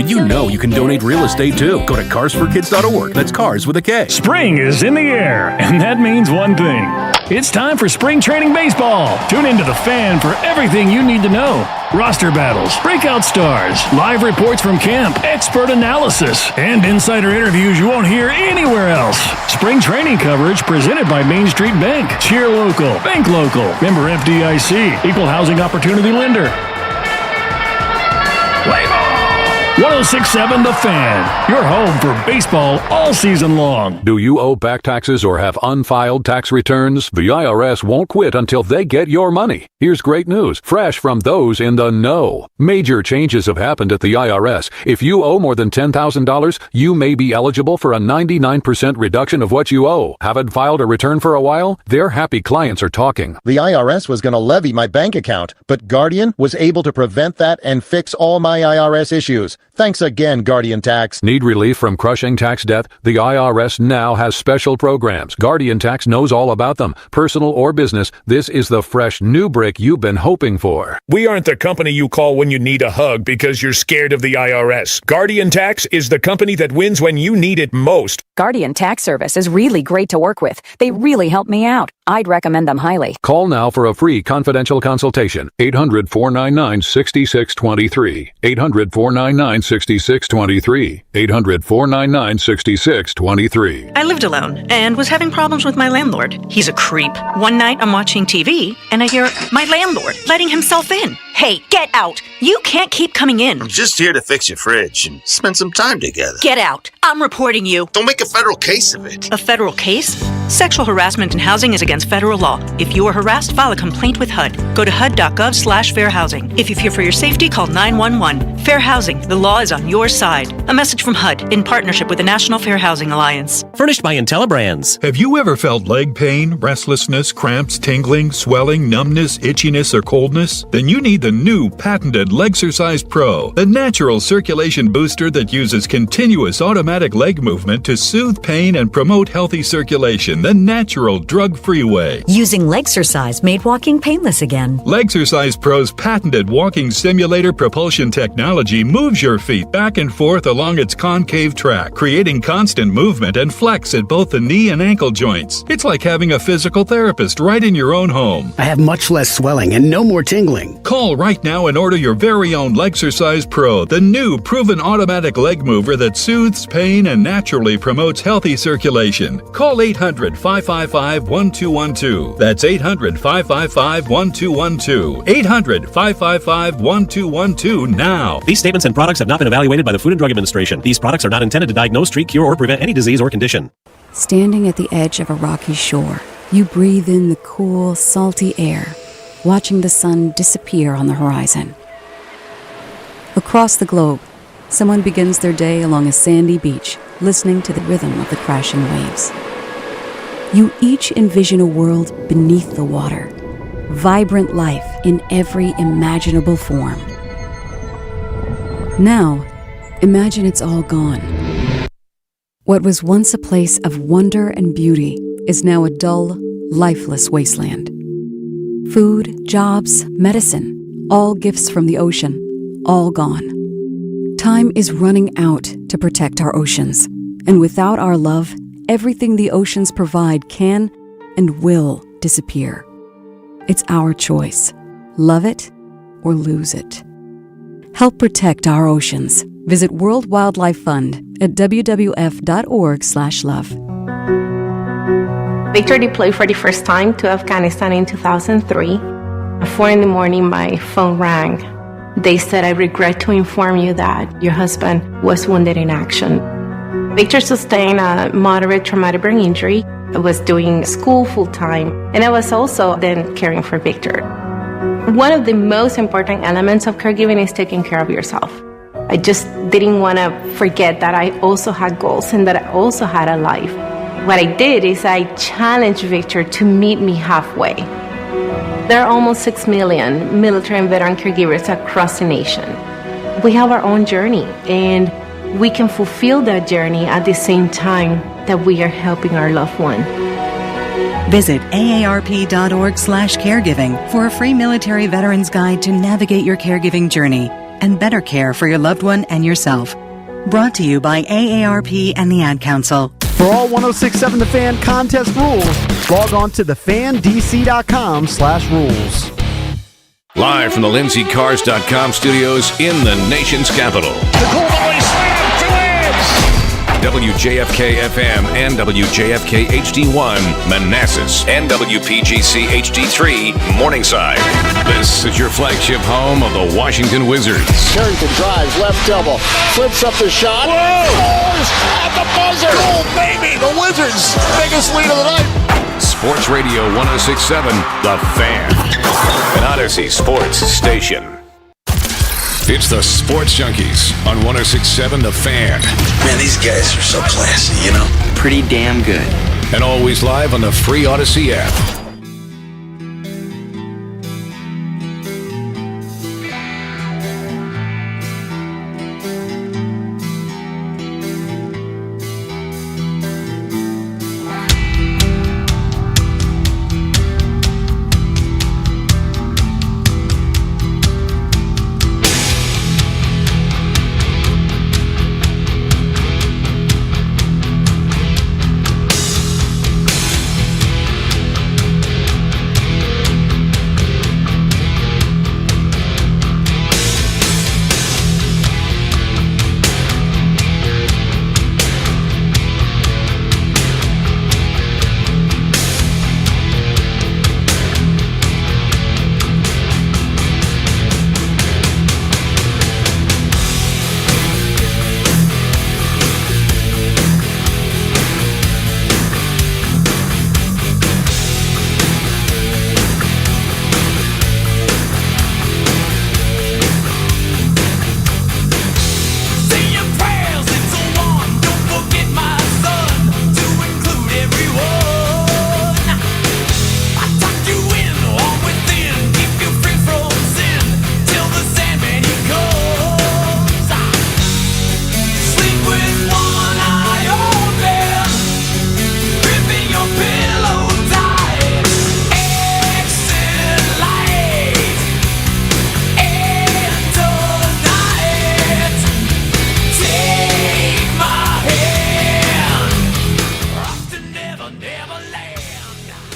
Did you know you can donate real estate too? Go to carsforkids.org. That's cars with a K. Spring is in the air, and that means one thing. It's time for spring training baseball. Tune into The Fan for everything you need to know. Roster battles, breakout stars, live reports from camp, expert analysis, and insider interviews you won't hear anywhere else. Spring training coverage presented by Main Street Bank. Cheer local, bank local. Member FDIC, Equal Housing Opportunity Lender. Play ball! 106.7 The Fan, your home for baseball all season long. Do you owe back taxes or have unfiled tax returns? The IRS won't quit until they get your money. Here's great news, fresh from those in the know. Major changes have happened at the IRS. If you owe more than $10,000, you may be eligible for a 99% reduction of what you owe. Haven't filed a return for a while? Their happy clients are talking. The IRS was going to levy my bank account, but Guardian was able to prevent that and fix all my IRS issues. Thanks again, Guardian Tax. Need relief from crushing tax debt? The IRS now has special programs. Guardian Tax knows all about them. Personal or business, this is the fresh new brick you've been hoping for. We aren't the company you call when you need a hug because you're scared of the IRS. Guardian Tax is the company that wins when you need it most. Guardian Tax Service is really great to work with. They really help me out. I'd recommend them highly. Call now for a free confidential consultation. 800-499-6623. 800-499-6623. 800-499-6623. I lived alone and was having problems with my landlord. He's a creep. One night I'm watching TV and I hear my landlord letting himself in. Hey, get out. You can't keep coming in. I'm just here to fix your fridge and spend some time together. Get out. I'm reporting you. Don't make a federal case of it. A federal case? Sexual harassment in housing is against federal law. If you are harassed, file a complaint with HUD. Go to HUD.gov/fair housing. If you fear for your safety, call 911. Fair housing. The law is on your side. A message from HUD in partnership with the National Fair Housing Alliance. Furnished by IntelliBrands. Have you ever felt leg pain, restlessness, cramps, tingling, swelling, numbness, itchiness, or coldness? Then you need the new patented Legsercise Pro, the natural circulation booster that uses continuous automatic leg movement to soothe pain and promote healthy circulation the natural drug-free way. Using Legsercise made walking painless again. Legsercise Pro's patented walking simulator propulsion technology moves your feet back and forth along its concave track, creating constant movement and flex at both the knee and ankle joints. It's like having a physical therapist right in your own home. I have much less swelling and no more tingling. Call right now and order your very own Legsercise Pro, the new proven automatic leg mover that soothes pain and naturally promotes healthy circulation. Call 800-555-1212. That's 800-555-1212. 800-555-1212 now. These statements and products have not been evaluated by the Food and Drug Administration. These products are not intended to diagnose, treat, cure, or prevent any disease or condition. Standing at the edge of a rocky shore, you breathe in the cool, salty air, watching the sun disappear on the horizon. Across the globe, someone begins their day along a sandy beach, listening to the rhythm of the crashing waves. You each envision a world beneath the water, vibrant life in every imaginable form. Now, imagine it's all gone. What was once a place of wonder and beauty is now a dull, lifeless wasteland. Food, jobs, medicine, all gifts from the ocean, all gone. Time is running out to protect our oceans, and without our love, everything the oceans provide can and will disappear. It's our choice. Love it or lose it. Help protect our oceans. Visit World Wildlife Fund at wwf.org/love. Victor deployed for the first time to Afghanistan in 2003. At 4 a.m, my phone rang. They said, "I regret to inform you that your husband was wounded in action." Victor sustained a moderate traumatic brain injury. I was doing school full-time, and I was also then caring for Victor. One of the most important elements of caregiving is taking care of yourself. I just didn't want to forget that I also had goals and that I also had a life. What I did is I challenged Victor to meet me halfway. There are almost 6 million military and veteran caregivers across the nation. We have our own journey, and we can fulfill that journey at the same time that we are helping our loved one. Visit AARP.org/caregiving for a free military veterans guide to navigate your caregiving journey. and better care for your loved one and yourself. Brought to you by AARP and the Ad Council. For all 106.7 The Fan contest rules, log on to thefandc.com/rules. Live from the LindsayCars.com studios in the nation's capital. WJFK FM and WJFK HD1 Manassas and WPGC HD3 Morningside. This is your flagship home of the Washington Wizards. Carrington drives, left elbow, flips up the shot. Whoa! Scores at the buzzer. Goal, baby! The Wizards' biggest lead of the night. Sports Radio 106.7 The Fan, an Odyssey sports station. It's the Sports Junkies on 106.7 The Fan. Man, these guys are so classy, you know? Pretty damn good. And always live on the free Odyssey app.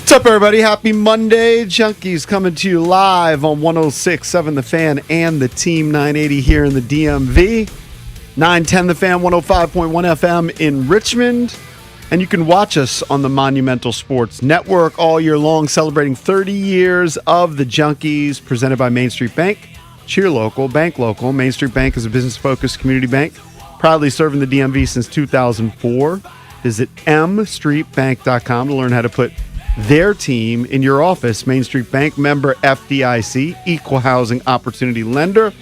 What's up, everybody? Happy Monday. Junkies coming to you live on 106.7 The Fan and the Team 980 here in the DMV. 910 The Fan, 105.1 FM in Richmond. And you can watch us on the Monumental Sports Network all year long, celebrating 30 years of the Junkies, presented by Main Street Bank. Cheer local, bank local. Main Street Bank is a business-focused community bank, proudly serving the DMV since 2004. Visit mstreetbank.com to learn how to put their team in your office. Main Street Bank, member FDIC, equal housing opportunity lender.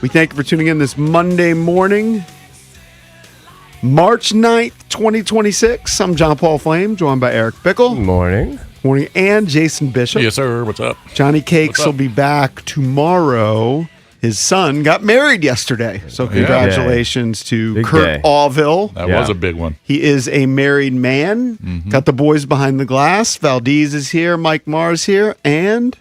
We thank you for tuning in this Monday morning, March 9th, 2026. I'm John Paul Flame, joined by Eric Bickle. Morning. Morning, and Jason Bishop. Yes, sir. What's up? Johnny Cakes will be back tomorrow. His son got married yesterday, so congratulations to Big Kurt day. Allville. That was a big one. He is a married man. Mm-hmm. Got the boys behind the glass. Valdez is here. Mike Marr's here. And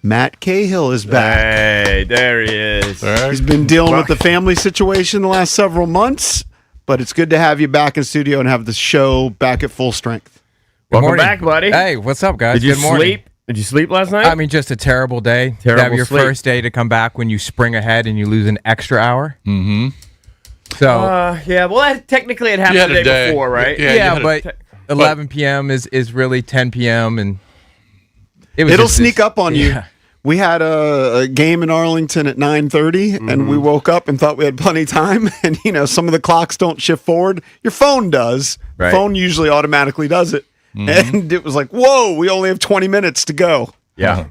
Matt Cahill is back. Hey, there he is. He's been dealing with the family situation the last several months, but it's good to have you back in studio and have the show back at full strength. Welcome back, buddy. Hey, what's up, guys? Did you Good morning. sleep? Did you sleep last night? I mean, just a terrible day. Terrible to have your sleep. first day to come back when you spring ahead and you lose an extra hour. Mm-hmm. So, yeah, well, technically it happened the day before, right? Yeah, but 11 p.m. is really 10 p.m. and It'll sneak up on you. We had a game in Arlington at 9:30, and we woke up and thought we had plenty of time. And, you know, some of the clocks don't shift forward. Your phone does. Right. Phone usually automatically does it. And it was like, whoa, we only have 20 minutes to go. Yeah.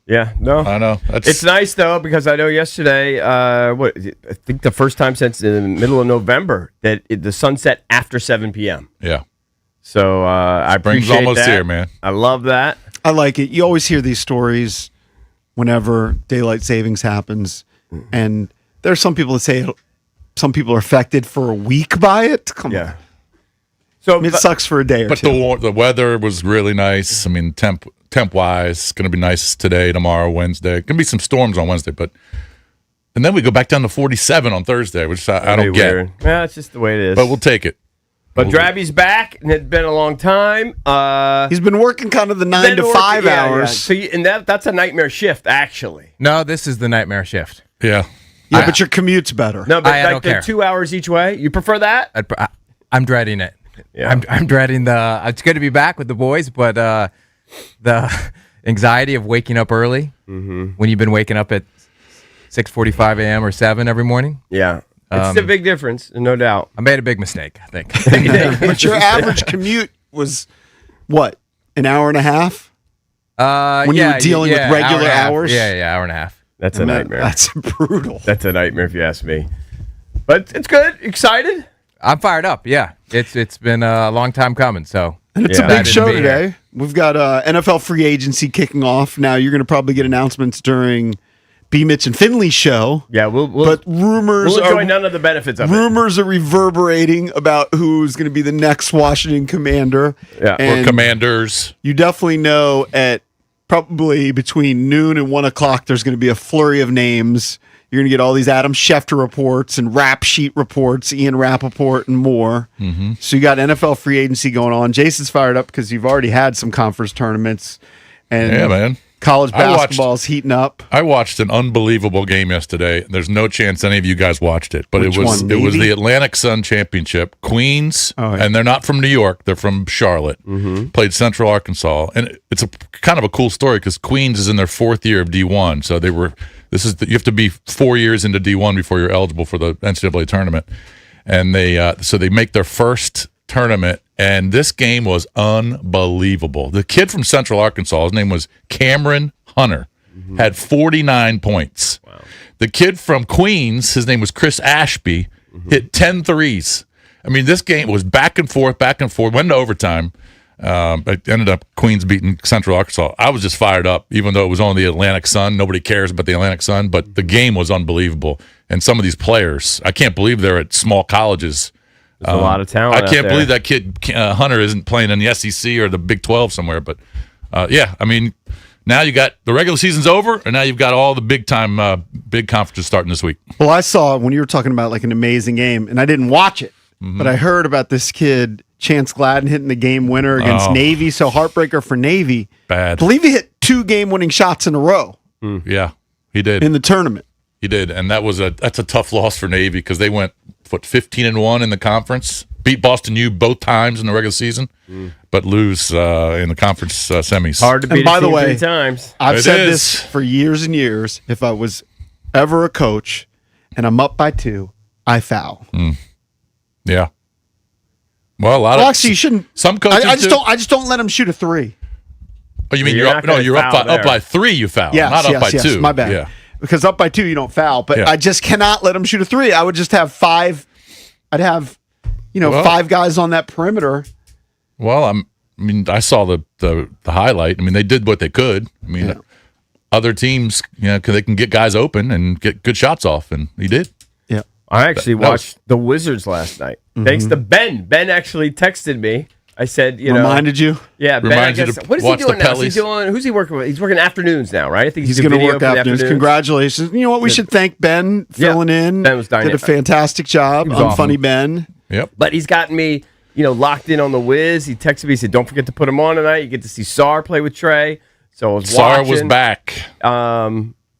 Yeah, no. I know. It's nice, though, because I know yesterday, I think the first time since the middle of November that the sun set after 7 p.m. Yeah. So I Spring's appreciate almost that. here, man. I love that. I like it. You always hear these stories whenever daylight savings happens. And there's some people that say some people are affected for a week by it. Come on. So I mean, it sucks for a day or But two. the weather was really nice. I mean, temp wise, it's going to be nice today, tomorrow, Wednesday. Going to be some storms on Wednesday, but And then we go back down to 47 on Thursday, which I don't get. Weird. Yeah, it's just the way it is. But we'll take it. But Drabby's back, and it's been a long time. He's been working kind of the 9 to 5 hours. Yeah. So that's a nightmare shift, actually. No, this is the nightmare shift. Yeah. Yeah, but your commute's better. No, but I don't care. 2 hours each way. You prefer that? I'm dreading it. Yeah. I'm dreading it's good to be back with the boys, but the anxiety of waking up early when you've been waking up at 6:45 a.m. or 7 every morning. Yeah. It's a big difference, no doubt. I made a big mistake, I think. But your average commute was, what, an hour and a half? When you were dealing with regular hours? Yeah, hour and a half. That's a nightmare. That's brutal. That's a nightmare if you ask me. But it's good. Excited? I'm fired up, yeah. It's been a long time coming, so. And it's a big show today. We've got NFL free agency kicking off. Now, you're going to probably get announcements during B. Mitch and Finley's show. Yeah, but rumors we'll enjoy none of the benefits of rumors are reverberating about who's going to be the next Washington commander. Yeah, or commanders. You definitely know at probably between noon and 1 o'clock, there's going to be a flurry of names. You're going to get all these Adam Schefter reports and Rap Sheet reports, Ian Rappaport, and more. Mm-hmm. So you got NFL free agency going on. Jason's fired up because you've already had some conference tournaments. And yeah, man. College basketball is heating up. I watched an unbelievable game yesterday. There's no chance any of you guys watched it, but Which it was one, it was Navy? the Atlantic Sun Championship. Queens, and they're not from New York. They're from Charlotte. Played Central Arkansas, and it's a kind of a cool story because Queens is in their 4th year of D1. So they were. You have to be 4 years into D1 before you're eligible for the NCAA tournament, and they make their first tournament. And this game was unbelievable. The kid from Central Arkansas, his name was Cameron Hunter, had 49 points. Wow. The kid from Queens, his name was Chris Ashby, hit 10 threes. I mean, this game was back and forth, went to overtime. It ended up Queens beating Central Arkansas. I was just fired up, even though it was on the Atlantic Sun. Nobody cares about the Atlantic Sun, but the game was unbelievable. And some of these players, I can't believe they're at small colleges. There's a lot of talent. I can't believe that kid Hunter isn't playing in the SEC or the Big 12 somewhere. But yeah, I mean, now you got the regular season's over, and now you've got all the big time, big conferences starting this week. Well, I saw when you were talking about like an amazing game, and I didn't watch it, but I heard about this kid Chance Gladden hitting the game winner against Navy. So heartbreaker for Navy. Bad. I believe he hit 2 game-winning shots in a row. Yeah, he did in the tournament. He did, and that's a tough loss for Navy because they went 15-1 in the conference, beat Boston U both times in the regular season, but lose in the conference semis. Hard to beat. And by the way, 3 times. I've said this for years and years. If I was ever a coach and I'm up by 2, I foul. Yeah. Well, actually, you shouldn't. Some coaches I just don't let them shoot a 3. Oh, you mean you're up by 3? You foul, not up by 2. My bad. Yeah. Because up by 2, you don't foul. But I just cannot let them shoot a 3. I would just have 5. I'd have, 5 guys on that perimeter. Well, I saw the highlight. I mean, they did what they could. I mean, other teams, they can get guys open and get good shots off, and he did. Yeah. I actually watched the Wizards last night. Thanks to Ben. Ben actually texted me. I said, reminded you? Yeah, Ben, I guess. What is he doing now? Who's he working with? He's working afternoons now, right? I think he's going to work afternoons. Congratulations. You know what? We should thank Ben filling in. Ben was did a fantastic job. Unfunny Ben. Yep. But he's gotten me, locked in on the Wiz. He texted me. He said, don't forget to put him on tonight. You get to see Sar play with Trey. So I was Sar watching. was back. I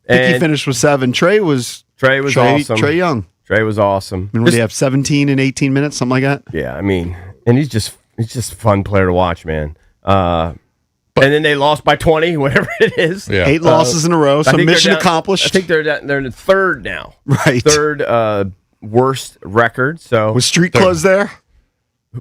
think he finished with 7. Trey was awesome. Trey Young. Trey was awesome. And what do you have, 17 in 18 minutes, something like that? Yeah, I mean, and he's just a fun player to watch, man. And then they lost by 20, whatever it is. Yeah. 8 losses in a row, so mission accomplished. I think they're in the 3rd now. Right. 3rd worst record. So was Street Clothes there?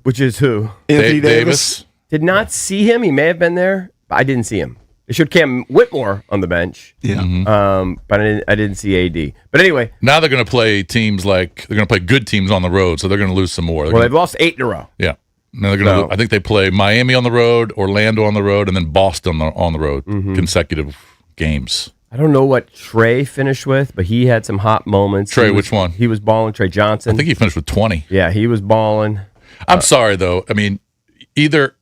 Which is who? Anthony Davis. Did not see him. He may have been there. I didn't see him. They showed Cam Whitmore on the bench. Yeah. But I didn't see AD. But anyway. Now they're going to play teams they're going to play good teams on the road, so they're going to lose some more. They've lost 8 in a row. Yeah. Now they're going to. I think they play Miami on the road, Orlando on the road, and then Boston on the road. Consecutive games. I don't know what Trey finished with, but he had some hot moments. Trey, which one? He was balling. Trey Johnson. I think he finished with 20. Yeah, he was balling. I'm sorry though. I mean, either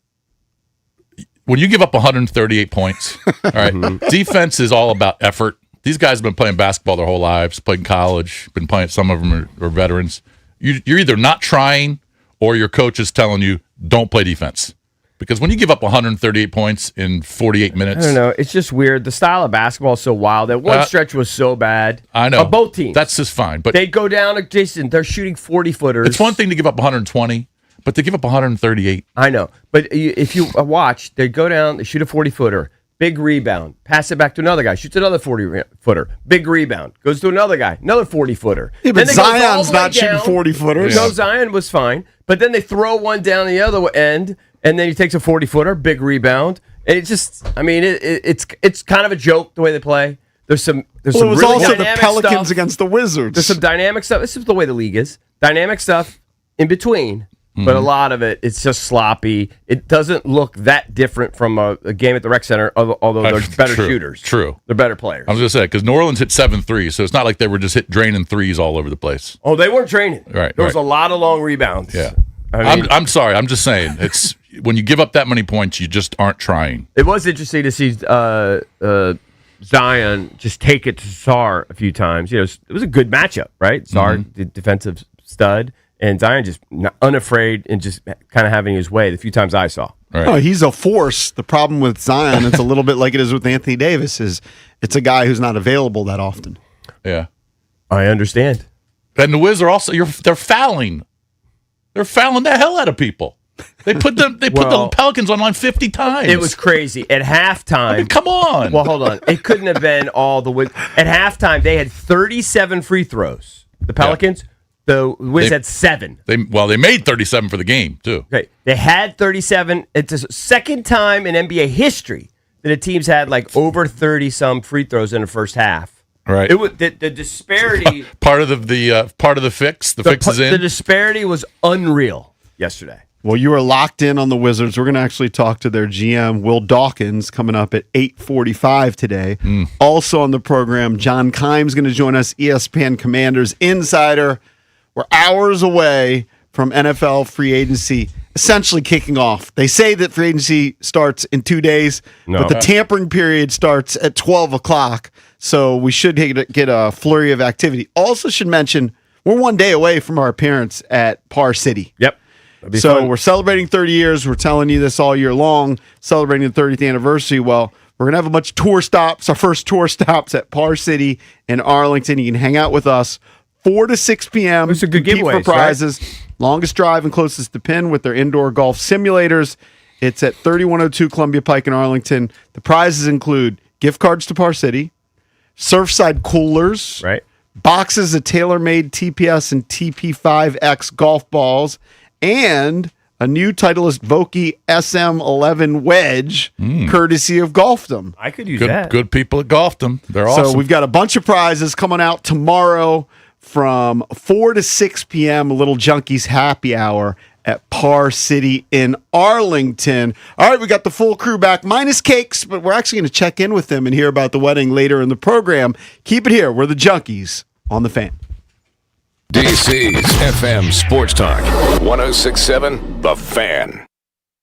when you give up 138 points, all right, defense is all about effort. These guys have been playing basketball their whole lives, played in college, been playing. Some of them are veterans. You're either not trying or your coach is telling you don't play defense. Because when you give up 138 points in 48 minutes. I don't know. It's just weird. The style of basketball is so wild. That one stretch was so bad. I know. Both teams. That's just fine. But they go down, Jason, they're shooting 40-footers. It's one thing to give up 120, but to give up 138. I know. But if you watch, they go down, they shoot a 40-footer. Big rebound. Pass it back to another guy. Shoots another 40-footer. Big rebound. Goes to another guy. Another 40-footer. Yeah, but Zion's not shooting 40-footers. No, Zion was fine. But then they throw one down the other end, and then he takes a 40-footer. Big rebound. And it's just, I mean, it's kind of a joke the way they play. There's some it was really also the dynamic Pelicans stuff. against the Wizards. There's some dynamic stuff. This is the way the league is. Dynamic stuff in between. But a lot of it's just sloppy. It doesn't look that different from a game at the rec center, although they're better shooters. True. They're better players. I was going to say, because New Orleans hit 7 threes, so it's not like they were just draining threes all over the place. Oh, they weren't draining. Right. There was a lot of long rebounds. Yeah. I mean, I'm sorry. I'm just saying. It's when you give up that many points, you just aren't trying. It was interesting to see Zion just take it to Sarr a few times. You know, it was a good matchup, right? Sarr, the defensive stud. And Zion just unafraid and just kind of having his way the few times I saw. Right. Oh, he's a force. The problem with Zion, it's a little bit like it is with Anthony Davis, is it's a guy who's not available that often. Yeah. I understand. And the Wiz are also, they're fouling. They're fouling the hell out of people. They put the Pelicans on line 50 times. It was crazy. At halftime. I mean, come on. Well, hold on. It couldn't have been all the Wiz. At halftime, they had 37 free throws. The Pelicans. Yeah. The Wiz had 7. They made 37 for the game, too. Okay. They had 37. It's the second time in NBA history that a team's had like over 30-some free throws in the first half. Right. It was the disparity. Part of the fix. The fix is in. The disparity was unreal yesterday. Well, you are locked in on the Wizards. We're going to actually talk to their GM, Will Dawkins, coming up at 8:45 today. Also on the program, John Keim's going to join us, ESPN Commanders insider. We're hours away from NFL free agency essentially kicking off. They say that free agency starts in 2 days, but the tampering period starts at 12 o'clock, so we should get a flurry of activity. Also should mention, we're 1 day away from our appearance at Par City. Yep. So we're celebrating 30 years. We're telling you this all year long, celebrating the 30th anniversary. Well, we're going to have a bunch of tour stops, our first tour stops at Par City in Arlington. You can hang out with us 4 to 6 p.m. It's a good giveaway for prizes. Right? Longest drive and closest to pin with their indoor golf simulators. It's at 3102 Columbia Pike in Arlington. The prizes include gift cards to Par City, Surfside coolers, right? Boxes of tailor-made TPS and TP5X golf balls, and a new Titleist Vokey SM11 wedge, courtesy of Golfdom. I could use that. Good people at Golfdom. They're awesome. So we've got a bunch of prizes coming out tomorrow from 4 to 6 p.m., Little Junkies Happy Hour at Par City in Arlington. All right, we got the full crew back, minus Cakes, but we're actually going to check in with them and hear about the wedding later in the program. Keep it here. We're the Junkies on the Fan. DC's FM Sports Talk, 106.7 The Fan.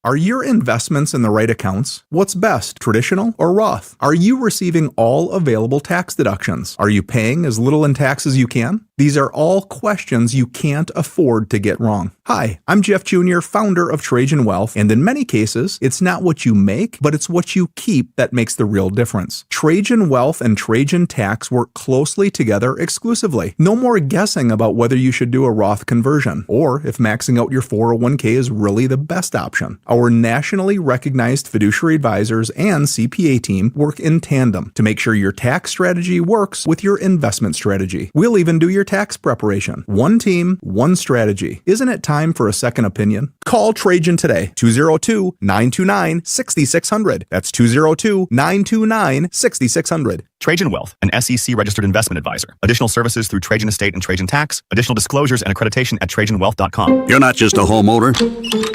Are your investments in the right accounts? What's best, traditional or Roth? Are you receiving all available tax deductions? Are you paying as little in tax as you can? These are all questions you can't afford to get wrong. Hi, I'm Jeff Jr., founder of Trajan Wealth, and in many cases, it's not what you make, but it's what you keep that makes the real difference. Trajan Wealth and Trajan Tax work closely together exclusively. No more guessing about whether you should do a Roth conversion, or if maxing out your 401k is really the best option. Our nationally recognized fiduciary advisors and CPA team work in tandem to make sure your tax strategy works with your investment strategy. We'll even do your tax preparation. One team, one strategy. Isn't it time for a second opinion? Call Trajan today, 202-929-6600. That's 202-929-6600. Trajan Wealth, an SEC-registered investment advisor. Additional services through Trajan Estate and Trajan Tax. Additional disclosures and accreditation at TrajanWealth.com. You're not just a homeowner.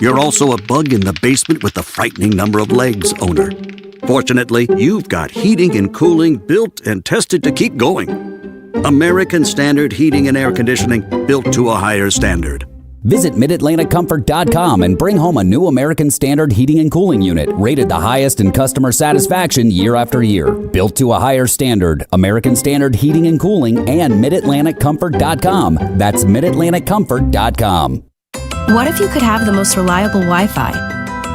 You're also a bug in the basement with the frightening number of legs owner. Fortunately, you've got heating and cooling built and tested to keep going. American Standard Heating and Air Conditioning, built to a higher standard. Visit MidAtlanticComfort.com and bring home a new American Standard heating and cooling unit, rated the highest in customer satisfaction year after year. Built to a higher standard, American Standard heating and cooling, and MidAtlanticComfort.com. That's MidAtlanticComfort.com. What if you could have the most reliable Wi-Fi?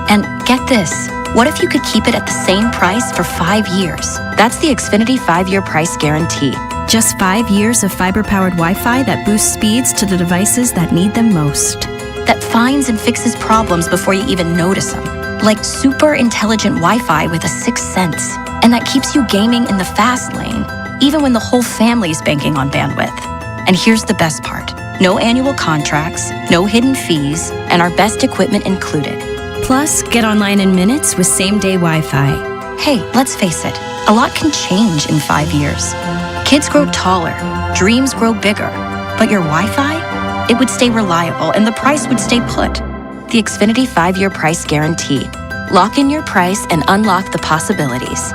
And get this, what if you could keep it at the same price for 5 years? That's the Xfinity 5-year price guarantee. Just 5 years of fiber-powered Wi-Fi that boosts speeds to the devices that need them most. That finds and fixes problems before you even notice them. Like super intelligent Wi-Fi with a sixth sense. And that keeps you gaming in the fast lane, even when the whole family's banking on bandwidth. And here's the best part. No annual contracts, no hidden fees, and our best equipment included. Plus, get online in minutes with same-day Wi-Fi. Hey, let's face it, a lot can change in 5 years. Kids grow taller, dreams grow bigger, but your Wi-Fi? It would stay reliable and the price would stay put. The Xfinity 5-year price guarantee. Lock in your price and unlock the possibilities.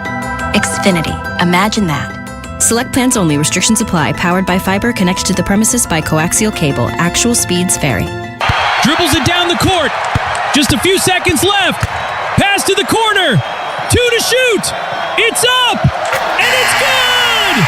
Xfinity, imagine that. Select plans only. Restrictions apply. Powered by fiber. Connected to the premises by coaxial cable. Actual speeds vary. Dribbles it down the court. Just a few seconds left. Pass to the corner. 2 to shoot. It's up. And it's good.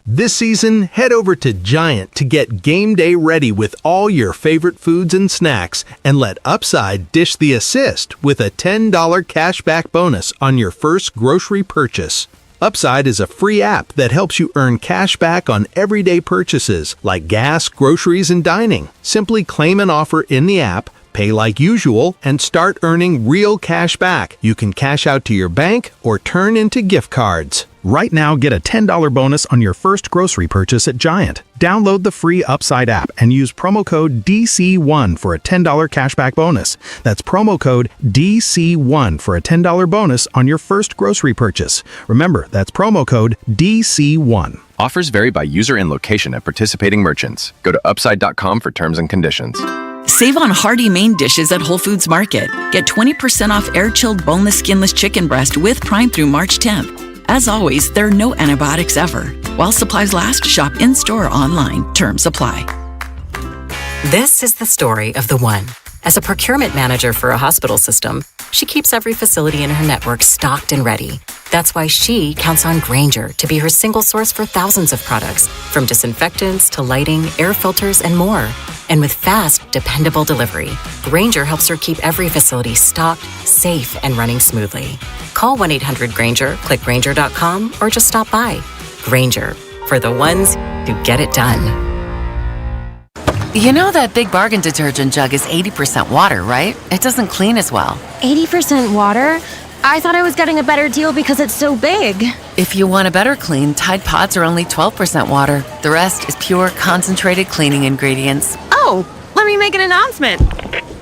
This season, head over to Giant to get game day ready with all your favorite foods and snacks, and let Upside dish the assist with a $10 cashback bonus on your first grocery purchase. Upside is a free app that helps you earn cash back on everyday purchases like gas, groceries, and dining. Simply claim an offer in the app, pay like usual, and start earning real cash back. You can cash out to your bank or turn into gift cards. Right now, get a $10 bonus on your first grocery purchase at Giant. Download the free Upside app and use promo code DC1 for a $10 cashback bonus. That's promo code DC1 for a $10 bonus on your first grocery purchase. Remember, that's promo code DC1. Offers vary by user and location at participating merchants. Go to upside.com for terms and conditions. Save on hearty main dishes at Whole Foods Market. Get 20% off air-chilled boneless skinless chicken breast with Prime through March 10th. As always, there are no antibiotics ever. While supplies last, shop in-store or online. Terms apply. This is the story of the one. As a procurement manager for a hospital system, she keeps every facility in her network stocked and ready. That's why she counts on Grainger to be her single source for thousands of products, from disinfectants to lighting, air filters, and more. And with fast, dependable delivery, Grainger helps her keep every facility stocked, safe, and running smoothly. Call 1-800-GRAINGER, click Grainger.com, or just stop by. Grainger, for the ones who get it done. You know that Big Bargain detergent jug is 80% water, right? It doesn't clean as well. 80% water? I thought I was getting a better deal because it's so big. If you want a better clean, Tide Pods are only 12% water. The rest is pure, concentrated cleaning ingredients. Oh, let me make an announcement.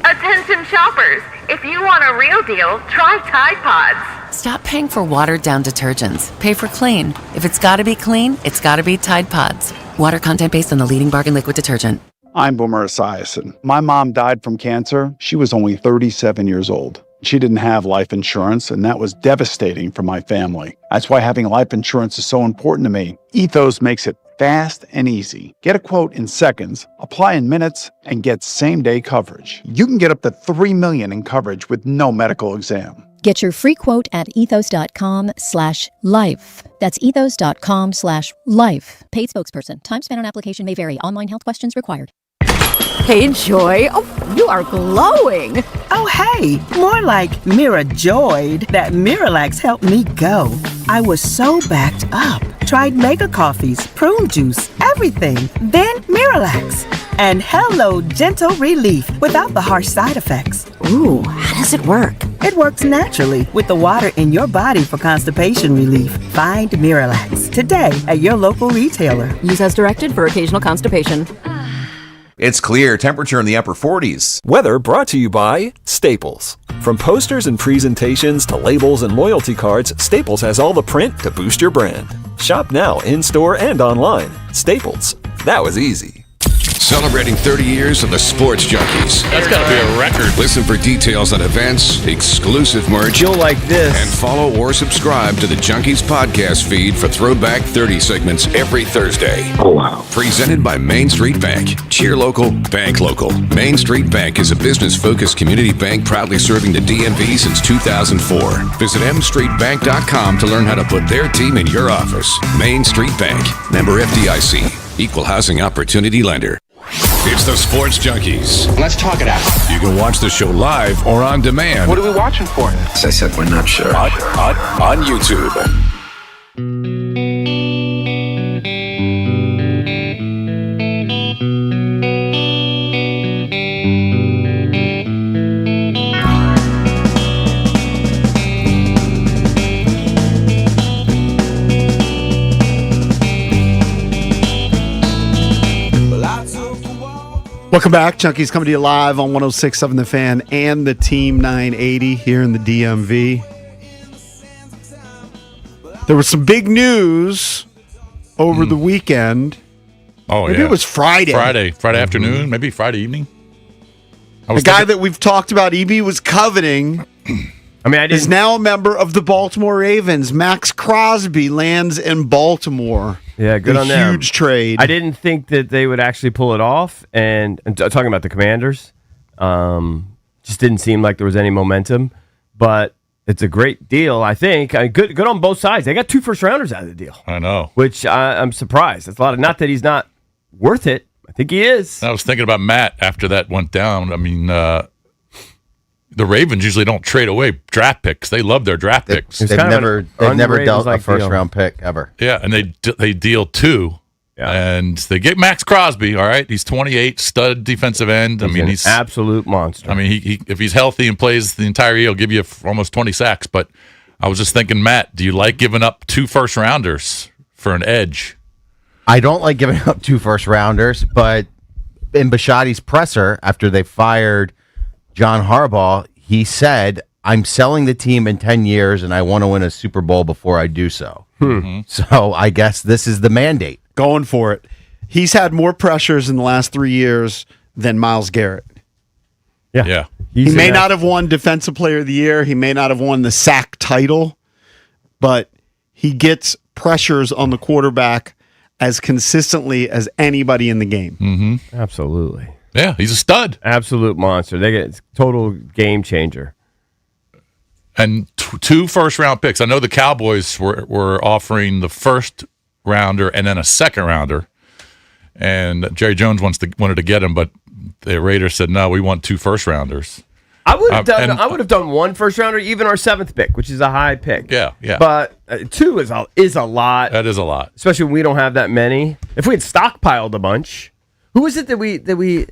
Attention shoppers, if you want a real deal, try Tide Pods. Stop paying for watered-down detergents. Pay for clean. If it's gotta be clean, it's gotta be Tide Pods. Water content based on the leading bargain liquid detergent. I'm Boomer Esiason. My mom died from cancer. She was only 37 years old. She didn't have life insurance, and that was devastating for my family. That's why having life insurance is so important to me. Ethos makes it fast and easy. Get a quote in seconds, apply in minutes, and get same-day coverage. You can get up to $3 million in coverage with no medical exam. Get your free quote at ethos.com/life. That's ethos.com/life. Paid spokesperson. Time spent on application may vary. Online health questions required. Hey, Joy. Oh, you are glowing. Oh, hey. More like Mira joyed that Miralax helped me go. I was so backed up. Tried mega coffees, prune juice, everything. Then Miralax. And hello, gentle relief without the harsh side effects. Ooh, how does it work? It works naturally with the water in your body for constipation relief. Find Miralax today at your local retailer. Use as directed for occasional constipation. It's clear, temperature in the upper 40s. Weather brought to you by Staples. From posters and presentations to labels and loyalty cards, Staples has all the print to boost your brand. Shop now in-store and online. Staples. That was easy. Celebrating 30 years of the Sports Junkies. That's got to be a record. Listen for details on events, exclusive merch. You'll like this. And follow or subscribe to the Junkies podcast feed for Throwback 30 segments every Thursday. Oh, wow. Presented by Main Street Bank. Cheer local, bank local. Main Street Bank is a business-focused community bank proudly serving the DMV since 2004. Visit mstreetbank.com to learn how to put their team in your office. Main Street Bank. Member FDIC. Equal housing opportunity lender. It's the Sports Junkies. Let's talk it out. You can watch the show live or on demand. What are we watching for? As I said, we're not sure. On YouTube. Welcome back. Junkies coming to you live on 106.7 The Fan and the Team 980 here in the DMV. There was some big news over the weekend. Oh, Maybe it was Friday. Friday afternoon, maybe Friday evening. A guy that we've talked about, EB was coveting, is now a member of the Baltimore Ravens. Max Crosby lands in Baltimore. Yeah, good on them. Huge trade. I didn't think that they would actually pull it off. And talking about the Commanders, just didn't seem like there was any momentum. But it's a great deal, I think. Good on both sides. They got 2 first-rounders out of the deal. I know. Which I'm surprised. It's a lot. Not that he's not worth it. I think he is. I was thinking about Matt after that went down. I mean, the Ravens usually don't trade away draft picks. They love their draft picks. They've never dealt a first-round pick ever. Yeah, and they deal 2. Yeah. And they get Max Crosby, all right? He's 28, stud defensive end. He's an absolute monster. I mean, he if he's healthy and plays the entire year, he'll give you almost 20 sacks. But I was just thinking, Matt, do you like giving up 2 first-rounders for an edge? I don't like giving up 2 first-rounders, but in Bisciotti's presser, after they fired John Harbaugh, he said, I'm selling the team in 10 years, and I want to win a Super Bowl before I do so. So I guess this is the mandate. Going for it. He's had more pressures in the last 3 years than Myles Garrett. Yeah. He may not have won Defensive Player of the Year. He may not have won the sack title, but he gets pressures on the quarterback as consistently as anybody in the game. Mm-hmm. Absolutely. Yeah, he's a stud. Absolute monster. They get total game changer. And 2 first-round picks. I know the Cowboys were offering the first rounder and then a second rounder, and Jerry Jones wanted to get him, but the Raiders said no. We want 2 first-rounders. I would have done 1 first-rounder, even our 7th pick, which is a high pick. Yeah. But 2 is a lot. That is a lot, especially when we don't have that many. If we had stockpiled a bunch, who was it that we?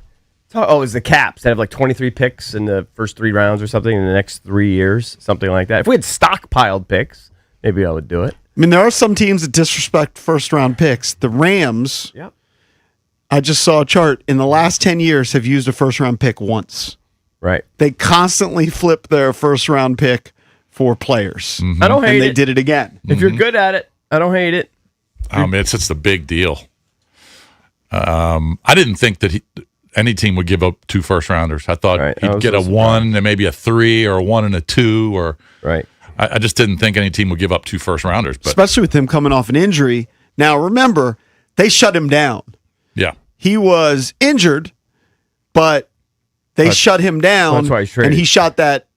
Oh, it was the Caps that have like 23 picks in the first 3 rounds or something in the next 3 years, something like that. If we had stockpiled picks, maybe I would do it. I mean, there are some teams that disrespect first-round picks. The Rams, I just saw a chart, in the last 10 years have used a first-round pick once. Right. They constantly flip their first-round pick for players. Mm-hmm. I don't hate it. And they did it again. If you're good at it, I don't hate it. It's just a big deal. I didn't think that any team would give up 2 first-rounders. I thought he'd get a 1 and maybe a 3 or a 1 and a 2. Or I just didn't think any team would give up 2 first-rounders. But especially with him coming off an injury. Now, remember, they shut him down. Yeah. He was injured, but they shut him down. That's why he's traded. And he shot that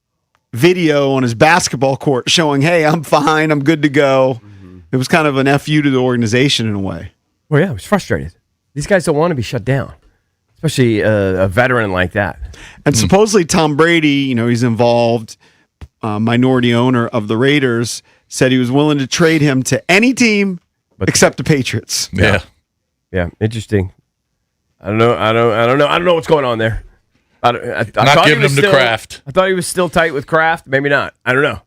video on his basketball court showing, hey, I'm fine, I'm good to go. Mm-hmm. It was kind of an FU to the organization in a way. Well, yeah, I was frustrated. These guys don't want to be shut down, especially a veteran like that. And supposedly Tom Brady, he's involved, minority owner of the Raiders, said he was willing to trade him to any team except the Patriots. Yeah, interesting. I don't know what's going on there. I not giving him to Kraft. I thought he was still tight with Kraft. Maybe not. I don't know.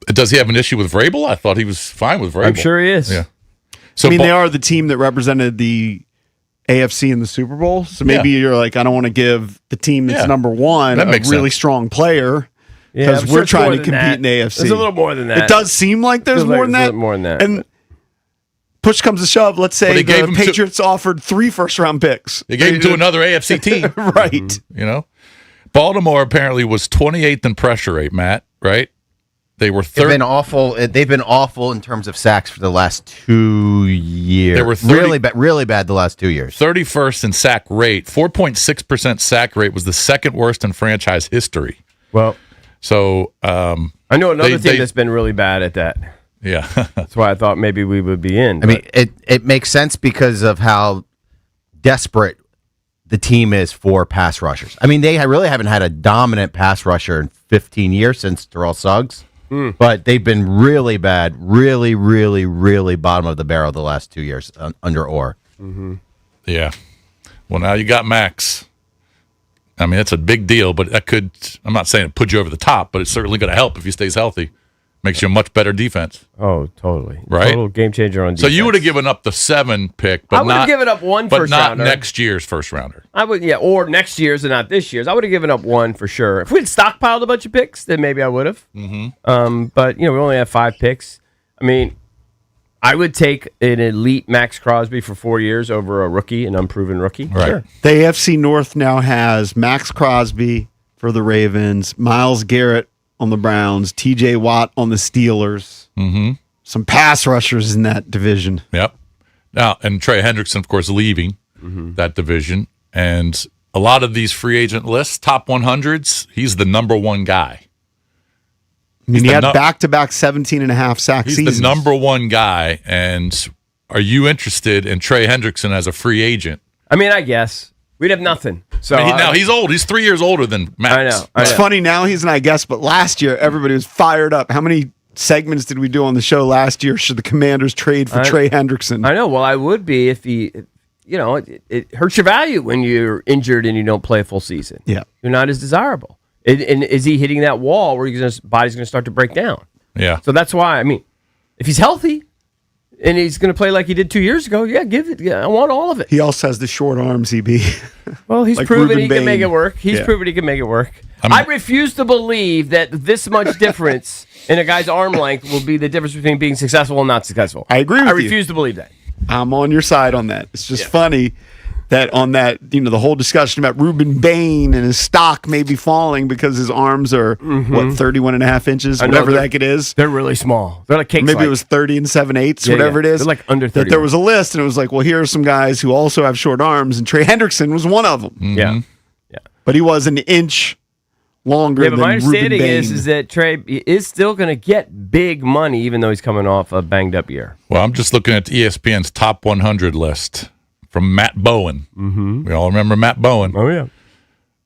Does he have an issue with Vrabel? I thought he was fine with Vrabel. I'm sure he is. Yeah. So they are the team that represented the AFC in the Super Bowl. So maybe you're like, I don't want to give the team that's number 1 a really strong player because we're trying to compete in the AFC. There's a little more than that. It does seem like there's more than that. More than that. And push comes to shove, let's But say he gave the him Patriots offered 3 first-round picks. They gave him to another AFC team. Right. You know? Baltimore apparently was 28th in pressure rate, Matt, right? They were They've been awful. They've been awful in terms of sacks for the last 2 years. They were really bad the last 2 years. 31st in sack rate. 4.6% sack rate was the second worst in franchise history. Well, so I know another team that's been really bad at that. Yeah. That's why I thought maybe we would be in. I mean, it makes sense because of how desperate the team is for pass rushers. I mean, they really haven't had a dominant pass rusher in 15 years since Terrell Suggs. But they've been really bad, really, really, really bottom of the barrel the last 2 years under Orr. Mm-hmm. Yeah. Well, now you got Max. I mean, it's a big deal, but that could, I'm not saying it put you over the top, but it's certainly going to help if he stays healthy. Makes you a much better defense. Oh, totally. Right? Total game changer on defense. So you would have given up the 7 pick, but I would have given up one but first not rounder. next year's first rounder. I would, or next year's and not this year's. I would have given up one for sure. If we had stockpiled a bunch of picks, then maybe I would have. Mm-hmm. But we only have 5 picks. I mean, I would take an elite Max Crosby for 4 years over a rookie, an unproven rookie. Right. Sure. The AFC North now has Max Crosby for the Ravens, Myles Garrett on the Browns, TJ Watt on the Steelers. Mm-hmm. Some pass rushers in that division. Yep. Now, and Trey Hendrickson, of course, leaving that division. And a lot of these free agent lists, top 100s, he's the number one guy. I mean, he had back-to-back 17.5 sack He's seasons. the number one guy. And are you interested in Trey Hendrickson as a free agent? I mean, I guess. We'd have nothing. So now he's old. He's 3 years older than Max. I know. It's funny now he's an I guess, but last year everybody was fired up. How many segments did we do on the show last year? Should the Commanders trade for Trey Hendrickson? I know. Well, I would be if he, it hurts your value when you're injured and you don't play a full season. Yeah. You're not as desirable. And is he hitting that wall where his body's going to start to break down? Yeah. So that's why, I mean, if he's healthy and he's going to play like he did 2 years ago, give it. Yeah, I want all of it. He also has the short arms, EB. Well, he's Like proven Ruben he can make Bain. it work. He's Yeah. proven he can make it work. I refuse to believe that this much difference in a guy's arm length will be the difference between being successful and not successful. I agree with you. I refuse to believe that. I'm on your side on that. It's just funny that on that, the whole discussion about Ruben Bain and his stock may be falling because his arms are, 31 and a half inches, I know, whatever the heck it is. They're really small. They're like cake Maybe slice. it was 30 and 7/8, Yeah, whatever yeah. it is. They're like under That there 31. was a list, and it was like, well, here are some guys who also have short arms, and Trey Hendrickson was one of them. Yeah. But he was an inch longer Yeah, but than my Ruben understanding Bain. is that Trey is still going to get big money, even though he's coming off a banged up year. Well, I'm just looking at ESPN's top 100 list from Matt Bowen. Mm-hmm. We all remember Matt Bowen. Oh, yeah.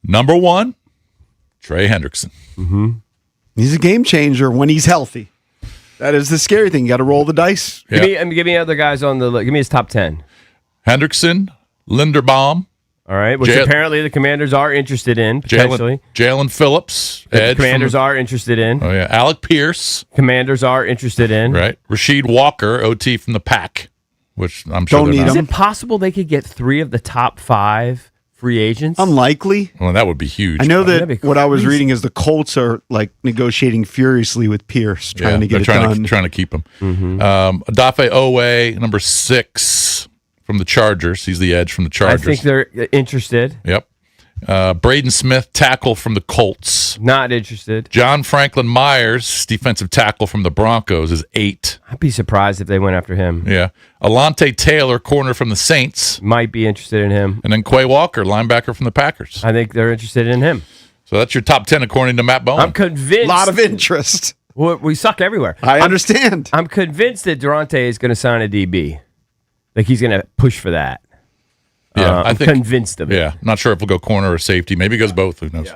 Number 1, Trey Hendrickson. Mm-hmm. He's a game changer when he's healthy. That is the scary thing. You got to roll the dice. Give me other guys on the list. Give me his top 10. Hendrickson, Linderbaum. All right, which apparently the Commanders are interested in, potentially. Jalen Phillips, The edge. Commanders are interested in. Oh, yeah. Alec Pierce. Commanders are interested in. Right. Rasheed Walker, OT from the Pack, which I'm sure Don't they're need not. Is it possible they could get 3 of the top 5 free agents? Unlikely. Well, that would be huge. I know That'd be that what I was crazy. reading is the Colts are like negotiating furiously with Pierce, trying to get it they're done. trying to keep him. Mm-hmm. Adafe Owe, number 6 from the Chargers. He's the edge from the I Chargers. think they're interested. Yep. Braden Smith, tackle from the Colts. Not interested. John Franklin Myers, defensive tackle from the Broncos, is 8. I'd be surprised if they went after him. Yeah. Alante Taylor, corner from the Saints. Might be interested in him. And then Quay Walker, linebacker from the Packers. I think they're interested in him. So that's your top 10 according to Matt Bowen. I'm convinced. A lot of interest. We suck everywhere. I understand. I'm convinced that Durante is going to sign a DB. Like he's going to push for that. Yeah, I'm convinced of it. Yeah, not sure if we'll go corner or safety. Maybe he goes both. Who knows?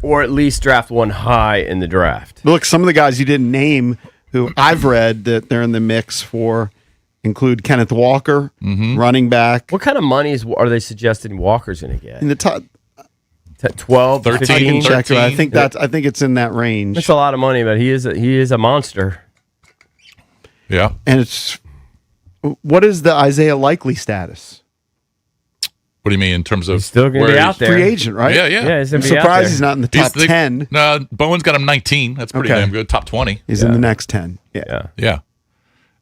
Or at least draft one high in the draft. Look, some of the guys you didn't name who I've read that they're in the mix for include Kenneth Walker, running back. What kind of money are they suggesting Walker's going to get? In the top 12, 13, 15? I can check it. I 13. think it's in that range. That's a lot of money, but he is a monster. Yeah. And it's what is the Isaiah Likely status? What do you mean in terms of still going to where be he's- out there? Free agent, right? Yeah, yeah. Yeah, he's I'm going to be out surprised there. he's not in the He's top 10. No, Bowen's got him 19. That's pretty Okay. damn good. Top 20. He's in the next 10. Yeah. Yeah. Yeah.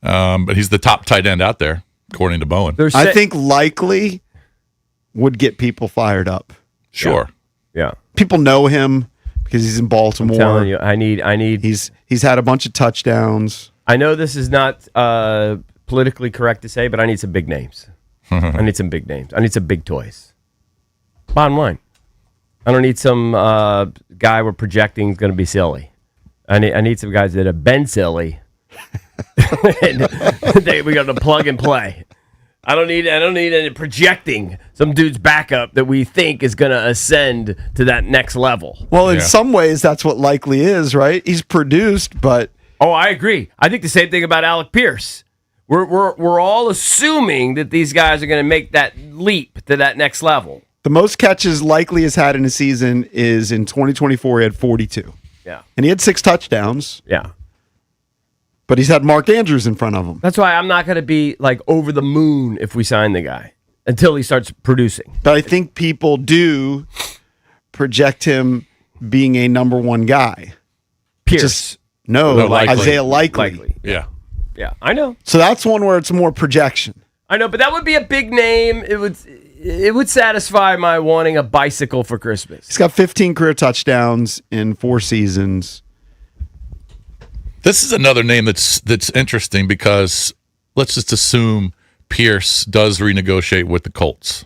But he's the top tight end out there, according to Bowen. I think likely would get people fired up. Sure. Yeah. People know him because he's in Baltimore. I'm telling you, I need. He's had a bunch of touchdowns. I know this is not politically correct to say, but I need some big names. I need some big names. I need some big toys. Bottom line, I don't need some guy we're projecting is going to be silly. I need some guys that have been silly. We got to plug and play. I don't need any projecting some dude's backup that we think is going to ascend to that next level. Well, in some ways, that's what likely is, right? He's produced, but I agree. I think the same thing about Alec Pierce. We're all assuming that these guys are going to make that leap to that next level. The most catches likely has had in a season is in 2024. He had 42. Yeah, and he had 6 touchdowns. Yeah. But he's had Mark Andrews in front of him. That's why I'm not going to be like over the moon if we sign the guy until he starts producing. But I think people do project him being a number 1 guy. Pierce. Isaiah Likely. Yeah. Yeah, I know. So that's one where it's more projection. I know, but that would be a big name. It would satisfy my wanting a bicycle for Christmas. He's got 15 career touchdowns in 4 seasons. This is another name that's interesting because let's just assume Pierce does renegotiate with the Colts.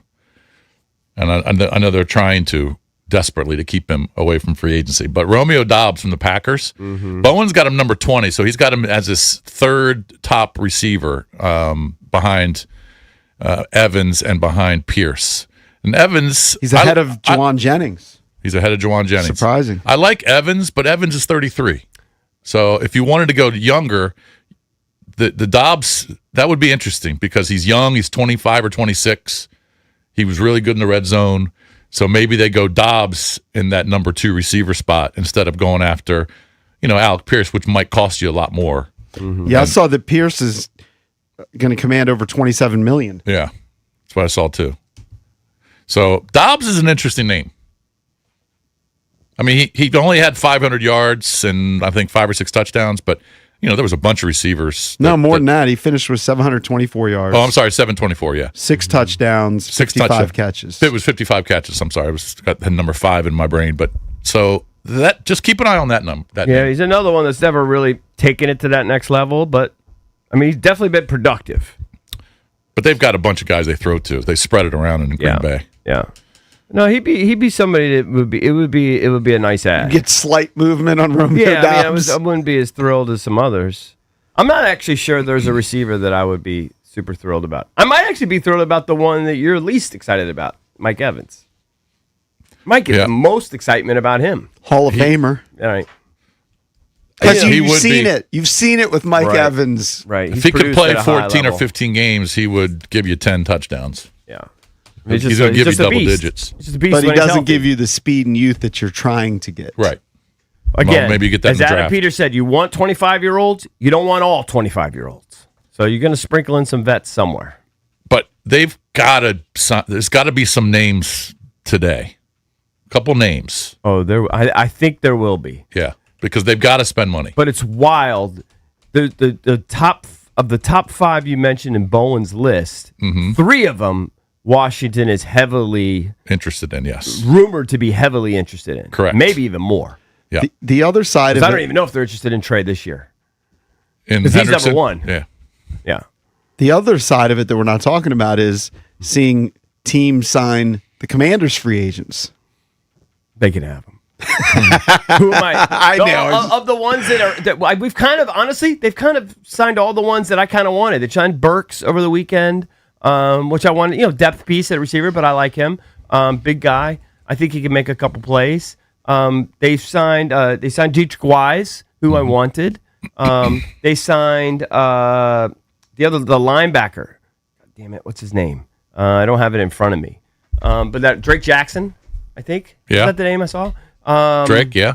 And I know they're trying to desperately to keep him away from free agency. But Romeo Doubs from the Packers, Bowen's got him number 20, so he's got him as his 3rd top receiver behind Evans and behind Pierce. And Evans... He's ahead of Juwan Jennings. He's ahead of Juwan Jennings. Surprising. I like Evans, but Evans is 33. So if you wanted to go younger, the Dobbs, that would be interesting because he's young. He's 25 or 26. He was really good in the red zone. So maybe they go Dobbs in that number 2 receiver spot instead of going after, Alec Pierce, which might cost you a lot more. Mm-hmm. Yeah, I saw that Pierce is going to command over $27 million. Yeah, that's what I saw too. So Dobbs is an interesting name. I mean, he only had 500 yards and I think 5 or 6 touchdowns, but there was a bunch of receivers. More than that. He finished with 724 yards. Oh, I'm sorry, 724. Yeah, 6 touchdowns, 55 catches. It was 55 catches. I'm sorry, I got number 5 in my brain, but so that just keep an eye on that number. Name. He's another one that's never really taken it to that next level, but I mean, he's definitely been productive. But they've got a bunch of guys they throw to. They spread it around in Green Bay. Yeah. No, he'd be somebody that would be a nice ad. Get slight movement on Romeo Doubs. I wouldn't be as thrilled as some others. I'm not actually sure there's a receiver that I would be super thrilled about. I might actually be thrilled about the one that you're least excited about, Mike Evans. Mike is the most excitement about him. Hall of Famer. All right. Because you've seen it. You've seen it with Mike Evans. Right. If he could play 14 or 15 games, he would give you 10 touchdowns. Yeah. He's going to give you double digits. But he doesn't give you the speed and youth that you're trying to get. Right. Again, well, maybe you get that as in the Adam draft. Peters said, you want 25-year-olds. You don't want all 25-year-olds. So you're going to sprinkle in some vets somewhere. But there's got to be some names today. A couple names. Oh, I think there will be. Yeah, because they've got to spend money. But it's wild. The top 5 you mentioned in Bowen's list, 3 of them Washington is heavily interested in, yes. Rumored to be heavily interested in. Correct. Maybe even more. Yeah. The other side of it. I don't even know if they're interested in trade this year. Because he's number 1. Yeah. Yeah. The other side of it that we're not talking about is seeing teams sign the Commanders' free agents. They can have them. Who am I? I know. Of the ones that we've kind of, honestly, they've kind of signed all the ones that I kind of wanted. They signed Burks over the weekend. Which I wanted, depth piece at receiver, but I like him. Big guy. I think he can make a couple plays. They signed Dietrich Wise, who I wanted. They signed the linebacker. God damn it, what's his name? I don't have it in front of me. But that Drake Jackson, I think. Yeah. Is that the name I saw? Drake, yeah.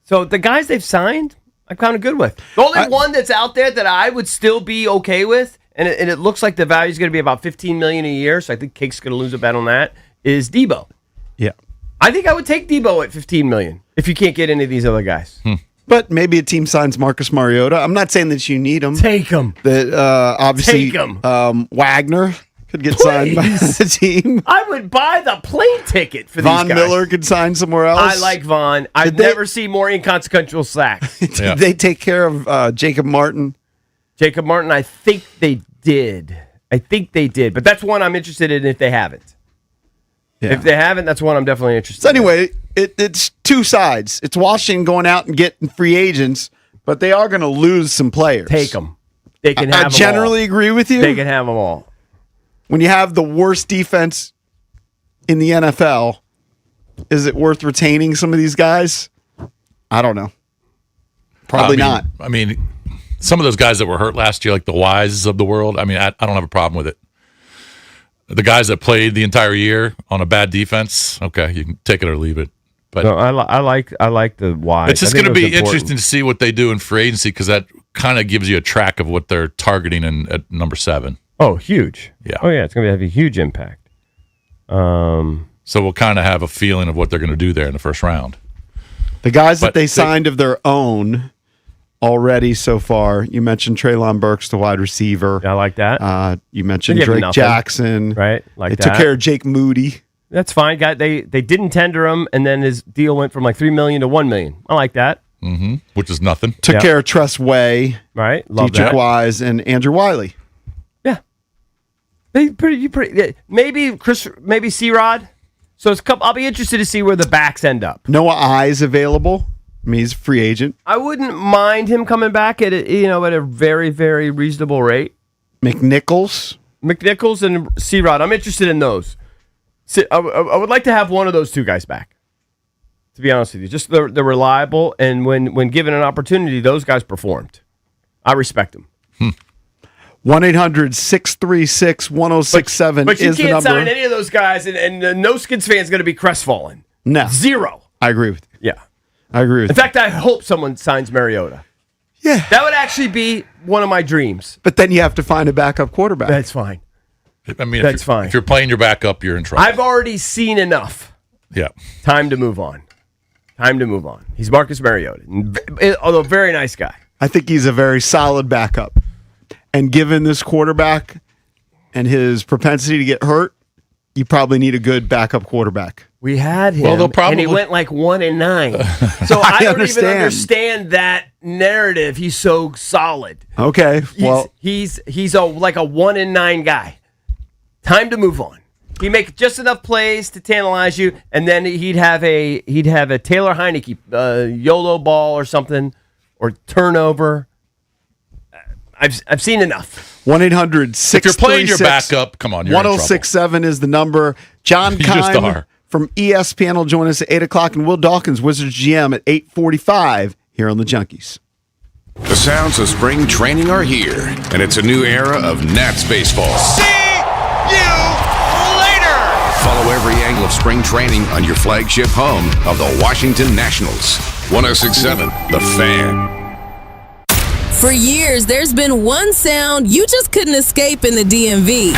So the guys they've signed, I'm kind of good with. The only one that's out there that I would still be okay with, and it looks like the value is going to be about $15 million a year, so I think Cake's going to lose a bet on that, is Debo. Yeah. I think I would take Debo at $15 million if you can't get any of these other guys. But maybe a team signs Marcus Mariota. I'm not saying that you need him. Take him. That I'm not saying that you need him. That you need him. Take him. That obviously Take him. Wagner could get signed by the team. I would buy the plane ticket for Von these guys. Miller could sign somewhere else. I like Von. I've never seen more inconsequential sacks. Did they take care of Jacob Martin? Jacob Martin, I think they did. But that's one I'm interested in if they haven't. Yeah. If they haven't, that's one I'm definitely interested So anyway, it's two sides. It's Washington going out and getting free agents, but they are going to lose some players. Take them. They can have I generally agree with you. They can have them all. When you have the worst defense in the NFL, is it worth retaining some of these guys? I don't know. Probably not. I mean, some of those guys that were hurt last year, like the Wises of the world, I don't have a problem with it. The guys that played the entire year on a bad defense, okay, you can take it or leave it. But no, I like the Wise. It's just going to be interesting to see what they do in free agency because that kind of gives you a track of what they're targeting at number 7. Oh, huge. Yeah. Oh, yeah, it's going to have a huge impact. So we'll kind of have a feeling of what they're going to do there in the first round. The guys that they signed of their own already so far, you mentioned Treylon Burks, the wide receiver. I like that. You mentioned Drake Jackson. Right, they took care of Jake Moody. That's fine. They didn't tender him, and then his deal went from like $3 million to $1 million. I like that. Mm-hmm. Which is nothing. Took care of Tress Way. Right, love Dietrich that. Wise, and Andrew Wiley. Yeah. Maybe C-Rod. So I'll be interested to see where the backs end up. Noah I's available. I mean, he's a free agent. I wouldn't mind him coming back at a very, very reasonable rate. McNichols and C-Rod. I'm interested in those. I would like to have one of those two guys back. To be honest with you, just they're reliable, and when given an opportunity, those guys performed. I respect them. 1-800-636-1067 But you is the can't number. sign any of those guys, and no Skins fan is going to be crestfallen. No. 0. I agree with you. Yeah. I agree with In fact, I hope someone signs Mariota. Yeah. That would actually be one of my dreams. But then you have to find a backup quarterback. That's fine. I mean, That's fine. If you're playing your backup, you're in trouble. I've already seen enough. Yeah. Time to move on. He's Marcus Mariota, although very nice guy. I think he's a very solid backup. And given this quarterback and his propensity to get hurt, you probably need a good backup quarterback. We had him, Well, they'll probably- and he went like 1-9. So I don't even understand that narrative. He's so solid. Okay, well, he's like a 1-9 guy. Time to move on. He'd make just enough plays to tantalize you, and then he'd have a Taylor Heineke YOLO ball or something, or turnover. I've seen enough. 1-800-636. If you're playing your backup, come on, you're in trouble. 1067 is the number. John You just Keim are. from ESPN will join us at 8 o'clock, and Will Dawkins, Wizards GM, at 8:45 here on the Junkies. The sounds of spring training are here, and it's a new era of Nats baseball. See you later! Follow every angle of spring training on your flagship home of the Washington Nationals. 1067 The Fan. For years, there's been one sound you just couldn't escape in the DMV.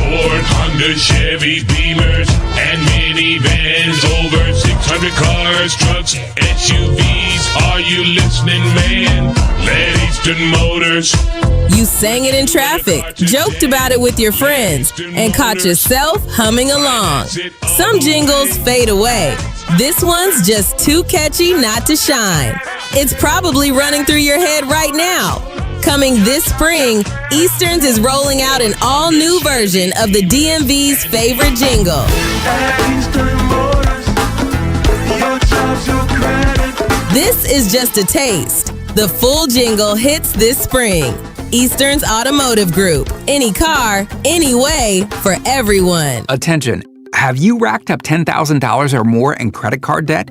Ford, Honda, Chevy, Beamers, and minivans. Over 600 cars, trucks, SUVs. Are you listening, man? Let Eastern Motors. You sang it in traffic, joked about it with your friends, and caught yourself humming along. Some jingles fade away. This one's just too catchy not to shine. It's probably running through your head right now. Coming this spring, Easterns is rolling out an all-new version of the DMV's favorite jingle. This is just a taste. The full jingle hits this spring. Easterns Automotive Group. Any car, any way, for everyone. Attention. Have you racked up $10,000 or more in credit card debt?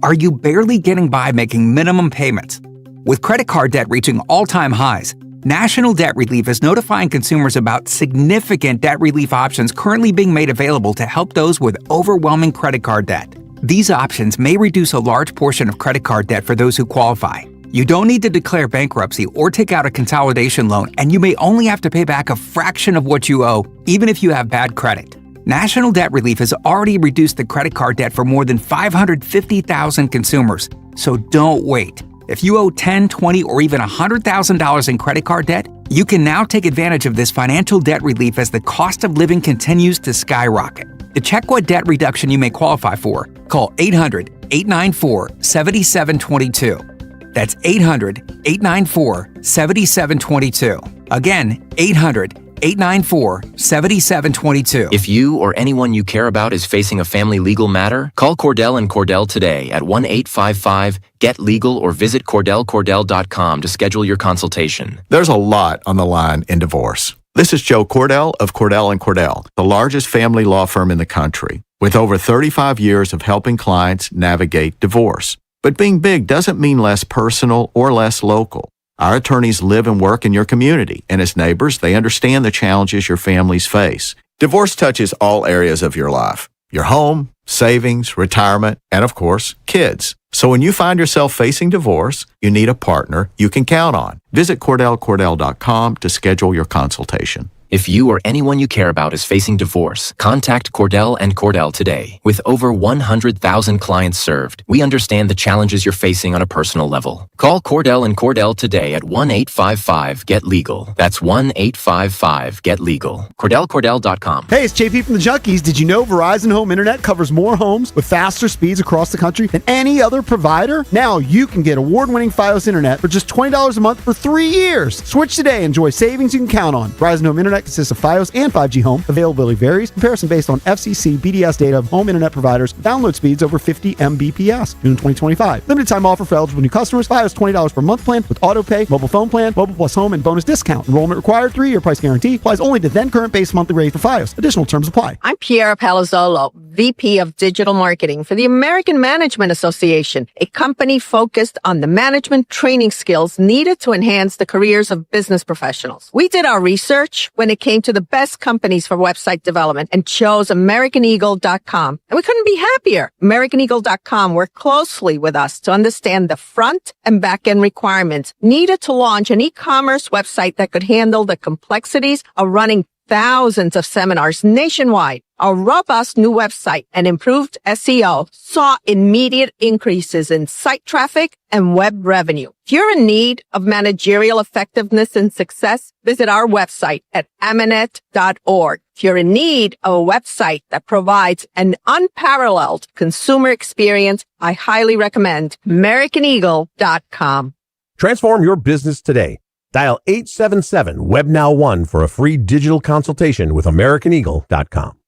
Are you barely getting by making minimum payments? With credit card debt reaching all-time highs, National Debt Relief is notifying consumers about significant debt relief options currently being made available to help those with overwhelming credit card debt. These options may reduce a large portion of credit card debt for those who qualify. You don't need to declare bankruptcy or take out a consolidation loan, and you may only have to pay back a fraction of what you owe, even if you have bad credit. National Debt Relief has already reduced the credit card debt for more than 550,000 consumers. So don't wait. If you owe $10, $20, or even $100,000 in credit card debt, you can now take advantage of this financial debt relief as the cost of living continues to skyrocket. To check what debt reduction you may qualify for, call 800-894-7722. That's 800-894-7722. Again, 800-894-7722. If you or anyone you care about is facing a family legal matter, call Cordell and Cordell today at 1-855-GET-LEGAL or visit CordellCordell.com to schedule your consultation. There's a lot on the line in divorce. This is Joe Cordell of Cordell & Cordell, the largest family law firm in the country, with over 35 years of helping clients navigate divorce. But being big doesn't mean less personal or less local. Our attorneys live and work in your community, and as neighbors, they understand the challenges your families face. Divorce touches all areas of your life: your home, savings, retirement, and of course, kids. So when you find yourself facing divorce, you need a partner you can count on. Visit CordellCordell.com to schedule your consultation. If you or anyone you care about is facing divorce, contact Cordell and Cordell today. With over 100,000 clients served, we understand the challenges you're facing on a personal level. Call Cordell and Cordell today at 1-855-GET-LEGAL. That's 1-855-GET-LEGAL. CordellCordell.com. Hey, it's JP from the Junkies. Did you know Verizon Home Internet covers more homes with faster speeds across the country than any other provider? Now you can get award-winning Fios Internet for just $20 a month for 3 years. Switch today and enjoy savings you can count on. Verizon Home Internet consists of Fios and 5G Home. Availability varies. Comparison based on FCC BDS data of home internet providers. Download speeds over 50 Mbps. June 2025. Limited time offer for eligible new customers. Fios $20 per month plan with auto pay, mobile phone plan, mobile plus home, and bonus discount. Enrollment required. 3-year price guarantee. Applies only to then current base monthly rate for Fios. Additional terms apply. I'm Piera Palazzolo, VP of Digital Marketing for the American Management Association, a company focused on the management training skills needed to enhance the careers of business professionals. We did our research when it came to the best companies for website development and chose AmericanEagle.com. And we couldn't be happier. AmericanEagle.com worked closely with us to understand the front and back end requirements needed to launch an e-commerce website that could handle the complexities of running thousands of seminars nationwide. Our robust new website and improved SEO saw immediate increases in site traffic and web revenue. If you're in need of managerial effectiveness and success, visit our website at amanet.org. If you're in need of a website that provides an unparalleled consumer experience, I highly recommend AmericanEagle.com. Transform your business today. Dial 877-WebNow1 for a free digital consultation with AmericanEagle.com.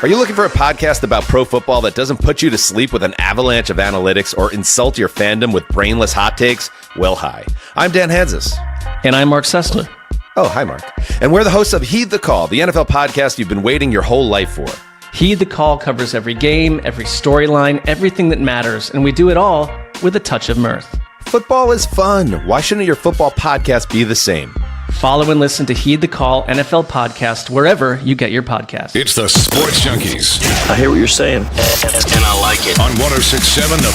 Are you looking for a podcast about pro football that doesn't put you to sleep with an avalanche of analytics or insult your fandom with brainless hot takes? Well, hi. I'm Dan Hansis. And I'm Mark Sessler. Oh, hi, Mark. And we're the hosts of Heed the Call, the NFL podcast you've been waiting your whole life for. Heed the Call covers every game, every storyline, everything that matters, and we do it all with a touch of mirth. Football is fun. Why shouldn't your football podcast be the same? Follow and listen to Heed the Call NFL podcast wherever you get your podcasts. It's the Sports Junkies. I hear what you're saying. And I like it. On 106.7 The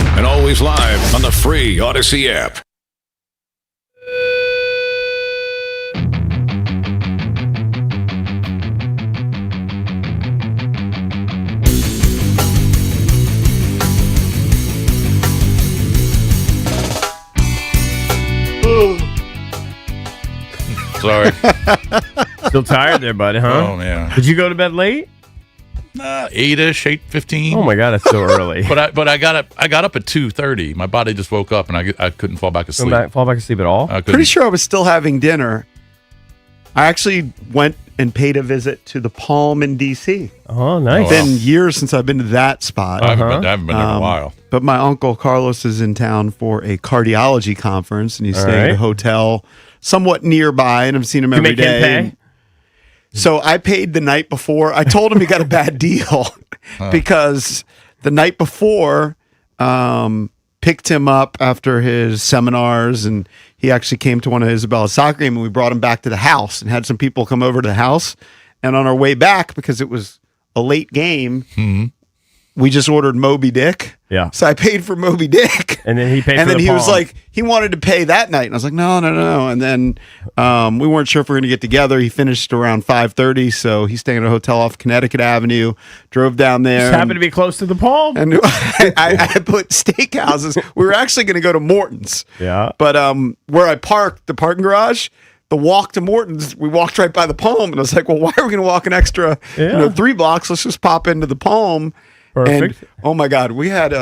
Fan. And always live on the free Odyssey app. Sorry. Still tired there, buddy, huh? Oh, man. Did you go to bed late? 8-ish, 8:15. Oh my God, that's so early. but I got up at 2:30. My body just woke up and I couldn't fall back asleep. Fall back asleep at all? Pretty sure I was still having dinner. I actually went and paid a visit to the Palm in D.C. Oh, nice. It's been years since I've been to that spot. I haven't been there in a while. But my uncle Carlos is in town for a cardiology conference, and he's staying at a hotel somewhat nearby, and I've seen him every day. So I paid the night before. I told him he got a bad deal because the night before picked him up after his seminars, and he actually came to one of Isabella's soccer games, and we brought him back to the house and had some people come over to the house. And on our way back, because it was a late game, we just ordered Moby Dick. Yeah. So I paid for Moby Dick. And then he paid and for then the he was Palm. like, he wanted to pay that night. And I was like, no. And then we weren't sure if we were going to get together. He finished around 5:30. So he's staying at a hotel off Connecticut Avenue, drove down there. Just happened to be close to the Palm. And I put steakhouses. We were actually going to go to Morton's. Yeah. But where I parked, the parking garage, the walk to Morton's, we walked right by the Palm. And I was like, well, why are we going to walk an extra 3 blocks? Let's just pop into the Palm. Perfect. And, oh, my God. We had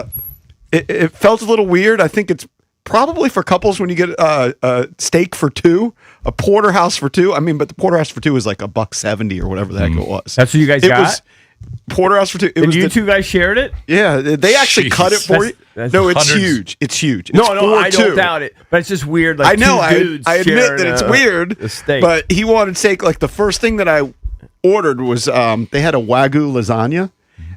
it felt a little weird. I think it's probably for couples when you get a steak for two, a porterhouse for two. I mean, but the porterhouse for two is like $1.70 or whatever the heck it was. That's what you guys got? Was porterhouse for two. It And was you two guys shared it? Yeah, they actually cut it for you. No, it's hundreds. huge. It's huge. It's No, I 4-2. don't doubt it. But it's just weird. Like I know. two dudes I admit sharing that it's a weird. steak. But he wanted steak. Like the first thing that I ordered was they had a Wagyu lasagna,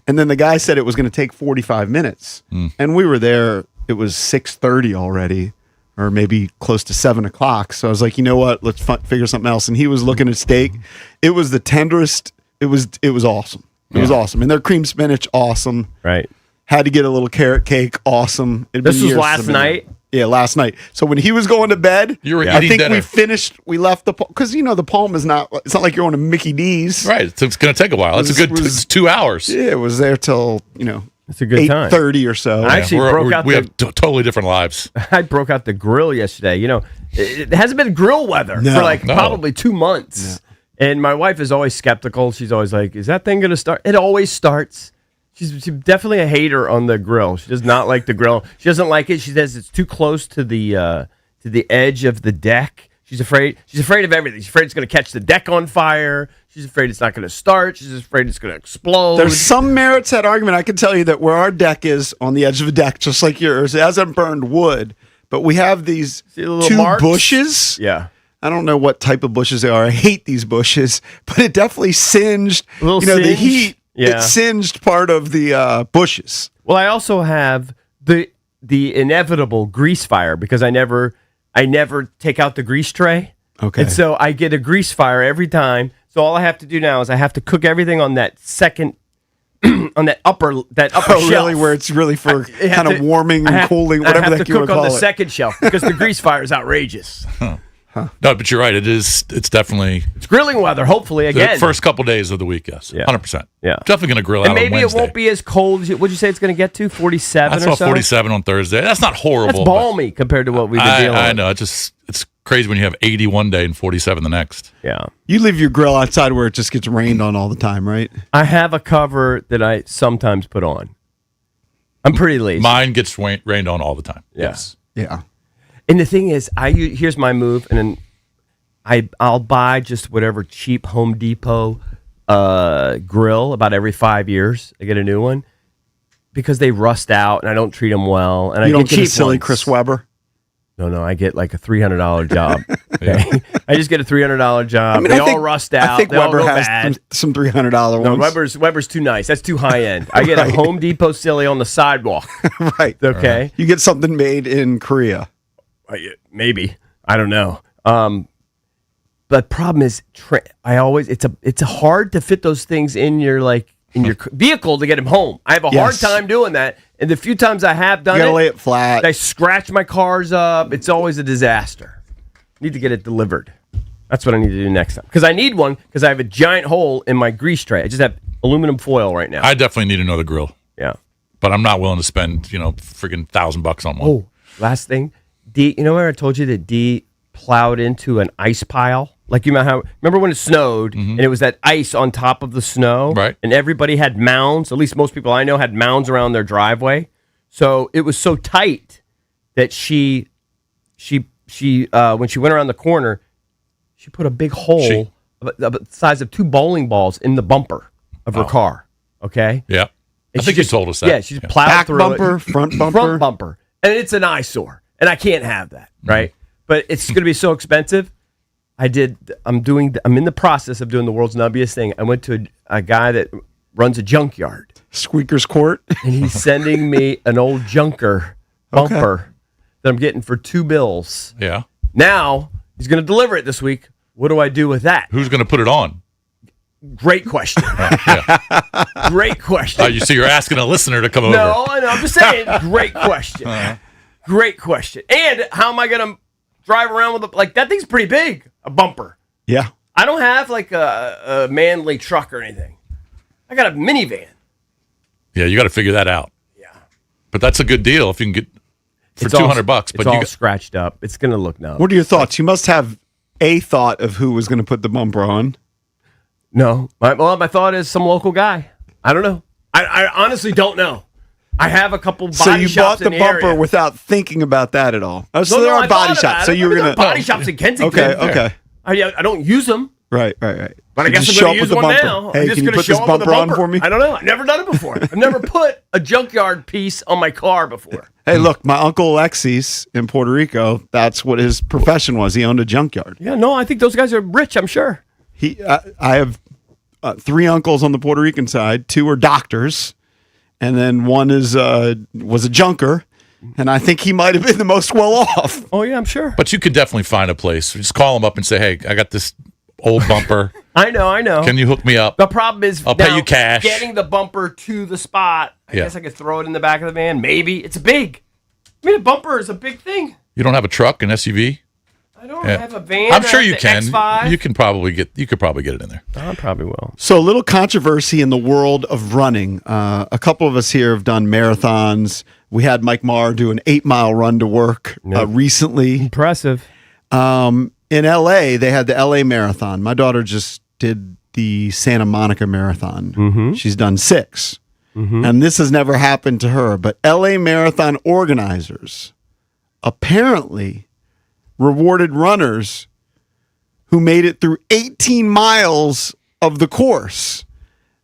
and then the guy said it was going to take 45 minutes, and we were there. It was 6:30 already, or maybe close to 7 o'clock. So I was like, you know what? Let's figure something else. And he was looking at steak. It was the tenderest. It was awesome. It was awesome. And their cream spinach, awesome. Right. Had to get a little carrot cake, awesome. It'd This been was years last since I've been there. night? Yeah, last night. So when he was going to bed, You were I eating think dinner. we finished. We left the because the Palm is not. It's not like you're on a Mickey D's. Right. It's going to take a while. It's a good it's 2 hours. Yeah, it was there till It's a good time. 8:30 or so. I actually broke out. We have totally different lives. I broke out the grill yesterday. It hasn't been grill weather for probably 2 months. And my wife is always skeptical. She's always like, "Is that thing going to start?" It always starts. She's definitely a hater on the grill. She does not like the grill. She doesn't like it. She says it's too close to the edge of the deck. She's afraid. She's afraid of everything. She's afraid it's going to catch the deck on fire. She's afraid it's not going to start. She's afraid it's going to explode. There's some merit to that argument. I can tell you that where our deck is on the edge of a deck, just like yours, it hasn't burned wood, but we have these two marks? bushes. Yeah. I don't know what type of bushes they are. I hate these bushes, but it definitely singed. A little the singe? heat. Yeah. It singed part of the bushes. Well, I also have the inevitable grease fire because I never take out the grease tray. Okay. And so I get a grease fire every time. So all I have to do now is I have to cook everything on that second on that upper Oh, shelf. really? Where it's really for kind of warming and cooling, whatever I the have heck to you want cook to on call the it. second shelf because the grease fire is outrageous. No, but you're right. It's definitely It's grilling weather, hopefully, the again. first couple days of the week. Yes, 100%. Yeah, definitely going to grill out. And maybe on it Wednesday. won't be as cold as what'd you say it's going to get to? 47 I or saw so? 47 on Thursday. That's not horrible. That's balmy compared to what we've been dealing I with. know. It's crazy when you have 80 one day and 47 the next. Yeah. You leave your grill outside where it just gets rained on all the time, right? I have a cover that I sometimes put on. I'm pretty lazy. Mine gets rained on all the time. Yeah. Yes. Yeah. And the thing is, here's my move, and then I'll buy just whatever cheap Home Depot grill about every 5 years. I get a new one because they rust out, and I don't treat them well. And You I don't get get a cheap silly ones. Chris Webber. No, I get like a $300 job. Okay? I just get a $300 job. They all rust out. I think they all Weber go has bad. some $300 No, ones. Weber's too nice. That's too high end. I get a Home Depot silly on the sidewalk. Right. Okay. You get something made in Korea. Maybe. I don't know. But problem is, it's hard to fit those things in your vehicle to get them home. I have a hard time doing that, and the few times I have done You gotta lay it flat. I scratch my cars up. It's always a disaster. Need to get it delivered. That's what I need to do next time because I need one because I have a giant hole in my grease tray. I just have aluminum foil right now. I definitely need another grill. Yeah, but I'm not willing to spend freaking $1,000 on one. Oh, last thing, D. You know where I told you that D plowed into an ice pile? Like remember when it snowed and it was that ice on top of the snow, right? And everybody had mounds. At least most people I know had mounds around their driveway. So it was so tight that she when she went around the corner, she put a big hole the size of 2 bowling balls in the bumper of her car. Okay. Yeah. And I think you told us that. Yeah, she's plowed Back through bumper, it. front bumper. Front bumper. And it's an eyesore. And I can't have that, right? But it's going to be so expensive. I'm in the process of doing the world's nubbiest thing. I went to a guy that runs a junkyard. Squeaker's Court. And he's sending me an old junker bumper that I'm getting for $2. Yeah. Now, he's going to deliver it this week. What do I do with that? Who's going to put it on? Great question. Great question. So you're asking a listener to come over. No, I'm just saying. Great question. Great question. And how am I going to drive around with that thing's pretty big, a bumper. Yeah. I don't have like a manly truck or anything. I got a minivan. Yeah, you got to figure that out. Yeah. But that's a good deal if you can get for $200. But it's all scratched up. It's going to look nuts. What are your thoughts? You must have a thought of who was going to put the bumper on. No. My thought is some local guy. I don't know. I honestly don't know. I have a couple body shops. So you bought the in bumper area. without thinking about that at all. Oh, so No, there are I body thought shops. about So it. you were There going are body shops in Kensington. Okay. I don't use them. Right. But I You guess just I'm show going up to use with the one bumper. now. Hey, I'm just can you going to put show this up with a bumper on bumper for me? I don't know. I've never done it before. I've never put a junkyard piece on my car before. Hey, look, my uncle Alexis in Puerto Rico, that's what his profession was. He owned a junkyard. Yeah, no, I think those guys are rich, I'm sure. I have 3 uncles on the Puerto Rican side. 2 are doctors, and then one was a junker, and I think he might have been the most well off. Oh, yeah, I'm sure. But you could definitely find a place. Just call them up and say, hey, I got this old bumper. I know. Can you hook me up? The problem is I'll pay you cash. Getting the bumper to the spot. I Yeah. guess I could throw it in the back of the van. Maybe. It's big. I mean, a bumper is a big thing. You don't have a truck, an SUV? I don't have a van. I'm sure I have you the can. X5. You could probably get it in there. I probably will. So a little controversy in the world of running. A couple of us here have done marathons. We had Mike Marr do an 8-mile run to work recently. Impressive. In LA, they had the LA Marathon. My daughter just did the Santa Monica Marathon. Mm-hmm. She's done 6. And this has never happened to her. But LA Marathon organizers apparently rewarded runners who made it through 18 miles of the course.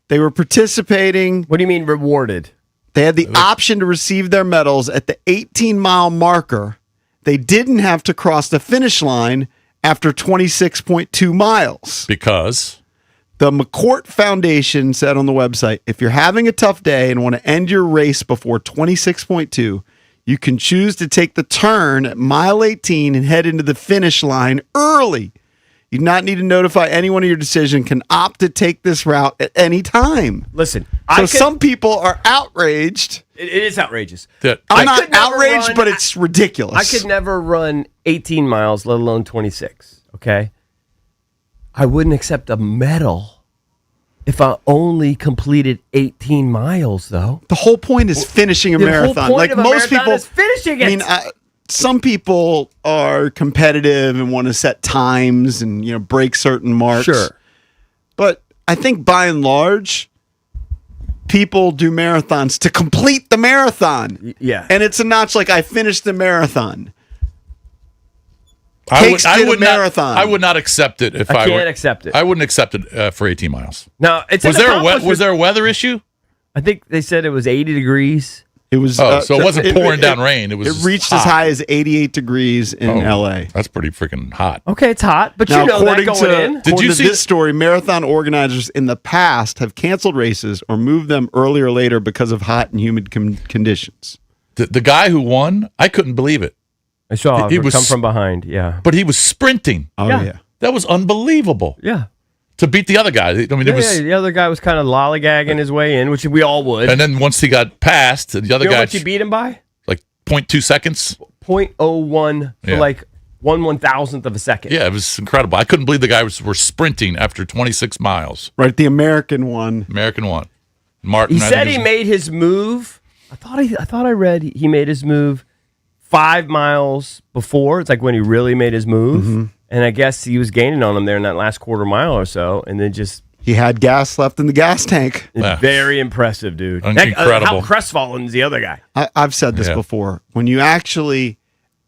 They were participating. What do you mean rewarded? They had the option to receive their medals at the 18-mile marker. They didn't have to cross the finish line after 26.2 miles. Because? The McCourt Foundation said on the website, if you're having a tough day and want to end your race before 26.2, you can choose to take the turn at mile 18 and head into the finish line early. You do not need to notify anyone of your decision, can opt to take this route at any time. Listen, some people are outraged. It is outrageous. I'm not outraged, but it's ridiculous. I could never run 18 miles, let alone 26. Okay? I wouldn't accept a medal if I only completed 18 miles, though. The whole point is finishing a marathon. Whole point of a most marathon people is finishing it. I mean, some people are competitive and want to set times and break certain marks. Sure. But I think by and large, people do marathons to complete the marathon. Yeah. And it's a notch like I finished the marathon. I would not accept it if I can't accept it. I wouldn't accept it for 18 miles. Now, it's was there a weather issue? I think they said it was 80 degrees. It was so it wasn't pouring down rain. It reached hot. as high as 88 degrees in LA. That's pretty freaking hot. Okay, it's hot, but Now, you know that according going in. According to this story, marathon organizers in the past have canceled races or moved them earlier or later because of hot and humid conditions. The guy who won, I couldn't believe it. I saw he him was come from behind. Yeah, but he was sprinting. Oh yeah. That was unbelievable. Yeah. To beat the other guy. I mean, the other guy was kind of lollygagging his way in, which we all would. And then once he got past, the other you know guy. what you beat him by? Like 0.2 seconds. 0.01 for like 1/1000th of a second. Yeah, it was incredible. I couldn't believe the guy were sprinting after 26 miles. Right, the American one. Martin. He said he made his move. I thought I read he made his move 5 miles before. It's like when he really made his move. Mm-hmm. And I guess he was gaining on him there in that last quarter mile or so, and then just he had gas left in the gas tank. Very impressive, dude. Incredible. How crestfallen is the other guy? I've said this before. When you actually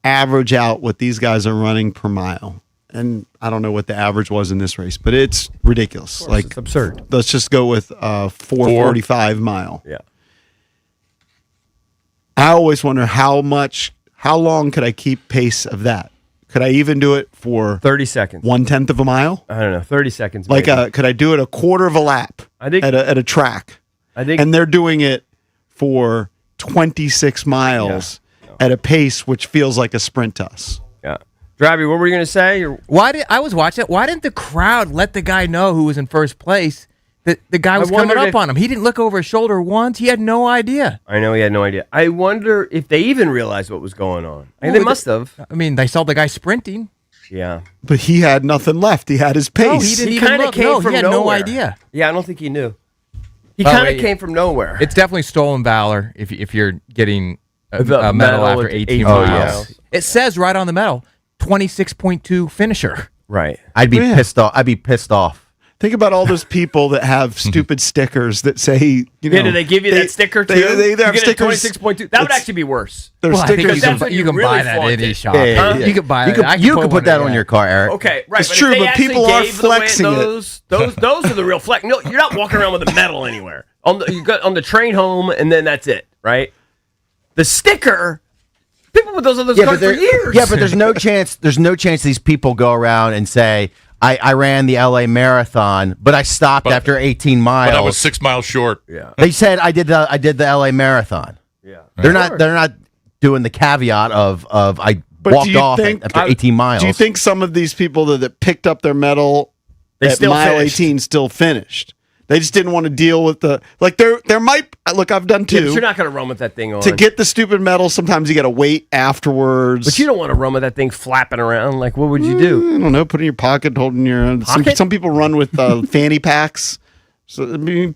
average out what these guys are running per mile, and I don't know what the average was in this race, but it's ridiculous. Like it's absurd. Let's just go with 4:45 mile. Yeah. I always wonder how long could I keep pace of that? Could I even do it for 30 seconds? 1/10 of a mile? I don't know, 30 seconds. Like, maybe. could I do it a quarter of a lap? I think at a track. I think, and they're doing it for 26 miles at a pace which feels like a sprint to us. Yeah. Drabby, what were you going to say? I was watching it. Why didn't the crowd let the guy know who was in first place that the guy was coming up on him? He didn't look over his shoulder once. He had no idea. I know he had no idea. I wonder if they even realized what was going on. They must have. I mean, they saw the guy sprinting. Yeah. But he had nothing left. He had his pace. No, he didn't even look. No, he had no idea. Yeah, I don't think he knew. He kind of came from nowhere. It's definitely stolen valor if you're getting a medal after 18 miles. Yeah. It says right on the medal, 26.2 finisher. Right. I'd be pissed off. I'd be pissed off. Think about all those people that have stupid stickers that say, you know. Yeah, do they give you that sticker too? They either have you get stickers. 26.2. That would actually be worse. Their stickers. You can buy that at any shop. You can buy that. You can put that on your car, Eric. Okay, right. It's true, but people are flexing those are the real flex. No, you're not walking around with a medal anywhere. You got on the train home, and then that's it, right? The sticker. People put those on those cars for years. Yeah, but there's no chance. There's no chance these people go around and say, I ran the LA Marathon, but I stopped after 18 miles. But I was 6 miles short. Yeah. They said I did the LA Marathon. Yeah. They're not doing the caveat of I walked off after 18 miles. Do you think some of these people that picked up their medal at mile 18 still finished? They just didn't want to deal with there might look. I've done two. Yeah, but you're not going to run with that thing on. To get the stupid medal, sometimes you got to wait afterwards. But you don't want to run with that thing flapping around. Like, what would you do? I don't know. Put it in your pocket, holding your. Some people run with fanny packs. So I mean,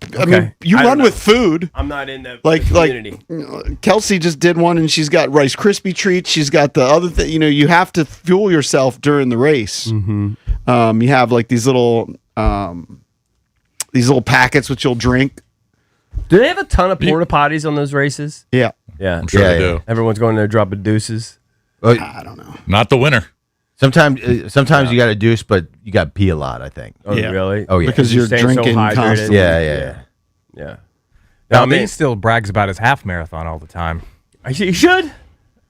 you run with food. I'm not in the community. Like Kelsey just did one, and she's got Rice Krispie treats. She's got the other thing. You know, you have to fuel yourself during the race. Mm-hmm. You have like these little packets which you'll drink. Do they have a ton of porta potties on those races? Yeah. Yeah. I'm sure they do. Everyone's going there dropping deuces. I don't know. Not the winner. Sometimes you got a deuce, but you got to pee a lot, I think. Oh, really? Oh, yeah. Because you're drinking constantly. Yeah. Now, he still brags about his half marathon all the time. He should.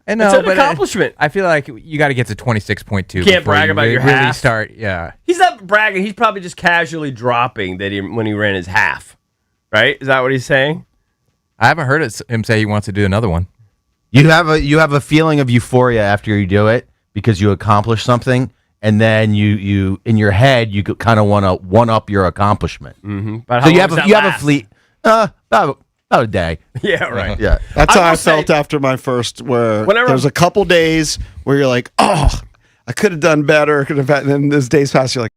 And no, it's an but accomplishment. I feel like you got to get to 26.2. You can't brag about your half. Yeah. He's not bragging. He's probably just casually dropping that when he ran his half. Right? Is that what he's saying? I haven't heard him say he wants to do another one. You have a feeling of euphoria after you do it because you accomplish something, and then you in your head you kind of want to one up your accomplishment. Mm-hmm. But so you have a fleet about a day. Yeah, right. Yeah, that's how I felt after my first. There's a couple days where you're like, oh, I could have done better. Could have. And then those days pass, you're like.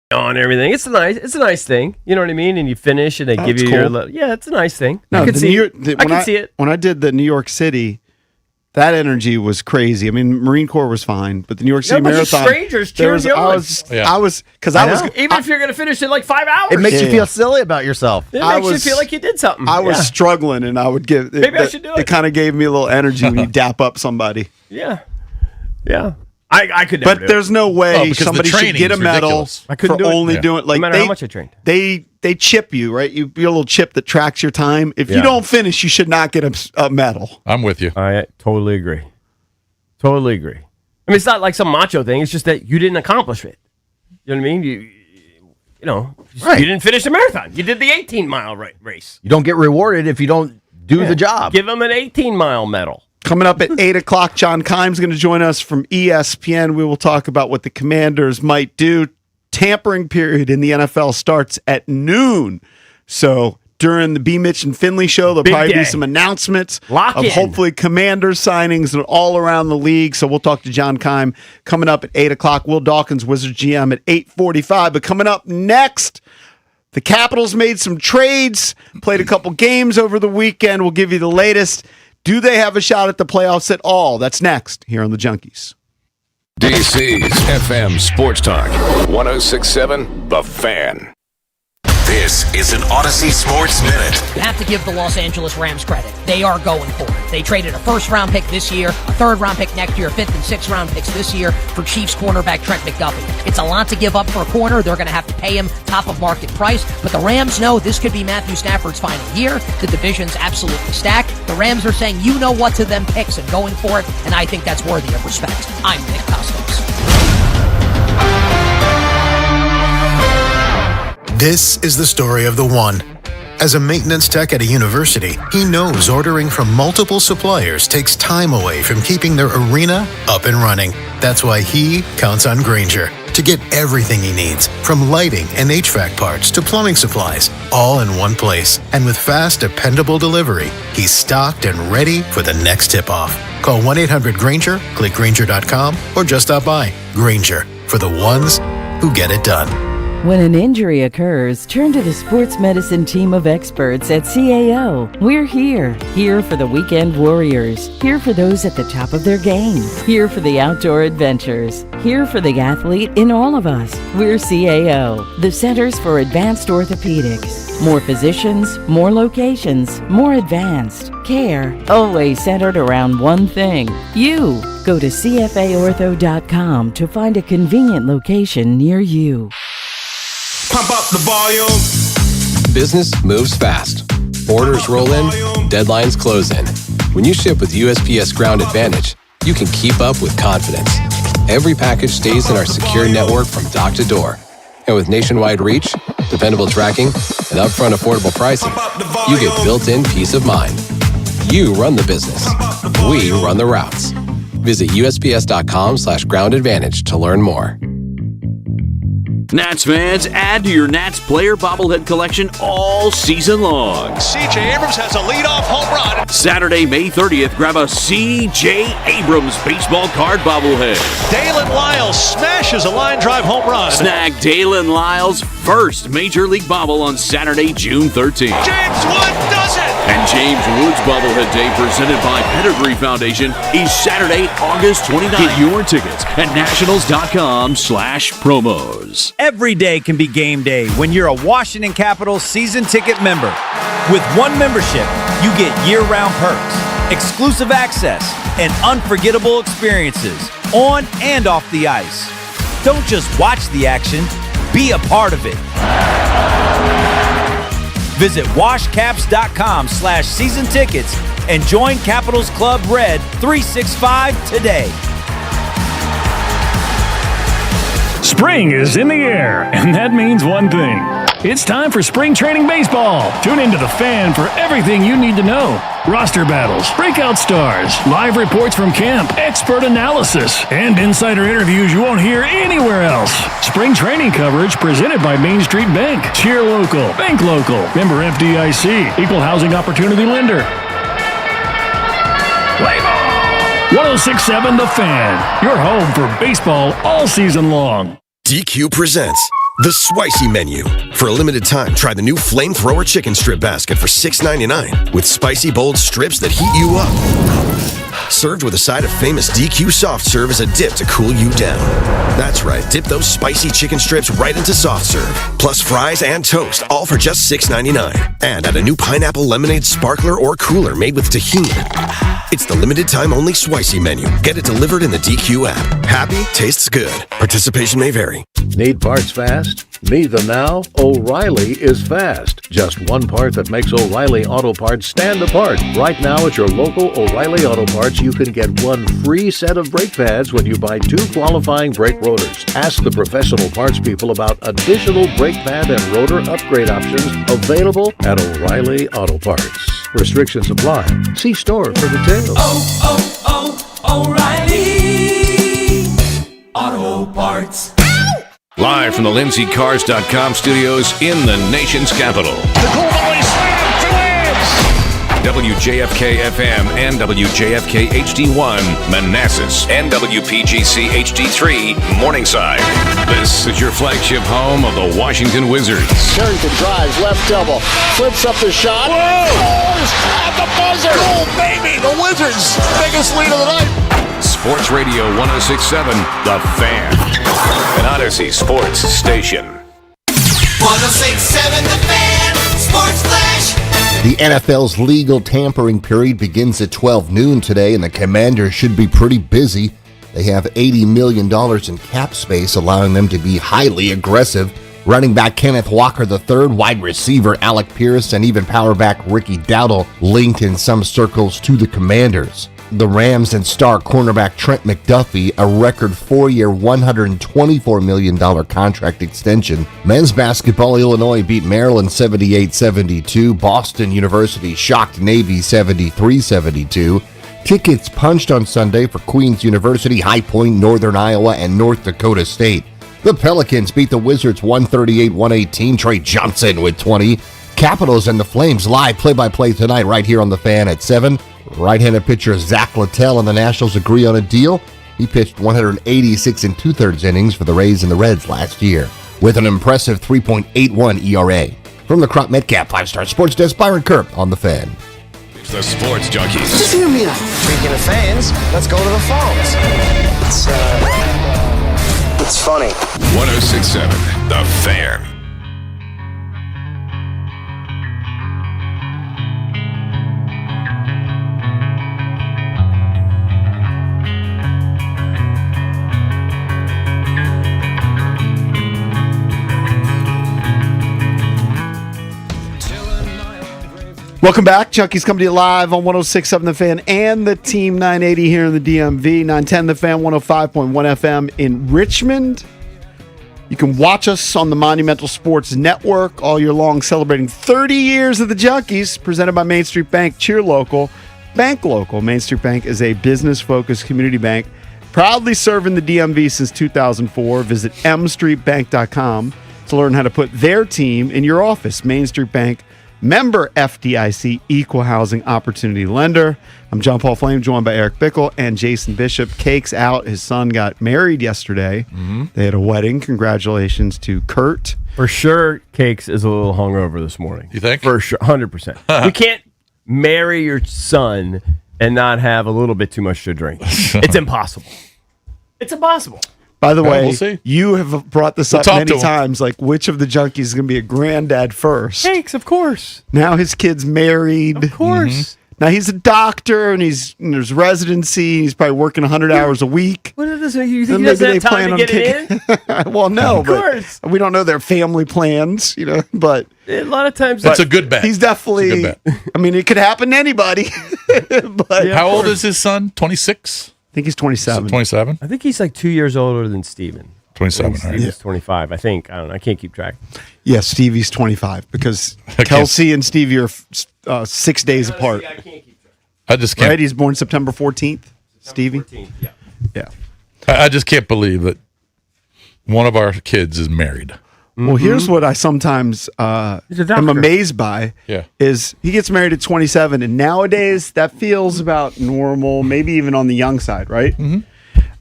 On everything, it's a nice thing. You know what I mean? And you finish, and they give you cool. your. It's a nice thing. No, I can see it. When I did the New York City, that energy was crazy. I mean, Marine Corps was fine, but the New York City Marathon, strangers cheering you on. I was even if you're going to finish in like 5 hours, it makes you feel silly about yourself. It makes you feel like you did something. I was struggling, and I would give. Maybe I should do it. It kind of gave me a little energy when you dap up somebody. Yeah. I could never. But there's no way somebody should get a medal for only doing like no matter how much I trained. They chip you, right? You be a little chip that tracks your time. If you don't finish, you should not get a medal. I'm with you. I totally agree. I mean, it's not like some macho thing. It's just that you didn't accomplish it. You know what I mean? You didn't finish the marathon. You did the 18-mile race. You don't get rewarded if you don't do the job. Give them an 18-mile medal. Coming up at 8 o'clock, John Keim's going to join us from ESPN. We will talk about what the Commanders might do. Tampering period in the NFL starts at noon. So during the B. Mitch and Finley show, there'll probably be some announcements of hopefully Commanders signings and all around the league. So we'll talk to John Keim coming up at 8 o'clock. Will Dawkins, Wizards GM, at 8:45. But coming up next, the Capitals made some trades, played a couple games over the weekend. We'll give you the latest. Do they have a shot at the playoffs at all? That's next here on the Junkies. DC's FM Sports Talk 106.7 The Fan. This is an Odyssey Sports Minute. You have to give the Los Angeles Rams credit. They are going for it. They traded a first-round pick this year, a third-round pick next year, a fifth and sixth-round picks this year for Chiefs cornerback Trent McDuffie. It's a lot to give up for a corner. They're going to have to pay him top-of-market price, but the Rams know this could be Matthew Stafford's final year. The division's absolutely stacked. The Rams are saying, you know what to them picks and going for it, and I think that's worthy of respect. I'm Nick Costos. This is the story of the one. As a maintenance tech at a university, he knows ordering from multiple suppliers takes time away from keeping their arena up and running. That's why he counts on Grainger to get everything he needs, from lighting and HVAC parts to plumbing supplies, all in one place. And with fast, dependable delivery, he's stocked and ready for the next tip-off. Call 1-800-GRAINGER, click Grainger.com, or just stop by. Grainger, for the ones who get it done. When an injury occurs, turn to the sports medicine team of experts at CAO. We're here for the weekend warriors, here for those at the top of their game, here for the outdoor adventures, here for the athlete in all of us. We're CAO, the Centers for Advanced Orthopedics. More physicians, more locations, more advanced care, always centered around one thing, you. Go to CFAortho.com to find a convenient location near you. Pump up the volume. Business moves fast. Orders roll in, deadlines close in. When you ship with USPS Ground Advantage, you can keep up with confidence. Every package stays in our secure network from dock to door. And with nationwide reach, dependable tracking, and upfront affordable pricing, you get built-in peace of mind. You run the business. We run the routes. Visit USPS.com/Ground Advantage to learn more. Nats fans, add to your Nats player bobblehead collection all season long. C.J. Abrams has a leadoff home run. Saturday, May 30th, grab a C.J. Abrams baseball card bobblehead. Dalen Lyles smashes a line drive home run. Snag Dalen Lyles' first Major League bobble on Saturday, June 13th. James Wood does it! And James Wood's Bobblehead Day, presented by Pedigree Foundation, is Saturday, August 29th. Get your tickets at nationals.com/promos. Every day can be game day when you're a Washington Capitals season ticket member. With one membership, you get year-round perks, exclusive access, and unforgettable experiences on and off the ice. Don't just watch the action, be a part of it. Visit washcaps.com/season tickets and join Capitals Club Red 365 today. Spring is in the air, and that means one thing. It's time for spring training baseball. Tune into The Fan for everything you need to know. Roster battles, breakout stars, live reports from camp, expert analysis, and insider interviews you won't hear anywhere else. Spring training coverage presented by Main Street Bank. Cheer local, bank local, member FDIC, equal housing opportunity lender. Play ball. 106.7 The Fan, your home for baseball all season long. DQ presents The Spicy Menu. For a limited time, try the new Flamethrower Chicken Strip Basket for $6.99 with spicy, bold strips that heat you up. Served with a side of famous DQ soft serve as a dip to cool you down. That's right, dip those spicy chicken strips right into soft serve. Plus fries and toast, all for just $6.99. And add a new pineapple lemonade sparkler or cooler made with tahini. It's the limited time only Spicy Menu. Get it delivered in the DQ app. Happy, tastes good. Participation may vary. Need parts fast? Need them now? O'Reilly is fast. Just one part that makes O'Reilly Auto Parts stand apart. Right now at your local O'Reilly Auto Parts, you can get one free set of brake pads when you buy 2 qualifying brake rotors. Ask the professional parts people about additional brake pad and rotor upgrade options available at O'Reilly Auto Parts. Restrictions apply. See store for details. O'Reilly Auto Parts. Live from the LindsayCars.com studios in the nation's capital. The goal volley slam for wins. WJFK FM and WJFK HD1 Manassas and WPGC HD3 Morningside. This is your flagship home of the Washington Wizards. Carrington drives, left elbow, flips up the shot. Whoa! Scores at the buzzer. Goal, baby! The Wizards' biggest lead of the night. Sports Radio 106.7 The Fan. An Odyssey Sports Station. 106.7 The Fan. Sports Flash. The NFL's legal tampering period begins at 12 noon today, and the Commanders should be pretty busy. They have $80 million in cap space, allowing them to be highly aggressive. Running back Kenneth Walker III, wide receiver Alec Pierce, and even power back Ricky Dowdle linked in some circles to the Commanders. the Rams and star cornerback Trent McDuffie a record 4-year, $124 million contract extension. Men's basketball, Illinois beat Maryland 78-72. Boston University shocked Navy 73-72. Tickets punched on Sunday for Queens University, High Point, Northern Iowa, and North Dakota State. The Pelicans beat the Wizards 138-118. Trey Johnson with 20. Capitals and the Flames live play-by-play tonight right here on The Fan at 7. Right-handed pitcher Zach Littell and the Nationals agree on a deal. He pitched 186 and 2/3 innings for the Rays and the Reds last year with an impressive 3.81 ERA. From the Crop Metcalf 5-Star Sports Desk, Byron Kerp on The Fan. It's the Sports Junkies. Just hear me out. Speaking of fans, let's go to the phones. It's funny. 106.7 The Fan. Welcome back. Chucky's coming to you live on 106.7 The Fan and the Team 980 here in the DMV. 910 The Fan, 105.1 FM in Richmond. You can watch us on the Monumental Sports Network all year long, celebrating 30 years of the Junkies, presented by Main Street Bank. Cheer local, bank local. Main Street Bank is a business-focused community bank, proudly serving the DMV since 2004. Visit mstreetbank.com to learn how to put their team in your office. Main Street Bank, member FDIC, equal housing opportunity lender. I'm John Paul Flame, joined by Eric Bickle and Jason Bishop. Cake's out. His son got married yesterday. They had a wedding. Congratulations to Kurt. For sure, Cakes is a little hungover this morning. You think? For sure, 100%. You can't marry your son and not have a little bit too much to drink. It's impossible. It's impossible. By the way, we'll see. You have brought this up many times, like which of the Junkies is going to be a granddad first. Cakes, of course. Now his kid's married. Of course. Now he's a doctor and there's residency. He's probably working 100 hours a week. What does this? You think he doesn't have time to get it in? Well, no, of course. But we don't know their family plans, but a lot of times that's a good bet. He's definitely. It's a good bet. I mean, it could happen to anybody. But how old is his son? 26. I think he's 27. 27. I think he's like 2 years older than Steven. 27. He's 25. I think. I don't know. I can't keep track. Yeah, Stevie's 25 because Kelsey and Stevie are 6 days apart. I can't keep track. I just can't. Right? He's born September 14th. Stevie. 14th, yeah. I just can't believe that one of our kids is married. Well, here's what I sometimes am amazed by. Yeah. Is he gets married at 27, and nowadays that feels about normal, maybe even on the young side, right?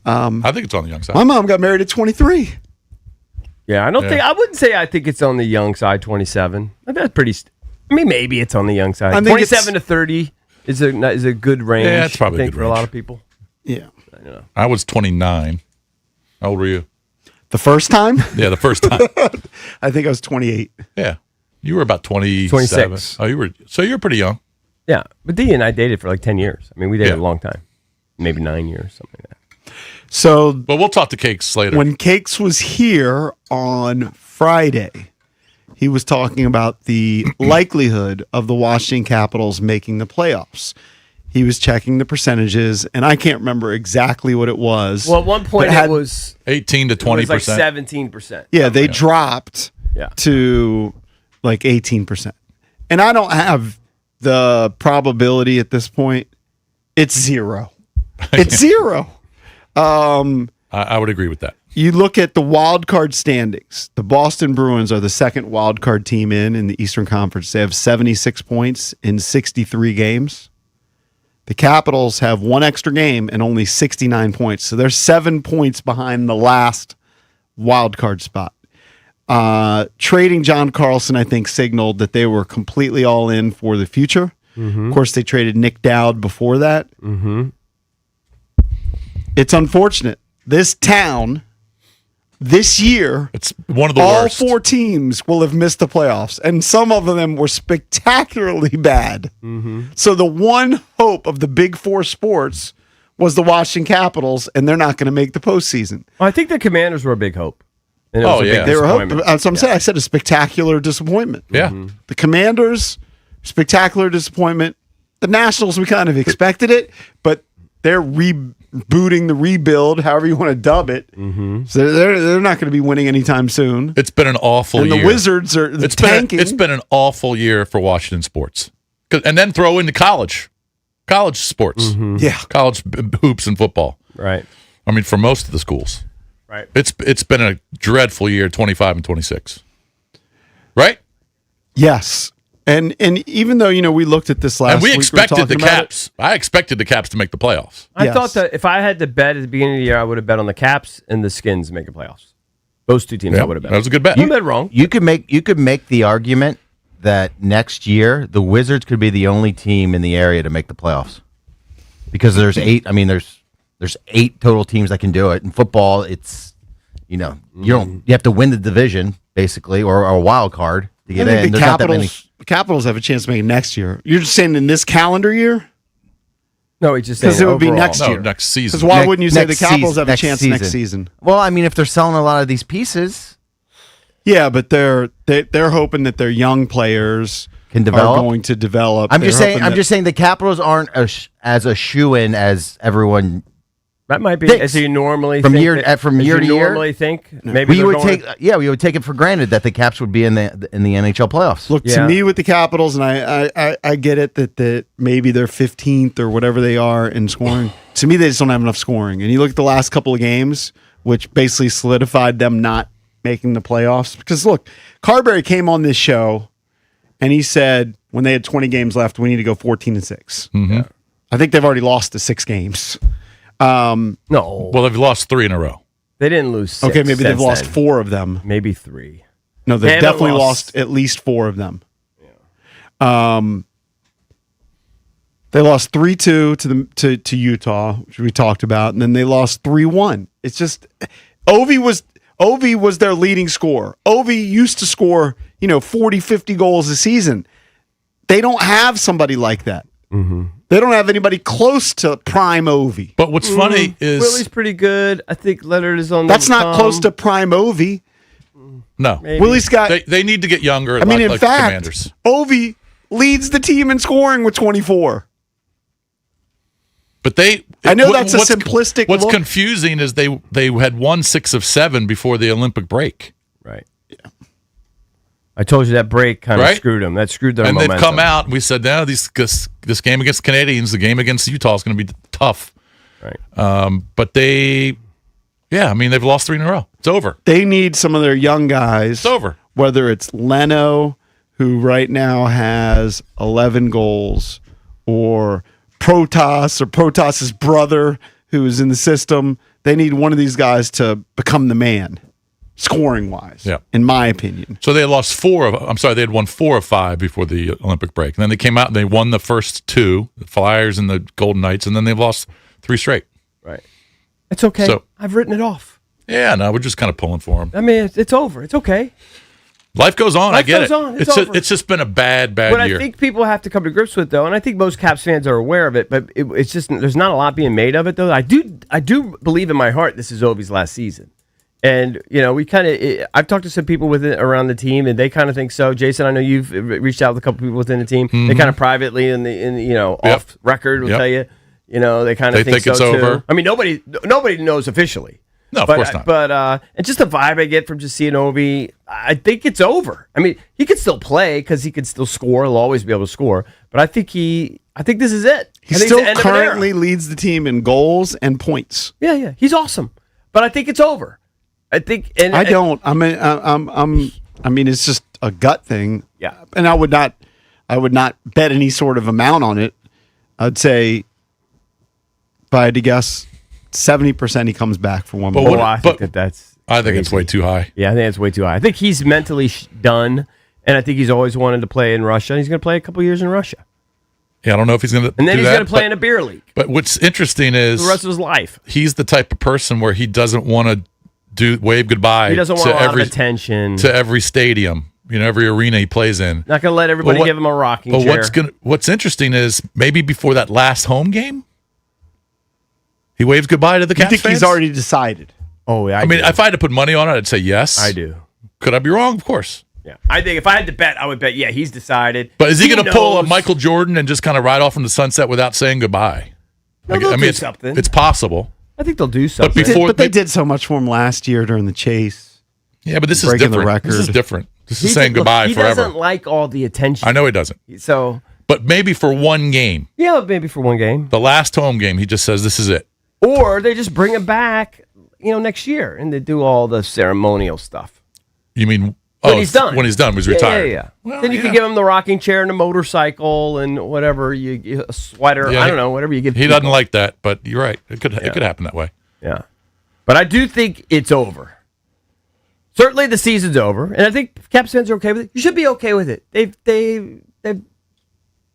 I think it's on the young side. My mom got married at 23. Yeah, I wouldn't say I think it's on the young side, 27. That's pretty. Maybe it's on the young side. 27 to 30 is a good range. Yeah, that's probably I think, a good for a lot range. of people. Yeah. I don't know. I was 29. How old were you? The first time? Yeah, the first time. I think I was 28. Yeah. You were about 27. 26. Oh, you're pretty young. Yeah, but Dee and I dated for like 10 years. I mean, we dated a long time. Maybe 9 years, something like that. So, but we'll talk to Cakes later. When Cakes was here on Friday, he was talking about the likelihood of the Washington Capitals making the playoffs. He was checking the percentages, and I can't remember exactly what it was. Well, at one point it was 18 to 20%. It was like 17%. Yeah, they dropped to like 18%. And I don't have the probability at this point. It's zero. It's zero. I would agree with that. You look at the wild card standings. The Boston Bruins are the second wild card team in the Eastern Conference. They have 76 points in 63 games. The Capitals have one extra game and only 69 points. So they're 7 points behind the last wild card spot. Trading John Carlson, I think, signaled that they were completely all in for the future. Of course, they traded Nick Dowd before that. It's unfortunate. This town, this year, it's one of the all worst. 4 teams will have missed the playoffs, and some of them were spectacularly bad. So the one hope of the Big Four sports was the Washington Capitals, and they're not going to make the postseason. Well, I think the Commanders were a big hope. And Oh, yeah. They were hope. disappointment. That's what I'm saying. I said a spectacular disappointment. Yeah. The Commanders, spectacular disappointment. The Nationals, we kind of expected it, but they're rebooting the rebuild, however you want to dub it. Mm-hmm. So they're not going to be winning anytime soon. It's been an awful and year. The Wizards are tanking. It's been an awful year for Washington sports. And then throw into college sports. Mm-hmm. Yeah. College hoops and football. Right. I mean, for most of the schools. Right. It's been a dreadful year, 25 and 26. Right? Yes. And even though, we looked at this last and we week, expected the Caps. I expected the Caps to make the playoffs. I thought that if I had to bet at the beginning of the year, I would have bet on the Caps and the Skins making playoffs. Those two teams I would have bet. That was a good bet. You bet wrong. You could make the argument that next year the Wizards could be the only team in the area to make the playoffs. Because there's 8, there's 8 total teams that can do it. In football, it's you have to win the division basically or a wild card to get in. The There's not that many. Capitals have a chance to make it next year. You're just saying in this calendar year? No, it's just because it would be overall. next year. Next season. Because why wouldn't you say the Capitals have a chance next season? Well, if they're selling a lot of these pieces, yeah, but they're hoping that their young players can develop. Are going to develop. I'm just saying the Capitals aren't as a shoe-in as everyone. That might be thinks. as you normally from think year that, from as year you to year. Normally think maybe we would take we would take it for granted that the Caps would be in the NHL playoffs. Look, to me with the Capitals, and I get it that maybe they're 15th or whatever they are in scoring. To me, they just don't have enough scoring. And you look at the last couple of games, which basically solidified them not making the playoffs. Because look, Carberry came on this show and he said when they had 20 games left, we need to go 14-6. Mm-hmm. Yeah. I think they've already lost the 6 games. No. Well, they've lost 3 in a row. They didn't lose 6. Okay, maybe they've lost 4 of them. Maybe 3. No, they've definitely lost at least 4 of them. Yeah. They lost 3-2 to Utah, which we talked about, and then they lost 3-1. It's just Ovi was their leading scorer. Ovi used to score, 40, 50 goals a season. They don't have somebody like that. Mm-hmm. They don't have anybody close to prime Ovi. But what's funny is Willie's pretty good. I think Leonard is on. That's not close to prime Ovi. No, maybe. Willie's got. They need to get younger. In like fact, Commanders. Ovi leads the team in scoring with 24. But I know that's a simplistic. What's look. confusing is they had won 6 of 7 before the Olympic break. Right. Yeah. I told you that break kind of screwed them. That screwed their momentum. And they've come out and we said, no, this game against the Canadians, the game against Utah is going to be tough. Right. But they've lost 3 in a row. It's over. They need some of their young guys. It's over. Whether it's Leno, who right now has 11 goals, or Protas's brother, who is in the system. They need one of these guys to become the man. Scoring wise, in my opinion. So they had lost 4 of. They had won 4 of 5 before the Olympic break, and then they came out and they won the first 2, the Flyers and the Golden Knights, and then they've lost 3 straight. Right. It's okay. So, I've written it off. Yeah, no, we're just kind of pulling for them. I mean, it's over. It's okay. Life goes on. I get it. It's just been a bad what year. I think people have to come to grips with, though, and I think most Caps fans are aware of it, but it's just there's not a lot being made of it, though. I do believe in my heart this is Ovi's last season. And, we kind of, I've talked to some people around the team, and they kind of think so. Jason, I know you've reached out with a couple people within the team. Mm-hmm. They kind of privately off record will tell you, they kind of think so, it's too. over. I mean, nobody knows officially. No, of course not. But and just the vibe I get from just seeing Ovi, I think it's over. I mean, he could still play because he could still score. He'll always be able to score. But I think this is it. He still currently leads the team in goals and points. Yeah. He's awesome. But I think it's over. I think, I don't. I mean, it's just a gut thing. Yeah, and I would not bet any sort of amount on it. I'd say, if I had to guess, 70% he comes back for one more. I think that's. I think it's way too high. Yeah, I think it's way too high. I think he's mentally done, and I think he's always wanted to play in Russia. And he's going to play a couple years in Russia. Yeah, I don't know if he's going to. And then he's going to play in a beer league. But what's interesting is the rest of his life. He's the type of person where he doesn't want to wave goodbye. He doesn't want a lot of attention to every stadium, every arena he plays in. Not going to let everybody give him a rocking chair. But what's interesting is maybe before that last home game, he waves goodbye to the Caps fans. You think he's already decided? Oh, yeah. I mean, if I had to put money on it, I'd say yes. I do. Could I be wrong? Of course. Yeah, I think if I had to bet, I would bet. Yeah, he's decided. But is he going to pull a Michael Jordan and just kind of ride off from the sunset without saying goodbye? No, they'll do something. It's possible. I think they'll do something. But they did so much for him last year during the chase. Yeah, but this is breaking different. the record. This is different. This is saying goodbye forever. He doesn't like all the attention. I know he doesn't. So, but maybe for one game. Yeah, maybe for one game. The last home game, he just says, "This is it." Or they just bring him back, next year, and they do all the ceremonial stuff. You mean when he's done? When he's done, when he's retired. Yeah. Well, then you can give him the rocking chair and a motorcycle and whatever a sweater. Yeah, I don't know, whatever you give. He doesn't like that, but you're right. It could happen that way. Yeah, but I do think it's over. Certainly, the season's over, and I think Caps fans are okay with it. You should be okay with it. They've been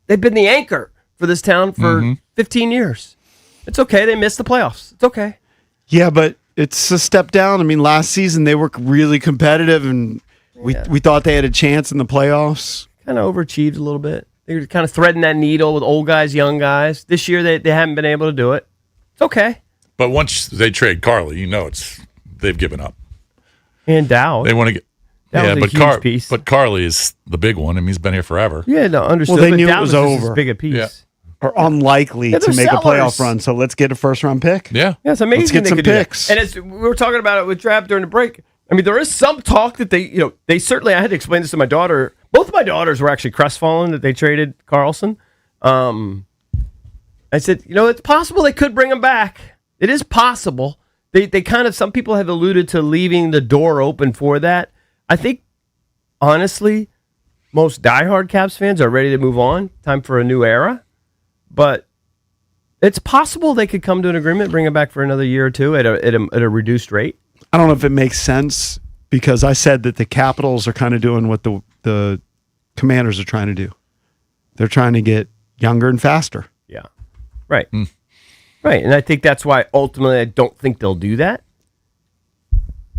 the anchor for this town for 15 years. It's okay. They missed the playoffs. It's okay. Yeah, but it's a step down. I mean, last season they were really competitive, and we thought they had a chance in the playoffs. Kind of overachieved a little bit. They were kind of threading that needle with old guys, young guys. This year they haven't been able to do it. It's okay. But once they trade Carly, they've given up. And Dow. They want to get. That was a huge piece. But Carly is the big one. I mean, he's been here forever. Yeah, no, understood. Well, they knew Dow it was over. As big a piece. Yeah. Are unlikely to make a playoff run, so let's get a first-round pick. Yeah. Yeah, it's amazing. Let's get they some could do that. picks. And we were talking about it with Drab during the break. I mean, there is some talk that they certainly, I had to explain this to my daughter. Both of my daughters were actually crestfallen that they traded Carlson. I said, it's possible they could bring him back. It is possible. They kind of, some people have alluded to leaving the door open for that. I think, honestly, most diehard Caps fans are ready to move on. Time for a new era. But it's possible they could come to an agreement, bring him back for another year or two at a reduced rate. I don't know if it makes sense because I said that the Capitals are kind of doing what the Commanders are trying to do. They're trying to get younger and faster. Yeah. Right. Right. And I think that's why ultimately I don't think they'll do that.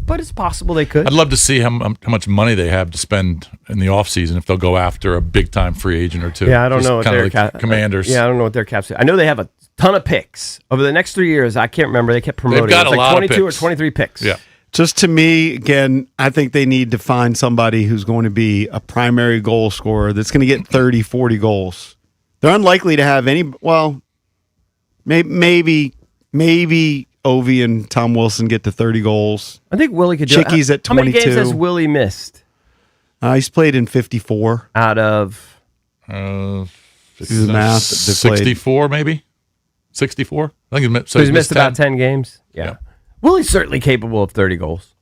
But it's possible they could. I'd love to see how much money they have to spend in the offseason if they'll go after a big-time free agent or two. Yeah, I don't know what their Commanders. Yeah, I don't know what their caps. I know they have a ton of picks over the next 3 years. I can't remember. They kept promoting. They've got a lot 22 of picks. or 23 picks. Yeah. Just to me, again, I think they need to find somebody who's going to be a primary goal scorer that's going to get 30, 40 goals. They're unlikely to have any. Well, maybe Ovi and Tom Wilson get to 30 goes. I think Willie could do it. Chicky's at 22. How many games has Willie missed? He's played in 54. Out of? Do the math. 64, maybe? 64? I think he's missed about 10 games? Yeah. Willie's certainly capable of 30 goals.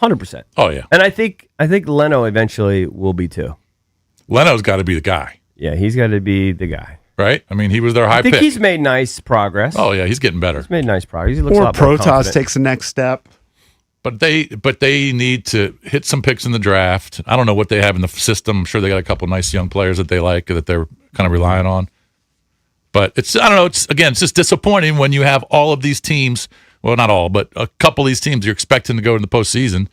100%. Oh, yeah. And I think Leno eventually will be too. Leno's got to be the guy. Yeah, he's got to be the guy. Right? I mean, he was their high pick. I think he's made nice progress. Oh, yeah, he's getting better. He's made nice progress. He looks a or lot more Protas confident. takes the next step. But they need to hit some picks in the draft. I don't know what they have in the system. I'm sure they got a couple nice young players that they like that they're kind of relying on. But I don't know. It's just disappointing when you have all of these teams. Well, not all, but a couple of these teams you're expecting to go in the postseason,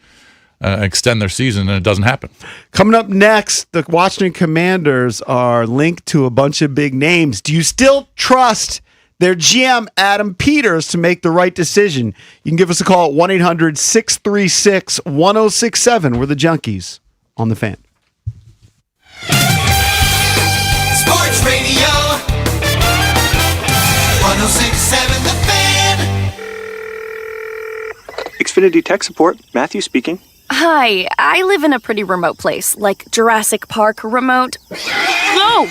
extend their season, and it doesn't happen. Coming up next, the Washington Commanders are linked to a bunch of big names. Do you still trust their GM, Adam Peters, to make the right decision? You can give us a call at 1-800-636-1067. We're the Junkies on The Fan. Sports Radio 1067 The Fan. Xfinity Tech Support, Matthew speaking. Hi, I live in a pretty remote place, like Jurassic Park remote. No!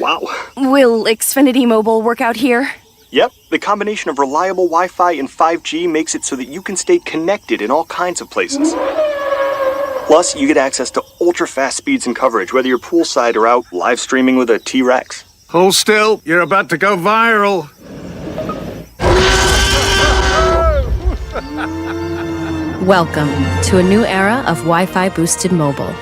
Wow. Will Xfinity Mobile work out here? Yep, the combination of reliable Wi-Fi and 5G makes it so that you can stay connected in all kinds of places. Plus, you get access to ultra-fast speeds and coverage, whether you're poolside or out live streaming with a T-Rex. Hold still, you're about to go viral. Welcome to a new era of Wi-Fi boosted mobile.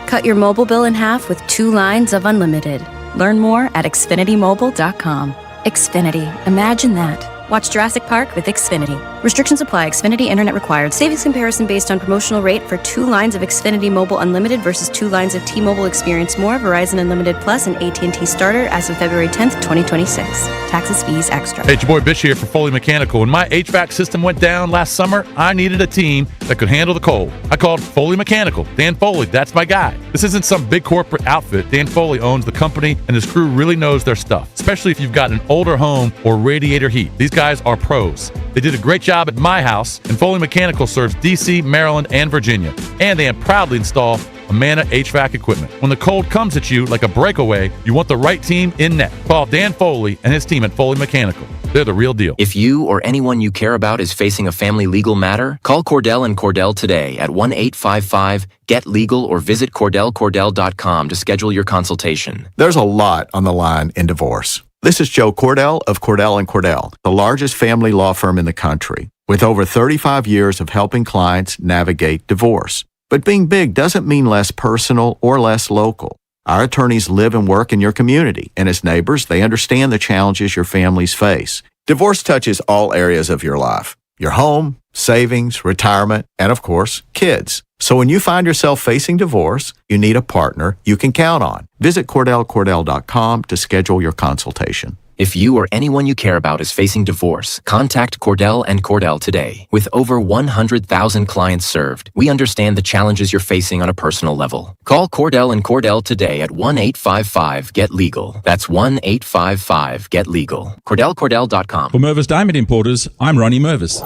Cut your mobile bill in half with 2 lines of unlimited. Learn more at xfinitymobile.com. Xfinity. Imagine that. Watch Jurassic Park with Xfinity. Restrictions apply. Xfinity Internet required. Savings comparison based on promotional rate for 2 lines of Xfinity Mobile Unlimited versus 2 lines of T-Mobile Experience More, Verizon Unlimited Plus, and AT&T Starter as of February 10th, 2026. taxes, fees, extra. Hey, it's your boy Bish here for Foley Mechanical. When my HVAC system went down last summer, I needed a team that could handle the cold. I called Foley Mechanical. Dan Foley, that's my guy. This isn't some big corporate outfit. Dan Foley owns the company, and his crew really knows their stuff, especially if you've got an older home or radiator heat. These guys are pros. They did a great job at my house, and Foley Mechanical serves D.C., Maryland, and Virginia. And they proudly install Amana HVAC equipment. When the cold comes at you like a breakaway, you want the right team in net. Call Dan Foley and his team at Foley Mechanical. They're the real deal. If you or anyone you care about is facing a family legal matter, call Cordell & Cordell today at 1-855-GET-LEGAL or visit CordellCordell.com to schedule your consultation. There's a lot on the line in divorce. This is Joe Cordell of Cordell & Cordell, the largest family law firm in the country, with over 35 years of helping clients navigate divorce. But being big doesn't mean less personal or less local. Our attorneys live and work in your community, and as neighbors, they understand the challenges your families face. Divorce touches all areas of your life: your home, savings, retirement, and of course, kids. So when you find yourself facing divorce, you need a partner you can count on. Visit CordellCordell.com to schedule your consultation. If you or anyone you care about is facing divorce, contact Cordell & Cordell today. With over 100,000 clients served, we understand the challenges you're facing on a personal level. Call Cordell & Cordell today at 1-855-GET-LEGAL. That's 1-855-GET-LEGAL. CordellCordell.com. For Mervis Diamond Importers, I'm Ronnie Mervis.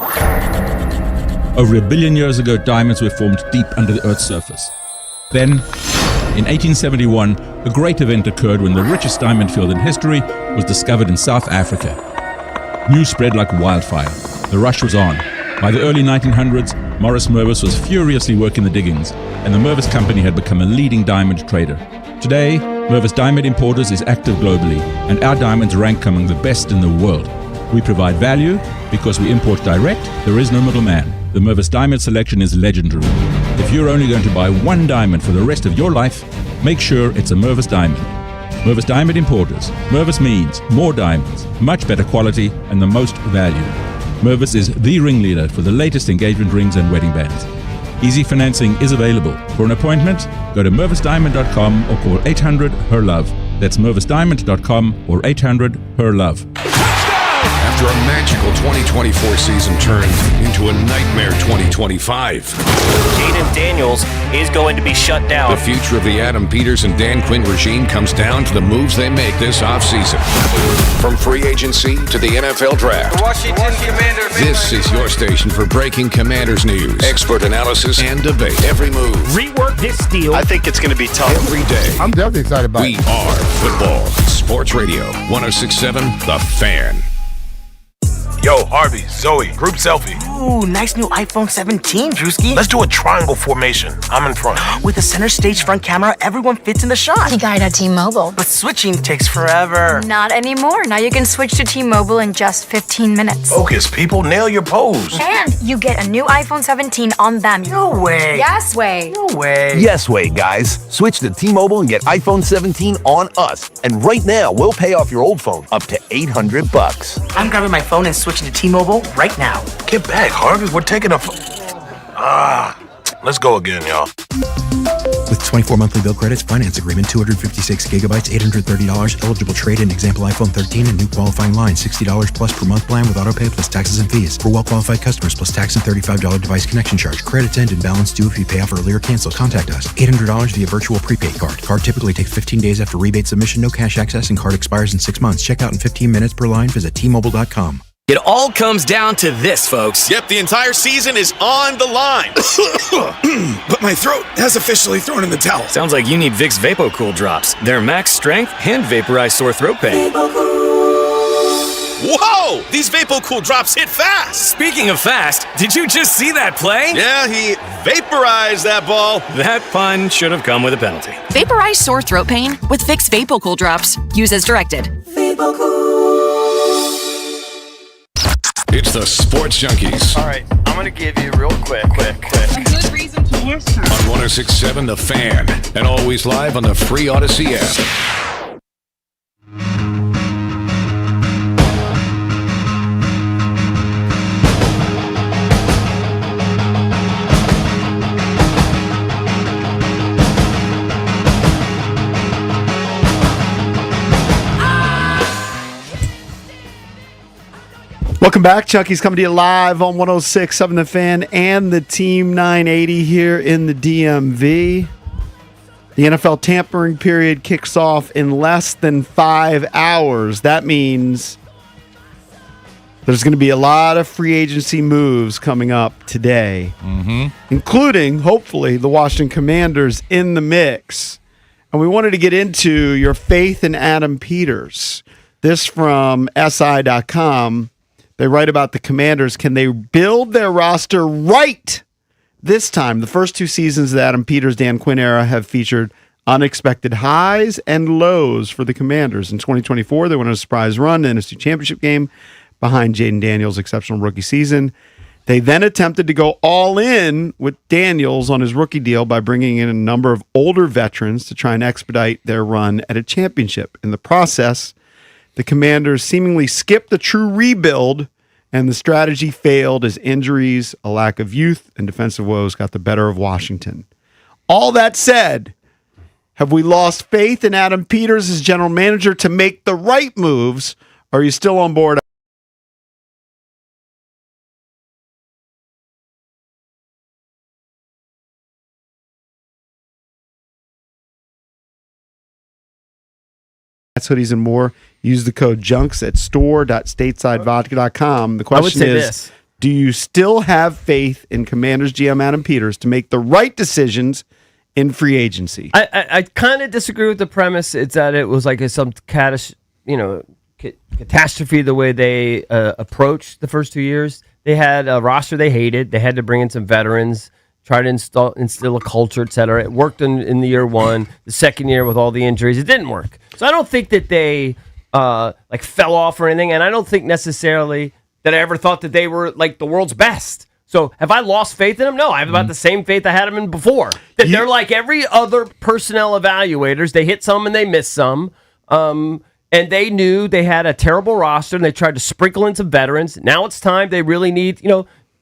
Over 1 billion years ago, diamonds were formed deep under the Earth's surface. Then, in 1871, a great event occurred when the richest diamond field in history was discovered in South Africa. News spread like wildfire. The rush was on. By the early 1900s, Morris Mervis was furiously working the diggings, and the Mervis Company had become a leading diamond trader. Today, Mervis Diamond Importers is active globally, and our diamonds rank among the best in the world. We provide value because we import direct. There is no middleman. The Mervis Diamond selection is legendary. If you're only going to buy one diamond for the rest of your life, make sure it's a Mervis Diamond. Mervis Diamond Importers. Mervis means more diamonds, much better quality, and the most value. Mervis is the ringleader for the latest engagement rings and wedding bands. Easy financing is available. For an appointment, go to mervisdiamond.com or call 800-HER-LOVE. That's mervisdiamond.com or 800-HER-LOVE. After a magical 2024 season turned into a nightmare 2025. Jaden Daniels is going to be shut down. The future of the Adam Peters and Dan Quinn regime comes down to the moves they make this offseason. From free agency to the NFL draft. The Washington Commanders. This is your station for breaking Commanders news, expert analysis, and debate. Every move. Rework this deal. I think it's going to be tough. Every day. I'm definitely excited about We are football. Sports Radio 106.7 The Fan. Yo, Harvey, Zoe, group selfie. Ooh, nice new iPhone 17, Drewski. Let's do a triangle formation. I'm in front. With a center stage front camera, everyone fits in the shot. You got it at T-Mobile. But switching takes forever. Not anymore. Now you can switch to T-Mobile in just 15 minutes. Focus, people. Nail your pose. And you get a new iPhone 17 on them. No way. Yes way. No way. Yes way, guys. Switch to T-Mobile and get iPhone 17 on us. And right now, we'll pay off your old phone up to $800. I'm grabbing my phone and switching to T-Mobile right now. Get back, Harvey. We're taking a... let's go again, y'all. With 24 monthly bill credits, finance agreement, 256 gigabytes, $830, eligible trade-in, example iPhone 13 and new qualifying line, $60 plus per month plan with auto pay plus taxes and fees. For well-qualified customers plus tax and $35 device connection charge. Credits end and balance due if you pay off early or cancel. Contact us. $800 via virtual prepaid card. Card typically takes 15 days after rebate submission, no cash access, and card expires in 6 months. Check out in 15 minutes per line. Visit T-Mobile.com. It all comes down to this, folks. Yep, the entire season is on the line. But my throat has officially thrown in the towel. Sounds like you need Vicks VapoCool drops. They're max strength and vaporize sore throat pain. Whoa! These VapoCool drops hit fast. Speaking of fast, did you just see that play? Yeah, he vaporized that ball. That pun should have come with a penalty. Vaporize sore throat pain with Vicks VapoCool drops. Use as directed. It's the Sports Junkies. All right, I'm going to give you real quick. A good reason to listen. On 106.7 The Fan, and always live on the free Odyssey app. Welcome back. Chucky's coming to you live on 106.7 The Fan and the Team 980 here in the DMV. The NFL tampering period kicks off in less than 5 hours. That means there's going to be a lot of free agency moves coming up today, including, hopefully, the Washington Commanders in the mix. And we wanted to get into your faith in Adam Peters. This from SI.com. They write about the Commanders. Can they build their roster right this time? The first 2 seasons of the Adam Peters, Dan Quinn era have featured unexpected highs and lows for the Commanders. In 2024, they went on a surprise run in the NFC Championship game behind Jaden Daniels' exceptional rookie season. They then attempted to go all in with Daniels on his rookie deal by bringing in a number of older veterans to try and expedite their run at a championship. In the process, the Commanders seemingly skipped the true rebuild, and the strategy failed as injuries, a lack of youth, and defensive woes got the better of Washington. All that said, have we lost faith in Adam Peters as general manager to make the right moves? Or are you still on board? That's hoodies and more. Use the code JUNKS at store.statesidevodka.com. The question is, do you still have faith in Commanders GM Adam Peters to make the right decisions in free agency? I kind of disagree with the premise. It's that it was like some catastrophe the way they approached the first 2 years. They had a roster they hated. They had to bring in some veterans, try to instill a culture, et cetera. It worked in the year 1. The second year with all the injuries, it didn't work. So I don't think that they fell off or anything, and I don't think necessarily that I ever thought that they were like the world's best. So have I lost faith in them? No, I have about the same faith I had them in before. That they're like every other personnel evaluators. They hit some and they miss some. And they knew they had a terrible roster, and they tried to sprinkle in some veterans. Now it's time. They really need,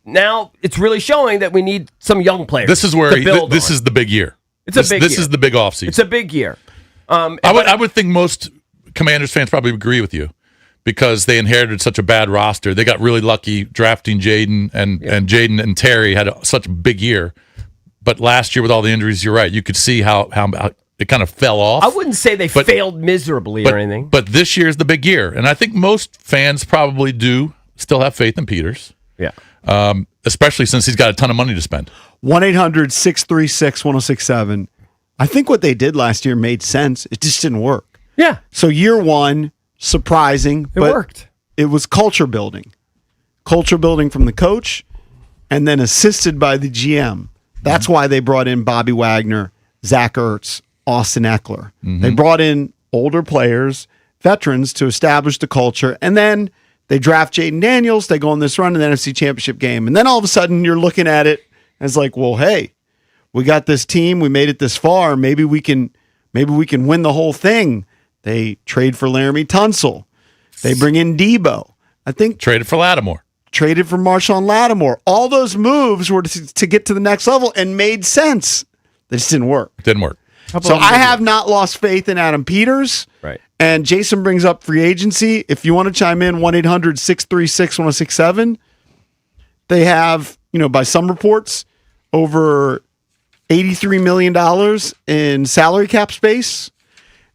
now it's really showing that we need some young players. This is where this is the big year. This is the big offseason. It's a big year. I would think most Commanders fans probably agree with you because they inherited such a bad roster. They got really lucky drafting Jaden, and Jaden and Terry had such a big year. But last year with all the injuries, you're right. You could see how it kind of fell off. I wouldn't say they failed miserably or anything. But this year's the big year. And I think most fans probably do still have faith in Peters. Yeah. Especially since he's got a ton of money to spend. 1-800-636-1067. I think what they did last year made sense. It just didn't work. Yeah. So year 1, surprising. It worked. It was culture building. Culture building from the coach and then assisted by the GM. That's why they brought in Bobby Wagner, Zach Ertz, Austin Eckler. They brought in older players, veterans to establish the culture, and then they draft Jaden Daniels. They go on this run in the NFC Championship game. And then all of a sudden you're looking at it and it's like, well, hey, we got this team. We made it this far. Maybe we can win the whole thing. They trade for Laramie Tonsel. They bring in Debo. I think traded for Lattimore. Traded for Marshawn Lattimore. All those moves were to get to the next level and made sense. They just didn't work. Didn't work. So I have not lost faith in Adam Peters. Right. And Jason brings up free agency. If you want to chime in, 1-800-636-1067. They have, by some reports, over $83 million in salary cap space.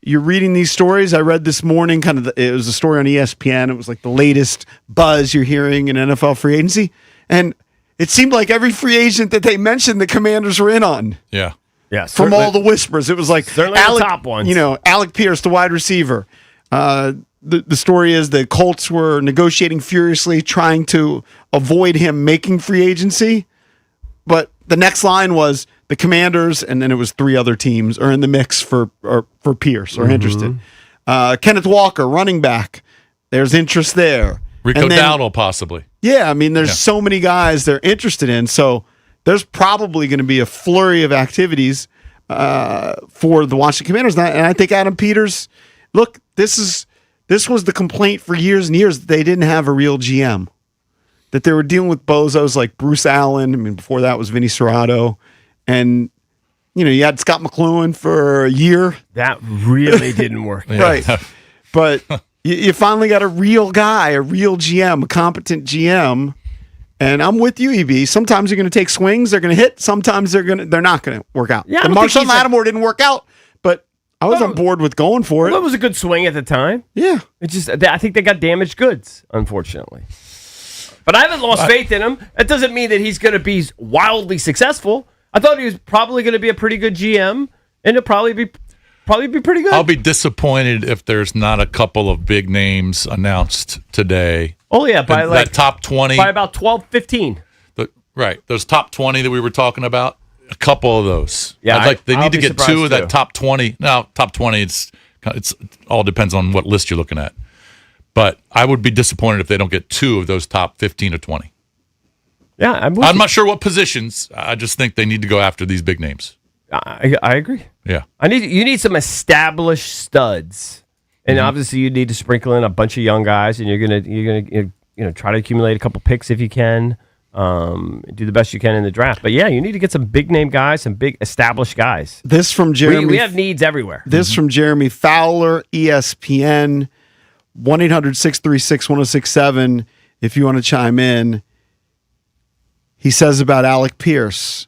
You're reading these stories. I read this morning, it was a story on ESPN. It was like the latest buzz you're hearing in NFL free agency. And it seemed like every free agent that they mentioned, the Commanders were in on. Yeah. Yeah. From all the whispers. It was like the top ones. Alec Pierce, the wide receiver. The story is the Colts were negotiating furiously, trying to avoid him making free agency. But the next line was the Commanders, and then it was 3 other teams are in the mix for Pierce or interested. Kenneth Walker, running back. There's interest there. Rico Dowdle, possibly. Yeah, there's so many guys they're interested in. So there's probably going to be a flurry of activities for the Washington Commanders. And I think Adam Peters, look, this was the complaint for years and years that they didn't have a real GM. That they were dealing with bozos like Bruce Allen. Before that was Vinny Serrato. And, you had Scott McLuhan for a year. That really didn't work. Right. But, You finally got a real guy, a real GM, a competent GM. And I'm with you, EB. Sometimes you're going to take swings. They're going to hit. Sometimes they're not going to work out. Yeah, and Marshawn Lattimore didn't work out, but I was on board with going for it. Well, that was a good swing at the time. Yeah. I think they got damaged goods, unfortunately. But I haven't lost faith in him. That doesn't mean that he's going to be wildly successful. I thought he was probably going to be a pretty good GM, and he'll probably be pretty good. I'll be disappointed if there's not a couple of big names announced today. Oh, yeah, by that top 20. By about 12, 15. Right. Those top 20 that we were talking about, a couple of those. Yeah, they need to get two of too. that top 20. Now, top 20, it's all depends on what list you're looking at. But I would be disappointed if they don't get two of those top 15 or 20. Yeah, I'm not sure what positions. I just think they need to go after these big names. I agree. Yeah. You need some established studs. And obviously, you need to sprinkle in a bunch of young guys, and you're gonna try to accumulate a couple picks if you can. Do the best you can in the draft. But yeah, you need to get some big name guys, some big established guys. This from Jeremy. We have needs everywhere. This from Jeremy Fowler, ESPN, 1-800-636-1067. If you want to chime in, he says about Alec Pierce.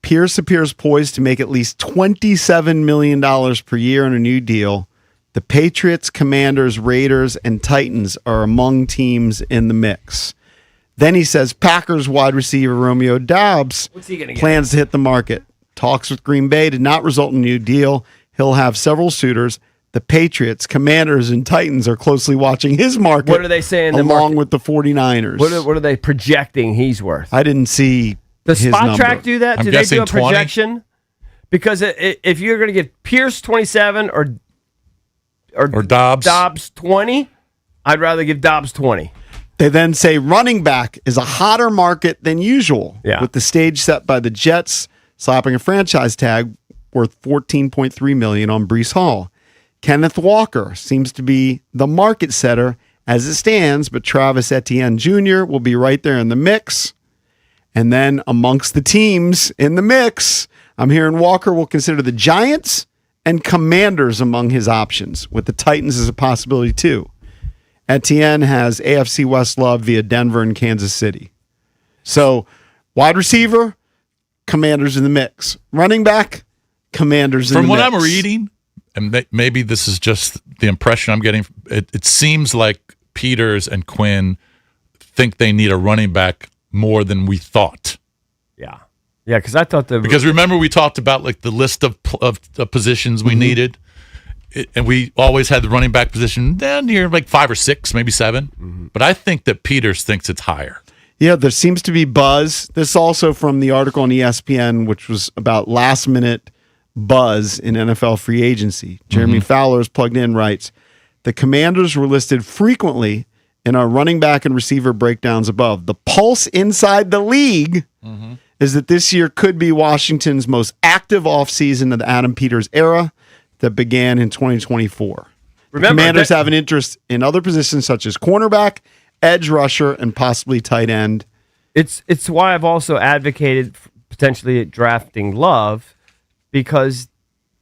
Pierce appears poised to make at least $27 million per year in a new deal. The Patriots, Commanders, Raiders, and Titans are among teams in the mix. Then he says Packers wide receiver Romeo Doubs plans to hit the market. Talks with Green Bay did not result in a new deal. He'll have several suitors. The Patriots, Commanders, and Titans are closely watching his market. What are they saying? Along with the 49ers. What are they projecting he's worth? I didn't see Does his Spot number. Track do that? I'm Do they do guessing a 20. projection? Because if you're going to get Pierce 27 or Dobbs 20, I'd rather give Dobbs 20. They then say running back is a hotter market than usual, with the stage set by the Jets slapping a franchise tag worth $14.3 million on Breece Hall. Kenneth Walker seems to be the market setter as it stands, but Travis Etienne Jr. will be right there in the mix. And then amongst the teams in the mix, I'm hearing Walker will consider the Giants and Commanders among his options, with the Titans as a possibility too. Etienne has AFC West love via Denver and Kansas City. So, wide receiver, Commanders in the mix. Running back, Commanders in the mix. From what I'm reading, and maybe this is just the impression I'm getting, it seems like Peters and Quinn think they need a running back more than we thought. Yeah. Yeah, because I thought because remember we talked about like the list of positions we needed, and we always had the running back position down near like 5 or 6, maybe 7. But I think that Peters thinks it's higher. Yeah, there seems to be buzz. This also from the article on ESPN, which was about last minute buzz in NFL free agency. Jeremy Fowler is plugged in, writes, the Commanders were listed frequently in our running back and receiver breakdowns above. The pulse inside the league is that this year could be Washington's most active offseason of the Adam Peters era that began in 2024. The Commanders have an interest in other positions such as cornerback, edge rusher, and possibly tight end. It's why I've also advocated potentially drafting Love, because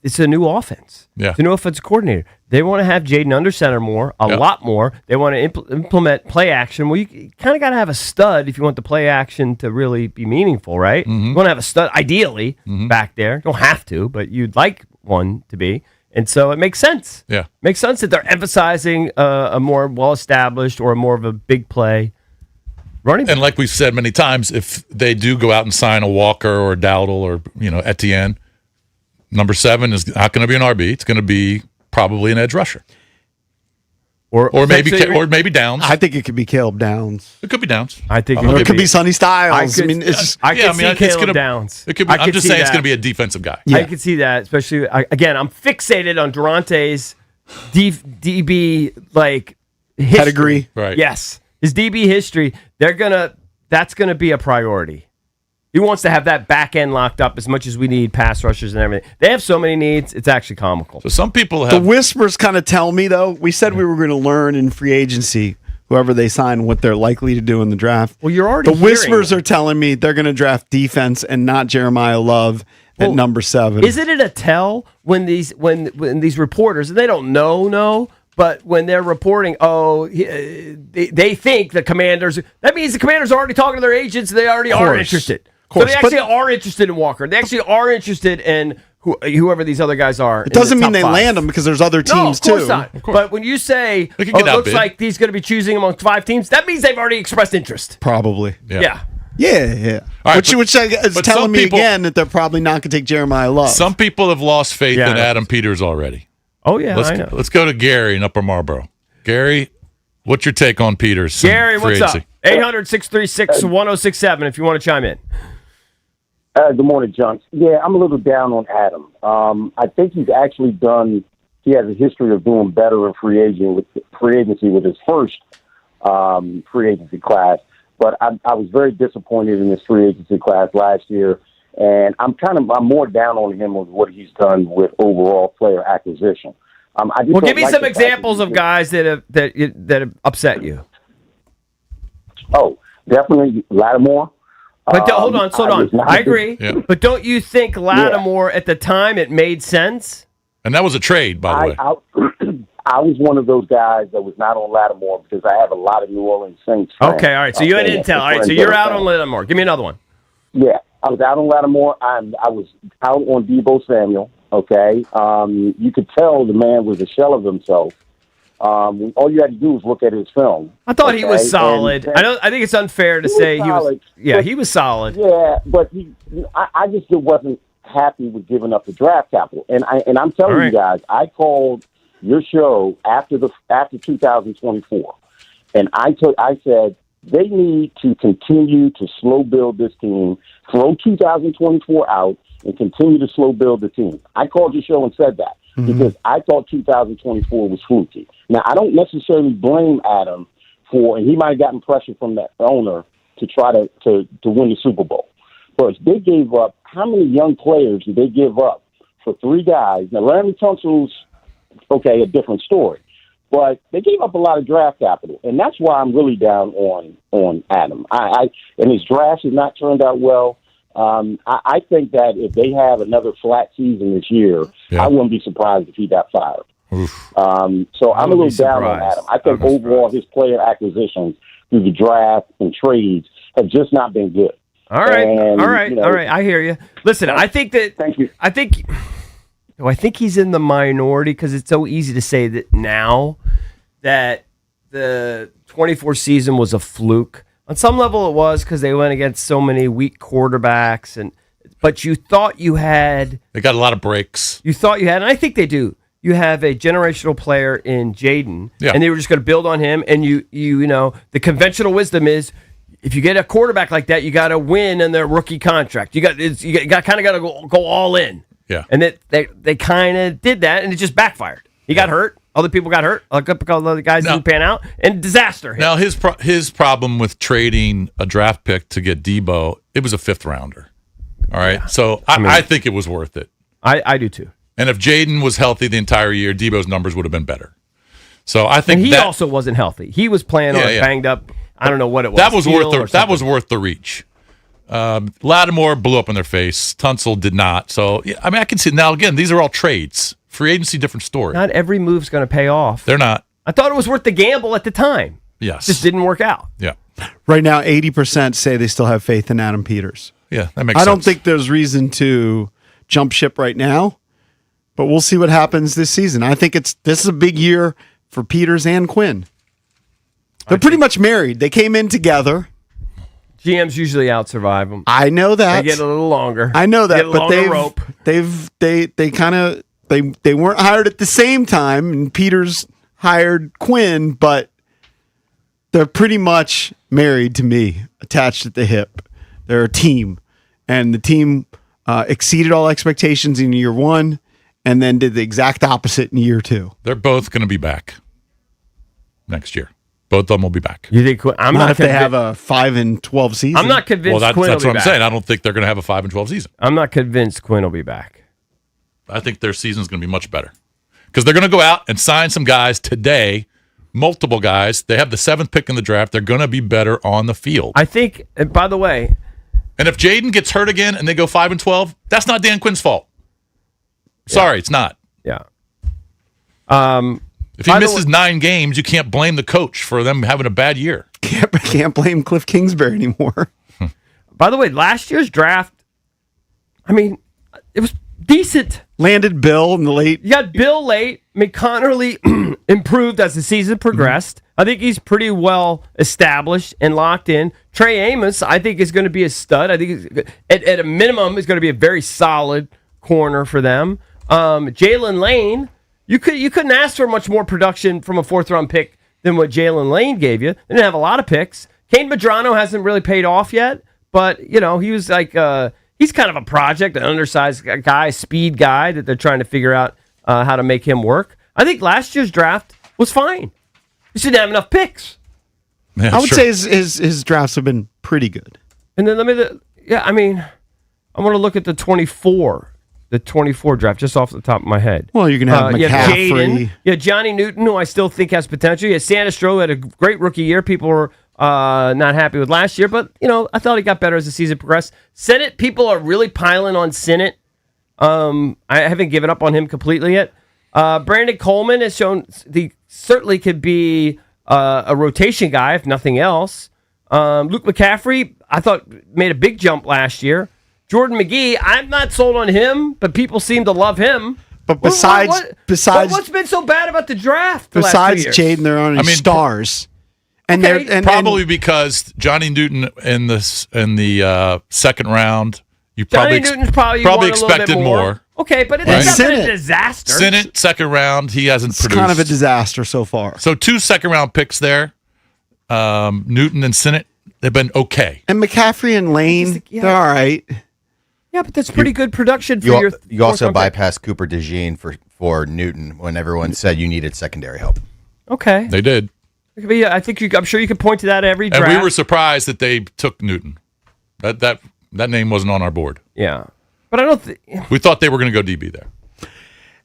it's a new offense. Yeah. It's a new offensive coordinator. They want to have Jaden under center more, a lot more. They want to implement play action. Well, you kind of got to have a stud if you want the play action to really be meaningful, right? You want to have a stud, ideally, back there. You don't have to, but you'd like one to be. And so it makes sense. Yeah. Makes sense that they're emphasizing a more well-established or more of a big play running back. And like we've said many times, if they do go out and sign a Walker or a Dowdle or Etienne, number 7 is not going to be an RB. It's going to be probably an edge rusher. Or maybe Downs. I think it could be Caleb Downs. It could be Downs. I think it could be Sonny Styles. I could see Caleb Downs. I'm just saying it's going to be a defensive guy. Yeah. I could see that, especially again. I'm fixated on Durante's DB history. Pedigree. Right. Yes, his DB history. That's gonna be a priority. He wants to have that back end locked up as much as we need pass rushers and everything. They have so many needs; it's actually comical. So some people have the whispers kind of tell me though. We said we were going to learn in free agency, whoever they sign, what they're likely to do in the draft. Well, you're already the whispers are telling me they're going to draft defense and not Jeremiah Love at number 7. Isn't it a tell when these reporters, and they don't know, But when they're reporting, they think the Commanders, that means the Commanders are already talking to their agents. They already are interested. So they actually are interested in Walker. They actually are interested in whoever these other guys are. It doesn't mean they land them because there's other teams too. Of course not. Of course. But when you say, it looks like he's going to be choosing among 5 teams, that means they've already expressed interest. Probably. Yeah. Yeah. All right, which is telling me again that they're probably not going to take Jeremiah Love. Some people have lost faith in Adam Peters already. Oh, yeah, I know. Let's go to Gary in Upper Marlboro. Gary, what's your take on Peters? Gary, what's up? 800-636-1067 if you want to chime in. Good morning, John. Yeah, I'm a little down on Adam. I think he has a history of doing better in free agency with his first free agency class. But I was very disappointed in his free agency class last year. And I'm more down on him with what he's done with overall player acquisition. Give me some examples of guys that have upset you. Oh, definitely Lattimore. But hold on. I agree. Yeah. But don't you think Lattimore at the time it made sense? And that was a trade, by the way. I was one of those guys that was not on Lattimore because I have a lot of New Orleans Saints fans. Okay, all right. So you had intel. All right, so you're out on Lattimore. Give me another one. Yeah, I was out on Lattimore. I was out on Deebo Samuel. Okay, you could tell the man was a shell of himself. All you had to do was look at his film. I thought he was solid. I think it's unfair to say he was. Yeah, he was solid. Yeah, but I just wasn't happy with giving up the draft capital. And I'm telling you guys, I called your show after 2024, and I said they need to continue to slow build this team, throw 2024 out, and continue to slow build the team. I called your show and said that because I thought 2024 was fluky. Now, I don't necessarily blame Adam and he might have gotten pressure from that owner to try to win the Super Bowl. But they gave up, how many young players did they give up for 3 guys? Now, Laramie Tonsel's, a different story. But they gave up a lot of draft capital, and that's why I'm really down on Adam. And his draft has not turned out well. I think that if they have another flat season this year, I wouldn't be surprised if he got fired. So I'm a little down on Adam. I think overall his player acquisitions through the draft and trades have just not been good. All right. I hear you. Listen, I think that. Thank you. I think he's in the minority because it's so easy to say that now that the 24 season was a fluke. On some level, it was because they went against so many weak quarterbacks, but you thought you had. They got a lot of breaks. You thought you had, and I think they do. You have a generational player in Jaden, and they were just going to build on him. And you know, the conventional wisdom is, if you get a quarterback like that, you got to win in their rookie contract. You got to go all in. Yeah, and they kind of did that, and it just backfired. He got hurt. Other people got hurt. A couple of other guys didn't pan out, and disaster hit. Now his problem with trading a draft pick to get Deebo, it was a 5th rounder. All right, so I think it was worth it. I do too. And if Jaden was healthy the entire year, Deebo's numbers would have been better. So I think and he also wasn't healthy. He was playing on banged up. I don't know what it was. That was worth the reach. Lattimore blew up in their face. Tonsel did not. So I can see now. Again, these are all trades. Free agency, different story. Not every move's going to pay off. They're not. I thought it was worth the gamble at the time. Yes, just didn't work out. Yeah. Right now, 80% say they still have faith in Adam Peters. Yeah, that makes sense. I don't think there's reason to jump ship right now, but we'll see what happens this season. I think this is a big year for Peters and Quinn. They're pretty much married. They came in together. GMs usually out-survive them. I know that. They get a little longer. I know that, but they weren't hired at the same time, and Peters hired Quinn, but they're pretty much married to me, attached at the hip. They're a team, and the team exceeded all expectations in year 1, and then did the exact opposite in year 2. They're both going to be back next year. Both of them will be back. You think? I'm not if they have a 5-12 season. I'm not convinced. Well, Quinn that's will what be I'm saying. I don't think they're going to have a 5-12 season. I'm not convinced Quinn will be back. I think their season's going to be much better because they're going to go out and sign some guys today, multiple guys. They have the 7th pick in the draft. They're going to be better on the field. I think. And by the way, and if Jaden gets hurt again and they go 5-12, that's not Dan Quinn's fault. Sorry, it's not. Yeah. If he misses 9 games, you can't blame the coach for them having a bad year. Can't blame Cliff Kingsbury anymore. By the way, last year's draft, I mean, it was decent. Landed Bill in the late. You got Bill late. McConnerly improved as the season progressed. I think he's pretty well established and locked in. Trey Amos, I think, is going to be a stud. I think at a minimum is going to be a very solid corner for them. Jalen Lane, you couldn't ask for much more production from a 4th-round pick than what Jalen Lane gave you. They didn't have a lot of picks. Kane Medrano hasn't really paid off yet, but he was like he's kind of a project, an undersized guy, speed guy that they're trying to figure out how to make him work. I think last year's draft was fine. He didn't have enough picks. Yeah, I would say his drafts have been pretty good. And then I want to look at the 24 draft just off the top of my head. Well, you're going to have McCaffrey. Jaden. Yeah, Johnny Newton, who I still think has potential. Yeah, Sanistro had a great rookie year. People were not happy with last year, but I thought he got better as the season progressed. Sennett, people are really piling on Sennett. I haven't given up on him completely yet. Brandon Coleman has shown he certainly could be a rotation guy, if nothing else. Luke McCaffrey, I thought, made a big jump last year. Jordan McGee, I'm not sold on him, but people seem to love him. But besides what's been so bad about the draft? Besides Jaden, there aren't any stars. And probably because Johnny Newton in the 2nd round, you probably expected more. Okay, but it's not been a disaster. Sennett, 2nd round, he hasn't produced. It's kind of a disaster so far. So 2 2nd-round picks there. Newton and Sennett, they've been okay. And McCaffrey and Lane, they're all right. Yeah, but that's pretty good production for You also bypassed Cooper DeJean for Newton when everyone said you needed secondary help. Okay. They did. I'm sure you could point to that every draft. And we were surprised that they took Newton. That name wasn't on our board. Yeah. But I don't we thought they were going to go DB there.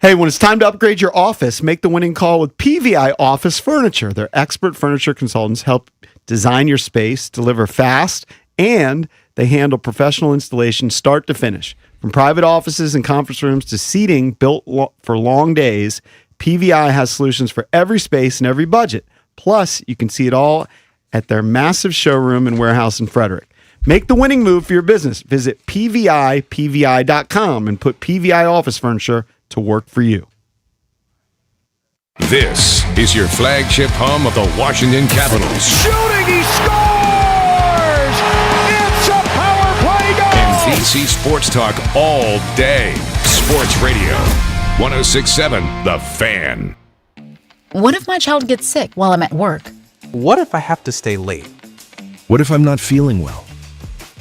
Hey, when it's time to upgrade your office, make the winning call with PVI Office Furniture. Their expert furniture consultants help design your space, deliver fast, and they handle professional installation start to finish. From private offices and conference rooms to seating built for long days, PVI has solutions for every space and every budget. Plus, you can see it all at their massive showroom and warehouse in Frederick. Make the winning move for your business. Visit PVI.com and put PVI Office Furniture to work for you. This is your flagship home of the Washington Capitals. Shooting, he scores! It's a power play goal! And DC Sports Talk all day. Sports Radio, 106.7 The Fan. What if my child gets sick while I'm at work? What if I have to stay late? What if I'm not feeling well?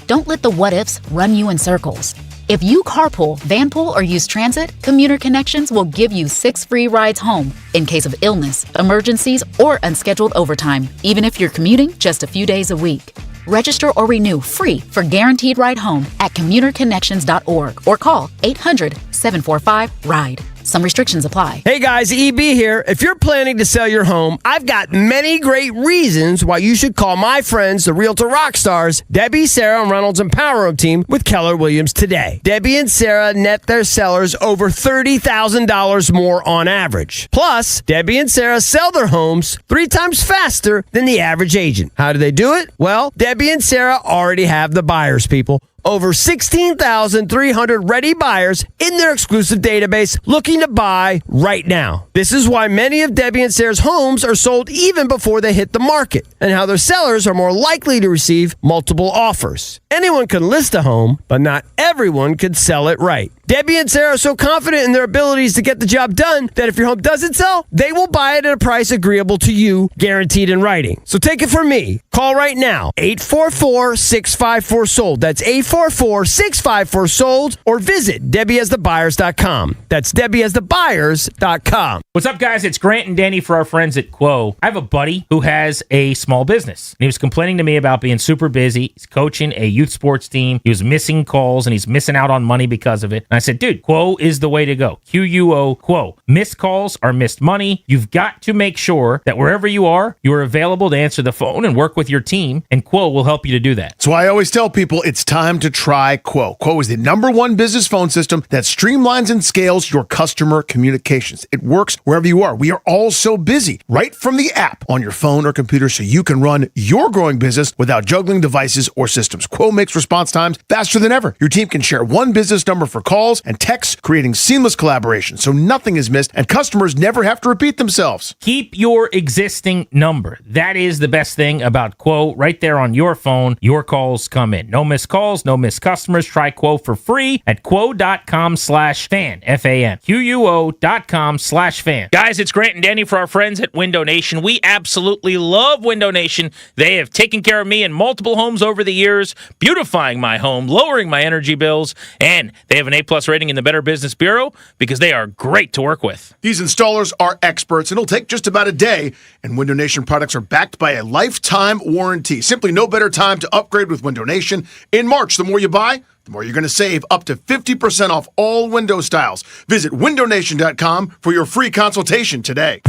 Don't let the what ifs run you in circles. If you carpool, vanpool, or use transit, Commuter Connections will give you 6 free rides home in case of illness, emergencies, or unscheduled overtime, even if you're commuting just a few days a week. Register or renew free for Guaranteed Ride Home at commuterconnections.org or call 800-745-RIDE. Some restrictions apply. Hey guys, EB here. If you're planning to sell your home, I've got many great reasons why you should call my friends, the Realtor Rockstars, Debbie, Sarah, and Reynolds and Power Room team with Keller Williams today. Debbie and Sarah net their sellers over $30,000 more on average. Plus, Debbie and Sarah sell their homes 3 times faster than the average agent. How do they do it? Well, Debbie and Sarah already have the buyers, people. Over 16,300 ready buyers in their exclusive database looking to buy right now. This is why many of Debbie and Sarah's homes are sold even before they hit the market, and how their sellers are more likely to receive multiple offers. Anyone can list a home, but not everyone can sell it right. Debbie and Sarah are so confident in their abilities to get the job done that if your home doesn't sell, they will buy it at a price agreeable to you, guaranteed in writing. So take it from me. Call right now, 844-654-SOLD. That's 844-654-SOLD, or visit DebbieAsTheBuyers.com. That's DebbieAsTheBuyers.com. What's up, guys? It's Grant and Danny for our friends at Quo. I have a buddy who has a small business, and he was complaining to me about being super busy. He's coaching a youth sports team. He was missing calls, and he's missing out on money because of it. And I said, dude, Quo is the way to go. QUO, Quo. Missed calls are missed money. You've got to make sure that wherever you are available to answer the phone and work with your team, and Quo will help you to do that. So I always tell people it's time to try Quo. Quo is the #1 business phone system that streamlines and scales your customer communications. It works wherever you are. We are all so busy, right from the app on your phone or computer, so you can run your growing business without juggling devices or systems. Quo makes response times faster than ever. Your team can share one business number for calls and texts, creating seamless collaboration so nothing is missed and customers never have to repeat themselves. Keep your existing number. That is the best thing about Quo. Right there on your phone, your calls come in. No missed calls, no missed customers. Try Quo for free at quo.com/fan, F-A-N. QUO.com/fan. Guys, it's Grant and Danny for our friends at Window Nation. We absolutely love Window Nation. They have taken care of me in multiple homes over the years, beautifying my home, lowering my energy bills, and they have an A+ rating in the Better Business Bureau because they are great to work with. These installers are experts. It'll take just about a day, and Window Nation products are backed by a lifetime warranty. Simply no better time to upgrade with Window Nation. In March, the more you buy, the more you're going to save, up to 50% off all window styles. Visit windownation.com for your free consultation today.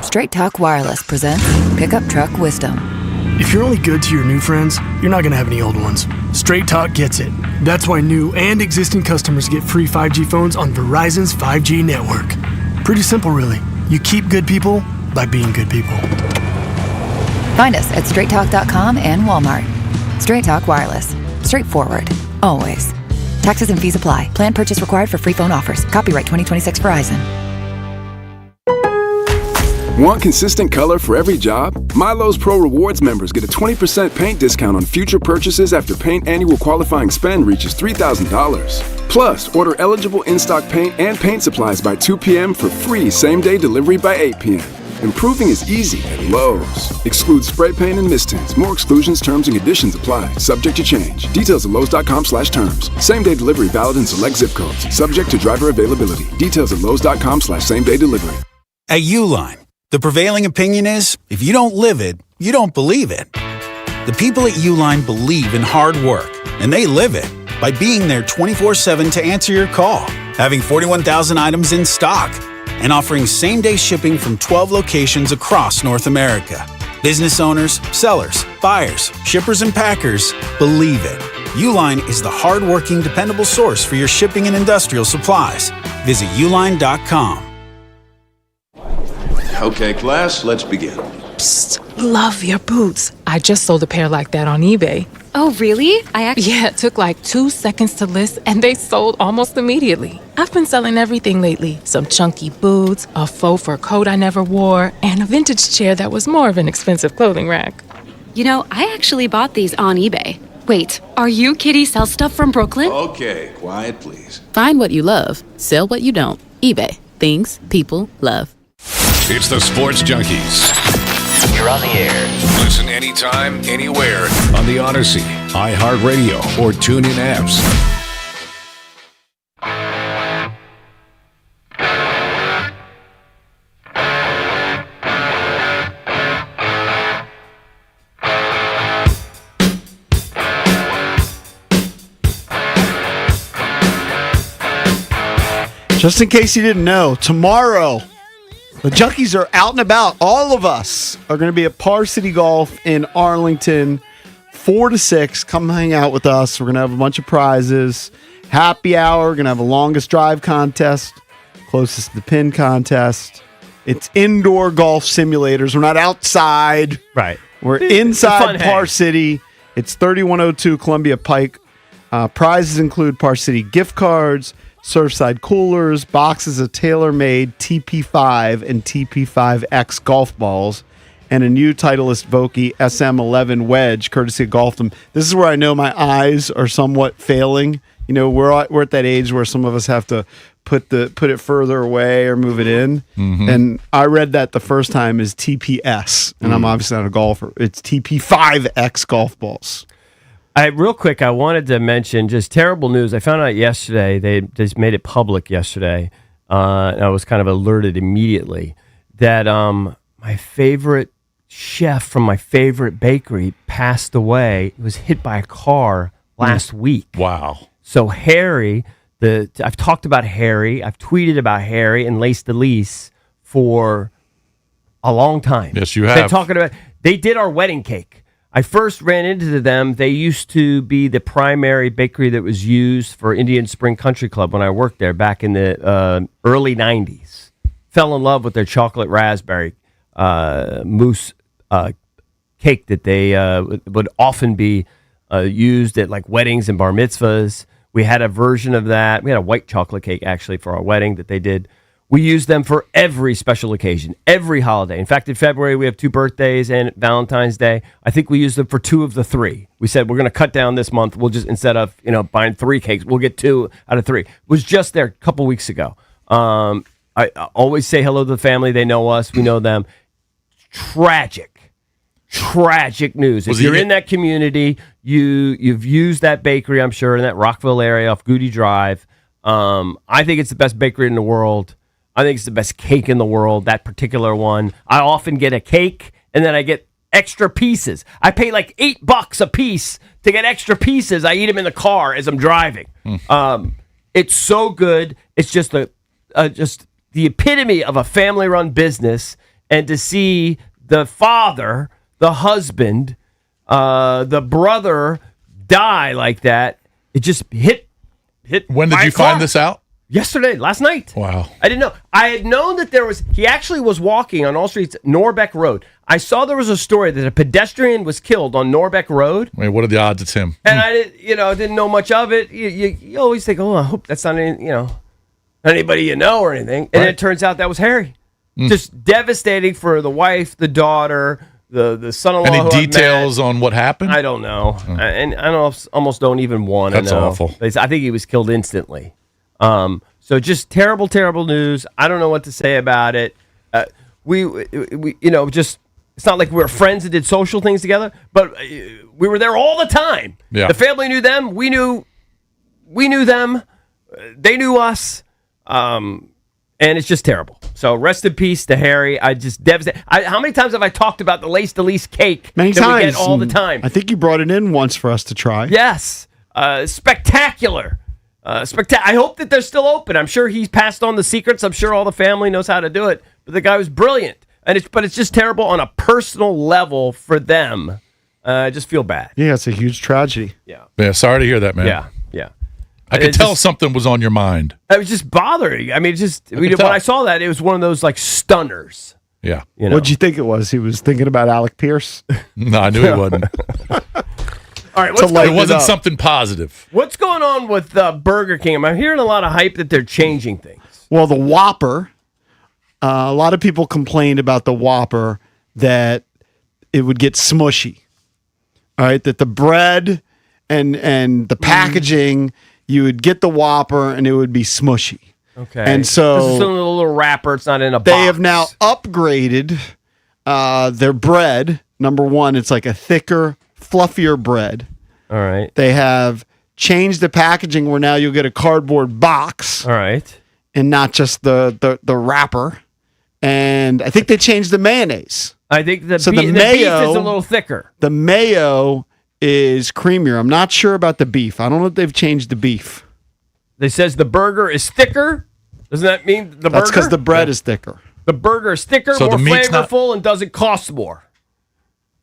Straight Talk Wireless presents Pickup Truck Wisdom. If you're only good to your new friends, you're not going to have any old ones. Straight Talk gets it. That's why new and existing customers get free 5G phones on Verizon's 5G network. Pretty simple, really. You keep good people by being good people. Find us at straighttalk.com and Walmart. Straight Talk Wireless. Straightforward. Always. Taxes and fees apply. Plan purchase required for free phone offers. Copyright 2026 Verizon. Want consistent color for every job? Milo's Pro Rewards members get a 20% paint discount on future purchases after paint annual qualifying spend reaches $3,000. Plus, order eligible in-stock paint and paint supplies by 2 p.m. for free same-day delivery by 8 p.m. Improving is easy at Lowe's. Excludes spray paint and mist tints. More exclusions, terms, and conditions apply. Subject to change. Details at Lowes.com/terms. Same-day delivery valid in select zip codes. Subject to driver availability. Details at Lowes.com/same-day delivery. At Uline, the prevailing opinion is, if you don't live it, you don't believe it. The people at Uline believe in hard work, and they live it by being there 24/7 to answer your call, having 41,000 items in stock, and offering same-day shipping from 12 locations across North America. Business owners, sellers, buyers, shippers, and packers believe it. Uline is the hard-working, dependable source for your shipping and industrial supplies. Visit uline.com. Okay, class, let's begin. Psst, love your boots. I just sold a pair like that on eBay. Oh, really? Yeah, it took like 2 seconds to list and they sold almost immediately. I've been selling everything lately. Some chunky boots, a faux fur coat I never wore, and a vintage chair that was more of an expensive clothing rack. You know, I actually bought these on eBay. Wait, are you Kitty Sell Stuff from Brooklyn? Okay, quiet, please. Find what you love, sell what you don't. eBay. Things people love. It's the Sports Junkies. You're on the air. Listen anytime, anywhere on the Odyssey, iHeartRadio, or TuneIn apps. Just in case you didn't know, tomorrow the Junkies are out and about. All of us are going to be at Par City Golf in Arlington, 4 to 6. Come hang out with us. We're going to have a bunch of prizes. Happy hour. We're going to have a longest drive contest, closest to the pin contest. It's indoor golf simulators. We're not outside. Right. We're inside Par City. It's 3102 Columbia Pike. Prizes include Par City gift cards, Surfside coolers, boxes of tailor-made TP5 and TP5X golf balls, and a new Titleist Vokey SM11 wedge, courtesy of Golfdom. This is where I know my eyes are somewhat failing. You know, we're at that age where some of us have to put it further away or move it in. Mm-hmm. And I read that the first time as TPS, and I'm obviously not a golfer. It's TP5X golf balls. Real quick, I wanted to mention just terrible news. I found out yesterday, they just made it public yesterday, and I was kind of alerted immediately, that my favorite chef from my favorite bakery passed away. He was hit by a car last week. Wow. So Harry, I've talked about Harry. I've tweeted about Harry and Lace Delise for a long time. Yes, you have. They did our wedding cake. I first ran into them. They used to be the primary bakery that was used for Indian Spring Country Club when I worked there back in the early 90s. Fell in love with their chocolate raspberry mousse cake that they would often be used at like weddings and bar mitzvahs. We had a version of that. We had a white chocolate cake actually for our wedding that they did. We use them for every special occasion, every holiday. In fact, in February, we have 2 birthdays and Valentine's Day. I think we use them for 2 of the 3. We said we're going to cut down this month. We'll just, instead of buying 3 cakes, we'll get 2 out of 3. It was just there a couple weeks ago. I always say hello to the family. They know us. We know them. Tragic news. If you're in that community, you've used that bakery, I'm sure, in that Rockville area off Goody Drive. I think it's the best bakery in the world. I think it's the best cake in the world, that particular one. I often get a cake, and then I get extra pieces. I pay like $8 a piece to get extra pieces. I eat them in the car as I'm driving. It's so good. It's just just the epitome of a family-run business, and to see the father, the husband, the brother die like that, it just hit. When did you find this out? Yesterday, last night. Wow. I didn't know. I had known that he actually was walking on all streets, Norbeck Road. I saw there was a story that a pedestrian was killed on Norbeck Road. I mean, what are the odds it's him? And I didn't know much of it. You always think, I hope that's not anybody you know or anything. And it turns out that was Harry. Just devastating for the wife, the daughter, the son-in-law. Any details on what happened? I don't know. And I almost don't even want to know. That's awful. I think he was killed instantly. So just terrible, terrible news. I don't know what to say about it. We just, it's not like we were friends that did social things together, but we were there all the time. Yeah. The family knew them. We knew them. They knew us. And it's just terrible. So rest in peace to Harry. I just devastated. How many times have I talked about the Lace Delise cake? Many that times. we get all the time. I think you brought it in once for us to try. Yes. Spectacular. I hope that they're still open. I'm sure he's passed on the secrets. I'm sure all the family knows how to do it. But the guy was brilliant. But it's just terrible on a personal level for them. I just feel bad. Yeah, it's a huge tragedy. Yeah, sorry to hear that, man. Yeah. I could tell something was on your mind. It was just bothering. I mean, when I saw that, it was one of those like stunners. Yeah. What'd you think it was? He was thinking about Alec Pierce? No, I knew he wasn't. All right, it wasn't something positive. What's going on with Burger King? I'm hearing a lot of hype that they're changing things. Well, the Whopper, a lot of people complained about the Whopper that it would get smushy. All right, that the bread and the packaging, you would get the Whopper and it would be smushy. Okay. And so this is a little wrapper. It's not in a box. They have now upgraded their bread. Number one, it's like a thicker, fluffier bread. All right. They have changed the packaging where now you'll get a cardboard box. All right. And not just the wrapper. And I think they changed the mayonnaise. I think the mayo, beef is a little thicker. The mayo is creamier. I'm not sure about the beef. I don't know if they've changed the beef. They says the burger is thicker. Doesn't that mean the burger? That's because the bread is thicker. The burger is thicker, So more the meat's flavorful, and doesn't cost more.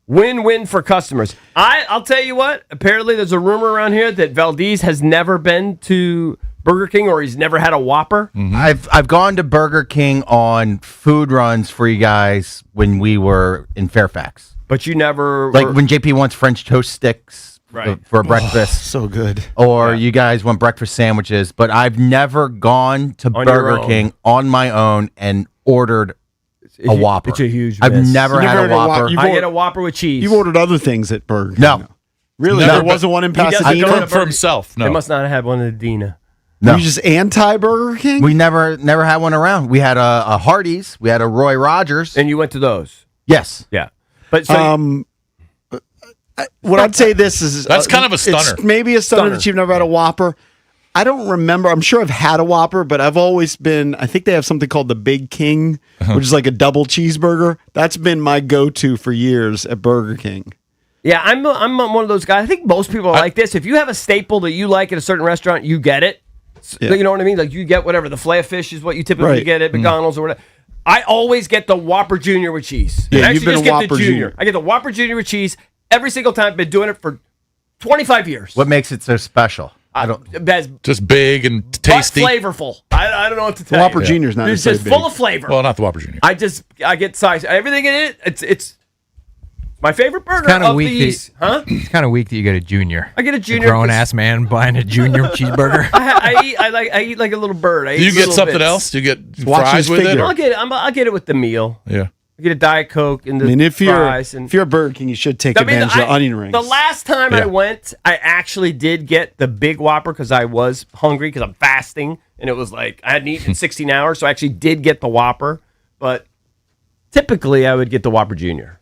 Win-win for customers. I'll tell you what. Apparently, there's a rumor around here that Valdez has never been to Burger King, or he's never had a Whopper. Mm-hmm. I've gone to Burger King on food runs for you guys when we were in Fairfax. But you never when JP wants French toast sticks for breakfast. So good. Or you guys want breakfast sandwiches. But I've never gone to Burger King on my own and ordered a Whopper. It's a huge I've miss. never had a Whopper. I get a Whopper with cheese. You've ordered other things at Burger King. No. Really? Never There wasn't one in He doesn't Pasadena? go to For himself, no. They must not have had one in Adina. No. Were you just anti-Burger King? We never had one around. We had a Hardee's. We had a Roy Rogers. And you went to those? Yes. Yeah. But so what I'd say this is... That's kind of a stunner. It's maybe a stunner that you've never had a Whopper. I don't remember. I'm sure I've had a Whopper, but I've always been... I think they have something called the Big King, which is like a double cheeseburger. That's been my go-to for years at Burger King. yeah, I'm one of those guys. I think most people are like this. If you have a staple that you like at a certain restaurant, you get it. Yeah. You know what I mean? Like you get whatever the filet fish is what you typically Right. get at McDonald's or whatever. I always get the Whopper Junior with cheese. Yeah, I you've actually been just a get Whopper the Junior. Junior. I get the Whopper Junior with cheese every single time. Been doing it for 25 years. What makes it so special? I don't. That's Just big and tasty. flavorful. I don't know what to tell Whopper you. Junior's not It's necessarily just big. full of flavor. Well, not the Whopper Junior. I get size. Everything in it. It's my favorite burger Kinda of weak these. Huh? It's kind of weak that you get a junior. I get a junior. Grown ass man buying a junior cheeseburger. I eat like a little bird. I Do you eat get little something bits. else? Do you get Watch fries his with it? figure. or- I'll get it with the meal. Yeah. I get a Diet Coke and the I mean, if fries. And you're a Burger King, you should take advantage of the onion rings. The last time I went, I actually did get the big Whopper because I was hungry because I'm fasting, and it was like I hadn't eaten in 16 hours, so I actually did get the Whopper. But typically, I would get the Whopper Junior.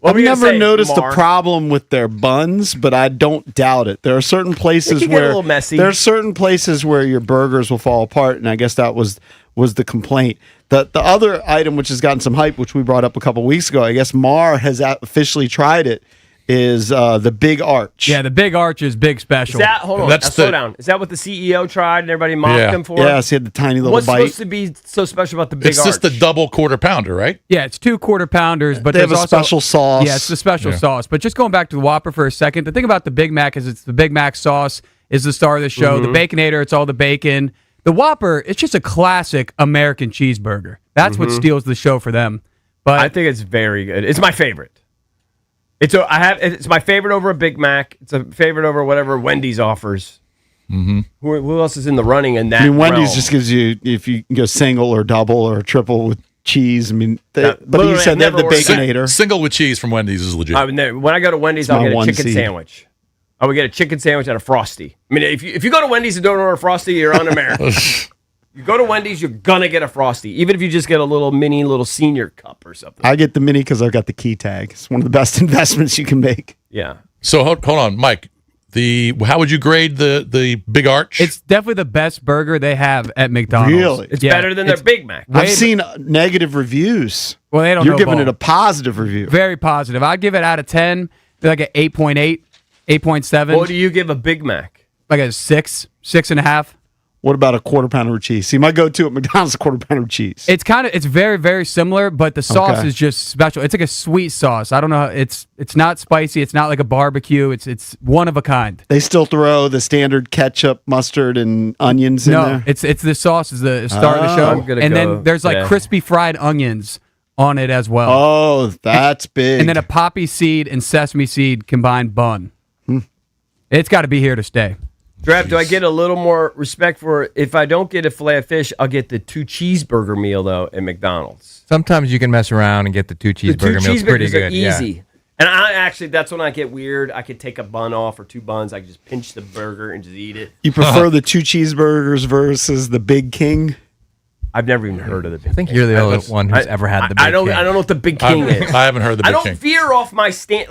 What I've were you gonna never say, noticed Mark? a problem with their buns, but I don't doubt it. There are certain places can get a where little messy. there are certain places where your burgers will fall apart, and I guess that was the complaint. The other item which has gotten some hype, which we brought up a couple weeks ago, I guess Mar has officially tried it, is the Big Arch. Yeah, the Big Arch is big special. Is that, hold on, That's slow the- down. Is that what the CEO tried and everybody mocked Yeah. him for? Yes, he had the tiny little What's bite. supposed to be so special about the Big It's Arch? just the double quarter pounder, right? Yeah, it's 2 quarter pounders, but They have there's a also special sauce. Yeah, it's the special Yeah. sauce. But just going back to the Whopper for a second, the thing about the Big Mac is it's the Big Mac sauce is the star of the show. The Baconator, it's all the bacon. The Whopper, it's just a classic American cheeseburger. That's what steals the show for them. But I think it's very good. It's my favorite. It's my favorite over a Big Mac. It's a favorite over whatever Wendy's offers. Mm-hmm. Who else is in the running in that? I mean, Wendy's realm? just gives you, if you can go single or double or triple with cheese. I mean, but you literally, said they have the I've never ordered Baconator. Single with cheese from Wendy's is legit. When I go to Wendy's, It's I'll my get a one chicken seed. sandwich. I would get a chicken sandwich and a Frosty. I mean, if you go to Wendy's and don't order a Frosty, you're un-American. You go to Wendy's, you're gonna get a Frosty, even if you just get a little senior cup or something. I get the mini because I've got the key tag. It's one of the best investments you can make. Yeah. So hold on, Mike. How would you grade the Big Arch? it's definitely the best burger they have at McDonald's. Really? It's Yeah, better than their it's Big Mac. I've seen negative reviews. Well, they don't You're know giving both. it a positive review. Very positive. I'd give it out of 10, like an 8.8, 8.7. What do you give a Big Mac? Like a 6, 6.5. What about a quarter pounder with cheese? See, my go-to at McDonald's is a quarter pounder with cheese. It's very, very similar, but the sauce Okay. is just special. It's like a sweet sauce. I don't know. It's not spicy. It's not like a barbecue. It's one of a kind. They still throw the standard ketchup, mustard, and onions in No, there. it's the sauce is the star of the Oh. show, I'm gonna and go- then there's like yeah. crispy fried onions on it as well. Oh, that's big. And then a poppy seed and sesame seed combined bun. It's got to be here to stay. Draft, do I get a little more respect for if I don't get a filet of fish, I'll get the 2 cheeseburger meal though at McDonald's. Sometimes you can mess around and get the 2 The 2 cheeseburger meals pretty cheeseburgers good. are easy. And that's when I get weird. I could take a bun off or 2 buns. I can just pinch the burger and just eat it. You prefer the 2 cheeseburgers versus the Big King? I've never even heard of the Big King. I think you're the only one who's ever had the Big I don't King. know what the Big King is. I haven't heard the Big I don't King. veer off my stand.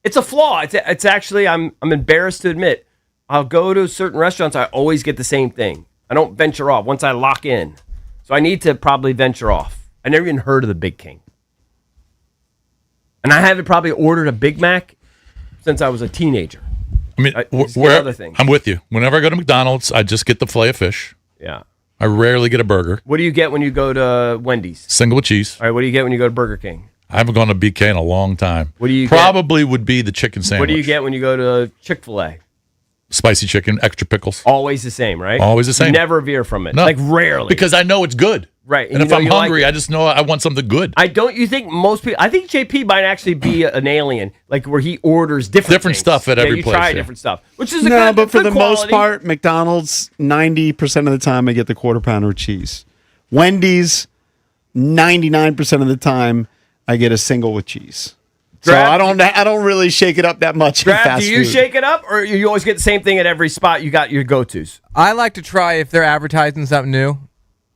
It's a flaw. It's actually I'm embarrassed to admit. I'll go to certain restaurants. I always get the same thing. I don't venture off once I lock in. So I need to probably venture off. I never even heard of the Big King. And I haven't probably ordered a Big Mac since I was a teenager. I mean, It's the other thing. I'm with you. Whenever I go to McDonald's, I just get the filet of fish. Yeah. I rarely get a burger. What do you get when you go to Wendy's? Single with cheese. All right, what do you get when you go to Burger King? I haven't gone to BK in a long time. What do you Probably would be the chicken sandwich. What do you get when you go to Chick-fil-A? Spicy chicken, extra pickles. Always the same, right? Always the same. You never veer from it. No. Like rarely. Because I know it's good. Right. And you if know I'm you like hungry, it. I just know I want something good. You think most people, I think JP might actually be an alien, like where he orders different things. stuff at every you place, try yeah. different stuff, which is a No, good, but for good the most quality. part, McDonald's, 90% of the time, I get the quarter pounder with cheese. Wendy's, 99% of the time, I get a single with cheese. So Draft- I don't really shake it up that much. in Draft, fast do you food. shake it up, or you always get the same thing at every spot? You got your go-tos. I like to try if they're advertising something new.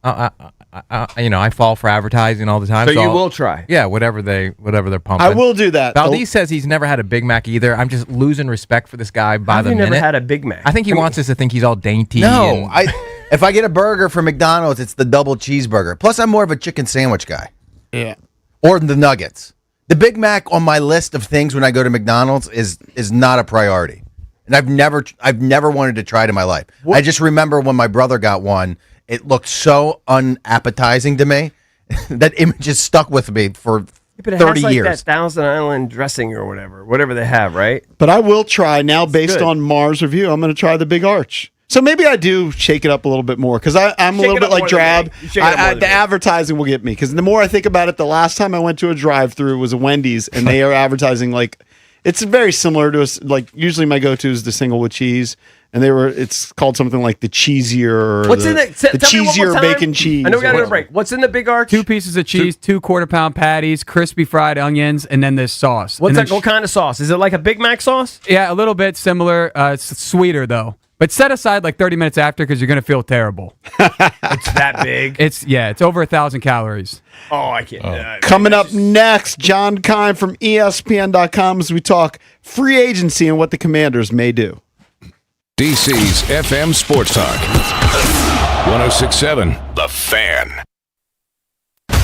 I fall for advertising all the time. So you I'll- will try. Yeah, whatever they're pumping. I will do that. Valdez says he's never had a Big Mac either. I'm just losing respect for this guy by I've the never minute. had a Big Mac. I think he wants us to think he's all dainty. No, and- if I get a burger from McDonald's, it's the double cheeseburger. Plus, I'm more of a chicken sandwich guy. Yeah. Or the nuggets. The Big Mac on my list of things when I go to McDonald's is not a priority. And I've never wanted to try it in my life. I just remember when my brother got one, it looked so unappetizing to me that image just stuck with me for But it 30 has years. that Thousand Island dressing or whatever they have, right? But I will try now, based good. on Mars review. I'm going to try the Big Arch. So maybe I do shake it up a little bit more because I'm a little bit like Drab. The advertising will get me because the more I think about it, the last time I went to a drive-through was a Wendy's, and they are advertising like it's very similar to us. Like usually my go-to is the single with cheese, and it's called something like the cheesier. What's in it? The cheesier bacon cheese. I know we got to go to break. What's in the Big Arch? 2 pieces of cheese, 2 quarter-pound patties, crispy fried onions, and then this sauce. What's And that? then What kind of sauce? Is it like a Big Mac sauce? Yeah, a little bit similar. It's sweeter though. But set aside like 30 minutes after because you're gonna feel terrible. It's that big. It's over 1,000 calories. Oh, I can't. Coming up next, John Kine from ESPN.com as we talk free agency and what the Commanders may do. DC's FM Sports Talk. 106.7 The Fan.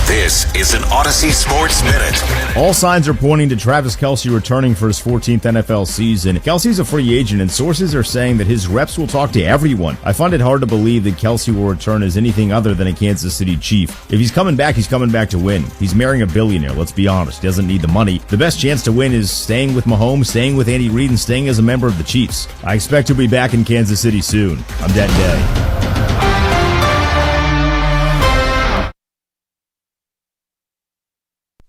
This is an Odyssey Sports Minute. All signs are pointing to Travis Kelce returning for his 14th NFL season. Kelce's a free agent, and sources are saying that his reps will talk to everyone. I find it hard to believe that Kelce will return as anything other than a Kansas City Chief. If he's coming back to win. He's marrying a billionaire, let's be honest. He doesn't need the money. The best chance to win is staying with Mahomes, staying with Andy Reid, and staying as a member of the Chiefs. I expect he'll be back in Kansas City soon. I'm Den Day.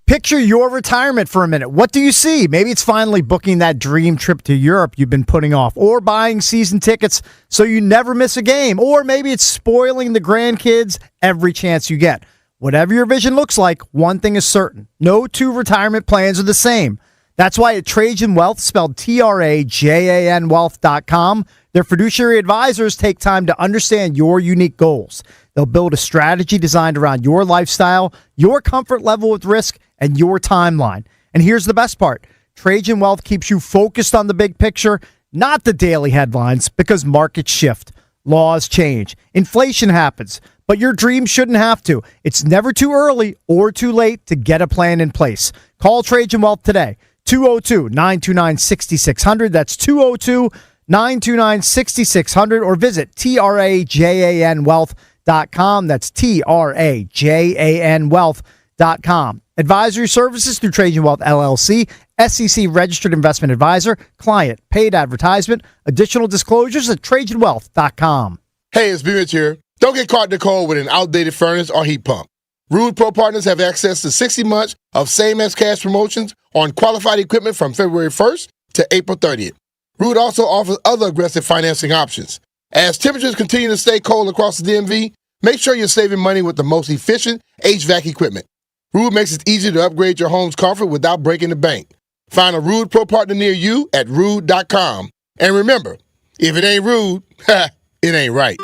Picture your retirement for a minute. What do you see? Maybe it's finally booking that dream trip to Europe you've been putting off, or buying season tickets so you never miss a game, or maybe it's spoiling the grandkids every chance you get. Whatever your vision looks like, one thing is certain. No 2 retirement plans are the same. That's why at Trajan Wealth, spelled TRAJAN Wealth.com, their fiduciary advisors take time to understand your unique goals. They'll build a strategy designed around your lifestyle, your comfort level with risk, and your timeline. And here's the best part. Trajan Wealth keeps you focused on the big picture, not the daily headlines, because markets shift, laws change, inflation happens, but your dreams shouldn't have to. It's never too early or too late to get a plan in place. Call Trajan Wealth today, 202-929-6600. That's 202-929-6600, or visit TRAJANwealth.com. That's TRAJANwealth.com. Advisory services through Trajan Wealth LLC, SEC registered investment advisor, client paid advertisement. Additional disclosures at TrajanWealth.com. Hey, it's B-Mitch here. Don't get caught in the cold with an outdated furnace or heat pump. Rude Pro Partners have access to 60 months of same as cash promotions on qualified equipment from February 1st to April 30th. Rude also offers other aggressive financing options. As temperatures continue to stay cold across the DMV, make sure you're saving money with the most efficient HVAC equipment. Rude makes it easy to upgrade your home's comfort without breaking the bank. Find a Rude Pro Partner near you at rude.com. And remember, if it ain't rude, it ain't right.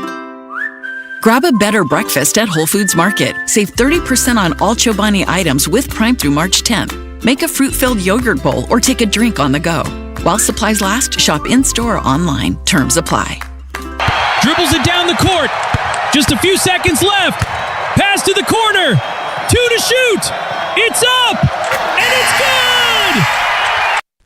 Grab a better breakfast at Whole Foods Market. Save 30% on all Chobani items with Prime through March 10th. Make a fruit-filled yogurt bowl or take a drink on the go. While supplies last, shop in-store or online. Terms apply. Dribbles it down the court. Just a few seconds left. Pass to the corner. 2 to shoot. It's up. And it's good.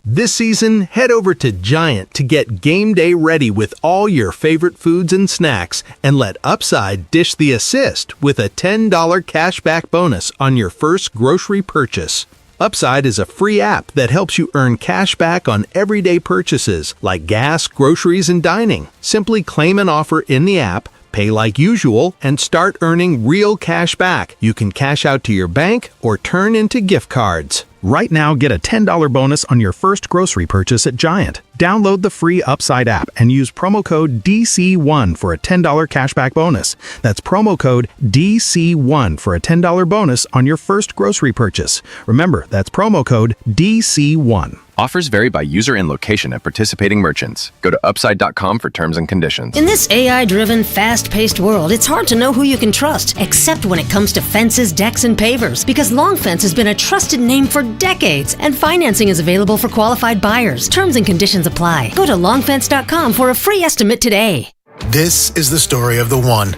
This season, head over to Giant to get game day ready with all your favorite foods and snacks, and let Upside dish the assist with a $10 cashback bonus on your first grocery purchase. Upside is a free app that helps you earn cash back on everyday purchases like gas, groceries, and dining. Simply claim an offer in the app, pay like usual, and start earning real cash back. You can cash out to your bank or turn into gift cards. Right now, get a $10 bonus on your first grocery purchase at Giant. Download the free Upside app and use promo code DC1 for a $10 cashback bonus. That's promo code DC1 for a $10 bonus on your first grocery purchase. Remember, that's promo code DC1. Offers vary by user and location at participating merchants. Go to upside.com for terms and conditions. In this AI-driven, fast-paced world, it's hard to know who you can trust, except when it comes to fences, decks, and pavers, because Long Fence has been a trusted name for decades, and financing is available for qualified buyers. Terms and conditions apply. Go to longfence.com for a free estimate today. This is the story of the one.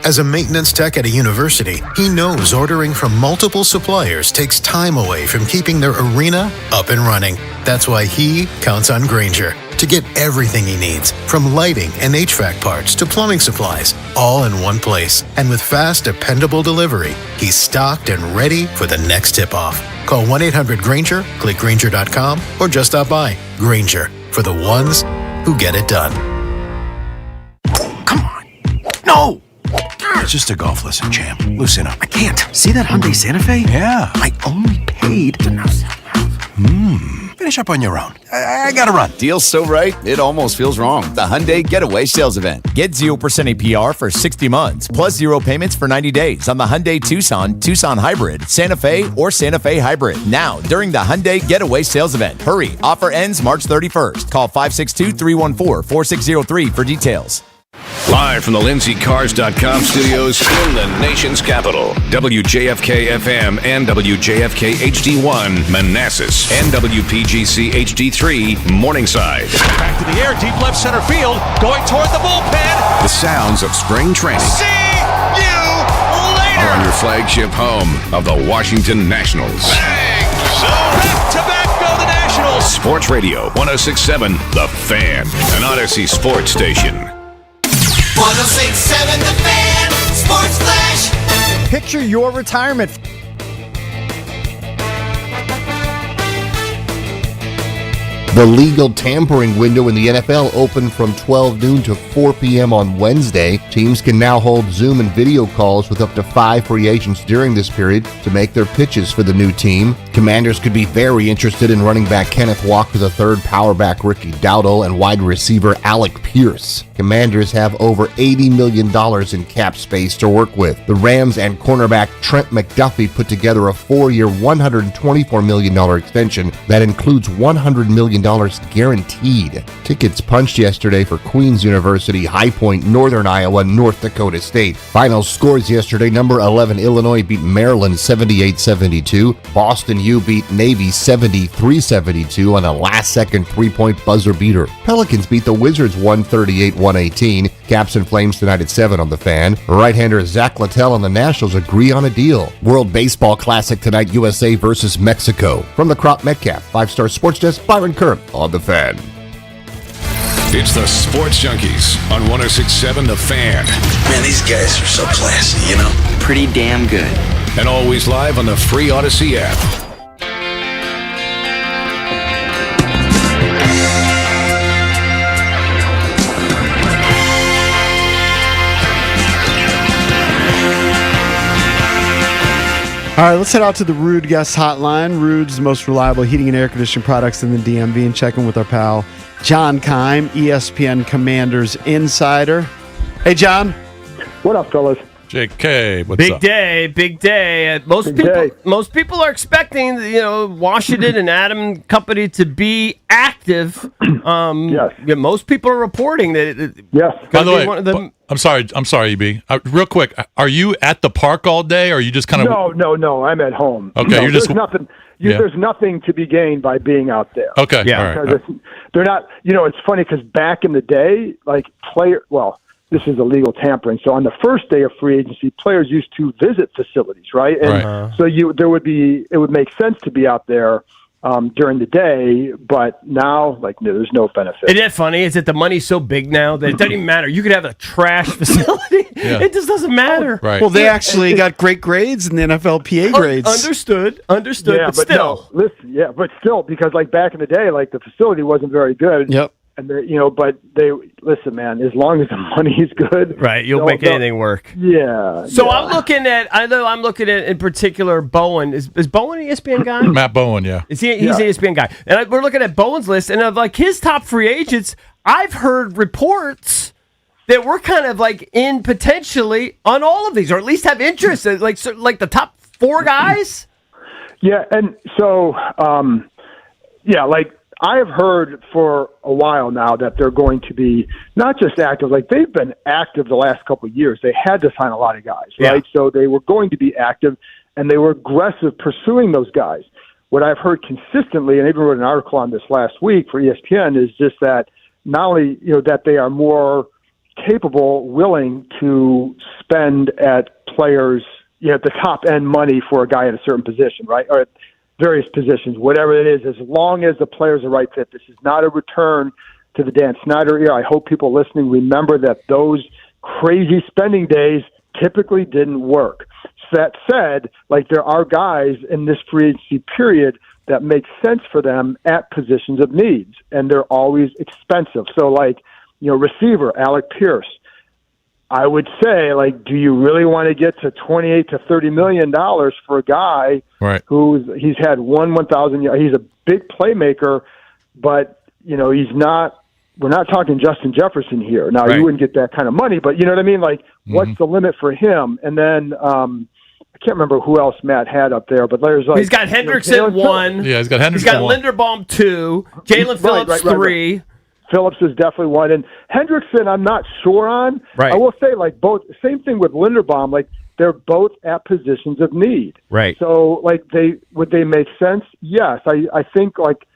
As a maintenance tech at a university, he knows ordering from multiple suppliers takes time away from keeping their arena up and running. That's why he counts on Grainger to to get everything he needs, from lighting and HVAC parts to plumbing supplies, all in one place. And with fast, dependable delivery, he's stocked and ready for the next tip-off. Call 1-800-GRANGER, click Grainger.com, or just stop by. Grainger, for the ones who get it done. No! It's just a golf lesson, champ. Loosen up. I can't. See that Hyundai Santa Fe? Yeah. I only paid to now sell. Finish up on your own. I gotta run. Deal's so right, it almost feels wrong. The Hyundai Getaway Sales Event. Get 0% APR for 60 months, plus 0 payments for 90 days on the Hyundai Tucson, Tucson Hybrid, Santa Fe, or Santa Fe Hybrid. Now, during the Hyundai Getaway Sales Event. Hurry, offer ends March 31st. Call 562-314-4603 for details. Live from the LindsayCars.com studios in the nation's capital, WJFK-FM and WJFK HD1 Manassas and WPGC HD3 Morningside. Back to the air, deep left center field, going toward the bullpen. The sounds of spring training See you later. are on your flagship home of the Washington Nationals. Bang! So back-to-back go the Nationals. Sports Radio 106.7 The Fan, an Odyssey sports station. 106.7 The Fan, Sports Flash. Picture your retirement. The legal tampering window in the NFL opened from 12 noon to 4 p.m. on Wednesday. Teams can now hold Zoom and video calls with up to 5 free agents during this period to make their pitches for the new team. Commanders could be very interested in running back Kenneth Walker III, power back Ricky Dowdle, and wide receiver Alec Pierce. Commanders have over $80 million in cap space to work with. The Rams and cornerback Trent McDuffie put together a 4-year, $124 million extension that includes $100 million guaranteed. Tickets punched yesterday for Queens University, High Point, Northern Iowa, North Dakota State. Final scores yesterday: number 11 Illinois beat Maryland 78-72. Boston U beat Navy 73-72 on a last-second three-point buzzer beater. Pelicans beat the Wizards 138-118. Caps and Flames tonight at 7 on The Fan. Right-hander Zach Littell and the Nationals agree on a deal. World Baseball Classic tonight, USA versus Mexico. From the Crop Metcalf 5-star Sports Desk, Byron Kerr on The Fan. It's the Sports Junkies on 106.7 The Fan. Man, these guys are so classy, you know? Pretty damn good. And always live on the free Odyssey app. All right, let's head out to the Rude Guest Hotline. Rude's the most reliable heating and air conditioning products in the DMV, and check in with our pal John Keim, ESPN Commanders insider. Hey, John. What up, fellas? JK, what's big up? Big day. Most people are expecting, Washington and Adam Company to be active. Yes. Yeah, most people are reporting that. Yes. By the way, I'm sorry, EB. Real quick, are you at the park all day, or are you just kind of? No. I'm at home. Okay, you're just nothing. Yeah. There's nothing to be gained by being out there. Okay, yeah. All right. They're not. It's funny because back in the day, this is illegal tampering. So on the first day of free agency, players used to visit facilities, right? And so it would make sense to be out there during the day, but now, there's no benefit. Isn't that funny? Is that the money's so big now that it doesn't even matter? You could have a trash facility. Yeah. It just doesn't matter. Right. Well, they actually got great grades in the NFLPA grades. Understood. Yeah, but still. No, but still, because back in the day, the facility wasn't very good. Yep. And but they listen, man. As long as the money is good, right? You'll make anything work. Yeah. So I'm looking at in particular Bowen. Is Bowen an ESPN guy? Matt Bowen, yeah. He's an ESPN guy, and we're looking at Bowen's list, and of his top free agents, I've heard reports that we're kind of in potentially on all of these, or at least have interest, like the top 4 guys. Yeah, and so I have heard for a while now that they're going to be not just active, they've been active the last couple of years. They had to sign a lot of guys, right? So they were going to be active, and they were aggressive pursuing those guys. What I've heard consistently, and I even wrote an article on this last week for ESPN, is just that not only, that they are more capable, willing to spend at players, at the top end money for a guy at a certain position, right? Or various positions, whatever it is, as long as the player's the right fit. This is not a return to the Dan Snyder era. I hope people listening remember that those crazy spending days typically didn't work. That said, like there are guys in this free agency period that make sense for them at positions of needs, and they're always expensive. So like, receiver, Alec Pierce, I would say, like, do you really want to get to $28 to $30 million for a guy he's had 1,000 yards? He's a big playmaker, but, he's not, we're not talking Justin Jefferson here. Now, you wouldn't get that kind of money, but you know what I mean? Like, what's the limit for him? And then, I can't remember who else Matt had up there, but there's like... He's got Hendrickson 1. Yeah, he's got Hendrickson 1. He's got Linderbaum 2. Jalen Phillips 3. Phillips is definitely one. And Hendrickson, I'm not sure on. Right. I will say, like, both... Same thing with Linderbaum. Like, they're both at positions of need. Right. So, like, would they make sense? Yes. I think, like,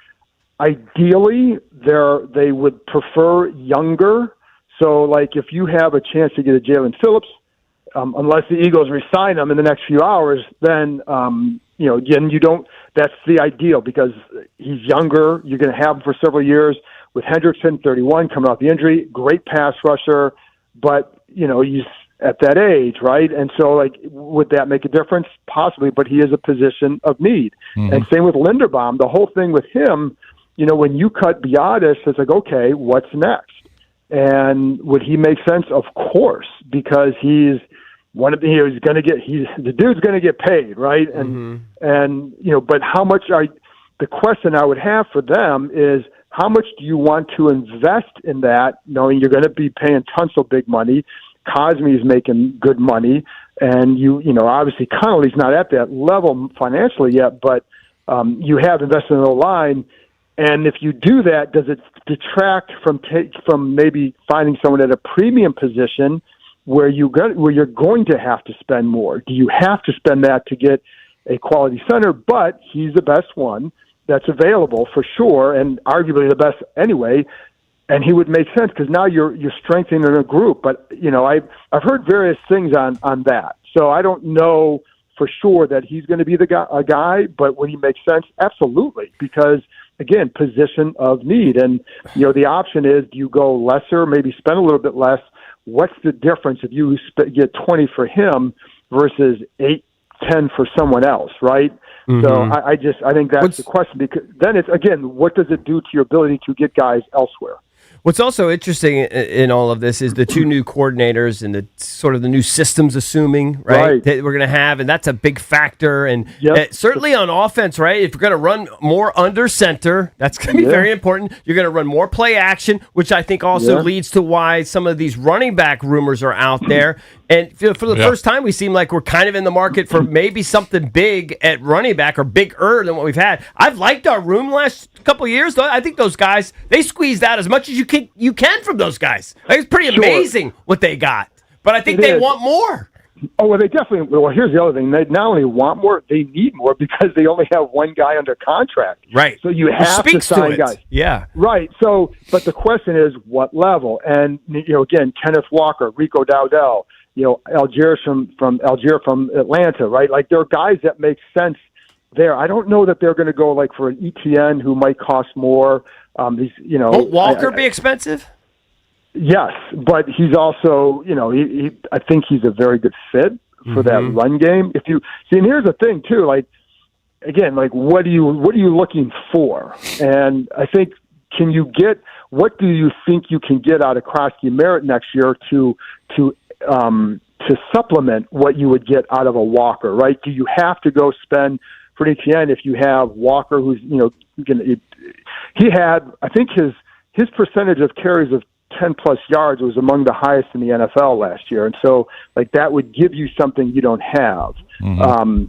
ideally, they would prefer younger. So, like, if you have a chance to get a Jalen Phillips, unless the Eagles re-sign him in the next few hours, then, again, you don't, that's the ideal because he's younger. You're going to have him for several years. With Hendrickson, 31, coming off the injury, great pass rusher, but, he's at that age, right? And so, like, would that make a difference? Possibly, but he is a position of need. Mm-hmm. And same with Linderbaum. The whole thing with him, when you cut Biadasz, it's like, okay, what's next? And would he make sense? Of course, because he's the dude's going to get paid, right? And but how much the question I would have for them is how much do you want to invest in that, knowing you're going to be paying Tonsel big money, Cosme's making good money, and obviously Connolly's not at that level financially yet, but you have invested in the line. And if you do that, does it detract from maybe finding someone at a premium position where you're going to have to spend more? Do you have to spend that to get a quality center? But he's the best one that's available for sure, and arguably the best anyway. And he would make sense because now you're strengthening a group. But I've heard various things on that, so I don't know for sure that he's going to be a guy. But would he make sense? Absolutely, because again, position of need. And, the option is, do you go lesser, maybe spend a little bit less? What's the difference if you get 20 for him versus 8, 10 for someone else, right? Mm-hmm. So I think that's the question, because then it's, again, what does it do to your ability to get guys elsewhere? What's also interesting in all of this is the two new coordinators and the sort of the new systems assuming, right? That we're going to have, and that's a big factor. And certainly on offense, right? If you're going to run more under center, that's going to be very important. You're going to run more play action, which I think also leads to why some of these running back rumors are out there. And for the first time, we seem like we're kind of in the market for maybe something big at running back or bigger than what we've had. I've liked our room last couple of years, though. I think those guys, they squeezed out as much as you can from those guys. Like, it's pretty amazing what they got. But I think they want more. Oh, well, they definitely. Well, here's the other thing. They not only want more, they need more because they only have one guy under contract. Right. So you have to sign guys. Yeah. Right. So, but the question is, what level? And again, Kenneth Walker, Rico Dowdell, Algier from Atlanta, right? Like, there are guys that make sense there. I don't know that they're going to go like for an ETN who might cost more. Won't Walker be expensive? Yes, but he's also, I think he's a very good fit for that run game. If you see, and here's the thing too, like, again, like, what are you looking for? And I think, what do you think you can get out of Krosky Merritt next year to supplement what you would get out of a Walker, right? Do you have to go spend for an ETN if you have Walker, who's, he had, I think his percentage of carries of 10 plus yards was among the highest in the NFL last year. And so, like, that would give you something you don't have. Mm-hmm.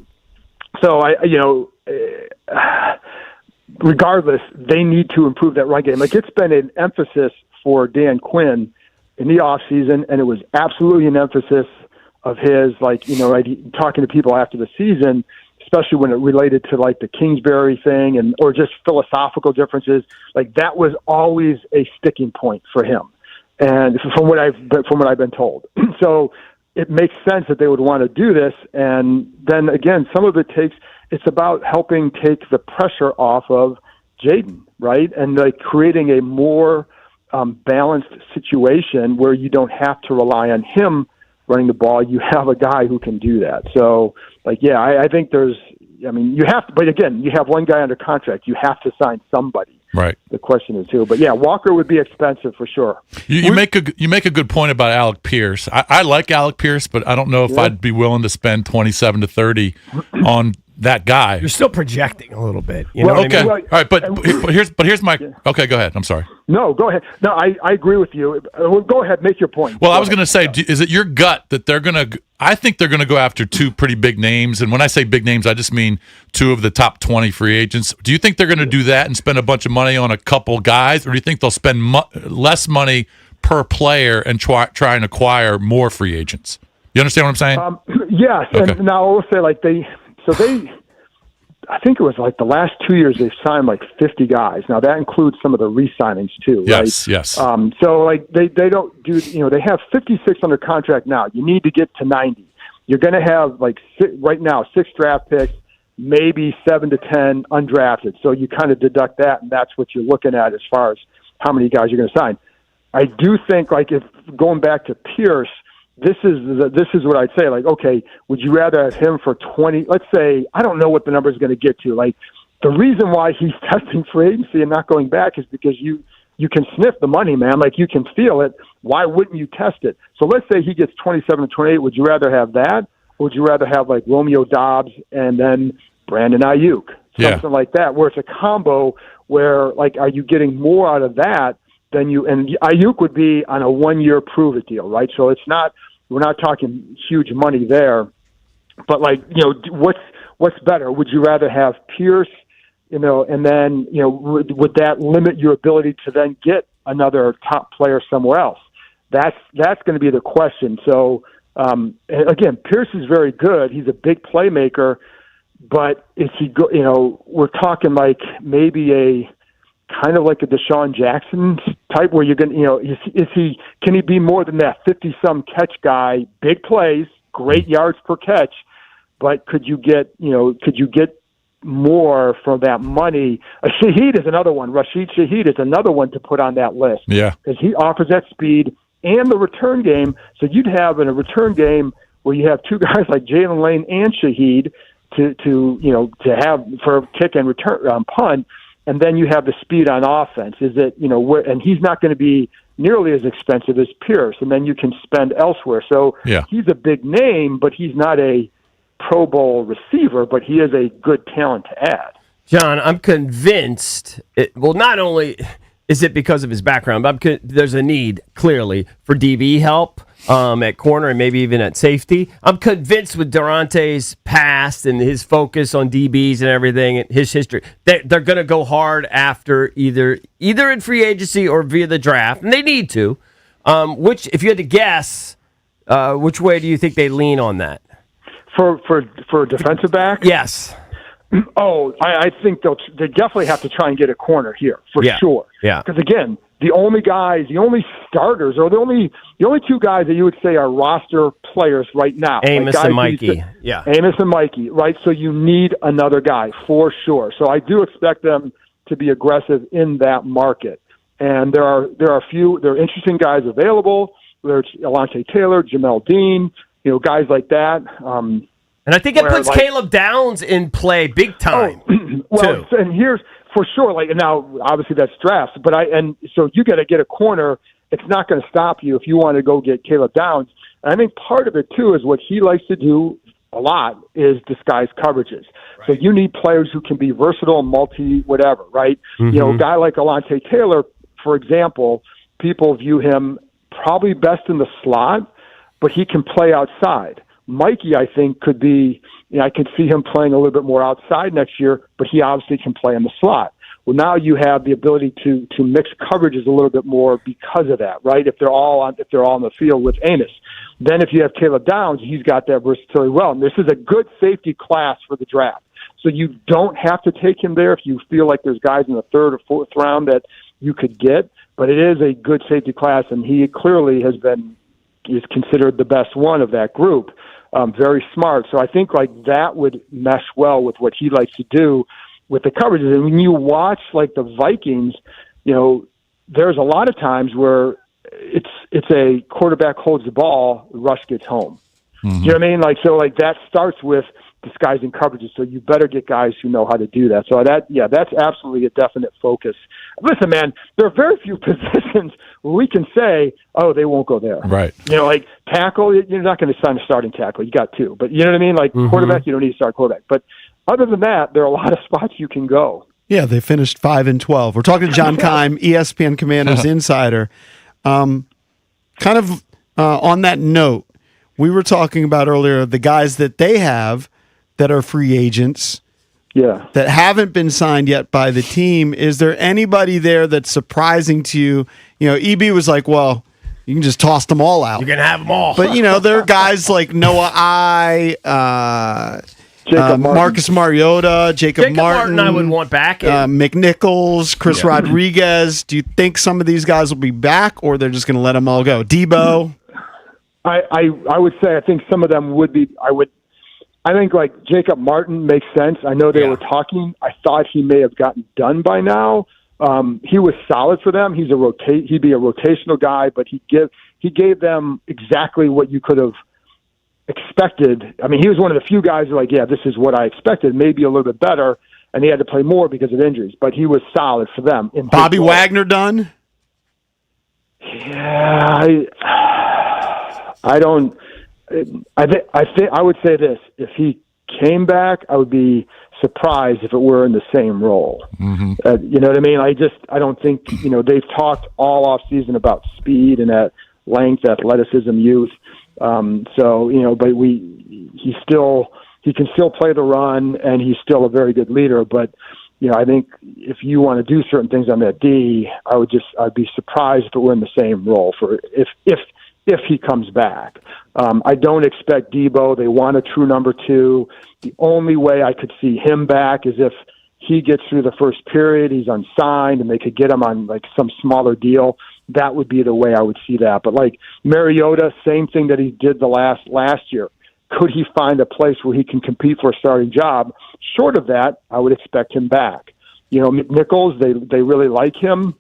Regardless, they need to improve that run game. Like, it's been an emphasis for Dan Quinn in the offseason, and it was absolutely an emphasis of his, like, talking to people after the season, especially when it related to like the Kingsbury thing or just philosophical differences. Like, that was always a sticking point for him. And from what I've been told. So it makes sense that they would want to do this. And then again, some of it's about helping take the pressure off of Jaden, right? And like creating a more balanced situation where you don't have to rely on him running the ball. You have a guy who can do that. So, I think you have to, but again, you have one guy under contract. You have to sign somebody. Right. The question is who. But Walker would be expensive for sure. You make a good point about Alec Pierce. I like Alec Pierce, but I don't know if I'd be willing to spend 27 to 30 on that guy. You're still projecting a little bit. You know what I mean? All right, but here's my okay. Go ahead. I'm sorry. No, go ahead. No, I agree with you. Go ahead, make your point. Well, I was going to say, is it your gut that they're going to? I think they're going to go after two pretty big names, and when I say big names, I just mean two of the top 20 free agents. Do you think they're going to do that and spend a bunch of money on a couple guys, or do you think they'll spend less money per player and try and acquire more free agents? You understand what I'm saying? Yes, okay. And now I will say I think it was the last 2 years they've signed 50 guys. Now that includes some of the re-signings too, right? Yes. So they don't do, they have 56 under contract now. You need to get to 90. You're going to have right now 6 draft picks, maybe 7 to 10 undrafted. So you kind of deduct that, and that's what you're looking at as far as how many guys you're going to sign. I do think if going back to Pierce, this is what I'd say. Okay, would you rather have him for 20? Let's say, I don't know what the number is going to get to. The reason why he's testing free agency and not going back is because you can sniff the money, man. You can feel it. Why wouldn't you test it? So let's say he gets 27 to 28. Would you rather have that, or would you rather have Romeo Dobbs and then Brandon Ayuk, something like that, where it's a combo where are you getting more out of that than you? And Ayuk would be on a 1-year prove it deal, right? So it's not. We're not talking huge money there, but what's better? Would you rather have Pierce, and then would that limit your ability to then get another top player somewhere else? That's going to be the question. So again, Pierce is very good. He's a big playmaker, but if he we're talking maybe a kind of like a Deshaun Jackson type where you're going to, can he be more than that 50-some catch guy, big plays, great yards per catch, but could you get more from that money? Shaheed is another one. Rashid Shaheed is another one to put on that list. Yeah. Because he offers that speed and the return game. So you'd have in a return game where you have two guys like Jalen Lane and Shaheed to have for kick and return punt. And then you have the speed on offense. Is it, and he's not going to be nearly as expensive as Pierce. And then you can spend elsewhere. So he's a big name, but he's not a Pro Bowl receiver, but he is a good talent to add. John, I'm convinced, not only is it because of his background, but there's a need, clearly, for DB help at corner and maybe even at safety. I'm convinced with Durante's past and his focus on DBs and everything, and his history, they're going to go hard after either in free agency or via the draft, and they need to. If you had to guess, which way do you think they lean on that? For defensive back? Yes. Oh, I think they definitely have to try and get a corner here for sure. Yeah. Because again, the only starters, or the only two guys that you would say are roster players right now, Amos and Mikey. Amos and Mikey, right? So you need another guy for sure. So I do expect them to be aggressive in that market. And there are interesting guys available. There's Alontae Taylor, Jamel Dean, guys like that. And I think it puts Caleb Downs in play big time. Well, too. And here's for sure. Now, obviously that's drafts, but so you got to get a corner. It's not going to stop you if you want to go get Caleb Downs. And I think part of it too is what he likes to do a lot is disguise coverages. Right. So you need players who can be versatile, whatever, right? Mm-hmm. A guy like Alontae Taylor, for example, people view him probably best in the slot, but he can play outside. Mikey, I think, could be, I could see him playing a little bit more outside next year, but he obviously can play in the slot. Well, now you have the ability to mix coverages a little bit more because of that, right? If they're all on the field with Amos. Then if you have Caleb Downs, he's got that versatility well. And this is a good safety class for the draft. So you don't have to take him there if you feel like there's guys in the third or fourth round that you could get. But it is a good safety class, and he clearly is considered the best one of that group. Very smart. So I think that would mesh well with what he likes to do with the coverages. And when you watch the Vikings, there's a lot of times where it's a quarterback holds the ball, Rush gets home. Mm-hmm. You know what I mean? So that starts with disguising coverages. So you better get guys who know how to do that. So that's absolutely a definite focus. Listen, man, there are very few positions where we can say, oh, they won't go there. Right. Like tackle, you're not going to sign a starting tackle. You got two. But you know what I mean? Like quarterback, you don't need to start quarterback. But other than that, there are a lot of spots you can go. Yeah, they finished 5-12. We're talking to John Keim, ESPN Commanders insider. On that note, we were talking about earlier the guys that they have that are free agents, that haven't been signed yet by the team. Is there anybody there that's surprising to you? EB was like, well, you can just toss them all out. You can have them all. But, there are guys like Noah Marcus Mariota, Jacob Martin, I would want back. McNichols, Chris Rodriguez. Do you think some of these guys will be back, or they're just going to let them all go? Debo? I would say I think some of them would be. I think like Jacob Martin makes sense. I know they were talking. I thought he may have gotten done by now. He was solid for them. He'd be a rotational guy, but he gave them exactly what you could have expected. I mean, he was one of the few guys who were like, yeah, this is what I expected, maybe a little bit better, and he had to play more because of injuries, but he was solid for them. Bobby Wagner done? Yeah, I don't. I would say this: if he came back, I would be surprised if it were in the same role. Mm-hmm. You know what I mean? I don't think they've talked all off season about speed and at length, athleticism, youth. But he can still play the run, and he's still a very good leader. But I think if you want to do certain things on that D, I'd be surprised if it were in the same role for if he comes back. I don't expect Debo. They want a true number two. The only way I could see him back is if he gets through the first period, he's unsigned, and they could get him on like some smaller deal. That would be the way I would see that. But like Mariota, same thing that he did the last year. Could he find a place where he can compete for a starting job? Short of that, I would expect him back. McNichols, they really like him.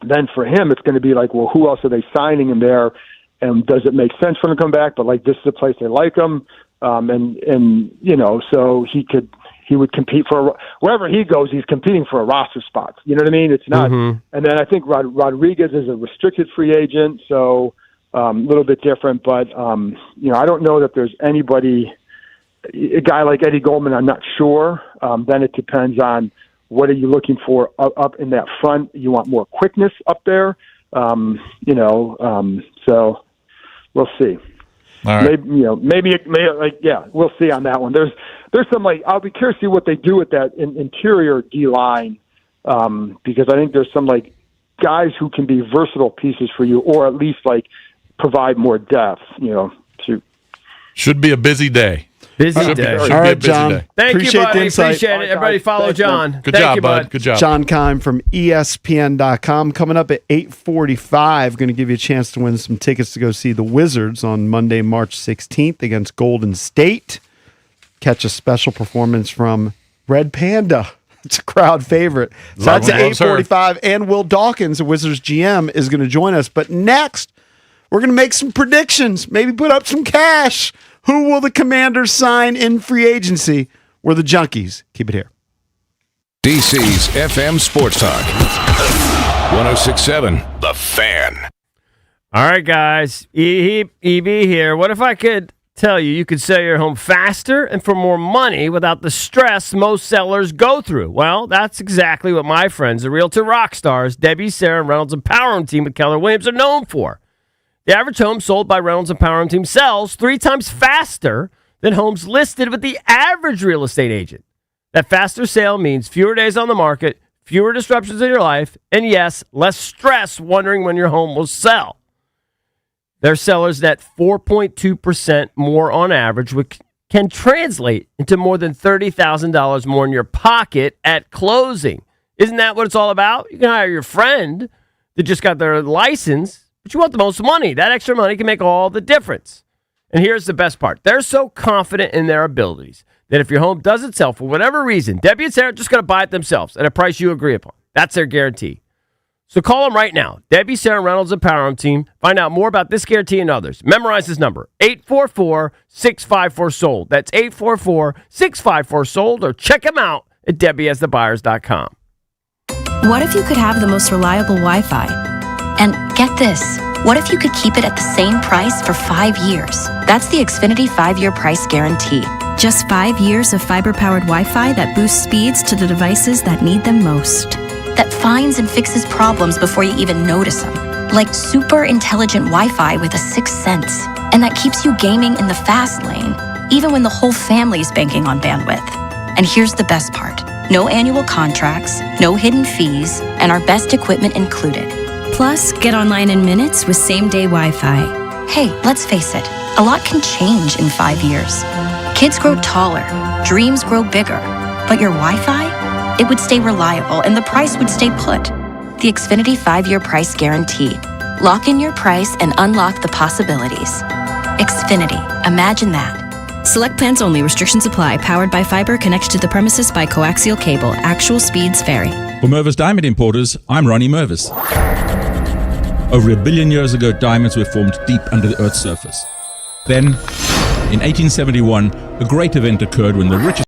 Then for him, it's going to be like, well, who else are they signing him there? And does it make sense for him to come back? But like, this is a place they like him. So he would compete for wherever he goes. He's competing for a roster spot. You know what I mean? It's not. And then I think Rodriguez is a restricted free agent, so a little bit different. But I don't know that there's anybody. A guy like Eddie Goldman, I'm not sure. Then it depends on what are you looking for up in that front. You want more quickness up there, So we'll see. All right. Maybe we'll see on that one. There's some I'll be curious to see what they do with that interior D line, because I think there's some guys who can be versatile pieces for you, or at least provide more depth. Should be a busy day. Busy day. All right, John. Thank Appreciate you, buddy. the insight. Appreciate it. Everybody follow John. Good job, bud. Good job. John Keim from ESPN.com. Coming up at 8:45, going to give you a chance to win some tickets to go see the Wizards on Monday, March 16th against Golden State. Catch a special performance from Red Panda. It's a crowd favorite. So that's at 8:45, and Will Dawkins, the Wizards GM, is going to join us. But next, we're going to make some predictions, maybe put up some cash. Who will the Commanders sign in free agency? We're the Junkies. Keep it here. DC's FM Sports Talk. 106.7 The Fan. All right, guys. EB here. What if I could tell you could sell your home faster and for more money without the stress most sellers go through? Well, that's exactly what my friends, the Realtor rock stars, Debbie, Sarah, Reynolds, and Power Home Team with Keller Williams are known for. The average home sold by Reynolds and Power Home Team sells 3 times faster than homes listed with the average real estate agent. That faster sale means fewer days on the market, fewer disruptions in your life, and yes, less stress wondering when your home will sell. Their sellers net 4.2% more on average, which can translate into more than $30,000 more in your pocket at closing. Isn't that what it's all about? You can hire your friend that just got their license, but you want the most money. That extra money can make all the difference. And here's the best part. They're so confident in their abilities that if your home doesn't sell for whatever reason, Debbie and Sarah are just going to buy it themselves at a price you agree upon. That's their guarantee. So call them right now. Debbie, Sarah Reynolds, and Power Home Team. Find out more about this guarantee and others. Memorize this number, 844-654-SOLD. That's 844-654-SOLD, or check them out at DebbieHasTheBuyers.com. What if you could have the most reliable Wi-Fi? And get this, what if you could keep it at the same price for 5 years? That's the Xfinity 5-year price guarantee. Just 5 years of fiber-powered Wi-Fi that boosts speeds to the devices that need them most. That finds and fixes problems before you even notice them. Like super intelligent Wi-Fi with a sixth sense. And that keeps you gaming in the fast lane, even when the whole family's banking on bandwidth. And here's the best part. No annual contracts, no hidden fees, and our best equipment included. Plus, get online in minutes with same-day Wi-Fi. Hey, let's face it, a lot can change in 5 years. Kids grow taller, dreams grow bigger, but your Wi-Fi? It would stay reliable and the price would stay put. The Xfinity 5-year price guarantee. Lock in your price and unlock the possibilities. Xfinity, imagine that. Select plans only. Restrictions apply. Powered by fiber. Connected to the premises by coaxial cable. Actual speeds vary. For Mervis Diamond Importers, I'm Ronnie Mervis. Over 1 billion years ago, diamonds were formed deep under the Earth's surface. Then, in 1871, a great event occurred when the richest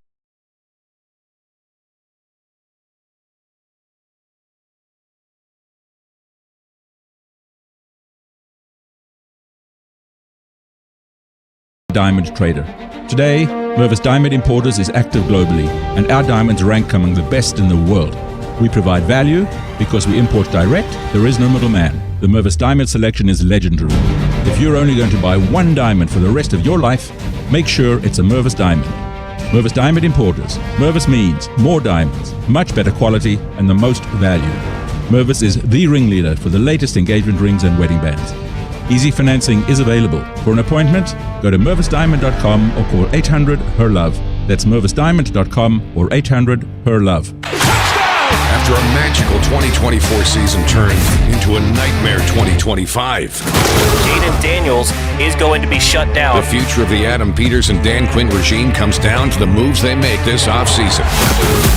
diamond trader. Today, Mervis Diamond Importers is active globally, and our diamonds rank among the best in the world. We provide value because we import direct, there is no middleman. The Mervis Diamond selection is legendary. If you're only going to buy one diamond for the rest of your life, make sure it's a Mervis Diamond. Mervis Diamond Importers. Mervis means more diamonds, much better quality, and the most value. Mervis is the ringleader for the latest engagement rings and wedding bands. Easy financing is available. For an appointment, go to mervisdiamond.com or call 800-HER-LOVE. That's mervisdiamond.com or 800-HER-LOVE. After a magical 2024 season turned into a nightmare 2025. Jaden Daniels is going to be shut down. The future of the Adam Peters and Dan Quinn regime comes down to the moves they make this offseason.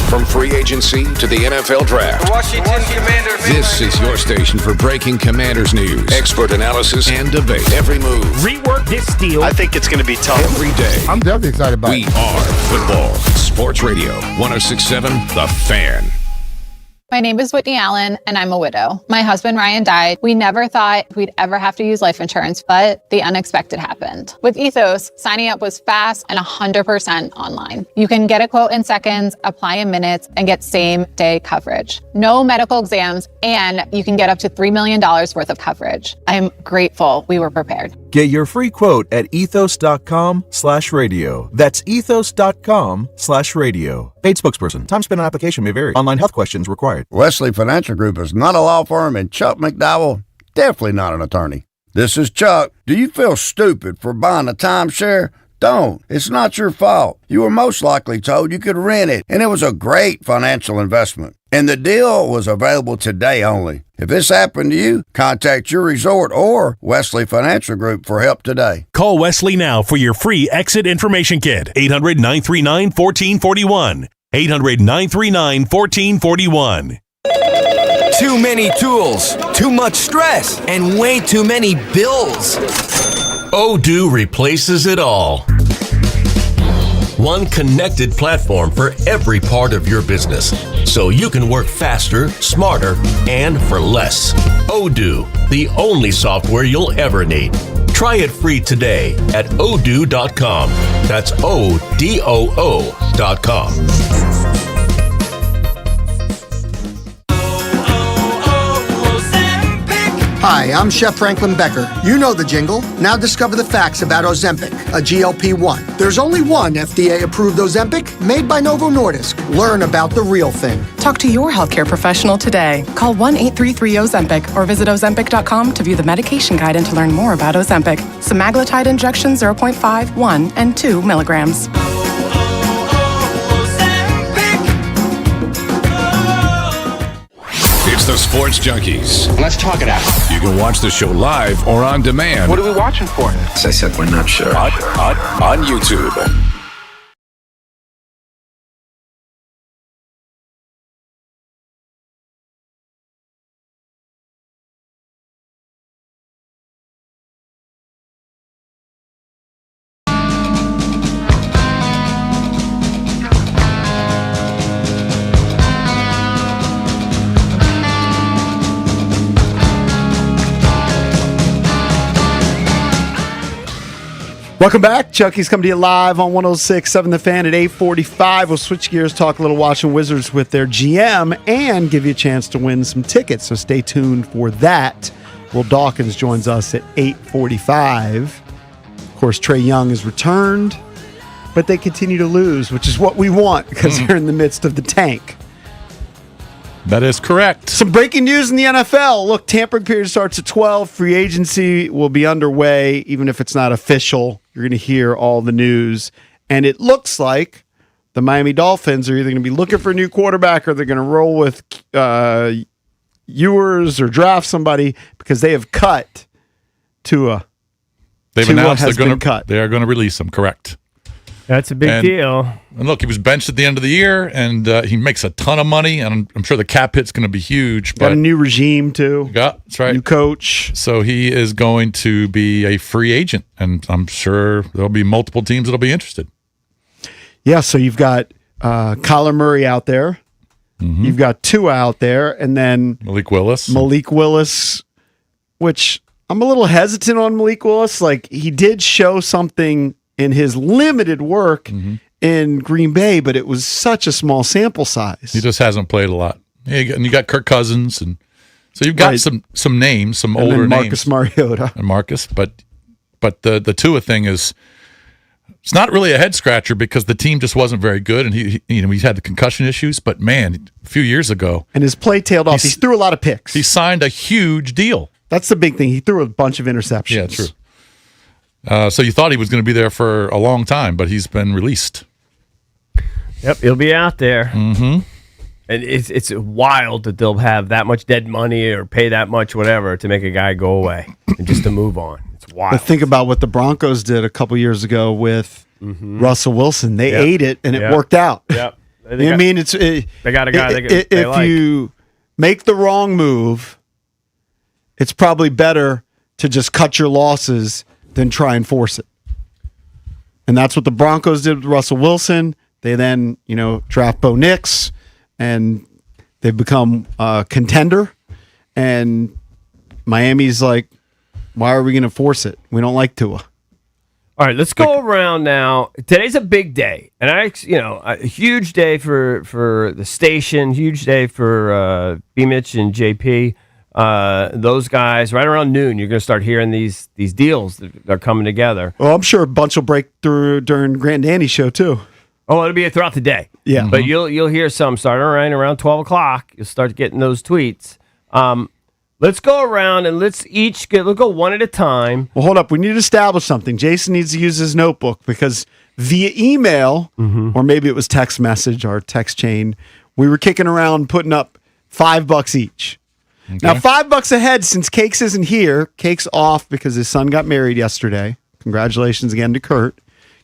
From free agency to the NFL draft. Washington Commanders. This is your station for breaking Commanders news, expert analysis, and debate. Every move. Rework this deal. I think it's going to be tough. Every day. I'm definitely excited about We are football. Sports Radio 106.7 The Fan. My name is Whitney Allen, and I'm a widow. My husband, Ryan, died. We never thought we'd ever have to use life insurance, but the unexpected happened. With Ethos, signing up was fast and 100% online. You can get a quote in seconds, apply in minutes, and get same-day coverage. No medical exams, and you can get up to $3 million worth of coverage. I'm grateful we were prepared. Get your free quote at ethos.com/radio. That's ethos.com/radio. Paid spokesperson. Time spent on application may vary. Online health questions required. Wesley Financial Group is not a law firm, and Chuck McDowell, definitely not an attorney. This is Chuck. Do you feel stupid for buying a timeshare? Don't. It's not your fault. You were most likely told you could rent it, and it was a great financial investment. And the deal was available today only. If this happened to you, contact your resort or Wesley Financial Group for help today. Call Wesley now for your free exit information kit. 800-939-1441. 800-939-1441. Too many tools, too much stress, and way too many bills. Odoo replaces it all. One connected platform for every part of your business, so you can work faster, smarter, and for less. Odoo, the only software you'll ever need. Try it free today at odoo.com. That's ODOO.com. Hi, I'm Chef Franklin Becker. You know the jingle. Now discover the facts about Ozempic, a GLP-1. There's only one FDA-approved Ozempic made by Novo Nordisk. Learn about the real thing. Talk to your healthcare professional today. Call 1-833-OZEMPIC or visit Ozempic.com to view the medication guide and to learn more about Ozempic. Semaglutide injection 0.5, 1, and 2 milligrams. It's the Sports Junkies. Let's talk it out. You can watch the show live or on demand. What are we watching for? As I said, we're not sure. On YouTube. Welcome back. Chucky's coming to you live on 106.7 The Fan at 8:45. We'll switch gears, talk a little Washington Wizards with their GM, and give you a chance to win some tickets. So stay tuned for that. Will Dawkins joins us at 8:45. Of course, Trae Young has returned, but they continue to lose, which is what we want because they're in the midst of the tank. That is correct. Some breaking news in the NFL. Look, tampering period starts at 12. Free agency will be underway, even if it's not official. You're going to hear all the news. And it looks like the Miami Dolphins are either going to be looking for a new quarterback or they're going to roll with Ewers or draft somebody because they have cut Tua. They've announced they are going to release him, correct. That's a big deal. And look, he was benched at the end of the year, and he makes a ton of money, and I'm sure the cap hit's going to be huge. Got a new regime, too. Yeah, that's right. New coach. So he is going to be a free agent, and I'm sure there'll be multiple teams that'll be interested. Yeah, so you've got Kyler Murray out there. Mm-hmm. You've got Tua out there, and then Malik Willis, which I'm a little hesitant on Malik Willis. Like, he did show something in his limited work in Green Bay, but it was such a small sample size. He just hasn't played a lot. And you got Kirk Cousins, and so you've got some names, some older Marcus names. Mariota. And Marcus, but the Tua thing is, it's not really a head scratcher because the team just wasn't very good, and he had the concussion issues. But man, a few years ago, and his play tailed off. He threw a lot of picks. He signed a huge deal. That's the big thing. He threw a bunch of interceptions. Yeah, true. So you thought he was going to be there for a long time, but he's been released. Yep, he'll be out there. Mm-hmm. And it's wild that they'll have that much dead money or pay that much whatever to make a guy go away and just to move on. It's wild. But think about what the Broncos did a couple years ago with Russell Wilson. They ate it, and it worked out. Yep. They got a guy they like. You make the wrong move, it's probably better to just cut your losses than try and force it. And that's what the Broncos did with Russell Wilson. They then, draft Bo Nix, and they've become a contender. And Miami's like, why are we going to force it? We don't like Tua. All right, let's go around now. Today's a big day, and a huge day for the station, huge day for B. Mitch and JP. Those guys, right around noon, you're going to start hearing these deals that are coming together. Well, I'm sure a bunch will break through during Grant Danny's show too. Oh, it'll be throughout the day. Yeah, but you'll hear some starting around 12 o'clock. You'll start getting those tweets. Let's go around and let's go one at a time. Well, hold up. We need to establish something. Jason needs to use his notebook because via email, or maybe it was text message or text chain, we were kicking around putting up $5 each. Okay. Now, $5 ahead since Cakes isn't here. Cakes off because his son got married yesterday. Congratulations again to Kurt.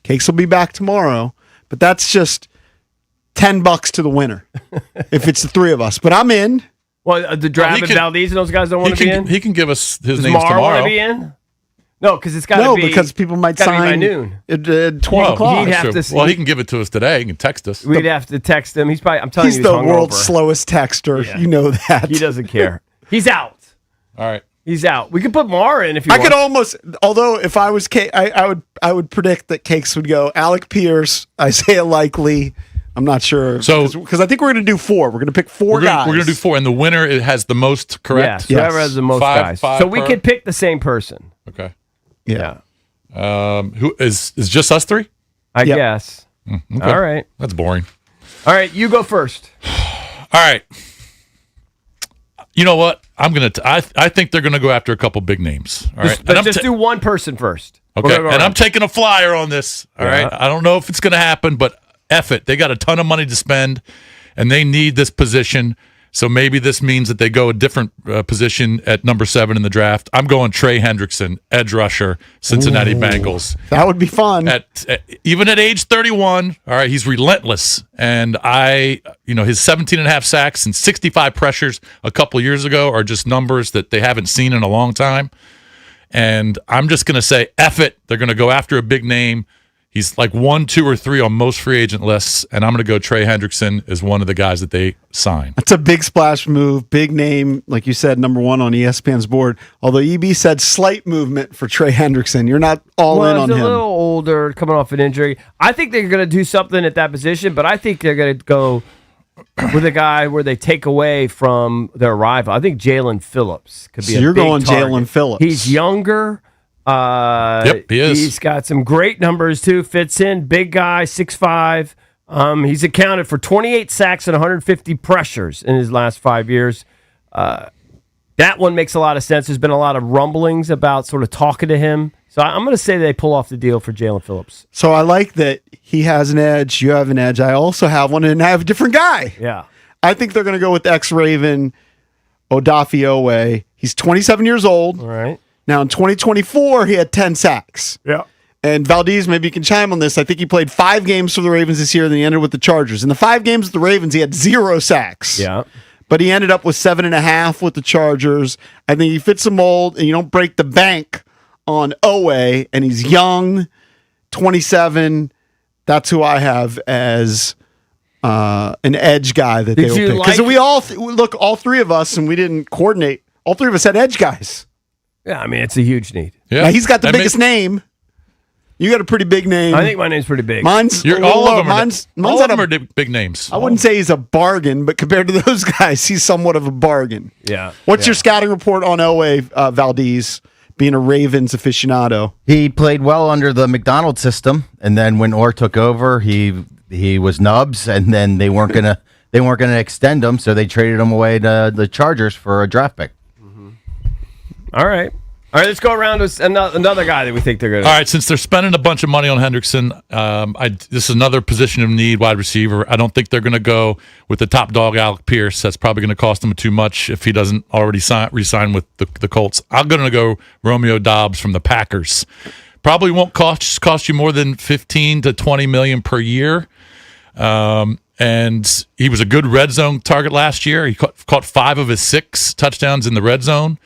Cakes will be back tomorrow, but that's just $10 to the winner if it's the three of us. But I'm in. Well, the draft and Valdez and those guys don't want to be in? He can give us his names tomorrow. Want to be in? No, because it's got to be. No, because people might sign by noon. At 12 o'clock. He can give it to us today. He can text us. We'd have to text him. He's probably. I'm telling you, he's the world's slowest texter. Yeah. You know that. He doesn't care. He's out. All right. He's out. We could put Mara in if you want. I could almost, although if I was Cake, I would predict that Cakes would go Alec Pierce, Isaiah Likely. I'm not sure. So because I think we're going to do 4. We're going to pick 4 guys. We're going to do 4, and the winner has the most, correct? Yes, whoever has the most guys. So we could pick the same person. Okay. Yeah. Who is just us 3? I guess. Okay. All right. That's boring. All right, you go first. All right. You know what? I think they're gonna go after a couple big names. All right. Let's just do one person first. Okay. And I'm taking a flyer on this. All right. I don't know if it's gonna happen, but F it. They got a ton of money to spend, and they need this position. So maybe this means that they go a different position at number 7 in the draft. I'm going Trey Hendrickson, edge rusher, Cincinnati Bengals. That would be fun. Even at age 31, all right, he's relentless. And his 17.5 sacks and 65 pressures a couple of years ago are just numbers that they haven't seen in a long time. And I'm just going to say, F it. They're going to go after a big name. He's like 1, 2, or 3 on most free agent lists, and I'm going to go Trey Hendrickson as one of the guys that they sign. That's a big splash move, big name, like you said, number 1 on ESPN's board. Although EB said slight movement for Trey Hendrickson. You're not all in on him. He's a little older, coming off an injury. I think they're going to do something at that position, but I think they're going to go with a guy where they take away from their rival. I think Jalen Phillips could be. So you're going target. Jalen Phillips. He's younger. Yep, he is. He's got some great numbers too. Fits in, big guy, 6'5". He's accounted for 28 sacks and 150 pressures in his last 5 years. That one makes a lot of sense. There's been a lot of rumblings about sort of talking to him. So I'm going to say they pull off the deal for Jalen Phillips. So I like that he has an edge. You have an edge. I also have one, and I have a different guy. Yeah. I think they're going to go with ex-Raven Odafe Owe. He's 27 years old. All right. Now, in 2024, he had 10 sacks. Yeah. And Valdez, maybe you can chime on this. I think he played 5 games for the Ravens this year, then he ended with the Chargers. In the 5 games with the Ravens, he had 0 sacks. Yeah. But he ended up with 7.5 with the Chargers. I think he fits the mold, and you don't break the bank on Owe, and he's young, 27. That's who I have as an edge guy that they will pick. Because we all, look, all 3 of us, and we didn't coordinate, all 3 of us had edge guys. Yeah, I mean, it's a huge need. Yeah. Now, he's got the biggest name. You got a pretty big name. I think my name's pretty big. Mine's all of them are big names. I wouldn't say he's a bargain, but compared to those guys, he's somewhat of a bargain. Yeah. What's your scouting report on Owe, Valdez, being a Ravens aficionado? He played well under the McDonald system, and then when Orr took over, he was nubs, and then they weren't gonna extend him, so they traded him away to the Chargers for a draft pick. All right, let's go around with another guy that we think they're going to. All right, since they're spending a bunch of money on Hendrickson, this is another position of need, wide receiver. I don't think they're going to go with the top dog, Alec Pierce. That's probably going to cost them too much if he doesn't already re-sign with the Colts. I'm going to go Romeo Doubs from the Packers. Probably won't cost you more than $15 to $20 million per year. And he was a good red zone target last year. He caught 5 of his 6 touchdowns in the red zone.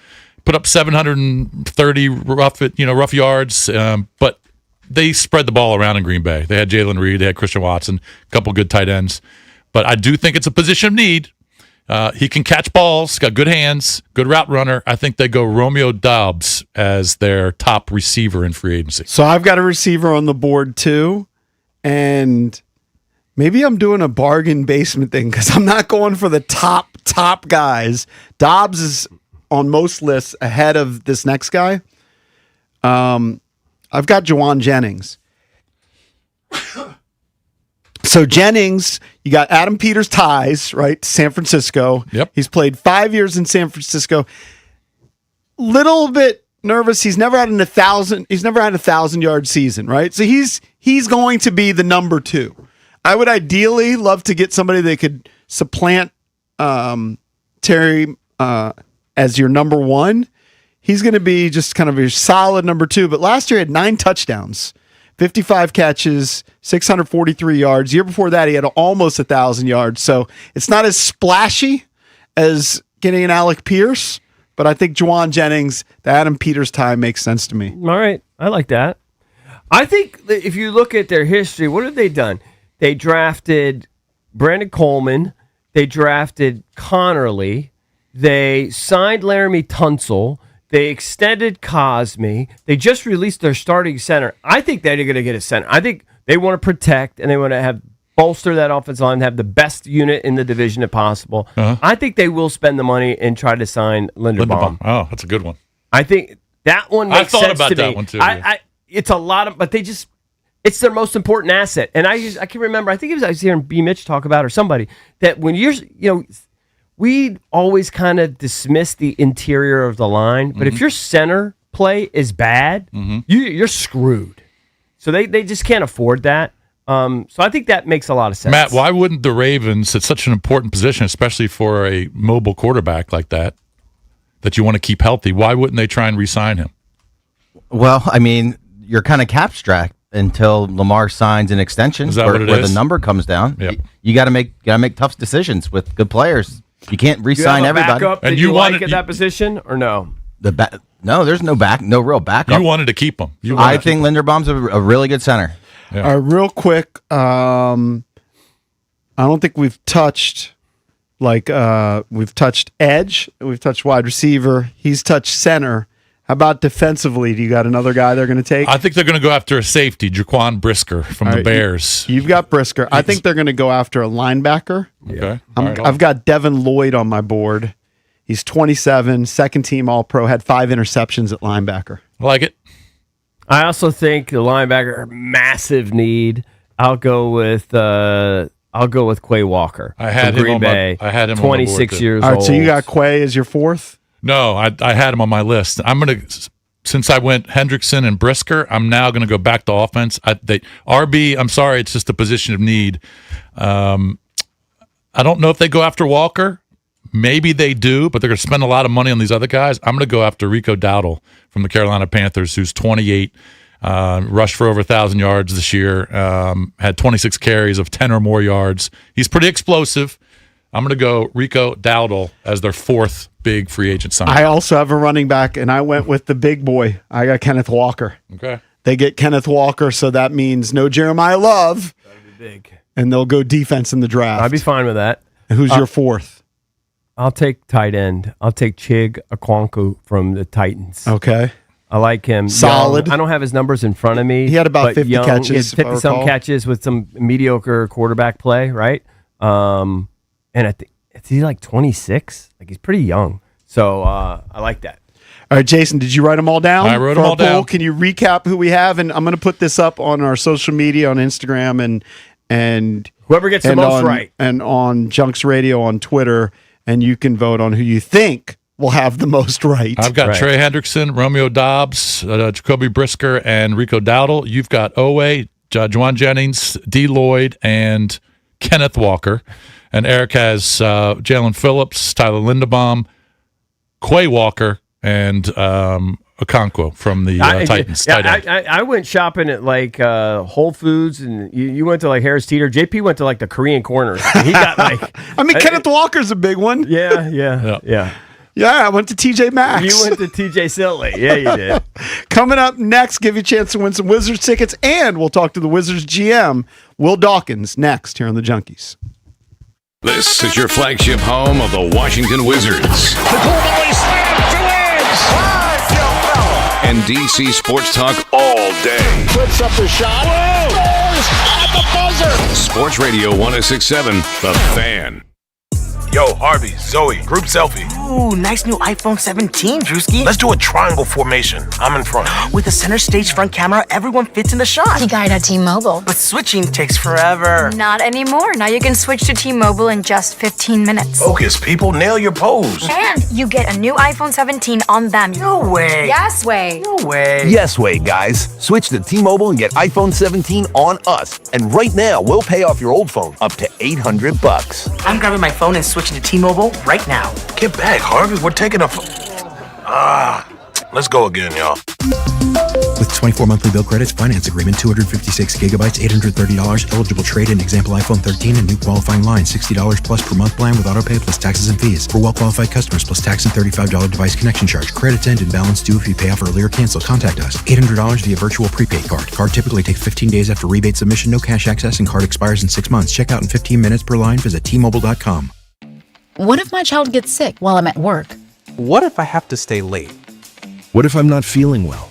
Put up 730 rough yards, but they spread the ball around in Green Bay. They had Jalen Reed, they had Christian Watson, a couple good tight ends. But I do think it's a position of need. He can catch balls, got good hands, good route runner. I think they go Romeo Doubs as their top receiver in free agency. So I've got a receiver on the board too, and maybe I'm doing a bargain basement thing because I'm not going for the top guys. Doubs is on most lists ahead of this next guy. I've got Juwan Jennings. So Jennings, you got Adam Peters ties, right? San Francisco. Yep. He's played 5 years in San Francisco. Little bit nervous. He's never had a 1,000-yard season, right? So he's going to be the number 2. I would ideally love to get somebody that could supplant Terry as your number 1. He's going to be just kind of your solid number 2. But last year he had 9 touchdowns, 55 catches, 643 yards. The year before that he had almost 1,000 yards. So it's not as splashy as getting an Alec Pierce, but I think Juwan Jennings, the Adam Peters tie makes sense to me. All right. I like that. I think that if you look at their history, what have they done? They drafted Brandon Coleman. They drafted Connerly. They signed Laramie Tonsel. They extended Cosme. They just released their starting center. I think they're going to get a center. I think they want to protect and they want to have bolster that offensive line, have the best unit in the division if possible. I think they will spend the money and try to sign Linderbaum. Oh, that's a good one. I think that one makes sense to me. I thought about that one too. It's a lot of, but it's their most important asset. And I can remember, I think I was hearing B. Mitch talk about or somebody that when we always kind of dismiss the interior of the line, but if your center play is bad, you're screwed. So they just can't afford that. So I think that makes a lot of sense. Matt, why wouldn't the Ravens, it's such an important position, especially for a mobile quarterback like that you want to keep healthy, why wouldn't they try and re-sign him? Well, I mean, you're kind of cap strapped until Lamar signs an extension where the number comes down. Yep. You got to make tough decisions with good players. You can't re-sign everybody. And you like at that position or no? No, there's no real backup. You wanted to keep him. I think Linderbaum's a really good center. Yeah. All right, real quick. I don't think we've touched we've touched edge, we've touched wide receiver. He's touched center. How about defensively? Do you got another guy they're going to take? I think they're going to go after a safety, Jaquan Brisker from the Bears. You've got Brisker. I think they're going to go after a linebacker. Okay. I've got Devin Lloyd on my board. He's 27, second team All-Pro, had 5 interceptions at linebacker. I like it. I also think the linebacker massive need. I'll go with Quay Walker. I had from him Green on Bay. I had him 26 on the board years All right, old. so you got Quay as your fourth? No, I had him on my list. I'm going to, since I went Hendrickson and Brisker, I'm now going to go back to offense. RB, I'm sorry, it's just a position of need. I don't know if they go after Walker. Maybe they do, but they're going to spend a lot of money on these other guys. I'm going to go after Rico Dowdle from the Carolina Panthers, who's 28, rushed for over 1,000 yards this year, had 26 carries of 10 or more yards. He's pretty explosive. I'm going to go Rico Dowdle as their fourth big free agent signing. I also have a running back, and I went with the big boy. I got Kenneth Walker. Okay. They get Kenneth Walker, so that means no Jeremiah Love. That'd be big. And they'll go defense in the draft. I'd be fine with that. And who's your fourth? I'll take tight end. I'll take Chig Okonkwo from the Titans. Okay. I like him. Solid. Young. I don't have his numbers in front of me. He had about but 50 young. catches, He had if I 50 some recall. catches with some mediocre quarterback play, right? And I think he's like 26. Like he's pretty young. So I like that. All right, Jason, did you write them all down? I wrote for them our all down. poll? Can you recap who we have? And I'm going to put this up on our social media on Instagram and whoever gets the most right. And on Junks Radio on Twitter, and you can vote on who you think will have the most right. I've got Trey Hendrickson, Romeo Dobbs, Jacoby Brisker, and Rico Dowdle. You've got Owe, Juwan Jennings, D. Lloyd, and Kenneth Walker. And Eric has Jalen Phillips, Tyler Linderbaum, Quay Walker, and Okonkwo from the Titans. I went shopping at like Whole Foods, and you went to like Harris Teeter. JP went to like the Korean corners. He got like, I mean, Kenneth Walker's a big one. Yeah. Yeah, I went to TJ Maxx. You went to TJ Siltley. Yeah, you did. Coming up next, give you a chance to win some Wizards tickets, and we'll talk to the Wizards GM, Will Dawkins, next here on the Junkies. This is your flagship home of the Washington Wizards. The cool volley slam to And DC Sports Talk all day. puts up the shot. Scores at the buzzer. Sports Radio 106.7, The Fan. Yo, Harvey, Zoe, group selfie. Ooh, nice new iPhone 17, Drewski. Let's do a triangle formation. I'm in front. With a center stage front camera, everyone fits in the shot. You got it at T-Mobile. But switching takes forever. Not anymore. Now you can switch to T-Mobile in just 15 minutes. Focus, people. Nail your pose. And you get a new iPhone 17 on them. No way. Yes way. No way. Yes way, guys. Switch to T-Mobile and get iPhone 17 on us. And right now, we'll pay off your old phone up to $800. I'm grabbing my phone and switching to T-Mobile right now. Get back, Harvey. We're taking a... let's go again, y'all. With 24 monthly bill credits, finance agreement, 256 gigabytes, $830, eligible trade-in, example iPhone 13 and new qualifying line, $60 plus per month plan with autopay plus taxes and fees. For well-qualified customers, plus tax and $35 device connection charge. Credits end and balance due if you pay off early or cancel. Contact us. $800 via virtual prepaid card. Card typically takes 15 days after rebate submission, no cash access, and card expires in 6 months. Check out in 15 minutes per line. Visit T-Mobile.com. What if my child gets sick while I'm at work? What if I have to stay late? What if I'm not feeling well?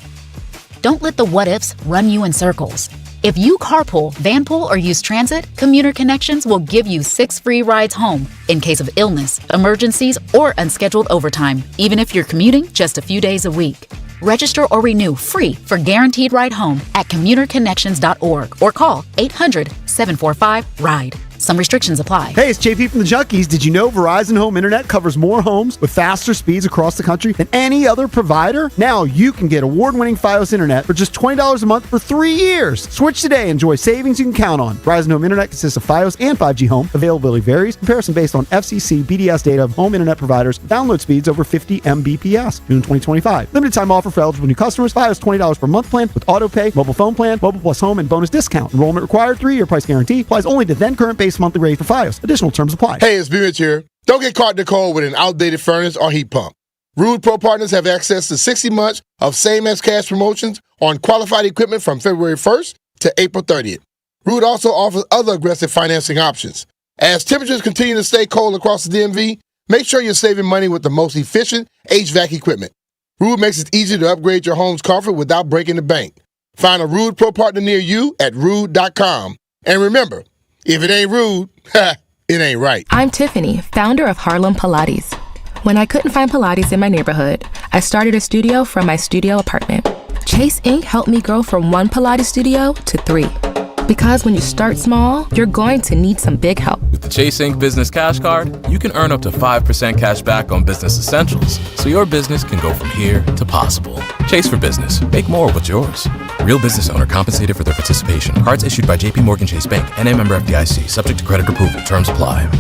Don't let the what-ifs run you in circles. If you carpool, vanpool, or use transit, Commuter Connections will give you 6 free rides home in case of illness, emergencies, or unscheduled overtime, even if you're commuting just a few days a week. Register or renew free for Guaranteed Ride Home at commuterconnections.org or call 800-745-RIDE. Some restrictions apply. Hey, it's JP from the Junkies. Did you know Verizon Home Internet covers more homes with faster speeds across the country than any other provider? Now you can get award-winning Fios Internet for just $20 a month for 3 years. Switch today. Enjoy savings you can count on. Verizon Home Internet consists of Fios and 5G Home. Availability varies. Comparison based on FCC BDS data of home internet providers. Download speeds over 50 Mbps. June 2025. Limited time offer for eligible new customers. Fios $20 per month plan with auto pay, mobile phone plan, mobile plus home, and bonus discount. Enrollment required. 3-year price guarantee. Applies only to then current base monthly rate for Fios. Additional terms apply. Hey, it's B-Mitch here. Don't get caught in the cold with an outdated furnace or heat pump. Rude Pro Partners have access to 60 months of same as cash promotions on qualified equipment from February 1st to April 30th. Ruud also offers other aggressive financing options. As temperatures continue to stay cold across the DMV, make sure you're saving money with the most efficient HVAC equipment. Ruud makes it easy to upgrade your home's comfort without breaking the bank. Find a Ruud Pro partner near you at Ruud.com. And remember, if it ain't Ruud, it ain't right. I'm Tiffany, founder of Harlem Pilates. When I couldn't find Pilates in my neighborhood, I started a studio from my studio apartment. Chase Inc. helped me grow from 1 Pilates studio to 3. Because when you start small, you're going to need some big help. With the Chase Inc. Business Cash Card, you can earn up to 5% cash back on business essentials, so your business can go from here to possible. Chase for Business. Make more what's yours. Real business owner compensated for their participation. Cards issued by J.P. Morgan Chase Bank, N.A. member FDIC, subject to credit approval. Terms apply.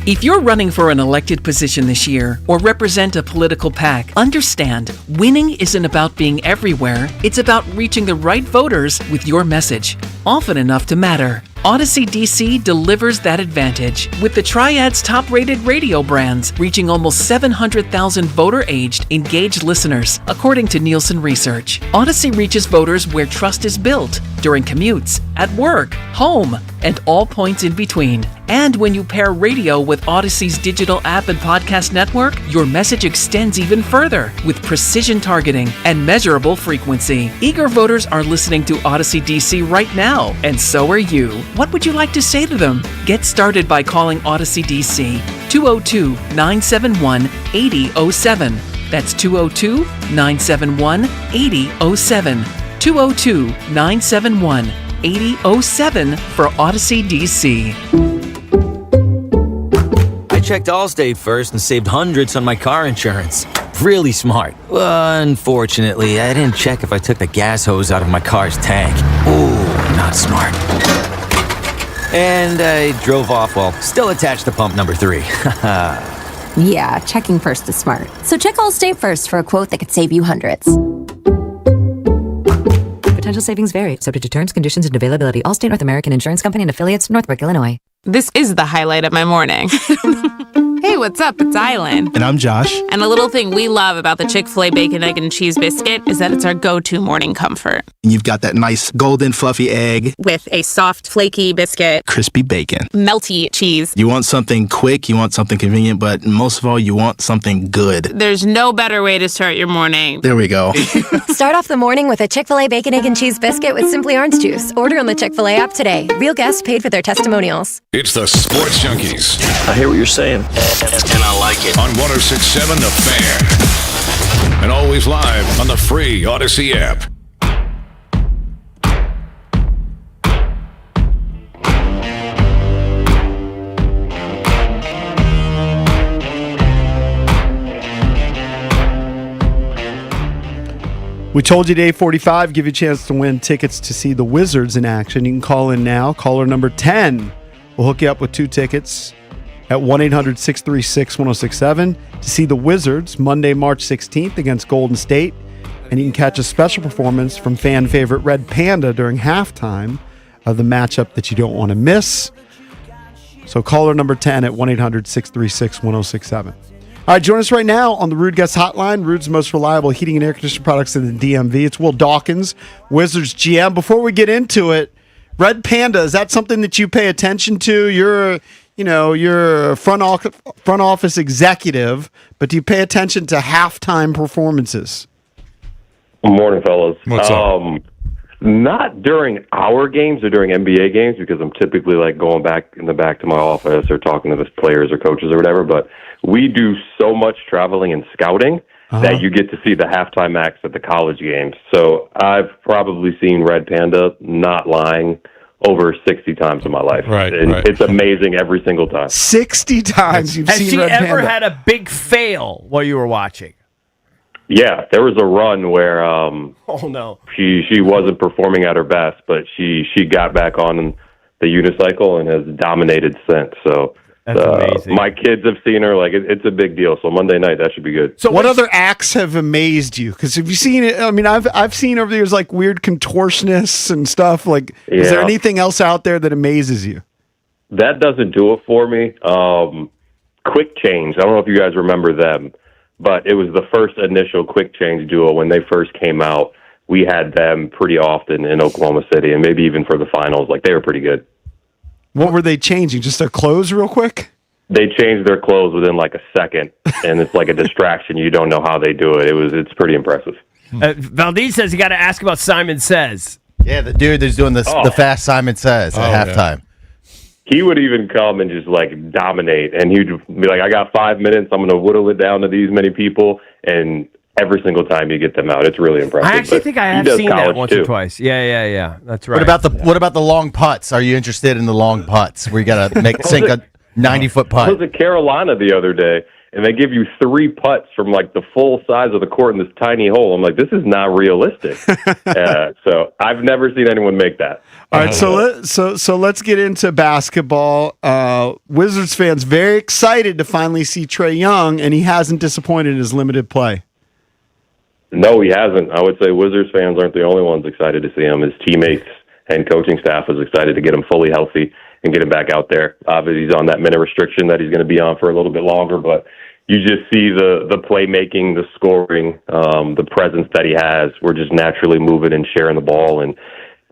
If you're running for an elected position this year or represent a political PAC, understand winning isn't about being everywhere. It's about reaching the right voters with your message, often enough to matter. Odyssey DC delivers that advantage with the Triad's top-rated radio brands, reaching almost 700,000 voter-aged, engaged listeners, according to Nielsen Research. Odyssey reaches voters where trust is built, during commutes, at work, home, and all points in between. And when you pair radio with Odyssey's digital app and podcast network, your message extends even further with precision targeting and measurable frequency. Eager voters are listening to Odyssey DC right now, and so are you. What would you like to say to them? Get started by calling Odyssey DC 202-971-8007. That's 202-971-8007. 202-971-8007 for Odyssey DC. I checked Allstate first and saved hundreds on my car insurance. Really smart. Unfortunately, I didn't check if I took the gas hose out of my car's tank. Ooh, not smart. And I drove off while still attached to pump number 3. Yeah, checking first is smart. So check Allstate first for a quote that could save you hundreds. Potential savings vary, subject to terms, conditions, and availability. Allstate North American Insurance Company and affiliates, Northbrook, Illinois. This is the highlight of my morning. Hey, what's up? It's Island. And I'm Josh. And a little thing we love about the Chick-fil-A Bacon, Egg, and Cheese Biscuit is that it's our go-to morning comfort. And you've got that nice golden fluffy egg. With a soft, flaky biscuit. Crispy bacon. Melty cheese. You want something quick, you want something convenient, but most of all, you want something good. There's no better way to start your morning. There we go. Start off the morning with a Chick-fil-A Bacon, Egg, and Cheese Biscuit with Simply Orange Juice. Order on the Chick-fil-A app today. Real guests paid for their testimonials. It's the Sports Junkies. I hear what you're saying, and I like it. On 106.7 The Fan. And always live on the free Odyssey app. We told you at 8:45, give you a chance to win tickets to see the Wizards in action. You can call in now. Caller number 10 will hook you up with 2 tickets at 1-800-636-1067 to see the Wizards Monday, March 16th against Golden State. And you can catch a special performance from fan favorite Red Panda during halftime of the matchup that you don't want to miss. So caller number 10 at 1-800-636-1067. All right, join us right now on the Ruud Guest Hotline, Ruud's most reliable heating and air conditioning products in the DMV. It's Will Dawkins, Wizards GM. Before we get into it, Red Panda, is that something that you pay attention to? You're a front office executive, but do you pay attention to halftime performances? Good morning, fellas. What's up? Not during our games or during NBA games, because I'm typically like going back to my office or talking to the players or coaches or whatever, but we do so much traveling and scouting that you get to see the halftime acts at the college games. So I've probably seen Red Panda, not lying, over 60 times in my life. Right. It's amazing every single time. 60 times you've seen Red Panda. Has she ever had a big fail while you were watching? Yeah, there was a run where oh no, she wasn't performing at her best, but she got back on the unicycle and has dominated since. So that's amazing. My kids have seen her. Like it's a big deal. So Monday night that should be good. So what other acts have amazed you? Because have you seen it? I mean, I've seen over the years like weird contortionists and stuff. Like, is there anything else out there that amazes you? That doesn't do it for me. Quick Change. I don't know if you guys remember them. But it was the first initial Quick Change duo when they first came out. we had them pretty often in Oklahoma City, and maybe even for the finals. Like, they were pretty good. What were they changing? Just their clothes real quick? They changed their clothes within like a second, and it's like a distraction. You don't know how they do it. It's pretty impressive. Valdez says you got to ask about Simon Says. Yeah, the dude that's doing the fast Simon Says at halftime. He would even come and just like dominate, and he'd be like, I got 5 minutes. I'm going to whittle it down to these many people, and every single time you get them out, it's really impressive. I actually think I have seen that once or twice. Yeah. That's right. What about the long putts? Are you interested in the long putts where you got to sink a 90-foot putt? I was at Carolina the other day, and they give you 3 putts from like the full size of the court in this tiny hole. I'm like, this is not realistic. So I've never seen anyone make that. All right, so let's get into basketball. Wizards fans very excited to finally see Trae Young, and he hasn't disappointed in his limited play. No, he hasn't. I would say Wizards fans aren't the only ones excited to see him. His teammates and coaching staff is excited to get him fully healthy and get him back out there. Obviously, he's on that minute restriction that he's going to be on for a little bit longer, but you just see the playmaking, the scoring, the presence that he has. We're just naturally moving and sharing the ball and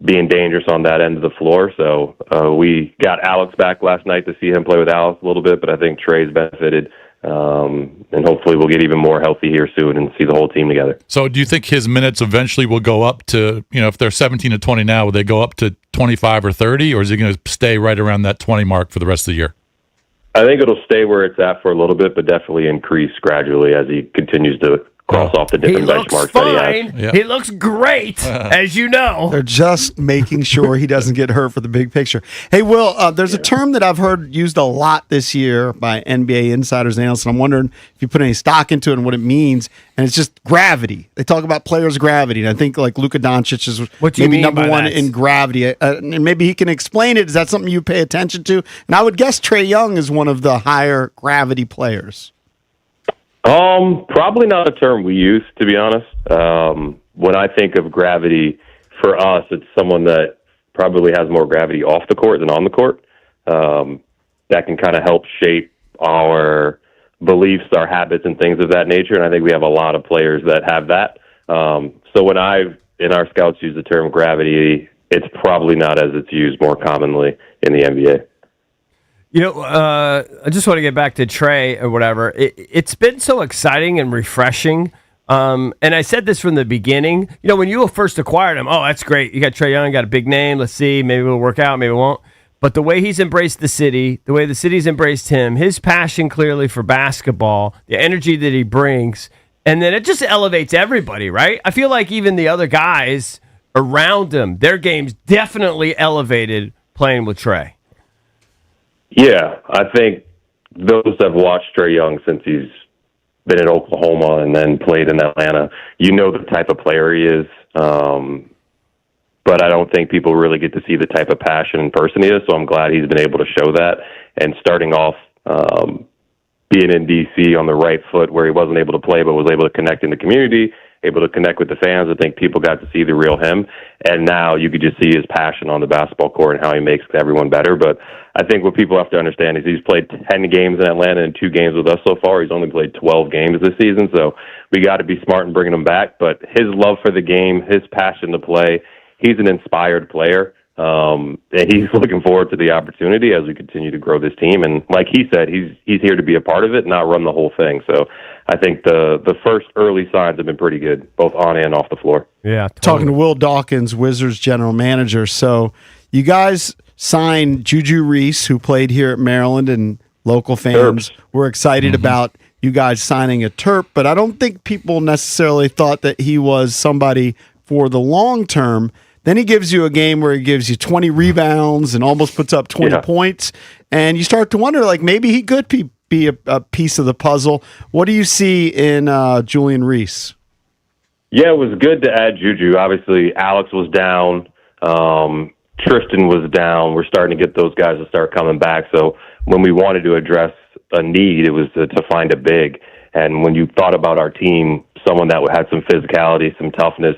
being dangerous on that end of the floor. So we got Alex back last night to see him play with Alex a little bit, but I think Trey's benefited. And hopefully we'll get even more healthy here soon and see the whole team together. So do you think his minutes eventually will go up to, if they're 17 to 20 now, will they go up to 25 or 30, or is he going to stay right around that 20 mark for the rest of the year? I think it'll stay where it's at for a little bit, but definitely increase gradually as he continues to cross off the different benchmarks that he has. Yeah. He looks great, as you know. They're just making sure he doesn't get hurt for the big picture. Hey, Will, there's a term that I've heard used a lot this year by NBA insiders and analysts, and I'm wondering if you put any stock into it and what it means, and it's just gravity. They talk about players' gravity, and I think like Luka Doncic is maybe number one in gravity, and maybe he can explain it. Is that something you pay attention to? And I would guess Trae Young is one of the higher gravity players. Probably not a term we use, to be honest. When I think of gravity, for us, it's someone that probably has more gravity off the court than on the court. That can kind of help shape our beliefs, our habits, and things of that nature. And I think we have a lot of players that have that. So when in our scouts use the term gravity, it's probably not as it's used more commonly in the NBA. I just want to get back to Trae or whatever. It's been so exciting and refreshing. And I said this from the beginning. When you first acquired him, that's great. You got Trae Young, got a big name. Let's see. Maybe it'll work out. Maybe it won't. But the way he's embraced the city, the way the city's embraced him, his passion clearly for basketball, the energy that he brings, and then it just elevates everybody, right? I feel like even the other guys around him, their game's definitely elevated playing with Trae. Yeah, I think those that have watched Trae Young since he's been in Oklahoma and then played in Atlanta, the type of player he is. But I don't think people really get to see the type of passion and person he is, so I'm glad he's been able to show that. And starting off being in D.C. on the right foot where he wasn't able to play but was able to connect in the community, able to connect with the fans, I think people got to see the real him. And now you could just see his passion on the basketball court and how he makes everyone better. But I think what people have to understand is he's played 10 games in Atlanta and 2 games with us so far. He's only played 12 games this season, so we got to be smart in bringing him back. But his love for the game, his passion to play, he's an inspired player. And he's looking forward to the opportunity as we continue to grow this team. And like he said, he's here to be a part of it, not run the whole thing. So I think the first early signs have been pretty good, both on and off the floor. Yeah, Talking to Will Dawkins, Wizards general manager. So you guys signed Juju Reese, who played here at Maryland, and local fans were excited about you guys signing a Terp, but I don't think people necessarily thought that he was somebody for the long term. Then he gives you a game where he gives you 20 rebounds and almost puts up 20 points, and you start to wonder, like, maybe he could be a piece of the puzzle. What do you see in Julian Reese? Yeah, it was good to add Juju. Obviously, Alex was down. Tristan was down. We're starting to get those guys to start coming back. So when we wanted to address a need, it was to find a big. And when you thought about our team, someone that had some physicality, some toughness,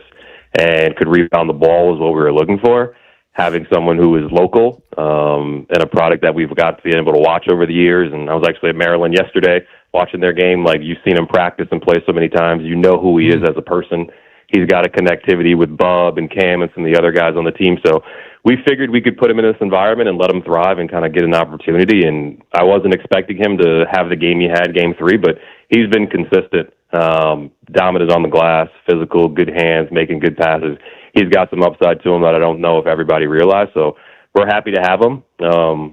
and could rebound the ball was what we were looking for. Having someone who is local and a product that we've got to be able to watch over the years. And I was actually at Maryland yesterday watching their game. Like, you've seen him practice and play so many times. You know who he is as a person. he's got a connectivity with Bub and Cam and some of the other guys on the team. So we figured we could put him in this environment and let him thrive and kind of get an opportunity. And I wasn't expecting him to have the game he had game 3, but he's been consistent, dominant on the glass, physical, good hands, making good passes. He's got some upside to him that I don't know if everybody realized. So we're happy to have him.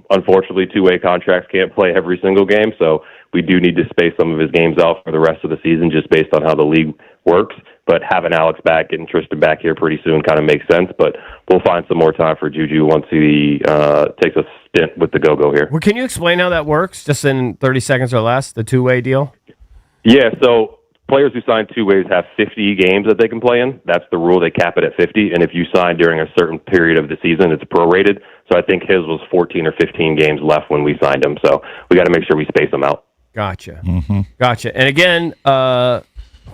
Unfortunately, two-way contracts can't play every single game, so we do need to space some of his games out for the rest of the season just based on how the league works. But having Alex back, getting Tristan back here pretty soon kind of makes sense. But we'll find some more time for Juju once he takes a stint with the Go-Go here. Well, can you explain how that works, just in 30 seconds or less, the two-way deal? Yeah, so players who sign two ways have 50 games that they can play in. That's the rule. They cap it at 50. And if you sign during a certain period of the season, it's prorated. So I think his was 14 or 15 games left when we signed him. So we got to make sure we space them out. Gotcha. Gotcha. And again,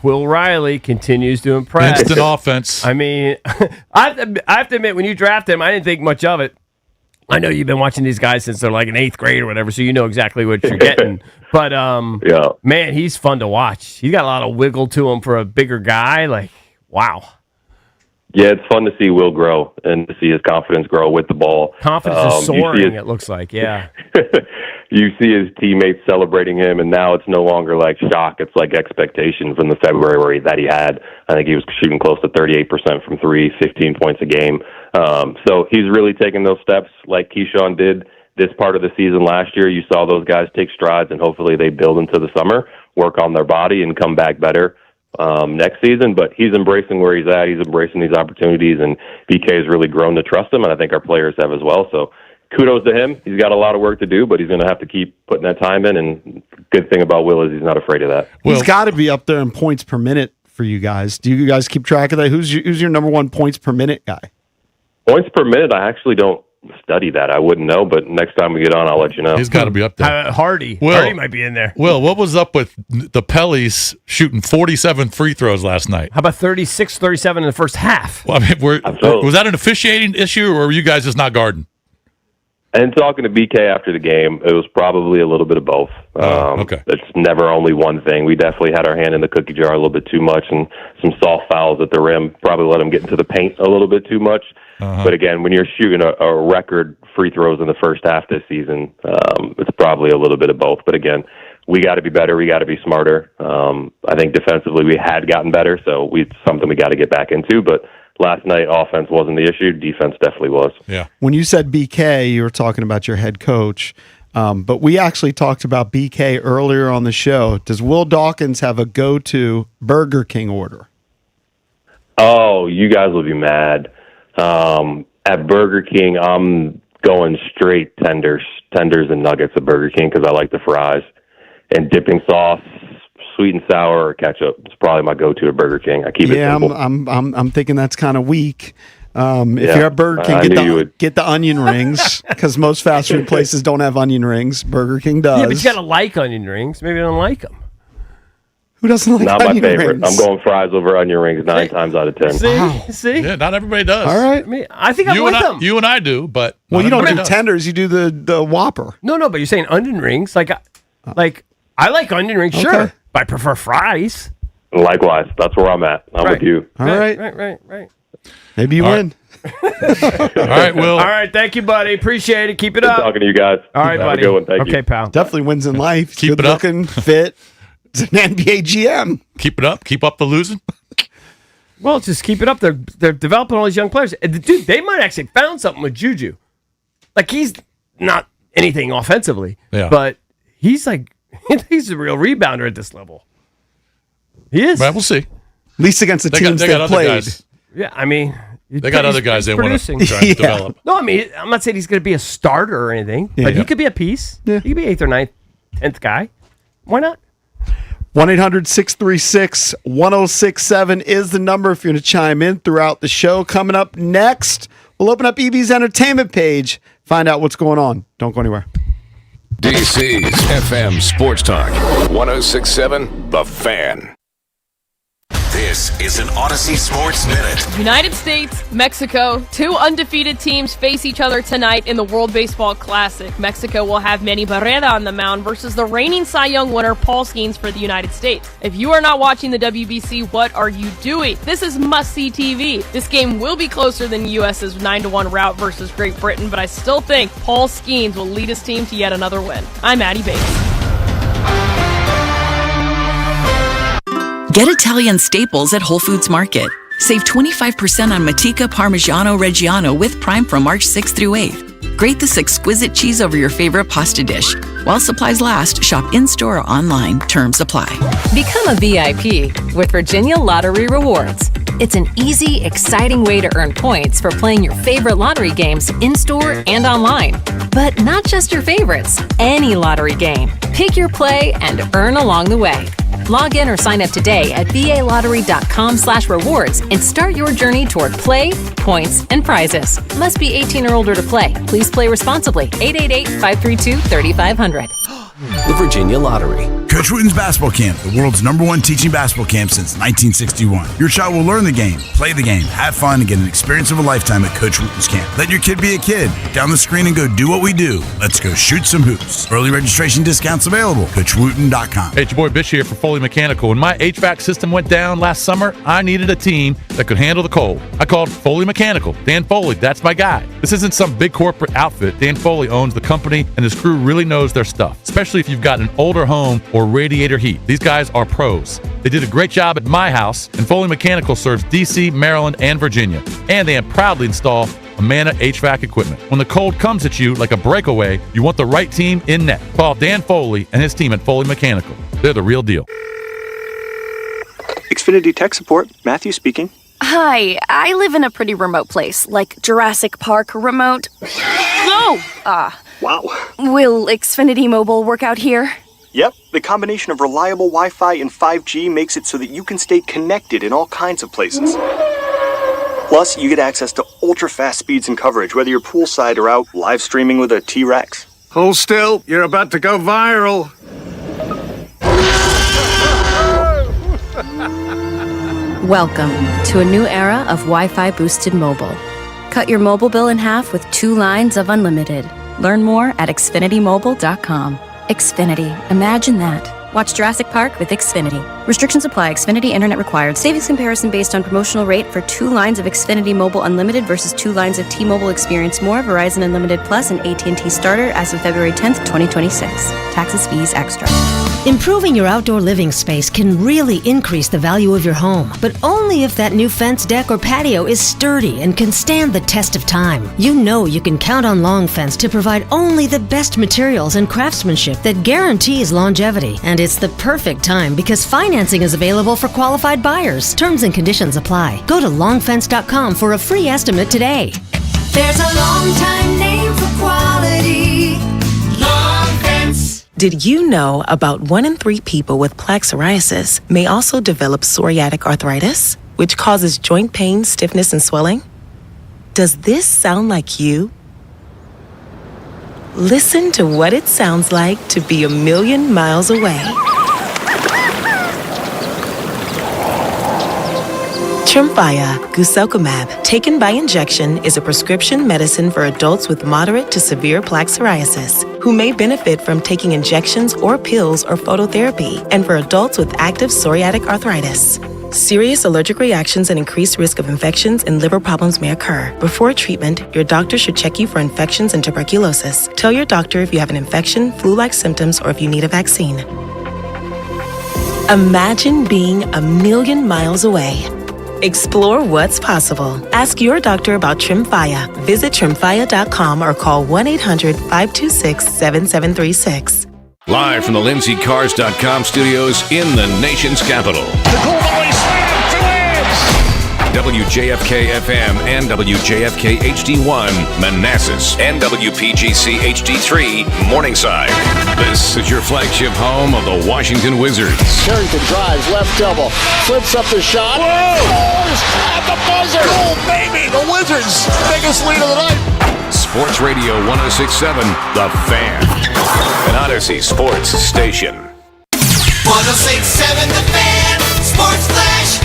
Will Riley continues to impress. Instant offense. I mean, I have to admit, when you draft him, I didn't think much of it. I know you've been watching these guys since they're like in 8th grade or whatever, so you know exactly what you're getting. But, man, he's fun to watch. He's got a lot of wiggle to him for a bigger guy. Like, wow. Yeah, it's fun to see Will grow and to see his confidence grow with the ball. Confidence is soaring, it looks like, yeah. You see his teammates celebrating him, and now it's no longer like shock. It's like expectation from the February that he had. I think he was shooting close to 38% from 3, 15 points a game. So he's really taking those steps like Keyshawn did this part of the season last year. You saw those guys take strides, and hopefully they build into the summer, work on their body, and come back better next season. But he's embracing where he's at. He's embracing these opportunities, and BK has really grown to trust him, and I think our players have as well. So kudos to him. He's got a lot of work to do, but he's going to have to keep putting that time in. And good thing about Will is he's not afraid of that. He's got to be up there in points per minute for you guys. Do you guys keep track of that? Who's your number one points per minute guy? Points per minute, I actually don't study that. I wouldn't know, but next time we get on, I'll let you know. He's got to be up there. Hardy might be in there. Will, what was up with the Pellies shooting 47 free throws last night? How about 36, 37 in the first half? Well, I mean, was that an officiating issue, or were you guys just not guarding? And talking to BK after the game, it was probably a little bit of both. Okay. It's never only one thing. We definitely had our hand in the cookie jar a little bit too much, and some soft fouls at the rim probably let him get into the paint a little bit too much. But again, when you're shooting a record free throws in the first half this season, it's probably a little bit of both. But again, we got to be better. We got to be smarter. I think defensively we had gotten better, so it's something we got to get back into. But last night, offense wasn't the issue. Defense definitely was. Yeah. When you said BK, you were talking about your head coach. But we actually talked about BK earlier on the show. Does Will Dawkins have a go-to Burger King order? Oh, you guys will be mad. At Burger King, I'm going straight tenders and nuggets at Burger King because I like the fries. And dipping sauce, sweet and sour, or ketchup. It's probably my go-to at Burger King. I keep it simple. I'm thinking that's kind of weak. If you're at Burger King, get the onion rings because most fast food places don't have onion rings. Burger King does. Yeah, but you got to like onion rings. Maybe you don't like them. Who doesn't like Not onion my favorite. rings? I'm going fries over onion rings 9 times out of 10. See? Yeah, not everybody does. All right. I mean, I think I like them. You and I do, but Well, you don't do does. tenders. You do the Whopper. No, but you're saying onion rings. Like I like onion rings, sure. But I prefer fries. Likewise. That's where I'm at. I'm with you. All right. Right. Maybe you win. All right, Will. All right, thank you, buddy. Appreciate it. Keep it up. Good talking to you guys. All right, Have buddy. a good one. Thank you. Okay, pal. Definitely wins in life. Keep Good it up. looking, fit. It's an NBA GM. Keep it up. Keep up the losing. Well, just keep it up. They're developing all these young players. And dude, they might actually found something with Juju. Like, he's not anything offensively, but he's like, he's a real rebounder at this level. He is. Well, we'll see. At least against the teams they they got played. other guys. Yeah, I mean, They got other guys they want to try to develop. No, I mean, I'm not saying he's going to be a starter or anything, but he could be a piece. He could be 8th or 9th, 10th guy. Why not? 1-800-636-1067 is the number if you're going to chime in throughout the show. Coming up next, we'll open up EB's entertainment page, find out what's going on. Don't go anywhere. DC's FM Sports Talk 1067 The Fan. This This is an Odyssey Sports Minute. United States, Mexico, two undefeated teams face each other tonight in the World Baseball Classic. Mexico will have Manny Barrera on the mound versus the reigning Cy Young winner Paul Skeens for the United States. If you are not watching the WBC, what are you doing? This is must-see TV. This game will be closer than the U.S.'s 9-1 rout versus Great Britain, but I still think Paul Skeens will lead his team to yet another win. I'm Maddie Bates. Get Italian staples at Whole Foods Market. Save 25% on Matica Parmigiano Reggiano with Prime from March 6th through 8th. Grate this exquisite cheese over your favorite pasta dish. While supplies last, shop in-store or online. Terms apply. Become a VIP with Virginia Lottery Rewards. It's an easy, exciting way to earn points for playing your favorite lottery games in-store and online. But not just your favorites, any lottery game. Pick your play and earn along the way. Log in or sign up today at balottery.com/rewards and start your journey toward play, points, and prizes. Must be 18 or older to play. Please play responsibly. 888-532-3500. The Virginia Lottery. Coach Wooten's Basketball Camp, the world's #1 teaching basketball camp since 1961. Your child will learn the game, play the game, have fun, and get an experience of a lifetime at Coach Wooten's Camp. Let your kid be a kid. Down the screen and go do what we do. Let's go shoot some hoops. Early registration discounts available. CoachWooten.com. Hey, it's your boy Bish here for Foley Mechanical. When my HVAC system went down last summer, I needed a team that could handle the cold. I called Foley Mechanical. Dan Foley, that's my guy. This isn't some big corporate outfit. Dan Foley owns the company, and his crew really knows their stuff, especially if you've got an older home or radiator heat. These guys are pros. They did a great job at my house, and Foley Mechanical serves D.C., Maryland, and Virginia. And they proudly install Amana HVAC equipment. When the cold comes at you like a breakaway, you want the right team in net. Call Dan Foley and his team at Foley Mechanical. They're the real deal. Xfinity Tech Support, Matthew speaking. Hi, I live in a pretty remote place, like Jurassic Park remote. No! Wow. Will Xfinity Mobile work out here? Yep, the combination of reliable Wi-Fi and 5G makes it so that you can stay connected in all kinds of places. Plus, you get access to ultra-fast speeds and coverage, whether you're poolside or out live streaming with a T-Rex. Hold still, you're about to go viral. Welcome to a new era of Wi-Fi boosted mobile. Cut your mobile bill in half with 2 lines of unlimited. Learn more at xfinitymobile.com. Xfinity. Imagine that. Watch Jurassic Park with Xfinity. Restrictions apply. Xfinity Internet required. Savings comparison based on promotional rate for 2 lines of Xfinity Mobile Unlimited versus 2 lines of T-Mobile Experience More, Verizon Unlimited Plus, and AT&T Starter as of February 10th, 2026. Taxes, fees, extra. Improving your outdoor living space can really increase the value of your home, but only if that new fence, deck, or patio is sturdy and can stand the test of time. You know you can count on Long Fence to provide only the best materials and craftsmanship that guarantees longevity. And it's the perfect time because financing is available for qualified buyers. Terms and conditions apply. Go to longfence.com for a free estimate today. There's a long time name for quality. Long Fence. Did you know about 1 in 3 people with plaque psoriasis may also develop psoriatic arthritis, which causes joint pain, stiffness, and swelling? Does this sound like you? Listen to what it sounds like to be a million miles away. Tremfya guselkumab, taken by injection, is a prescription medicine for adults with moderate to severe plaque psoriasis who may benefit from taking injections or pills or phototherapy, and for adults with active psoriatic arthritis. Serious allergic reactions and increased risk of infections and liver problems may occur. Before treatment, your doctor should check you for infections and tuberculosis. Tell your doctor if you have an infection, flu-like symptoms, or if you need a vaccine. Imagine being a million miles away. Explore what's possible. Ask your doctor about Tremfya. Visit Tremfya.com or call 1-800-526-7736. Live from the LindsayCars.com studios in the nation's capital. WJFK FM and WJFK HD1 Manassas and WPGC HD3 Morningside. This is your flagship home of the Washington Wizards. Carrington drives, left elbow, flips up the shot. Whoa! Scores at the buzzer! Goal, baby! The Wizards' biggest lead of the night. Sports Radio 106.7, The Fan. An Odyssey Sports Station. 106.7 The Fan. Sports Flash.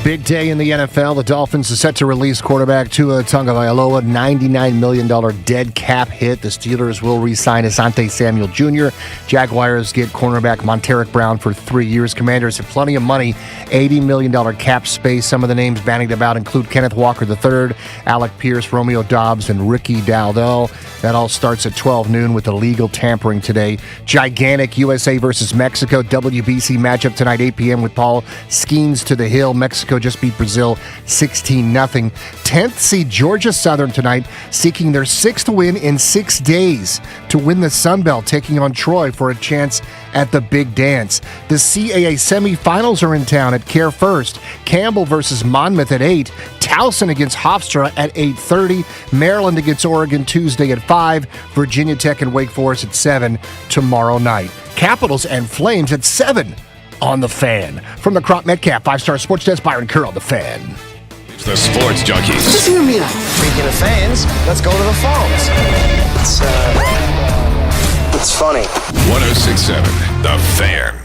Big day in the NFL. The Dolphins are set to release quarterback Tua Tagovailoa, $99 million dead cap hit. The Steelers will re-sign Asante Samuel Jr. Jaguars get cornerback Monteric Brown for 3 years. Commanders have plenty of money, $80 million cap space. Some of the names bandied about include Kenneth Walker III, Alec Pierce, Romeo Dobbs, and Ricky Dowdell. That all starts at 12 noon with illegal tampering today. Gigantic USA versus Mexico WBC matchup tonight, 8 p.m. with Paul Skeens to the Hill. Mexico just beat Brazil 16-0. 10th seed Georgia Southern tonight, seeking their 6th win in 6 days to win the Sun Belt, taking on Troy for a chance at the big dance. The CAA semifinals are in town at Care First. Campbell versus Monmouth at 8. Towson against Hofstra at 8:30. Maryland against Oregon Tuesday at 5. Virginia Tech and Wake Forest at 7 tomorrow night. Capitals and Flames at 7 on The Fan. From the Crop Metcalf 5-star sports desk, Byron Kerr on The Fan. It's the Sports Junkies. Just hear me out. Speaking of fans, let's go to the phones. It's funny. 106.7 The Fan.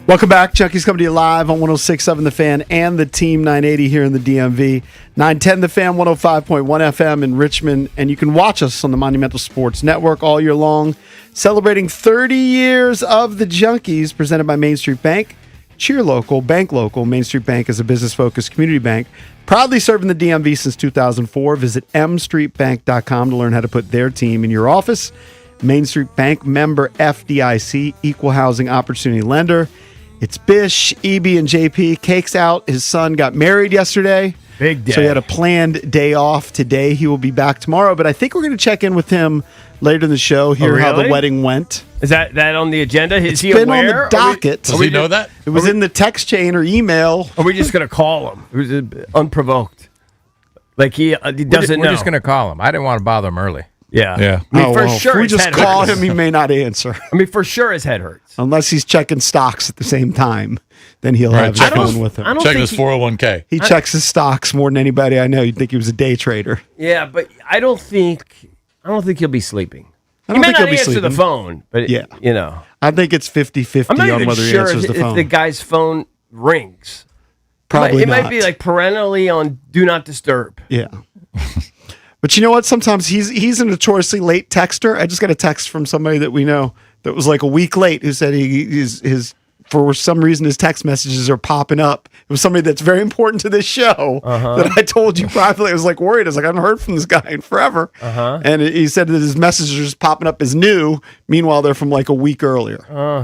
Welcome back. Chucky's coming to you live on 106.7 The Fan and the Team 980 here in the DMV. 910 The Fan, 105.1 FM in Richmond. And you can watch us on the Monumental Sports Network all year long. Celebrating 30 years of the Junkies, presented by Main Street Bank. Cheer local, bank local. Main Street Bank is a business-focused community bank. Proudly serving the DMV since 2004. Visit mstreetbank.com to learn how to put their team in your office. Main Street Bank, member FDIC, equal housing opportunity lender. It's Bish, EB, and JP. Cake's out. His son got married yesterday. Big day. So he had a planned day off today. He will be back tomorrow, but I think we're going to check in with him later in the show, hear how the wedding went. Is that on the agenda? Is he been aware? on the docket. Does he know that? It was in the text chain or email. Are we just going to call him? It was unprovoked. Like he doesn't know. We're just going to call him. I didn't want to bother him early. Yeah. Yeah. I mean, for sure if we his just head call hurts. him, he may not answer. I mean, for sure his head hurts. Unless he's checking stocks at the same time. Then he'll have his phone with him. Check his 401k. He checks his stocks more than anybody I know. You'd think he was a day trader. Yeah, but I don't think he'll be sleeping. I He don't may think not he'll be answer the sleeping. phone, but Yeah. you know. I think it's 50-50 I'm not on even whether he sure answers the if phone. the guy's phone rings. Probably it might not. be like perennially on Do Not Disturb. Yeah. But you know what? Sometimes he's a notoriously late texter. I just got a text from somebody that we know that was like a week late who said his for some reason his text messages are popping up. It was somebody that's very important to this show that I told you privately. I was like worried. I was like, I haven't heard from this guy in forever. And he said that his messages are just popping up as new. Meanwhile, they're from like a week earlier.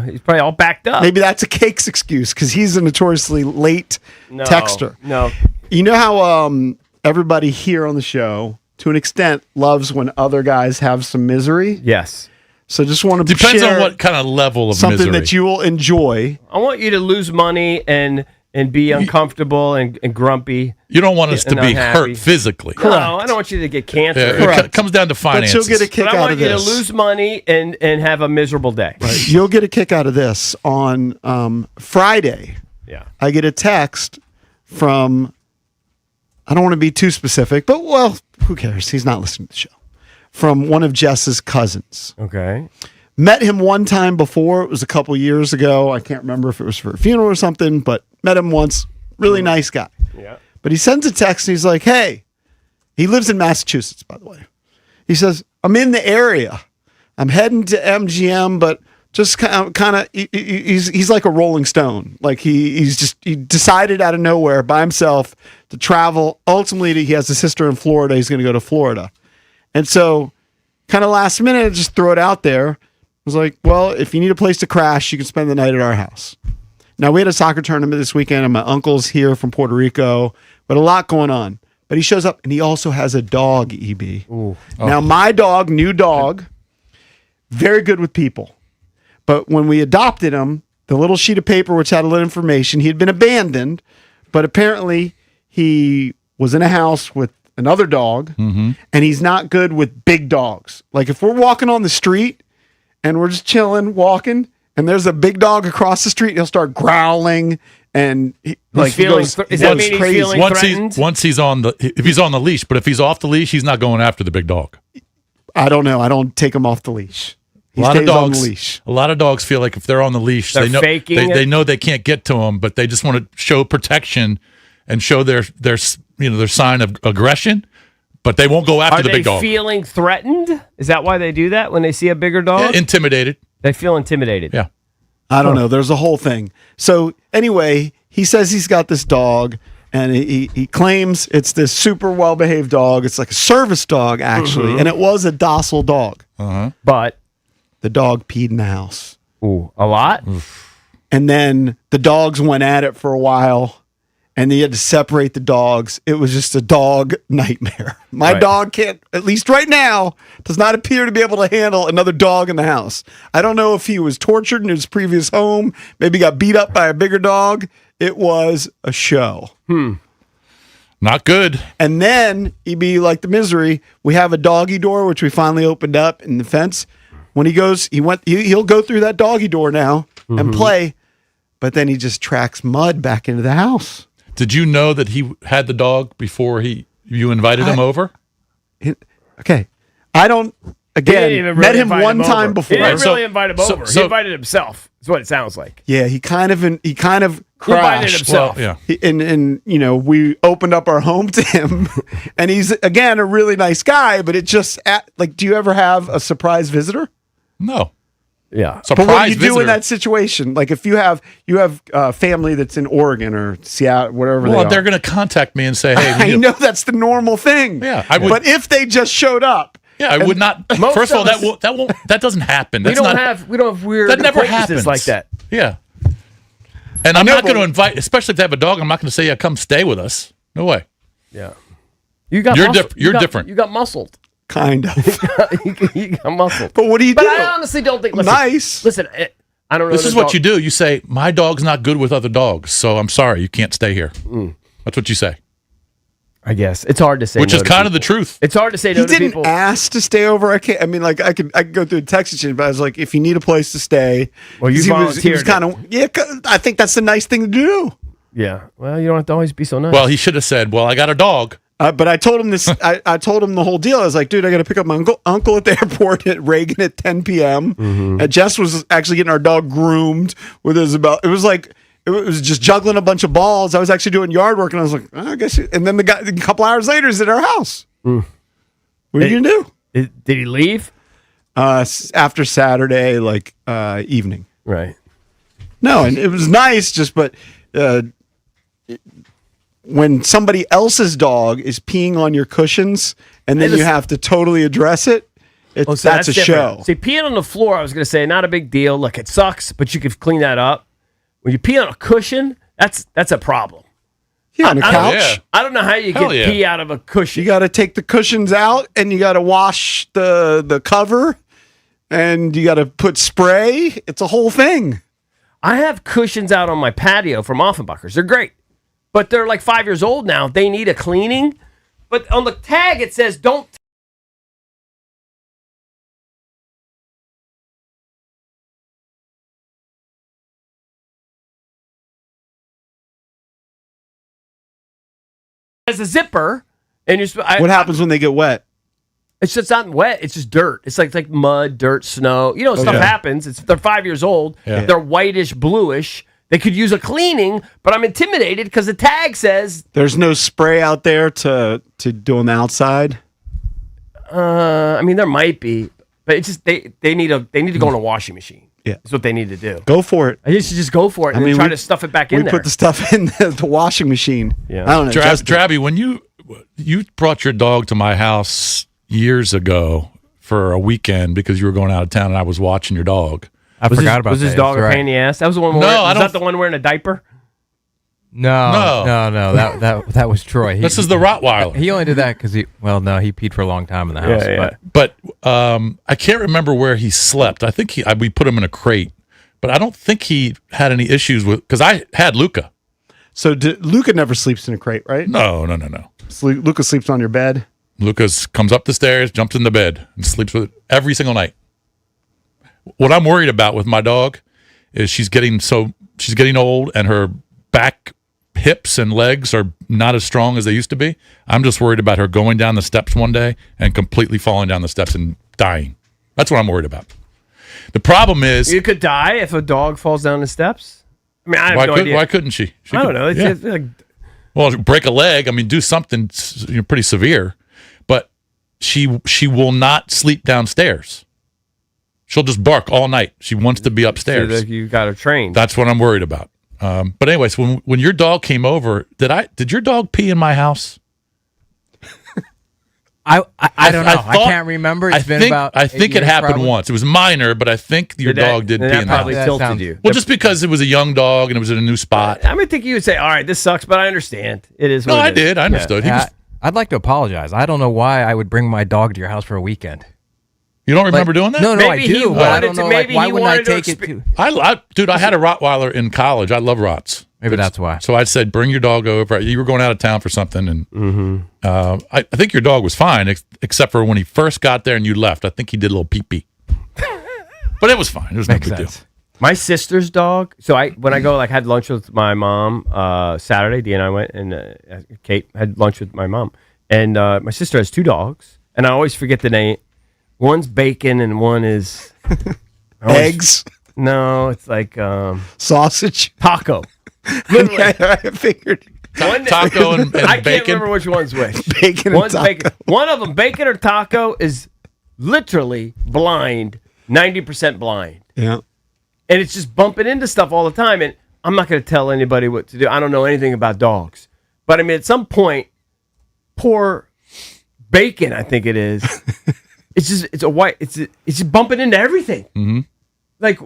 He's probably all backed up. Maybe that's a Cake's excuse because he's a notoriously late texter. No. You know how everybody here on the show, to an extent, loves when other guys have some misery? Yes. So just want to Depends share on what kind of level of something misery. that you will enjoy. I want you to lose money and be uncomfortable and grumpy. You don't want us to and be unhappy. hurt physically. No, I don't want you to get cancer. Yeah, it comes down to finances. But you'll get a kick But I out want of you this. to lose money and have a miserable day. Right. You'll get a kick out of this. On Friday, Yeah. I get a text from, I don't want to be too specific, but well, who cares? He's not listening to the show. From one of Jess's cousins. Okay. Met him one time before. It was a couple years ago. I can't remember if it was for a funeral or something, but met him once. Really nice guy. Yeah. But he sends a text and he's like, hey, he lives in Massachusetts, by the way. He says, I'm in the area. I'm heading to MGM, but just kind of, he's like a Rolling Stone. Like he decided out of nowhere by himself to travel. Ultimately, he has a sister in Florida. He's going to go to Florida. And so kind of last minute, just throw it out there. I was like, well, if you need a place to crash, you can spend the night at our house. Now, we had a soccer tournament this weekend, and my uncle's here from Puerto Rico, but a lot going on. But he shows up, and he also has a dog, EB. Ooh. Now, my dog, new dog, very good with people. But when we adopted him, the little sheet of paper which had a little information, he had been abandoned, but apparently he was in a house with another dog, and he's not good with big dogs. Like if we're walking on the street and we're just chilling, walking, and there's a big dog across the street, he'll start growling and he goes crazy. Once he's on if he's on the leash, but if he's off the leash, he's not going after the big dog. I don't know. I don't take him off the leash. He A lot stays of on the dogs. leash. A lot of dogs feel like if they're on the leash, They're they know faking they it. know they can't get to him, but they just want to show protection and show their sign of aggression. But they won't go after the big dog. Are they feeling threatened? Is that why they do that when they see a bigger dog? Yeah, intimidated. They feel intimidated. Yeah. I don't know. There's a whole thing. So anyway, he says he's got this dog, and he claims it's this super well-behaved dog. It's like a service dog, actually, and it was a docile dog. But the dog peed in the house. Ooh, a lot? And then the dogs went at it for a while, and they had to separate the dogs. It was just a dog nightmare. My dog can't, at least right now, does not appear to be able to handle another dog in the house. I don't know if he was tortured in his previous home, maybe got beat up by a bigger dog. It was a show. Not good. And then he'd be like the misery. We have a doggy door, which we finally opened up in the fence. When he goes, he'll go through that doggy door now and play, but then he just tracks mud back into the house. Did you know that he had the dog before you invited him over? Okay. I don't, again, met him one time before. He didn't really invite him over. so- He invited himself. That's what it sounds like. Yeah, he kind of invited crashed. himself. Well, And we opened up our home to him, and he's again a really nice guy. But it just do you ever have a surprise visitor? No. Yeah. But what do you do in that situation? Like if you have family that's in Oregon or Seattle, whatever. Well, they are. they're going to contact me and say, "Hey, I know that's the normal thing. Yeah, I would- But if they just showed up, I would not." Most First of all, of us- that doesn't happen. We That's don't not, have weird that never acquaintances happens like that. Yeah. And I'm not going to invite, especially if they have a dog. I'm not going to say, "Yeah, come stay with us." No way. Yeah. You got You're muscled. you're different. You got muscled. kind of. You got muscled. But what do you But do? I honestly don't think. Listen, Nice. Listen, I don't know. This is what you do. You say, "My dog's not good with other dogs, so I'm sorry, you can't stay here." That's what you say. I guess it's hard to say. Which no is to kind of the people. truth. It's hard to say He no to didn't people. ask to stay over. I can't. I mean, like I could go through the text exchange, but I was like, if you need a place to stay, Well, you 'cause he was volunteered kind of I think that's the nice thing to do. Yeah. Well, you don't have to always be so nice. Well, he should have said, "Well, I got a dog." But I told him this. I told him the whole deal. I was like, dude, I got to pick up my uncle at the airport at Reagan at 10 p.m. And Jess was actually getting our dog groomed with his it was just juggling a bunch of balls. I was actually doing yard work, and I was like, I guess. And then a couple hours later, he's at our house. What are you gonna do? Did he leave? After Saturday, evening. Right. No, and it was nice. But when somebody else's dog is peeing on your cushions, and then you have to totally address it, that's a different. show. See, peeing on the floor, I was going to say, not a big deal. Look, it sucks, but you could clean that up. When you pee on a cushion, that's a problem. Yeah, on a couch. I don't know how you get pee out of a cushion. You got to take the cushions out, and you got to wash the cover, and you got to put spray. It's a whole thing. I have cushions out on my patio from Offenbachers. They're great, but they're like 5 years old now. They need a cleaning. But on the tag, it says don't. As a zipper, and What happens when they get wet? It's just not wet. It's just dirt. It's like mud, dirt, snow. You know, stuff happens. They're 5 years old. Yeah. They're whitish, bluish. They could use a cleaning, but I'm intimidated because the tag says There's no spray out there to do on the outside. I mean, there might be, but it's just they need to go in a washing machine. Yeah, that's what they need to do. Go for it. I used to just go for it and then try to stuff it back in we there. put the stuff in the washing machine. Yeah. I don't know. Drabby, when you brought your dog to my house years ago for a weekend because you were going out of town and I was watching your dog. I forgot about that. Was his dog a pain in the ass? That was the one. Was that the one wearing a diaper? No. That was Troy. This is the Rottweiler. He only did that because he peed for a long time in the house. Yeah. But I can't remember where he slept. I think we put him in a crate, but I don't think he had any issues with, because I had Luca. So Luca never sleeps in a crate, right? No. Luca sleeps on your bed. Lucas comes up the stairs, jumps in the bed, and sleeps with it every single night. What I'm worried about with my dog is she's getting old, and her back, hips, and legs are not as strong as they used to be. I'm just worried about her going down the steps one day and completely falling down the steps and dying. That's what I'm worried about. The problem is, you could die if a dog falls down the steps. I mean, I have no idea. Why couldn't she? I don't know. It's like, well, break a leg. I mean, do something pretty severe. But she will not sleep downstairs. She'll just bark all night. She wants to be upstairs. So you got her trained. That's what I'm worried about. But anyways, when your dog came over, did your dog pee in my house? I don't know. I can't remember. It's been about. I think it happened once. It was minor, but I think your dog did pee in the house. That probably tilted you. Well, just because it was a young dog and it was in a new spot. I would think you would say, "All right, this sucks," but I understand. It is. No, I did. I understood. Yeah. I'd like to apologize. I don't know why I would bring my dog to your house for a weekend. You don't remember doing that? No, I do. But I don't know. Why wouldn't I take it to? Dude, I had a Rottweiler in college. I love Rots. Maybe that's why. So I said, bring your dog over. You were going out of town for something, and I think your dog was fine, except for when he first got there and you left. I think he did a little pee-pee. But it was fine. It was no big deal. My sister's dog. So when I go, had lunch with my mom Saturday. Dee and I went, and Kate had lunch with my mom. And my sister has two dogs, and I always forget the name. One's Bacon, and one is eggs. No, it's like sausage. Taco. I figured. Taco and I bacon. can't remember which one's which. Bacon One's and taco. bacon. One of them, Bacon or Taco, is literally blind, 90% blind. Yeah. And it's just bumping into stuff all the time. And I'm not going to tell anybody what to do. I don't know anything about dogs. But I mean, at some point, poor Bacon, I think it is. It's just bumping into everything. Mm-hmm. Like,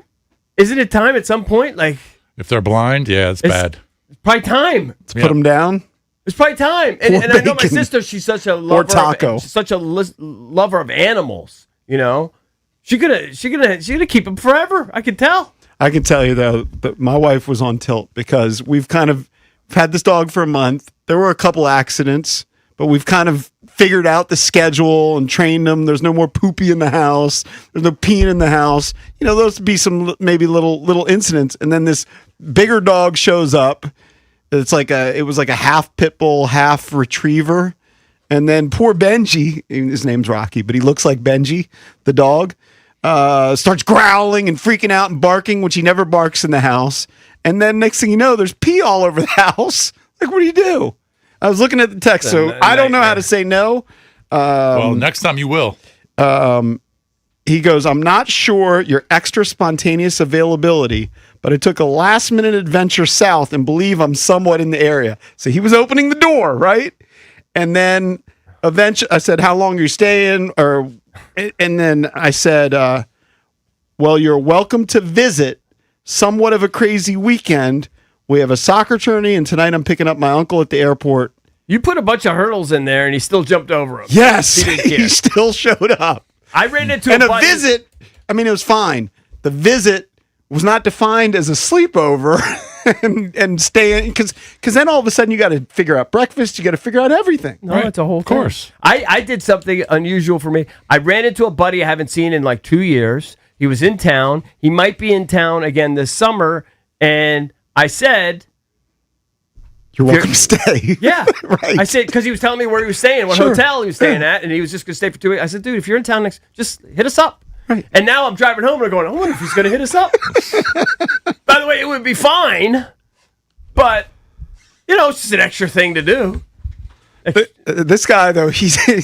isn't it time at some point? Like, if they're blind, yeah, it's bad. It's probably time. Let's put them down. It's probably time. And I know my sister, she's such a lover. She's such a lover of animals. You know, she's gonna keep them forever. I can tell. I can tell you though that my wife was on tilt because we've kind of had this dog for a month. There were a couple accidents, but we've kind of figured out the schedule and trained them. There's no more poopy in the house. There's no peeing in the house. You know, those would be some maybe little incidents. And then this bigger dog shows up. It was like a half pit bull, half retriever. And then poor Benji, his name's Rocky, but he looks like Benji, the dog, starts growling and freaking out and barking, which he never barks in the house. And then next thing you know, there's pee all over the house. Like, what do you do? I was looking at the text, so I don't know how to say no. Well, next time you will. He goes, I'm not sure your extra spontaneous availability, but I took a last-minute adventure south and believe I'm somewhat in the area. So he was opening the door, right? And then eventually I said, how long are you staying? And then I said, well, you're welcome to visit. Somewhat of a crazy weekend. We have a soccer tourney, and tonight I'm picking up my uncle at the airport. You put a bunch of hurdles in there, and he still jumped over them. Yes, he still showed up. I ran into a visit. I mean, it was fine. The visit was not defined as a sleepover and staying because then all of a sudden you got to figure out breakfast. You got to figure out everything. No, it's a whole course. I did something unusual for me. I ran into a buddy I haven't seen in like 2 years. He was in town. He might be in town again this summer, and I said, you're welcome to stay. Yeah. Right. I said, because he was telling me where he was staying, what hotel he was staying at, and he was just going to stay for 2 weeks. I said, dude, if you're in town next, just hit us up. Right. And now I'm driving home and I'm going, I wonder if he's going to hit us up. By the way, it would be fine, but, it's just an extra thing to do. This guy, though,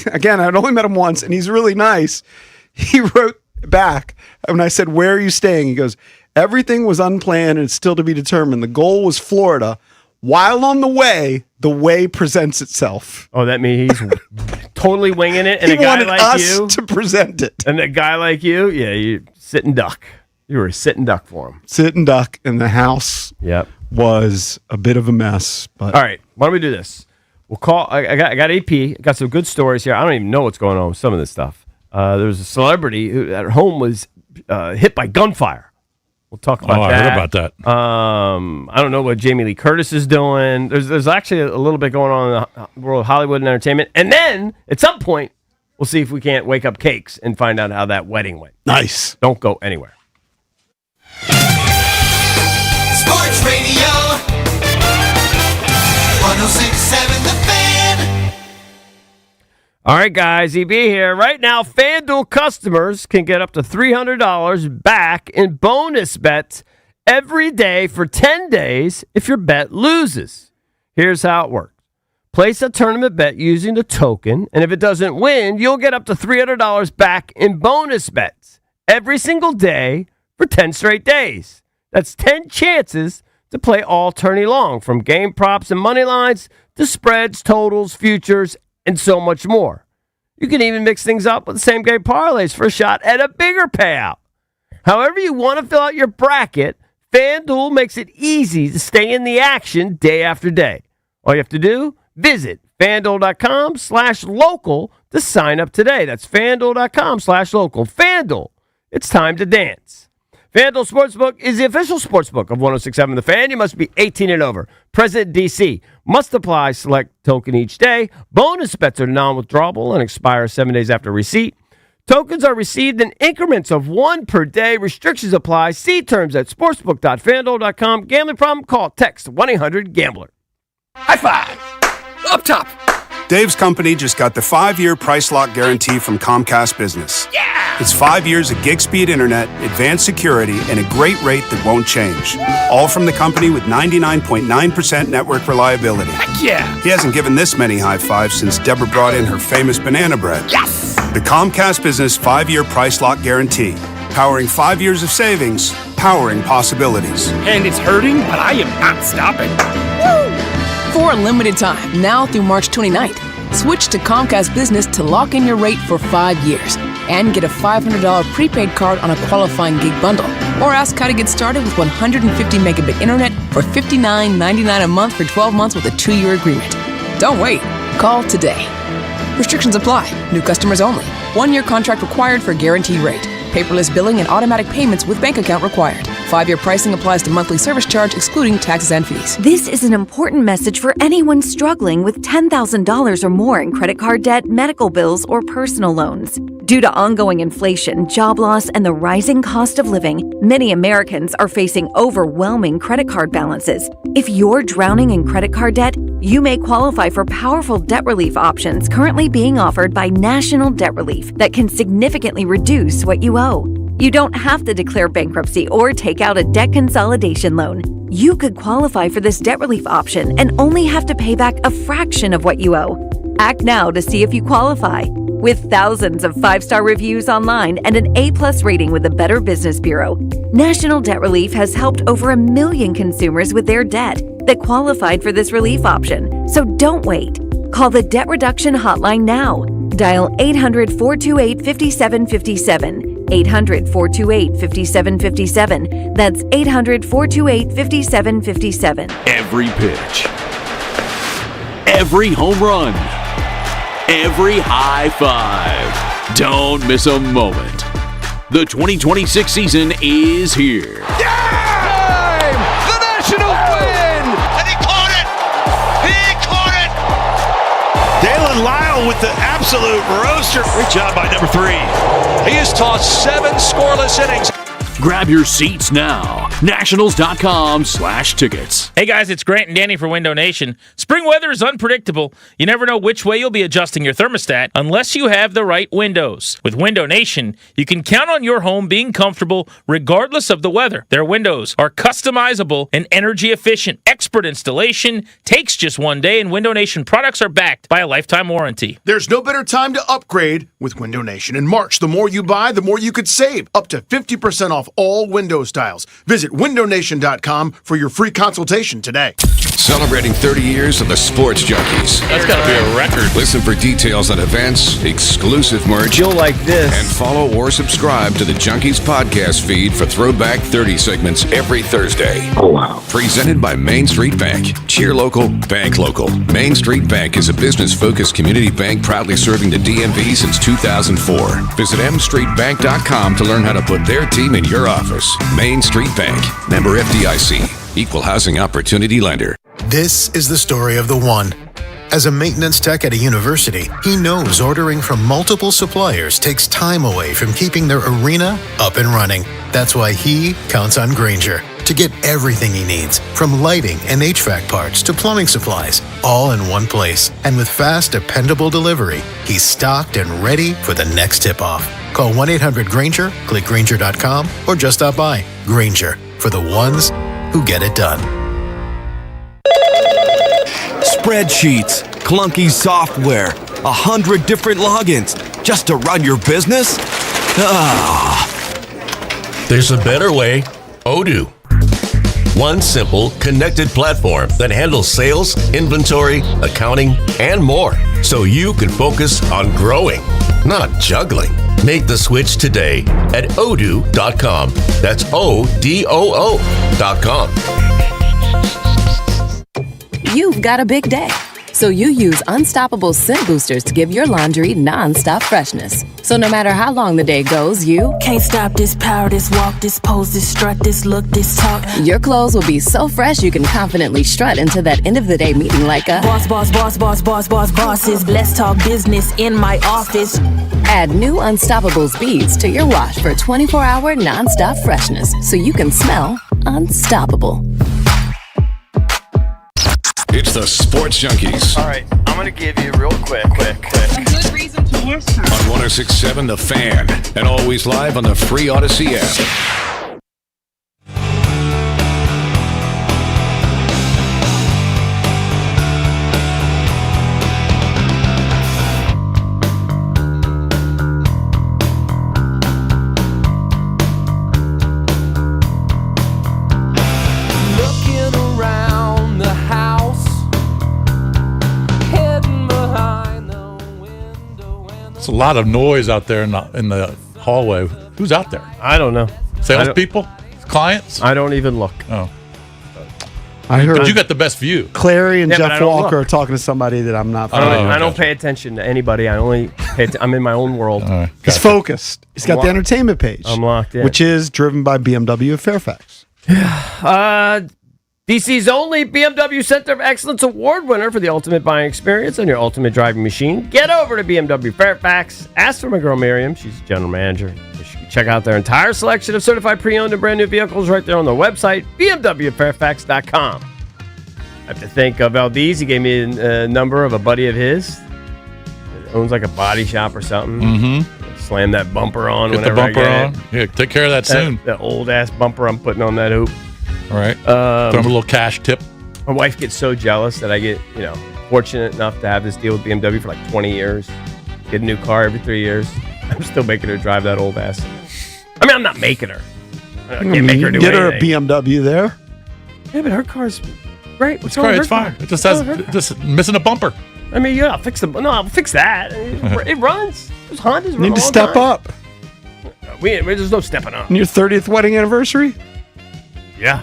again, I'd only met him once, and he's really nice. He wrote back when I said, where are you staying? He goes, everything was unplanned and it's still to be determined. The goal was Florida. While on the way presents itself. Oh, that means he's totally winging it. And he a guy wanted like us you to present it. And a guy like you, yeah, you sitting duck. You were a sitting duck for him. Sitting duck, and the house was a bit of a mess. But all right, why don't we do this? We'll call. I got AP. I got some good stories here. I don't even know what's going on with some of this stuff. There was a celebrity who at home was hit by gunfire. We'll talk about that. I heard about that. I don't know what Jamie Lee Curtis is doing. There's actually a little bit going on in the world of Hollywood and entertainment. And then, at some point, we'll see if we can't wake up Cakes and find out how that wedding went. Nice. Don't go anywhere. Sports Radio 106.7 The Fan. All right, guys, EB here. Right now, FanDuel customers can get up to $300 back in bonus bets every day for 10 days if your bet loses. Here's how it works. Place a tournament bet using the token, and if it doesn't win, you'll get up to $300 back in bonus bets every single day for 10 straight days. That's 10 chances to play all tourney long, from game props and money lines to spreads, totals, futures, and so much more. You can even mix things up with same game parlays for a shot at a bigger payout. However you want to fill out your bracket, FanDuel makes it easy to stay in the action day after day. All you have to do, visit FanDuel.com/local to sign up today. That's FanDuel.com/local. FanDuel, it's time to dance. FanDuel Sportsbook is the official sportsbook of 106.7 The Fan. You must be 18 and over. Present in D.C. Must apply select token each day. Bonus bets are non-withdrawable and expire 7 days after receipt. Tokens are received in increments of 1 per day. Restrictions apply. See terms at sportsbook.fanduel.com. Gambling problem? Call, text 1-800-GAMBLER. High five! Up top! Dave's company just got the 5-year price lock guarantee from Comcast Business. Yeah! It's 5 years of gig speed internet, advanced security, and a great rate that won't change. All from the company with 99.9% network reliability. Heck yeah! He hasn't given this many high fives since Deborah brought in her famous banana bread. Yes! The Comcast Business 5-year price lock guarantee. Powering 5 years of savings, powering possibilities. And it's hurting, but I am not stopping. Woo! For a limited time, now through March 29th, switch to Comcast Business to lock in your rate for 5 years and get a $500 prepaid card on a qualifying gig bundle. Or ask how to get started with 150 megabit internet for $59.99 a month for 12 months with a 2-year agreement. Don't wait. Call today. Restrictions apply. New customers only. 1-year contract required for guaranteed rate. Paperless billing and automatic payments with bank account required. 5-year pricing applies to monthly service charge, excluding taxes and fees. This is an important message for anyone struggling with $10,000 or more in credit card debt, medical bills, or personal loans. Due to ongoing inflation, job loss, and the rising cost of living, many Americans are facing overwhelming credit card balances. If you're drowning in credit card debt, you may qualify for powerful debt relief options currently being offered by National Debt Relief that can significantly reduce what you owe. You don't have to declare bankruptcy or take out a debt consolidation loan. You could qualify for this debt relief option and only have to pay back a fraction of what you owe. Act now to see if you qualify. With thousands of 5-star reviews online and an A+ rating with the Better Business Bureau, National Debt Relief has helped over 1 million consumers with their debt that qualified for this relief option. So don't wait. Call the Debt Reduction Hotline now. Dial 800-428-5757. 800-428-5757. That's 800-428-5757. Every pitch, every home run, every high five. Don't miss a moment. The 2026 season is here. Time! The Nationals win! And he caught it! He caught it! Dalen Lyle with the absolute roaster. Great job by number 3. He has tossed 7 scoreless innings. Grab your seats now. Nationals.com/tickets. Hey guys, it's Grant and Danny for Window Nation. Spring weather is unpredictable. You never know which way you'll be adjusting your thermostat unless you have the right windows. With Window Nation, you can count on your home being comfortable regardless of the weather. Their windows are customizable and energy efficient. Expert installation takes just 1 day, and Window Nation products are backed by a lifetime warranty. There's no better time to upgrade with Window Nation. In March, the more you buy, the more you could save. Up to 50% off all window styles. Visit windownation.com for your free consultation today. Celebrating 30 years of the Sports Junkies. That's got to be a record. Listen for details on events, exclusive merch, You'll like this. and follow or subscribe to the Junkies podcast feed for Throwback 30 segments every Thursday. Oh, wow. Presented by Main Street Bank. Cheer local, bank local. Main Street Bank is a business-focused community bank proudly serving the DMV since 2004. Visit mstreetbank.com to learn how to put their team in your office. Main Street Bank. Member FDIC. Equal housing opportunity lender. This is the story of the one. As a maintenance tech at a university, he knows ordering from multiple suppliers takes time away from keeping their arena up and running. That's why he counts on Grainger, to get everything he needs, from lighting and HVAC parts to plumbing supplies, all in one place. And with fast, dependable delivery, he's stocked and ready for the next tip-off. Call 1-800-GRAINGER, click Grainger.com, or just stop by. Grainger, for the ones who get it done. Spreadsheets, clunky software, 100 different logins just to run your business? Ah. There's a better way. Odoo. One simple, connected platform that handles sales, inventory, accounting, and more. So you can focus on growing, not juggling. Make the switch today at odoo.com. That's ODOO.com. You've got a big day, so you use Unstoppable Scent Boosters to give your laundry non-stop freshness. So no matter how long the day goes, you can't stop this power, this walk, this pose, this strut, this look, this talk. Your clothes will be so fresh you can confidently strut into that end of the day meeting like a boss, boss, boss, boss, boss, boss, bosses. Let's talk business in my office. Add new Unstoppables beads to your wash for 24-hour non-stop freshness so you can smell unstoppable. It's the Sports Junkies. All right, I'm going to give you real quick. A good reason to listen. On 106.7 The Fan, and always live on the free Odyssey app. It's a lot of noise out there in the hallway. Who's out there? I don't know. Salespeople? Clients? I don't even look. Oh. I heard. But you got the best view. Clary and Yeah, but I Jeff don't Walker look. are talking to somebody that I'm not. I don't pay attention to anybody. I only I'm in my own world. He's focused. He's got the entertainment page. I'm locked in. Which is driven by BMW of Fairfax. DC's only BMW Center of Excellence Award winner for the ultimate buying experience on your ultimate driving machine. Get over to BMW Fairfax. Ask for my girl Miriam. She's the general manager. You should check out their entire selection of certified pre-owned and brand new vehicles right there on their website, bmwfairfax.com. I have to thank Valdez. He gave me a number of a buddy of his that owns like a body shop or something. Mm-hmm. Slam that bumper on Get the whenever bumper I get on. it. Yeah, take care of that soon. The old ass bumper I'm putting on that hoop. All right. Throw him a little cash tip. My wife gets so jealous that I get, fortunate enough to have this deal with BMW for like 20 years. Get a new car every 3 years. I'm still making her drive that old ass. I mean, I'm not making her. I can't make her do Get anything. her a BMW there. Yeah, but her car's great. It's great. It's fine. It just has just missing a bumper. I mean, yeah, I'll fix that. It runs. Those Hondas run Need to all step time. up. There's no stepping up. On your 30th wedding anniversary? Yeah.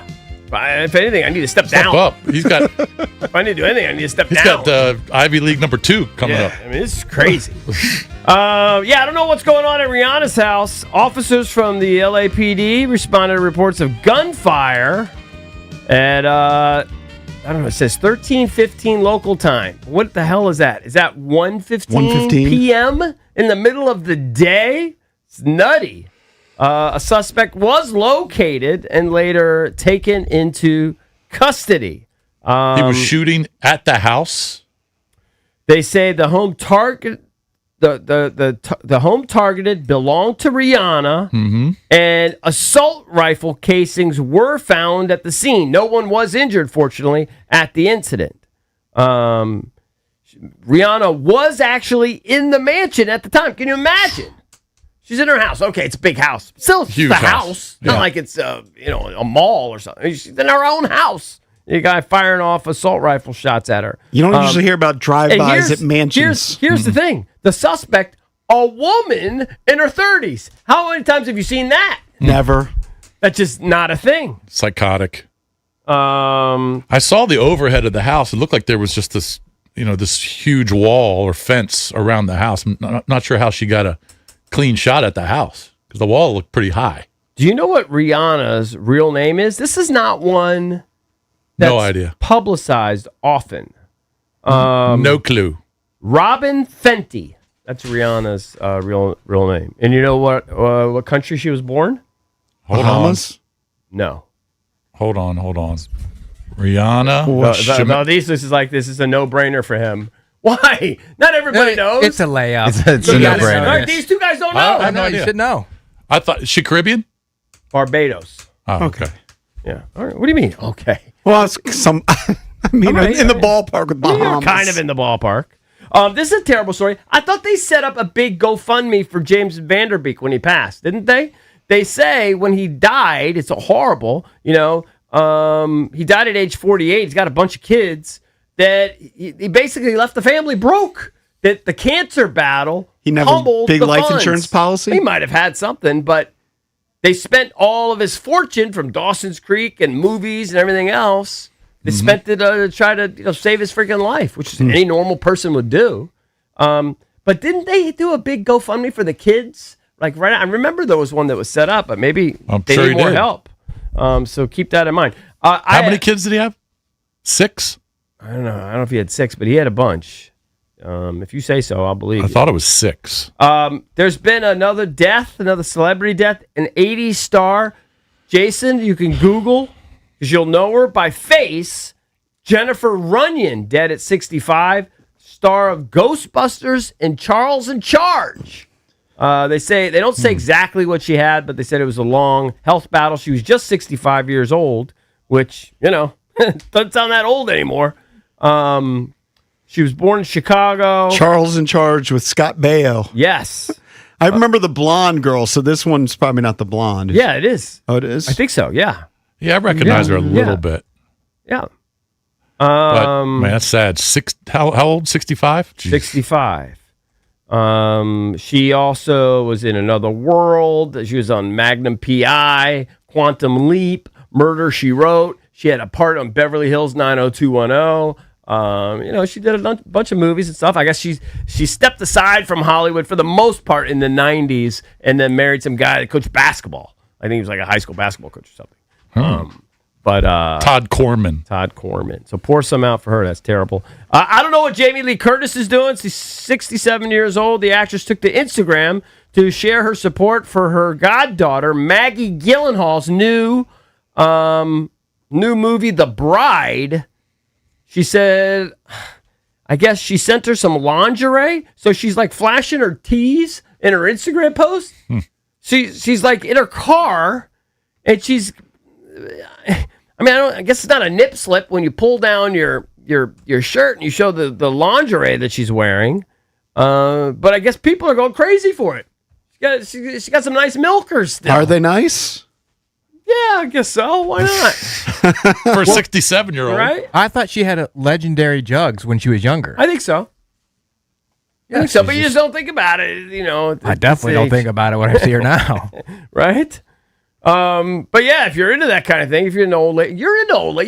If anything, I need to step down. Step up. He's got. If I need to do anything, I need to step He's down. got Ivy League number 2 coming up. I mean, this is crazy. I don't know what's going on at Rihanna's house. Officers from the LAPD responded to reports of gunfire at, I don't know, it says 13:15 local time. What the hell is that? Is that 1:15 p.m. in the middle of the day? It's nutty. A suspect was located and later taken into custody. He was shooting at the house. They say the home target, the home targeted belonged to Rihanna, and assault rifle casings were found at the scene. No one was injured, fortunately, at the incident. Rihanna was actually in the mansion at the time. Can you imagine? She's in her house. Okay, it's a big house. Still, it's Huge the house. house. Not like it's a mall or something. She's in her own house. A guy firing off assault rifle shots at her. You don't usually hear about drive-bys at mansions. Here's the thing. The suspect, a woman in her 30s. How many times have you seen that? Never. That's just not a thing. Psychotic. I saw the overhead of the house. It looked like there was just this, this huge wall or fence around the house. I'm not sure how she got a clean shot at the house because the wall looked pretty high. Do you know what Rihanna's real name is? This is not one that's no idea. Publicized often. No clue. Robin Fenty. That's Rihanna's real name. And you know what country she was born? Bahamas? No. Hold on. Rihanna. This is a no-brainer for him. Why? Not everybody knows. It's a layup. It's a no-brainer. All right, these two guys don't know. I have no You idea. should know. I thought, is she Caribbean? Barbados. Oh, okay. Yeah. All right. What do you mean? Okay. Well, it's some. I mean, in the ballpark with Bahamas. You're kind of in the ballpark. This is a terrible story. I thought they set up a big GoFundMe for James Vanderbeek when he passed, didn't they? They say when he died, it's horrible. He died at age 48. He's got a bunch of kids. That he basically left the family broke. That the cancer battle He never humbled big the life funds. insurance policy. He might have had something, but they spent all of his fortune from Dawson's Creek and movies and everything else. They spent it to try to save his freaking life, which any normal person would do. But didn't they do a big GoFundMe for the kids? Like I remember there was one that was set up, but maybe they need more help. So keep that in mind. How many kids did he have? 6? I don't know. I don't know if he had 6, but he had a bunch. If you say so, I'll believe I you. thought it was 6. There's been another celebrity death, an 80s star. Jason, you can Google, because you'll know her by face. Jennifer Runyon, dead at 65, star of Ghostbusters and Charles in Charge. They don't say exactly what she had, but they said it was a long health battle. She was just 65 years old, which, doesn't sound that old anymore. She was born in Chicago. Charles in Charge with Scott Baio. Yes. I remember the blonde girl, so this one's probably not the blonde. Yeah, it is. Oh, it is? I think so, yeah. Yeah, I recognize her a little bit. Yeah. But, man, that's sad. How old? 65? Jeez. 65. She also was in Another World. She was on Magnum P.I., Quantum Leap, Murder, She Wrote. She had a part on Beverly Hills 90210. She did a bunch of movies and stuff. I guess she stepped aside from Hollywood for the most part in the 90s and then married some guy that coached basketball. I think he was like a high school basketball coach or something. Todd Corman. So pour some out for her. That's terrible. I don't know what Jamie Lee Curtis is doing. She's 67 years old. The actress took to Instagram to share her support for her goddaughter, Maggie Gyllenhaal's new movie, The Bride. She said, I guess she sent her some lingerie. So she's like flashing her tees in her Instagram post. She's like in her car and she's, I guess it's not a nip slip when you pull down your shirt and you show the lingerie that she's wearing. But I guess people are going crazy for it. She got some nice milkers still. Are they nice? Yeah, I guess so. Why not? For a 67-year-old. Right? I thought she had legendary jugs when she was younger. I think so. Yeah, but you just don't think about it, I definitely don't think about it when I see her now. Right? But yeah, if you're into that kind of thing, if you're into old lady,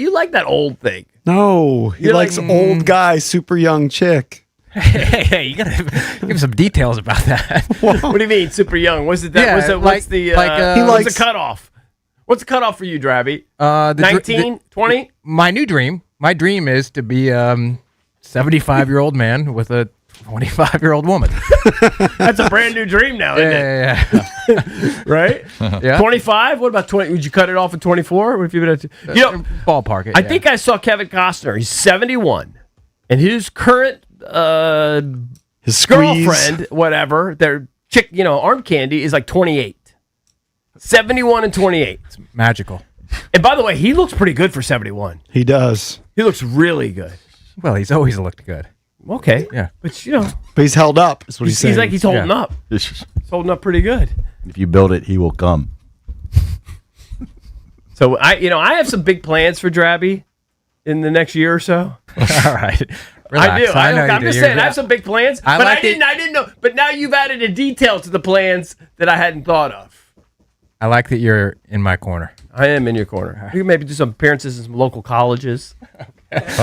you like that old thing. No, he likes old guy, super young chick. Hey, you gotta give some details about that. What do you mean, super young? What's the cutoff? What's the cutoff for you, Drabby? 19, 20? My dream is to be 75-year-old man with a 25-year-old woman. That's a brand new dream now, isn't it? Right? Yeah. 25? What about 20? Would you cut it off at 24? What if you ballpark it? I think I saw Kevin Costner. He's 71, and his current his girlfriend, whatever, their chick, arm candy is like 28. 71 and 28. It's magical. And by the way, he looks pretty good for 71. He does. He looks really good. Well, he's always looked good. Okay. Yeah. But But he's held up, is what he's saying. He's like he's holding up. He's holding up pretty good. If you build it, he will come. So I have some big plans for Drabby in the next year or so. All right. Relax. I do. I'm just saying I have some big plans, but I like didn't know. But now you've added a detail to the plans that I hadn't thought of. I like that you're in my corner. I am in your corner. You can maybe do some appearances in some local colleges. That's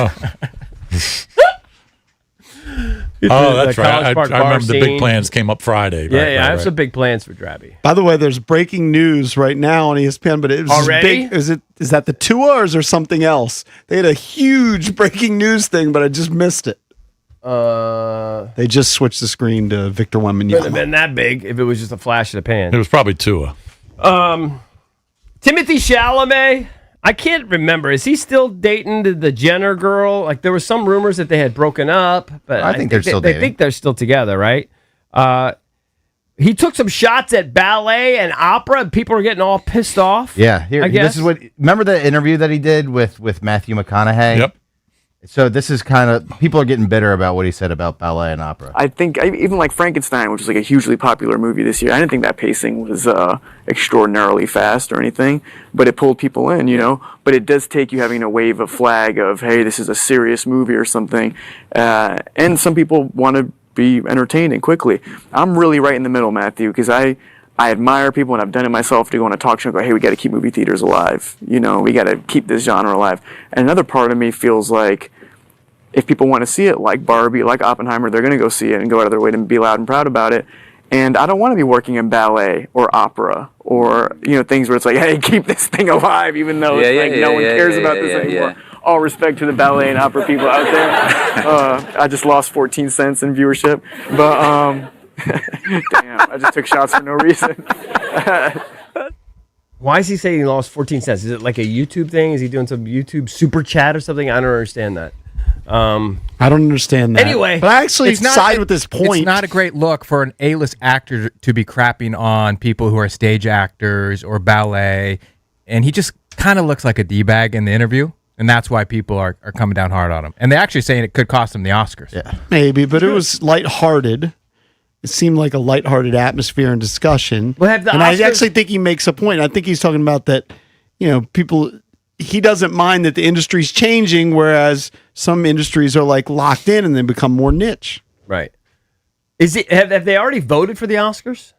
right. I remember the big plans came up Friday. I have some big plans for Drabby. By the way, there's breaking news right now on ESPN, but it was already big. Is that the Tua or is there something else? They had a huge breaking news thing, but I just missed it. They just switched the screen to Victor Wembanyama. Wouldn't have been that big if it was just a flash in the pan. It was probably Tua. Timothy Chalamet I can't remember. Is he still dating the Jenner girl? Like there were some rumors that they had broken up, but I think they're still dating. They think they're still together, right? He took some shots at ballet and opera, and people are getting all pissed off. Yeah, here, I guess. this is what. Remember the interview that he did with Matthew McConaughey? Yep. So this is kind of people are getting bitter about what he said about ballet and opera. I think even like Frankenstein, which was like a hugely popular movie this year, I didn't think that pacing was extraordinarily fast or anything, but it pulled people in, you know. But it does take you having to wave a flag of, hey, this is a serious movie or something, and some people want to be entertained and quickly. I'm really right in the middle, Matthew, because I admire people, and I've done it myself, to go on a talk show and go, hey, we got to keep movie theaters alive. You know, we got to keep this genre alive. And another part of me feels like if people want to see it, like Barbie, like Oppenheimer, they're going to go see it and go out of their way to be loud and proud about it. And I don't want to be working in ballet or opera or, you know, things where it's like, hey, keep this thing alive, even though no one cares about this anymore. All respect to the ballet and opera people out there. I just lost 14 cents in viewership. But, damn, I just took shots for no reason. Why is he saying he lost 14 cents? Is it like a YouTube thing? Is he doing some YouTube super chat or something? I don't understand that. I don't understand that. Anyway, but I actually side with this point. It's not a great look for an A-list actor to be crapping on people who are stage actors or ballet, and he just kind of looks like a D-bag in the interview, and that's why people are coming down hard on him. And they're actually saying it could cost him the Oscars. Yeah, maybe, but it was lighthearted. It seemed like a lighthearted atmosphere and discussion. And I actually think he makes a point. I think he's talking about that, you know, people. He doesn't mind that the industry's changing, whereas some industries are like locked in and then become more niche. Right. Is it? Have they already voted for the Oscars?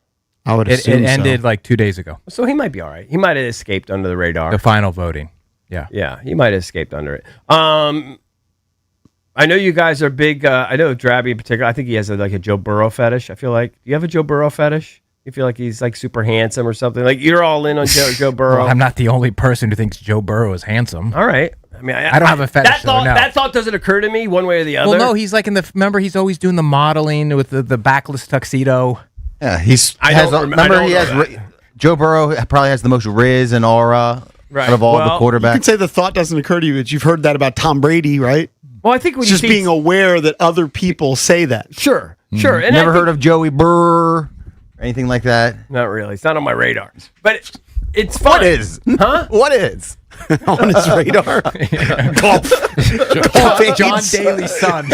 I would assume it ended like 2 days ago. So he might be all right. He might have escaped under the radar. The final voting. Yeah. Yeah, he might have escaped under it. I know you guys are big. I know Drabby in particular. I think he has like a Joe Burrow fetish. I feel like. Do you have a Joe Burrow fetish? You feel like he's like super handsome or something? Like you're all in on Joe Burrow. Well, I'm not the only person who thinks Joe Burrow is handsome. All right. I mean, I don't have a fetish. That thought doesn't occur to me one way or the other. Well, no, he's like remember he's always doing the modeling with the backless tuxedo. Yeah, Joe Burrow probably has the most riz and aura out of all the quarterbacks. You could say the thought doesn't occur to you, but you've heard that about Tom Brady, right? Well, I think when just being aware that other people say that. Sure, sure. And never heard of Joey Burr? Anything like that? Not really. It's not on my radar. But it's fun. What is? Huh? What is? On his radar? Golf. John Daly's son.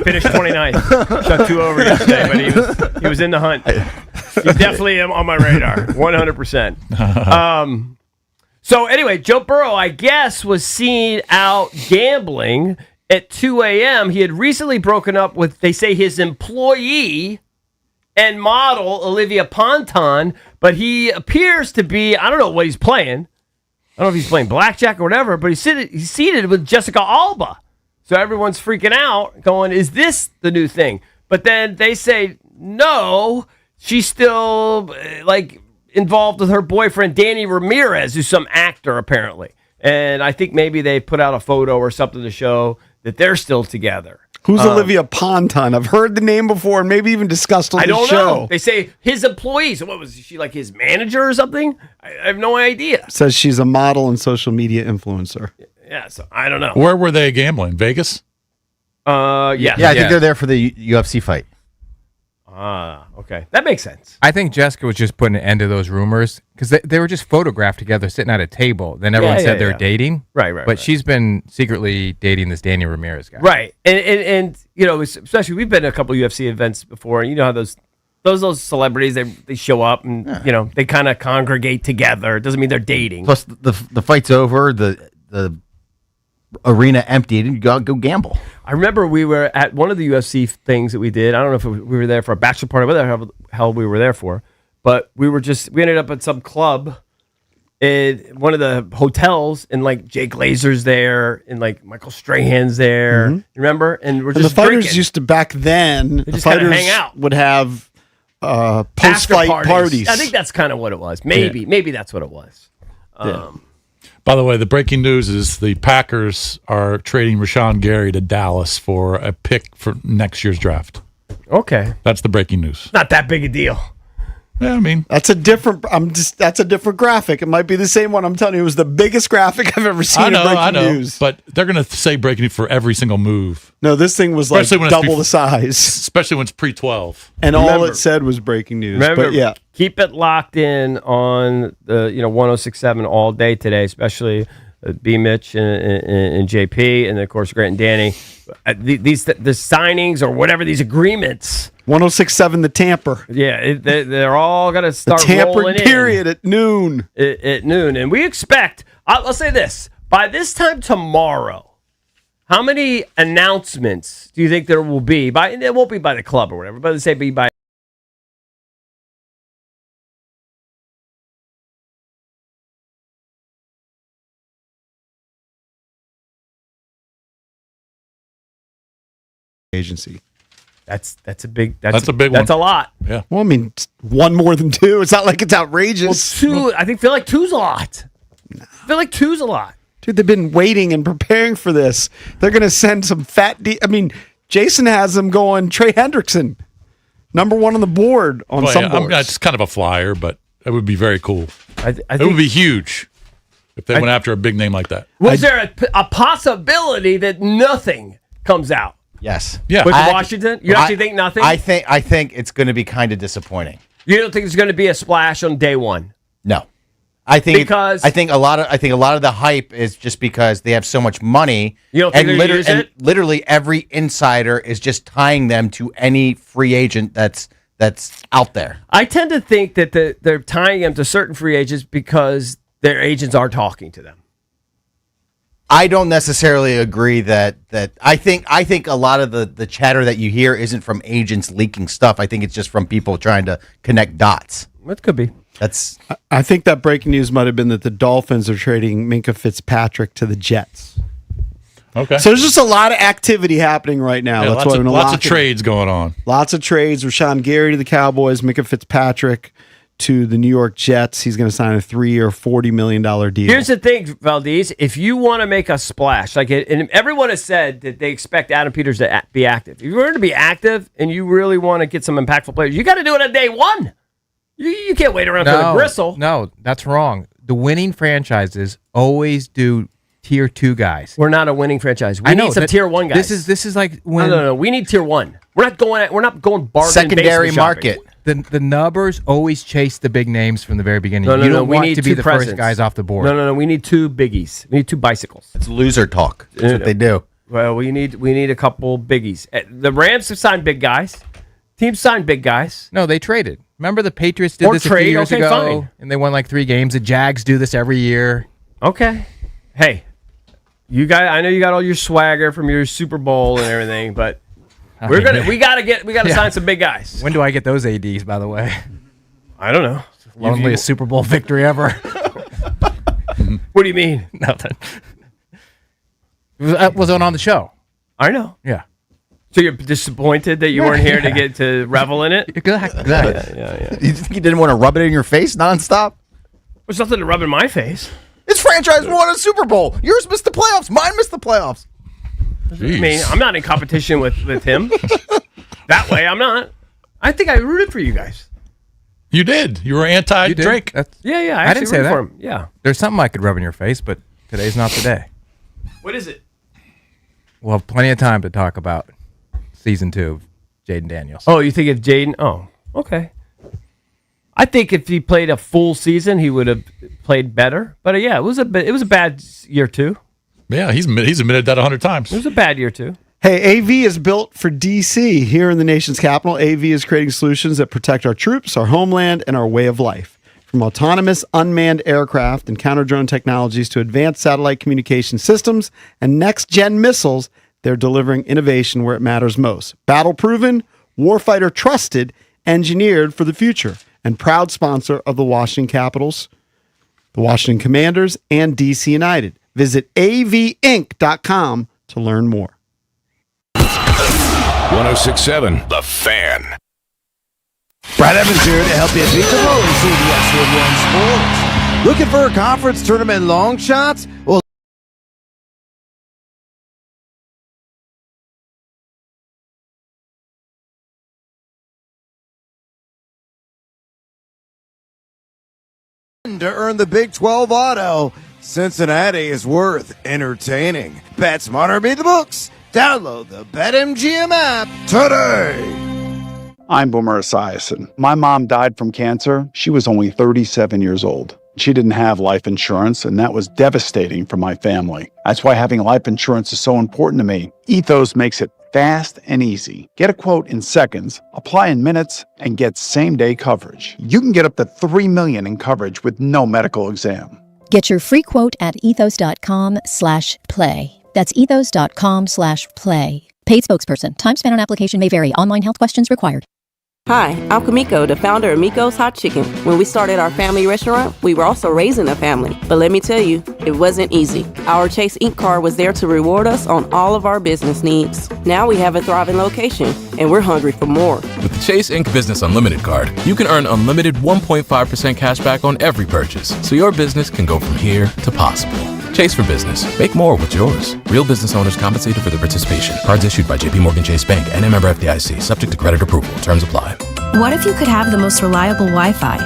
Finished 29th. Shot 2 over yesterday, but he was in the hunt. He's definitely on my radar. 100%. So anyway, Joe Burrow, I guess, was seen out gambling at 2 a.m. He had recently broken up with, they say, his employee and model, Olivia Ponton, but he appears to be, I don't know what he's playing. I don't know if he's playing blackjack or whatever, but he's seated with Jessica Alba. So everyone's freaking out, going, is this the new thing? But then they say, no, she's still like involved with her boyfriend, Danny Ramirez, who's some actor apparently. And I think maybe they put out a photo or something to show that they're still together. Who's Olivia Ponton? I've heard the name before and maybe even discussed on the show. I don't know. They say his employees. What was she, like his manager or something? I have no idea. Says she's a model and social media influencer. Yeah, so I don't know. Where were they gambling? Vegas? Yeah. Yeah, I think they're there for the UFC fight. Okay. That makes sense. I think Jessica was just putting an end to those rumors because they were just photographed together sitting at a table. Then everyone said they're dating. Right. But she's been secretly dating this Danny Ramirez guy. Right. And you know, especially we've been to a couple UFC events before. And you know how those celebrities, they show up and, you know, they kind of congregate together. It doesn't mean they're dating. Plus, the fight's over, the arena emptied, and you got to go gamble. I remember we were at one of the UFC things that we did. I don't know if we were there for a bachelor party, whatever the hell we were there for. But we ended up at some club in one of the hotels, and like Jay Glazer's there, and like Michael Strahan's there. Mm-hmm. You remember? And we're And just the fighters drinking. used to, back then, They the just kinda fighters hang out. would have After post-fight parties. I think that's kind of what it was. Maybe that's what it was. By the way, the breaking news is the Packers are trading Rashawn Gary to Dallas for a pick for next year's draft. Okay. That's the breaking news. Not that big a deal. Yeah, I mean, that's a different graphic. It might be the same one. I'm telling you, it was the biggest graphic I've ever seen in breaking news. But they're going to say breaking news for every single move. No, this thing was like double the size. Especially when it's pre-12. And all it said was breaking news. Remember, but yeah. Keep it locked in on the 1067 all day today, especially B. Mitch and JP, and of course Grant and Danny. The signings or whatever, these agreements. 1067 the tamper. Yeah, they're all going to start the rolling in. period at noon. At noon. And we expect, I'll say this, by this time tomorrow, how many announcements do you think there will be? It won't be by the club or whatever, but let's say be by agency. That's a big one. That's a lot. Yeah. Well, I mean, one more than two. It's not like it's outrageous. Well, I feel like two's a lot. I feel like two's a lot. Dude, they've been waiting and preparing for this. They're going to send some Jason has them going Trey Hendrickson, number one on the board on some boards. It's kind of a flyer, but it would be very cool. I think it would be huge if they went after a big name like that. Was there a possibility that nothing comes out? Yes. Yeah. With Washington? You actually think nothing? I think it's going to be kind of disappointing. You don't think there's going to be a splash on day one? No. I think a lot of the hype is just because they have so much money. You don't think and literally every insider is just tying them to any free agent that's out there. I tend to think that they're tying them to certain free agents because their agents are talking to them. I don't necessarily agree that I think a lot of the chatter that you hear isn't from agents leaking stuff. I think it's just from people trying to connect dots. That could be. I think that breaking news might have been that the Dolphins are trading Minkah Fitzpatrick to the Jets. Okay. So there's just a lot of activity happening right now. Yeah, That's lots of trades going on. Lots of trades. Rashawn Gary to the Cowboys, Minkah Fitzpatrick to the New York Jets. He's going to sign a 3-year, $40 million deal. Here's the thing, Valdez. If you want to make a splash, and everyone has said that they expect Adam Peters to be active. If you want to be active and you really want to get some impactful players, you got to do it on day one. You can't wait around for the bristle. No, that's wrong. The winning franchises always do tier 2 guys. We're not a winning franchise. We need some tier 1 guys. This is like when No. We need tier 1. We're not going bargain secondary market. The nubbers always chase the big names from the very beginning. No, you don't we want need to be two the presidents. first guys off the board. No. We need 2 biggies. We need 2 bicycles. It's loser talk. That's what they do. Well, we need a couple biggies. The Rams have signed big guys. Teams signed big guys. No, they traded. Remember the Patriots did this a few years ago, fine. and they won like 3 games. The Jags do this every year. Okay. Hey, I know you got all your swagger from your Super Bowl and everything, but we gotta sign some big guys. When do I get those ADs? By the way, I don't know. Only a Super Bowl victory ever. What do you mean? Nothing. It was on the show. I know. Yeah. So you're disappointed that you weren't here to get to revel in it? Exactly. Yeah. You think you didn't want to rub it in your face nonstop? There's nothing to rub in my face. This franchise won a Super Bowl. Yours missed the playoffs. Mine missed the playoffs. Jeez. I mean, I'm not in competition with him. That way, I'm not. I think I rooted for you guys. You did. You were anti-Drake. Yeah. I didn't say rooted that. for him. Yeah. There's something I could rub in your face, but today's not the day. What is it? We'll have plenty of time to talk about season 2 of Jaden Daniels. Oh, you think if Jaden? Oh, okay. I think if he played a full season, he would have played better. But yeah, it was a bad year too. Yeah, he's admitted that 100 times. It was a bad year too. Hey, AV is built for DC. Here in the nation's capital, AV is creating solutions that protect our troops, our homeland, and our way of life. From autonomous unmanned aircraft and counter-drone technologies to advanced satellite communication systems and next-gen missiles, they're delivering innovation where it matters most. Battle-proven, warfighter trusted, engineered for the future, and proud sponsor of the Washington Capitals, the Washington Commanders, and DC United. Visit avinc.com to learn more. 1067 The Fan. Brad Evans here to help you beat the road in CBS 1 Sports. Looking for a conference tournament long shots? Well, to earn the Big 12 auto. Cincinnati is worth entertaining. Bet smarter, beat the books. Download the BetMGM app today. I'm Boomer Esiason. My mom died from cancer. She was only 37 years old. She didn't have life insurance, and that was devastating for my family. That's why having life insurance is so important to me. Ethos makes it fast and easy. Get a quote in seconds, apply in minutes, and get same-day coverage. You can get up to $3 million in coverage with no medical exam. Get your free quote at ethos.com/play. That's ethos.com/play. Paid spokesperson. Time spent on application may vary. Online health questions required. Hi, I'm Kamiko, the founder of Miko's Hot Chicken. When we started our family restaurant, we were also raising a family. But let me tell you, it wasn't easy. Our Chase Inc. card was there to reward us on all of our business needs. Now we have a thriving location, and we're hungry for more. With the Chase Inc. Business Unlimited card, you can earn unlimited 1.5% cash back on every purchase, so your business can go from here to possible. Chase for Business. Make more with yours. Real business owners compensated for their participation. Cards issued by JPMorgan Chase Bank and a member FDIC. Subject to credit approval. Terms apply. What if you could have the most reliable Wi-Fi?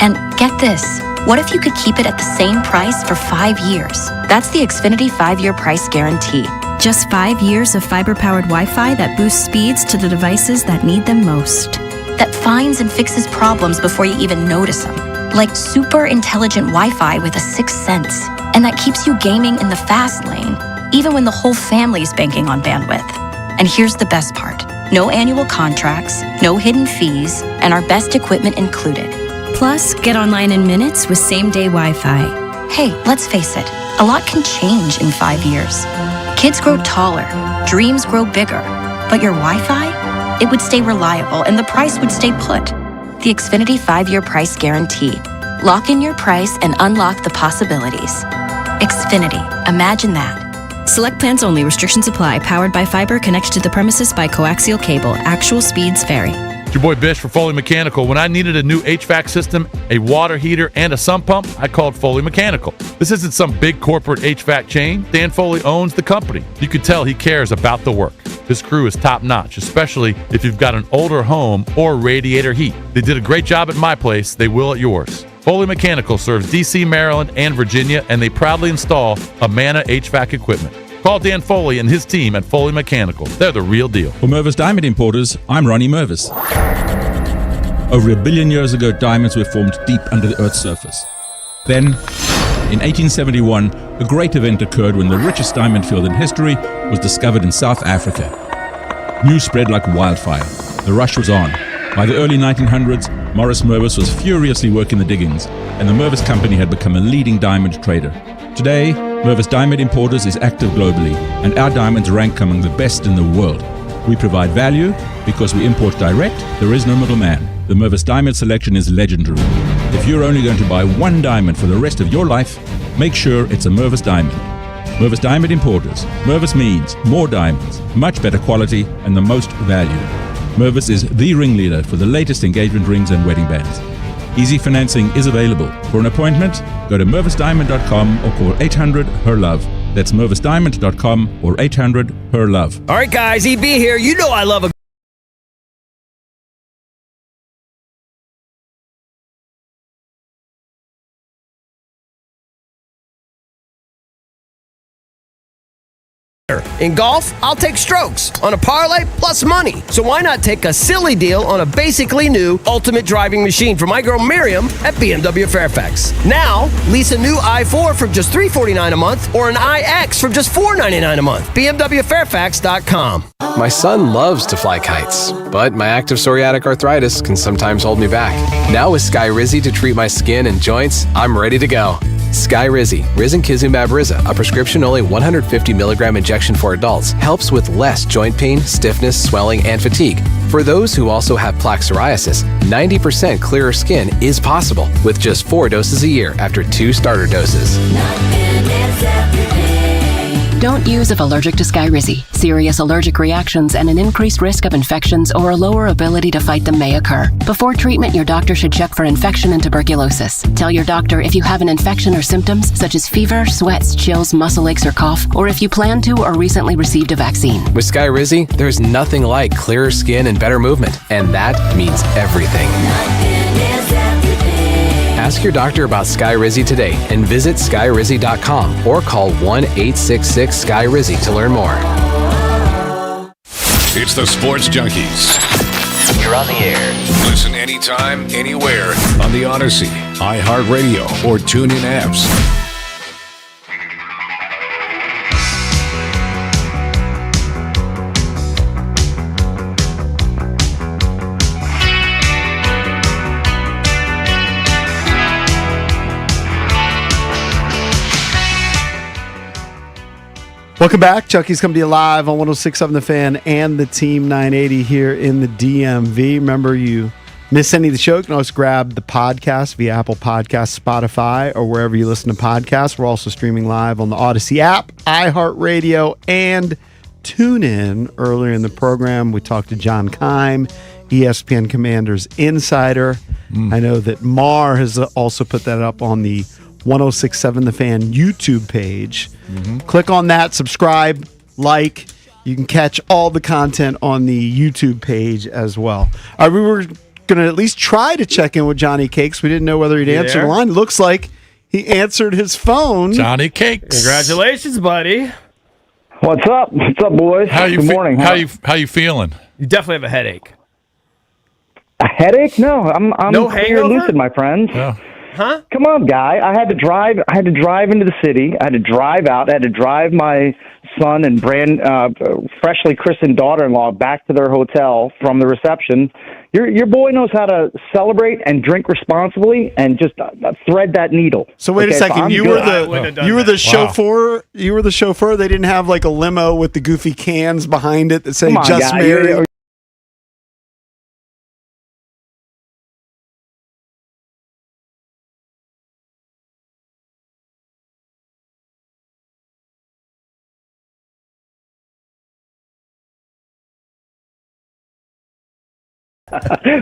And get this, what if you could keep it at the same price for 5 years? That's the Xfinity 5-year price guarantee. Just 5 years of fiber-powered Wi-Fi that boosts speeds to the devices that need them most. That finds and fixes problems before you even notice them. Like super intelligent Wi-Fi with a sixth sense. And that keeps you gaming in the fast lane, even when the whole family's banking on bandwidth. And here's the best part. No annual contracts, no hidden fees, and our best equipment included. Plus, get online in minutes with same-day Wi-Fi. Hey, let's face it, a lot can change in 5 years. Kids grow taller, dreams grow bigger, but your Wi-Fi? It would stay reliable and the price would stay put. The Xfinity 5-year price guarantee. Lock in your price and unlock the possibilities. Xfinity, imagine that. Select plans only. Restrictions apply. Powered by fiber. Connected to the premises by coaxial cable. Actual speeds vary. It's your boy Bish for Foley Mechanical. When I needed a new HVAC system, a water heater, and a sump pump, I called Foley Mechanical. This isn't some big corporate HVAC chain. Dan Foley owns the company. You can tell he cares about the work. His crew is top-notch, especially if you've got an older home or radiator heat. They did a great job at my place. They will at yours. Foley Mechanical serves D.C., Maryland, and Virginia, and they proudly install Amana HVAC equipment. Call Dan Foley and his team at Foley Mechanical. They're the real deal. For Mervis Diamond Importers, I'm Ronnie Mervis. Over 1 billion years ago, diamonds were formed deep under the Earth's surface. Then, in 1871, a great event occurred when the richest diamond field in history was discovered in South Africa. News spread like wildfire. The rush was on. By the early 1900s, Morris Mervis was furiously working the diggings, and the Mervis Company had become a leading diamond trader. Today, Mervis Diamond Importers is active globally, and our diamonds rank among the best in the world. We provide value because we import direct, there is no middleman. The Mervis Diamond selection is legendary. If you're only going to buy one diamond for the rest of your life, make sure it's a Mervis Diamond. Mervis Diamond Importers. Mervis means more diamonds, much better quality, and the most value. Mervis is the ringleader for the latest engagement rings and wedding bands. Easy financing is available. For an appointment, go to mervisdiamond.com or call 800-HER-LOVE. That's mervisdiamond.com or 800-HER-LOVE. All right, guys, EB here. You know I love a In golf, I'll take strokes on a parlay plus money. So why not take a silly deal on a basically new ultimate driving machine for my girl Miriam at BMW Fairfax. Now, lease a new i4 for just $349 a month or an iX for just $499 a month. BMWFairfax.com. My son loves to fly kites, but my active psoriatic arthritis can sometimes hold me back. Now with Skyrizi to treat my skin and joints, I'm ready to go. Skyrizi, Risankizumab Riza, a prescription-only 150 milligram injection for adults, helps with less joint pain, stiffness, swelling, and fatigue. For those who also have plaque psoriasis, 90% clearer skin is possible with just 4 doses a year after 2 starter doses. Don't use if allergic to Skyrizi. Serious allergic reactions and an increased risk of infections or a lower ability to fight them may occur. Before treatment, your doctor should check for infection and tuberculosis. Tell your doctor if you have an infection or symptoms such as fever, sweats, chills, muscle aches, or cough, or if you plan to or recently received a vaccine. With Skyrizi, there's nothing like clearer skin and better movement, and that means everything. Ask your doctor about Skyrizi today and visit skyrizi.com or call 1-866-SKY-RIZZI to learn more. It's the Sports Junkies. You're on the air. Listen anytime, anywhere on the Odyssey, iHeartRadio, or TuneIn apps. Welcome back. Chucky's coming to you live on 106.7 The Fan and the Team 980 here in the DMV. Remember, you miss any of the show, you can always grab the podcast via Apple Podcasts, Spotify, or wherever you listen to podcasts. We're also streaming live on the Odyssey app, iHeartRadio, and TuneIn. Earlier in the program, we talked to John Keim, ESPN Commanders insider. I know that Mar has also put that up on the 106.7 The Fan YouTube page. Click on that, subscribe, like. You can catch all the content on the YouTube page as well. All right, we were going to at least try to check in with Johnny Cakes. We didn't know whether he'd answer the line. Looks like he answered his phone. Johnny Cakes. Congratulations, buddy. What's up? What's up, boys? Good morning. How you feeling? You definitely have a headache. A headache? No, I'm no clear and hangover? lucid, my friends. Yeah. Huh? Come on, guy. I had to drive into the city. I had to drive out. I had to drive my son and freshly christened daughter-in-law back to their hotel from the reception. Your boy knows how to celebrate and drink responsibly and just thread that needle. So wait a second. You were the chauffeur. You were the chauffeur. They didn't have like a limo with the goofy cans behind it that say "Just Married."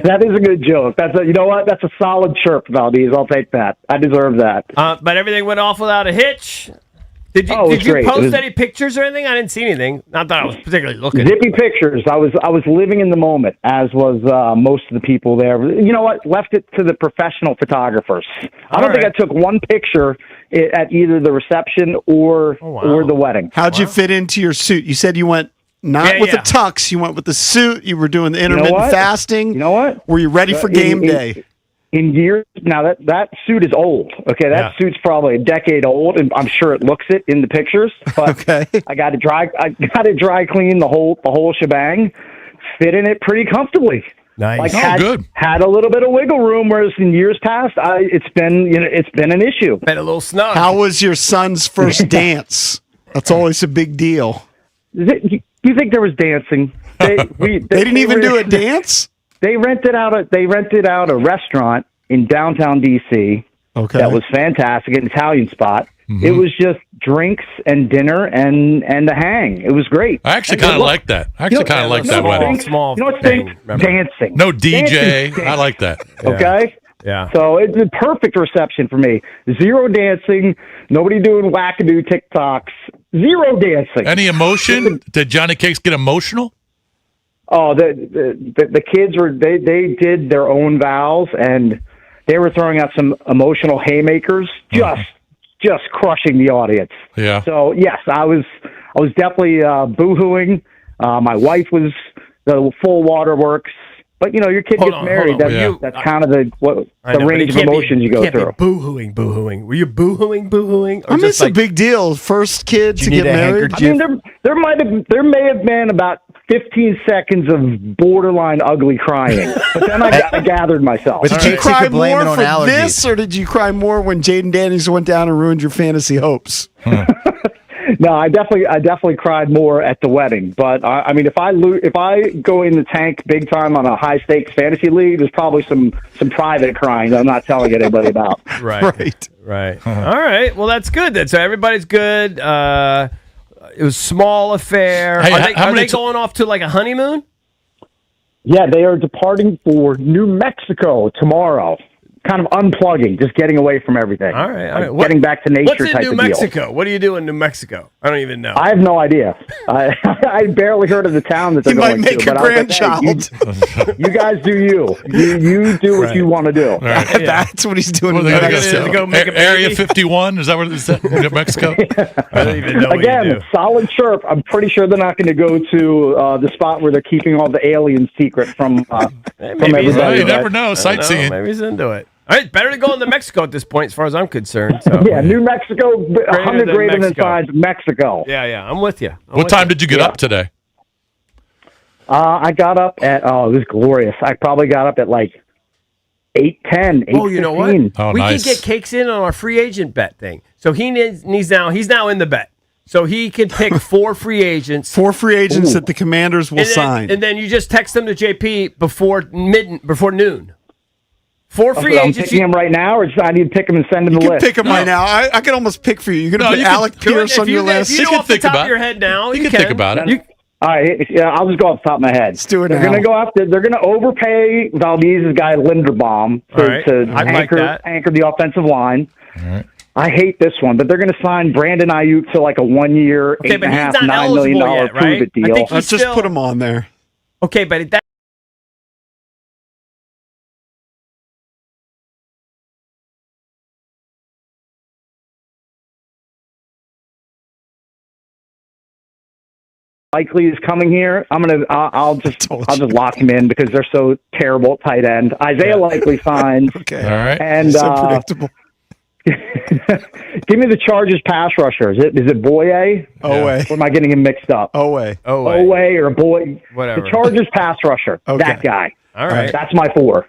That is a good joke. You know what? That's a solid chirp, Valdez. I'll take that. I deserve that. But everything went off without a hitch. Did you great. post any pictures or anything? I didn't see anything. Not that I was particularly looking. Zippy pictures. I was living in the moment, as was most of the people there. You know what? Left it to the professional photographers. I don't think I took one picture at either the reception or the wedding. How'd you fit into your suit? You said you went with the tux. You went with the suit. You were doing the intermittent fasting. You know what? Were you ready for game day? In years now, that suit is old. Okay, that suit's probably a decade old, and I'm sure it looks it in the pictures. But I got to dry clean the whole shebang. Fit in it pretty comfortably. Nice. Good. Had a little bit of wiggle room, whereas in years past, it's been an issue. Been a little snug. How was your son's first dance? That's always a big deal. You think there was dancing? They didn't even do a dance? They rented out a restaurant in downtown DC. Okay. That was fantastic, an Italian spot. Mm-hmm. It was just drinks and dinner and a hang. It was great. I actually kind of like that. I actually kind of like that wedding. Small. You know what stinks? Dancing. No DJ. I like that. Okay. Yeah. So it's a perfect reception for me. Zero dancing. Nobody doing wackadoo TikToks. Zero dancing. Any emotion? Did Johnny Cakes get emotional? Oh, the kids they did their own vows, and they were throwing out some emotional haymakers, just crushing the audience. Yeah. So yes, I was definitely boo-hooing. My wife was the full waterworks. But you know, your kid gets married. That's kind of the range of emotions you go through. Boo-hooing. Were you boo-hooing? I mean, it's a big deal. First kid to get married. I mean, there may have been about 15 seconds of borderline ugly crying, but then I gathered myself. Did you cry more for this, or did you cry more when Jaden Daniels went down and ruined your fantasy hopes? No, I definitely cried more at the wedding. But I mean, if I go in the tank big time on a high stakes fantasy league, there's probably some private crying that I'm not telling anybody about. Right. All right. Well, that's good then. So everybody's good. It was a small affair. Hey, are they going off to like a honeymoon? Yeah, they are departing for New Mexico tomorrow. kind of unplugging, just getting away from everything. All right. Getting back to nature What's in type New of Mexico? deal. What do you do in New Mexico? I don't even know. I have no idea. I barely heard of the town that they're He going might make to. a But I was like, hey, you guys do you. You do what you want to do. Right. That's what he's doing. Well, in they New gotta Mexico. go make a Area baby? 51? Is that what is that? New Mexico? I don't even know what you Again, do. solid chirp. I'm pretty sure they're not going to go to the spot where they're keeping all the aliens secret from Maybe he's everybody. You never but- know. I don't know. Sightseeing. Maybe he's into it. All right, better to go into Mexico at this point, as far as I'm concerned. So. Yeah, New Mexico, 100 than greater than Mexico. signs Mexico. Yeah, I'm with you. What time did you get up today? I got up at, it was glorious. I probably got up at like 8:10, 8:15. Oh, you know what? Oh, we nice. can get cakes in on our free agent bet thing. So he's now in the bet. So he can pick 4 free agents. 4 free agents that the Commanders will sign. And then you just text them to JP before noon. 4 free I'm agents. picking them right now, or just I need to pick them and send them You the can list? pick them right now. I can almost pick for you. You're going to put Alec Pierce on your list. If you know off the top of your head now, you can think about it. All right, yeah, I'll just go off the top of my head. Let's do it They're now. going to go after. They're going to overpay Valdez's guy Linderbaum All right. to I'd like that. anchor the offensive line. All right. I hate this one, but they're going to sign Brandon Ayuk to like a 1 year, Okay, but he's $8.5, not $9 million eligible yet, right? prove it I deal. think Let's just put him on there. Okay, but that. Likely is coming here. I'll just lock him in because they're so terrible at tight end. Isaiah Likely signs. Okay. All right. And So predictable. give me the Chargers pass rusher. Is it Boye? Owe. Or am I getting him mixed up? Owe. Owe or Boy? Whatever. The Chargers pass rusher. Okay. That guy. All right. That's my 4.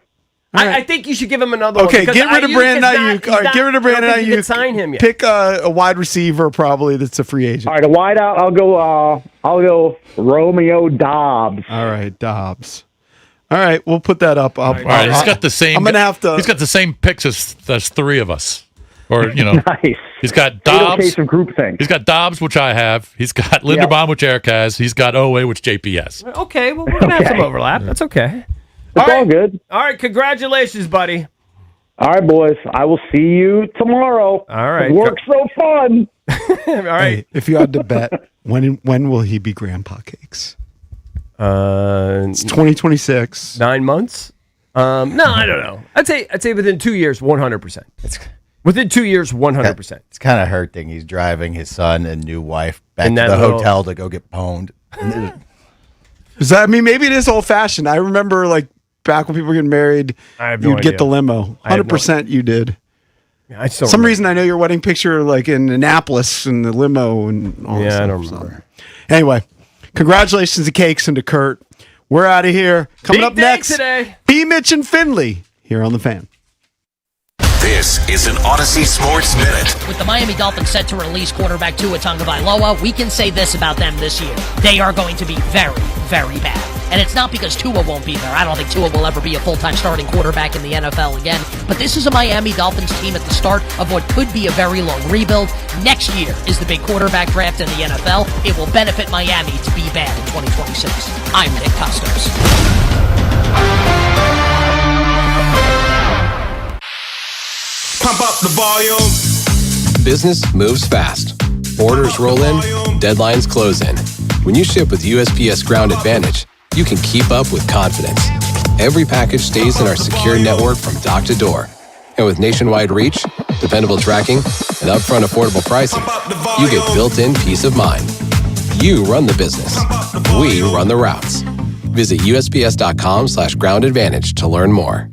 I think you should give him another one. Okay, because get rid of Ayuk Brandon is not- Ayuk. All right, get rid of I don't Brandon think you can Ayuk. sign him yet. Pick a wide receiver probably that's a free agent. All right, a wide out. I'll go Romeo Dobbs. All right, Dobbs. All right, we'll put that up. All right, he's got the same. I'm gonna have to. He's got the same picks as 3 of us, or Nice. He's got Fatal Dobbs. case of groupthink. He's got Dobbs, which I have. He's got Linderbaum, which Eric has. He's got Owe, which JP has. Okay, well, we're going to have some overlap. That's okay. It's all good. All right, congratulations, buddy. All right, boys. I will see you tomorrow. All right. Work's so fun. All right. Hey, if you had to bet, when will he be Grandpa Cakes? It's 2026. 9 months? No, I don't know. I'd say within 2 years, 100%. Within 2 years, 100%. It's kind of hurting. He's driving his son and new wife back In to that the little- hotel to go get pwned. Is that? I mean, maybe it is old fashioned. I remember like back when people were getting married, I have no you'd get idea. the limo. I have no- 100% you did. I still Some remember. reason I know your wedding picture like in Annapolis and the limo and all that Yeah, I stuff. don't So, remember. anyway, congratulations to Cakes and to Kurt. We're out of here. Coming Big up day next, today. B. Mitch and Finley here on The Fan. This is an Odyssey Sports Minute. With the Miami Dolphins set to release quarterback Tua Tagovailoa, we can say this about them this year. They are going to be very, very bad. And it's not because Tua won't be there. I don't think Tua will ever be a full-time starting quarterback in the NFL again. But this is a Miami Dolphins team at the start of what could be a very long rebuild. Next year is the big quarterback draft in the NFL. It will benefit Miami to be bad in 2026. I'm Nick Costos. Pump up the volume. Business moves fast. Orders roll in, deadlines close in. When you ship with USPS Ground Advantage, you can keep up with confidence. Every package stays in our secure network from dock to door. And with nationwide reach, dependable tracking, and upfront affordable pricing, you get built-in peace of mind. You run the business. We run the routes. Visit USPS.com/Ground Advantage to learn more.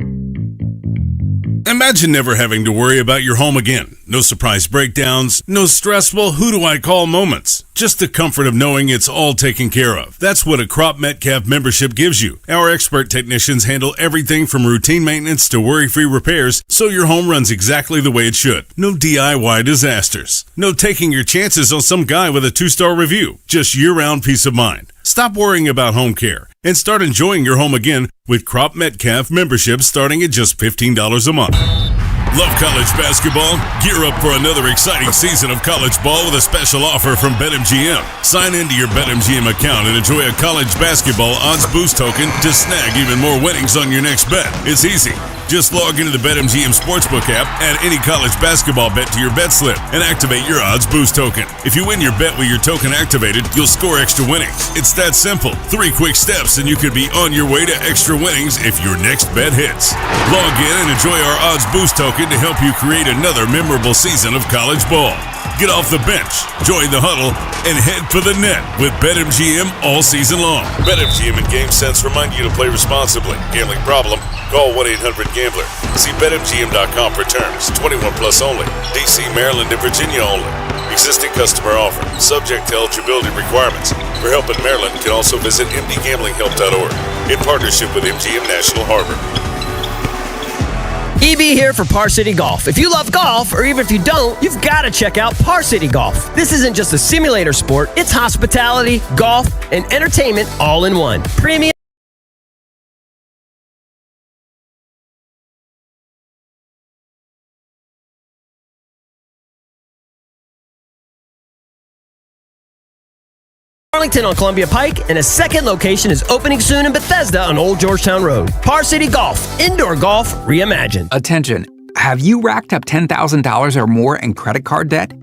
Imagine never having to worry about your home again. No surprise breakdowns, no stressful who do I call moments. Just the comfort of knowing it's all taken care of. That's what a Crop Metcalf membership gives you. Our expert technicians handle everything from routine maintenance to worry-free repairs, so your home runs exactly the way it should. No DIY disasters. No taking your chances on some guy with a 2-star review. Just year-round peace of mind. Stop worrying about home care and start enjoying your home again with Crop Metcalf membership starting at just $15 a month. Love college basketball? Gear up for another exciting season of college ball with a special offer from BetMGM. Sign into your BetMGM account and enjoy a college basketball odds boost token to snag even more winnings on your next bet. It's easy. Just log into the BetMGM Sportsbook app, add any college basketball bet to your bet slip, and activate your odds boost token. If you win your bet with your token activated, you'll score extra winnings. It's that simple. 3 quick steps, and you could be on your way to extra winnings if your next bet hits. Log in and enjoy our odds boost token to help you create another memorable season of college ball. Get off the bench, join the huddle, and head for the net with BetMGM all season long. BetMGM and GameSense remind you to play responsibly. Gambling problem? Call 1-800-GAMBLER. See BetMGM.com for terms. 21 plus only. D.C., Maryland, and Virginia only. Existing customer offer. Subject to eligibility requirements. For help in Maryland, you can also visit mdgamblinghelp.org in partnership with MGM National Harbor. EB here for Par City Golf. If you love golf, or even if you don't, you've got to check out Par City Golf. This isn't just a simulator sport. It's hospitality, golf, and entertainment all in one. Premium. Arlington on Columbia Pike, and a second location is opening soon in Bethesda on Old Georgetown Road. Par City Golf, indoor golf reimagined. Attention, have you racked up $10,000 or more in credit card debt?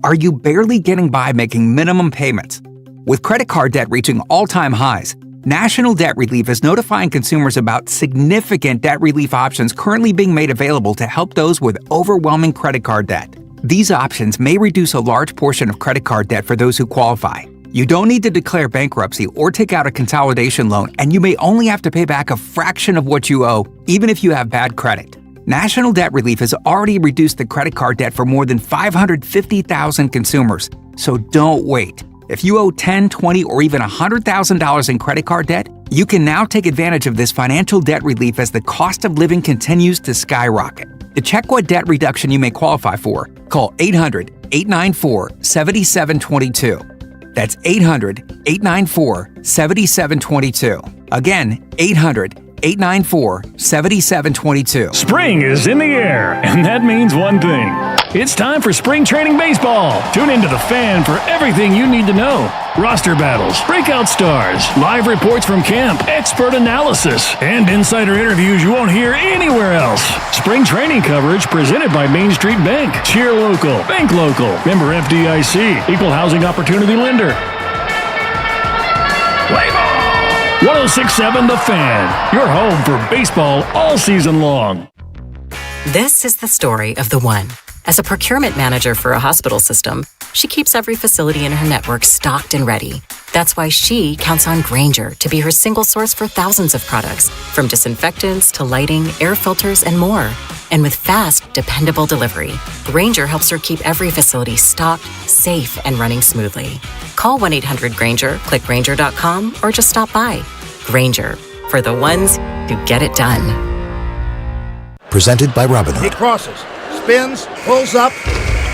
Are you barely getting by making minimum payments? With credit card debt reaching all-time highs, National Debt Relief is notifying consumers about significant debt relief options currently being made available to help those with overwhelming credit card debt. These options may reduce a large portion of credit card debt for those who qualify. You don't need to declare bankruptcy or take out a consolidation loan, and you may only have to pay back a fraction of what you owe, even if you have bad credit. National Debt Relief has already reduced the credit card debt for more than 550,000 consumers, so don't wait. If you owe $10,000, $20,000, or even $100,000 in credit card debt, you can now take advantage of this financial debt relief as the cost of living continues to skyrocket. To check what debt reduction you may qualify for, call 800-894-7722. That's 800-894-7722. Again, 800-894-7722. Spring is in the air, and that means one thing. It's time for spring training baseball. Tune into The Fan for everything you need to know. Roster battles, breakout stars, live reports from camp, expert analysis, and insider interviews you won't hear anywhere else. Spring training coverage presented by Main Street Bank. Cheer local, bank local. Member FDIC, Equal Housing Opportunity Lender. Play ball! 106.7 The Fan, your home for baseball all season long. This is the story of the one. As a procurement manager for a hospital system, she keeps every facility in her network stocked and ready. That's why she counts on Grainger to be her single source for thousands of products, from disinfectants to lighting, air filters, and more. And with fast, dependable delivery, Grainger helps her keep every facility stocked, safe, and running smoothly. Call 1-800-GRAINGER, click Grainger.com, or just stop by. Grainger, for the ones who get it done. Presented by Robinhood. He crosses, spins, pulls up.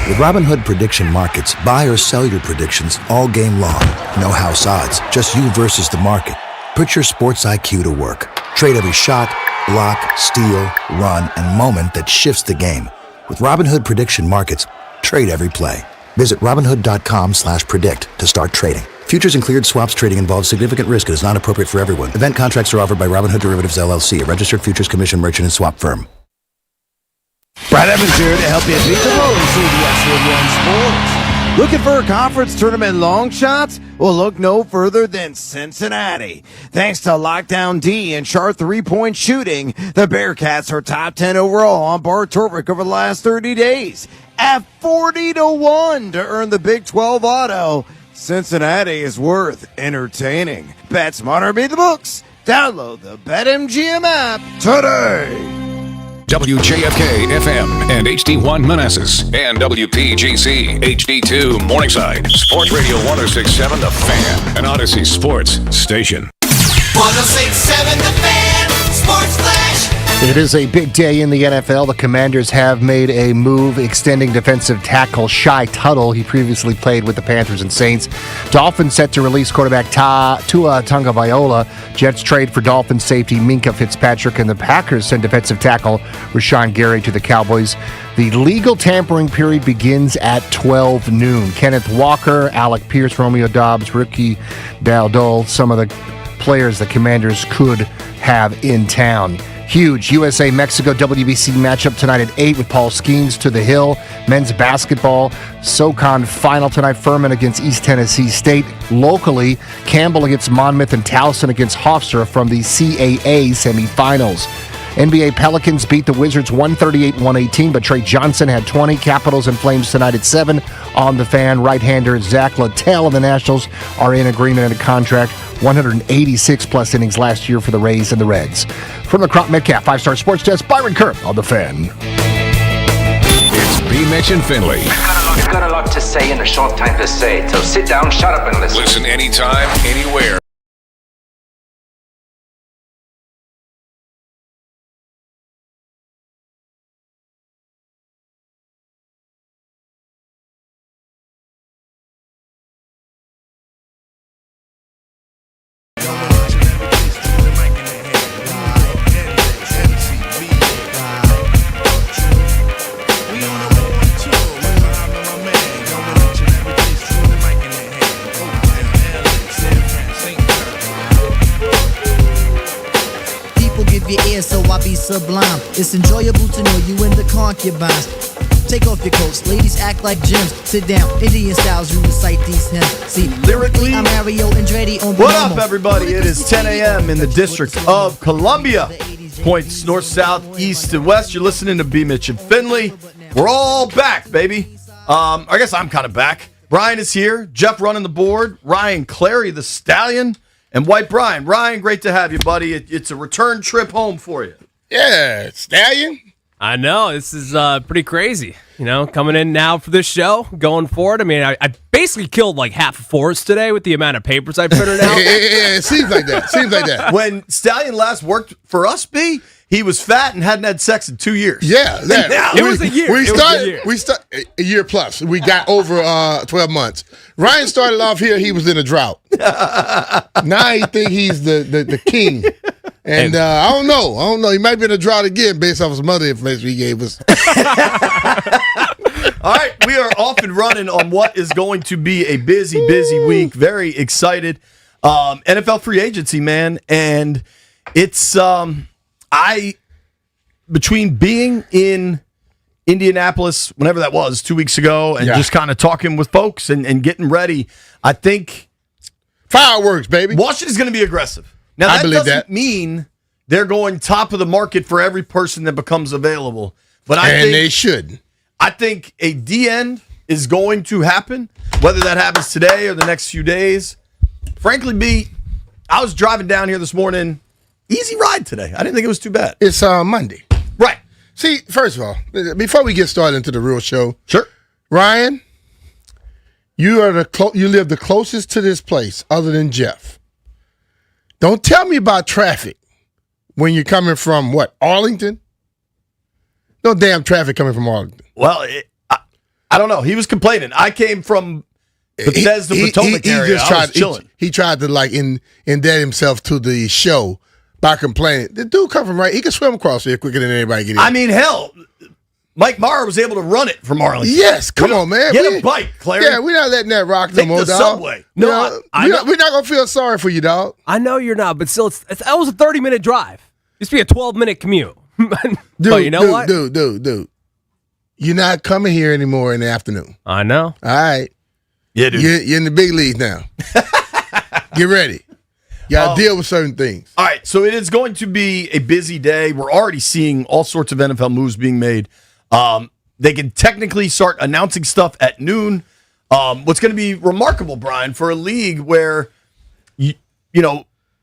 With Robinhood Prediction Markets, buy or sell your predictions all game long. No house odds, just you versus the market. Put your sports IQ to work. Trade every shot, block, steal, run, and moment that shifts the game. With Robinhood Prediction Markets, trade every play. Visit Robinhood.com/predict to start trading. Futures and cleared swaps trading involves significant risk and is not appropriate for everyone. Event contracts are offered by Robinhood Derivatives LLC, a registered futures commission merchant and swap firm. Brad Evans here to help you beat the road in CBS Radio Sports. Looking for a conference tournament long shots? Well, look no further than Cincinnati. Thanks to Lockdown D and sharp three-point shooting, the Bearcats are top 10 overall on Bar Torvik over the last 30 days. At 40-1 to earn the Big 12 auto, Cincinnati is worth entertaining. Bet smarter, beat the books. Download the BetMGM app today. WJFK FM and HD1 Manassas and WPGC HD2 Morningside. Sports Radio 106.7 The Fan, an Odyssey Sports station. 106.7 The Fan, Sports Flash. It is a big day in the NFL. The Commanders have made a move extending defensive tackle Shai Tuttle. He previously played with the Panthers and Saints. Dolphins set to release quarterback Tua Tagovailoa. Jets trade for Dolphins safety Minkah Fitzpatrick, and the Packers send defensive tackle Rashawn Gary to the Cowboys. The legal tampering period begins at 12 noon. Kenneth Walker, Alec Pierce, Romeo Doubs, Ricky Dowdle, some of the players the Commanders could have in town. Huge USA-Mexico WBC matchup tonight at 8 with Paul Skeens to the Hill. Men's basketball, SoCon final tonight, Furman against East Tennessee State. Locally, Campbell against Monmouth and Towson against Hofstra from the CAA semifinals. NBA Pelicans beat the Wizards 138-118, but Trey Johnson had 20. Capitals and Flames tonight at 7 on the Fan. Right-hander Zach Littell and the Nationals are in agreement and a contract. 186-plus innings last year for the Rays and the Reds. From the Crop Metcalf 5-Star Sports Desk, Byron Kerr on the Fan. It's B. Mitch and Finley. I've got a lot to say in a short time to say it, so sit down, shut up, and listen. Listen anytime, anywhere. So I be sublime. It's enjoyable to know you in the concubines. Take off your coats, ladies act like gems. Sit down, Indian styles, you recite these hymns. See, lyrically, I'm Mario Andretti on the What up, everybody? It is 10 a.m. in the District of Columbia. Points north, south, east, and west. You're listening to B. Mitch and Finley. We're all back, baby. I guess I'm kind of back. Brian is here. Jeff running the board. Ryan Clary, the Stallion. And White Brian. Ryan, great to have you, buddy. It's a return trip home for you. Yeah, Stallion. I know. This is pretty crazy. You know, coming in now for this show, going forward. I mean, I basically killed like half a forest today with the amount of papers I printed out. Yeah, it seems like that. When Stallion last worked for us, B, he was fat and hadn't had sex in 2 years. Yeah. It was a year. We started a year plus. We got over 12 months. Ryan started off here. He was in a drought. Now he think he's the king. And I don't know. He might be in a drought again based off some other information he gave us. All right, we are off and running on what is going to be a busy week. Very excited. NFL free agency, man. And it's between being in Indianapolis, whenever that was, 2 weeks ago, and just kind of talking with folks and getting ready, I think fireworks, baby. Washington's going to be aggressive. Now, that doesn't mean they're going top of the market for every person that becomes available. But I think they should. I think a D-end is going to happen, whether that happens today or the next few days. Frankly, B, I was driving down here this morning. Easy ride today. I didn't think it was too bad. It's Monday. Right. See, first of all, before we get started into the real show, sure, Ryan, you live the closest to this place other than Jeff. Don't tell me about traffic when you're coming from, Arlington? No damn traffic coming from Arlington. Well, I don't know. He was complaining. I came from Bethesda, Potomac area. I was chilling. He tried to, indent himself to the show by complaining. The dude come from he can swim across here quicker than anybody get in. I mean, hell, Mike Mara was able to run it from Arlington. Yes, come on, man. Get a bike, Clary. Yeah, we're not letting that rock no more, dog. Take the subway. No, we're not going to feel sorry for you, dog. I know you're not, but still, that was a 30-minute drive. It used to be a 12-minute commute. Dude, but you know what? Dude. You're not coming here anymore in the afternoon. I know. All right. Yeah, dude. You're in the big leagues now. Get ready. You got to deal with certain things. All right, so it is going to be a busy day. We're already seeing all sorts of NFL moves being made. They can technically start announcing stuff at noon. What's going to be remarkable, Brian, for a league where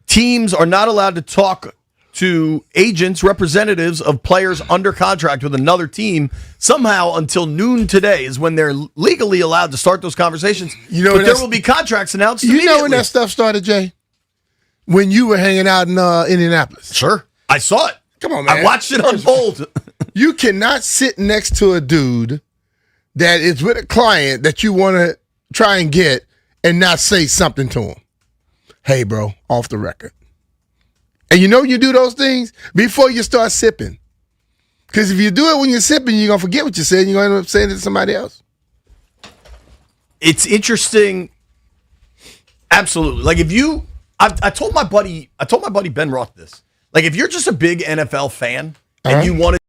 teams are not allowed to talk to agents, representatives of players under contract with another team, somehow until noon today is when they're legally allowed to start those conversations. But there will be contracts announced immediately. You know when that stuff started, Jay? When you were hanging out in Indianapolis. Sure. I saw it. Come on, man. I watched it unfold. You cannot sit next to a dude that is with a client that you want to try and get and not say something to him. Hey, bro, off the record. And you do those things before you start sipping. Because if you do it when you're sipping, you're going to forget what you said and you're going to end up saying it to somebody else. It's interesting. Absolutely. Like if you, I told my buddy Ben Roth this. Like, if you're just a big NFL fan and you want to.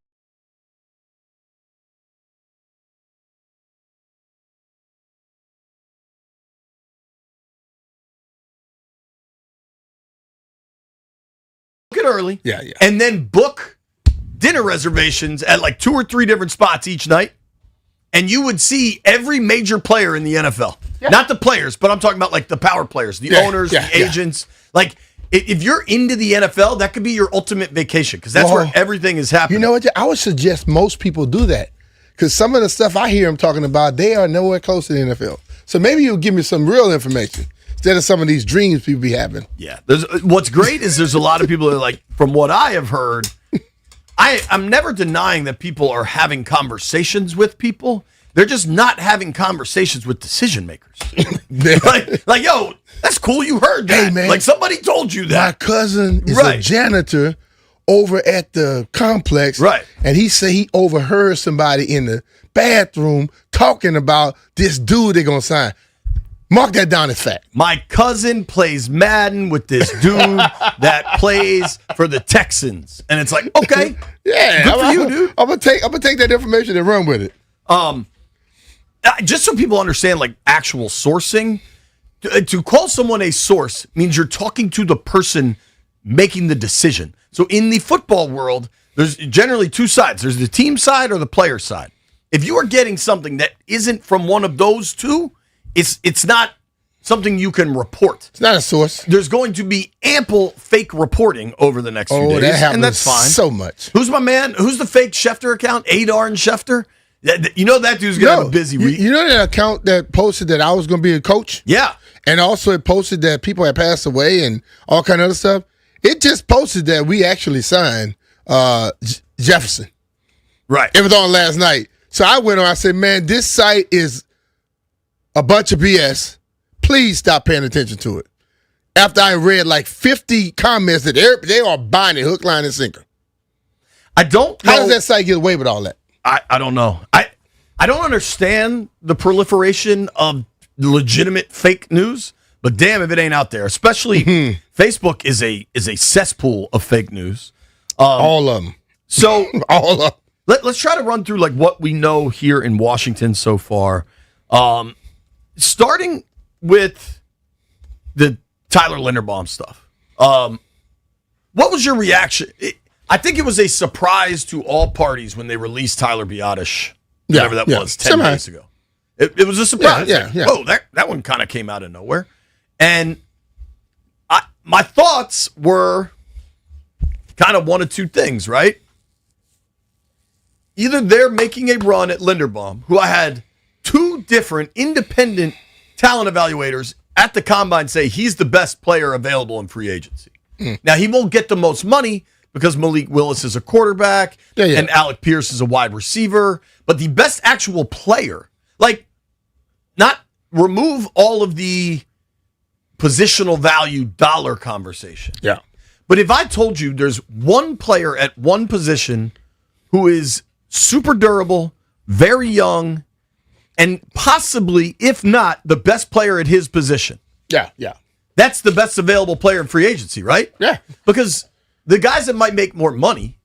It early, and then book dinner reservations at like 2 or 3 different spots each night, and you would see every major player in the NFL. Not the players, but I'm talking about like the power players, the owners, the agents. Like, if you're into the NFL, that could be your ultimate vacation because that's where everything is happening. You know what? I would suggest most people do that because some of the stuff I hear them talking about, they are nowhere close to the NFL. So maybe you'll give me some real information. Instead of some of these dreams people be having. Yeah. What's great is there's a lot of people that are like, from what I have heard, I'm never denying that people are having conversations with people. They're just not having conversations with decision makers. like, yo, that's cool. You heard that. Hey, man. Like, somebody told you that. My cousin is a janitor over at the complex. Right. And he said he overheard somebody in the bathroom talking about this dude they're going to sign. Mark that down as fact. My cousin plays Madden with this dude that plays for the Texans, and it's like, okay, yeah, good for you, dude. I'm gonna take that information and run with it. Just so people understand, like actual sourcing. To call someone a source means you're talking to the person making the decision. So in the football world, there's generally 2 sides. There's the team side or the player side. If you are getting something that isn't from one of those two, it's not something you can report. It's not a source. There's going to be ample fake reporting over the next few days, that happens and that's fine. So much. Who's my man? Who's the fake Schefter account? Adar and Schefter? You know that dude's gonna have a busy week. You know that account that posted that I was gonna be a coach? Yeah. And also it posted that people had passed away and all kind of other stuff. It just posted that we actually signed Jefferson. Right. It was on last night. So I went on, I said, man, this site is a bunch of BS. Please stop paying attention to it. After I read like 50 comments that they are buying it hook, line, and sinker. I don't know. How does that site get away with all that? I don't know. I don't understand the proliferation of legitimate fake news, but damn if it ain't out there. Especially Facebook is a cesspool of fake news. All of them. So all of them. Let's try to run through like what we know here in Washington so far. Starting with the Tyler Linderbaum stuff. What was your reaction? I think it was a surprise to all parties when they released Tyler Biadasz, whatever that was, 10 days ago. It was a surprise. Yeah. Whoa, that one kind of came out of nowhere. And my thoughts were kind of one of 2 things, right? Either they're making a run at Linderbaum, who I had 2 different independent talent evaluators at the combine say he's the best player available in free agency. Now, he won't get the most money because Malik Willis is a quarterback and Alec Pierce is a wide receiver, but the best actual player, like, not remove all of the positional value dollar conversation. Yeah. But if I told you there's one player at one position who is super durable, very young, and possibly, if not, the best player at his position. Yeah. That's the best available player in free agency, right? Yeah. Because the guys that might make more money,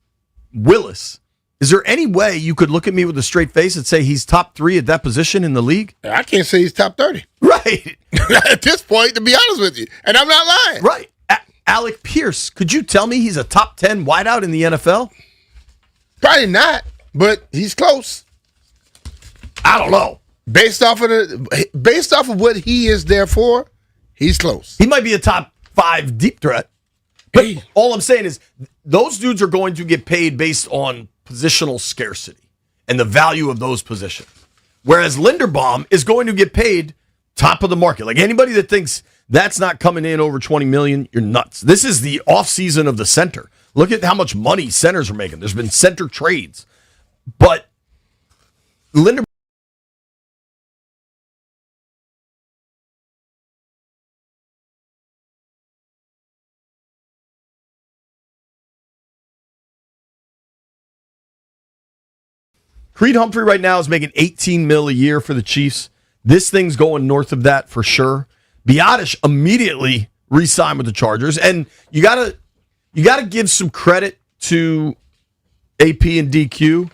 Willis, is there any way you could look at me with a straight face and say he's top 3 at that position in the league? I can't say he's top 30. Right. At this point, to be honest with you. And I'm not lying. Right. Alec Pierce, could you tell me he's a top 10 wideout in the NFL? Probably not, but he's close. I don't know. Based off of what he is there for, he's close. He might be a top 5 deep threat. But all I'm saying is those dudes are going to get paid based on positional scarcity and the value of those positions. Whereas Linderbaum is going to get paid top of the market. Like, anybody that thinks that's not coming in over $20 million, you're nuts. This is the offseason of the center. Look at how much money centers are making. There's been center trades. But Linderbaum, Creed Humphrey right now is making $18 million a year for the Chiefs. This thing's going north of that for sure. Biadasz immediately re-signed with the Chargers, and you got to you got to give some credit to AP and DQ.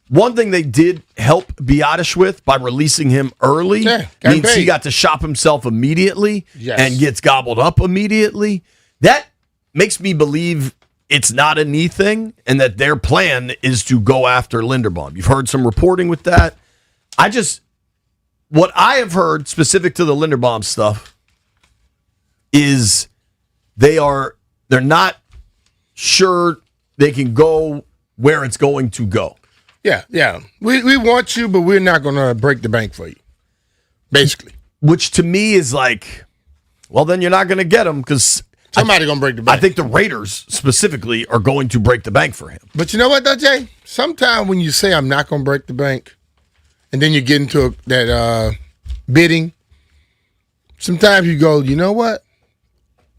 One thing they did help Biotish with by releasing him early means he got to shop himself immediately and gets gobbled up immediately. That makes me believe it's not a knee thing and that their plan is to go after Linderbaum. You've heard some reporting with that. What I have heard specific to the Linderbaum stuff is they're not sure they can go where it's going to go. Yeah. We want you, but we're not going to break the bank for you, basically. Which to me is like, well, then you're not going to get him because somebody's going to break the bank. I think the Raiders specifically are going to break the bank for him. But you know what, though, Jay? Sometimes when you say I'm not going to break the bank, and then you get into that bidding, sometimes you go, you know what?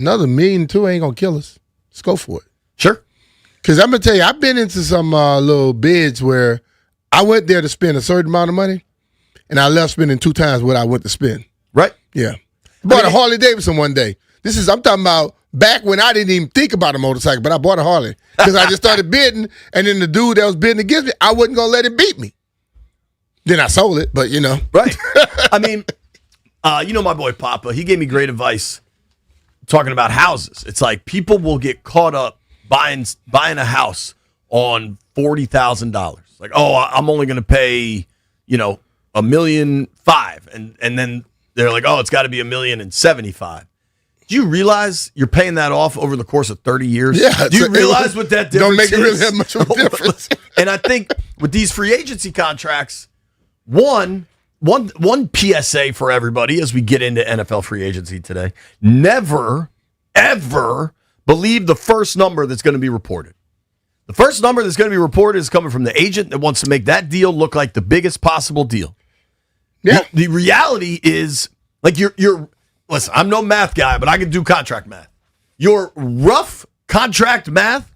Another $1.2 million ain't going to kill us. Let's go for it. Sure. Because I'm going to tell you, I've been into some little bids where I went there to spend a certain amount of money, and I left spending 2 times what I went to spend. Right. Yeah. Bought a Harley Davidson one day. I'm talking about back when I didn't even think about a motorcycle, but I bought a Harley because I just started bidding, and then the dude that was bidding against me, I wasn't going to let him beat me. Then I sold it, but Right. I mean, my boy Papa, he gave me great advice talking about houses. It's like people will get caught up buying a house on $40,000. Like, I'm only going to pay, $1.5 million, and then they're like, it's got to be $1.075 million. Do you realize you're paying that off over the course of 30 years? Yeah. Do you realize what that difference is? Don't make it really that much of a difference. And I think with these free agency contracts, one PSA for everybody as we get into NFL free agency today: never, ever believe the first number that's going to be reported. The first number that's going to be reported is coming from the agent that wants to make that deal look like the biggest possible deal. Yeah. The reality is, like, you're listen, I'm no math guy, but I can do contract math. Your rough contract math,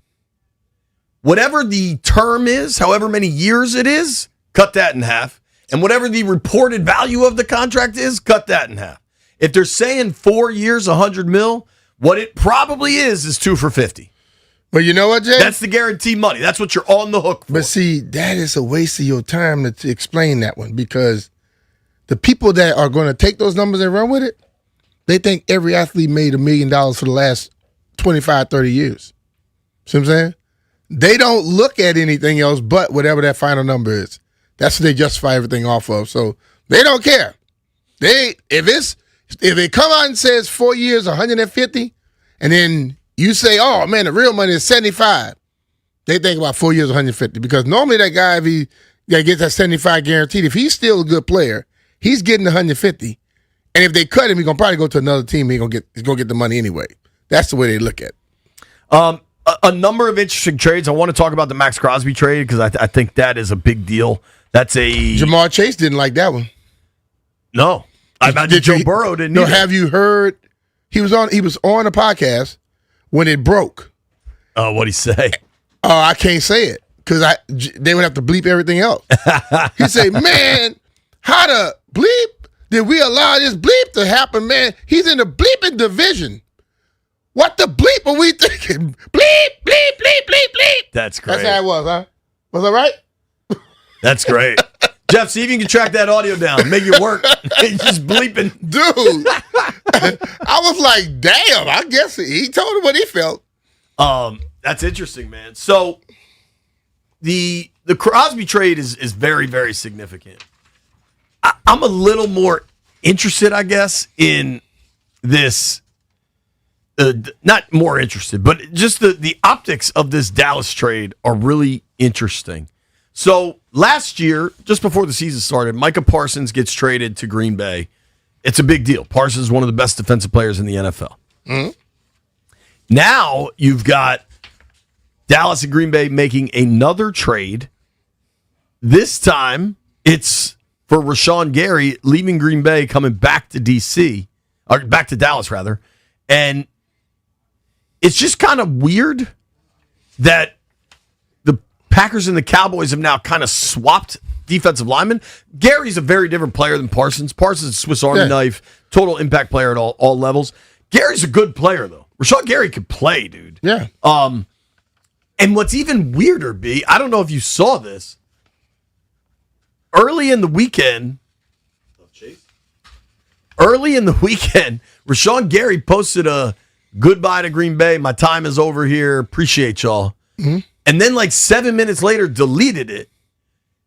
whatever the term is, however many years it is, cut that in half. And whatever the reported value of the contract is, cut that in half. If they're saying 4 years, $100 million, what it probably is 2 for $50. But you know what, Jay? That's the guaranteed money. That's what you're on the hook for. But see, that is a waste of your time to explain that one, because the people that are going to take those numbers and run with it, they think every athlete made $1 million for the last 25, 30 years. See what I'm saying? They don't look at anything else but whatever that final number is. That's what they justify everything off of. So they don't care. If it come out and says 4 years, 150, and then you say, oh man, the real money is 75, they think about 4 years, 150. Because normally that guy, if he gets that 75 guaranteed, if he's still a good player, he's getting 150. And if they cut him, he's gonna probably go to another team. He's gonna get the money anyway. That's the way they look at it. A number of interesting trades. I want to talk about the Max Crosby trade because I think that is a big deal. That's Jamar Chase didn't like that one. No, I imagine Joe Burrow didn't. No, either. have you heard? He was on a podcast when it broke. Oh, what'd he say? Oh, I can't say it because they would have to bleep everything else. He said, "Man, how the bleep did we allow this bleep to happen? Man, he's in the bleeping division. What the bleep are we thinking? Bleep, bleep, bleep, bleep, bleep." That's great. That's how it was, huh? Was that right? That's great. Jeff, see if you can track that audio down. Make it work. Just bleeping. Dude. I was like, damn, I guess he told him what he felt. That's interesting, man. So the Crosby trade is very, very significant. I'm a little more interested, I guess, in this. Not more interested, but just the optics of this Dallas trade are really interesting. So last year, just before the season started, Micah Parsons gets traded to Green Bay. It's a big deal. Parsons is one of the best defensive players in the NFL. Mm-hmm. Now you've got Dallas and Green Bay making another trade. This time it's for Rashawn Gary leaving Green Bay, coming back to DC, or back to Dallas rather. And it's just kind of weird that the Packers and the Cowboys have now kind of swapped defensive linemen. Gary's a very different player than Parsons. Parsons is a Swiss Army knife, total impact player at all levels. Gary's a good player, though. Rashawn Gary could play, dude. Yeah. And what's even weirder, B, I don't know if you saw this. Early in the weekend, Rashawn Gary posted a goodbye to Green Bay. My time is over here. Appreciate y'all. Mm-hmm. And then like 7 minutes later, deleted it.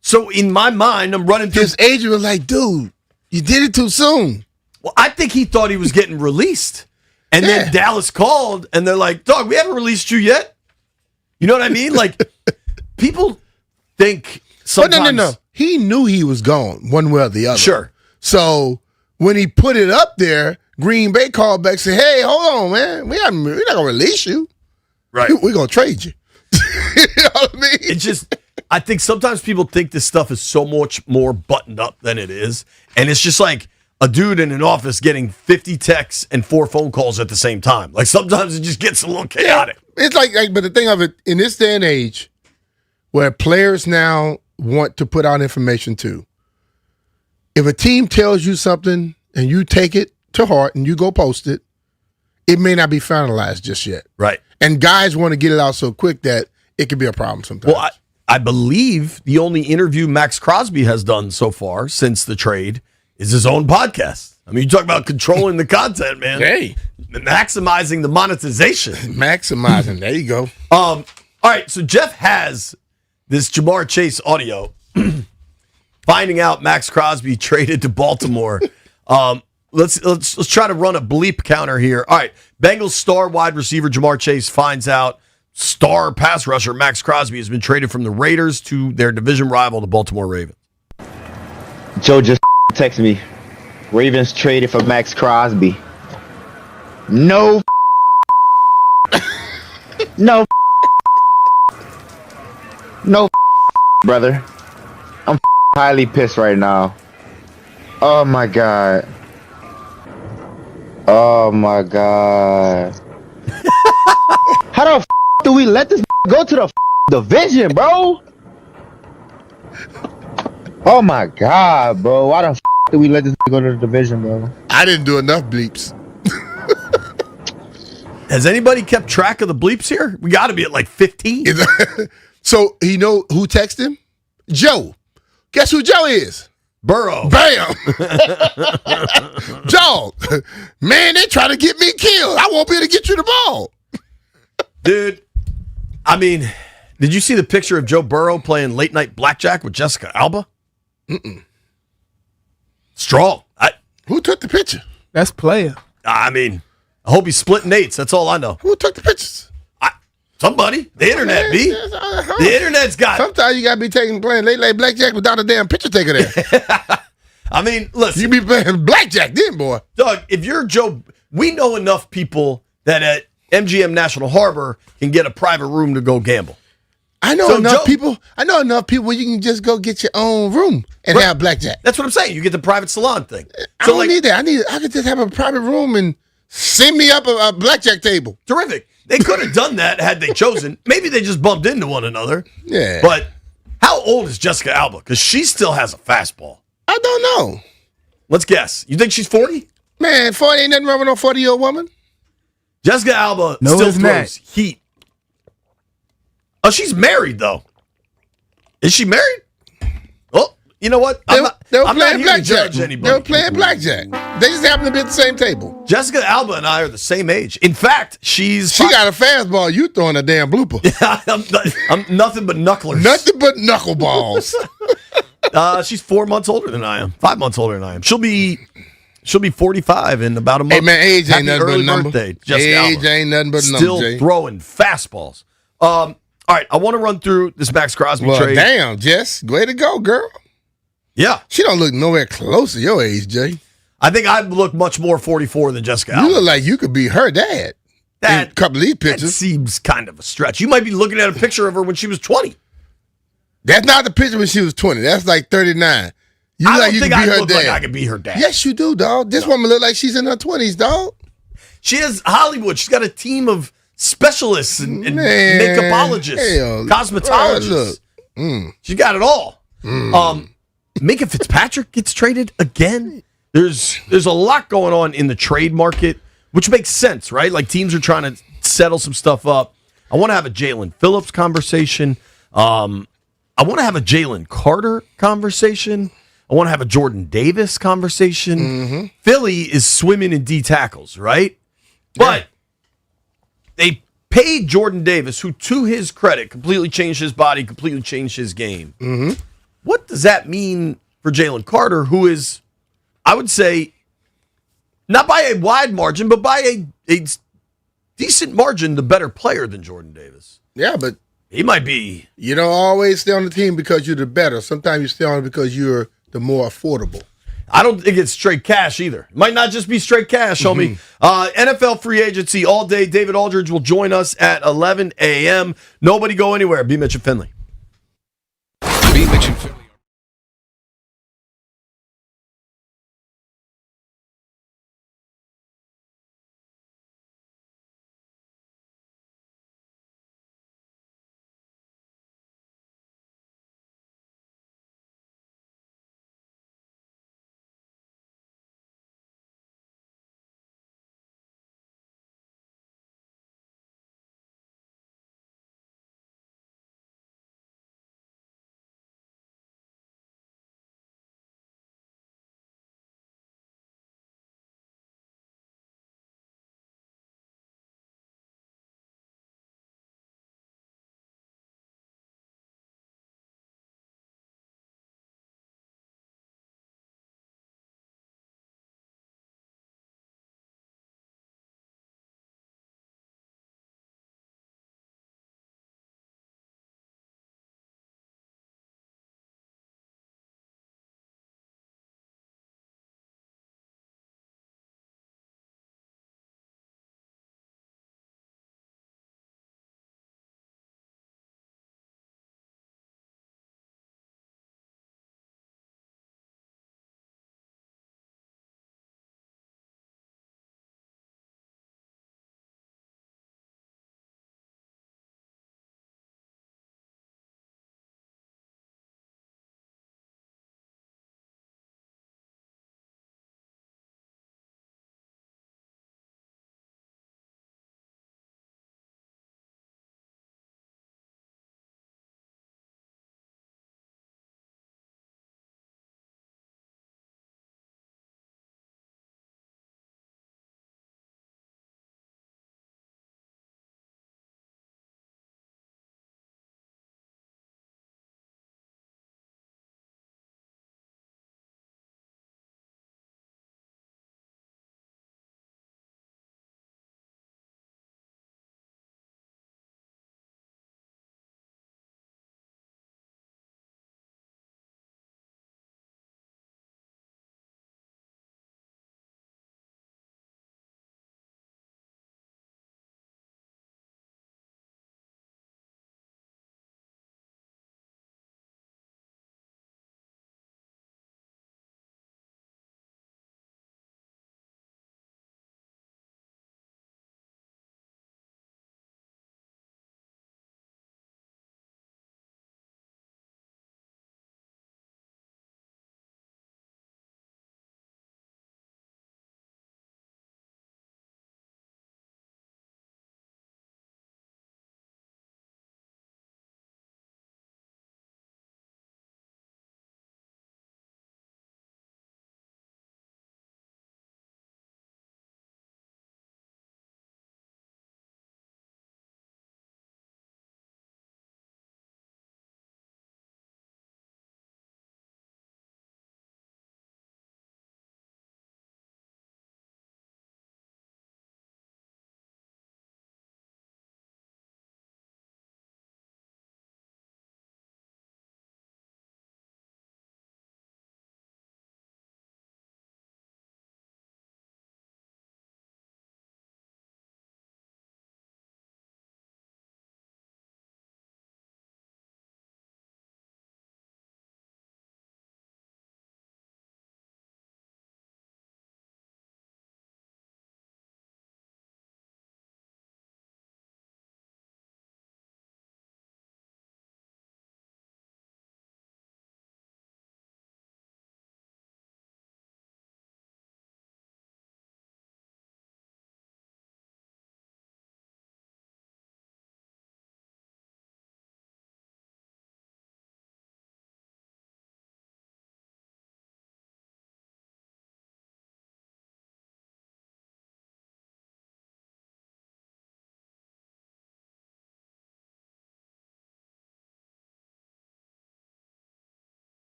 So in my mind, I'm running through. His agent was like, dude, you did it too soon. Well, I think he thought he was getting released. And then Dallas called, and they're like, dog, we haven't released you yet. You know what I mean? Like, people think sometimes. No. He knew he was gone one way or the other. Sure. So when he put it up there, Green Bay called back and said, hey, hold on, man. We're not going to release you. Right. We're going to trade you. You know what I mean? It's just, I think sometimes people think this stuff is so much more buttoned up than it is. And it's just like a dude in an office getting 50 texts and 4 phone calls at the same time. Like sometimes it just gets a little chaotic. Yeah, it's like, but the thing of it, in this day and age, where players now want to put out information too, if a team tells you something and you take it to heart and you go post it, it may not be finalized just yet. Right. And guys want to get it out so quick that it could be a problem sometimes. Well, I believe the only interview Max Crosby has done so far since the trade is his own podcast. I mean, you talk about controlling the content, man. Hey. Maximizing the monetization. Maximizing. There you go. All right, so Jeff has this Jamar Chase audio finding out Max Crosby traded to Baltimore. Let's try to run a bleep counter here. All right, Bengals star wide receiver Jamar Chase finds out star pass rusher Max Crosby has been traded from the Raiders to their division rival, the Baltimore Ravens. Joe just texted me. Ravens traded for Max Crosby. No. No. No, brother. I'm highly pissed right now. Oh my god. Oh my god. How the do we let this go to the division, bro? Oh my god, bro. Why the do we let this go to the division, bro? I didn't do enough bleeps. Has anybody kept track of the bleeps here? We got to be at like 15. So he know who texted him? Joe. Guess who Joe is? Burrow. Bam. Joe. Man, they try to get me killed. I won't be able to get you the ball. Dude, I mean, did you see the picture of Joe Burrow playing late night blackjack with Jessica Alba? Mm-mm. Strong. Who took the picture? That's player. I mean, I hope he's splitting eights. That's all I know. Who took the pictures? Somebody. The internet, B. The internet's got it. Sometimes you got to be playing late blackjack without a damn picture taker there. I mean, listen. You be playing blackjack then, boy. Doug, if you're Joe, we know enough people that at MGM National Harbor can get a private room to go gamble. I know enough people where you can just go get your own room and have blackjack. That's what I'm saying. You get the private salon thing. I don't need that. I could just have a private room and send me up a blackjack table. Terrific. They could have done that had they chosen. Maybe they just bumped into one another. Yeah. But how old is Jessica Alba? Because she still has a fastball. I don't know. Let's guess. You think she's 40? Man, 40 ain't nothing wrong with no 40-year-old woman. Jessica Alba still throws heat. Oh, she's married, though. Is she married? Well, you know what? They were I'm not playing here to judge blackjack. anybody. They were playing blackjack. They just happen to be at the same table. Jessica Alba and I are the same age. In fact, she got a fastball. You throwing a damn blooper. I'm nothing but knucklers. Nothing but knuckleballs. She's 4 months older than I am. 5 months older than I am. She'll be 45 in about a month. Hey man, age ain't nothing but a number. Birthday, Jessica Age Alba. ain't nothing but a number. Still Jay. throwing fastballs. All right, I want to run through this Max Crosby trade. Damn, Jess, way to go, girl. Yeah, she don't look nowhere close to your age, Jay. I think I look much more 44 than Jessica Alba. You look like you could be her dad. That in a couple of these pictures. That seems kind of a stretch. You might be looking at a picture of her when she was 20. That's not the picture when she was 20. That's like 39. You I like don't you think could be I her look dad. like I could be her dad. Yes, you do, dog. This woman look like she's in her 20s, dog. She has Hollywood. She's got a team of specialists and Man, makeupologists, hell, cosmetologists. Look. She got it all. Minka Fitzpatrick gets traded again. There's a lot going on in the trade market which makes sense, right? Like teams are trying to settle some stuff up. I want to have a Jalen Phillips conversation. I want to have a Jalen Carter conversation. I want to have a Jordan Davis conversation. Philly is swimming in D tackles, right? But they paid Jordan Davis, who, to his credit, completely changed his body, completely changed his game. What does that mean for Jalen Carter, who is, I would say, not by a wide margin, but by a decent margin, the better player than Jordan Davis? Yeah, but he might be. You don't always stay on the team because you're the better. Sometimes you stay on it because you're the more affordable. I don't think it's straight cash either. It might not just be straight cash, homie. NFL free agency all day. David Aldridge will join us at 11 a.m. Nobody go anywhere. Be Mitch and Finley. Be Mitch and Finley.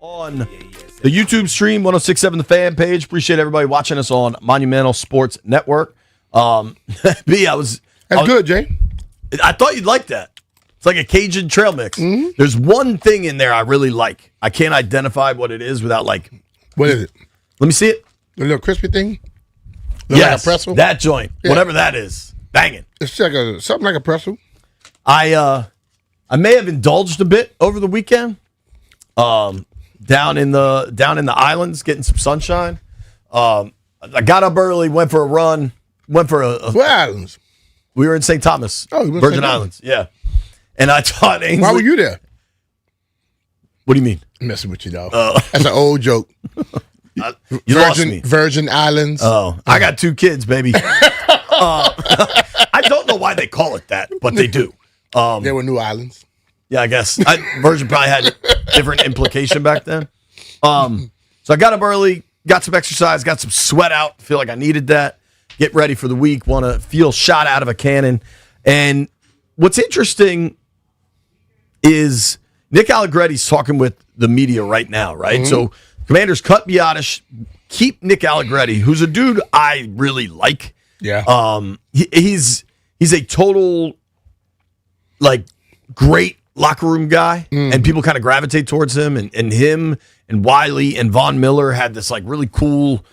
On the YouTube stream, 106.7 The Fan page. Appreciate everybody watching us on Monumental Sports Network. B, that's good, Jay. I thought you'd like that. It's like a Cajun trail mix. There's one thing in there I really like. I can't identify what it is without like. What is it? Let me see it. The little crispy thing? Look Yes, like a pretzel? that joint. Yeah. Whatever that is. Banging. It's like something like a pretzel. I may have indulged a bit over the weekend. Down in the islands, getting some sunshine. I got up early, went for a run, went for a what islands? We were in St. Thomas, Virgin Islands. Yeah, and I taught Ainsley. Why were you there? What do you mean? I'm messing with you, though. That's an old joke. You lost me. Virgin Islands. Oh, I got 2 kids, baby. I don't know why they call it that, but they do. There were new islands. Yeah, I guess Virgin probably had different implication back then. So I got up early, got some exercise, got some sweat out. Feel like I needed that. Get ready for the week. Want to feel shot out of a cannon. And what's interesting is Nick Allegretti's talking with the media right now, right? Mm-hmm. So Commanders cut Biotish, keep Nick Allegretti, who's a dude I really like. Yeah. He's a total like great locker room guy, and people kind of gravitate towards him. And him and Wiley and Von Miller had this like really cool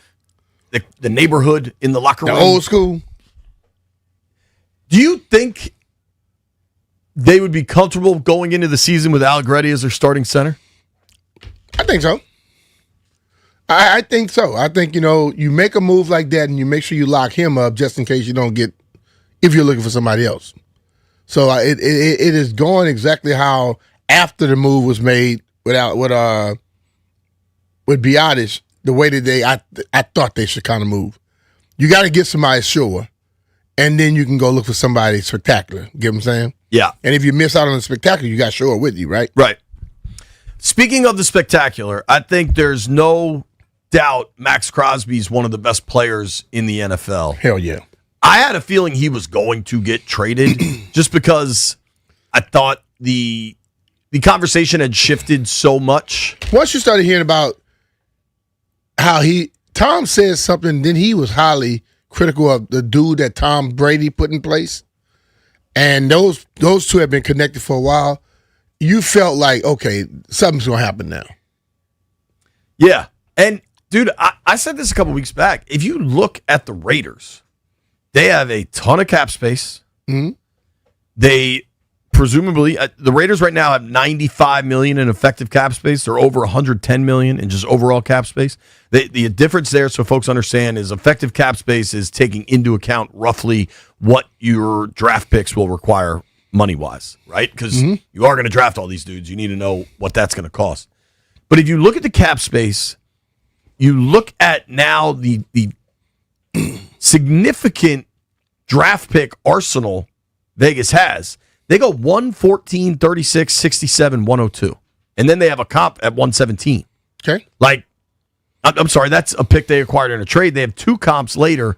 the neighborhood in the locker room. Old school. Do you think they would be comfortable going into the season with Allegretti as their starting center? I think so. I think so. I think, you make a move like that and you make sure you lock him up just in case you don't get, if you're looking for somebody else. So it is going exactly how after the move was made with Biotish, the way that I thought they should kind of move. You got to get somebody sure, and then you can go look for somebody spectacular. Get what I'm saying? Yeah. And if you miss out on the spectacular, you got sure with you, right? Right. Speaking of the spectacular, I think there's no doubt Max Crosby's one of the best players in the NFL. Hell yeah. I had a feeling he was going to get traded just because I thought the conversation had shifted so much. Once you started hearing about how Tom said something, then he was highly critical of the dude that Tom Brady put in place. And those two have been connected for a while. You felt like, okay, something's going to happen now. Yeah. And, dude, I said this a couple weeks back. If you look at the Raiders, they have a ton of cap space. Mm-hmm. They presumably, the Raiders right now have $95 million in effective cap space. They're over $110 million in just overall cap space. The difference there, so folks understand, is effective cap space is taking into account roughly what your draft picks will require money-wise, right? Because you are going to draft all these dudes. You need to know what that's going to cost. But if you look at the cap space, you look at now the significant draft pick arsenal Vegas has. They go 114, 36, 67, 102. And then they have a comp at 117. Okay. Like, I'm sorry, that's a pick they acquired in a trade. They have 2 comps later.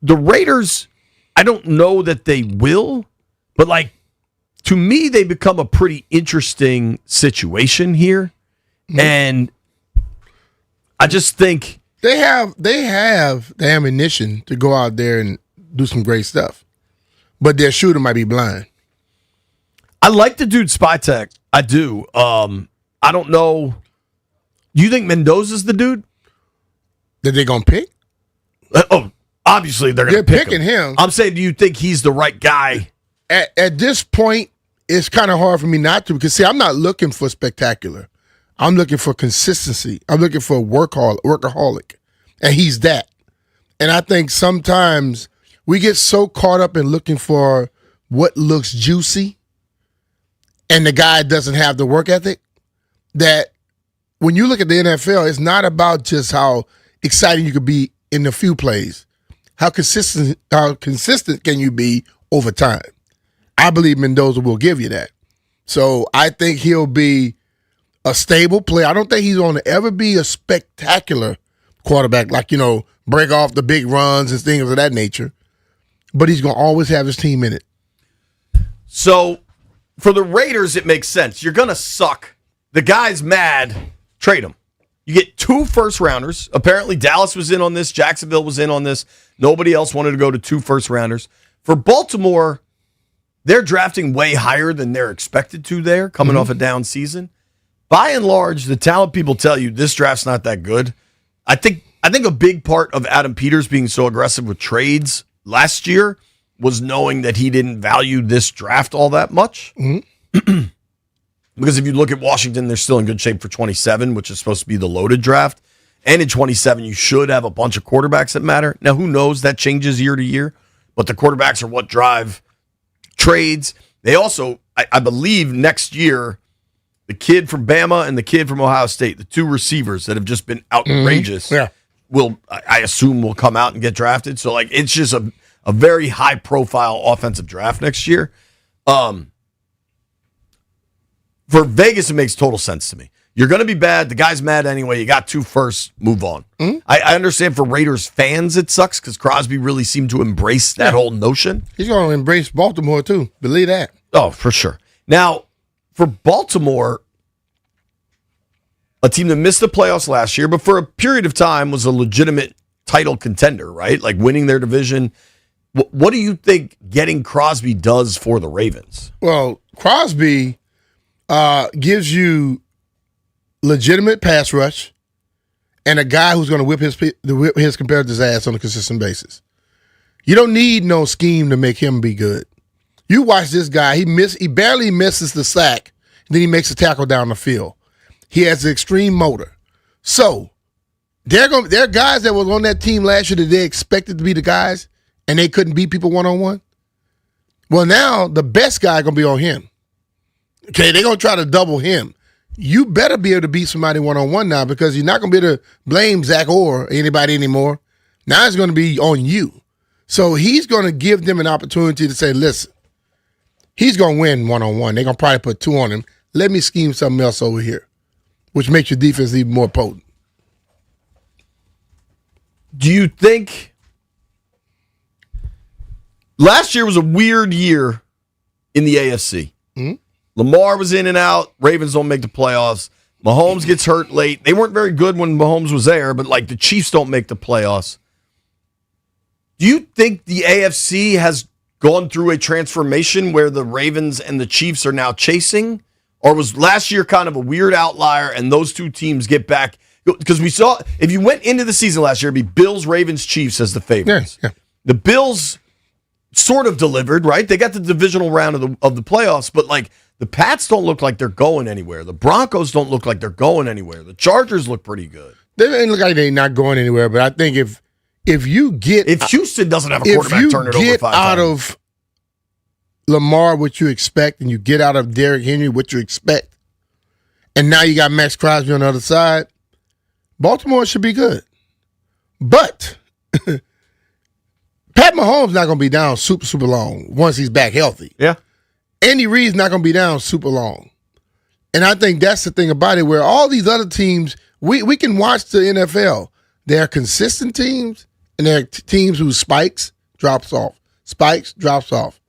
The Raiders, I don't know that they will, but like, to me, they become a pretty interesting situation here. Mm-hmm. And I just think they have the ammunition to go out there and do some great stuff. But their shooter might be blind. I like the dude Spytek. I do. I don't know. Do you think Mendoza's the dude that they're gonna pick? Obviously they're They're pick picking him. I'm saying, do you think he's the right guy? At this point, it's kind of hard for me not to, because see, I'm not looking for spectacular. I'm looking for consistency. I'm looking for a workaholic, and he's that. And I think sometimes we get so caught up in looking for what looks juicy, and the guy doesn't have the work ethic, that when you look at the NFL, it's not about just how exciting you could be in a few plays. How consistent can you be over time? I believe Mendoza will give you that. So I think he'll be a stable player. I don't think he's going to ever be a spectacular quarterback, like, break off the big runs and things of that nature. But he's going to always have his team in it. So for the Raiders, it makes sense. You're going to suck the guy's mad, trade him. You get 2 first-rounders. Apparently, Dallas was in on this. Jacksonville was in on this. Nobody else wanted to go to 2 first-rounders. For Baltimore, they're drafting way higher than they're expected to there, coming off a down season. By and large, the talent people tell you this draft's not that good. I think a big part of Adam Peters being so aggressive with trades last year was knowing that he didn't value this draft all that much. Because if you look at Washington, they're still in good shape for 27, which is supposed to be the loaded draft. And in 27, you should have a bunch of quarterbacks that matter. Now, who knows? That changes year to year. But the quarterbacks are what drive trades. They also, I believe, next year, the kid from Bama and the kid from Ohio State, the 2 receivers that have just been outrageous, I assume, will come out and get drafted. So, it's just a very high-profile offensive draft next year. For Vegas, it makes total sense to me. You're going to be bad. The guy's mad anyway. You got 2 firsts. Move on. I understand for Raiders fans it sucks because Crosby really seemed to embrace that whole notion. He's going to embrace Baltimore, too. Believe that. Oh, for sure. Now, for Baltimore, a team that missed the playoffs last year, but for a period of time was a legitimate title contender, right? Like winning their division. What do you think getting Crosby does for the Ravens? Well, Crosby gives you legitimate pass rush and a guy who's going to whip his competitor's ass on a consistent basis. You don't need no scheme to make him be good. You watch this guy; he barely misses the sack, then he makes a tackle down the field. He has an extreme motor. So there are guys that was on that team last year that they expected to be the guys, and they couldn't beat people one-on-one. Well, now the best guy going to be on him. Okay, they're going to try to double him. You better be able to beat somebody one-on-one now because you're not going to be able to blame Zach or anybody anymore. Now it's going to be on you. So he's going to give them an opportunity to say, listen, he's going to win one-on-one. They're going to probably put 2 on him. Let me scheme something else over here, which makes your defense even more potent. Do you think last year was a weird year in the AFC? Lamar was in and out. Ravens don't make the playoffs. Mahomes gets hurt late. They weren't very good when Mahomes was there, but the Chiefs don't make the playoffs. Do you think the AFC has gone through a transformation where the Ravens and the Chiefs are now chasing? Or was last year kind of a weird outlier and those 2 teams get back? Because we saw, if you went into the season last year, it'd be Bills, Ravens, Chiefs as the favorites. Yeah. The Bills sort of delivered, right? They got the divisional round of the playoffs, but the Pats don't look like they're going anywhere. The Broncos don't look like they're going anywhere. The Chargers look pretty good. They don't look like they're not going anywhere, but I think if Houston doesn't have a quarterback turn it over 5 times. If you get out of Lamar what you expect and you get out of Derrick Henry what you expect, and now you got Max Crosby on the other side, Baltimore should be good. But Pat Mahomes not going to be down super, super long once he's back healthy. Yeah. Andy Reid's not going to be down super long. And I think that's the thing about it, where all these other teams, we can watch the NFL. They're consistent teams, and they're teams whose spikes drops off. Spikes drops off.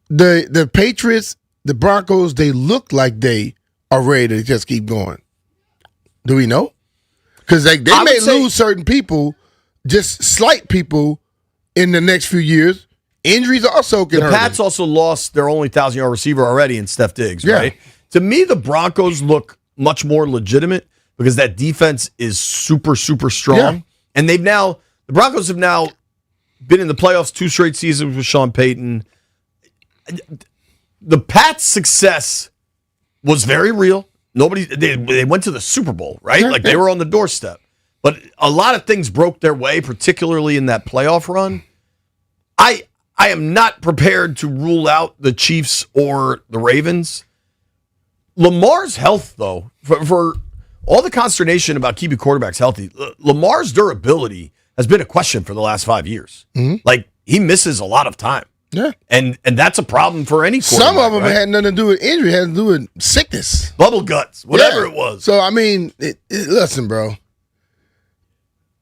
The Patriots, the Broncos, they look like they are ready to just keep going. Do we know? Because they may lose certain people, just slight people in the next few years. Injuries also can hurt. The Pats also lost their only 1,000-yard receiver already in Steph Diggs, right? To me, the Broncos look much more legitimate because that defense is super, super strong. Yeah. And the Broncos have now been in the playoffs 2 straight seasons with Sean Payton. The Pats' success was very real. They went to the Super Bowl, right? They were on the doorstep. But a lot of things broke their way, particularly in that playoff run. I am not prepared to rule out the Chiefs or the Ravens. Lamar's health, though, for all the consternation about keeping quarterbacks healthy, Lamar's durability has been a question for the last 5 years. He misses a lot of time. Yeah. And that's a problem for any quarterback. Some of them had nothing to do with injury, had to do with sickness. Bubble guts, whatever it was. So, I mean, listen, bro.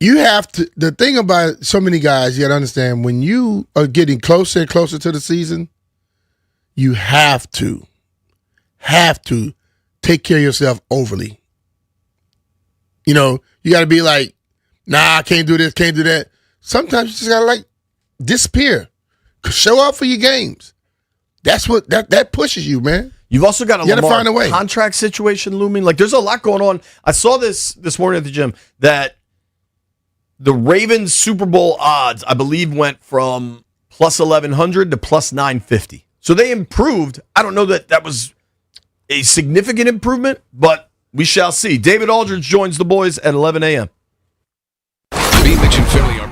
You have to, the thing about so many guys, you got to understand, when you are getting closer and closer to the season, you have to have to take care of yourself overly. You know, you got to be like, nah, I can't do this, can't do that. Sometimes you just got to like disappear. Show up for your games. That's what that pushes you, man. You've also got a You gotta Lamar find a way. contract situation looming. Like, there's a lot going on. I saw this morning at the gym that the Ravens Super Bowl odds, I believe, went from plus 1,100 to plus 950. So they improved. I don't know that was a significant improvement, but we shall see. David Aldridge joins the boys at 11 a.m. Beat Mitch and Philly are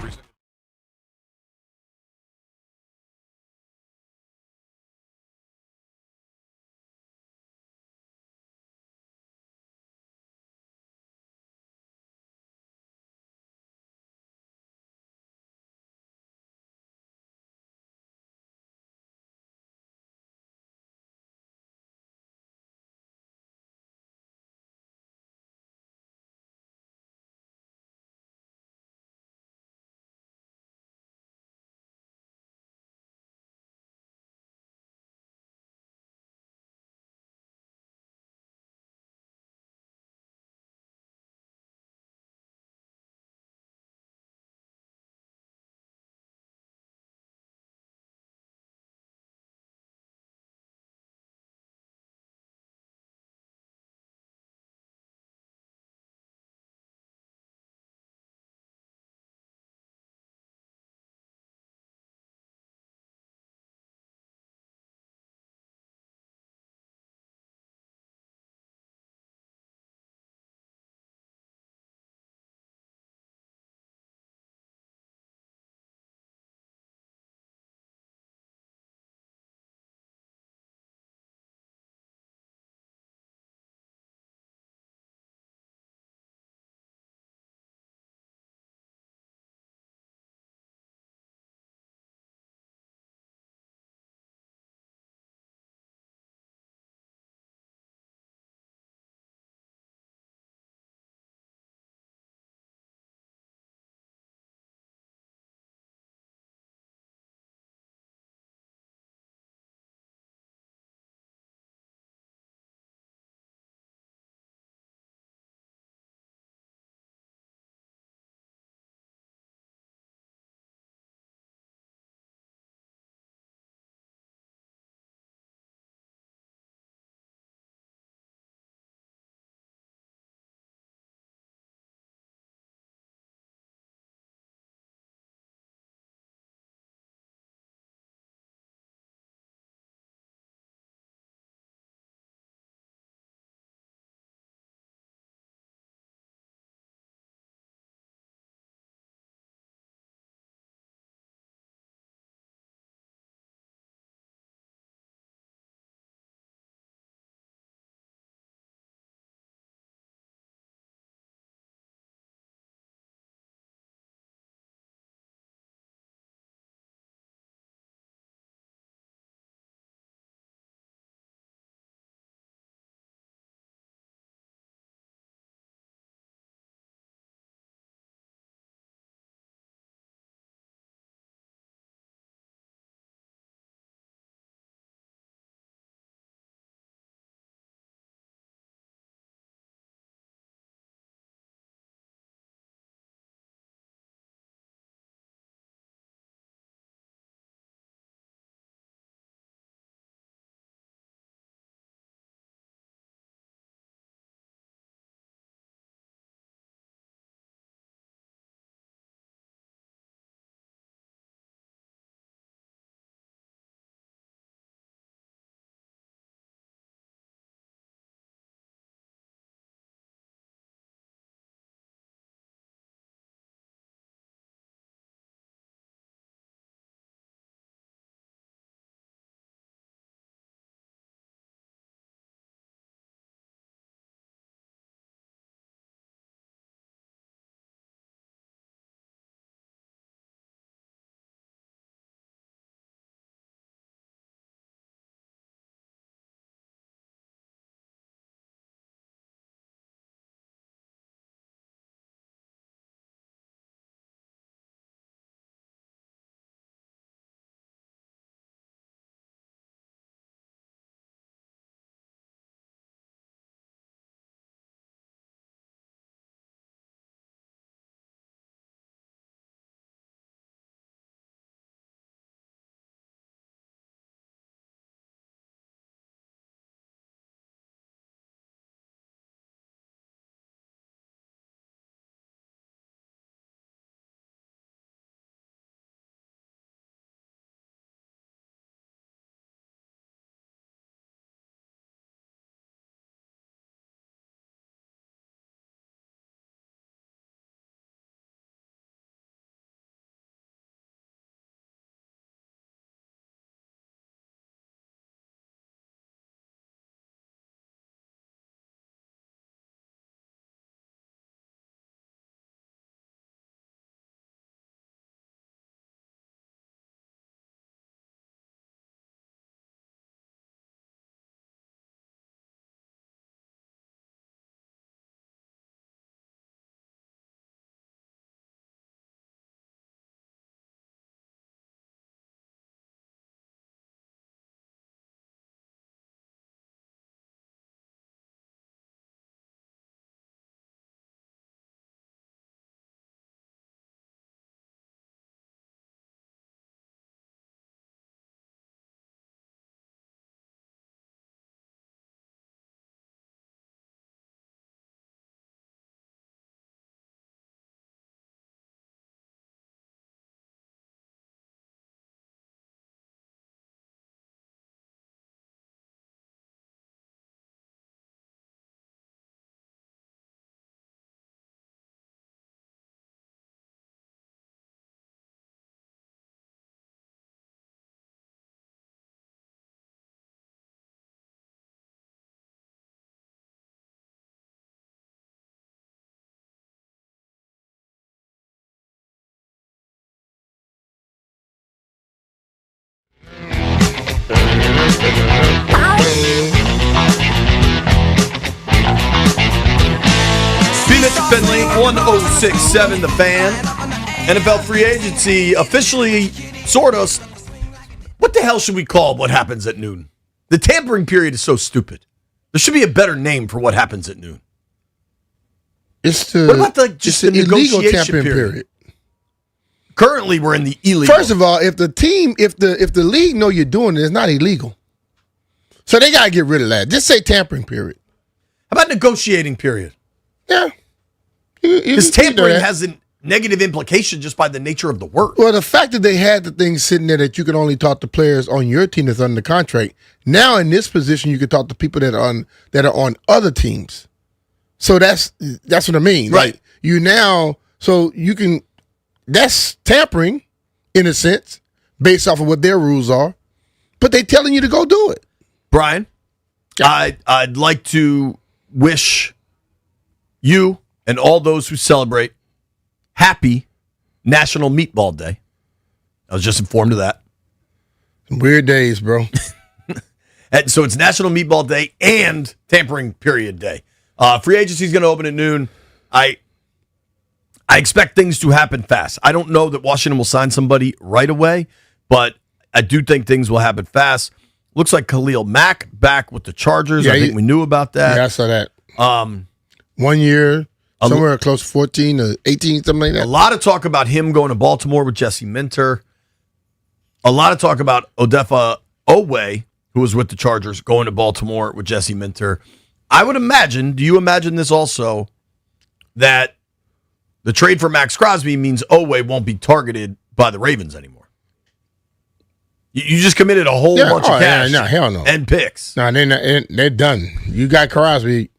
Finley, 1067 The Fan. NFL free agency officially, sort of. What the hell should we call what happens at noon? The tampering period is so stupid. There should be a better name for what happens at noon. What about the illegal negotiation tampering period? Currently, we're in the illegal. First of all, if the league know you're doing it, it's not illegal. So they gotta get rid of that. Just say tampering period. How about negotiating period? Yeah. Because tampering has a negative implication just by the nature of the word. Well, the fact that they had the thing sitting there that you can only talk to players on your team that's under contract. Now in this position, you can talk to people that are on other teams. So that's what I mean. Right. Like that's tampering in a sense, based off of what their rules are. But they telling you to go do it. Brian, I'd like to wish you and all those who celebrate happy National Meatball Day. I was just informed of that. Weird days, bro. And so it's National Meatball Day and Tampering Period Day. Free agency is going to open at noon. I expect things to happen fast. I don't know that Washington will sign somebody right away, but I do think things will happen fast. Looks like Khalil Mack back with the Chargers. Yeah, I think we knew about that. Yeah, I saw that. 1 year, somewhere close to 14 or 18, something like that. A lot of talk about him going to Baltimore with Jesse Minter. A lot of talk about Odefa Owe, who was with the Chargers, going to Baltimore with Jesse Minter. I would imagine, do you imagine this also, that the trade for Max Crosby means Owe won't be targeted by the Ravens anymore? You just committed a whole bunch of cash hell no. and picks. No, they're done. You got Crosby.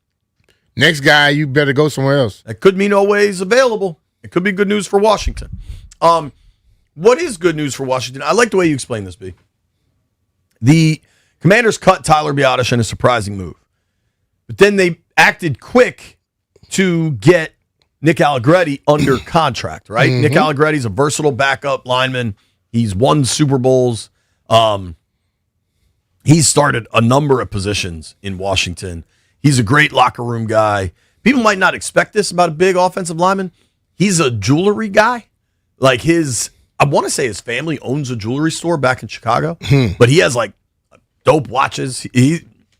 Next guy, you better go somewhere else. That could mean Owe's available. It could be good news for Washington. What is good news for Washington? I like the way you explain this, B. The Commanders cut Tyler Biadasz in a surprising move. But then they acted quick to get Nick Allegretti under contract, right? Mm-hmm. Nick Allegretti's a versatile backup lineman. He's won Super Bowls. He's started a number of positions in Washington. He's a great locker room guy. People might not expect this about a big offensive lineman. He's a jewelry guy. Like I want to say his family owns a jewelry store back in Chicago, but he has like dope watches.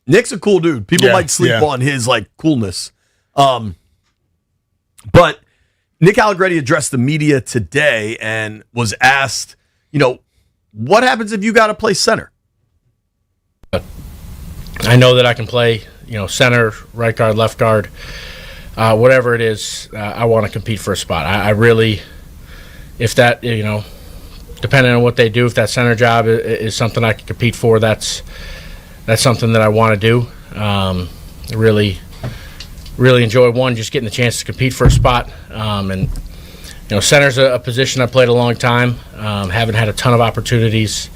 Nick's a cool dude. People might sleep on his like coolness. But Nick Allegretti addressed the media today and was asked, what happens if you got to play center? I know that I can play, center, right guard, left guard, whatever it is. I want to compete for a spot. I really, if that, depending on what they do, if that center job is something I can compete for, that's something that I want to do. Really enjoy just getting the chance to compete for a spot. And center's a position I played a long time. Haven't had a ton of opportunities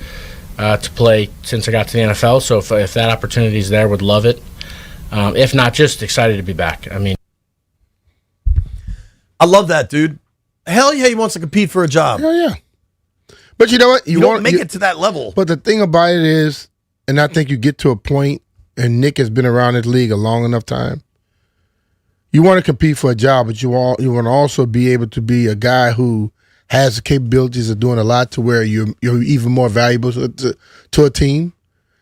to play since I got to the NFL. So if that opportunity is there, would love it. If not, just excited to be back. I mean, I love that, dude. Hell yeah, he wants to compete for a job. Hell yeah. But you know what? You don't make it to that level. But the thing about it is, and I think you get to a point, and Nick has been around this league a long enough time, you want to compete for a job, but you want to also be able to be a guy who has the capabilities of doing a lot to where you're even more valuable to a team.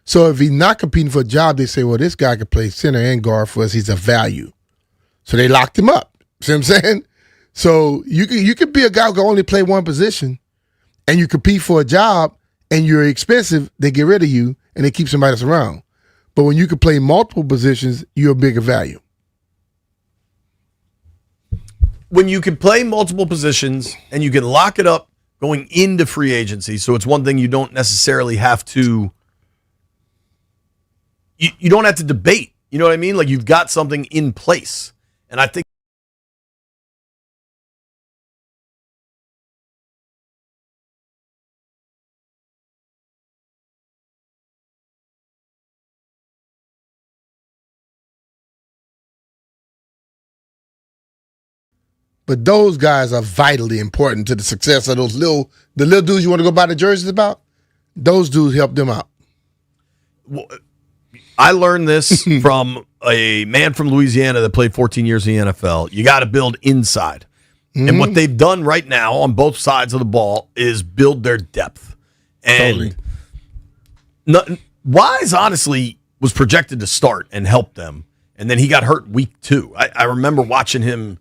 So if he's not competing for a job, they say, well, this guy can play center and guard for us. He's a value. So they locked him up. See what I'm saying? So you could be a guy who can only play one position, and you compete for a job, and you're expensive, they get rid of you, and they keep somebody else around. But when you can play multiple positions, you're a bigger value. When you can play multiple positions and you can lock it up going into free agency, so it's one thing you don't necessarily have to you don't have to debate. You know what I mean? Like you've got something in place. And I think But those guys are vitally important to the success of the little dudes you want to go buy the jerseys about. Those dudes help them out. I learned this from a man from Louisiana that played 14 years in the NFL, you got to build inside. And what they've done right now on both sides of the ball is build their depth. And Wise, honestly, was projected to start and help them. And then he got hurt week 2. I remember watching him.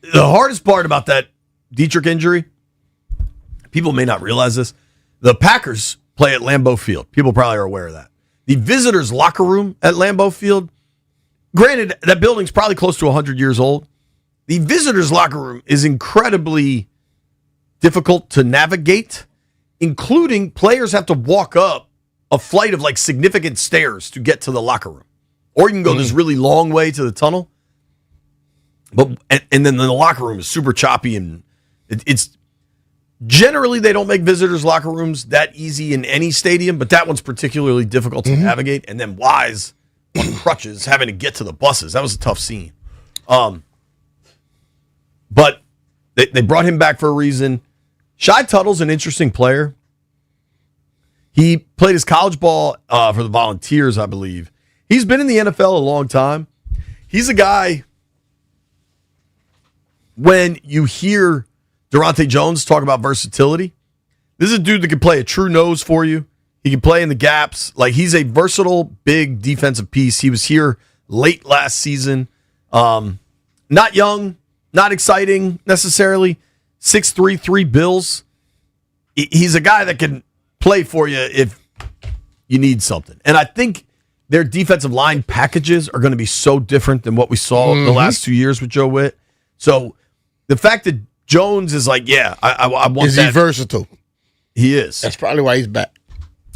The hardest part about that Dietrich injury, people may not realize this, the Packers play at Lambeau Field. People probably are aware of that. The visitors' locker room at Lambeau Field, granted, that building's probably close to 100 years old. The visitors' locker room is incredibly difficult to navigate, including players have to walk up a flight of like significant stairs to get to the locker room. Or you can go this really long way to the tunnel. But and then the locker room is super choppy, and it's generally they don't make visitors' locker rooms that easy in any stadium, but that one's particularly difficult to navigate. And then Wise on crutches having to get to the buses. That was a tough scene. But they brought him back for a reason. Shy Tuttle's an interesting player. He played his college ball for the Volunteers, I believe. He's been in the NFL a long time. He's a guy, when you hear Durante Jones talk about versatility, this is a dude that can play a true nose for you. He can play in the gaps. Like, he's a versatile, big defensive piece. He was here late last season. Not young, not exciting necessarily. 6'3", 3 Bills. He's a guy that can play for you if you need something. And I think their defensive line packages are going to be so different than what we saw the last 2 years with Joe Witt. So the fact that Jones is like, I want is that. Is he versatile? He is. That's probably why he's back.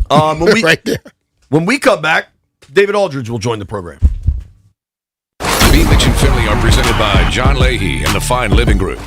Right there. When we come back, David Aldridge will join the program. Beat Mitch and Philly are presented by John Leahy and the Fine Living Group.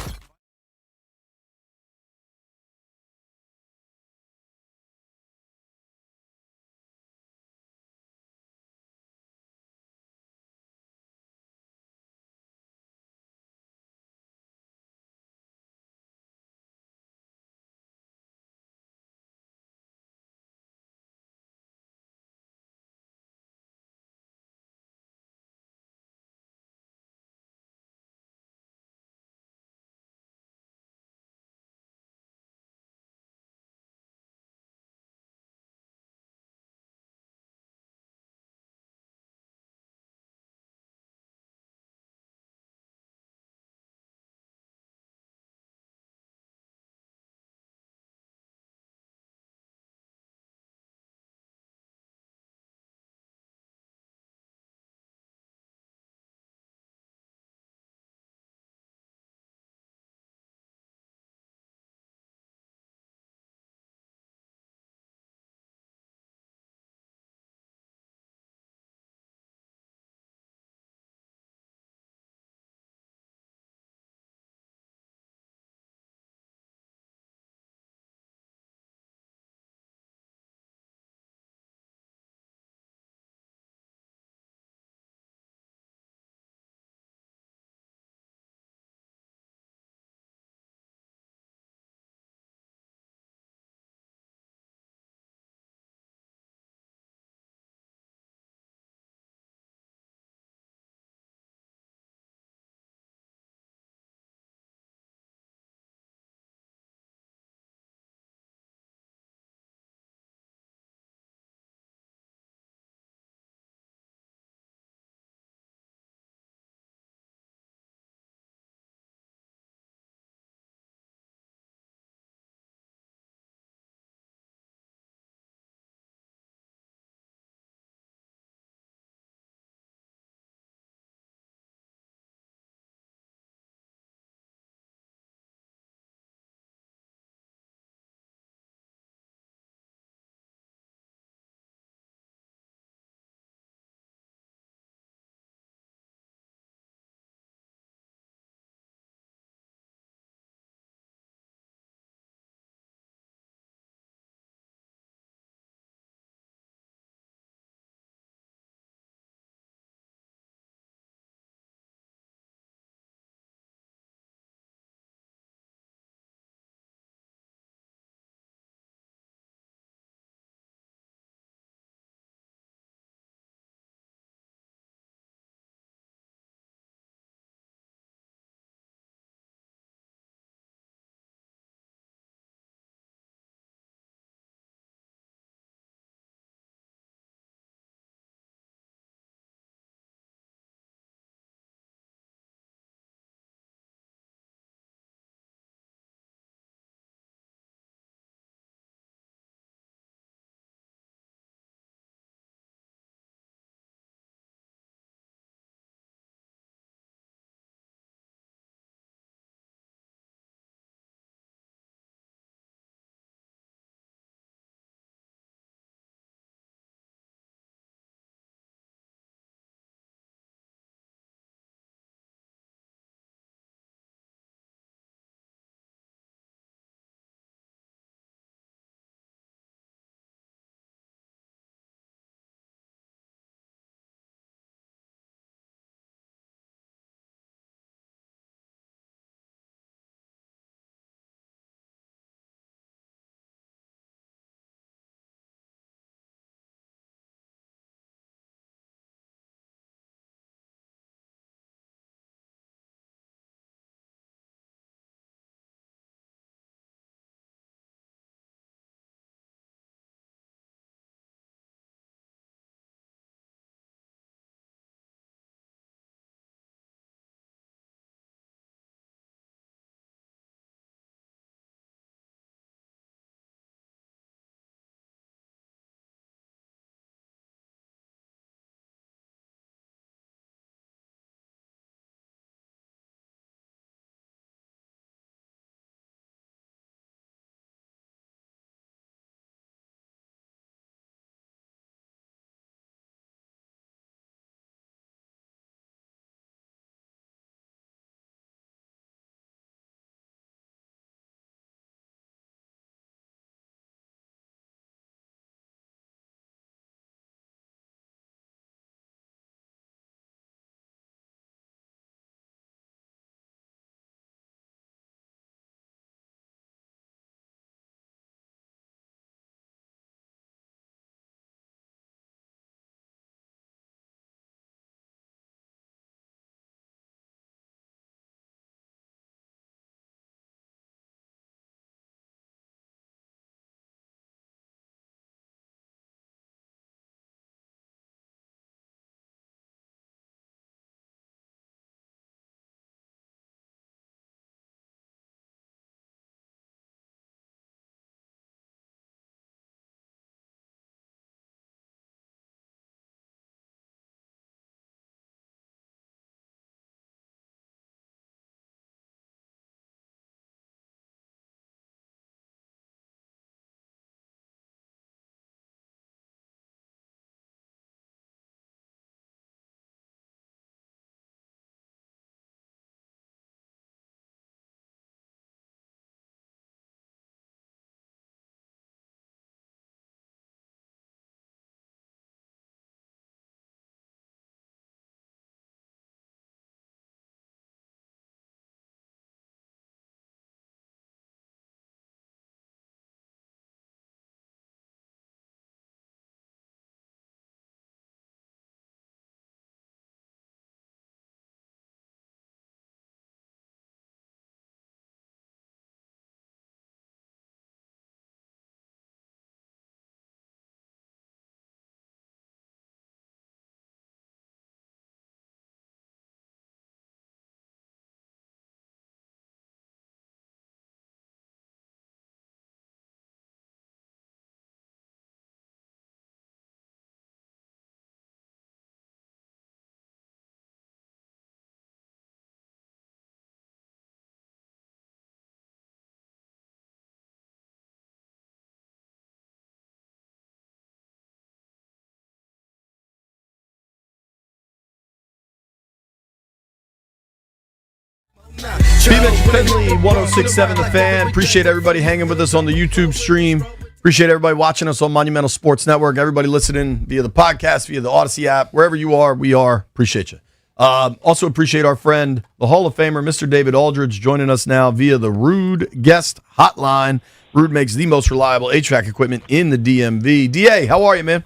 Finley, 106.7 The Fan. Appreciate everybody hanging with us on the YouTube stream. Appreciate everybody watching us on Monumental Sports Network. Everybody listening via the podcast, via the Odyssey app, wherever you are, we are. Appreciate you. Also appreciate our friend, the Hall of Famer, Mr. David Aldridge, joining us now via the Rude Guest Hotline. Rude makes the most reliable HVAC equipment in the DMV. DA, how are you, man?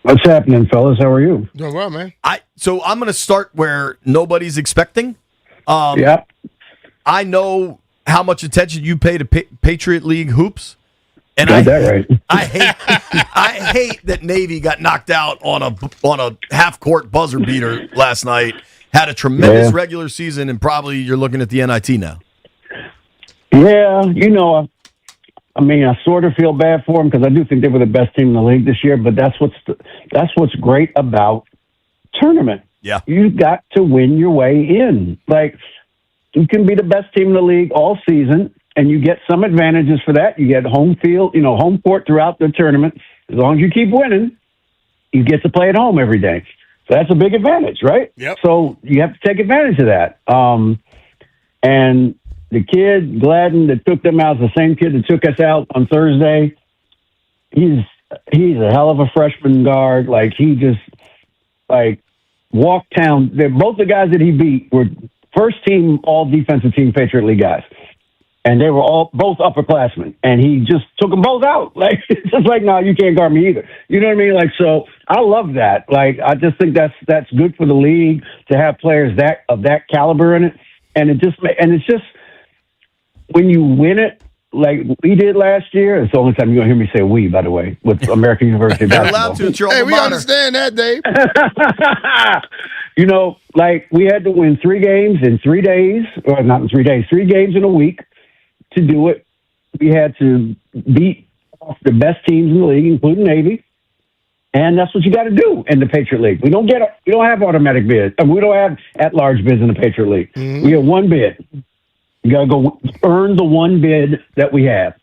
What's happening, fellas? How are you? Doing well, man. So I'm going to start where nobody's expecting. Yeah. I know how much attention you pay to Patriot League hoops. And Got that right. I hate that Navy got knocked out on a half court buzzer beater last night. Had a tremendous regular season, and probably you're looking at the NIT now. Yeah, I mean, I sort of feel bad for them because I do think they were the best team in the league this year. But that's what's great about tournament. Yeah, you got to win your way in. Like, you can be the best team in the league all season, and you get some advantages for that. You get home field, home court throughout the tournament. As long as you keep winning, you get to play at home every day. So that's a big advantage, right? Yep. So you have to take advantage of that. And the kid, Gladden, that took them out, is the same kid that took us out on Thursday. He's a hell of a freshman guard. Like, he just, walked down. Both the guys that he beat were first team, all defensive team Patriot League guys. And they were both upperclassmen. And he just took them both out. Like, it's just like, no, you can't guard me either. You know what I mean? Like, so I love that. Like, I just think that's good for the league to have players of that caliber in it. And it's just, when you win it, like we did last year, it's the only time you're going to hear me say we, by the way, with American University You're basketball. allowed to. It's your Hey, alma we mater. understand that, Dave. Like, we had to win 3 games in 3 days, or not in 3 days, 3 games in a week to do it. We had to beat off the best teams in the league, including Navy. And that's what you got to do in the Patriot League. We don't have automatic bids. We don't have at-large bids in the Patriot League. Mm-hmm. We have one bid. You got to go earn the one bid that we have.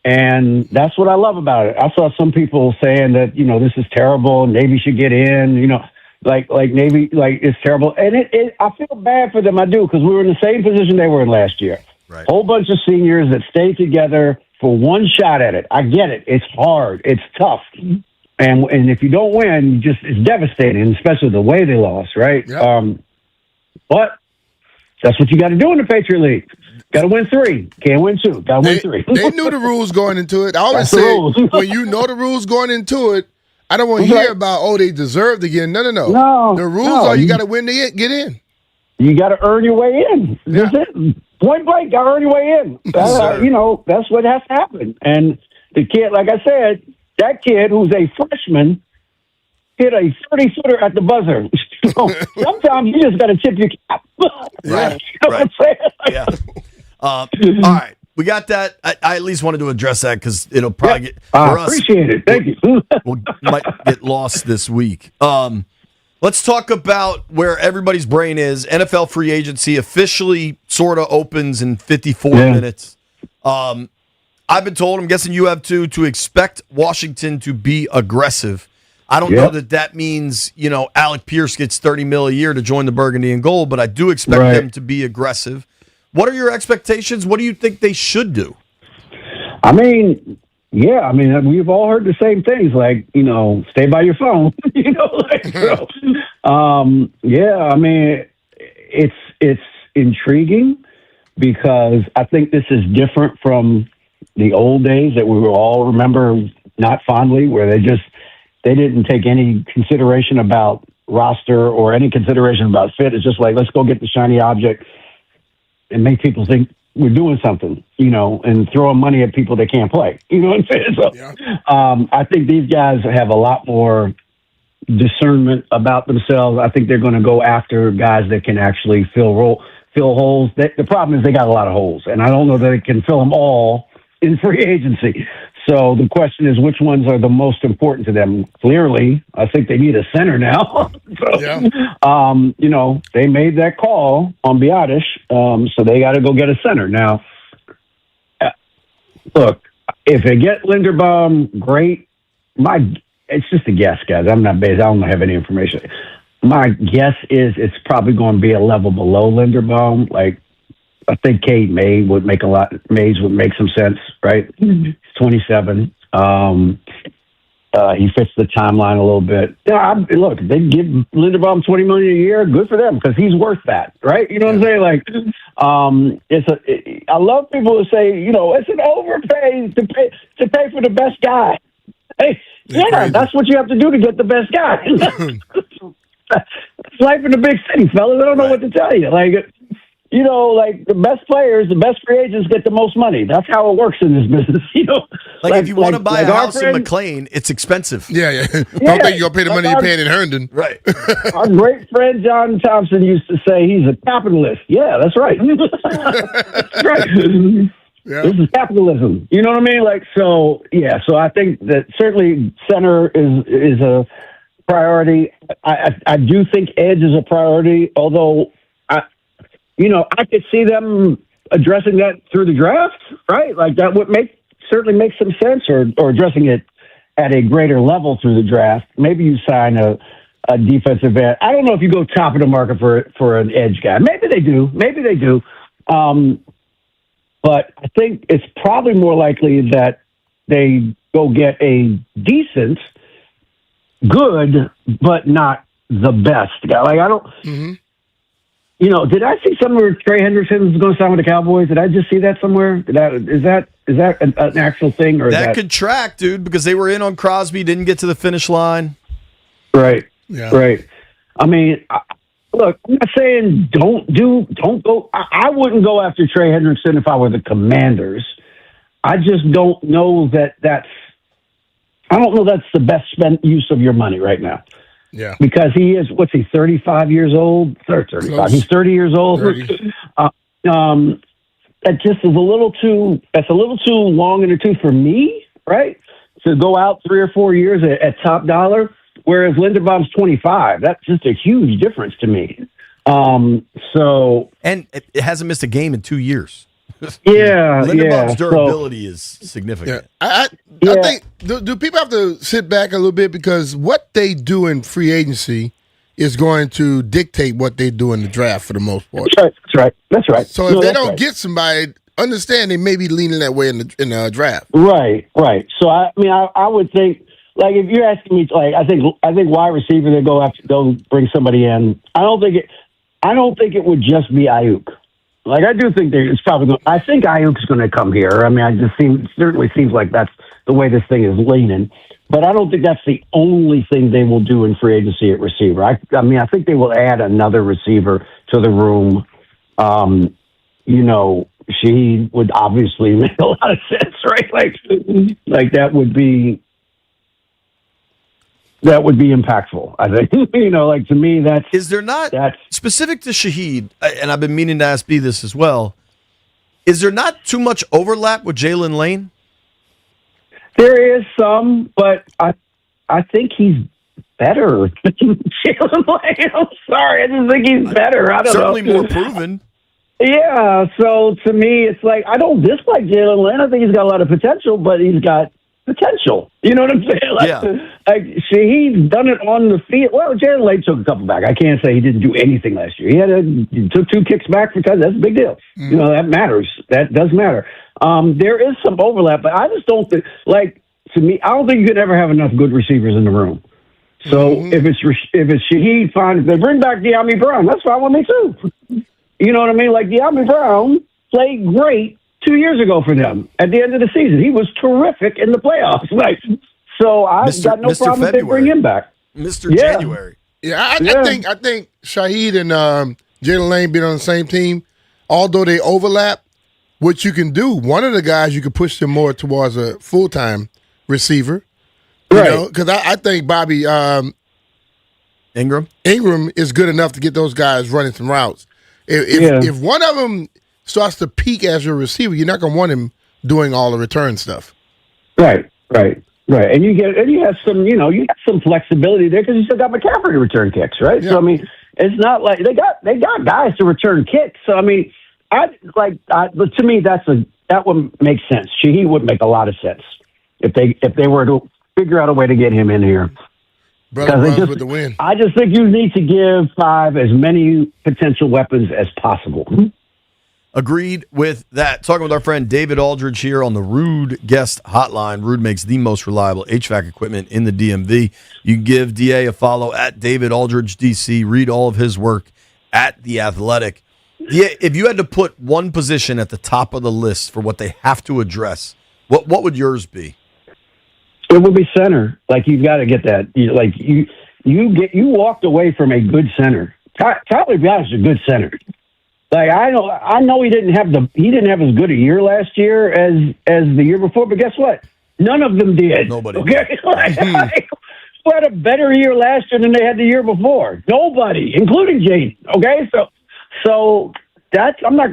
And that's what I love about it. I saw some people saying that, this is terrible. Navy should get in, like Navy, like, it's terrible. And I feel bad for them. I do, because we were in the same position they were in last year. Right. Whole bunch of seniors that stayed together for one shot at it. I get it. It's hard. It's tough. And if you don't win, it's devastating, especially the way they lost, right? Yep. But that's what you got to do in the Patriot League. Got to win 3. Can't win 2. Got to win 3. They knew the rules going into it. I always say, when you know the rules going into it, I don't want to hear about, they deserve to get in. No. The rules are you got to win to get in. You got to earn your way in. That's it. Point blank, got to earn your way in. That's what has to happen. And the kid, like I said, that kid who's a freshman hit a 30-footer at the buzzer. Sometimes you just got to tip your cap. Right. You know what I'm saying? Yeah. All right. We got that. I at least wanted to address that because it'll probably get for us. Appreciate it. Thank you. Might get lost this week. Let's talk about where everybody's brain is. NFL free agency officially sort of opens in 54 minutes. I've been told, I'm guessing you have too, to expect Washington to be aggressive. I don't know that means, Alec Pierce gets $30 million a year to join the Burgundy and Gold, but I do expect them to be aggressive. What are your expectations? What do you think they should do? I mean, we've all heard the same things, like, stay by your phone. It's intriguing because I think this is different from the old days that we will all remember not fondly, where they didn't take any consideration about roster or any consideration about fit. It's just like, let's go get the shiny object and make people think we're doing something, and throwing money at people that can't play. You know what I'm saying? So, I think these guys have a lot more discernment about themselves. I think they're going to go after guys that can actually fill holes. The problem is they got a lot of holes, and I don't know that they can fill them all in free agency. So the question is, which ones are the most important to them? Clearly, I think they need a center now. They made that call on Biadish, so they got to go get a center. Now, look, if they get Linderbaum, great. It's just a guess, guys. I'm not based. I don't have any information. My guess is it's probably going to be a level below Linderbaum, like I think Mays would make some sense, right? He's 27. He fits the timeline a little bit. Yeah, look, if they give Linderbaum $20 million a year, good for them because he's worth that, right? You know what I'm saying? Like, I love people who say, it's an overpay to pay for the best guy. Hey, that's what you have to do to get the best guy. It's life in the big city, fellas. I don't know what to tell you. Like, the best players, the best free agents get the most money. That's how it works in this business. If you want to buy a house in McLean, it's expensive. Yeah. Don't think you're going to pay the money you're paying in Herndon. Right. Our great friend John Thompson used to say he's a capitalist. Yeah, that's right. That's right. Yeah. This is capitalism. You know what I mean? So I think that certainly center is a priority. I do think edge is a priority, although I could see them addressing that through the draft, right? Like that would certainly make some sense, or addressing it at a greater level through the draft. Maybe you sign a defensive end. I don't know if you go top of the market for an edge guy. Maybe they do. But I think it's probably more likely that they go get a decent, good, but not the best guy. Like I don't. Mm-hmm. Did I see somewhere Trey Hendrickson's going to sign with the Cowboys? Did I just see that somewhere? Is that an actual thing? Or that could track, dude, because they were in on Crosby, didn't get to the finish line. Right. Yeah. Right. I mean, look, I'm not saying don't go. I wouldn't go after Trey Hendrickson if I were the Commanders. I just don't know that's the best use of your money right now. Yeah. Because he is, 35 years old? 35. Close. He's 30 years old. 30. That just is a little too long in the tooth for me, right? To go out 3 or 4 years at top dollar, whereas Linderbaum's 25. That's just a huge difference to me. And it hasn't missed a game in 2 years. Yeah. Linderbaum's durability is significant. I think, do people have to sit back a little bit, because what they do in free agency is going to dictate what they do in the draft for the most part. That's right. So if they don't get somebody, understand they may be leaning that way in the draft. Right. So I would think, like, if you're asking me, like, I think wide receiver, they'll bring somebody in. I don't think it would just be Ayuk. Like, I do think I think Ayuk's going to come here. I mean, certainly seems like that's the way this thing is leaning. But I don't think that's the only thing they will do in free agency at receiver. I think they will add another receiver to the room. She would obviously make a lot of sense, right? Like that would be impactful, I think. To me, is there not specific to Shaheed, and I've been meaning to ask B this as well, is there not too much overlap with Jalen Lane? There is some, but I think he's better than Jalen Lane. I'm sorry, I just think he's better. I don't Certainly know. more proven. Yeah, so to me, it's like, I don't dislike Jalen Lane. I think he's got a lot of potential, but he's got potential. You know what I'm saying? He's done it on the field. Well, Jalen Lane took a couple back. I can't say he didn't do anything last year. He took 2 kicks back for touchdowns. That's a big deal. Mm-hmm. That matters. That does matter. There is some overlap, but I just don't think, to me, I don't think you could ever have enough good receivers in the room. So if it's Shaheed, fine. If they bring back De'Ami Brown, that's fine with me too. You know what I mean? Like, De'Ami Brown played great 2 years ago for them at the end of the season. He was terrific in the playoffs. So I've got no problem if they bring him back. Mr. January. Yeah, I think Shaheed and Jalen Lane being on the same team, although they overlap, what you can do, one of the guys you can push them more towards a full-time receiver. Right. Because I think Bobby Ingram is good enough to get those guys running some routes. If one of them starts to peak as your receiver, you're not going to want him doing all the return stuff. Right. And you have some, you have some flexibility there because you still got McCaffrey to return kicks, right? Yeah. So it's not like they got guys to return kicks. So to me that would make sense. He would make a lot of sense if they were to figure out a way to get him in here. Brother runs with the win. I just think you need to give 5 as many potential weapons as possible. Agreed with that. Talking with our friend David Aldridge here on the Rude Guest Hotline. Rude makes the most reliable HVAC equipment in the DMV. You can give DA a follow at David Aldridge DC. Read all of his work at The Athletic. DA, if you had to put one position at the top of the list for what they have to address, what would yours be? It would be center. Like, you've got to get that. You walked away from a good center. Tyler Biadasz is a good center. Like, I know he didn't have as good a year last year as the year before, but guess what? None of them did. Nobody. Okay, who had a better year last year than they had the year before? Nobody, including Jaden. Okay, so that's I'm not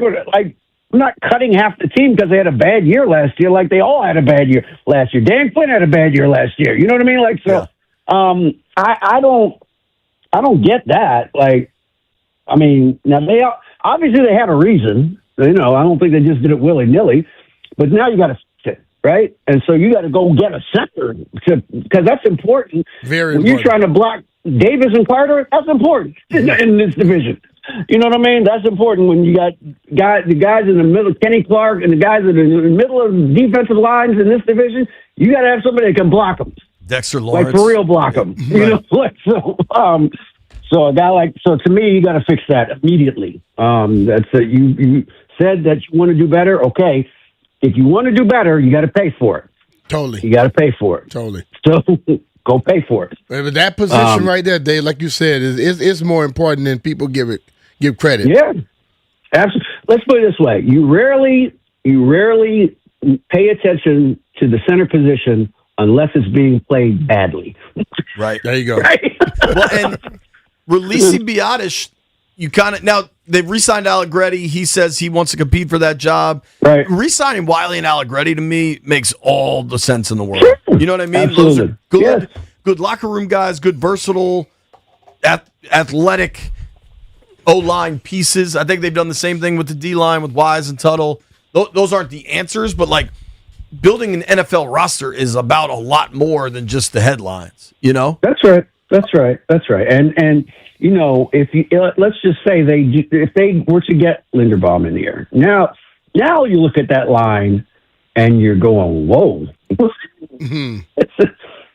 cutting half the team because they had a bad year last year. Like, they all had a bad year last year. Dan Quinn had a bad year last year. You know what I mean? Like, so I don't get that. Like, I mean, now obviously they had a reason. You know, I don't think they just did it willy-nilly. But now you got to fix it, right? And so you got to go get a center because that's important. Very when important. You're trying to block Davis and Carter, that's important in this division. You know what I mean? That's important when you got the guys in the middle, Kenny Clark, and the guys in the middle of defensive lines in this division. You got to have somebody that can block them. Dexter Lawrence. Like, for real, block them. You know, like, so a guy so to me, you got to fix that immediately. That's you said that you want to do better. Okay, if you want to do better, you got to pay for it. Totally, you got to pay for it. Totally. So go pay for it. But that position right there, Dave, like you said, is more important than people give credit. Yeah, absolutely. Let's put it this way: you rarely pay attention to the center position unless it's being played badly. Right. There you go. Right? Well, and releasing Biadasz, you kind of now they've re-signed Allegretti. He says he wants to compete for that job. Right. Re-signing Wiley and Allegretti to me makes all the sense in the world. You know what I mean? Absolutely. Those are good, good locker room guys, good versatile, athletic O-line pieces. I think they've done the same thing with the D-line with Wise and Tuttle. Those aren't the answers, but like building an NFL roster is about a lot more than just the headlines. You know? That's right. And you know, let's just say if they were to get Linderbaum in the air, now you look at that line and you're going, whoa,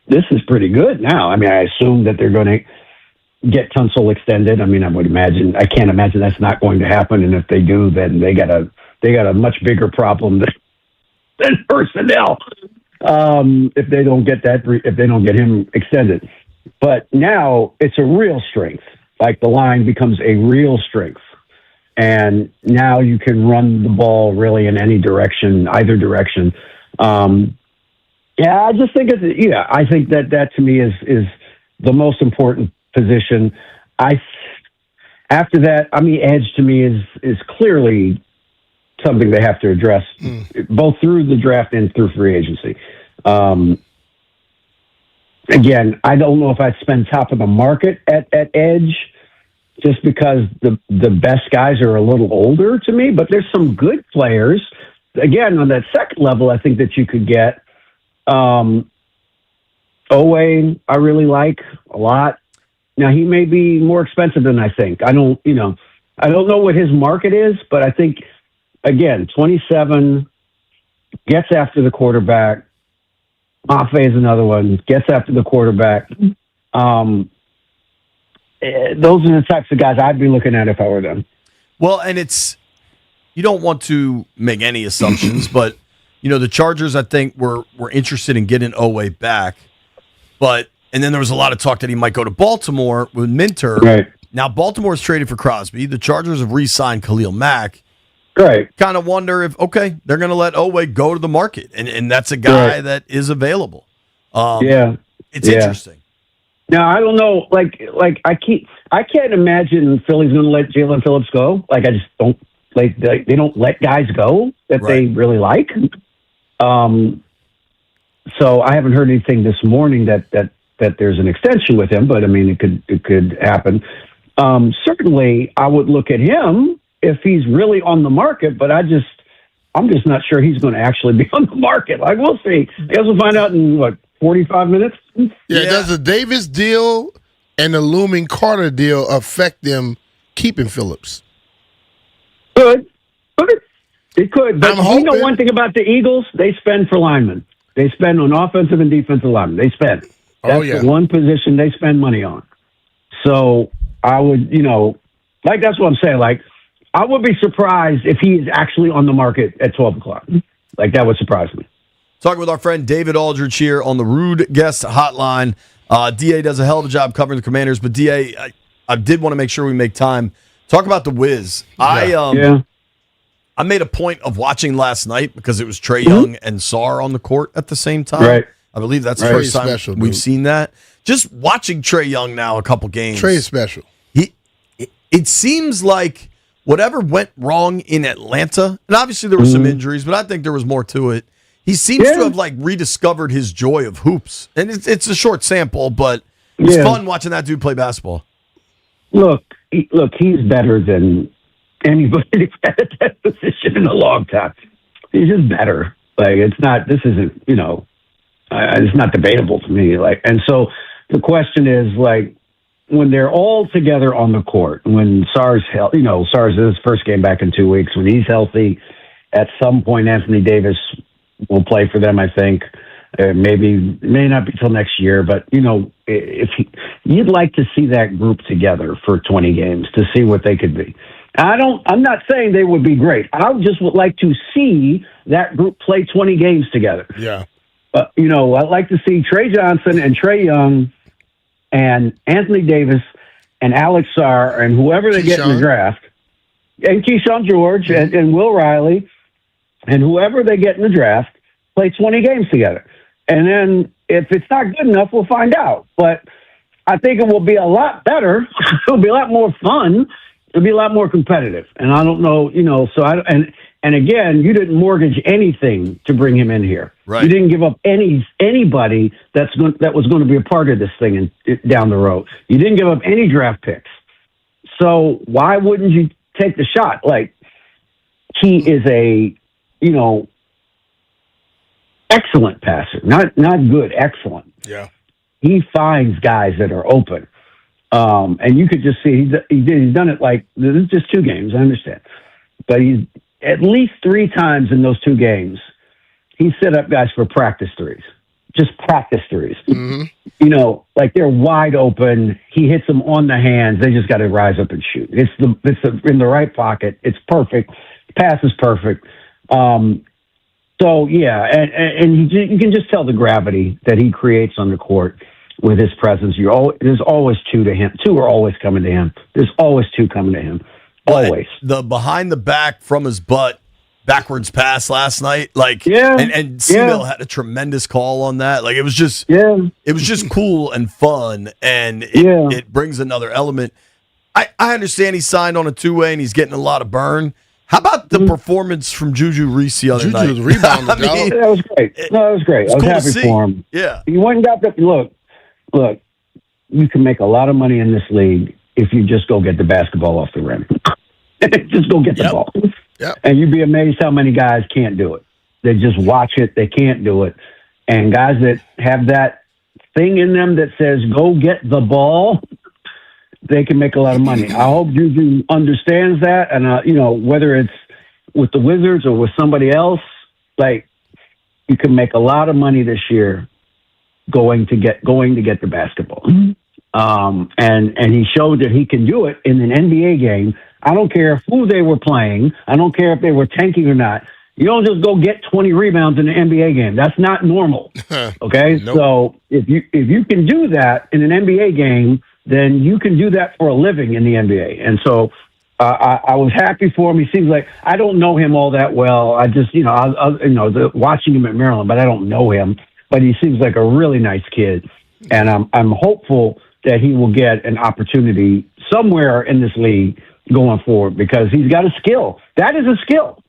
this is pretty good. Now, I mean, I assume that they're going to get Tonsel extended. I mean, I can't imagine that's not going to happen. And if they do, then they got a much bigger problem than personnel. If they don't get him extended. But now it's a real strength. Like, the line becomes a real strength. And now you can run the ball really in any direction, either direction. I just think I think that to me is the most important position. After that, I mean, edge to me is clearly something they have to address both through the draft and through free agency. Again, I don't know if I'd spend top of the market at edge just because the best guys are a little older to me, but there's some good players. Again, on that second level, I think that you could get Owe, I really like a lot. Now, he may be more expensive than I think. I don't know what his market is, but I think, again, 27, gets after the quarterback. Mafe is another one, gets after the quarterback. Those are the types of guys I'd be looking at if I were them. Well, and you don't want to make any assumptions, but the Chargers, I think, were interested in getting Owe back, and then there was a lot of talk that he might go to Baltimore with Minter. Right. Now Baltimore's traded for Crosby. The Chargers have re-signed Khalil Mack. Right. Kind of wonder if, they're going to let Owe go to the market, and that's a guy that is available. It's interesting. Now, I don't know. Like I can't imagine Philly's going to let Jalen Phillips go. Like, I just don't like they don't let guys go that they really like. So I haven't heard anything this morning that there's an extension with him, but I mean, it could happen. Certainly, I would look at him if he's really on the market, but I'm just not sure he's going to actually be on the market. Like, we'll see. I guess we'll find out in 45 minutes. Yeah. Does the Davis deal and the looming Carter deal affect them keeping Phillips? Good. It could. But you know one thing about the Eagles? They spend for linemen. They spend on offensive and defensive linemen. They spend. That's the one position they spend money on. So I would, that's what I'm saying. Like, I would be surprised if he is actually on the market at 12 o'clock. Like, that would surprise me. Talking with our friend David Aldridge here on the Rude Guest Hotline. DA does a hell of a job covering the Commanders, but DA, I did want to make sure we make time. Talk about the Wiz. I made a point of watching last night because it was Trae Young and Sarr on the court at the same time. Right. I believe that's the first time we've seen that. Just watching Trae Young now a couple games. Trae is special. It seems like whatever went wrong in Atlanta, and obviously there were some injuries, but I think there was more to it. He seems to have rediscovered his joy of hoops. And it's a short sample, but it's fun watching that dude play basketball. Look, he's better than anybody at that position in a long time. He's just better. Like, it's not debatable to me. Like, and so the question is, like, when they're all together on the court, when Sarr's his first game back in 2 weeks, when he's healthy, at some point Anthony Davis will play for them, I think. May not be till next year, but if you'd like to see that group together for 20 games to see what they could be. I'm not saying they would be great. I just would like to see that group play 20 games together. Yeah. I'd like to see Trey Johnson and Trae Young and Anthony Davis and Alex Sarr and whoever they get in the draft, and Keyshawn George and Will Riley and whoever they get in the draft play 20 games together. And then if it's not good enough, we'll find out. But I think it will be a lot better. It'll be a lot more fun. It'll be a lot more competitive. And I don't know, and again, you didn't mortgage anything to bring him in here. Right. You didn't give up anybody that was going to be a part of this thing down the road. You didn't give up any draft picks. So why wouldn't you take the shot? Like, he is a, excellent passer. Not good, excellent. Yeah. He finds guys that are open. And you could just see he's done it like, this is just 2 games, I understand. But he's at least 3 times in those 2 games, he set up guys for practice threes. Just practice threes. Mm-hmm. Like they're wide open. He hits them on the hands. They just got to rise up and shoot. It's in the right pocket. It's perfect. Pass is perfect. So yeah, and you can just tell the gravity that he creates on the court with his presence. There's always 2 to him. 2 are always coming to him. There's always 2 coming to him. Always. The behind the back from his butt backwards pass last night, and Seabill had a tremendous call on that. Like, it was just cool and fun, and it brings another element. I understand he signed on a 2-way and he's getting a lot of burn. How about the performance from Juju Reese the other night? Juju rebounded, that was great. That was great. I was happy for him. Yeah. He went and got the look. You can make a lot of money in this league if you just go get the basketball off the rim. Just go get the ball. Yep. And you'd be amazed how many guys can't do it. They just watch it. They can't do it. And guys that have that thing in them that says, go get the ball, they can make a lot of money. I hope Juju understands that. And, whether it's with the Wizards or with somebody else, like, you can make a lot of money this year going to get the basketball. And he showed that he can do it in an NBA game. I don't care who they were playing. I don't care if they were tanking or not. You don't just go get 20 rebounds in an NBA game. That's not normal. Okay? Nope. So if you can do that in an NBA game, then you can do that for a living in the NBA. And so I was happy for him. He seems like, I don't know him all that well. I just, watching him at Maryland, but I don't know him. But he seems like a really nice kid. And I'm hopeful that he will get an opportunity somewhere in this league going forward, because he's got a skill. That is a skill.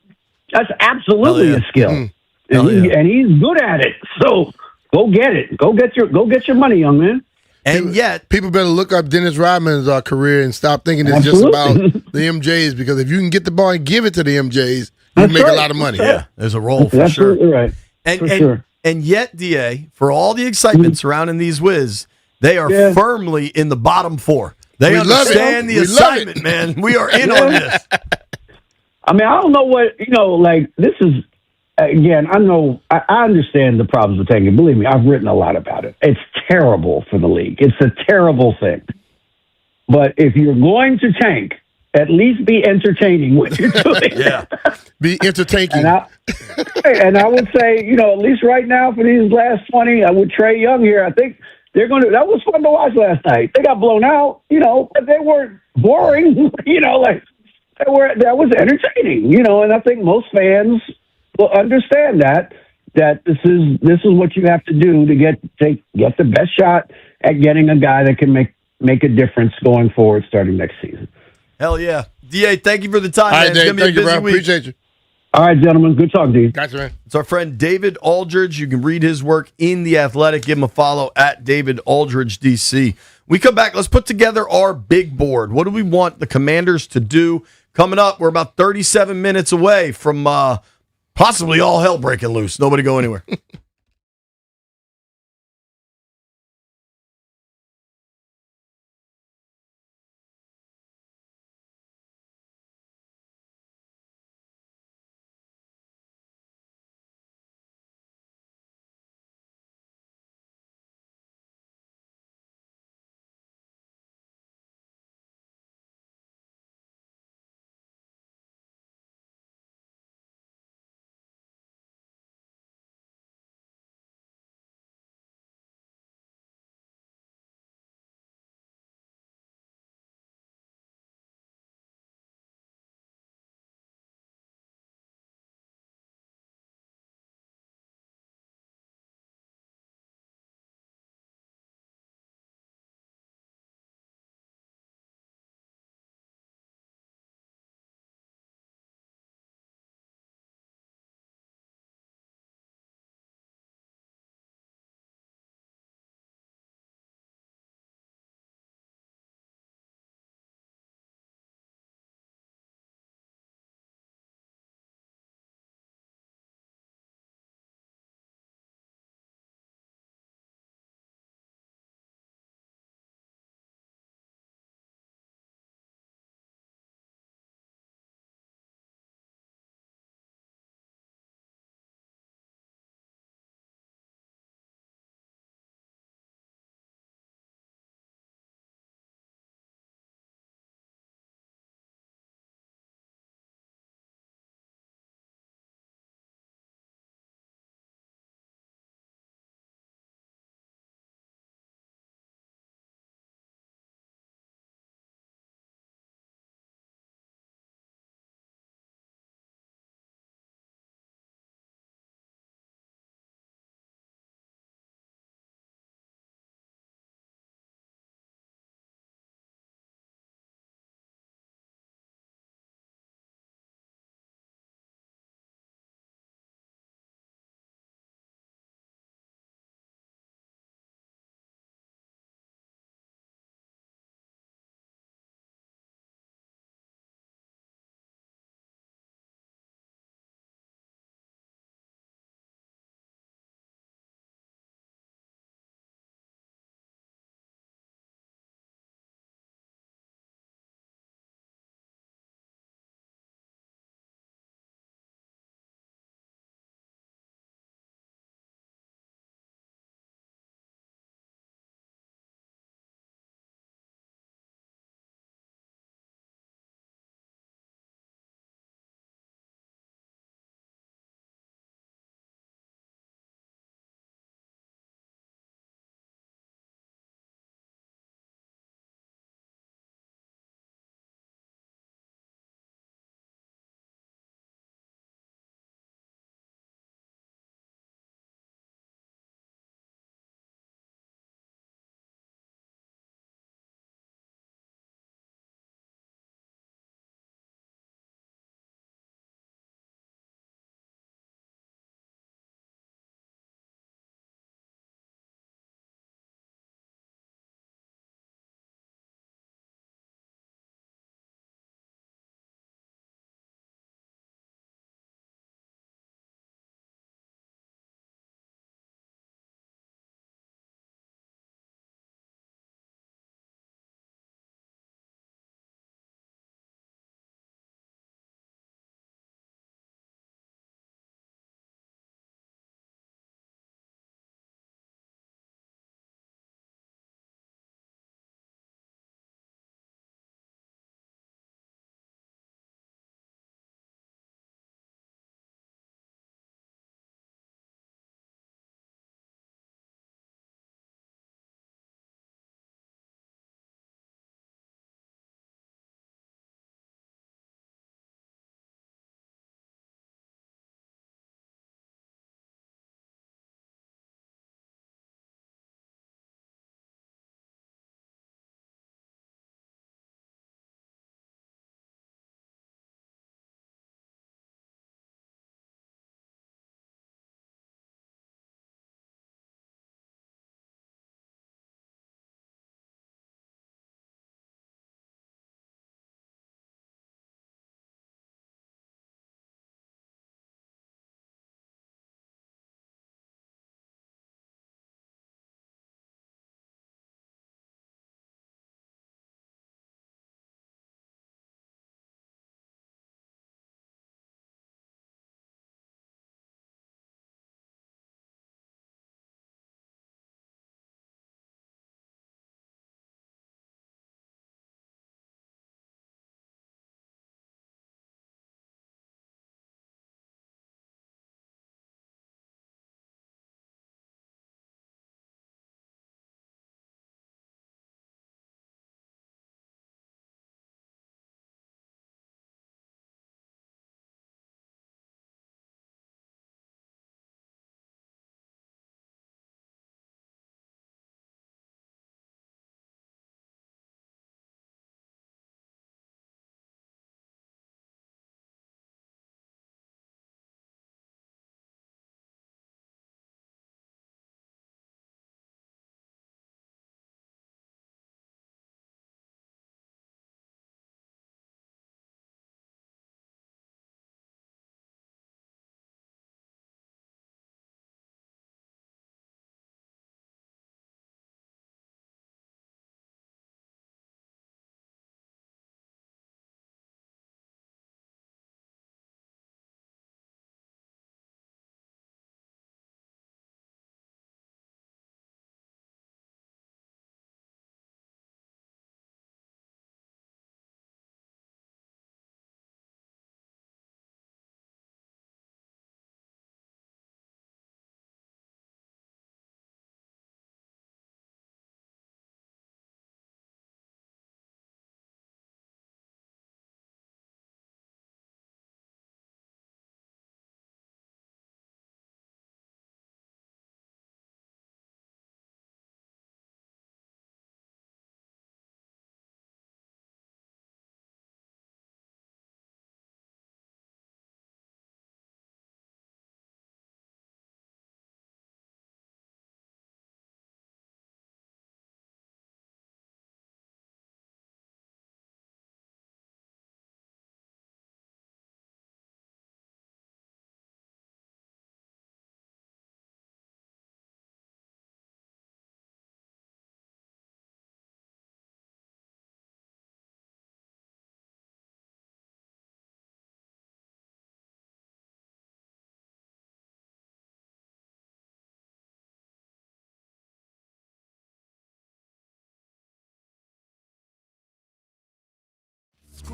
That's absolutely a skill. And he's good at it. So go get it. Go get your money, young man. And yet, people better look up Dennis Rodman's career and stop thinking it's just about the MJs, because if you can get the ball and give it to the MJs, you make a lot of money. Yeah, there's a role for sure. Absolutely right. And yet, DA, for all the excitement surrounding these Wiz, they are firmly in the bottom 4. They understand the assignment, man. We are in on this. I mean, I don't know what, like, this is, again, I understand the problems with tanking. Believe me, I've written a lot about it. It's terrible for the league. It's a terrible thing. But if you're going to tank, at least be entertaining what you're doing. Yeah. Be entertaining. And I would say, at least right now for these last 20, with Trae Young here, I think they're going to, that was fun to watch last night. They got blown out, but they weren't boring, like that was entertaining, and I think most fans will understand that this is what you have to do to get the best shot at getting a guy that can make a difference going forward starting next season. Hell yeah. DA, thank you for the time, All man. right, It's Dave, going to be a thank you, busy bro. week. Appreciate you. All right, gentlemen. Good talking to you. Gotcha, man. It's our friend David Aldridge. You can read his work in The Athletic. Give him a follow at David Aldridge DC. We come back. Let's put together our big board. What do we want the Commanders to do? Coming up, we're about 37 minutes away from possibly all hell breaking loose. Nobody go anywhere.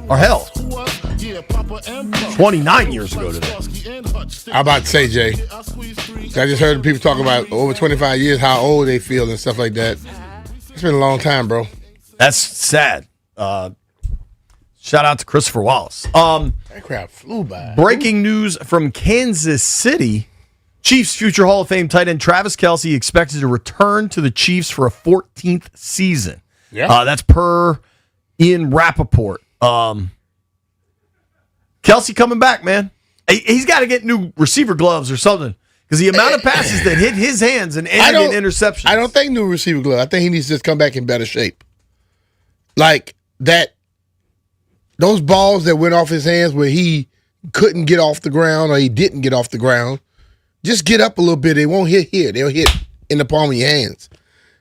Or hell, 29 years ago today. I'm about to say, Jay. I just heard people talk about over 25 years, how old they feel and stuff like that. It's been a long time, bro. That's sad. Shout out to Christopher Wallace. That crap flew by. Breaking news from Kansas City. Chiefs future Hall of Fame tight end Travis Kelce expected to return to the Chiefs for a 14th season. Yeah. That's per Ian Rappaport. Kelce coming back, man. He's got to get new receiver gloves or something. Because the amount of passes that hit his hands and ended in interceptions. I don't think new receiver glove. I think he needs to just come back in better shape. Like that, those balls that went off his hands where he couldn't get off the ground or he didn't get off the ground, just get up a little bit. They won't hit here. They'll hit in the palm of your hands.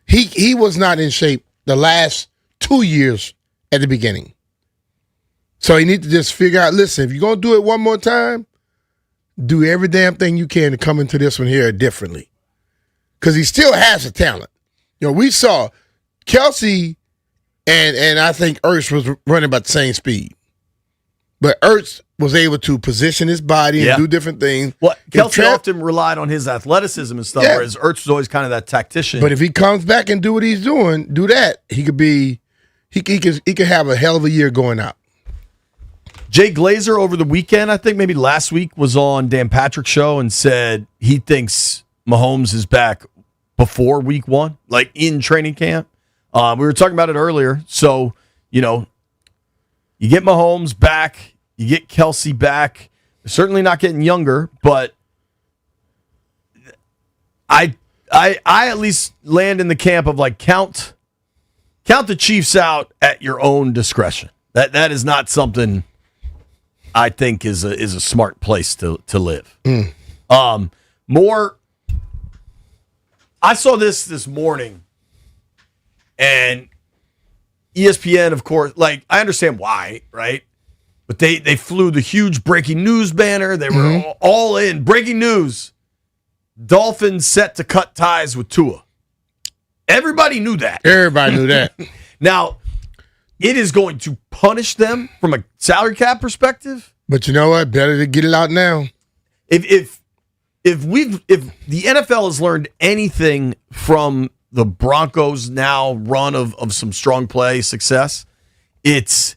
He was not in shape the last 2 years at the beginning. So you need to just figure out, listen, if you're going to do it one more time, do every damn thing you can to come into this one here differently. Because he still has the talent. You know, we saw Kelce and I think Ertz was running about the same speed. But Ertz was able to position his body and do different things. Well, Kelce often relied on his athleticism and stuff, whereas Ertz was always kind of that tactician. But if he comes back and do what he's doing, do that, he could have a hell of a year going out. Jay Glazer over the weekend, I think maybe last week, was on Dan Patrick's show and said he thinks Mahomes is back before week 1, like in training camp. We were talking about it earlier. So, you know, you get Mahomes back, you get Kelce back. They're certainly not getting younger, but I at least land in the camp of like count the Chiefs out at your own discretion. That is not something I think is a smart place to live. I saw this morning, and ESPN, of course, like I understand why, right? But they flew the huge breaking news banner. They were all in. Breaking news. Dolphins set to cut ties with Tua. Everybody knew that. Everybody knew that. Now, it is going to punish them from a salary cap perspective. But you know what? Better to get it out now. If the NFL has learned anything from the Broncos' now run of some strong play success, it's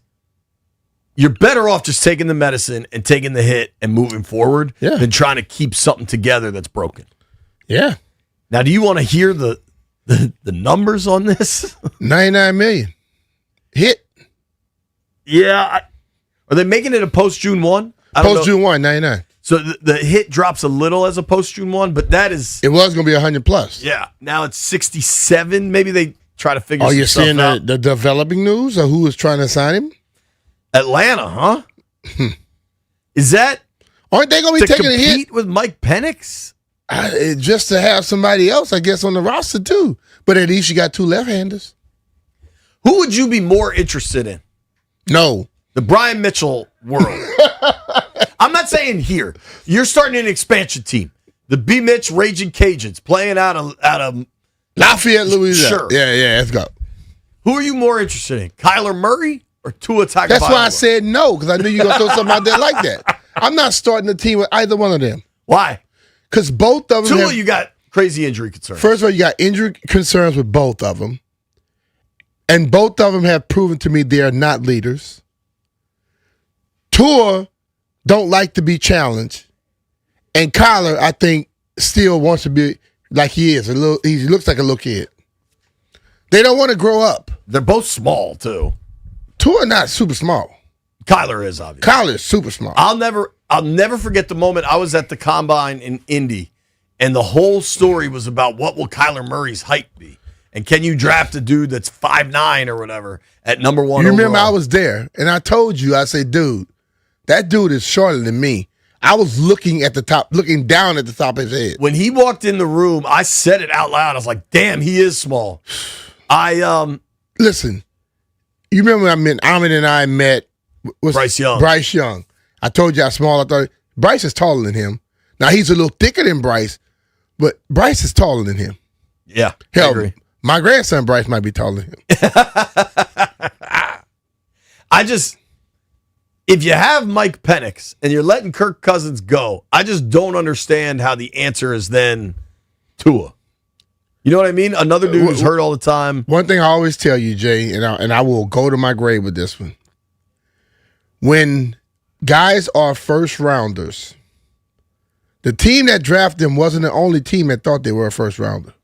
you're better off just taking the medicine and taking the hit and moving forward than trying to keep something together that's broken. Yeah. Now, do you want to hear the numbers on this? $99 million. Hit. Yeah. Are they making it a post-June 1? Post-June 1, 99. So the hit drops a little as a post-June 1, but that is... It was going to be 100 plus. Yeah. Now it's 67. Maybe they try to figure some stuff out. Are you seeing the developing news of who is trying to sign him? Atlanta, huh? Is that... Aren't they going to be taking a hit? Compete with Mike Penix? Just to have somebody else, I guess, on the roster, too. But at least you got 2 left-handers. Who would you be more interested in? No. The Brian Mitchell world. I'm not saying here. You're starting an expansion team. The B. Mitch Raging Cajuns playing out of Lafayette, Louisiana. Sure. Yeah, let's go. Who are you more interested in? Kyler Murray or Tua Tagovailoa? That's why I said no, because I knew you were going to throw something out there like that. I'm not starting a team with either one of them. Why? Because both of them Tua, you got crazy injury concerns. First of all, you got injury concerns with both of them. And both of them have proven to me they are not leaders. Tua don't like to be challenged. And Kyler, I think, still wants to be like he is. He looks like a little kid. They don't want to grow up. They're both small, too. Tua not super small. Kyler is, obviously. Kyler is super small. I'll never forget the moment I was at the Combine in Indy, and the whole story was about what will Kyler Murray's height be. And can you draft a dude that's 5'9" or whatever at number 1 You remember overall? I was there, and I told you, I said, dude, that dude is shorter than me. I was looking down at the top of his head. When he walked in the room, I said it out loud. I was like, damn, he is small. Listen, you remember when Ahmed and I met Bryce Young. Bryce Young. I told you how small I thought. Bryce is taller than him. Now, he's a little thicker than Bryce, but Bryce is taller than him. Yeah, hell, I agree. My grandson Bryce might be taller than him. if you have Mike Penix and you're letting Kirk Cousins go, I just don't understand how the answer is then Tua. You know what I mean? Another dude who's hurt all the time. One thing I always tell you, Jay, and I will go to my grave with this one. When guys are first rounders, the team that drafted them wasn't the only team that thought they were a first rounder.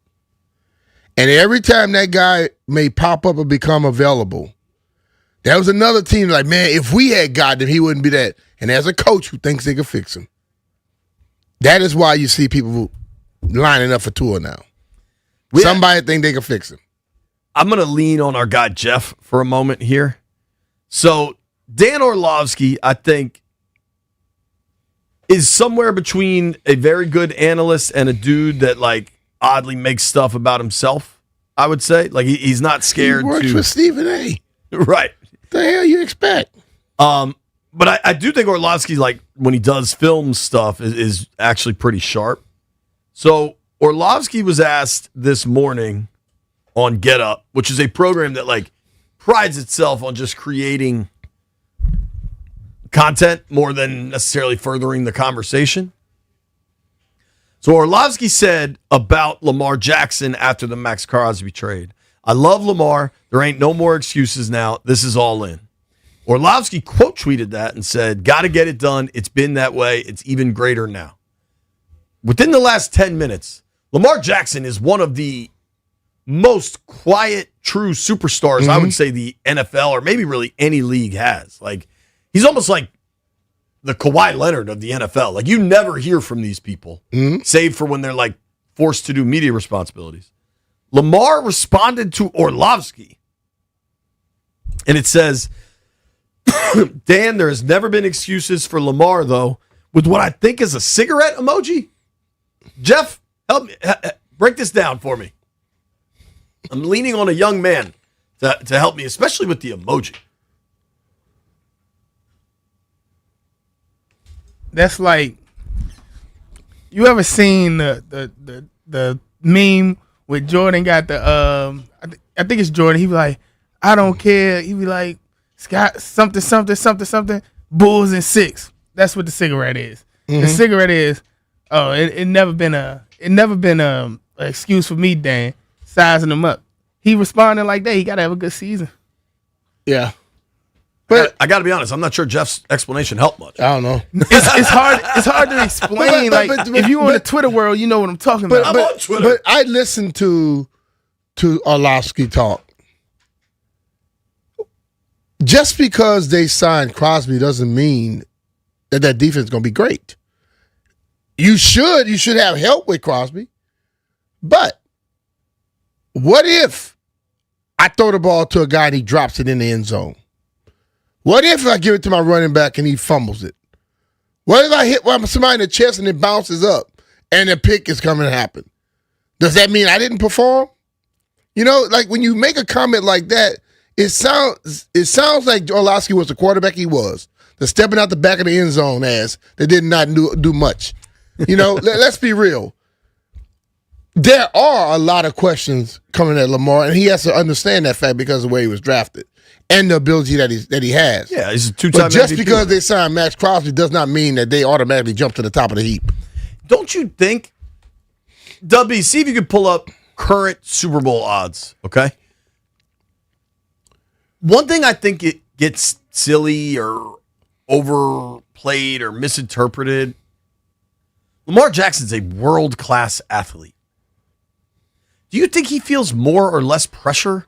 And every time that guy may pop up or become available, there was another team like, man, if we had got him, he wouldn't be that. And there's a coach who thinks they can fix him. That is why you see people lining up for Tua now. Somebody think they can fix him. I'm going to lean on our guy Jeff for a moment here. So Dan Orlovsky, I think, is somewhere between a very good analyst and a dude that like oddly makes stuff about himself. I would say like he's not scared. He works with Stephen A. Right. What the hell you expect? But I do think Orlovsky, like when he does film stuff, is actually pretty sharp. So Orlovsky was asked this morning on Get Up, which is a program that like prides itself on just creating content more than necessarily furthering the conversation. So Orlovsky said about Lamar Jackson after the Max Crosby trade, I love Lamar. There ain't no more excuses now. This is all in. Orlovsky quote tweeted that and said, got to get it done. It's been that way. It's even greater now. Within the last 10 minutes, Lamar Jackson is one of the most quiet, true superstars I would say the NFL or maybe really any league has. Like, he's almost like the Kawhi Leonard of the NFL. Like, you never hear from these people, save for when they're, like, forced to do media responsibilities. Lamar responded to Orlovsky, and it says, Dan, there has never been excuses for Lamar, though, with what I think is a cigarette emoji. Jeff, help me. Break this down for me. I'm leaning on a young man to help me, especially with the emoji. That's like, you ever seen the meme with Jordan got the I think it's Jordan. He be like, I don't care. He be like, Scott something Bulls and 6. That's what the cigarette is. The cigarette is it never been an excuse for me, Dan, sizing them up. He responding like that. He got to have a good season. Yeah. But I got to be honest, I'm not sure Jeff's explanation helped much. I don't know. It's hard to explain. But if you on the Twitter world, you know what I'm talking about. I'm on Twitter. But I listened to Orlovsky talk. Just because they signed Crosby doesn't mean that defense is going to be great. You should have help with Crosby. But what if I throw the ball to a guy and he drops it in the end zone? What if I give it to my running back and he fumbles it? What if I hit somebody in the chest and it bounces up and the pick is coming to happen? Does that mean I didn't perform? You know, like when you make a comment like that, it sounds like Orlovsky was the quarterback he was. The stepping out the back of the end zone ass that did not do much. You know, let's be real. There are a lot of questions coming at Lamar, and he has to understand that fact because of the way he was drafted and the ability that he has. Yeah, he's a two-time But just MVP. because they signed Max Crosby does not mean that they automatically jump to the top of the heap. Don't you think, Dubby, see if you could pull up current Super Bowl odds, okay? One thing I think it gets silly or overplayed or misinterpreted, Lamar Jackson's a world-class athlete. Do you think he feels more or less pressure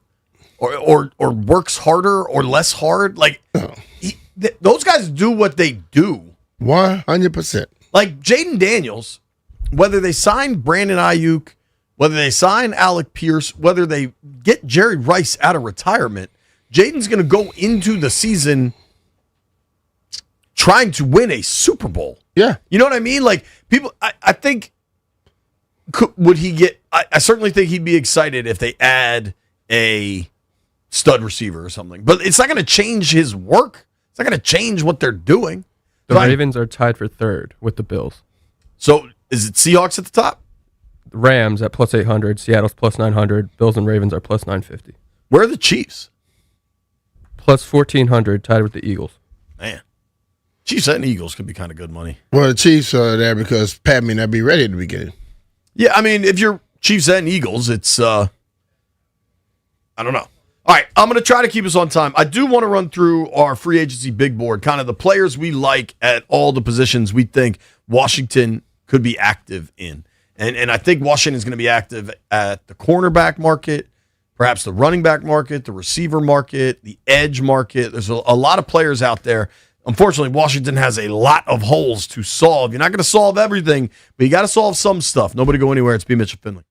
or works harder or less hard? Like, those guys do what they do. 100%. Like Jaden Daniels, whether they sign Brandon Ayuk, whether they sign Alec Pierce, whether they get Jerry Rice out of retirement, Jaden's going to go into the season trying to win a Super Bowl. Yeah. You know what I mean? Like, people, I think, would he get, I certainly think he'd be excited if they add a stud receiver or something. But it's not going to change his work. It's not going to change what they're doing. The Ravens are tied for third with the Bills. So is it Seahawks at the top? The Rams at plus 800, Seattle's plus 900, Bills and Ravens are plus 950. Where are the Chiefs? Plus 1,400, tied with the Eagles. Man. Chiefs and Eagles could be kind of good money. Well, the Chiefs are there because Pat may not be ready at the beginning. Yeah, I mean, if you're Chiefs and Eagles, it's I don't know. All right, I'm going to try to keep us on time. I do want to run through our free agency big board, kind of the players we like at all the positions we think Washington could be active in. And I think Washington is going to be active at the cornerback market, perhaps the running back market, the receiver market, the edge market. There's a lot of players out there. Unfortunately, Washington has a lot of holes to solve. You're not going to solve everything, but you got to solve some stuff. Nobody go anywhere. It's B. Mitchell Finley.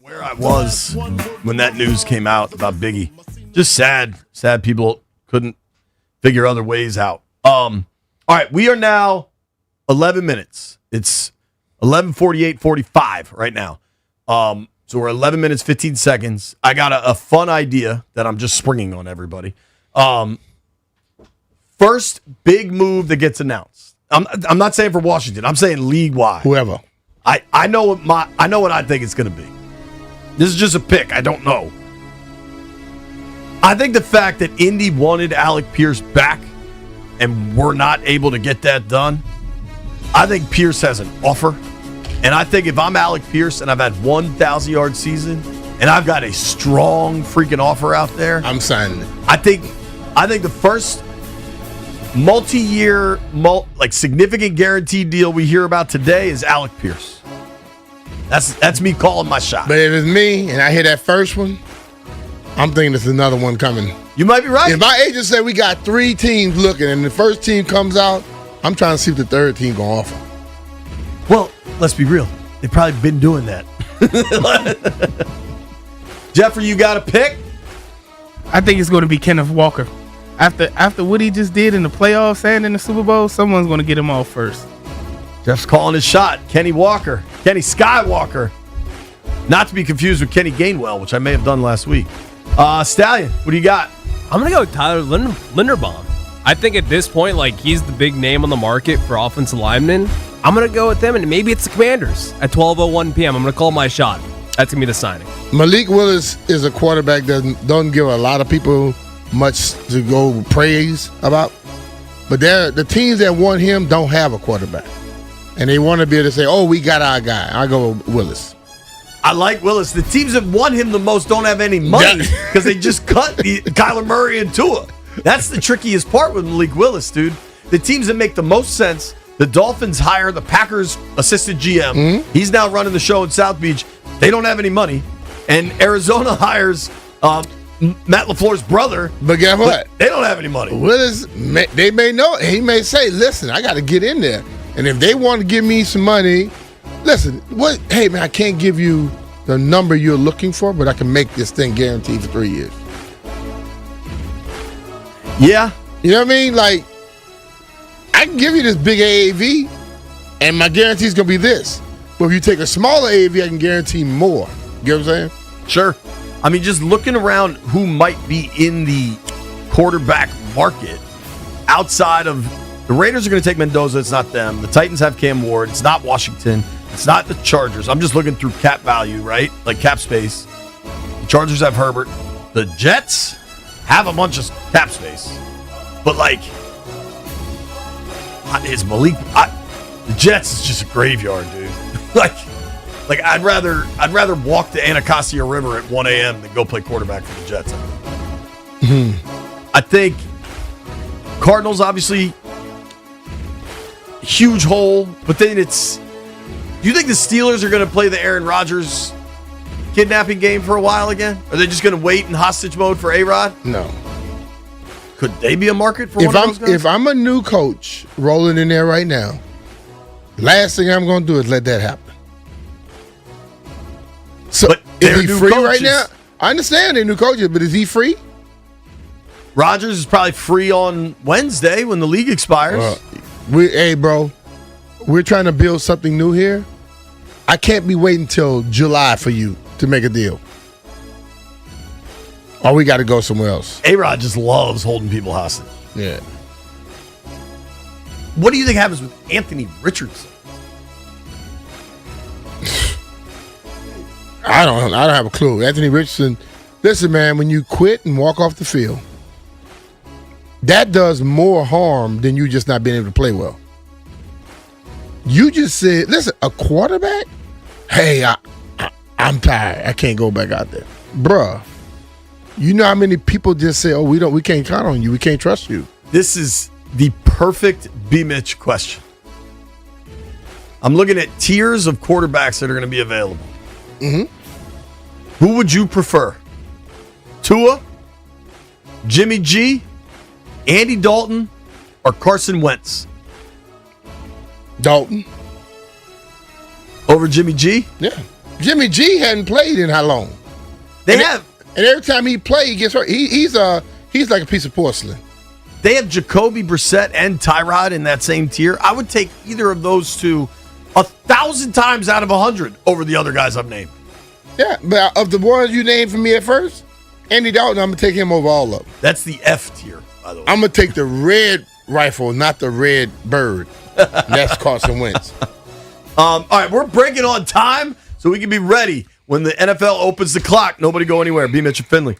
where I was when that news came out about Biggie. Just sad people couldn't figure other ways out. All right, we are now 11 minutes. It's 11:48:45 right now. So we're 11 minutes 15 seconds. I got a fun idea that I'm just springing on everybody. First big move that gets announced. I'm not saying for Washington. I'm saying league wide. Whoever. I know what I think it's going to be. This is just a pick. I don't know. I think the fact that Indy wanted Alec Pierce back and we're not able to get that done, I think Pierce has an offer. And I think if I'm Alec Pierce and I've had 1,000-yard season and I've got a strong freaking offer out there, I'm signing it. I think the first multi-year, significant guaranteed deal we hear about today is Alec Pierce. That's me calling my shot. But if it's me and I hear that first one, I'm thinking there's another one coming. You might be right. If my agent said we got 3 teams looking and the first team comes out, I'm trying to see if the third team going to offer. Well, let's be real. They've probably been doing that. Jeffrey, you got a pick? I think it's going to be Kenneth Walker. After what he just did in the playoffs and in the Super Bowl, someone's going to get him off first. Jeff's calling his shot. Kenny Skywalker. Not to be confused with Kenny Gainwell, which I may have done last week. Stallion, what do you got? I'm going to go with Tyler Linderbaum. I think at this point, he's the big name on the market for offensive linemen. I'm going to go with them, and maybe it's the Commanders at 12:01 p.m. I'm going to call my shot. That's going to be the signing. Malik Willis is a quarterback that doesn't give a lot of people much to go praise about. But the teams that want him don't have a quarterback. And they want to be able to say, oh, we got our guy. I go with Willis. I like Willis. The teams that want him the most don't have any money because they just cut Kyler Murray and Tua. That's the trickiest part with Malik Willis, dude. The teams that make the most sense, the Dolphins hire the Packers assistant GM. Mm-hmm. He's now running the show in South Beach. They don't have any money. And Arizona hires Matt LaFleur's brother. But guess what? They don't have any money. Willis, they may know. He may say, listen, I got to get in there. And if they want to give me some money, listen, hey, man, I can't give you the number you're looking for, but I can make this thing guaranteed for 3 years. Yeah. You know what I mean? I can give you this big AAV, and my guarantee is going to be this. But if you take a smaller AAV, I can guarantee more. You know what I'm saying? Sure. I mean, just looking around who might be in the quarterback market outside of the Raiders are going to take Mendoza. It's not them. The Titans have Cam Ward. It's not Washington. It's not the Chargers. I'm just looking through cap value, right? Cap space. The Chargers have Herbert. The Jets have a bunch of cap space. But, is Malik... the Jets is just a graveyard, dude. I'd rather walk the Anacostia River at 1 a.m. than go play quarterback for the Jets. I think Cardinals, obviously... huge hole, but then it's... Do you think the Steelers are going to play the Aaron Rodgers kidnapping game for a while again? Are they just going to wait in hostage mode for A-Rod? No. Could they be a market for one of those guys? If I'm a new coach rolling in there right now, last thing I'm going to do is let that happen. So, is he free right now? I understand they're new coaches, but is he free? Rodgers is probably free on Wednesday when the league expires. Hey, bro, we're trying to build something new here. I can't be waiting till July for you to make a deal. Or we got to go somewhere else. A-Rod just loves holding people hostage. Yeah. What do you think happens with Anthony Richardson? I don't have a clue. Anthony Richardson, listen, man, when you quit and walk off the field, that does more harm than you just not being able to play well. You just said, listen, a quarterback? Hey, I'm tired. I can't go back out there. Bruh, you know how many people just say, oh, we can't count on you. We can't trust you. This is the perfect B-Mitch question. I'm looking at tiers of quarterbacks that are going to be available. Mm-hmm. Who would you prefer? Tua, Jimmy G, Andy Dalton, or Carson Wentz? Dalton. Over Jimmy G? Yeah. Jimmy G hadn't played in how long? They have. And every time he plays, he gets hurt. He's like a piece of porcelain. They have Jacoby Brissett and Tyrod in that same tier. I would take either of those two 1,000 times out of 100 over the other guys I've named. Yeah, but of the ones you named for me at first, Andy Dalton, I'm going to take him over all of them. That's the F tier, by the way. I'm going to take the red rifle, not the red bird. That's Carson Wentz. All right, we're breaking on time so we can be ready when the NFL opens the clock. Nobody go anywhere. Be Mitch and Finley.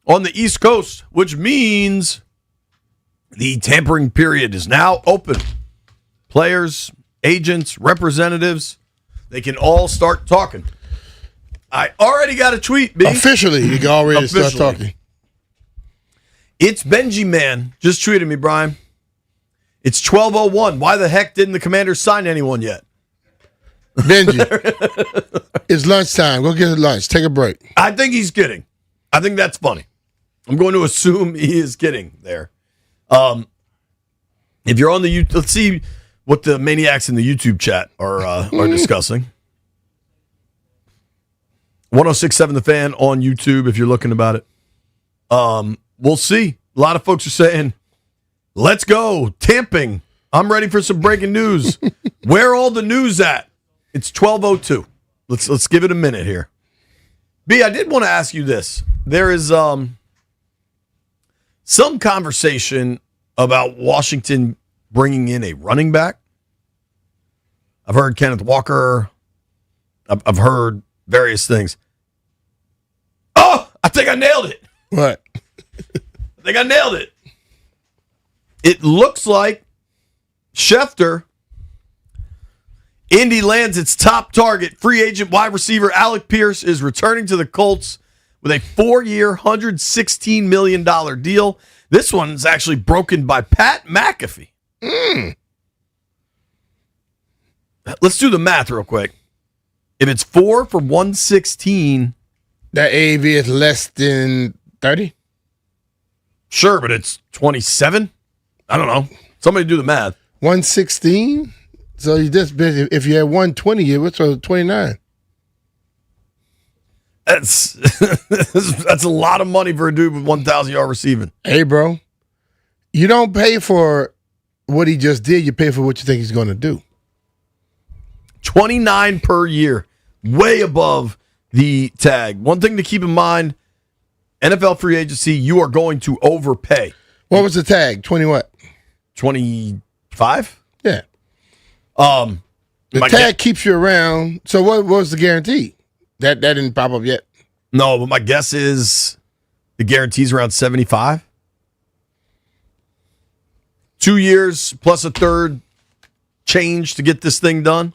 on the East Coast, which means the tampering period is now open. Players, agents, representatives, they can all start talking. I already got a tweet, B. Officially, you can already start talking. It's Benji Man. Just tweeted me, Brian. It's 12:01. Why the heck didn't the Commanders sign anyone yet? Benji, it's lunchtime. Go get lunch. Take a break. I think he's kidding. I think that's funny. I'm going to assume he is kidding there. If you're on the YouTube, let's see what the maniacs in the YouTube chat are discussing. 106.7 The Fan on YouTube if you're looking about it. We'll see. A lot of folks are saying, let's go. Tamping. I'm ready for some breaking news. Where all the news at? It's 12:02. Let's give it a minute here. B, I did want to ask you this. There is some conversation about Washington bringing in a running back. I've heard Kenneth Walker. I've heard various things. Oh, I think I nailed it. What? I think I nailed it. It looks like Schefter, Indy lands its top target. Free agent wide receiver Alec Pierce is returning to the Colts with a 4-year, $116 million deal. This one's actually broken by Pat McAfee. Let's do the math real quick. If it's 4 for 116, that AAV is less than 30? Sure, but it's 27? I don't know. Somebody do the math. 116? So you just if you had 120, it was 29. That's a lot of money for a dude with 1,000 yard receiving. Hey, bro, you don't pay for what he just did. You pay for what you think he's going to do. 29 per year, way above the tag. One thing to keep in mind: NFL free agency, you are going to overpay. What was the tag? 20 what? 25? Yeah. The tag keeps you around. So what was the guarantee? That didn't pop up yet. No, but my guess is the guarantee's around 75. 2 years plus a third change to get this thing done.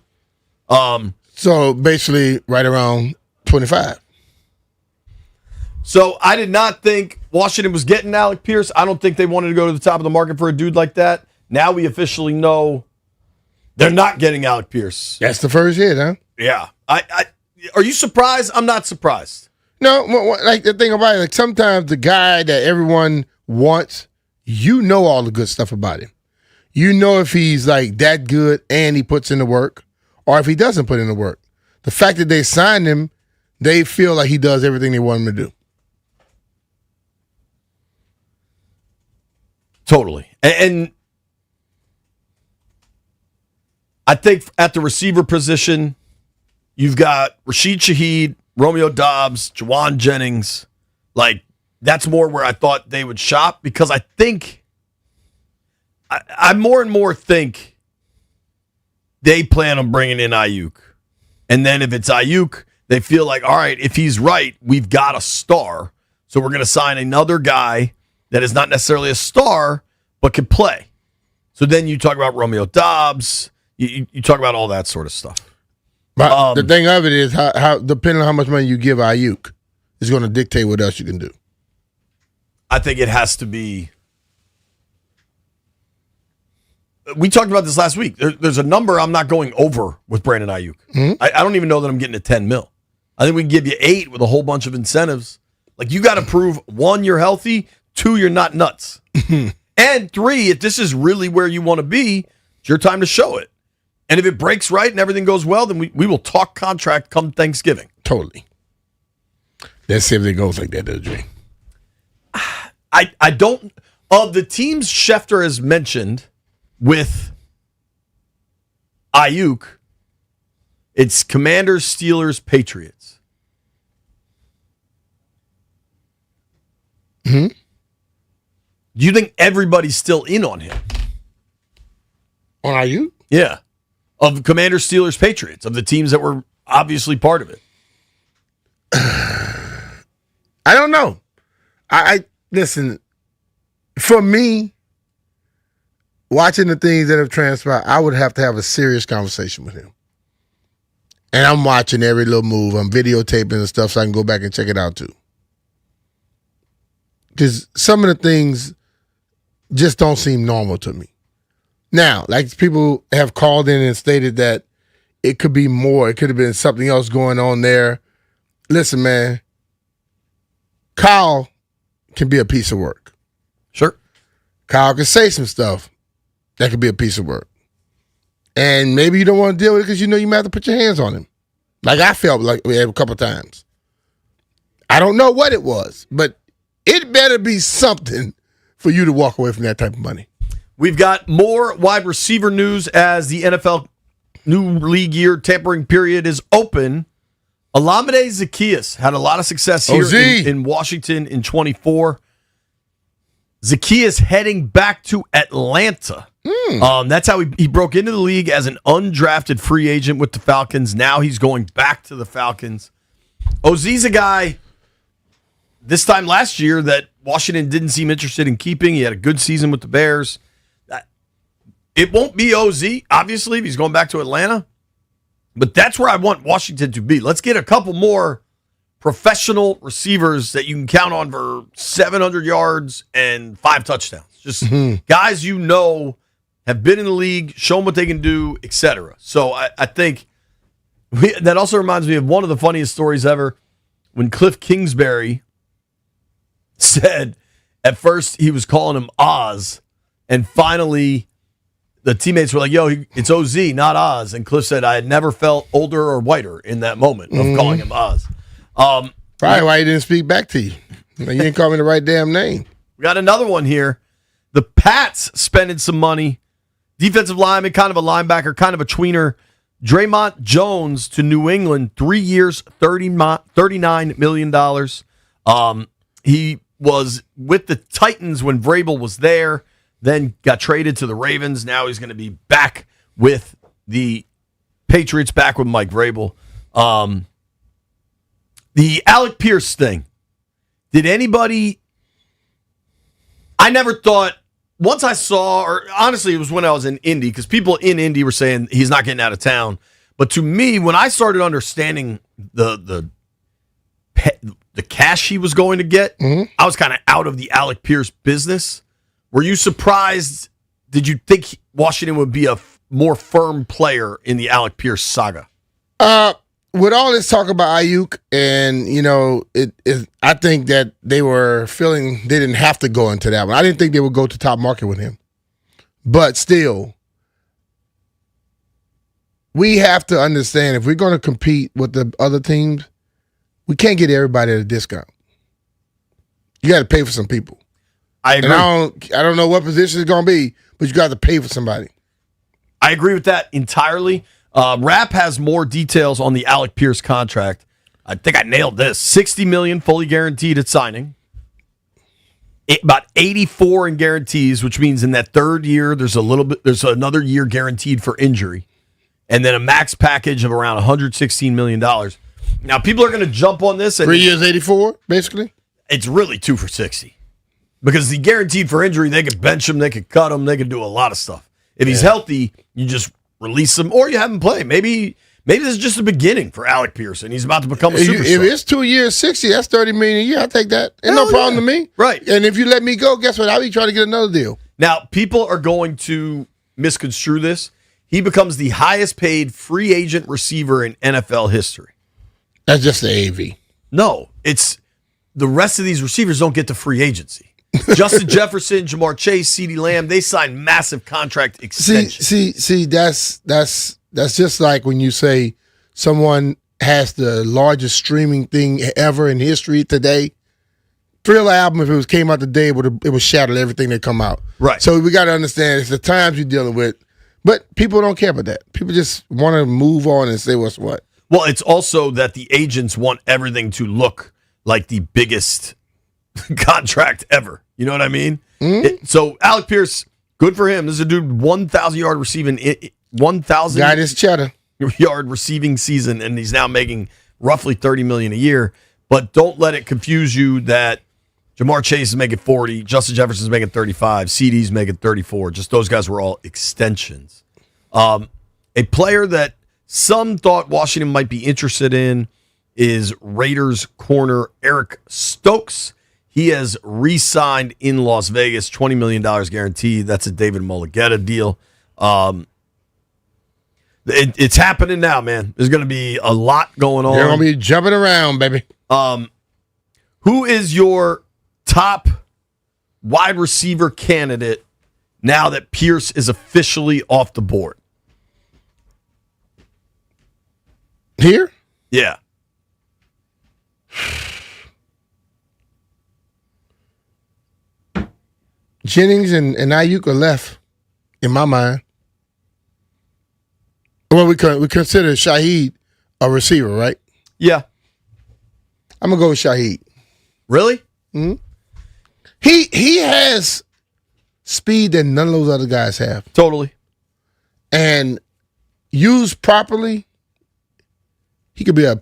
So basically right around 25. So I did not think Washington was getting Alec Pierce. I don't think they wanted to go to the top of the market for a dude like that. Now we officially know they're not getting Alec Pierce. That's the first hit, huh? Yeah. Are you surprised? I'm not surprised. No, like the thing about it, like sometimes the guy that everyone wants, you know all the good stuff about him. You know if he's like that good and he puts in the work, or if he doesn't put in the work. The fact that they signed him, they feel like he does everything they want him to do. Totally. And I think at the receiver position, you've got Rashid Shaheed, Romeo Dobbs, Jawan Jennings. Like, that's more where I thought they would shop, because I think, I more and more think they plan on bringing in Ayuk. And then if it's Ayuk, they feel like, all right, if he's right, we've got a star. So we're going to sign another guy that is not necessarily a star, but can play. So then you talk about Romeo Dobbs. You talk about all that sort of stuff. But the thing of it is, how depending on how much money you give Ayuk, is going to dictate what else you can do. I think it has to be. We talked about this last week. There's a number I'm not going over with Brandon Ayuk. Mm-hmm. I don't even know that I'm getting to 10 mil. I think we can give you 8 with a whole bunch of incentives. Like, you got to prove, 1, you're healthy, 2, you're not nuts. And 3, if this is really where you want to be, it's your time to show it. And if it breaks right and everything goes well, then we will talk contract come Thanksgiving. Totally. Let's see if it goes like that, though, Jay. I don't, of the teams Schefter has mentioned with Ayuk, it's Commanders, Steelers, Patriots. Hmm. Do you think everybody's still in on him? On Ayuk? Yeah. Of Commanders, Steelers, Patriots, of the teams that were obviously part of it. I don't know. I listen, for me, watching the things that have transpired, I would have to have a serious conversation with him. And I'm watching every little move. I'm videotaping and stuff so I can go back and check it out too. Because some of the things just don't seem normal to me. Now, like people have called in and stated that it could be more. It could have been something else going on there. Listen, man, Kyle can be a piece of work. Sure. Kyle can say some stuff that could be a piece of work. And maybe you don't want to deal with it because you know you might have to put your hands on him. Like I felt like we had a couple times. I don't know what it was, but it better be something for you to walk away from that type of money. We've got more wide receiver news as the NFL new league year tampering period is open. Olamide Zaccheaus had a lot of success here in Washington in 24. Zaccheaus heading back to Atlanta. That's how he broke into the league as an undrafted free agent with the Falcons. Now he's going back to the Falcons. OZ's a guy this time last year that Washington didn't seem interested in keeping. He had a good season with the Bears. It won't be OZ, obviously, if he's going back to Atlanta. But that's where I want Washington to be. Let's get a couple more professional receivers that you can count on for 700 yards and 5 touchdowns. Just guys you know have been in the league, show them what they can do, etc. So I think that also reminds me of one of the funniest stories ever when Cliff Kingsbury said at first he was calling him Oz, and finally the teammates were like, yo, it's OZ, not Oz. And Cliff said, I had never felt older or whiter in that moment of calling him Oz. Probably why he didn't speak back to you. You didn't call me the right damn name. We got another one here. The Pats spending some money. Defensive lineman, kind of a linebacker, kind of a tweener. Draymond Jones to New England, 3 years, $39 million. He was with the Titans when Vrabel was there, then got traded to the Ravens. Now he's going to be back with the Patriots, back with Mike Vrabel. The Alec Pierce thing. Did anybody... I never thought... Once I saw, or honestly, it was when I was in Indy, because people in Indy were saying he's not getting out of town. But to me, when I started understanding the cash he was going to get, I was kind of out of the Alec Pierce business. Were you surprised? Did you think Washington would be a more firm player in the Alec Pierce saga? With all this talk about Ayuk, and I think that they were feeling they didn't have to go into that one. I didn't think they would go to top market with him, but still, we have to understand if we're going to compete with the other teams, we can't get everybody at a discount. You got to pay for some people. I agree. And I don't know what position it's going to be, but you got to pay for somebody. I agree with that entirely. Rap has more details on the Alec Pierce contract. I think I nailed this. $60 million fully guaranteed at signing. About 84 in guarantees, which means in that third year there's another year guaranteed for injury. And then a max package of around $116 million. Now people are going to jump on this. 3 years, 84, basically. It's really 2 for 60. Because the guaranteed for injury, they could bench him, they could cut him, they could do a lot of stuff. If he's healthy, you just release him, or you have him play. Maybe this is just the beginning for Alec Pierce, and he's about to become a superstar. If it's 2 years, 60, that's $30 million a year. I'll take that. Ain't no problem to me. Right. And if you let me go, guess what? I'll be trying to get another deal. Now, people are going to misconstrue this. He becomes the highest paid free agent receiver in NFL history. That's just the AV. No, it's the rest of these receivers don't get to free agency. Justin Jefferson, Jamar Chase, CeeDee Lamb, they signed massive contract extensions. See, that's just like when you say someone has the largest streaming thing ever in history today. Thriller album, if it came out today, it would shatter everything that come out. Right. So we got to understand it's the times you're dealing with, but people don't care about that. People just want to move on and say what's what. Well, it's also that the agents want everything to look like the biggest contract ever. You know what I mean? So Alec Pierce, good for him. This is a dude 1,000 yard receiving 1,000 got his cheddar yard receiving season, and he's now making roughly $30 million a year. But don't let it confuse you that Jamar Chase is making 40, Justin Jefferson's making 35, CD's making 34. Just those guys were all extensions. A player that some thought Washington might be interested in is Raiders corner Eric Stokes. He has re-signed in Las Vegas, $20 million guaranteed. That's a David Mulugheta deal. It's happening now, man. There's going to be a lot going on. They're going to be jumping around, baby. Who is your top wide receiver candidate now that Pierce is officially off the board? Here? Yeah. Jennings and Ayuk are left, in my mind. Well, we consider Shaheed a receiver, right? Yeah. I'm going to go with Shaheed. Really? Mm-hmm. He has speed that none of those other guys have. Totally. And used properly, he could be a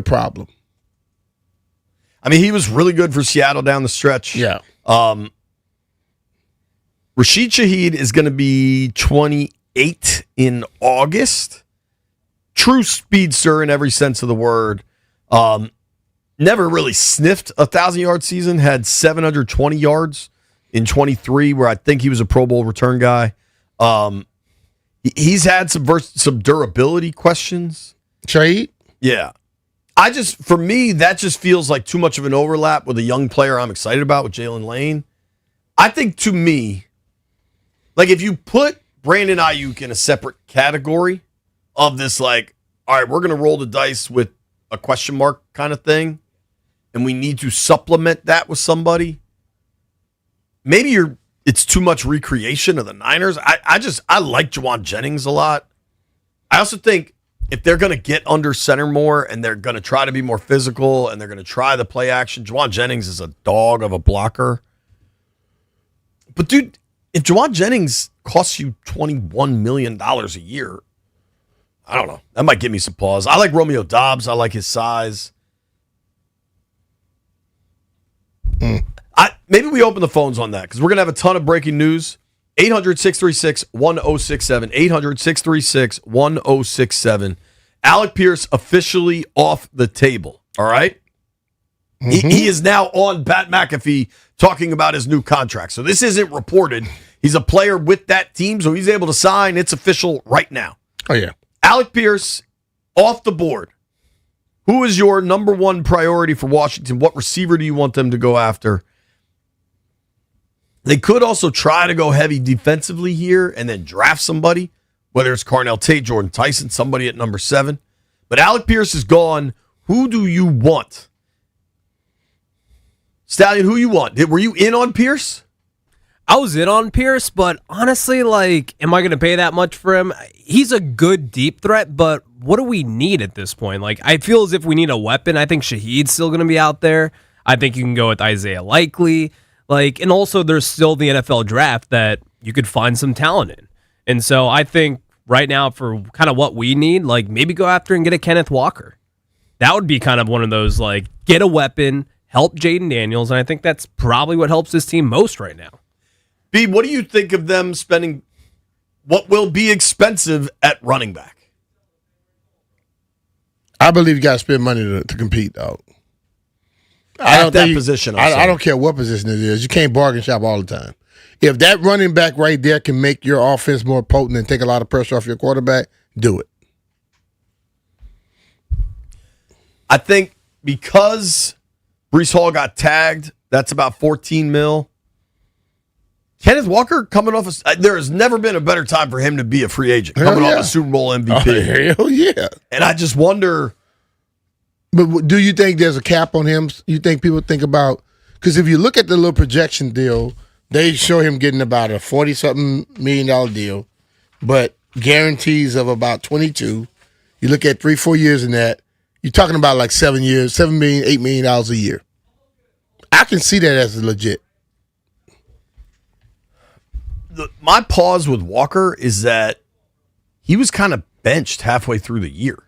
problem. I mean, he was really good for Seattle down the stretch. Yeah. Rashid Shaheed is going to be 28 in August. True speedster in every sense of the word. Never really sniffed a 1,000-yard season. Had 720 yards in 23, where I think he was a Pro Bowl return guy. He's had some durability questions. Shaheed? Yeah. For me, that just feels like too much of an overlap with a young player I'm excited about with Jalen Lane. I think, to me, like, if you put Brandon Ayuk in a separate category of this, like, all right, we're going to roll the dice with a question mark kind of thing, and we need to supplement that with somebody, maybe it's too much recreation of the Niners. I like Juwan Jennings a lot. I also think if they're going to get under center more and they're going to try to be more physical and they're going to try the play action, Juwan Jennings is a dog of a blocker. But, dude, if Juwan Jennings costs you $21 million a year, I don't know. That might give me some pause. I like Romeo Doubs. I like his size. Maybe we open the phones on that because we're going to have a ton of breaking news. 800-636-1067. 800-636-1067. Alec Pierce officially off the table. All right? Mm-hmm. He is now on Pat McAfee talking about his new contract. So this isn't reported. He's a player with that team, so he's able to sign. It's official right now. Oh, yeah. Alec Pierce off the board. Who is your number one priority for Washington? What receiver do you want them to go after? They could also try to go heavy defensively here and then draft somebody, whether it's Carnell Tate, Jordan Tyson, somebody at number 7. But Alec Pierce is gone. Who do you want? Stallion, who you want? Were you in on Pierce? I was in on Pierce, but honestly, like, am I going to pay that much for him? He's a good deep threat, but what do we need at this point? Like, I feel as if we need a weapon. I think Shaheed's still going to be out there. I think you can go with Isaiah Likely. Like, and also there's still the NFL draft that you could find some talent in. And so I think right now for kind of what we need, like, maybe go after and get a Kenneth Walker. That would be kind of one of those, like, get a weapon, help Jaden Daniels, and I think that's probably what helps this team most right now. B, what do you think of them spending what will be expensive at running back? I believe you got to spend money to compete, though. At that position. I don't care what position it is. You can't bargain shop all the time. If that running back right there can make your offense more potent and take a lot of pressure off your quarterback, do it. I think because Breece Hall got tagged, that's about $14 million. Kenneth Walker coming off there has never been a better time for him to be a free agent. Coming off a Super Bowl MVP. Oh, hell yeah. And I just wonder. But do you think there's a cap on him? You think people think about, because if you look at the little projection deal, they show him getting about a $40-something million deal, but guarantees of about 22. You look at 3-4 years in that, you're talking about like 7 years, $7 million, $8 million a year. I can see that as legit. My pause with Walker is that he was kind of benched halfway through the year.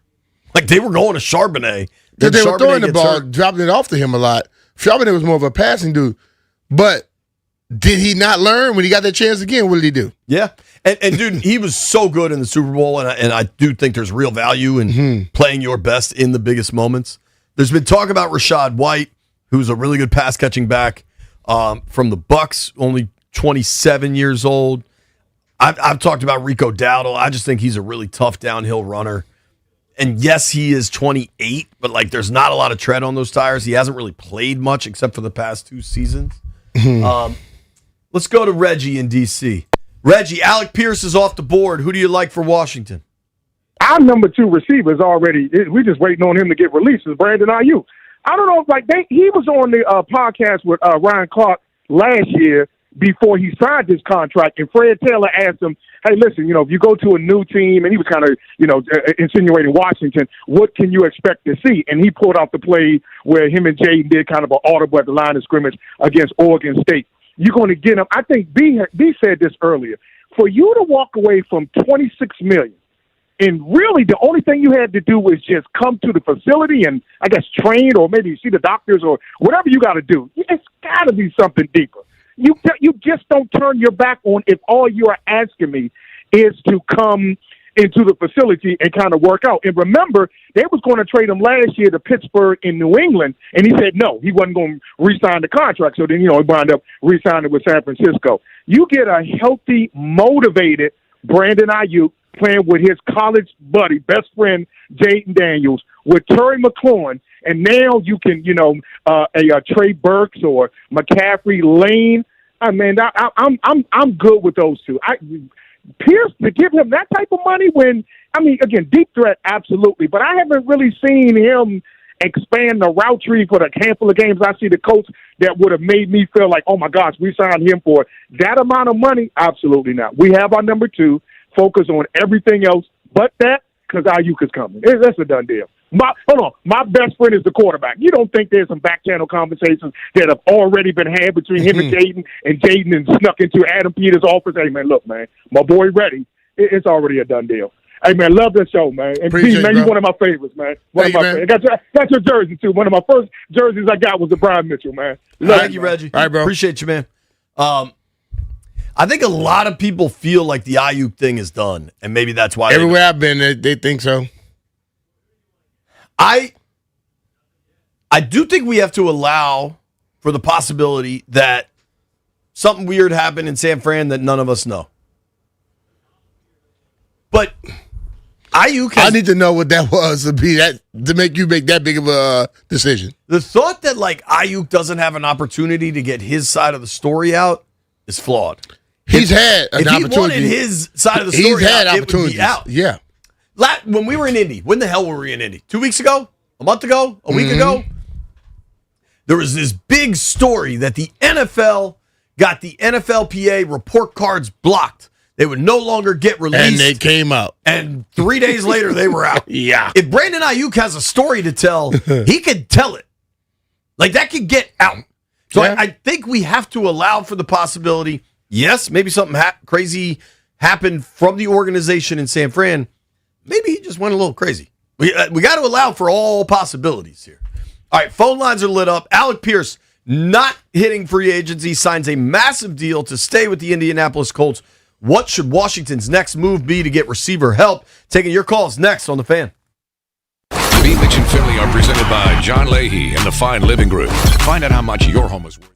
Like, they were going to Charbonnet Because they were Charbonnet throwing the gets ball, hurt. dropping it off to him a lot. Charbonnet was more of a passing dude. But did he not learn when he got that chance again? What did he do? Yeah. And dude, he was so good in the Super Bowl, and I do think there's real value in playing your best in the biggest moments. There's been talk about Rashad White, who's a really good pass-catching back from the Bucks, only 27 years old. I've talked about Rico Dowdle. I just think he's a really tough downhill runner. And yes, he is 28, but like there's not a lot of tread on those tires. He hasn't really played much except for the past 2 seasons. Let's go to Reggie in D.C. Reggie, Alec Pierce is off the board. Who do you like for Washington? Our number 2 receiver is already. We're just waiting on him to get released. Is Brandon Ayuk? I don't know if he was on the podcast with Ryan Clark last year before he signed his contract, and Fred Taylor asked him, "Hey, listen, if you go to a new team," and he was kind of insinuating Washington, what can you expect to see? And he pulled out the play where him and Jaden did kind of an audible at the line of scrimmage against Oregon State. You're going to get him. I think B said this earlier. For you to walk away from $26 million, and really the only thing you had to do was just come to the facility and I guess train or maybe see the doctors or whatever you got to do. It's got to be something deeper. You just don't turn your back on if all you are asking me is to come into the facility and kind of work out. And remember, they was going to trade him last year to Pittsburgh in New England, and he said no, he wasn't going to re-sign the contract. So then, he wound up re-signing with San Francisco. You get a healthy, motivated Brandon Ayuk playing with his college buddy, best friend, Jaden Daniels, with Terry McLaurin, and now you can, Trey Burks or McCaffrey, Lane. I mean, I'm good with those two. Pierce, to give him that type of money again, deep threat, absolutely. But I haven't really seen him expand the route tree for the handful of games I see the coach that would have made me feel like, oh, my gosh, we signed him for that amount of money. Absolutely not. We have our number 2. Focus on everything else but that because Ayuk is coming. That's a done deal. Hold on. My best friend is the quarterback. You don't think there's some back channel conversations that have already been had between him and Jaden and snuck into Adam Peters' office? Hey, man, look, man, my boy ready. It's already a done deal. Hey, man, love the show, man. And Pete, man, you're one of my favorites, man. Favorites. Got your jersey, too. One of my first jerseys I got was the Brian Mitchell, man. Thank you, Reggie. All right, bro. Appreciate you, man. I think a lot of people feel like the Ayuk thing is done, and maybe that's why. Everywhere I've been, they think so. I do think we have to allow for the possibility that something weird happened in San Fran that none of us know. But Ayuk I need to know what that was to make you make that big of a decision. The thought that Ayuk doesn't have an opportunity to get his side of the story out is flawed. He's had an opportunity. If he wanted his side of the story he's had out, opportunities. It would be out. Yeah. When we were in Indy, when the hell were we in Indy? 2 weeks ago? A month ago? A week ago? There was this big story that the NFL got the NFLPA report cards blocked. They would no longer get released. And they came out. And 3 days later, they were out. Yeah. If Brandon Ayuk has a story to tell, he could tell it. That could get out. So I think we have to allow for the possibility, yes, maybe something crazy happened from the organization in San Fran. Maybe he just went a little crazy. We got to allow for all possibilities here. All right, phone lines are lit up. Alec Pierce not hitting free agency, signs a massive deal to stay with the Indianapolis Colts. What should Washington's next move be to get receiver help? Taking your calls next on The Fan. Beat Mitch and Philly are presented by John Leahy and the Fine Living Group. Find out how much your home is worth.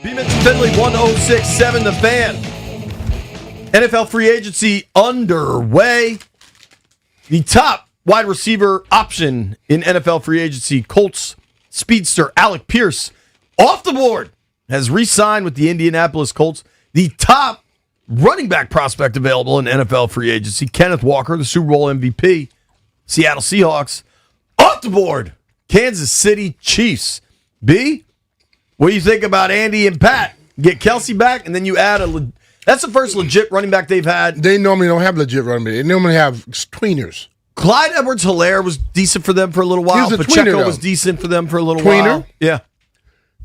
Beeman Finley, 106.7 The Fan. NFL free agency underway. The top wide receiver option in NFL free agency, Colts speedster Alec Pierce, off the board, has re-signed with the Indianapolis Colts. The top running back prospect available in NFL free agency, Kenneth Walker, the Super Bowl MVP, Seattle Seahawks, off the board, Kansas City Chiefs. B, what do you think about Andy and Pat? Get Kelsey back, and then you add that's the first legit running back they've had. They normally don't have legit running back. They normally have tweeners. Clyde Edwards-Helaire was decent for them for a little while. He was a Pacheco tweener, was though. decent for them for a little Tweener? while. Yeah.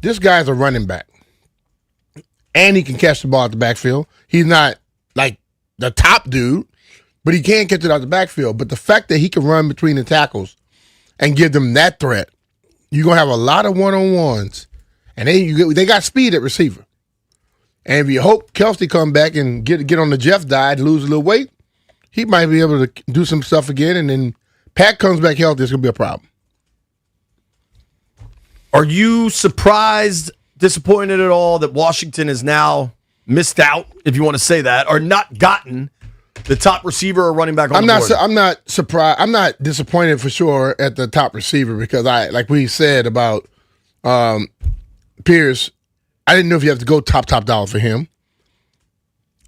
This guy's a running back. And he can catch the ball at the backfield. He's not like the top dude, but he can catch it out the backfield. But the fact that he can run between the tackles and give them that threat, you're going to have a lot of one-on-ones. And they got speed at receiver. And if you hope Kelsey come back and get on the Jeff diet, lose a little weight, he might be able to do some stuff again. And then Pat comes back healthy, it's going to be a problem. Are you surprised, disappointed at all that Washington has now missed out, if you want to say that, or not gotten the top receiver or running back on the board? I'm not surprised. I'm not disappointed for sure at the top receiver because like we said about Pierce, I didn't know if you have to go top dollar for him.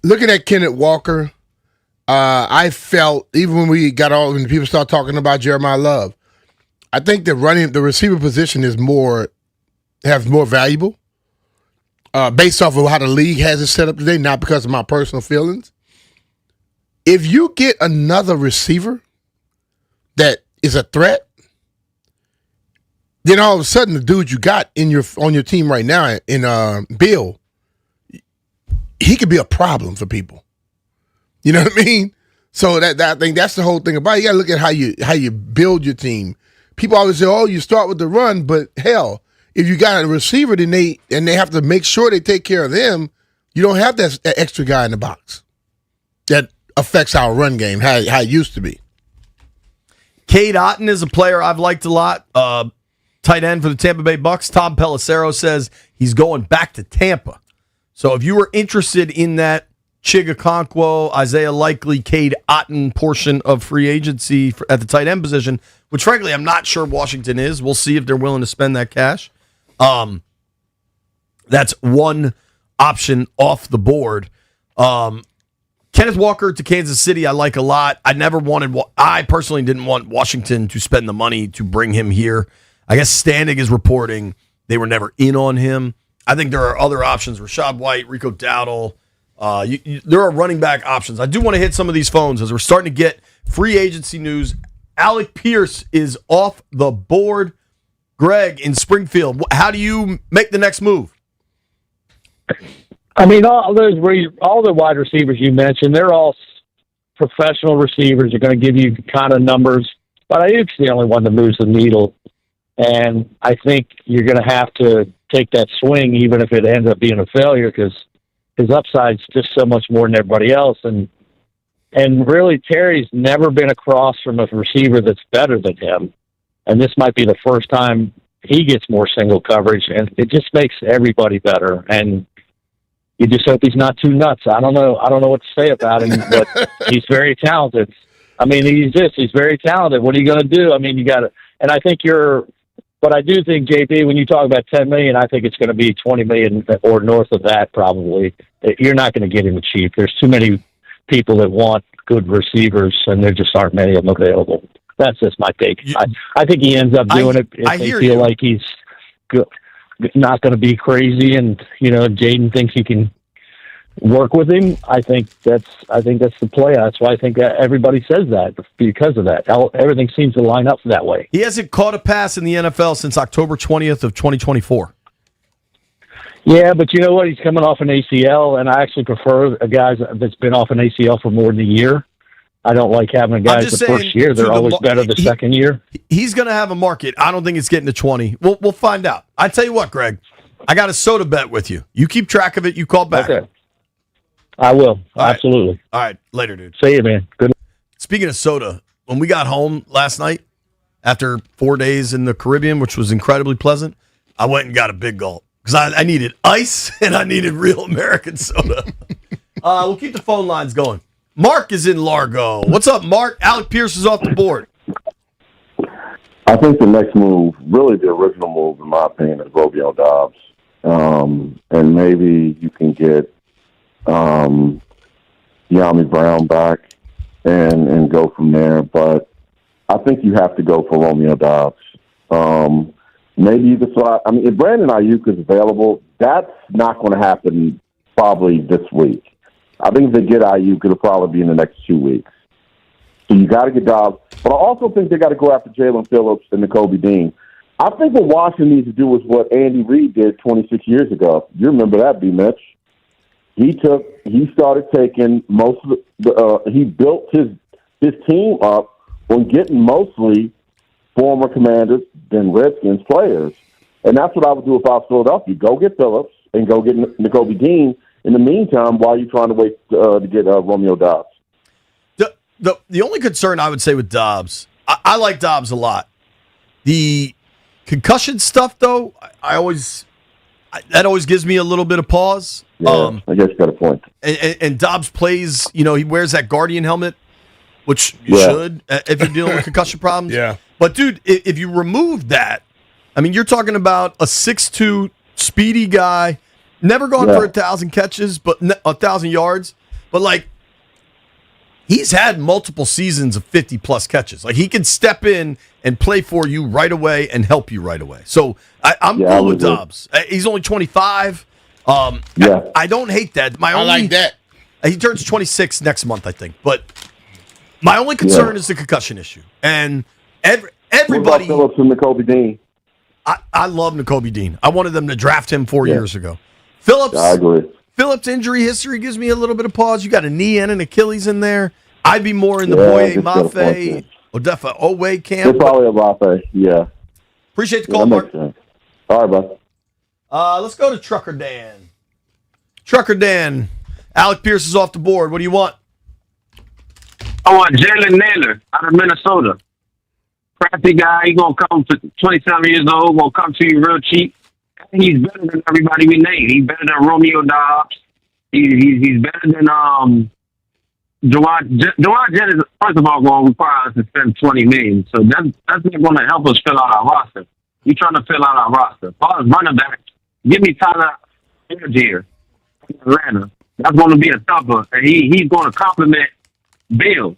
Looking at Kenneth Walker, I felt even when people start talking about Jeremiah Love, I think the receiver position is more valuable based off of how the league has it set up today, not because of my personal feelings. If you get another receiver that is a threat, then all of a sudden the dude you got on your team right now in Bill, he could be a problem for people. You know what I mean? So that I think that's the whole thing about it. You got to look at how you build your team. People always say, "Oh, you start with the run," but hell, if you got a receiver, then they have to make sure they take care of them. You don't have that extra guy in the box that affects our run game how it used to be. Cade Otton is a player I've liked a lot. Tight end for the Tampa Bay Bucks. Tom Pelissero says he's going back to Tampa. So if you were interested in that Chigakonkwo, Isaiah Likely, Cade Otton portion of free agency at the tight end position, which frankly I'm not sure Washington is. We'll see if they're willing to spend that cash. That's one option off the board. Kenneth Walker to Kansas City I like a lot. I personally didn't want Washington to spend the money to bring him here. I guess Standing is reporting they were never in on him. I think there are other options. Rashad White, Rico Dowdle. There are running back options. I do want to hit some of these phones as we're starting to get free agency news. Alec Pierce is off the board. Greg in Springfield, how do you make the next move? I mean, all the wide receivers you mentioned, they're all professional receivers. They're going to give you kind of numbers, but I think it's the only one that moves the needle. And I think you're going to have to take that swing, even if it ends up being a failure, because his upside's just so much more than everybody else. And really, Terry's never been across from a receiver that's better than him. And this might be the first time he gets more single coverage, and it just makes everybody better. And you just hope he's not too nuts. I don't know what to say about him, but he's very talented. I mean, he's very talented. What are you going to do? I mean, you got to, and I think but I do think, JP, when you talk about $10 million, I think it's going to be $20 million or north of that probably. You're not going to get him cheap. There's too many people that want good receivers, and there just aren't many of them available. That's just my take. I think he ends up doing it if they feel like he's not going to be crazy, and Jaden thinks he can work with him. I think that's the play. That's why I think everybody says that, because of that. Everything seems to line up that way. He hasn't caught a pass in the NFL since October 20th of 2024. Yeah, but you know what? He's coming off an ACL, and I actually prefer a guy that's been off an ACL for more than a year. I don't like having guys the first year. They're always better the second year. He's going to have a market. I don't think it's getting to 20. We'll find out. I tell you what, Greg, I got a soda bet with you. You keep track of it. You call back. Okay. I will. Absolutely. All right. Later, dude. See you, man. Good. Speaking of soda, when we got home last night after 4 days in the Caribbean, which was incredibly pleasant, I went and got a big gulp because I needed ice and I needed real American soda. We'll keep the phone lines going. Mark is in Largo. What's up, Mark? Alec Pierce is off the board. I think the next move, really the original move, in my opinion, is Romeo Dobbs. And maybe you can get Yami Brown back and go from there. But I think you have to go for Romeo Dobbs. Maybe you could slide. I mean, if Brandon Ayuk is available, that's not going to happen probably this week. I think if they get Ayuk, it'll probably be in the next 2 weeks. So you got to get Dobbs. But I also think they got to go after Jalen Phillips and Nakobe Dean. I think what Washington needs to do is what Andy Reid did 26 years ago. You remember that, B-Mitch? He started taking most of he built his team up on getting mostly former Commanders than Redskins players. And that's what I would do if I was Philadelphia. Go get Phillips and go get Nakobe Dean in the meantime while you're trying to wait to get Romeo Dobbs. The only concern I would say with Dobbs, I like Dobbs a lot. The concussion stuff, though, that always gives me a little bit of pause. Yeah, I guess you got a point. And Dobbs plays, he wears that Guardian helmet, which you should if you're dealing with concussion problems. Yeah. But, dude, if you remove that, I mean, you're talking about a 6'2", speedy guy, never gone for 1,000 catches, but 1,000 yards. But, like, he's had multiple seasons of 50-plus catches. Like, he can step in and play for you right away and help you right away. So, I'm cool with Dobbs. He's only 25. I don't hate that. I like that. He turns 26 next month, I think. But my only concern is the concussion issue. And everybody... What about Phillips and Nakobe Dean? I love Nakobe Dean. I wanted them to draft him 4 years ago. Phillips... I agree. Phillips' injury history gives me a little bit of pause. You got a knee and an Achilles in there. I'd be more in the Boye Mafe, Odefa Owe camp. It's probably a Mafe, yeah. Appreciate the call, Mark. All right, bud. Let's go to Trucker Dan. Trucker Dan, Alec Pierce is off the board. What do you want? I want Jalen Naylor out of Minnesota. Crafty guy. He's going to come to 27 years old, going to come to you real cheap. He's better than everybody we named. He's better than Romeo Dobbs. He's better than Juwan Jennings. First of all, going to require us to spend $20 million. So that's not going to help us fill out our roster. We're trying to fill out our roster. As far as running back, give me Tyler Algier in Atlanta. That's going to be a thumper, and he's going to compliment Bill. As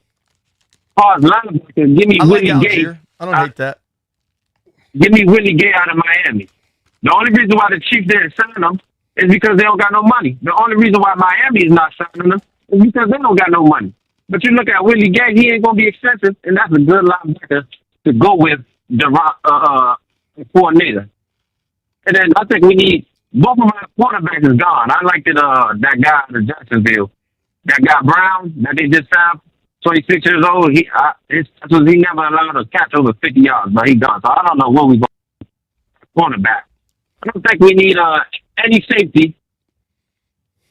far as linebacker, give me Willie Gay. I don't hate that. Give me Willie Gay out of Miami. The only reason why the Chiefs didn't sign him is because they don't got no money. The only reason why Miami is not signing him is because they don't got no money. But you look at Willie Gay, he ain't going to be expensive, and that's a good linebacker to go with the coordinator. And then I think we need both of my quarterbacks is gone. I liked that guy out of Jacksonville, that guy Brown that they just signed, 26 years old. He never allowed us to catch over 50 yards, but he gone. So I don't know what we going to cornerback. I don't think we need any safety,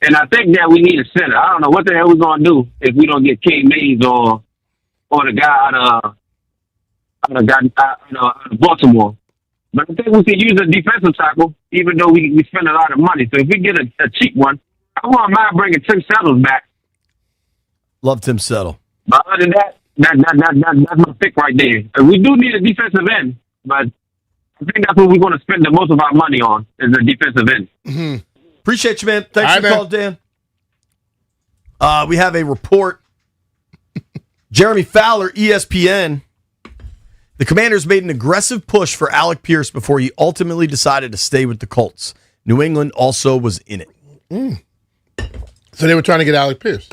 and I think that we need a center. I don't know what the hell we're going to do if we don't get King Mays or the guy out of Baltimore. But I think we could use a defensive tackle, even though we spend a lot of money. So if we get a cheap one, I wouldn't mind bringing Tim Settles back. Love Tim Settle. But other than that, that's my pick right there. We do need a defensive end, but I think that's what we're going to spend the most of our money on is the defensive end. Mm-hmm. Appreciate you, man. Thanks for the call, Dan. We have a report. Jeremy Fowler, ESPN. The Commanders made an aggressive push for Alec Pierce before he ultimately decided to stay with the Colts. New England also was in it. So they were trying to get Alec Pierce.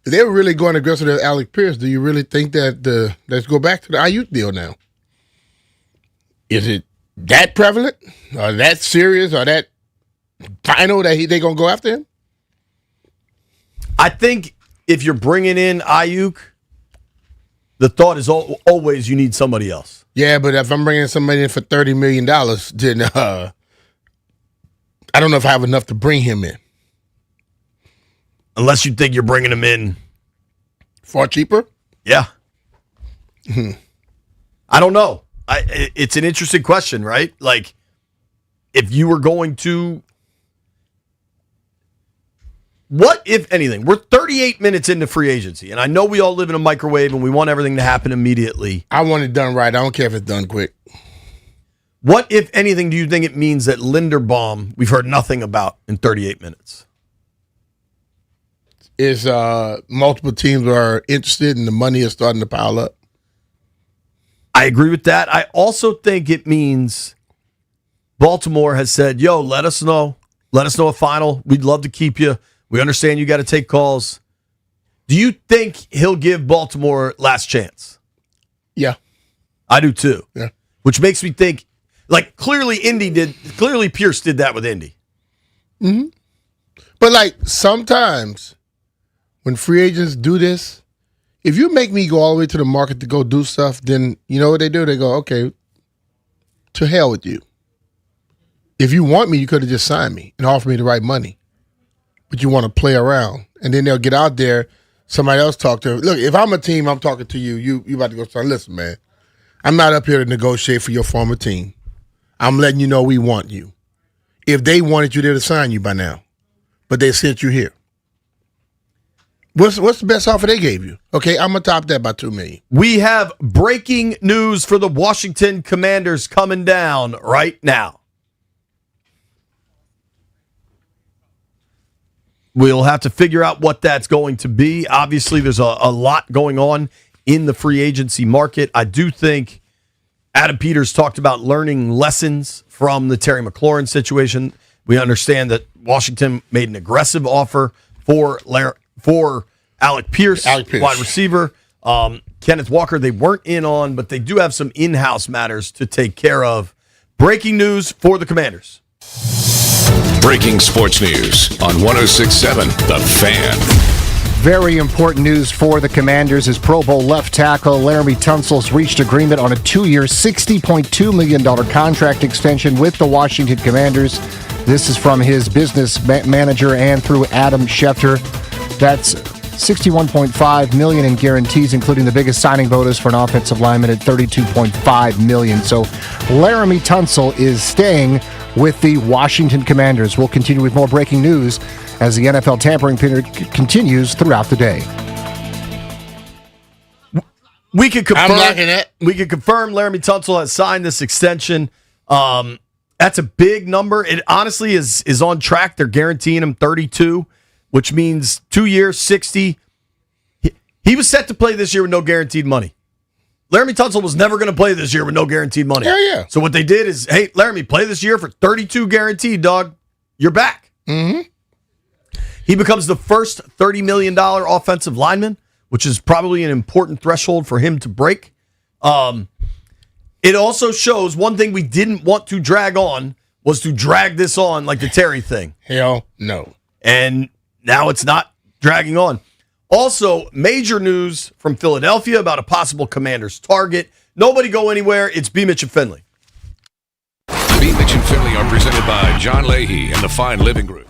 If they were really going aggressive with Alec Pierce, do you really think that let's go back to the Ayuk deal now? Is it that prevalent or that serious or that final that they're going to go after him? I think if you're bringing in Ayuk, the thought is always you need somebody else. Yeah, but if I'm bringing somebody in for $30 million, then I don't know if I have enough to bring him in. Unless you think you're bringing him in far cheaper? Yeah. I don't know. It's an interesting question, right? Like, if you were going to, what, if anything, we're 38 minutes into free agency, and I know we all live in a microwave and we want everything to happen immediately. I want it done right. I don't care if it's done quick. What, if anything, do you think it means that Linderbaum we've heard nothing about in 38 minutes? Is multiple teams are interested and the money is starting to pile up? I agree with that. I also think it means Baltimore has said, yo, let us know. Let us know a final. We'd love to keep you. We understand you got to take calls. Do you think he'll give Baltimore last chance? Yeah. I do too. Yeah. Which makes me think, like, clearly Pierce did that with Indy. Mm-hmm. But, like, sometimes when free agents do this, if you make me go all the way to the market to go do stuff, then you know what they do? They go, okay, to hell with you. If you want me, you could have just signed me and offered me the right money. But you want to play around. And then they'll get out there, somebody else talk to them. Look, if I'm a team, I'm talking to you. You about to go start. Listen, man, I'm not up here to negotiate for your former team. I'm letting you know we want you. If they wanted you, they'd have signed you by now. But they sent you here. What's the best offer they gave you? Okay, I'm going to top that by $2 million. We have breaking news for the Washington Commanders coming down right now. We'll have to figure out what that's going to be. Obviously, there's a lot going on in the free agency market. I do think Adam Peters talked about learning lessons from the Terry McLaurin situation. We understand that Washington made an aggressive offer for Alec Pierce, wide receiver. Kenneth Walker, they weren't in on, but they do have some in-house matters to take care of. Breaking news for the Commanders. Breaking sports news on 106.7 The Fan. Very important news for the Commanders as Pro Bowl left tackle Laramie Tonsel's reached agreement on a 2-year, $60.2 million contract extension with the Washington Commanders. This is from his business manager and through Adam Schefter. That's $61.5 million in guarantees, including the biggest signing bonus for an offensive lineman at $32.5 million. So Laramie Tonsel is staying with the Washington Commanders. We'll continue with more breaking news as the NFL tampering period continues throughout the day. We can confirm. I'm liking it. We can confirm Laramie Tonsel has signed this extension. That's a big number. It honestly is on track. They're guaranteeing him 32, which means 2 years, 60. He was set to play this year with no guaranteed money. Laramie Tonsel was never going to play this year with no guaranteed money. Yeah. So what they did is, hey, Laramie, play this year for 32 guaranteed, dog. You're back. Mm-hmm. He becomes the first $30 million offensive lineman, which is probably an important threshold for him to break. It also shows one thing we didn't want to drag on was to drag this on like the Terry thing. Hell no. And now it's not dragging on. Also, major news from Philadelphia about a possible Commanders target. Nobody go anywhere. It's B. Mitch and Finley. B. Mitch and Finley are presented by John Leahy and the Fine Living Group.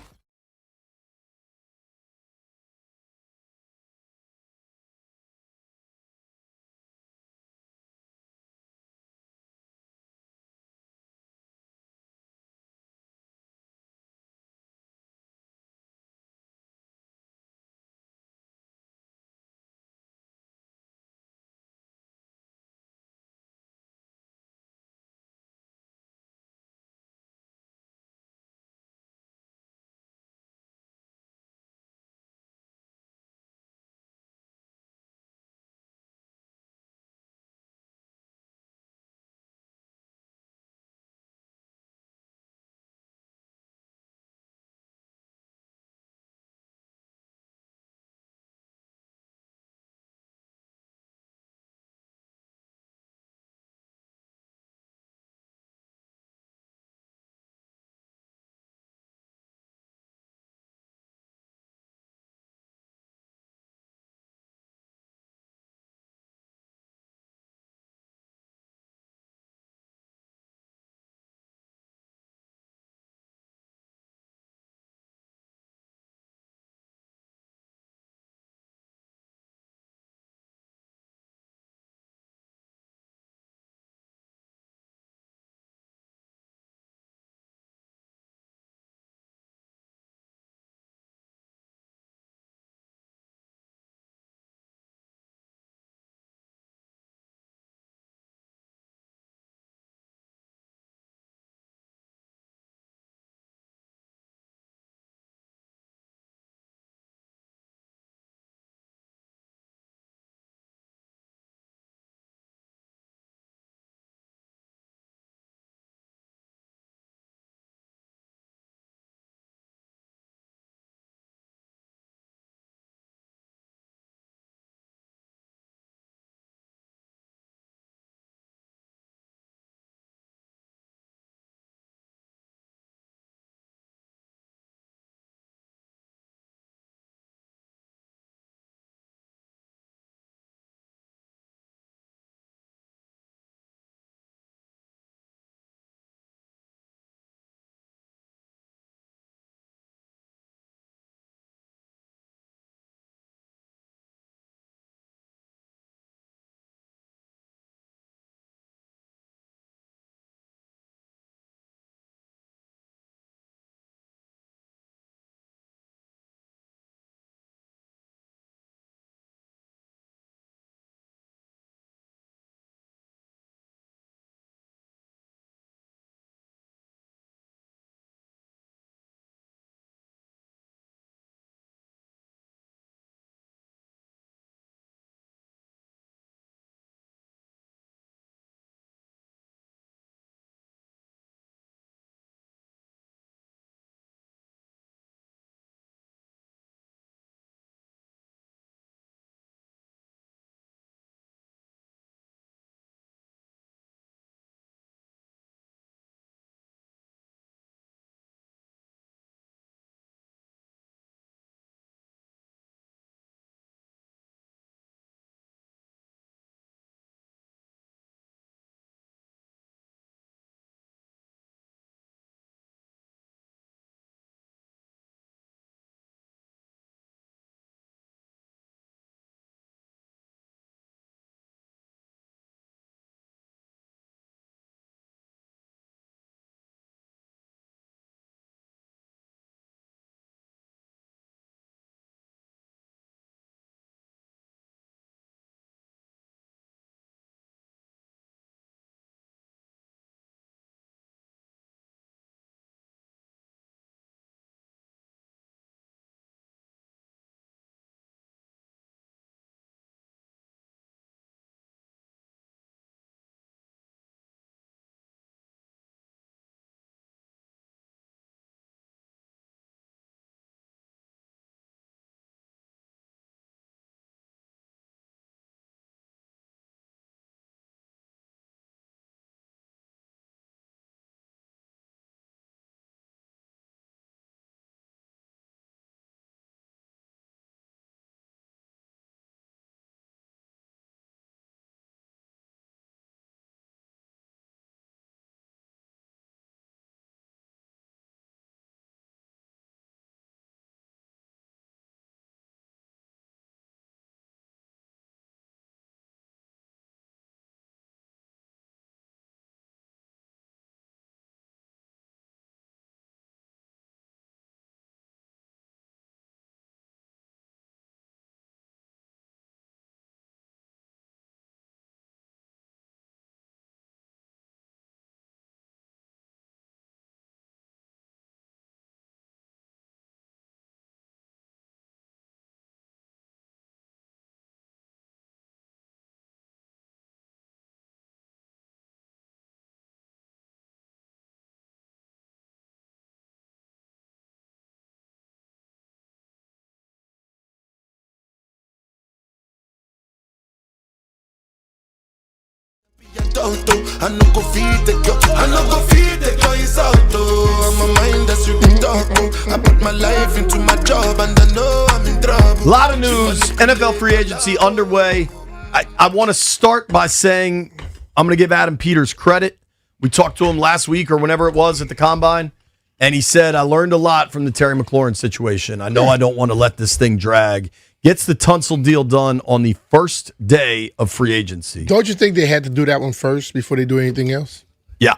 out, oh. I no go feed the girl, I no go feed the girl is out, oh. I'm a mind that's you the talk, oh. I put my life into my job and I know I'm in trouble. A lot of news, NFL free agency underway. I want to start by saying I'm going to give Adam Peters credit. We talked to him last week or whenever it was at the Combine, and he said, I learned a lot from the Terry McLaurin situation. I know I don't want to let this thing drag. Gets the Tonsel deal done on the first day of free agency. Don't you think they had to do that one first before they do anything else? Yeah.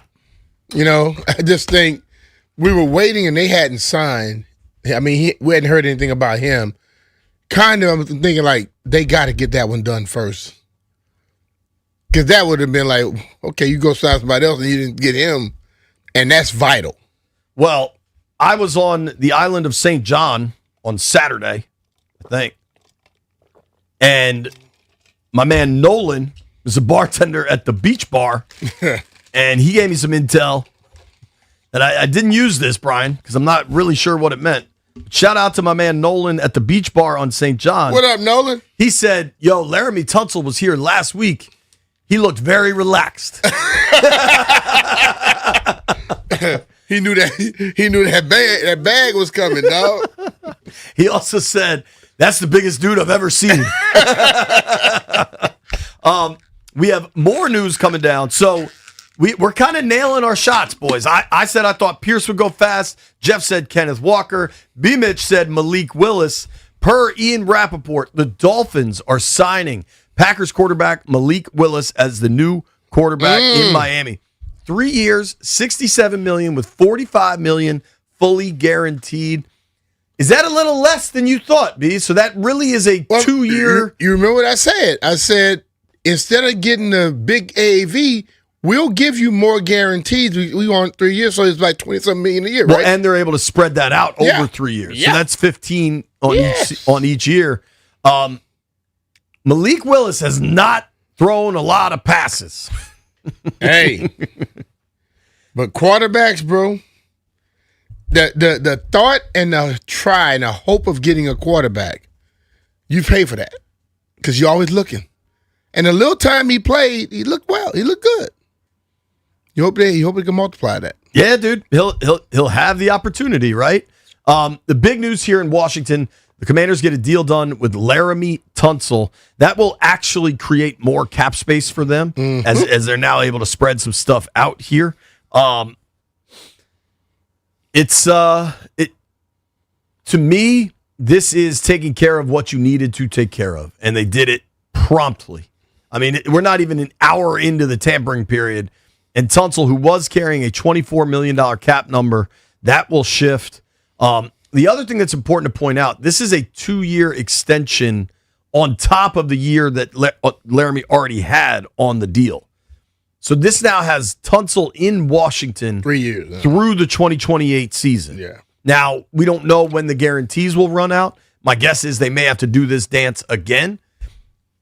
You know, I just think we were waiting and they hadn't signed. I mean, we hadn't heard anything about him. Kind of, I'm thinking like, they got to get that one done first. Because that would have been like, okay, you go sign somebody else and you didn't get him. And that's vital. Well, I was on the island of St. John on Saturday, I think. And my man Nolan was a bartender at the beach bar. And he gave me some intel. And I didn't use this, Brian, because I'm not really sure what it meant. Shout out to my man Nolan at the beach bar on St. John. What up, Nolan? He said, yo, Laramie Tonsel was here last week. He looked very relaxed. He knew that bag was coming, dog. He also said, that's the biggest dude I've ever seen. We have more news coming down. So we're kind of nailing our shots, boys. I said I thought Pierce would go fast. Jeff said Kenneth Walker. B-Mitch said Malik Willis. Per Ian Rappaport, the Dolphins are signing Packers quarterback Malik Willis as the new quarterback in Miami. 3 years, $67 million with $45 million fully guaranteed. Is that a little less than you thought, B? So that really is a 2-year. You remember what I said? I said, instead of getting the big AAV, we'll give you more guarantees. We want 3 years, so it's like $20-something million a year, right? And they're able to spread that out over 3 years. Yeah. So that's 15 on each year. Malik Willis has not thrown a lot of passes. Hey. But quarterbacks, bro, the thought and the try and the hope of getting a quarterback, you pay for that because you're always looking. And the little time he played, he looked well. He looked good. You hope they can multiply that. Yeah, dude. He'll have the opportunity, right? The big news here in Washington, the Commanders get a deal done with Laramie Tonsel. That will actually create more cap space for them as they're now able to spread some stuff out here. To me, this is taking care of what you needed to take care of, and they did it promptly. I mean, we're not even an hour into the tampering period, and Tonsel, who was carrying a $24 million cap number, that will shift. The other thing that's important to point out, this is a 2-year extension on top of the year that Laramie already had on the deal. So this now has Tonsel in Washington 3 years through the 2028 season. Yeah. Now, we don't know when the guarantees will run out. My guess is they may have to do this dance again.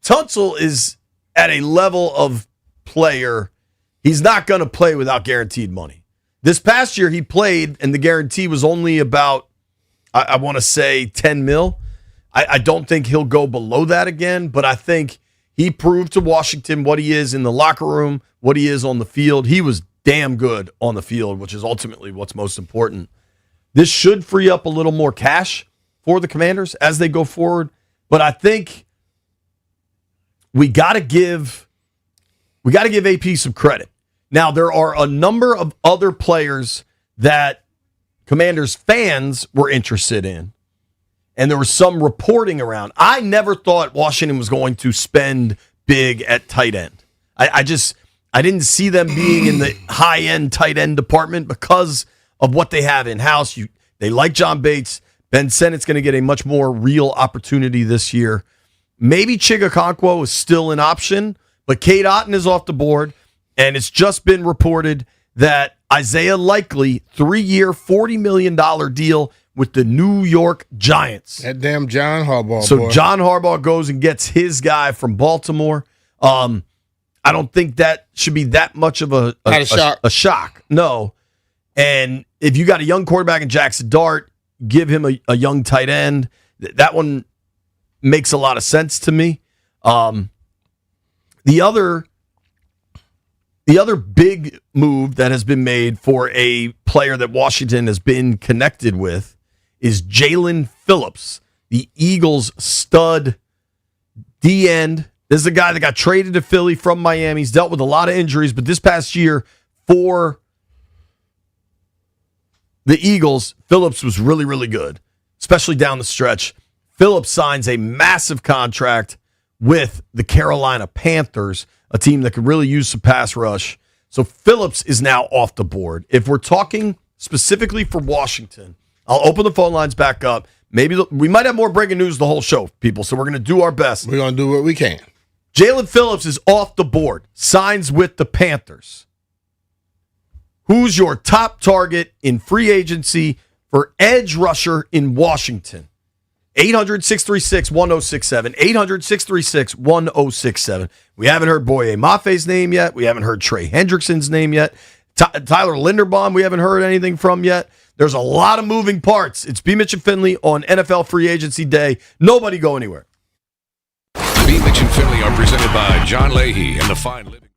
Tonsel is at a level of player, he's not going to play without guaranteed money. This past year he played, and the guarantee was only about, I want to say, 10 mil. I don't think he'll go below that again, but I think he proved to Washington what he is in the locker room, what he is on the field. He was damn good on the field, which is ultimately what's most important. This should free up a little more cash for the Commanders as they go forward, but I think we got to give AP some credit. Now, there are a number of other players that Commanders fans were interested in, and there was some reporting around. I never thought Washington was going to spend big at tight end. I didn't see them being in the high-end tight end department because of what they have in-house. They like John Bates. Ben Sennett's going to get a much more real opportunity this year. Maybe Chigakonkwo is still an option, but Cade Otton is off the board, and it's just been reported that Isaiah Likely, 3-year, $40 million deal with the New York Giants. That damn John Harbaugh. So boy. John Harbaugh goes and gets his guy from Baltimore. I don't think that should be that much of a shock. No. And if you got a young quarterback in Jackson Dart, give him a young tight end. That one makes a lot of sense to me. The other The other big move that has been made for a player that Washington has been connected with is Jalen Phillips, the Eagles' stud D-end. This is a guy that got traded to Philly from Miami. He's dealt with a lot of injuries, but this past year for the Eagles, Phillips was really, really good, especially down the stretch. Phillips signs a massive contract with the Carolina Panthers, a team that could really use some pass rush. So Phillips is now off the board. If we're talking specifically for Washington, I'll open the phone lines back up. Maybe we might have more breaking news the whole show, people, so we're going to do our best. We're going to do what we can. Jalen Phillips is off the board, signs with the Panthers. Who's your top target in free agency for edge rusher in Washington? 800-636-1067. 800-636-1067. We haven't heard Boye Mafe's name yet. We haven't heard Trey Hendrickson's name yet. Tyler Linderbaum, we haven't heard anything from yet. There's a lot of moving parts. It's B. Mitch and Finley on NFL Free Agency Day. Nobody go anywhere. B. Mitch and Finley are presented by John Leahy and the Fine Living.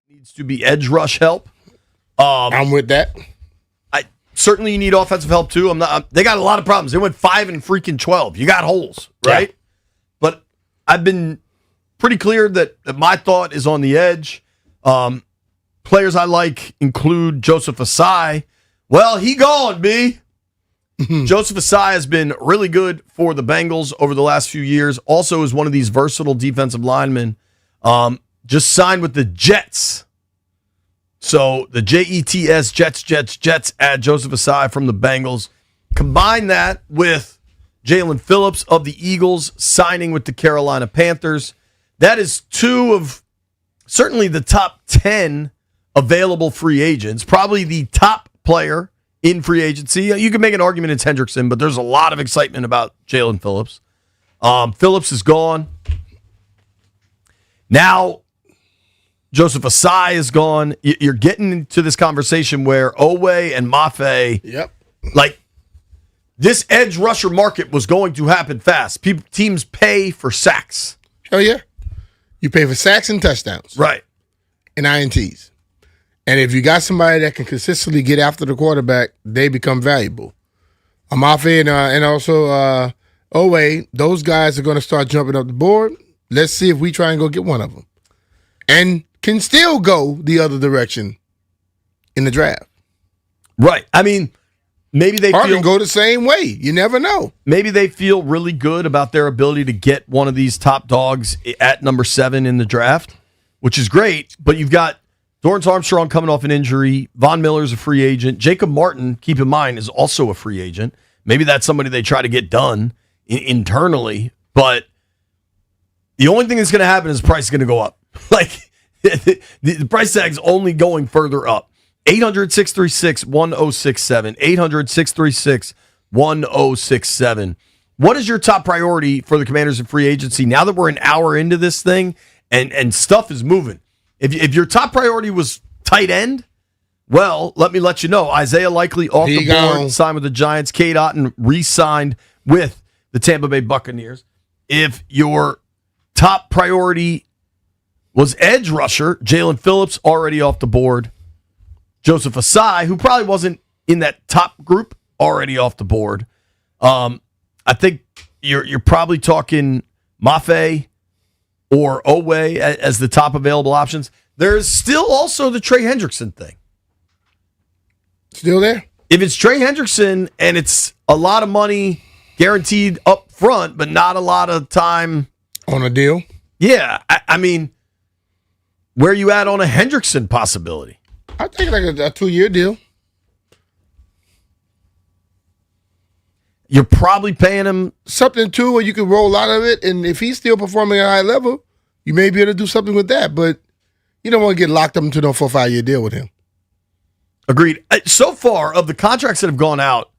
needs to be edge rush help. I'm with that. Certainly you need offensive help too. They got a lot of problems. They went 5-12. You got holes, right? Yeah. But I've been pretty clear that my thought is on the edge. Players I like include Joseph Asai. Well, he gone, B. Joseph Asai has been really good for the Bengals over the last few years. Also is one of these versatile defensive linemen. Just signed with the Jets. So the Jets, Jets add Joseph Asai from the Bengals. Combine that with Jalen Phillips of the Eagles signing with the Carolina Panthers. That is two of certainly the top 10 available free agents. Probably the top player in free agency. You can make an argument it's Hendrickson, but there's a lot of excitement about Jalen Phillips. Phillips is gone. Now, Joseph Asai is gone. You're getting into this conversation where Owe and Mafe, like this edge rusher market was going to happen fast. Teams pay for sacks. Hell yeah. You pay for sacks and touchdowns. Right. And INTs. And if you got somebody that can consistently get after the quarterback, they become valuable. Amafe and also Owe, those guys are going to start jumping up the board. Let's see if we try and go get one of them. And can still go the other direction in the draft. Right. I mean, maybe they can go the same way. You never know. Maybe they feel really good about their ability to get one of these top dogs at number 7 in the draft, which is great. But you've got Dorrance Armstrong coming off an injury. Von Miller's a free agent. Jacob Martin, keep in mind, is also a free agent. Maybe that's somebody they try to get done internally. But the only thing that's going to happen is the price is going to go up. Like, the price tag's only going further up. 800-636-1067. 800-636-1067. What is your top priority for the Commanders in free agency now that we're an hour into this thing and stuff is moving? If your top priority was tight end, well, let me let you know. Isaiah Likely off the board, signed with the Giants. Cade Otton re-signed with the Tampa Bay Buccaneers. If your top priority was edge rusher, Jalen Phillips already off the board. Joseph Asai, who probably wasn't in that top group, already off the board. I think you're probably talking Mafe or Owe as the top available options. There's still also the Trey Hendrickson thing. Still there? If it's Trey Hendrickson and it's a lot of money guaranteed up front, but not a lot of time on a deal. Yeah, I mean, where are you at on a Hendrickson possibility? I think like a 2-year deal. You're probably paying him something too, where you can roll out of it, and if he's still performing at a high level, you may be able to do something with that. But you don't want to get locked up into no 4 or 5 year deal with him. Agreed. So far, of the contracts that have gone out,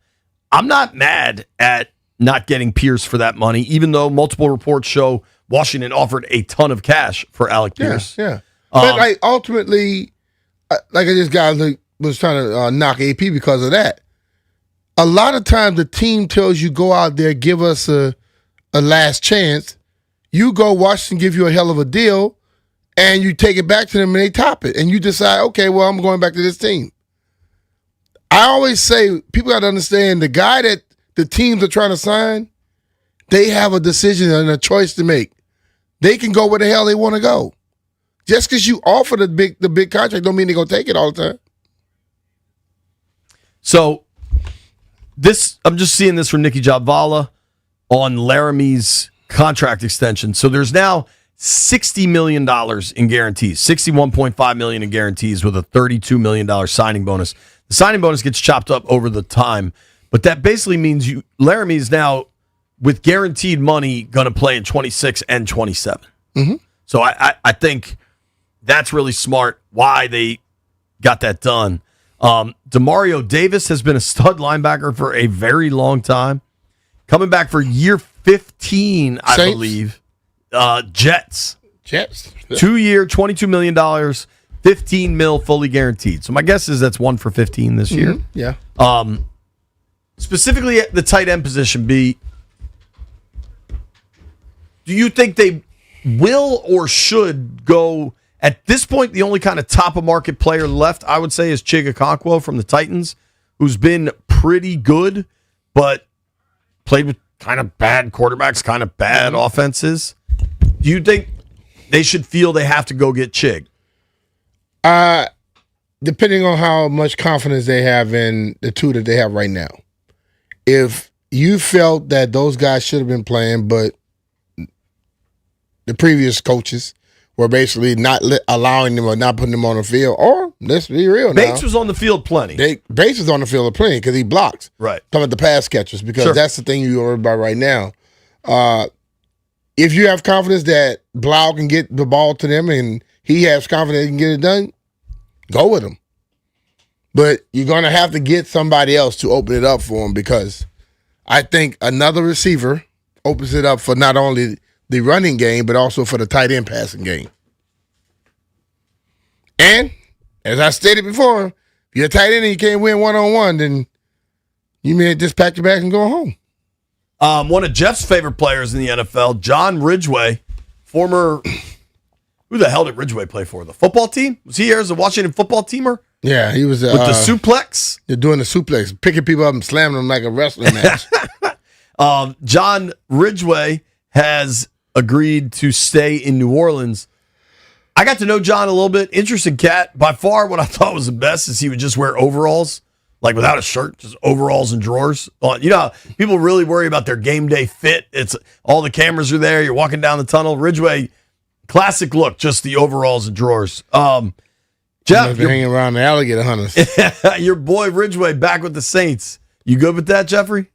I'm not mad at not getting Pierce for that money, even though multiple reports show Washington offered a ton of cash for Alec Pierce. Yeah. But like ultimately, like I just got was trying to knock AP because of that. A lot of times the team tells you go out there, give us a last chance. You go, Washington give you a hell of a deal, and you take it back to them and they top it. And you decide, okay, well, I'm going back to this team. I always say, people got to understand, the guy that the teams are trying to sign, they have a decision and a choice to make. They can go where the hell they want to go. Just because you offer the big contract don't mean they're going to take it all the time. So, I'm just seeing this from Nikki Jabvala on Laramie's contract extension. So there's now $60 million in guarantees, $61.5 million in guarantees with a $32 million signing bonus. The signing bonus gets chopped up over the time, but that basically means Laramie is now, with guaranteed money, going to play in 26 and 27. Mm-hmm. So I think that's really smart why they got that done. Demario Davis has been a stud linebacker for a very long time. Coming back for year 15, I Saints? believe. Jets. 2-year, $22 million, $15 million fully guaranteed. So my guess is that's 1 for 15 this year. Yeah. Specifically at the tight end position, B, do you think they will or should go At this point, the only kind of top-of-market player left, I would say, is Chig Okonkwo from the Titans, who's been pretty good, but played with kind of bad quarterbacks, kind of bad offenses. Do you think they should feel they have to go get Chig? Depending on how much confidence they have in the two that they have right now. If you felt that those guys should have been playing, but the previous coaches were basically not allowing them or not putting them on the field, or let's be real now. Bates was on the field plenty. Bates was on the field plenty because he blocks. Right. Talking about the pass catchers, because that's the thing you worry about right now. If you have confidence that Blau can get the ball to them and he has confidence he can get it done, go with him. But you're going to have to get somebody else to open it up for him, because I think another receiver opens it up for not only the running game, but also for the tight end passing game. And, as I stated before, if you're a tight end and you can't win one-on-one, then you may just pack your bags and go home. One of Jeff's favorite players in the NFL, John Ridgway, former... Who the hell did Ridgway play for? The football team? Was he here as a Washington football teamer? Yeah, he was. With the suplex? They're doing the suplex, picking people up and slamming them like a wrestling match. John Ridgway has agreed to stay in New Orleans. I got to know John a little bit. Interesting cat. By far, what I thought was the best is he would just wear overalls, like without a shirt, just overalls and drawers. You know, people really worry about their game day fit. It's all the cameras are there. You're walking down the tunnel. Ridgway, classic look, just the overalls and drawers. Jeff, you're hanging around the alligator hunters. Your boy Ridgway back with the Saints. You good with that, Jeffrey?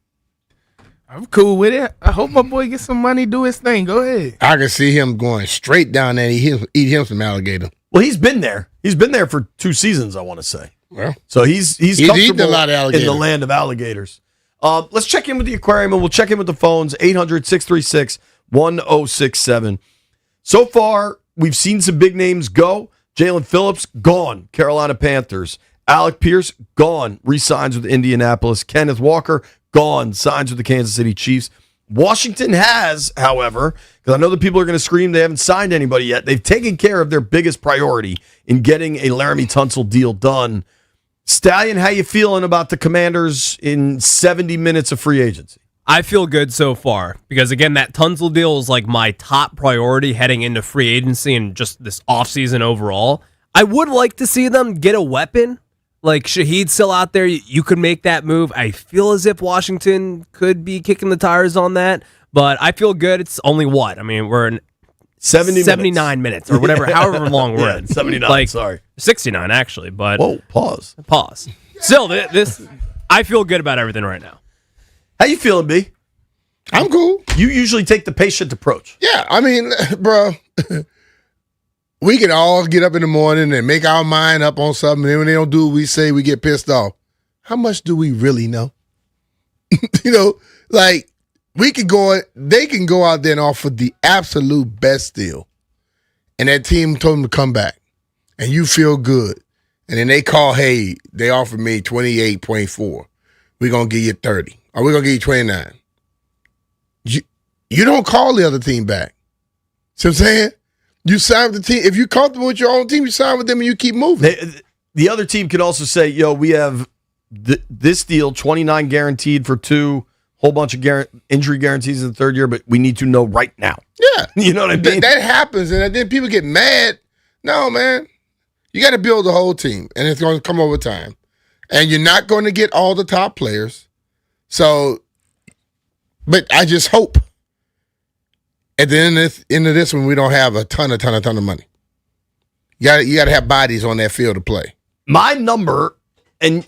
I'm cool with it. I hope my boy gets some money, do his thing. Go ahead. I can see him going straight down there and eat him some alligator. Well, he's been there. He's been there for 2 seasons, I want to say. Well, so he's eating a lot of alligator in the land of alligators. Let's check in with the aquarium, and we'll check in with the phones, 800-636-1067. So far, we've seen some big names go. Jalen Phillips, gone. Carolina Panthers. Alec Pierce, gone. Re-signs with Indianapolis. Kenneth Walker, gone. Signs with the Kansas City Chiefs. Washington has, however, because I know the people are going to scream they haven't signed anybody yet, they've taken care of their biggest priority in getting a Laramie Tonsel deal done. Stallion, how you feeling about the Commanders in 70 minutes of free agency? I feel good so far because, again, that Tunsil deal is like my top priority heading into free agency and just this offseason overall. I would like to see them get a weapon. Like Shaheed's still out there. You could make that move. I feel as if Washington could be kicking the tires on that, but I feel good. It's only what? I mean, we're in 79 minutes or whatever, however long we're in. 79, sorry. 69, actually. But whoa, pause. Still, this I feel good about everything right now. How you feeling, B? I'm cool. You usually take the patient approach. Yeah, I mean, bro, we can all get up in the morning and make our mind up on something, and when they don't do what we say, we get pissed off. How much do we really know? You know, like, they can go out there and offer the absolute best deal, and that team told them to come back, and you feel good, and then they call, hey, they offered me 28.4. We're going to give you 30. Or we're going to give you 29. You don't call the other team back. See what I'm saying? You sign with the team. If you're comfortable with your own team, you sign with them and you keep moving. The other team can also say, yo, we have this deal, 29 guaranteed for 2, whole bunch of injury guarantees in the 3rd year, but we need to know right now. Yeah. You know what I mean? That happens, and then people get mad. No, man. You got to build the whole team, and it's going to come over time. And you're not going to get all the top players. So, but I just hope at the end of this one, we don't have a ton of money. You got to have bodies on that field to play. My number, and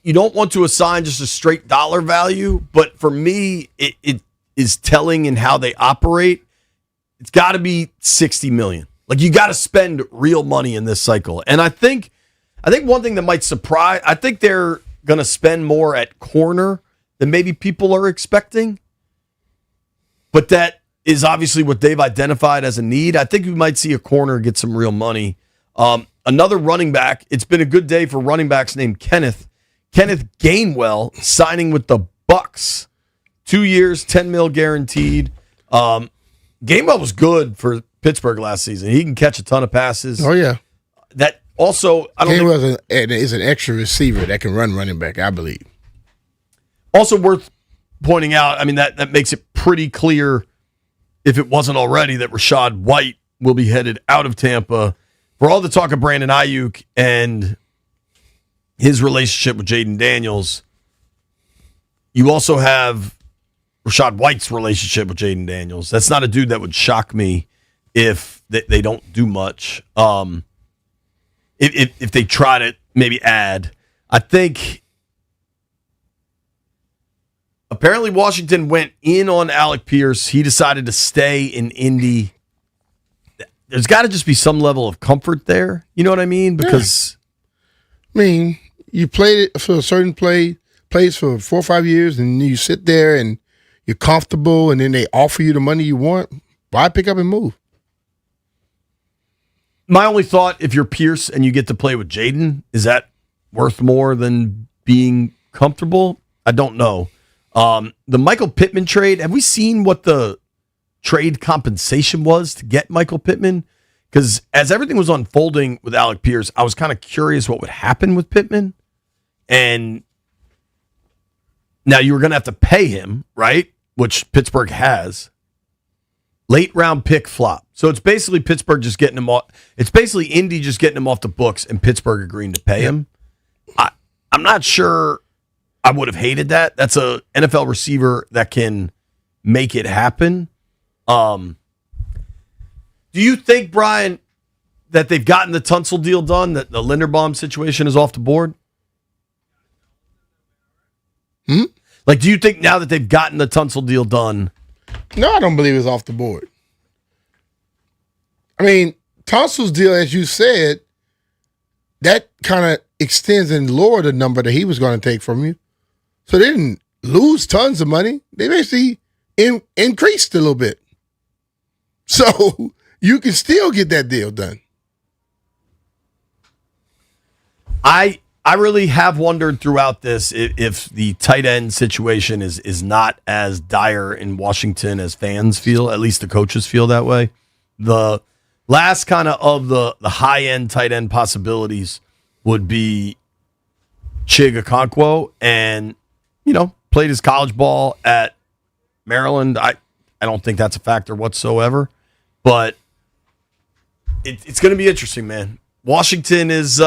you don't want to assign just a straight dollar value, but for me, it is telling in how they operate. It's got to be $60 million. Like, you got to spend real money in this cycle. And I think one thing that might surprise, I think they're going to spend more at corner than maybe people are expecting. But that is obviously what they've identified as a need. I think we might see a corner get some real money. Another running back, it's been a good day for running backs named Kenneth Gainwell, signing with the Bucks. 2 years, $10 million guaranteed. Gainwell was good for Pittsburgh last season. He can catch a ton of passes. Oh, yeah. That also, I don't think. Is an extra receiver that can run running back, I believe. Also worth pointing out, I mean, that makes it pretty clear, if it wasn't already, that Rachaad White will be headed out of Tampa. For all the talk of Brandon Ayuk and his relationship with Jaden Daniels, you also have Rachaad White's relationship with Jaden Daniels. That's not a dude that would shock me if they don't do much. If they try to maybe add. I think apparently Washington went in on Alec Pierce. He decided to stay in Indy. There's got to just be some level of comfort there. You know what I mean? Because I mean, you played it for a certain place for 4 or 5 years, and you sit there and you're comfortable, and then they offer you the money you want. Why pick up and move? My only thought, if you're Pierce and you get to play with Jaden, is that worth more than being comfortable? I don't know. The Michael Pittman trade, have we seen what the trade compensation was to get Michael Pittman? Because as everything was unfolding with Alec Pierce, I was kind of curious what would happen with Pittman. And now you were going to have to pay him, right? Which Pittsburgh has. Late round pick flop. So it's basically Pittsburgh just getting him off. It's basically Indy just getting him off the books and Pittsburgh agreeing to pay him. I'm not sure I would have hated that. That's a NFL receiver that can make it happen. Do you think, Brian, that they've gotten the Tonsel deal done, that the Linderbaum situation is off the board? Like, do you think now that they've gotten the Tonsel deal done? No, I don't believe it's off the board. I mean, Tonsel's deal, as you said, that kind of extends and lowered the number that he was going to take from you. So they didn't lose tons of money. They basically increased a little bit. So you can still get that deal done. I really have wondered throughout this if the tight end situation is not as dire in Washington as fans feel. At least the coaches feel that way. The last kind of the high-end tight end possibilities would be Chig Okonkwo, and, played his college ball at Maryland. I don't think that's a factor whatsoever. But it's going to be interesting, man. Washington is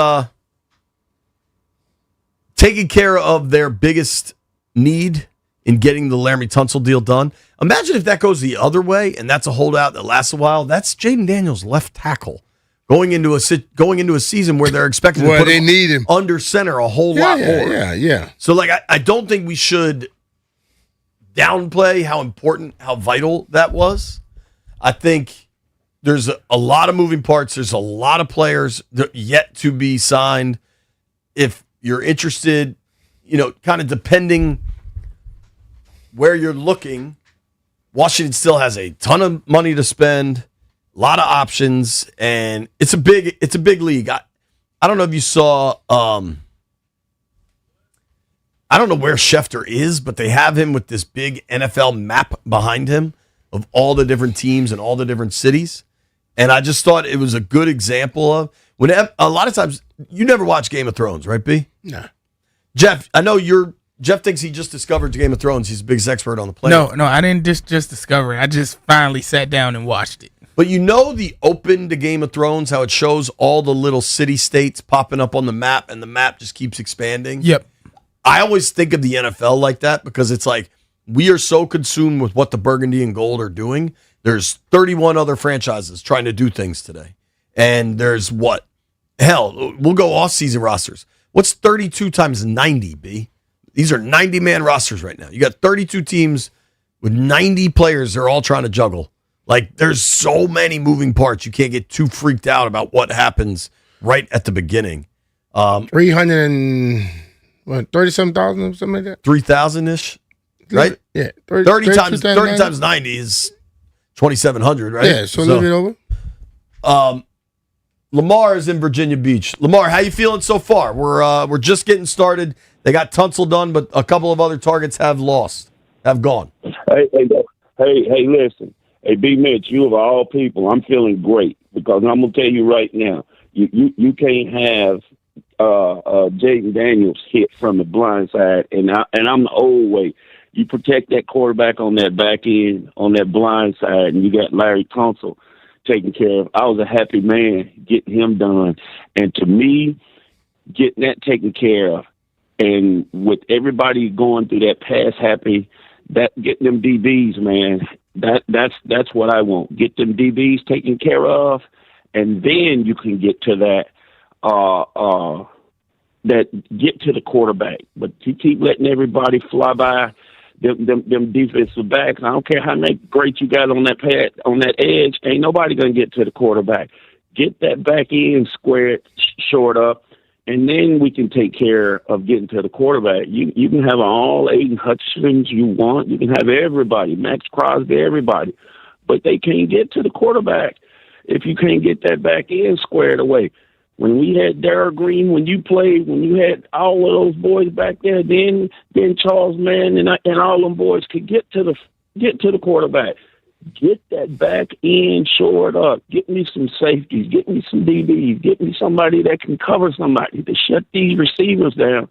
taking care of their biggest need in getting the Laramie Tonsel deal done. Imagine if that goes the other way, and that's a holdout that lasts a while. That's Jaden Daniels, left tackle, going into a season where they're expected to put him under center a whole lot more. Yeah. So, I don't think we should downplay how important, how vital that was. I think there's a lot of moving parts. There's a lot of players yet to be signed. If you're interested, kind of depending where you're looking, Washington still has a ton of money to spend, a lot of options, and it's a big league. I don't know if you saw, I don't know where Schefter is, but they have him with this big NFL map behind him of all the different teams and all the different cities. And I just thought it was a good example of when a lot of times you never watch Game of Thrones, right, B? No. Jeff, I know Jeff thinks he just discovered Game of Thrones. He's the biggest expert on the planet. No, I didn't just discover it. I just finally sat down and watched it. But the open to Game of Thrones, how it shows all the little city-states popping up on the map, and the map just keeps expanding? Yep. I always think of the NFL like that because it's like we are so consumed with what the Burgundy and Gold are doing. There's 31 other franchises trying to do things today. And there's what? Hell, we'll go off-season rosters. What's 32 times 90, B? These are 90-man rosters right now. You got 32 teams with 90 players. They're all trying to juggle. There's so many moving parts. You can't get too freaked out about what happens right at the beginning. 30-some-thousand, something like that? 3,000-ish, right? Yeah. 30 times 90 is 2,700, right? Yeah, so a little bit over. Lamar is in Virginia Beach. Lamar, how you feeling so far? We're just getting started. They got Tonsel done, but a couple of other targets have gone. Hey, listen. Hey, B. Mitch, you of all people, I'm feeling great because I'm gonna tell you right now, you can't have Jaden Daniels hit from the blind side, and I'm the old way. You protect that quarterback on that back end, on that blind side, and you got Laramie Tonsel taken care of. I was a happy man getting him done, and to me, getting that taken care of, and with everybody going through that pass happy, that getting them DBs, man, that's what I want. Get them DBs taken care of, and then you can get to that get to the quarterback. But you keep letting everybody fly by them defensive backs. I don't care how great you got on that pad, on that edge. Ain't nobody gonna get to the quarterback. Get that back end squared, short up, and then we can take care of getting to the quarterback. You can have all Aiden Hutchins you want. You can have everybody, Max Crosby, everybody, but they can't get to the quarterback if you can't get that back end squared away. When we had Darryl Green, when you had all of those boys back there, then Charles Mann and all them boys could get to the quarterback. Get that back end shored up. Get me some safeties. Get me some DBs. Get me somebody that can cover somebody to shut these receivers down.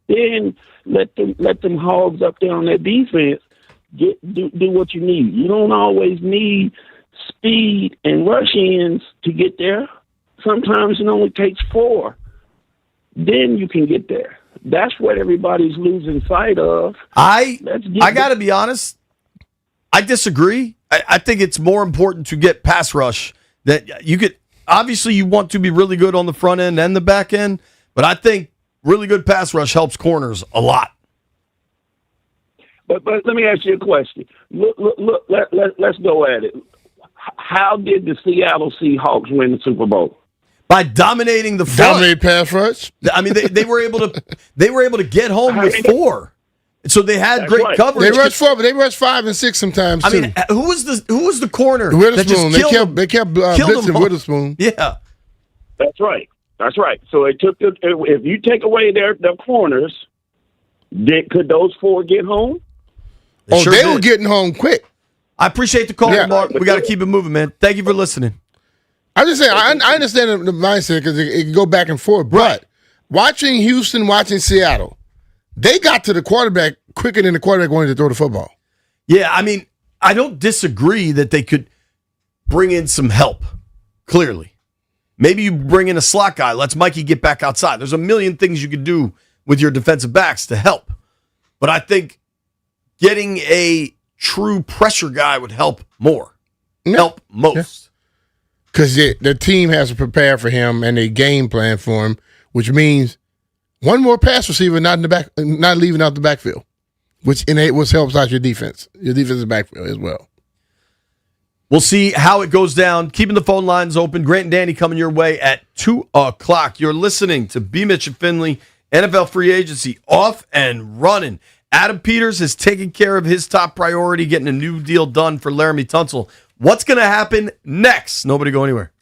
Then let them hogs up there on that defense do what you need. You don't always need speed and rush ins to get there. Sometimes it only takes 4. Then you can get there. That's what everybody's losing sight of. I got to be honest. I disagree. I think it's more important to get pass rush. That you could obviously you want to be really good on the front end and the back end, but I think really good pass rush helps corners a lot. But let me ask you a question. Let's go at it. How did the Seattle Seahawks win the Super Bowl? By dominating the front. Dominate pass rush. I mean, they were able to get home with 4. So they had great coverage. They rushed 4, but they rushed 5 and 6 sometimes too. I mean, who was the corner? Witherspoon. They kept blitzing Witherspoon. Yeah, that's right. So it took if you take away their corners, could those 4 get home? They were getting home quick. I appreciate the call, Mark. We got to keep it moving, man. Thank you for listening. I'm just saying, I understand the mindset because it can go back and forth. But watching Houston, watching Seattle, they got to the quarterback quicker than the quarterback wanted to throw the football. Yeah, I mean, I don't disagree that they could bring in some help, clearly. Maybe you bring in a slot guy, lets Mikey get back outside. There's a million things you could do with your defensive backs to help. But I think getting a true pressure guy would help more. Help most. Because the team has to prepare for him and a game plan for him, which means one more pass receiver not leaving out the backfield, which helps out your defense, your defensive backfield as well. We'll see how it goes down. Keeping the phone lines open. Grant and Danny coming your way at 2 o'clock. You're listening to B. Mitch and Finley, NFL free agency off and running. Adam Peters has taken care of his top priority, getting a new deal done for Laramie Tonsel. What's going to happen next? Nobody go anywhere.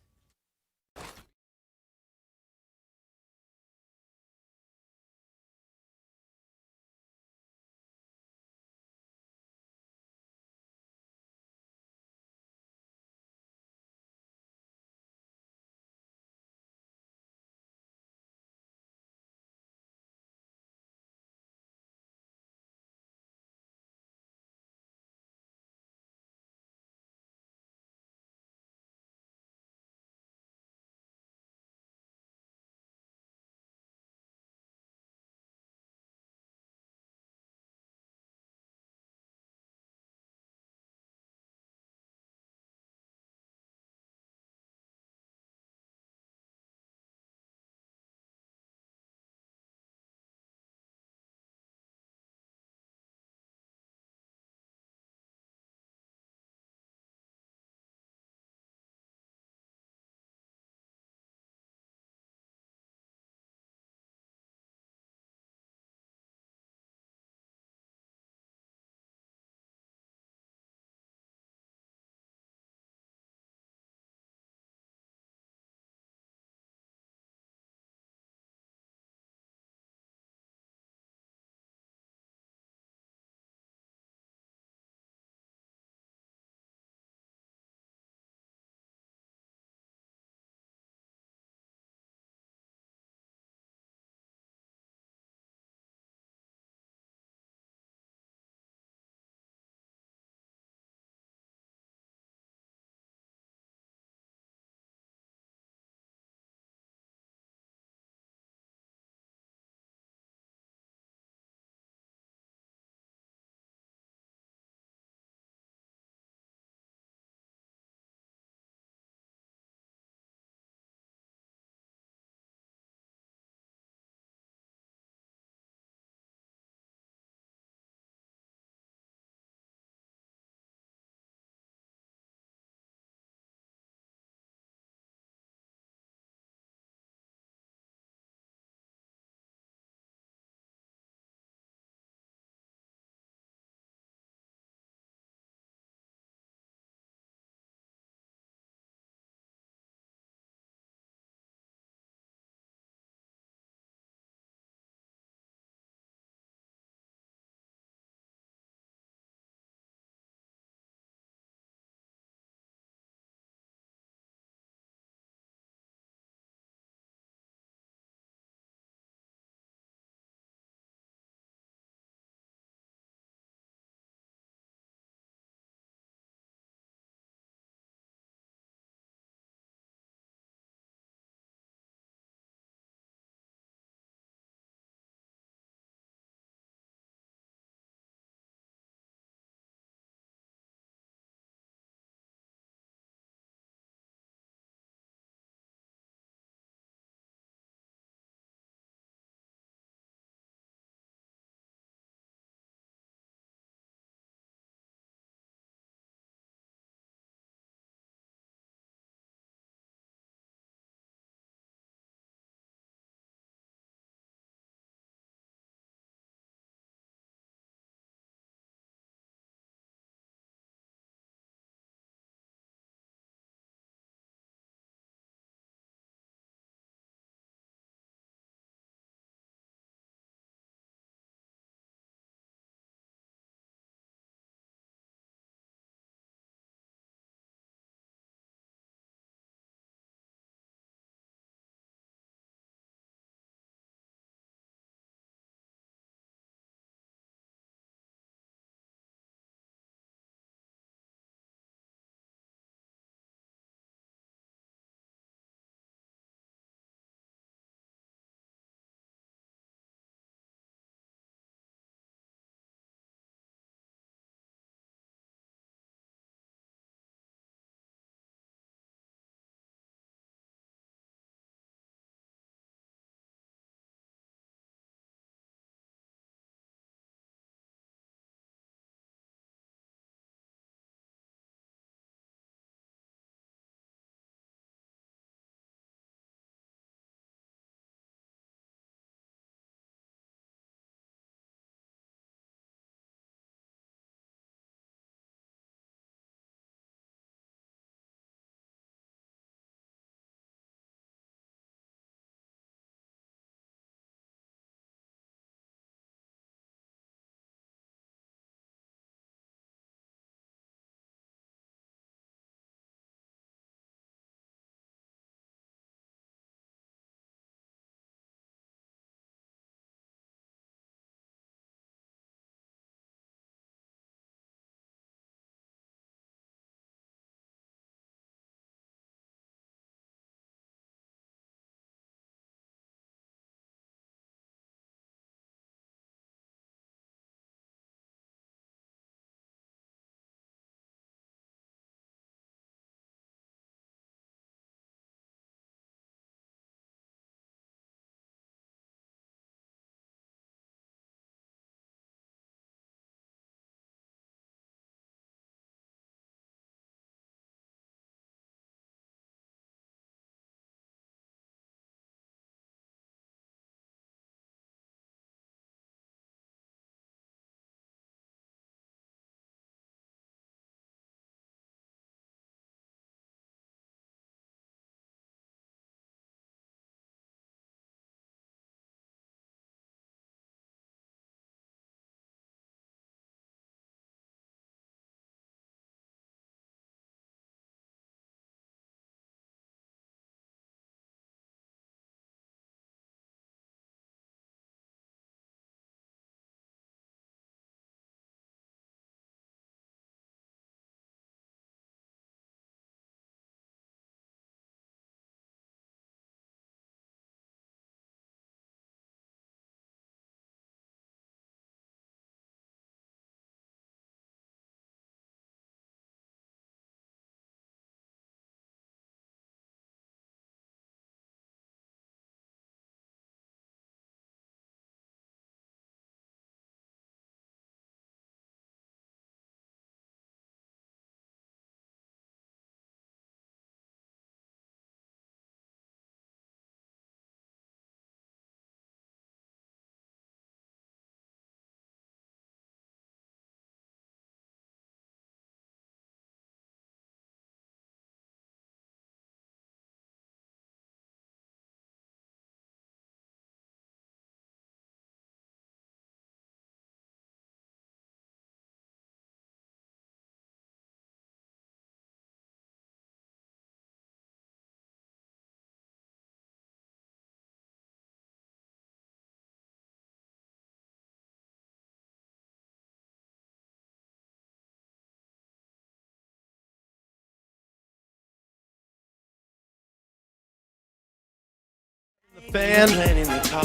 Fan.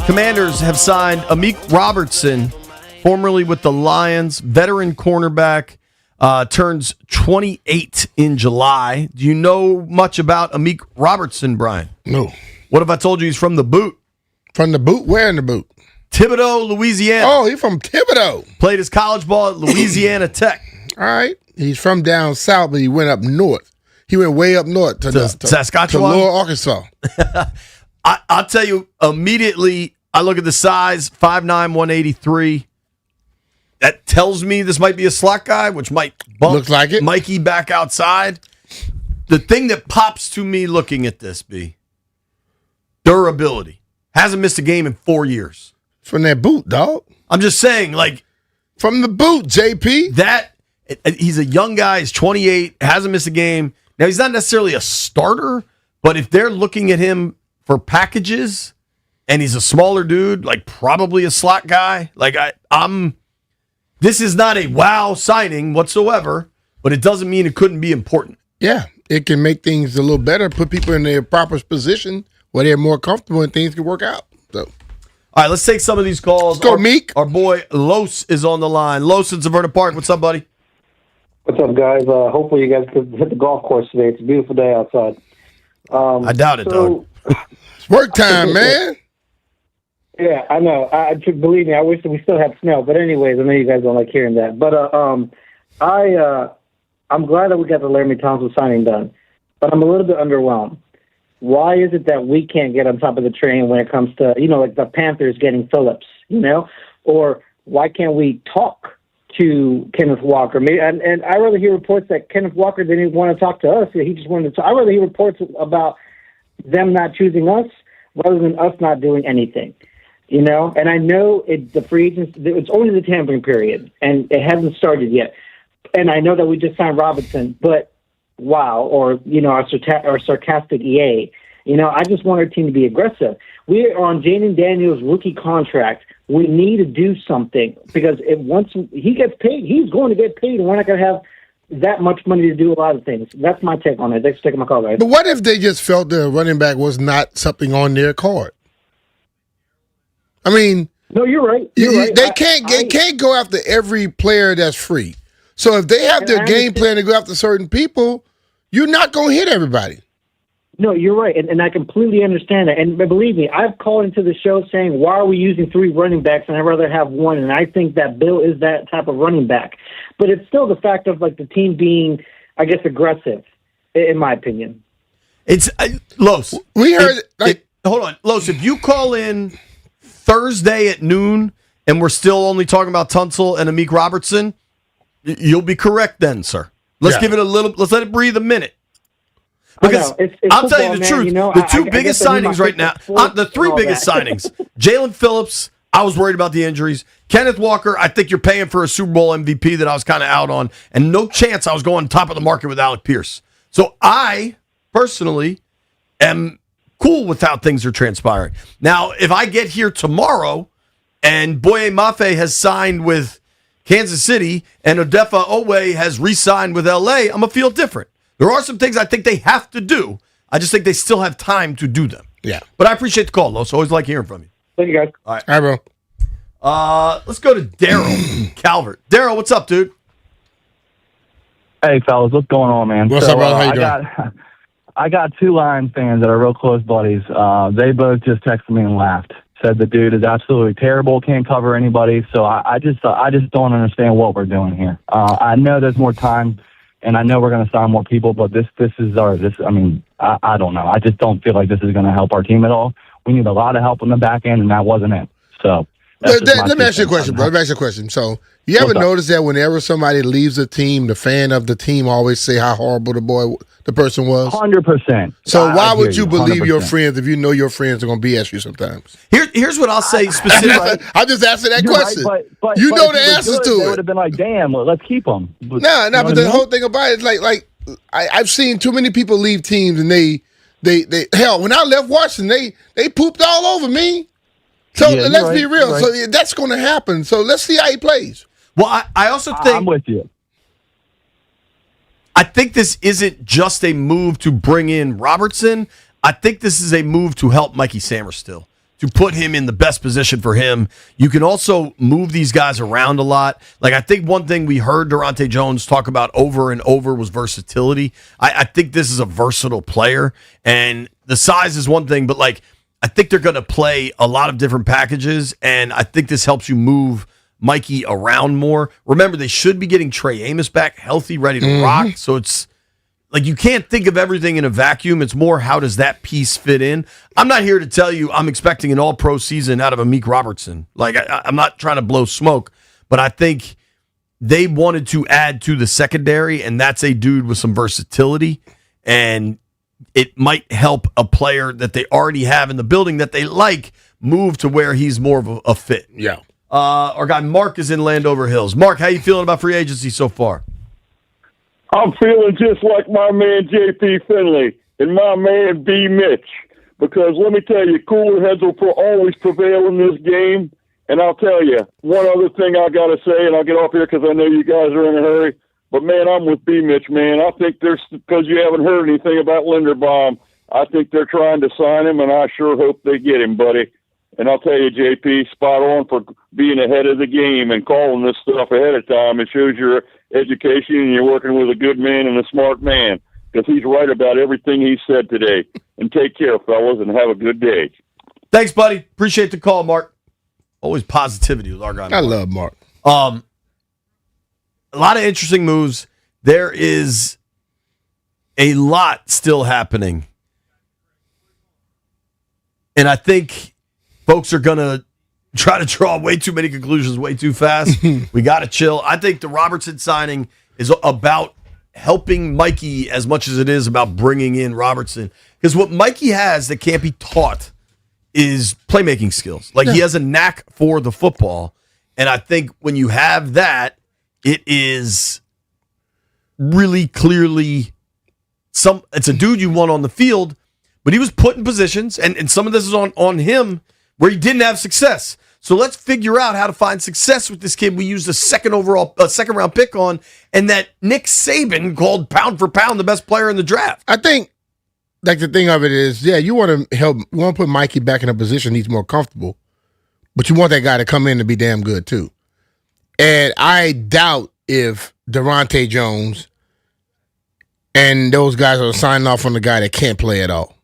Commanders have signed Amik Robertson, formerly with the Lions, veteran cornerback, turns 28 in July. Do you know much about Amik Robertson, Brian? No. What if I told you he's from the boot? From the boot? Where in the boot? Thibodaux, Louisiana. Oh, he's from Thibodaux. Played his college ball at Louisiana Tech. All right. He's from down south, but he went up north. He went way up north to Saskatchewan? to Lower Arkansas. I'll tell you immediately, I look at the size, 5'9", 183. That tells me this might be a slot guy, which might bump Looks like it. Mikey back outside. The thing that pops to me looking at this, B, durability. Hasn't missed a game in 4 years. From that boot, dog. I'm just saying, like. From the boot, JP. He's a young guy. He's 28. Hasn't missed a game. Now, he's not necessarily a starter, but if they're looking at him for packages and he's a smaller dude, like probably a slot guy, like this is not a wow signing whatsoever, but it doesn't mean it couldn't be important. Yeah, it can make things a little better, put people in their proper position where they're more comfortable and things can work out. So, all right, let's take some of these calls. Let's go, Meek. Our boy Los is on the line. Los in Severna Park. What's up, buddy? What's up, guys? Hopefully you guys can hit the golf course today. It's a beautiful day outside. I doubt it, though. It's work time, man. Yeah, I know. Believe me, I wish that we still had snow. But anyways, I know you guys don't like hearing that. But I'm glad that we got the Laramie Tonsel signing done. But I'm a little bit underwhelmed. Why is it that we can't get on top of the train when it comes to, like the Panthers getting Phillips, Or why can't we talk to Kenneth Walker? Maybe, and I rather hear reports that Kenneth Walker didn't even want to talk to us. He just wanted to talk. I rather hear reports about them not choosing us rather than us not doing anything. And I know the free agents, it's only the tampering period, and it hasn't started yet. And I know that we just signed Robinson, but wow, or, our sarcastic EA. I just want our team to be aggressive. We are on Jaden Daniels' rookie contract. We need to do something because once he gets paid, he's going to get paid, and we're not going to have that much money to do a lot of things. That's my take on it. Thanks for taking my call, guys. But what if they just felt the running back was not something on their card? I mean, no, you're right. They can't go after every player that's free. So if they have their game plan to go after certain people, you're not going to hit everybody. No, you're right, and I completely understand that. And believe me, I've called into the show saying, why are we using 3 running backs, and I'd rather have one, and I think that Bill is that type of running back. But it's still the fact of, like, the team being, I guess, aggressive, in my opinion. It's, Los. We heard, hold on. Los, if you call in Thursday at noon, and we're still only talking about Tonsel and Amik Robertson, you'll be correct then, sir. Let's give it let's let it breathe a minute. Because I'll tell you the truth, the two biggest signings right now, the 3 biggest signings, Jalen Phillips, I was worried about the injuries. Kenneth Walker, I think you're paying for a Super Bowl MVP that I was kind of out on, and no chance I was going top of the market with Alec Pierce. So I, personally, am cool with how things are transpiring. Now, if I get here tomorrow and Boye Mafe has signed with Kansas City and Odefa Owe has re-signed with LA, I'm going to feel different. There are some things I think they have to do. I just think they still have time to do them. Yeah. But I appreciate the call, Los. Always like hearing from you. Thank you, guys. All right. All right, bro. Let's go to Daryl Calvert. Daryl, what's up, dude? Hey, fellas. What's going on, man? What's up, brother? How you doing? I got 2 Lions fans that are real close buddies. They both just texted me and laughed. Said the dude is absolutely terrible, can't cover anybody. So I just don't understand what we're doing here. I know there's more time, and I know we're going to sign more people, but I don't know. I just don't feel like this is going to help our team at all. We need a lot of help on the back end, and that wasn't it. So let me ask you a question, bro. Let me ask you a question. So you ever notice that whenever somebody leaves a team, the fan of the team always say how horrible the person was? 100%. So why would you believe 100%. Your friends if you know your friends are going to BS you sometimes? Here's what I'll say specifically. I'm just asking that question. Right, but you know the answers to it. They would have been like, damn, well, let's keep them. No, but the whole thing about it is I've seen too many people leave teams and they hell, when I left Washington, they pooped all over me. So let's be real. Right. So that's going to happen. So let's see how he plays. Well, I also think I'm with you. I think this isn't just a move to bring in Robertson. I think this is a move to help Mikey Samerstill, to put him in the best position for him. You can also move these guys around a lot. Like, I think one thing we heard Durante Jones talk about over and over was versatility. I think this is a versatile player, and the size is one thing, but, like, I think they're going to play a lot of different packages, and I think this helps you move Mikey around more. Remember, they should be getting Trey Amos back healthy, ready to rock, so it's like you can't think of everything in a vacuum. It's more, how does that piece fit in? I'm not here to tell you I'm expecting an all-pro season out of Amik Robertson. Like, I'm not trying to blow smoke, but I think they wanted to add to the secondary, and that's a dude with some versatility, and it might help a player that they already have in the building that they like move to where he's more of a fit. Yeah. Our guy Mark is in Landover Hills. Mark, how you feeling about free agency so far? I'm feeling just like my man J.P. Finley and my man B. Mitch, because let me tell you, cooler heads will always prevail in this game. And I'll tell you, one other thing I got to say, and I'll get off here because I know you guys are in a hurry, but, man, I'm with B. Mitch, man. I think because you haven't heard anything about Linderbaum, I think they're trying to sign him, and I sure hope they get him, buddy. And I'll tell you, JP, spot on for being ahead of the game and calling this stuff ahead of time. It shows your education and you're working with a good man and a smart man, because he's right about everything he said today. And take care, fellas, and have a good day. Thanks, buddy. Appreciate the call, Mark. Always positivity with our guy. I love Mark. A lot of interesting moves. There is a lot still happening. And I think folks are going to try to draw way too many conclusions way too fast. We got to chill. I think the Robertson signing is about helping Mikey as much as it is about bringing in Robertson. Because what Mikey has that can't be taught is playmaking skills. Like, he has a knack for the football. And I think when you have that, it is really clearly it's a dude you want on the field, but he was put in positions, and some of this is on him, where he didn't have success. So let's figure out how to find success with this kid we used a second round pick on, and that Nick Saban called pound for pound the best player in the draft. I think, like, the thing of it is, you want to put Mikey back in a position he's more comfortable, but you want that guy to come in and be damn good too. And I doubt if Durante Jones and those guys are signing off on the guy that can't play at all.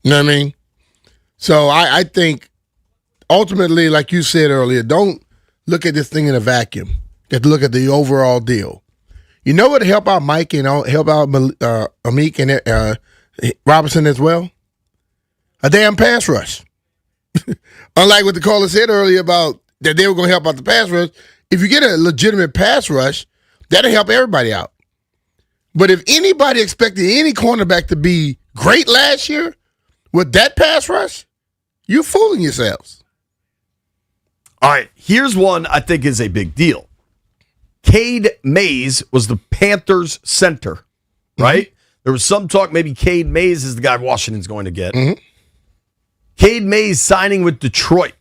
You know what I mean? So I think ultimately, like you said earlier, don't look at this thing in a vacuum. You have to look at the overall deal. You know what help out Mike and help out Amik and Robinson as well? A damn pass rush. Unlike what the caller said earlier about that they were going to help out the pass rush, if you get a legitimate pass rush, that'll help everybody out. But if anybody expected any cornerback to be great last year with that pass rush, you're fooling yourselves. All right, here's one I think is a big deal. Cade Mays was the Panthers' center, right? There was some talk maybe Cade Mays is the guy Washington's going to get. Cade Mays signing with Detroit.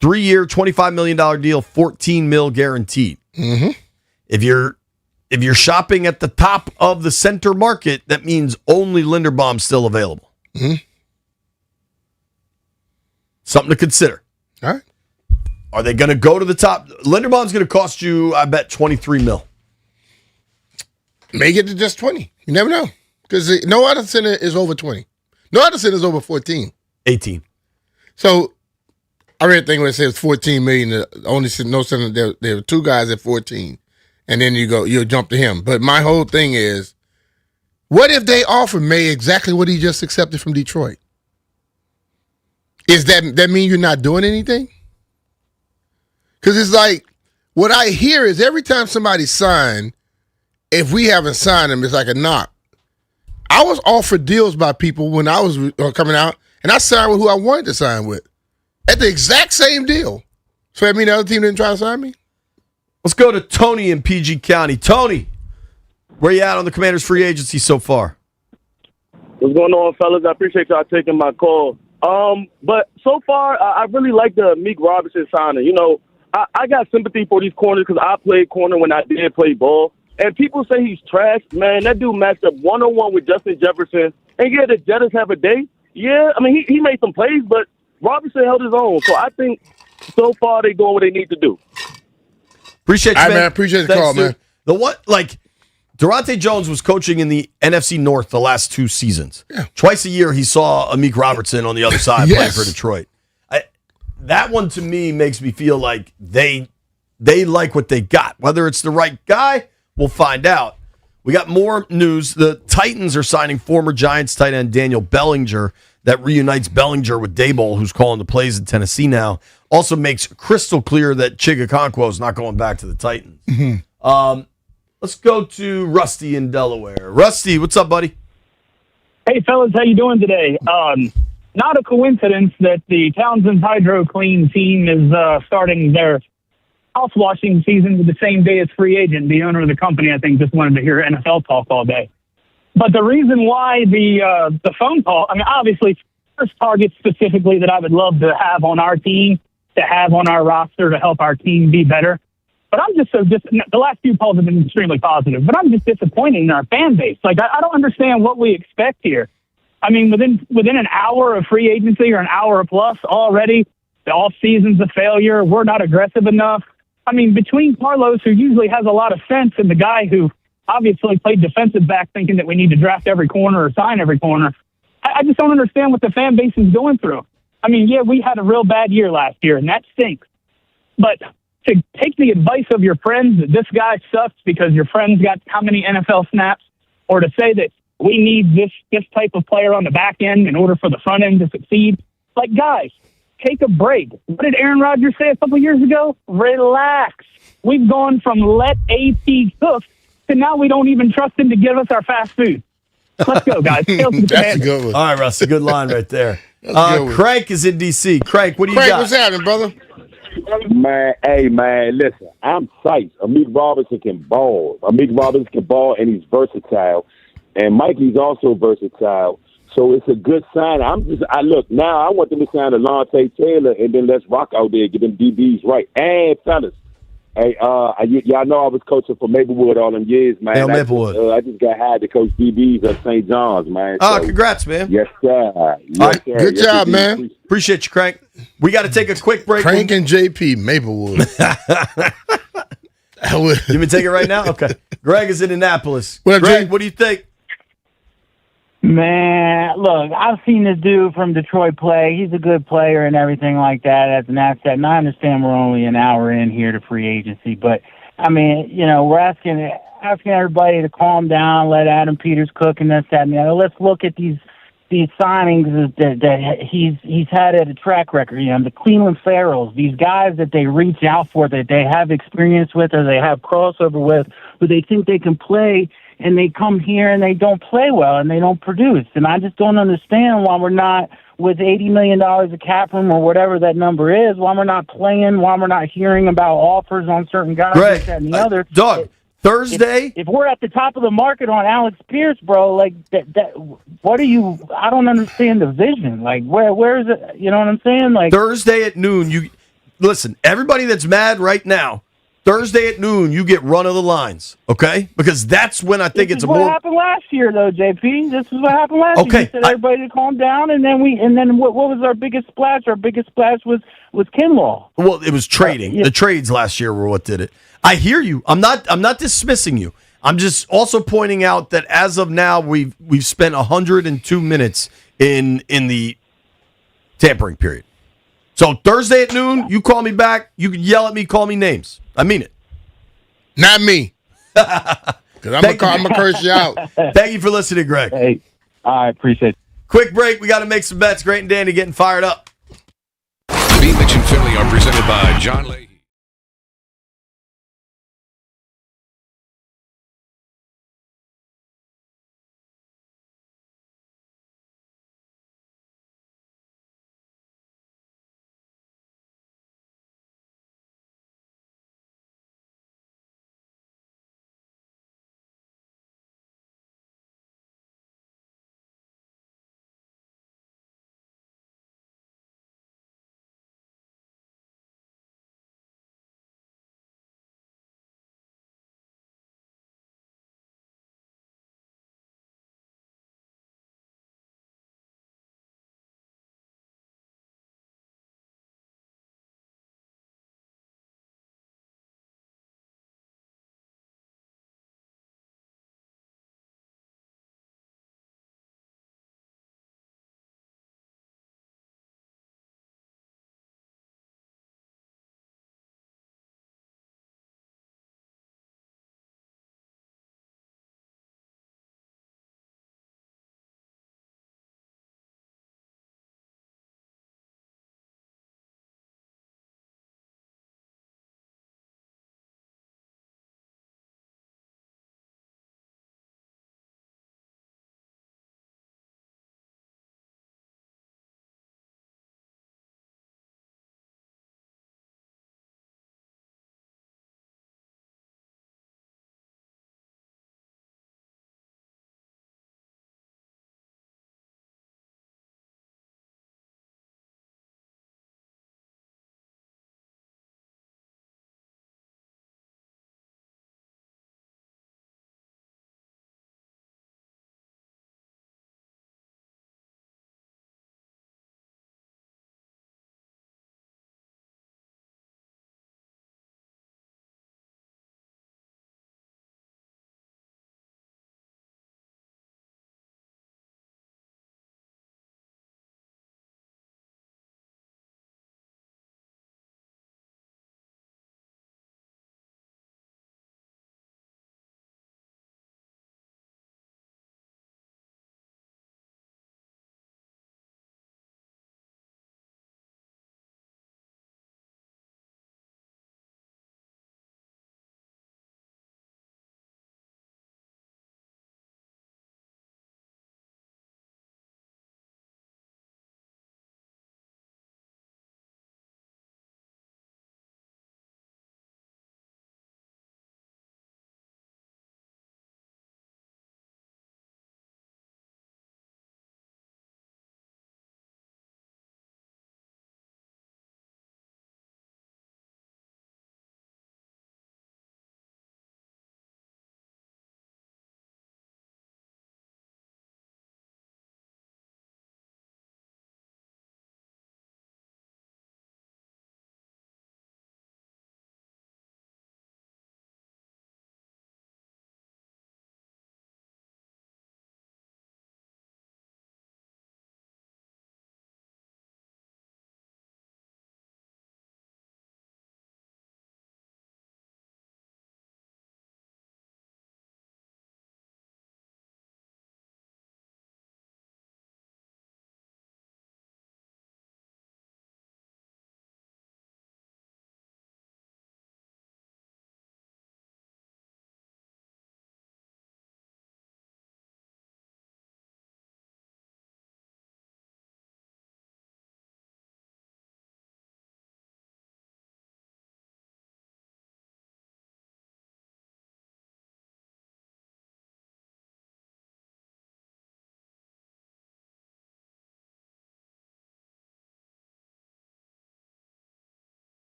3-year, $25 million deal, $14 million guaranteed. If you're shopping at the top of the center market, that means only Linderbaum's still available. Something to consider. All right. Are they going to go to the top? Linderbaum's going to cost you, I bet, $23 million. May get to just 20. You never know. Because no other center is over 20. No other center is over 14. 18. So I read a thing where it says $14 million. Only no center. There were two guys at 14. And then you'll jump to him. But my whole thing is, what if they offer May exactly what he just accepted from Detroit? Is that mean you're not doing anything? Because it's like, what I hear is every time somebody signed, if we haven't signed them, it's like a knock. I was offered deals by people when I was coming out, and I signed with who I wanted to sign with at the exact same deal. So that mean the other team didn't try to sign me? Let's go to Tony in PG County. Tony, where you at on the Commanders free agency so far? What's going on, fellas? I appreciate y'all taking my call. But so far, I really like the Meek Robinson signing. You know, I got sympathy for these corners because I played corner when I did play ball. And people say he's trash. Man, that dude matched up one-on-one with Justin Jefferson. And yeah, the Jettas have a day. Yeah, I mean, he made some plays, but Robinson held his own. So I think so far they're doing what they need to do. Appreciate you, All right, man. man. Appreciate the Thanks, call, dude. man. The what, like, Durante Jones was coaching in the NFC North the last 2 seasons. Yeah. Twice a year, he saw Amik Robertson on the other side playing Yes. for Detroit. That one, to me, makes me feel like they like what they got. Whether it's the right guy, we'll find out. We got more news. The Titans are signing former Giants tight end Daniel Bellinger. That reunites Bellinger with Daboll, who's calling the plays in Tennessee now. Also makes crystal clear that Chigakonkwo is not going back to the Titans. Let's go to Rusty in Delaware. Rusty, what's up, buddy? Hey, fellas, how you doing today? Not a coincidence that the Townsend's Hydro Clean team is starting their house washing season with the same day as free agent. The owner of the company, I think, just wanted to hear NFL talk all day. But the reason why the phone call, I mean, obviously, first target specifically that I would love to have on our team, to have on our roster to help our team be better. But I'm just the last few calls have been extremely positive, but I'm just disappointed in our fan base. Like, I don't understand what we expect here. I mean, within an hour of free agency or an hour plus already, the off season's a failure. We're not aggressive enough. I mean, between Carlos, who usually has a lot of sense, and the guy who obviously played defensive back thinking that we need to draft every corner or sign every corner, I just don't understand what the fan base is going through. I mean, yeah, we had a real bad year last year, and that stinks. But to take the advice of your friends that this guy sucks because your friend's got how many NFL snaps, or to say that we need this type of player on the back end in order for the front end to succeed. Like, guys, take a break. What did Aaron Rodgers say a couple years ago? Relax. We've gone from let AP cook to now we don't even trust him to give us our fast food. Let's go, guys. That's a good one. All right, Rusty, good line right there. That's a good one. Crank is in D.C. Crank, what do you Crank, got? what's happening, brother? Man, hey, man, listen, I'm psyched. Amik Robinson can ball. Amik Robinson can ball, and he's versatile. And Mikey's also versatile. So it's a good sign. Look, now I want them to sign Alontae Taylor, and then let's rock out there, get them DBs right. And, fellas, hey, y'all know I was coaching for Maplewood all them years, man. Yeah, Maplewood. I just got hired to coach DBs at St. John's, man. Oh, So, congrats, man. yes, sir. All right, good job, man. Appreciate you, Crank. We got to take a quick break. Crank and JP Maplewood. You want take it right now? Okay. Greg is in Annapolis. What up, Greg, Jay? what do you think? Man, look, I've seen this dude from Detroit play. He's a good player and everything like that as an asset. And I understand we're only an hour in here to free agency, but I mean, you know, we're asking everybody to calm down, let Adam Peters cook and this, that, and the other. Let's look at these signings that he's had at a track record. You know, the Cleveland Pharaohs, these guys that they reach out for, that they have experience with or they have crossover with, who they think they can play, and they come here and they don't play well and they don't produce. And I just don't understand why we're not, with $80 million of cap room or whatever that number is, why we're not playing, why we're not hearing about offers on certain guys, Greg, this, that, and the other. Doug, Thursday? If we're at the top of the market on Alex Pierce, bro, like that what are you? I don't understand the vision. Like where is it? You know what I'm saying? Like Thursday at noon, you listen, everybody that's mad right now, Thursday at noon, you get run of the lines, okay? Because that's when I think it's a what more. happened last year, though, JP. This is what happened last year. Okay, You said everybody to calm down, and then what was our biggest splash? Our biggest splash was Kinlaw. Well, it was trading. Yeah. The trades last year were what did it. I hear you. I'm not dismissing you. I'm just also pointing out that as of now, we've spent 102 minutes in the tampering period. So Thursday at noon, you call me back. You can yell at me, call me names. I mean it. Not me. Because I'm going to curse you out. Thank you for listening, Greg. Hey, I appreciate it. Quick break. We got to make some bets. Great and Danny getting fired up. B. Mitch and Philly are presented by John Leahy.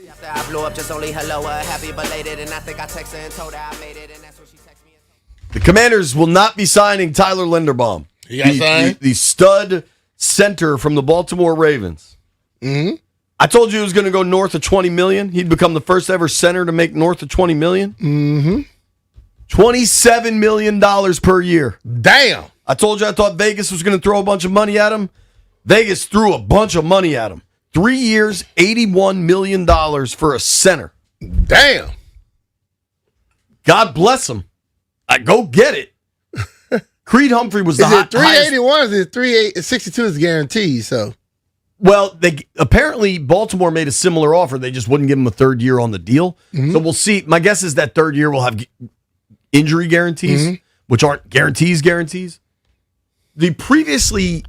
After I blew up, just only hello, happy belated, and I think I texted her and told her I made it, and that's what she texted me. The Commanders will not be signing Tyler Linderbaum, the stud center from the Baltimore Ravens. Mm-hmm. I told you he was going to go north of $20 million. He'd become the first ever center to make north of $20 million. Mm-hmm. $27 million per year. Damn. I told you I thought Vegas was going to throw a bunch of money at him. Vegas threw a bunch of money at him. 3 years, $81 million for a center. Damn. God bless him. Go get it. Creed Humphrey was the highest. 381 is it 362 is guaranteed, so. Well, apparently Baltimore made a similar offer. They just wouldn't give him a third year on the deal. Mm-hmm. So we'll see. My guess is that third year will have injury guarantees, which aren't guarantees. The previously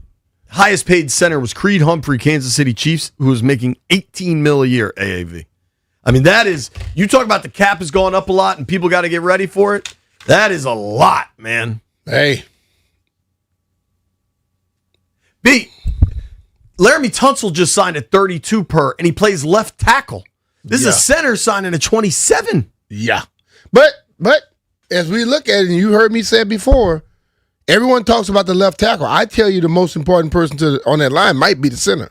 highest paid center was Creed Humphrey, Kansas City Chiefs, who was making $18 million a year AAV. I mean, that is, you talk about the cap has gone up a lot and people got to get ready for it. That is a lot, man. Hey. Laramie Tonsel just signed at 32 per, and he plays left tackle. This is a center signing at 27. Yeah. But as we look at it, and you heard me say it before, everyone talks about the left tackle. I tell you the most important person on that line might be the center.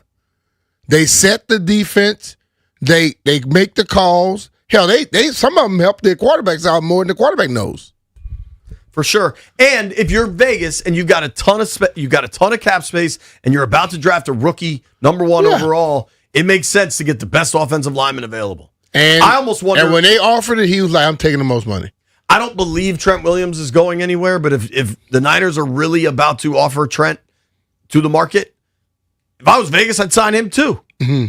They set the defense. They make the calls. Hell, they some of them help their quarterbacks out more than the quarterback knows. For sure. And if you're Vegas and you've got a ton of cap space and you're about to draft a rookie number 1 overall, it makes sense to get the best offensive lineman available. And I almost wonder. And when they offered it, he was like, "I'm taking the most money." I don't believe Trent Williams is going anywhere, but if the Niners are really about to offer Trent to the market, if I was Vegas, I'd sign him too. Mm-hmm.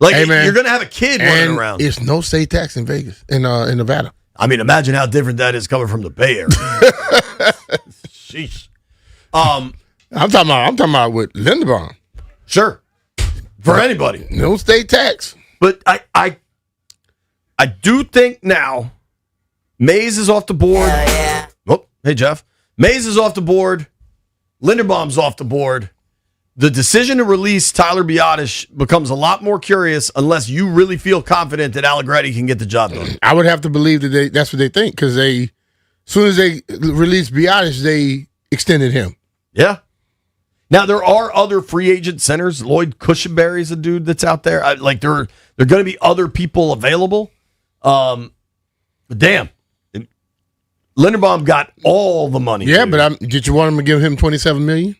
Like, hey, man, you're going to have a kid running around. It's no state tax in Vegas, in Nevada. I mean, imagine how different that is coming from the Bay Area. Sheesh. I'm talking about with Linderbaum. Sure. For anybody. No state tax. But I do think now Mays is off the board. Oh, hey, Jeff. Mays is off the board. Linderbaum's off the board. The decision to release Tyler Biadasz becomes a lot more curious unless you really feel confident that Allegretti can get the job done. I would have to believe that that's what they think, because as soon as they released Biadasz, they extended him. Yeah. Now, there are other free agent centers. Lloyd Cushenberry's a dude that's out there. There are going to be other people available. But damn. Linderbaum got all the money. Yeah, but did you want him to give him $27 million?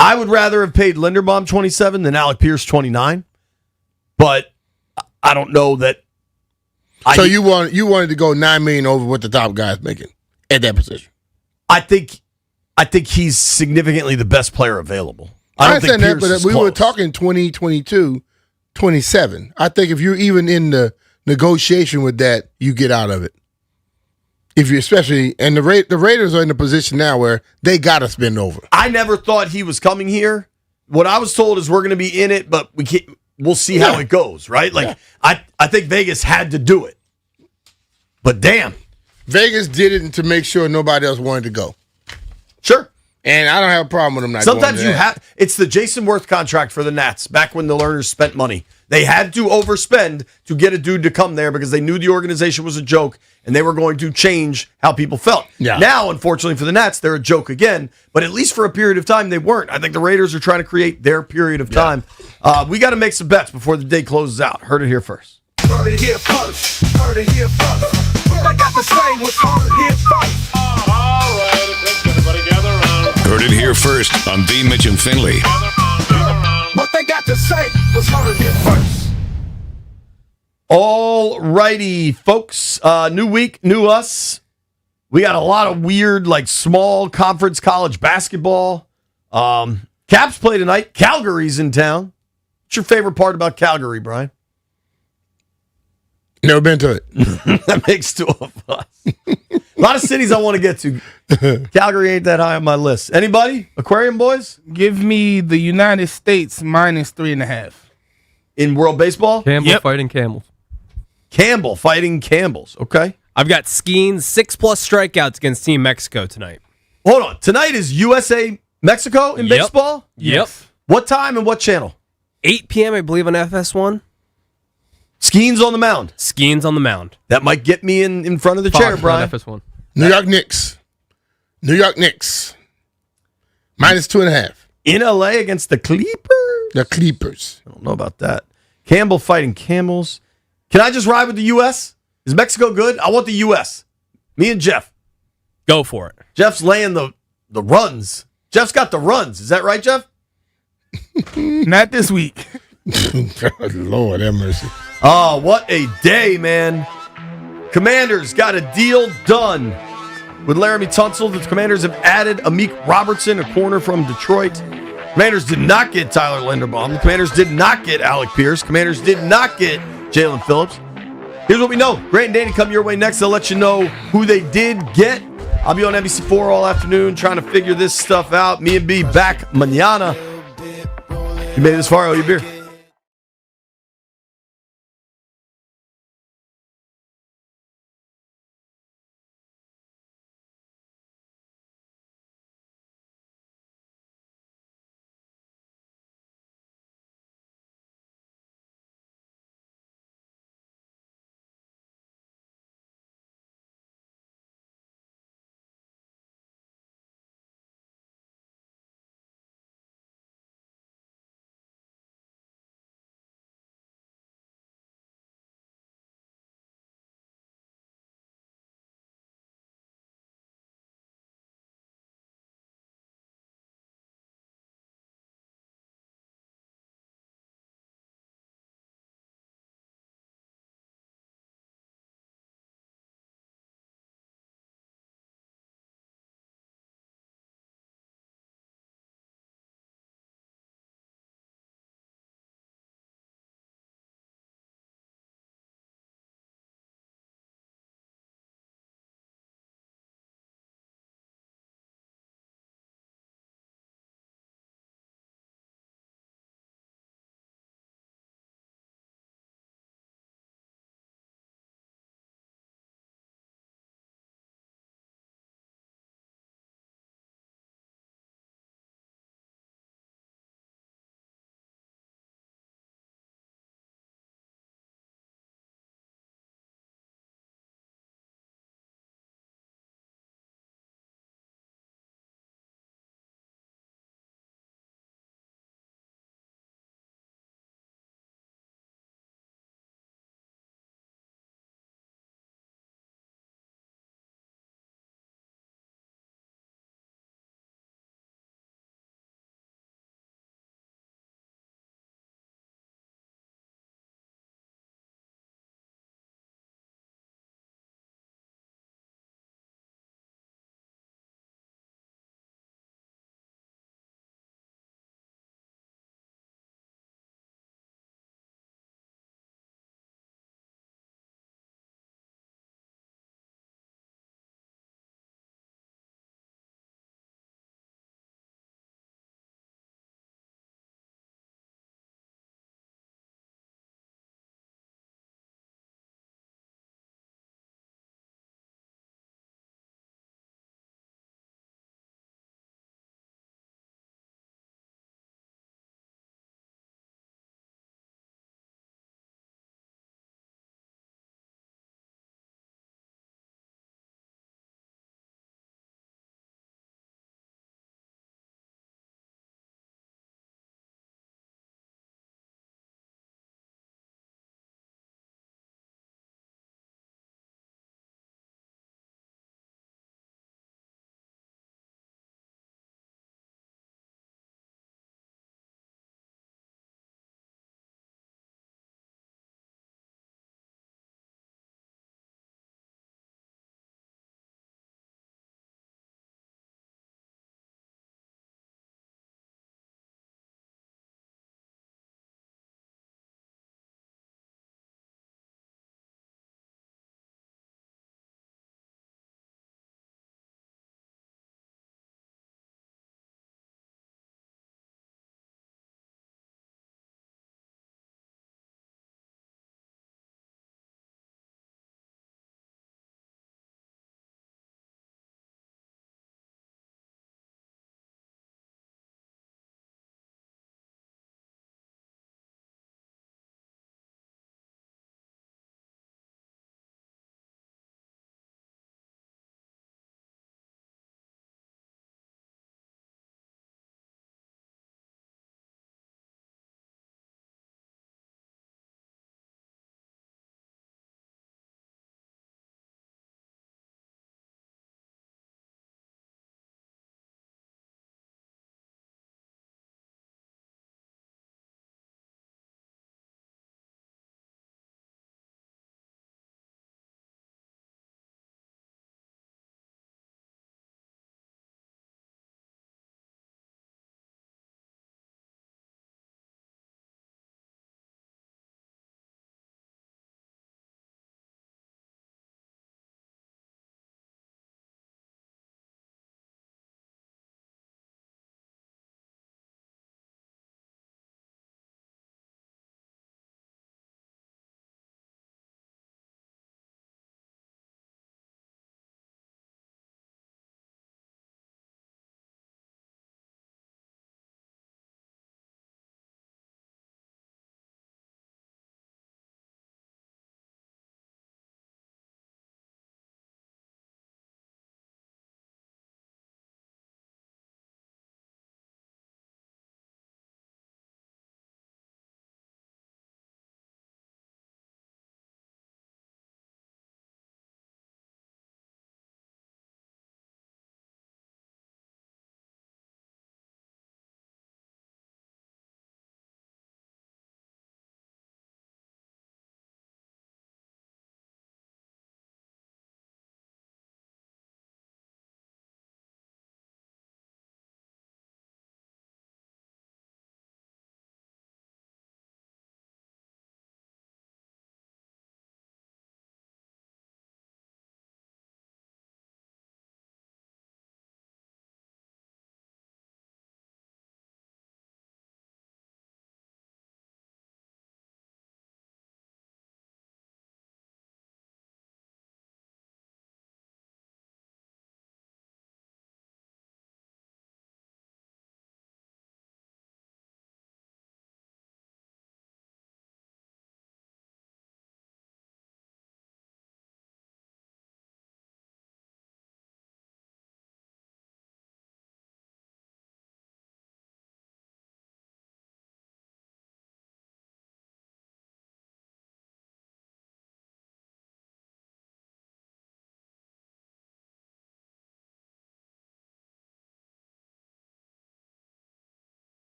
I would rather have paid Linderbaum 27 than Alec Pierce 29, but I don't know that. So you wanted to go $9 million over what the top guy's making at that position? I think he's significantly the best player available. I don't think that, Pierce is we close. were talking 2022, 27. I think if you're even in the negotiation with that, you get out of it. If you and the Raiders are in a position now where they got to spend over. I never thought he was coming here. What I was told is we're going to be in it, but we'll see how it goes, right? I think Vegas had to do it. But damn. Vegas did it to make sure nobody else wanted to go. Sure. And I don't have a problem with them not Sometimes going to that. it's the Jason Worth contract for the Nats back when the Lerners spent money. They had to overspend to get a dude to come there because they knew the organization was a joke and they were going to change how people felt. Yeah. Now, unfortunately for the Nats, they're a joke again, but at least for a period of time, they weren't. I think the Raiders are trying to create their period of time. We got to make some bets before the day closes out. Heard it here first. Heard it here first. Heard it here first. I got to say what's heard here first. All right, let's everybody gather around. Heard it here first on The Mitch and Finley. What they got to say was heard here first. All righty, folks. New week, new us. We got a lot of weird, small conference college basketball. Caps play tonight. Calgary's in town. What's your favorite part about Calgary, Brian? Never been to it. That makes two of us. A lot of cities I want to get to. Calgary ain't that high on my list. Anybody? Aquarium boys? Give me the United States -3.5. In World Baseball? Campbell fighting Camels. Campbell fighting Campbells. Okay. I've got skiing 6+ strikeouts against Team Mexico tonight. Hold on. Tonight is USA Mexico in baseball? Yep. What time and what channel? 8 p.m. I believe on FS1. Skeens on the mound. Skeens on the mound. That might get me in front of the chair, Brian. FS1. New York Knicks. New York Knicks. -2.5. In LA against the Clippers? The Clippers. I don't know about that. Campbell fighting Camels. Can I just ride with the U.S.? Is Mexico good? I want the U.S. Me and Jeff. Go for it. Jeff's laying the runs. Jeff's got the runs. Is that right, Jeff? Not this week. God, Lord have mercy. Oh, what a day, man. Commanders got a deal done with Laramie Tonsel. The Commanders have added Amik Robertson, a corner from Detroit. Commanders did not get Tyler Linderbaum. The Commanders did not get Alec Pierce. Commanders did not get Jalen Phillips. Here's what we know. Grant and Danny come your way next. They'll let you know who they did get. I'll be on NBC4 all afternoon trying to figure this stuff out. Me and B back mañana. You made it this far, owe you a beer.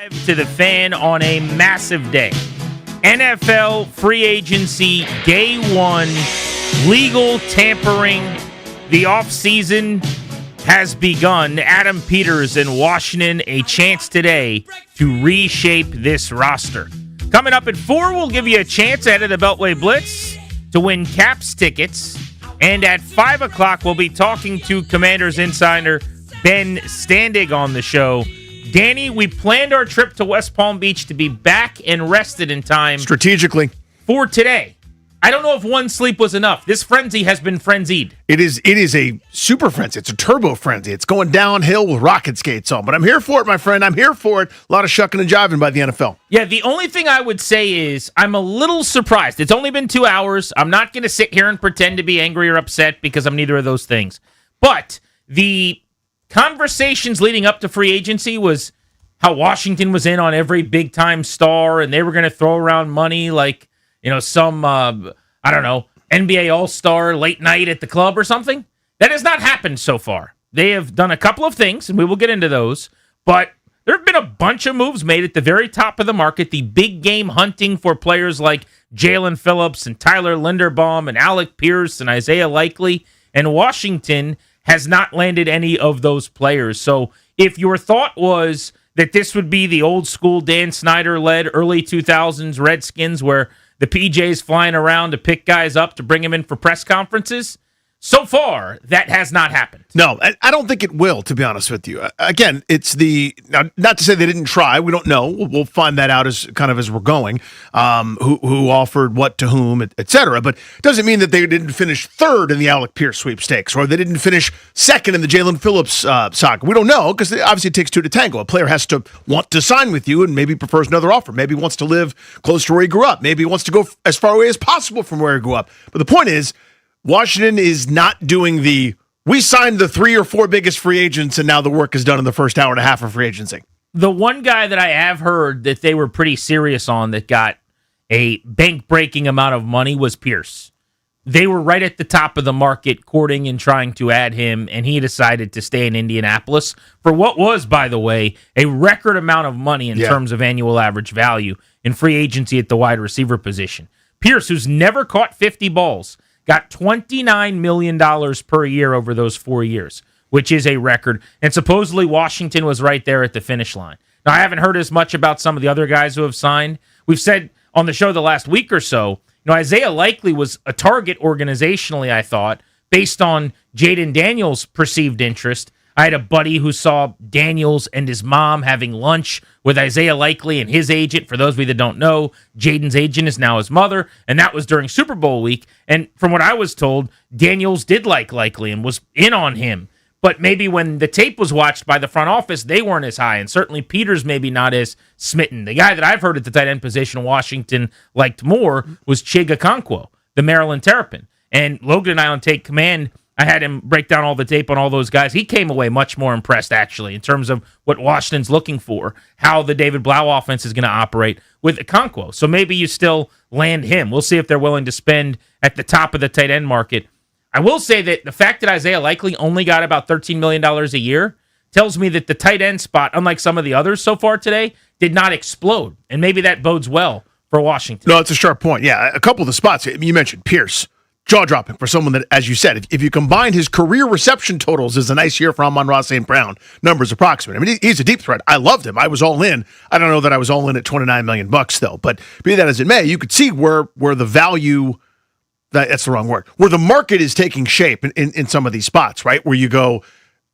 To the Fan on a massive day. NFL free agency day one, legal tampering. The offseason has begun. Adam Peters in Washington, a chance today to reshape this roster. Coming up at 4, we'll give you a chance ahead of the Beltway Blitz to win Caps tickets. And at 5 o'clock, we'll be talking to Commanders insider Ben Standig on the show. Danny, we planned our trip to West Palm Beach to be back and rested in time. Strategically. For today. I don't know if one sleep was enough. This frenzy has been frenzied. It is a super frenzy. It's a turbo frenzy. It's going downhill with rocket skates on. But I'm here for it, my friend. I'm here for it. A lot of shucking and jiving by the NFL. Yeah, the only thing I would say is I'm a little surprised. It's only been 2 hours. I'm not going to sit here and pretend to be angry or upset because I'm neither of those things. But the conversations leading up to free agency was how Washington was in on every big-time star, and they were going to throw around money like, some, NBA All-Star late night at the club or something. That has not happened so far. They have done a couple of things, and we will get into those, but there have been a bunch of moves made at the very top of the market, the big game hunting for players like Jalen Phillips and Tyler Linderbaum and Alec Pierce and Isaiah Likely, and Washington has not landed any of those players. So if your thought was that this would be the old school Dan Snyder-led early 2000s Redskins where the PJ's flying around to pick guys up to bring them in for press conferences, so far, that has not happened. No, I don't think it will, to be honest with you. Again, now, not to say they didn't try. We don't know. We'll find that out as we're going, who offered what to whom, et cetera. But it doesn't mean that they didn't finish third in the Alec Pierce sweepstakes or they didn't finish second in the Jalen Phillips saga. We don't know because obviously it takes two to tango. A player has to want to sign with you and maybe prefers another offer. Maybe wants to live close to where he grew up. Maybe he wants to go as far away as possible from where he grew up. But the point is, Washington is not doing we signed the 3 or 4 biggest free agents and now the work is done in the first hour and a half of free agency. The one guy that I have heard that they were pretty serious on that got a bank-breaking amount of money was Pierce. They were right at the top of the market courting and trying to add him, and he decided to stay in Indianapolis for what was, by the way, a record amount of money in terms of annual average value in free agency at the wide receiver position. Pierce, who's never caught 50 balls, got $29 million per year over those 4 years, which is a record. And supposedly Washington was right there at the finish line. Now, I haven't heard as much about some of the other guys who have signed. We've said on the show the last week or so, Isaiah Likely was a target organizationally, I thought, based on Jaden Daniels' perceived interest. I had a buddy who saw Daniels and his mom having lunch with Isaiah Likely and his agent. For those of you that don't know, Jaden's agent is now his mother, and that was during Super Bowl week. And from what I was told, Daniels did like Likely and was in on him. But maybe when the tape was watched by the front office, they weren't as high, and certainly Peters maybe not as smitten. The guy that I've heard at the tight end position in Washington liked more was Chig Okonkwo, the Maryland Terrapin. And Logan and I on Take Command, I had him break down all the tape on all those guys. He came away much more impressed, actually, in terms of what Washington's looking for, how the David Blau offense is going to operate with Okonkwo. So maybe you still land him. We'll see if they're willing to spend at the top of the tight end market. I will say that the fact that Isaiah Likely only got about $13 million a year tells me that the tight end spot, unlike some of the others so far today, did not explode. And maybe that bodes well for Washington. No, it's a sharp point. Yeah, a couple of the spots. You mentioned Pierce. Jaw-dropping for someone that, as you said, if you combine his career reception totals as a nice year for Amon-Ra St. Brown, numbers approximate. I mean, he's a deep threat. I loved him. I was all in. I don't know that I was all in at $29 million though. But be that as it may, you could see where the value, that's the wrong word, where the market is taking shape in some of these spots, right? Where you go,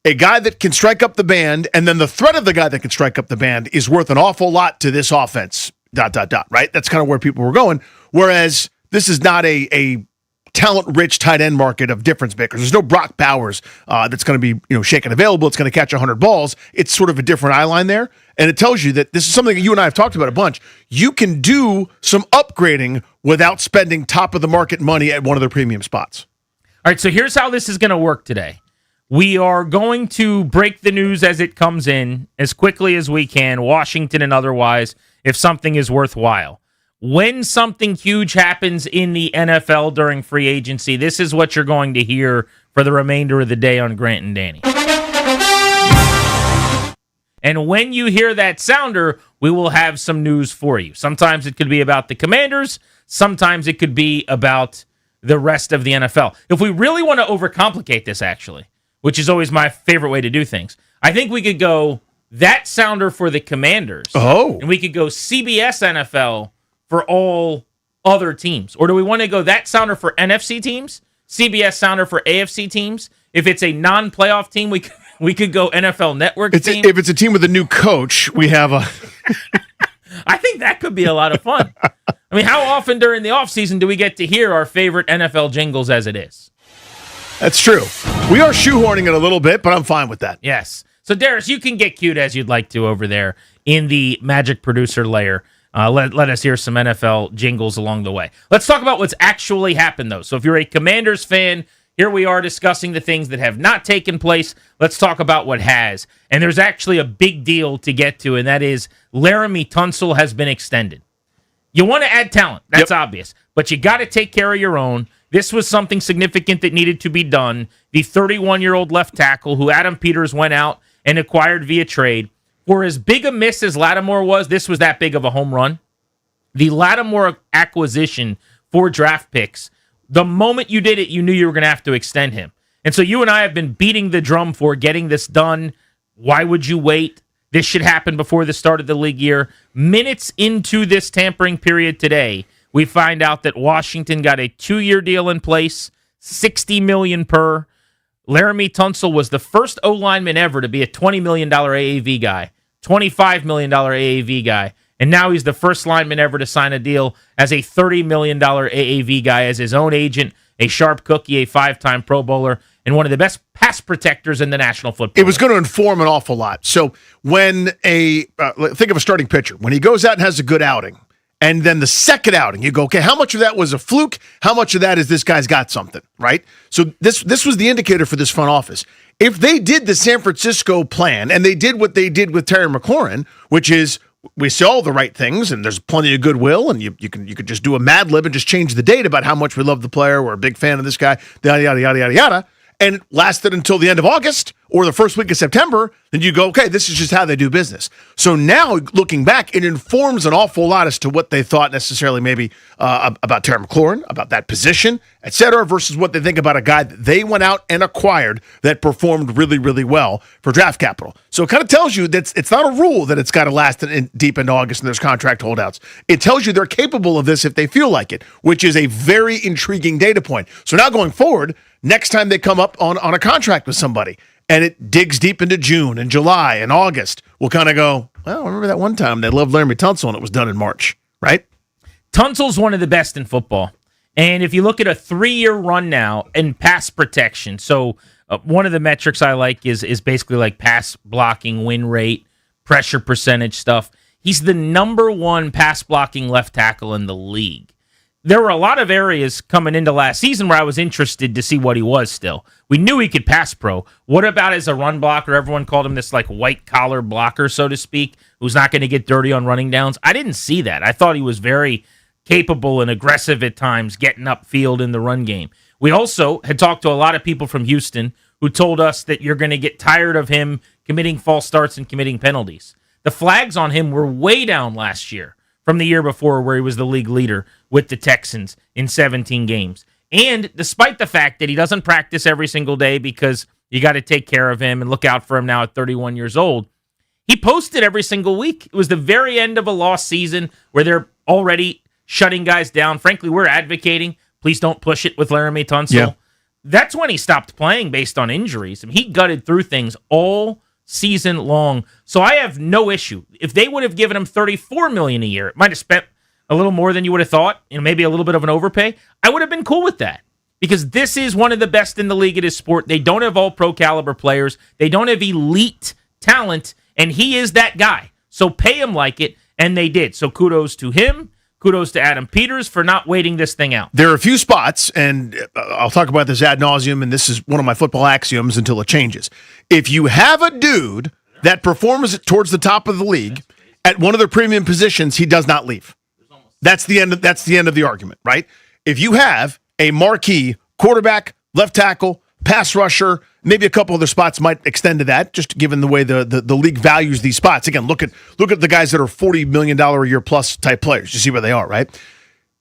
a guy that can strike up the band, and then the threat of the guy that can strike up the band is worth an awful lot to this offense, ... right? That's kind of where people were going. Whereas this is not a talent-rich tight end market of difference makers. There's no Brock Bowers that's going to be shaken available. It's going to catch 100 balls. It's sort of a different eye line there, and it tells you that this is something that you and I have talked about a bunch. You can do some upgrading without spending top-of-the-market money at one of the premium spots. All right, so here's how this is going to work today. We are going to break the news as it comes in as quickly as we can, Washington and otherwise, if something is worthwhile. When something huge happens in the NFL during free agency, this is what you're going to hear for the remainder of the day on Grant and Danny. And when you hear that sounder, we will have some news for you. Sometimes it could be about the Commanders. Sometimes it could be about the rest of the NFL. If we really want to overcomplicate this, actually, which is always my favorite way to do things, I think we could go that sounder for the Commanders. Oh. And we could go CBS NFL for all other teams. Or do we want to go that sounder for NFC teams, CBS sounder for AFC teams? If it's a non-playoff team, we could go NFL Network team. If it's a team with a new coach, we have a... I think that could be a lot of fun. I mean, how often during the offseason do we get to hear our favorite NFL jingles as it is? That's true. We are shoehorning it a little bit, but I'm fine with that. Yes. So, Darius, you can get cute as you'd like to over there in the Magic Producer layer. Let us hear some NFL jingles along the way. Let's talk about what's actually happened, though. So if you're a Commanders fan, here we are discussing the things that have not taken place. Let's talk about what has. And there's actually a big deal to get to, and that is Laramie Tonsel has been extended. You want to add talent. That's obvious. But you got to take care of your own. This was something significant that needed to be done. The 31-year-old left tackle who Adam Peters went out and acquired via trade. For as big a miss as Lattimore was, this was that big of a home run. The Lattimore acquisition for draft picks, the moment you did it, you knew you were going to have to extend him. And so you and I have been beating the drum for getting this done. Why would you wait? This should happen before the start of the league year. Minutes into this tampering period today, we find out that Washington got a 2-year deal in place, $60 million per. Laramie Tonsel was the first O-lineman ever to be a $20 million AAV guy, $25 million AAV guy, and now he's the first lineman ever to sign a deal as a $30 million AAV guy as his own agent, a sharp cookie, a 5-time Pro Bowler, and one of the best pass protectors in the National Football League. It was going to inform an awful lot. So when think of a starting pitcher, when he goes out and has a good outing, and then the second outing, you go, okay, how much of that was a fluke? How much of that is this guy's got something, right? So this was the indicator for this front office. If they did the San Francisco plan, and they did what they did with Terry McLaurin, which is we say all the right things, and there's plenty of goodwill, and you could just do a Mad Lib and just change the date about how much we love the player, we're a big fan of this guy, yada, yada, yada, yada, yada, and it lasted until the end of August or the first week of September, then you go, okay, this is just how they do business. So now, looking back, it informs an awful lot as to what they thought necessarily maybe about Terry McLaurin, about that position, et cetera, versus what they think about a guy that they went out and acquired that performed really, really well for draft capital. So it kind of tells you that it's not a rule that it's got to last deep into August and there's contract holdouts. It tells you they're capable of this if they feel like it, which is a very intriguing data point. So now going forward, next time they come up on a contract with somebody, and it digs deep into June and July and August, we'll kind of go, well, remember that one time they loved Laramie Tonsel and it was done in March, right? Tunsel's one of the best in football. And if you look at a 3-year run now in pass protection, so one of the metrics I like is basically like pass blocking, win rate, pressure percentage stuff. He's the number 1 pass blocking left tackle in the league. There were a lot of areas coming into last season where I was interested to see what he was still. We knew he could pass pro. What about as a run blocker? Everyone called him this like white-collar blocker, so to speak, who's not going to get dirty on running downs. I didn't see that. I thought he was very capable and aggressive at times, getting upfield in the run game. We also had talked to a lot of people from Houston who told us that you're going to get tired of him committing false starts and committing penalties. The flags on him were way down last year from the year before where he was the league leader with the Texans in 17 games. And despite the fact that he doesn't practice every single day because you got to take care of him and look out for him now at 31 years old, he posted every single week. It was the very end of a lost season where they're already shutting guys down. Frankly, we're advocating, please don't push it with Laramie Tonsel. Yeah. That's when he stopped playing based on injuries. I mean, he gutted through things all season long. So I have no issue. If they would have given him $34 million a year, it might have spent a little more than you would have thought, maybe a little bit of an overpay. I would have been cool with that because this is one of the best in the league at his sport. They don't have all pro caliber players. They don't have elite talent, and he is that guy. So pay him like it, and they did. So kudos to him. Kudos to Adam Peters for not waiting this thing out. There are a few spots, and I'll talk about this ad nauseum, and this is one of my football axioms until it changes. If you have a dude that performs towards the top of the league at one of their premium positions, he does not leave. That's the end of the argument, right? If you have a marquee quarterback, left tackle, pass rusher, Maybe a couple other spots might extend to that, just given the way the league values these spots. Again, look at the guys that are $40 million a year plus type players. You see where they are, right?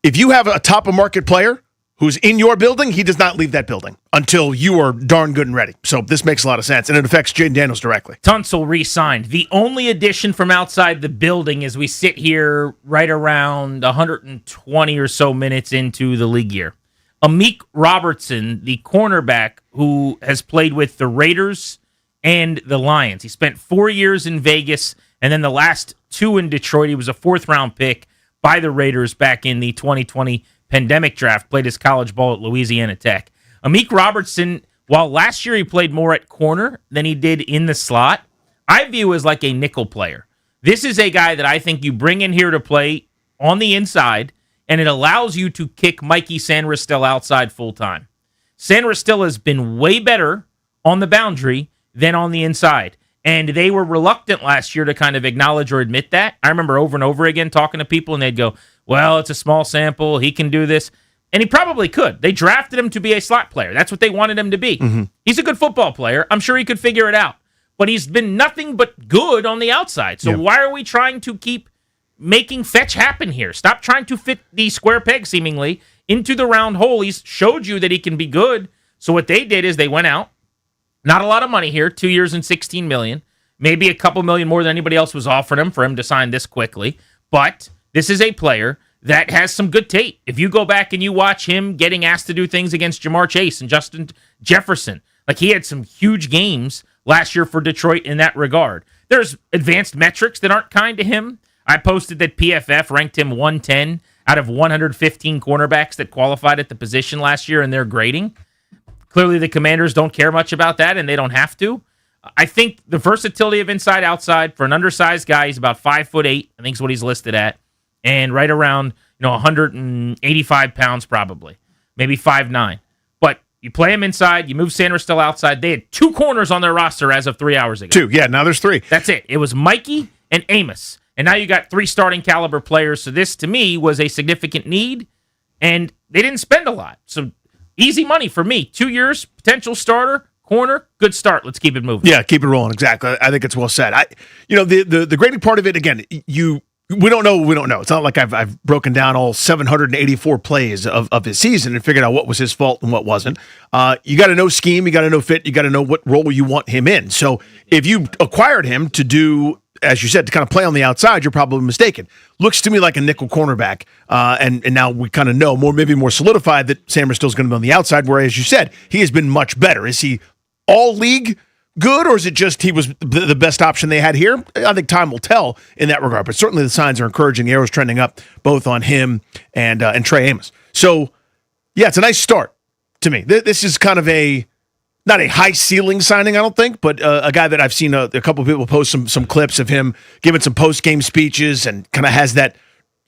If you have a top of market player who's in your building, he does not leave that building until you are darn good and ready. So this makes a lot of sense, and it affects Jaden Daniels directly. Tonsel re-signed. The only addition from outside the building as we sit here right around 120 or so minutes into the league year. Amik Robertson, the cornerback who has played with the Raiders and the Lions. He spent 4 years in Vegas, and then the last 2 in Detroit. He was a 4th-round pick by the Raiders back in the 2020 pandemic draft, played his college ball at Louisiana Tech. Amik Robertson, while last year he played more at corner than he did in the slot, I view as like a nickel player. This is a guy that I think you bring in here to play on the inside, and it allows you to kick Mikey Sanristil outside full-time. Sanristil has been way better on the boundary than on the inside, and they were reluctant last year to kind of acknowledge or admit that. I remember over and over again talking to people, and they'd go, well, it's a small sample, he can do this. And he probably could. They drafted him to be a slot player. That's what they wanted him to be. Mm-hmm. He's a good football player. I'm sure he could figure it out. But he's been nothing but good on the outside. So why are we trying to keep making fetch happen here? Stop trying to fit the square peg, seemingly, into the round hole. He's showed you that he can be good. So what they did is they went out. Not a lot of money here, 2 years and $16 million. Maybe a couple million more than anybody else was offering him for him to sign this quickly. But this is a player that has some good tape. If you go back and you watch him getting asked to do things against Jamar Chase and Justin Jefferson, like he had some huge games last year for Detroit in that regard. There's advanced metrics that aren't kind to him. I posted that PFF ranked him 110 out of 115 cornerbacks that qualified at the position last year in their grading. Clearly the Commanders don't care much about that, and they don't have to. I think the versatility of inside-outside for an undersized guy, he's about 5'8", I think is what he's listed at, and right around 185 pounds probably, maybe 5'9". But you play him inside, you move Sanristil outside. They had 2 corners on their roster as of 3 hours ago. 2, yeah, now there's 3. That's it. It was Mikey and Amos. And now you got 3 starting caliber players. So this, to me, was a significant need, and they didn't spend a lot. So easy money for me. 2 years, potential starter, corner, good start. Let's keep it moving. Yeah, keep it rolling. Exactly. I think it's well said. The grading part of it, again, we don't know. It's not like I've broken down all 784 plays of his season and figured out what was his fault and what wasn't. You got to know scheme, you got to know fit, you got to know what role you want him in. So if you acquired him to do, as you said, to kind of play on the outside, you're probably mistaken. Looks to me like a nickel cornerback, and now we kind of know maybe more solidified that Sanristil's going to be on the outside. Where, as you said, he has been much better. Is he all league good, or is it just he was the best option they had here? I think time will tell in that regard, but certainly the signs are encouraging. The arrow's trending up both on him and Trey Amos. So, yeah, it's a nice start to me. This is kind of not a high ceiling signing, I don't think, but a guy that I've seen a couple of people post some clips of him giving some post game speeches and kind of has that.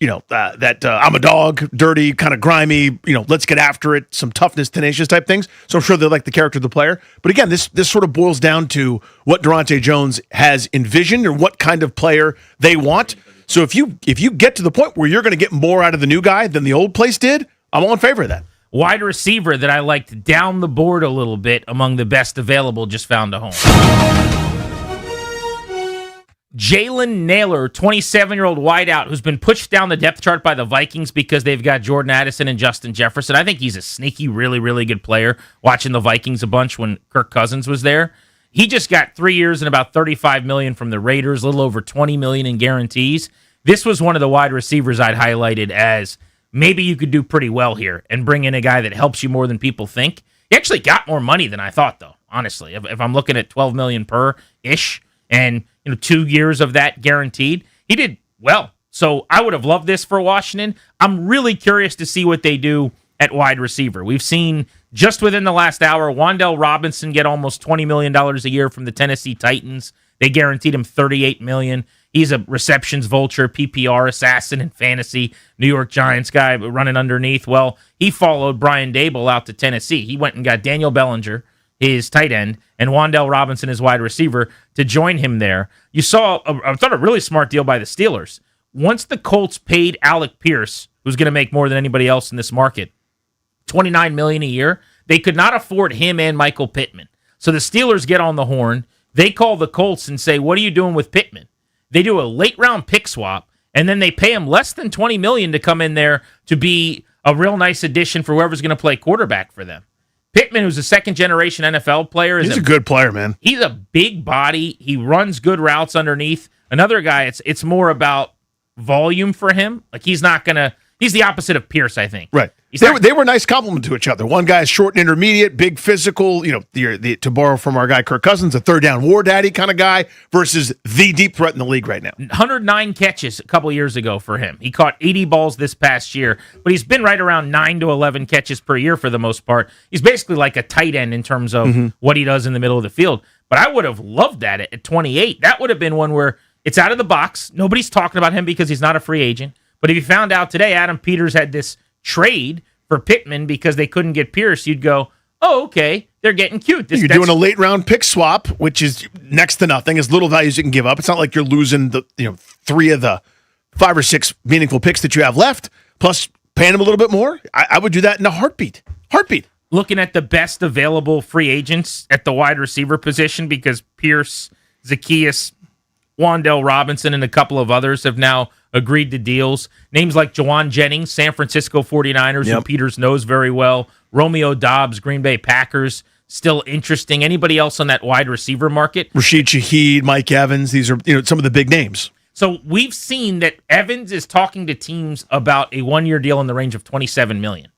I'm a dog, dirty, kind of grimy, let's get after it, some toughness, tenacious type things. So I'm sure they like the character of the player. But again, this sort of boils down to what Durante Jones has envisioned or what kind of player they want. So if you get to the point where you're going to get more out of the new guy than the old place did, I'm all in favor of that. Wide receiver that I liked down the board a little bit among the best available just found a home. Jalen Naylor, 27-year-old wideout who's been pushed down the depth chart by the Vikings because they've got Jordan Addison and Justin Jefferson. I think he's a sneaky, really, really good player, watching the Vikings a bunch when Kirk Cousins was there. He just got 3 years and about $35 million from the Raiders, a little over $20 million in guarantees. This was one of the wide receivers I'd highlighted as maybe you could do pretty well here and bring in a guy that helps you more than people think. He actually got more money than I thought, though, honestly. If I'm looking at $12 million per-ish, and 2 years of that guaranteed, he did well. So I would have loved this for Washington. I'm really curious to see what they do at wide receiver. We've seen just within the last hour, Wan'Dale Robinson get almost $20 million a year from the Tennessee Titans. They guaranteed him $38 million. He's a receptions vulture, PPR assassin in fantasy, New York Giants guy running underneath. Well, he followed Brian Dable out to Tennessee. He went and got Daniel Bellinger, his tight end, and Wan'Dale Robinson, his wide receiver, to join him there. You saw, I thought, a really smart deal by the Steelers. Once the Colts paid Alec Pierce, who's going to make more than anybody else in this market, $29 million a year, they could not afford him and Michael Pittman. So the Steelers get on the horn. They call the Colts and say, what are you doing with Pittman? They do a late-round pick swap, and then they pay him less than $20 million to come in there to be a real nice addition for whoever's going to play quarterback for them. Pittman, who's a second-generation NFL player, he's a good player, man. He's a big body. He runs good routes underneath. Another guy, it's more about volume for him. Like he's the opposite of Pierce, I think. Right. They were a nice compliment to each other. One guy is short and intermediate, big physical, to borrow from our guy Kirk Cousins, a third down war daddy kind of guy versus the deep threat in the league right now. 109 catches a couple years ago for him. He caught 80 balls this past year, but he's been right around 9 to 11 catches per year for the most part. He's basically like a tight end in terms of what he does in the middle of the field. But I would have loved that at 28. That would have been one where it's out of the box. Nobody's talking about him because he's not a free agent. But if you found out today Adam Peters had this trade for Pittman because they couldn't get Pierce, you'd go, oh, okay, they're getting cute. You're doing a late-round pick swap, which is next to nothing, as little value as you can give up. It's not like you're losing the 3 of the 5 or 6 meaningful picks that you have left, plus paying them a little bit more. I would do that in a heartbeat. Looking at the best available free agents at the wide receiver position, because Pierce, Zacchaeus, Wan'Dale Robinson, and a couple of others have now agreed to deals. Names like Jawan Jennings, San Francisco 49ers, who Peters knows very well. Romeo Doubs, Green Bay Packers, still interesting. Anybody else on that wide receiver market? Rashid Shaheed, Mike Evans, these are some of the big names. So we've seen that Evans is talking to teams about a one-year deal in the range of $27 million.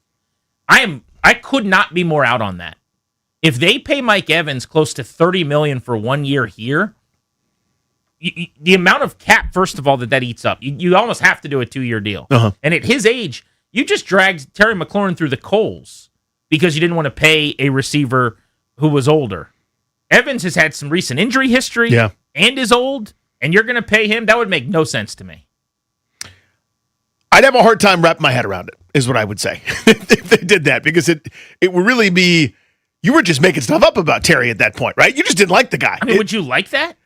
I could not be more out on that. If they pay Mike Evans close to $30 million for 1 year here, the amount of cap, first of all, that eats up, you almost have to do a 2-year deal. And at his age, you just dragged Terry McLaurin through the coals because you didn't want to pay a receiver who was older. Evans has had some recent injury history and is old, and you're going to pay him? That would make no sense to me. I'd have a hard time wrapping my head around it, is what I would say, if they did that, because it would really be, you were just making stuff up about Terry at that point, right? You just didn't like the guy. I mean, would you like that?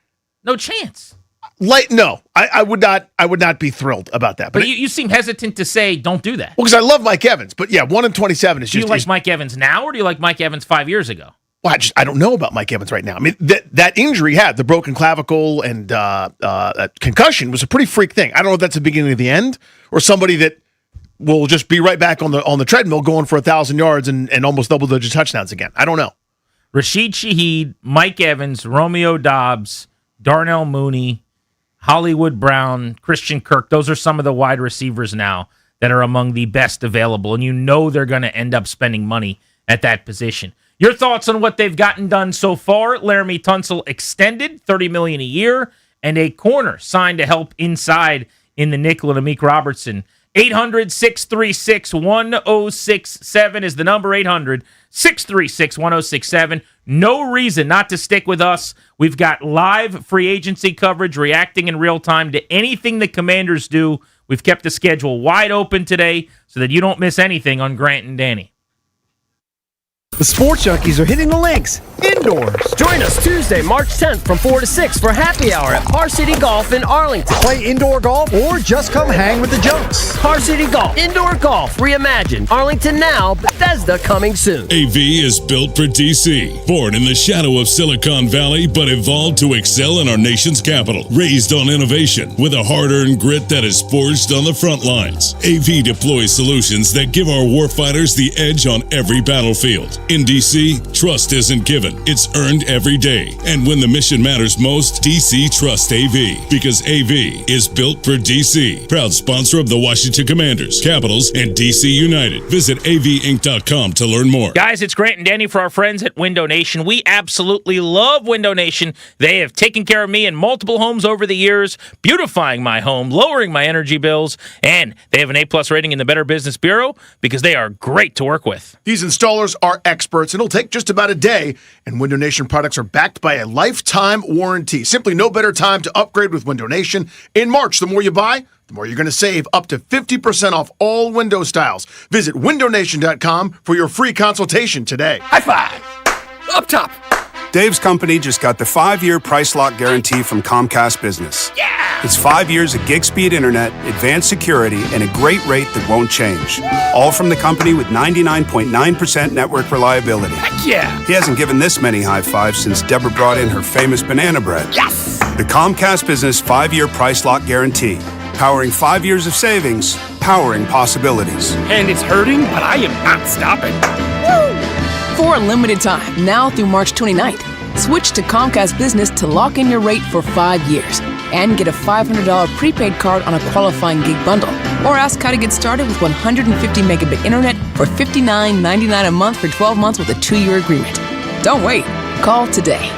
No chance. No, I would not. I would not be thrilled about that. But you seem hesitant to say don't do that. Well, because I love Mike Evans, but 1-27 is just. Do you like Mike Evans now, or do you like Mike Evans 5 years ago? Well, I don't know about Mike Evans right now. I mean, that injury he had, the broken clavicle and concussion, was a pretty freak thing. I don't know if that's the beginning of the end or somebody that will just be right back on the treadmill going for 1,000 yards and almost double-digit touchdowns again. I don't know. Rashid Shaheed, Mike Evans, Romeo Doubs, Darnell Mooney, Hollywood Brown, Christian Kirk. Those are some of the wide receivers now that are among the best available, and you know they're going to end up spending money at that position. Your thoughts on what they've gotten done so far? Laramie Tonsel extended $30 million a year, and a corner signed to help inside in the nickel and Amik Robertson. 800-636-1067 is the number. 800-636-1067. No reason not to stick with us. We've got live free agency coverage, reacting in real time to anything the Commanders do. We've kept the schedule wide open today so that you don't miss anything on Grant and Danny. The Sports Junkies are hitting the links indoors. Join us Tuesday, March 10th from 4 to 6 for happy hour at Par City Golf in Arlington. Play indoor golf or just come hang with the junks. Par City Golf, indoor golf, reimagined. Arlington now, Bethesda coming soon. AV is built for DC. Born in the shadow of Silicon Valley, but evolved to excel in our nation's capital. Raised on innovation with a hard-earned grit that is forged on the front lines. AV deploys solutions that give our warfighters the edge on every battlefield. In DC, trust isn't given, it's earned every day. And when the mission matters most, DC trusts AV, because AV is built for DC. Proud sponsor of the Washington Commanders, Capitals, and DC United. Visit avinc.com to learn more. Guys, it's Grant and Danny for our friends at Window Nation. We absolutely love Window Nation. They have taken care of me in multiple homes over the years, beautifying my home, lowering my energy bills, and they have an A+ rating in the Better Business Bureau because they are great to work with. These installers are experts, and it'll take just about a day, and Window Nation products are backed by a lifetime warranty. Simply no better time to upgrade with Window Nation. In March, the more you buy, the more you're going to save, up to 50% off all window styles. Visit windownation.com for your free consultation today. High five! Up top! Dave's company just got the 5-year price lock guarantee from Comcast Business. Yeah! It's 5 years of gig speed internet, advanced security, and a great rate that won't change. All from the company with 99.9% network reliability. Heck yeah! He hasn't given this many high fives since Deborah brought in her famous banana bread. Yes! The Comcast Business 5-year price lock guarantee. Powering 5 years of savings, powering possibilities. And it's hurting, but I am not stopping. For a limited time, now through March 29th, switch to Comcast Business to lock in your rate for 5 years and get a $500 prepaid card on a qualifying gig bundle. Or ask how to get started with 150 megabit internet for $59.99 a month for 12 months with a 2-year agreement. Don't wait. Call today.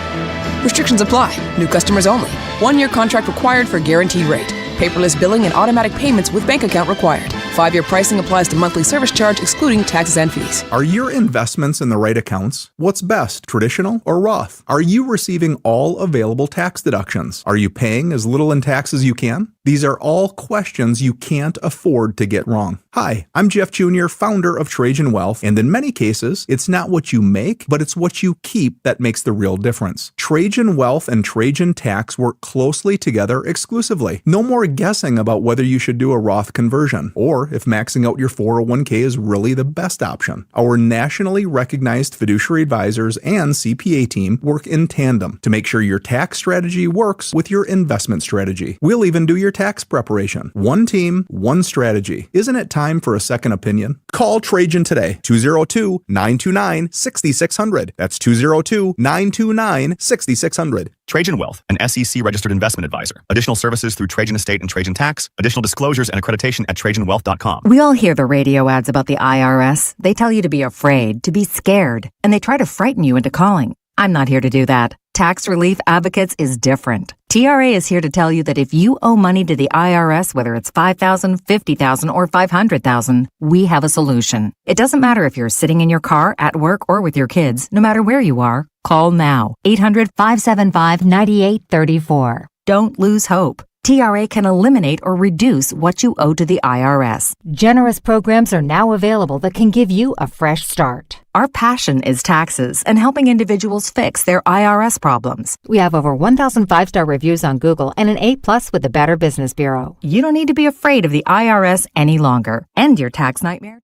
Restrictions apply. New customers only. 1-year contract required for guaranteed rate. Paperless billing and automatic payments with bank account required. 5-year pricing applies to monthly service charge excluding taxes and fees. Are your investments in the right accounts? What's best, traditional or Roth? Are you receiving all available tax deductions? Are you paying as little in tax as you can? These are all questions you can't afford to get wrong. Hi, I'm Jeff Jr., founder of Trajan Wealth, and in many cases, it's not what you make, but it's what you keep that makes the real difference. Trajan Wealth and Trajan Tax work closely together exclusively. No more guessing about whether you should do a Roth conversion, or if maxing out your 401k is really the best option. Our nationally recognized fiduciary advisors and CPA team work in tandem to make sure your tax strategy works with your investment strategy. We'll even do your tax preparation. One team, one strategy. Isn't it time for a second opinion? Call Trajan today, 202-929-6600. That's 202-929-6600. Trajan Wealth, an SEC registered investment advisor. Additional services through Trajan Estate and Trajan Tax. Additional disclosures and accreditation at TrajanWealth.com. We all hear the radio ads about the IRS. They tell you to be afraid, to be scared, and they try to frighten you into calling. I'm not here to do that. Tax Relief Advocates is different. TRA is here to tell you that if you owe money to the IRS, whether it's $5,000, $50,000, or $500,000, we have a solution. It doesn't matter if you're sitting in your car, at work, or with your kids. No matter where you are, call now. 800-575-9834. Don't lose hope. TRA can eliminate or reduce what you owe to the IRS. Generous programs are now available that can give you a fresh start. Our passion is taxes and helping individuals fix their IRS problems. We have over 1,000 5-star reviews on Google and an A+ with the Better Business Bureau. You don't need to be afraid of the IRS any longer. End your tax nightmare.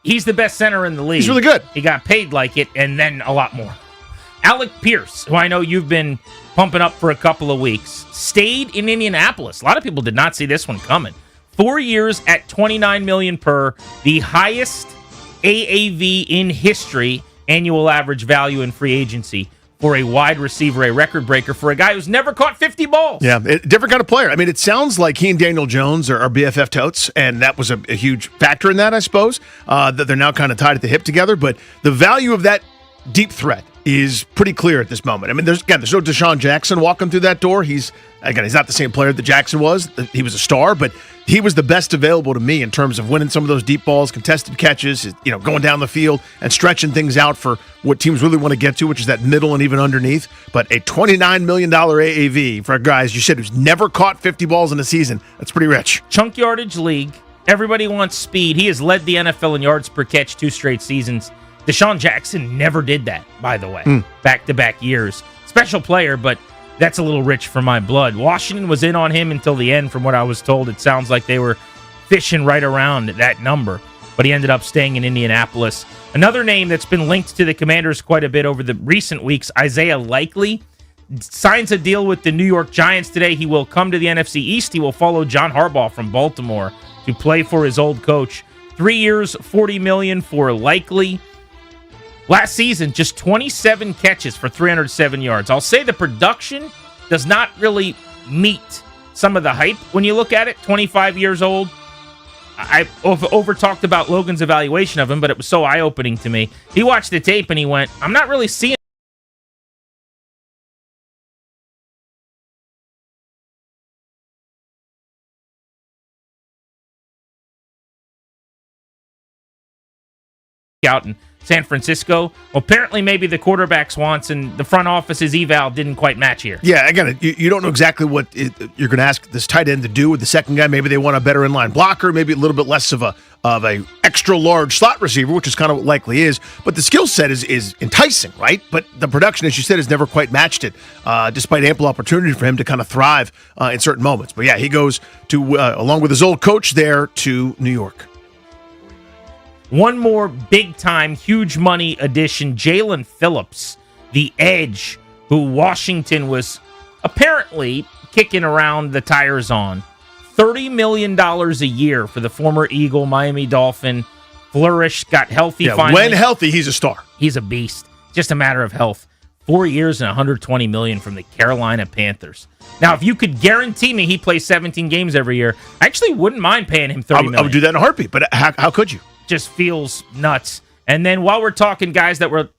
He's the best center in the league. He's really good. He got paid like it, and then a lot more. Alec Pierce, who I know you've been pumping up for a couple of weeks, stayed in Indianapolis. A lot of people did not see this one coming. 4 years at $29 million per, the highest AAV in history, annual average value in free agency for a wide receiver, a record breaker for a guy who's never caught 50 balls. Yeah, different kind of player. I mean, it sounds like he and Daniel Jones are BFF totes, and that was a huge factor in that, I suppose, that they're now kind of tied at the hip together. But the value of that deep threat is pretty clear at this moment. I mean, there's no Deshaun Jackson walking through that door. He's not the same player that Jackson was. He was a star, but he was the best available to me in terms of winning some of those deep balls, contested catches, going down the field and stretching things out for what teams really want to get to, which is that middle and even underneath. But a $29 million AAV for a guy, as you said, who's never caught 50 balls in a season, that's pretty rich. Chunk yardage league. Everybody wants speed. He has led the NFL in yards per catch 2 straight seasons. Deshaun Jackson never did that, by the way, back-to-back years. Special player, but that's a little rich for my blood. Washington was in on him until the end, from what I was told. It sounds like they were fishing right around that number, but he ended up staying in Indianapolis. Another name that's been linked to the Commanders quite a bit over the recent weeks, Isaiah Likely, signs a deal with the New York Giants today. He will come to the NFC East. He will follow John Harbaugh from Baltimore to play for his old coach. 3 years, $40 million for Likely. Last season, just 27 catches for 307 yards. I'll say the production does not really meet some of the hype when you look at it. 25 years old. I over-talked about Logan's evaluation of him, but it was so eye-opening to me. He watched the tape and he went, I'm not really seeing out in San Francisco. Well, apparently maybe the quarterbacks wants and the front office's eval didn't quite match here. Yeah, again, you don't know exactly what you're going to ask this tight end to do with the second guy. Maybe they want a better inline blocker, maybe a little bit less of a extra large slot receiver, which is kind of what Likely is. But the skill set is enticing, right? But the production, as you said, has never quite matched it, despite ample opportunity for him to kind of thrive in certain moments. But yeah, he goes to, along with his old coach there, to New York. One more big-time, huge money addition, Jalen Phillips, the edge, who Washington was apparently kicking around the tires on. $30 million a year for the former Eagle, Miami Dolphin. Flourished, got healthy finally. When healthy, he's a star. He's a beast. Just a matter of health. 4 years and $120 million from the Carolina Panthers. Now, if you could guarantee me he plays 17 games every year, I actually wouldn't mind paying him $30 million. I would do that in a heartbeat, but how could you? Just feels nuts. And then while we're talking guys that were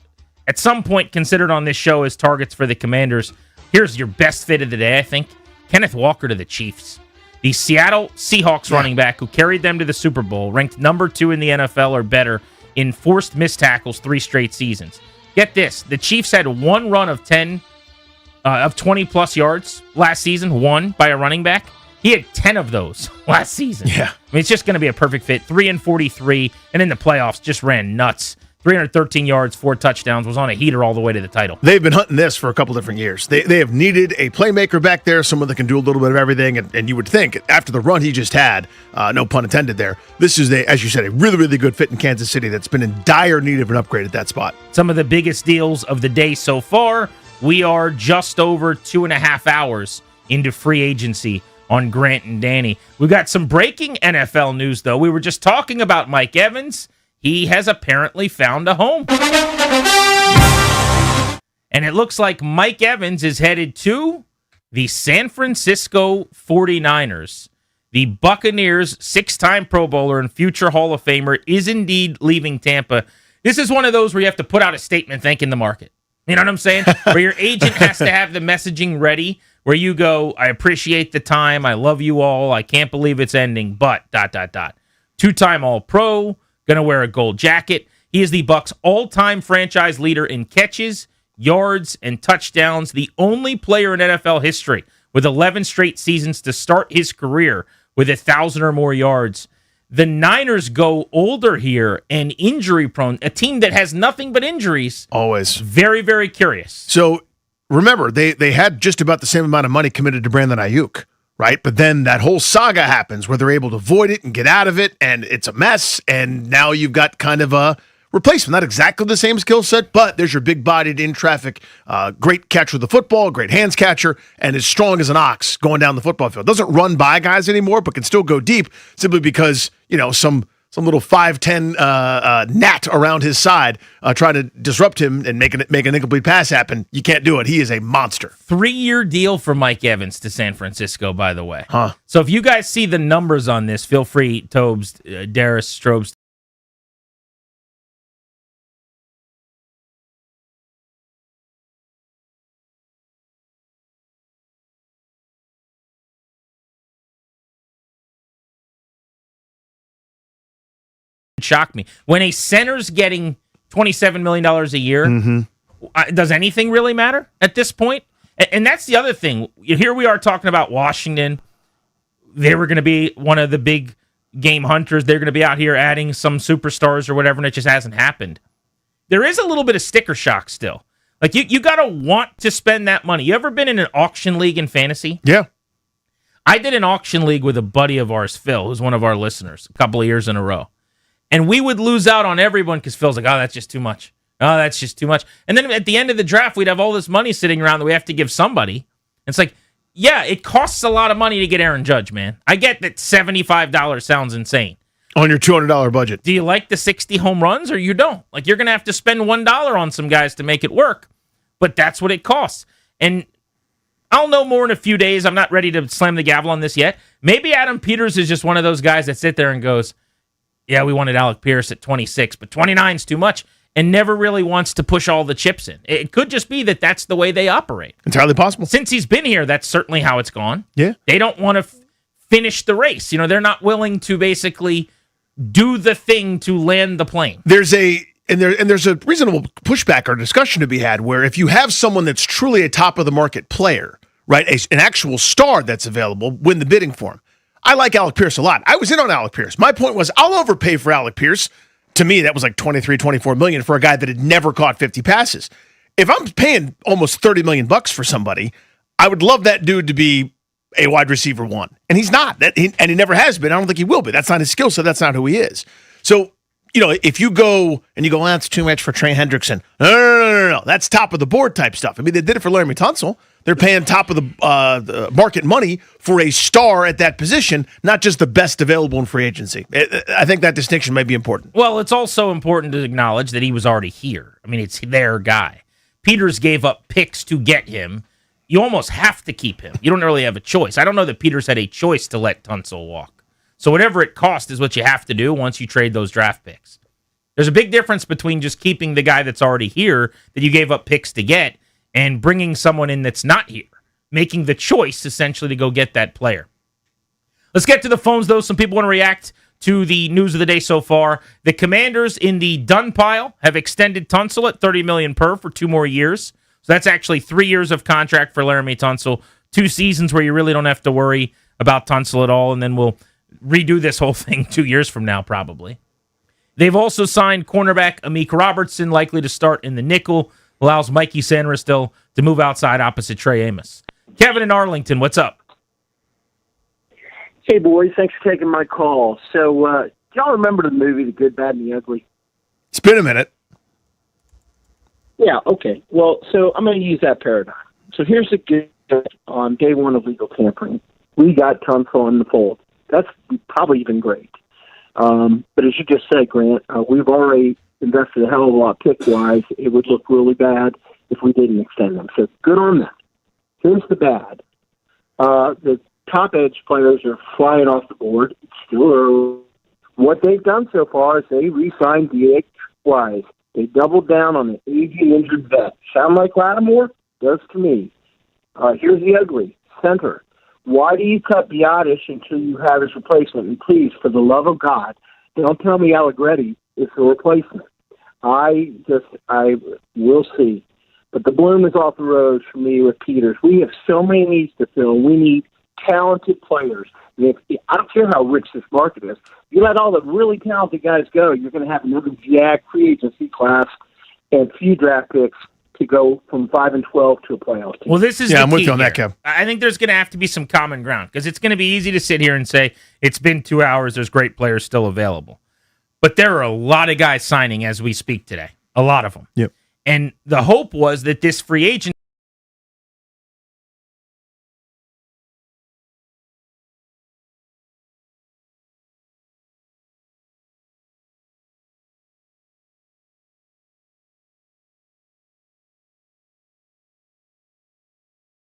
at some point considered on this show as targets for the Commanders, here's your best fit of the day, I think. Kenneth Walker to the Chiefs. The Seattle Seahawks running back who carried them to the Super Bowl, ranked number 2 in the NFL or better in forced missed tackles 3 straight seasons. Get this, the Chiefs had one run of 20-plus yards last season, won by a running back. He had 10 of those last season. Yeah. I mean, it's just going to be a perfect fit. 3-43, and in the playoffs, just ran nuts. 313 yards, 4 touchdowns, was on a heater all the way to the title. They've been hunting this for a couple different years. They have needed a playmaker back there, someone that can do a little bit of everything, and you would think, after the run he just had, no pun intended there, this is, as you said, a really, really good fit in Kansas City that's been in dire need of an upgrade at that spot. Some of the biggest deals of the day so far. We are just over 2.5 hours into free agency on Grant and Danny. We've got some breaking NFL news, though. We were just talking about Mike Evans. He has apparently found a home. And it looks like Mike Evans is headed to the San Francisco 49ers. The Buccaneers' 6-time Pro Bowler and future Hall of Famer is indeed leaving Tampa. This is one of those where you have to put out a statement thanking the market. You know what I'm saying? Where your agent has to have the messaging ready, where you go, I appreciate the time, I love you all, I can't believe it's ending, but ... 2-time All-Pro, gonna wear a gold jacket. He is the Bucs' all-time franchise leader in catches, yards, and touchdowns, the only player in NFL history with 11 straight seasons to start his career with 1,000 or more yards. The Niners go older here and injury-prone, a team that has nothing but injuries. Always. Very, very curious. So, remember, they had just about the same amount of money committed to Brandon Ayuk, right? But then that whole saga happens where they're able to avoid it and get out of it, and it's a mess, and now you've got kind of a replacement. Not exactly the same skill set, but there's your big-bodied, in-traffic, great catcher of the football, great hands catcher, and as strong as an ox going down the football field. Doesn't run by guys anymore, but can still go deep simply because, some little 5'10" gnat around his side try to disrupt him and make an incomplete pass happen. You can't do it. He is a monster. 3-year deal for Mike Evans to San Francisco, by the way. Huh. So if you guys see the numbers on this, feel free, Tobes, Darius, Strobes, shock me. When a center's getting $27 million a year, does anything really matter at this point? And that's the other thing. Here we are talking about Washington. They were going to be one of the big game hunters. They're going to be out here adding some superstars or whatever, and it just hasn't happened. There is a little bit of sticker shock still. Like, you got to want to spend that money. You ever been in an auction league in fantasy? Yeah. I did an auction league with a buddy of ours, Phil, who's one of our listeners, a couple of years in a row. And we would lose out on everyone because Phil's like, oh, that's just too much. Oh, that's just too much. And then at the end of the draft, we'd have all this money sitting around that we have to give somebody. It's like, yeah, it costs a lot of money to get Aaron Judge, man. I get that $75 sounds insane. On your $200 budget. Do you like the 60 home runs or you don't? Like, you're going to have to spend $1 on some guys to make it work. But that's what it costs. And I'll know more in a few days. I'm not ready to slam the gavel on this yet. Maybe Adam Peters is just one of those guys that sit there and goes, yeah, we wanted Alec Pierce at 26, but 29 is too much, and never really wants to push all the chips in. It could just be that that's the way they operate. Entirely possible. Since he's been here, that's certainly how it's gone. Yeah. They don't want to finish the race. They're not willing to basically do the thing to land the plane. There's a reasonable pushback or discussion to be had where if you have someone that's truly a top-of-the-market player, right, an actual star that's available, win the bidding for him. I like Alec Pierce a lot. I was in on Alec Pierce. My point was I'll overpay for Alec Pierce. To me, that was like $23, $24 million for a guy that had never caught 50 passes. If I'm paying almost $30 million for somebody, I would love that dude to be a wide receiver one. And he's not. And he never has been. I don't think he will be. That's not his skill set. That's not who he is. So, if you go and that's too much for Trey Hendrickson. No. That's top of the board type stuff. I mean, they did it for Laramie Tonsel. They're paying top of the market money for a star at that position, not just the best available in free agency. I think that distinction may be important. Well, it's also important to acknowledge that he was already here. I mean, it's their guy. Peters gave up picks to get him. You almost have to keep him. You don't really have a choice. I don't know that Peters had a choice to let Tonsel walk. So whatever it costs is what you have to do once you trade those draft picks. There's a big difference between just keeping the guy that's already here that you gave up picks to get and bringing someone in that's not here, making the choice essentially to go get that player. Let's get to the phones, though. Some people want to react to the news of the day so far. The Commanders in the done pile have extended Tonsel at $30 million per for 2 more years. So that's actually 3 years of contract for Laramie Tonsel, 2 seasons where you really don't have to worry about Tonsel at all, and then we'll redo this whole thing 2 years from now, probably. They've also signed cornerback Amik Robertson, likely to start in the nickel, allows Mikey Sanristil to move outside opposite Trey Amos. Kevin in Arlington, what's up? Hey, boys. Thanks for taking my call. So, y'all remember the movie The Good, Bad, and the Ugly? It's been a minute. Yeah, okay. Well, so I'm going to use that paradigm. So here's the good on day one of legal tampering. We got Tonsel in the fold. That's probably even great. But as you just said, Grant, we've already invested a hell of a lot pick-wise. It would look really bad if we didn't extend them. So good on that. Here's the bad. The top edge players are flying off the board. It's still early. What they've done so far is they re-signed DH Wise. They doubled down on an aging injured vet. Sound like Lattimore? Does to me. Here's the ugly. Center. Why do you cut Biotish until you have his replacement? And please, for the love of God, don't tell me Allegretti is the replacement. I will see. But the bloom is off the rose for me with Peters. We have so many needs to fill. We need talented players. And I don't care how rich this market is. You let all the really talented guys go, you're going to have another jack free agency class and few draft picks to go from 5-12 to a playoff team. Well, this is the I'm with key you on that, here. Kev. I think there's going to have to be some common ground because it's going to be easy to sit here and say it's been 2 hours. There's great players still available, but there are a lot of guys signing as we speak today. A lot of them. Yep. And the hope was that this free agent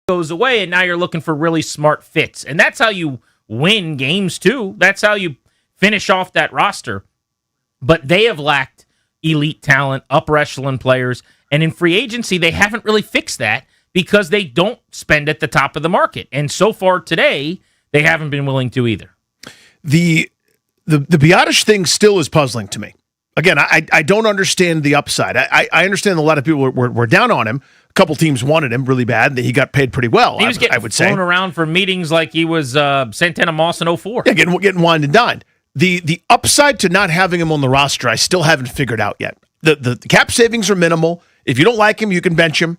goes away, and now you're looking for really smart fits. And that's how you win games, too. That's how you finish off that roster. But they have lacked elite talent, upper echelon players, and in free agency, they haven't really fixed that because they don't spend at the top of the market. And so far today, they haven't been willing to either. The Biotish thing still is puzzling to me. Again, I don't understand the upside. I understand a lot of people were down on him. A couple teams wanted him really bad, and he got paid pretty well. He was getting flown around for meetings like he was Santana Moss in 04. Yeah, getting wined and dined. The upside to not having him on the roster, I still haven't figured out yet. The cap savings are minimal. If you don't like him, you can bench him,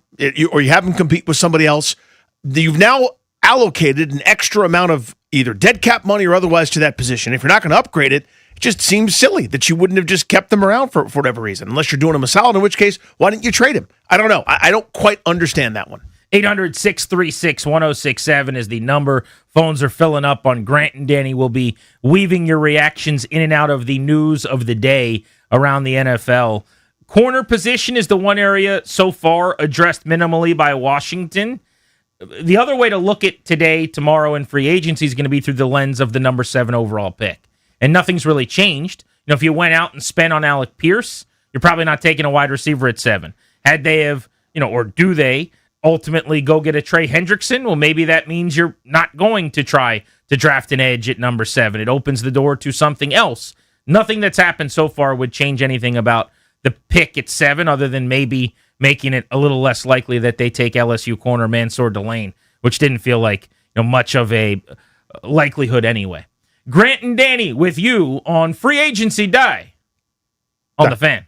or you have him compete with somebody else. You've now allocated an extra amount of either dead cap money or otherwise to that position. If you're not going to upgrade it, it just seems silly that you wouldn't have just kept them around for whatever reason, unless you're doing him a solid, in which case, why didn't you trade him? I don't know. I don't quite understand that one. 800-636-1067 is the number. Phones are filling up on Grant and Danny. Will be weaving your reactions in and out of the news of the day around the NFL. Corner position is the one area so far addressed minimally by Washington. The other way to look at today, tomorrow, and free agency is going to be through the lens of the number 7 overall pick. And nothing's really changed. If you went out and spent on Alec Pierce, you're probably not taking a wide receiver at 7. Had they have, or do they ultimately go get a Trey Hendrickson? Well, maybe that means you're not going to try to draft an edge at number 7. It opens the door to something else. Nothing that's happened so far would change anything about the pick at 7, other than maybe making it a little less likely that they take LSU corner Mansour Delane, which didn't feel like much of a likelihood anyway. Grant and Danny with you on Free Agency Die on the Fan.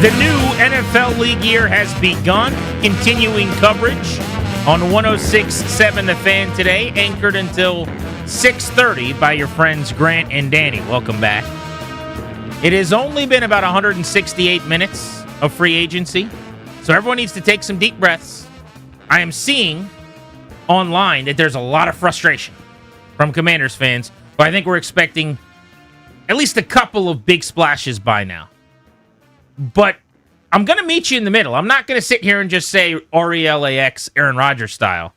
The new NFL league year has begun. Continuing coverage on 106.7 The Fan today, anchored until 6:30 by your friends Grant and Danny. Welcome back. It has only been about 168 minutes of free agency, so everyone needs to take some deep breaths. I am seeing online that there's a lot of frustration from Commanders fans, but I think we're expecting at least a couple of big splashes by now. But I'm going to meet you in the middle. I'm not going to sit here and just say RELAX, Aaron Rodgers style.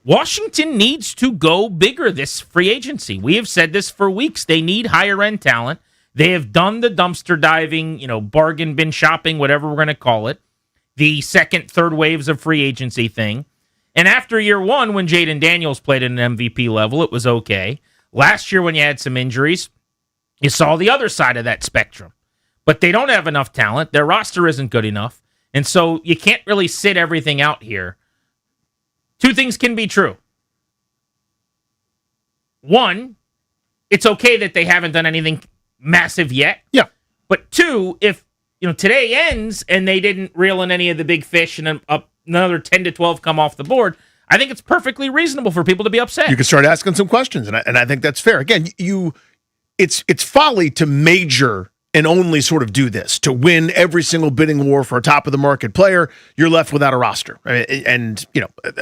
Washington needs to go bigger this free agency. We have said this for weeks. They need higher-end talent. They have done the dumpster diving, bargain bin shopping, whatever we're going to call it, the second, third waves of free agency thing. And after year one, when Jaden Daniels played at an MVP level, it was okay. Last year, when you had some injuries, you saw the other side of that spectrum. But they don't have enough talent. Their roster isn't good enough. And so you can't really sit everything out here. Two things can be true. One, it's okay that they haven't done anything massive yet. Yeah. But two, if today ends and they didn't reel in any of the big fish and another 10 to 12 come off the board, I think it's perfectly reasonable for people to be upset. You can start asking some questions, and I think that's fair. Again, it's folly to major and only sort of do this. To win every single bidding war for a top-of-the-market player, you're left without a roster. And,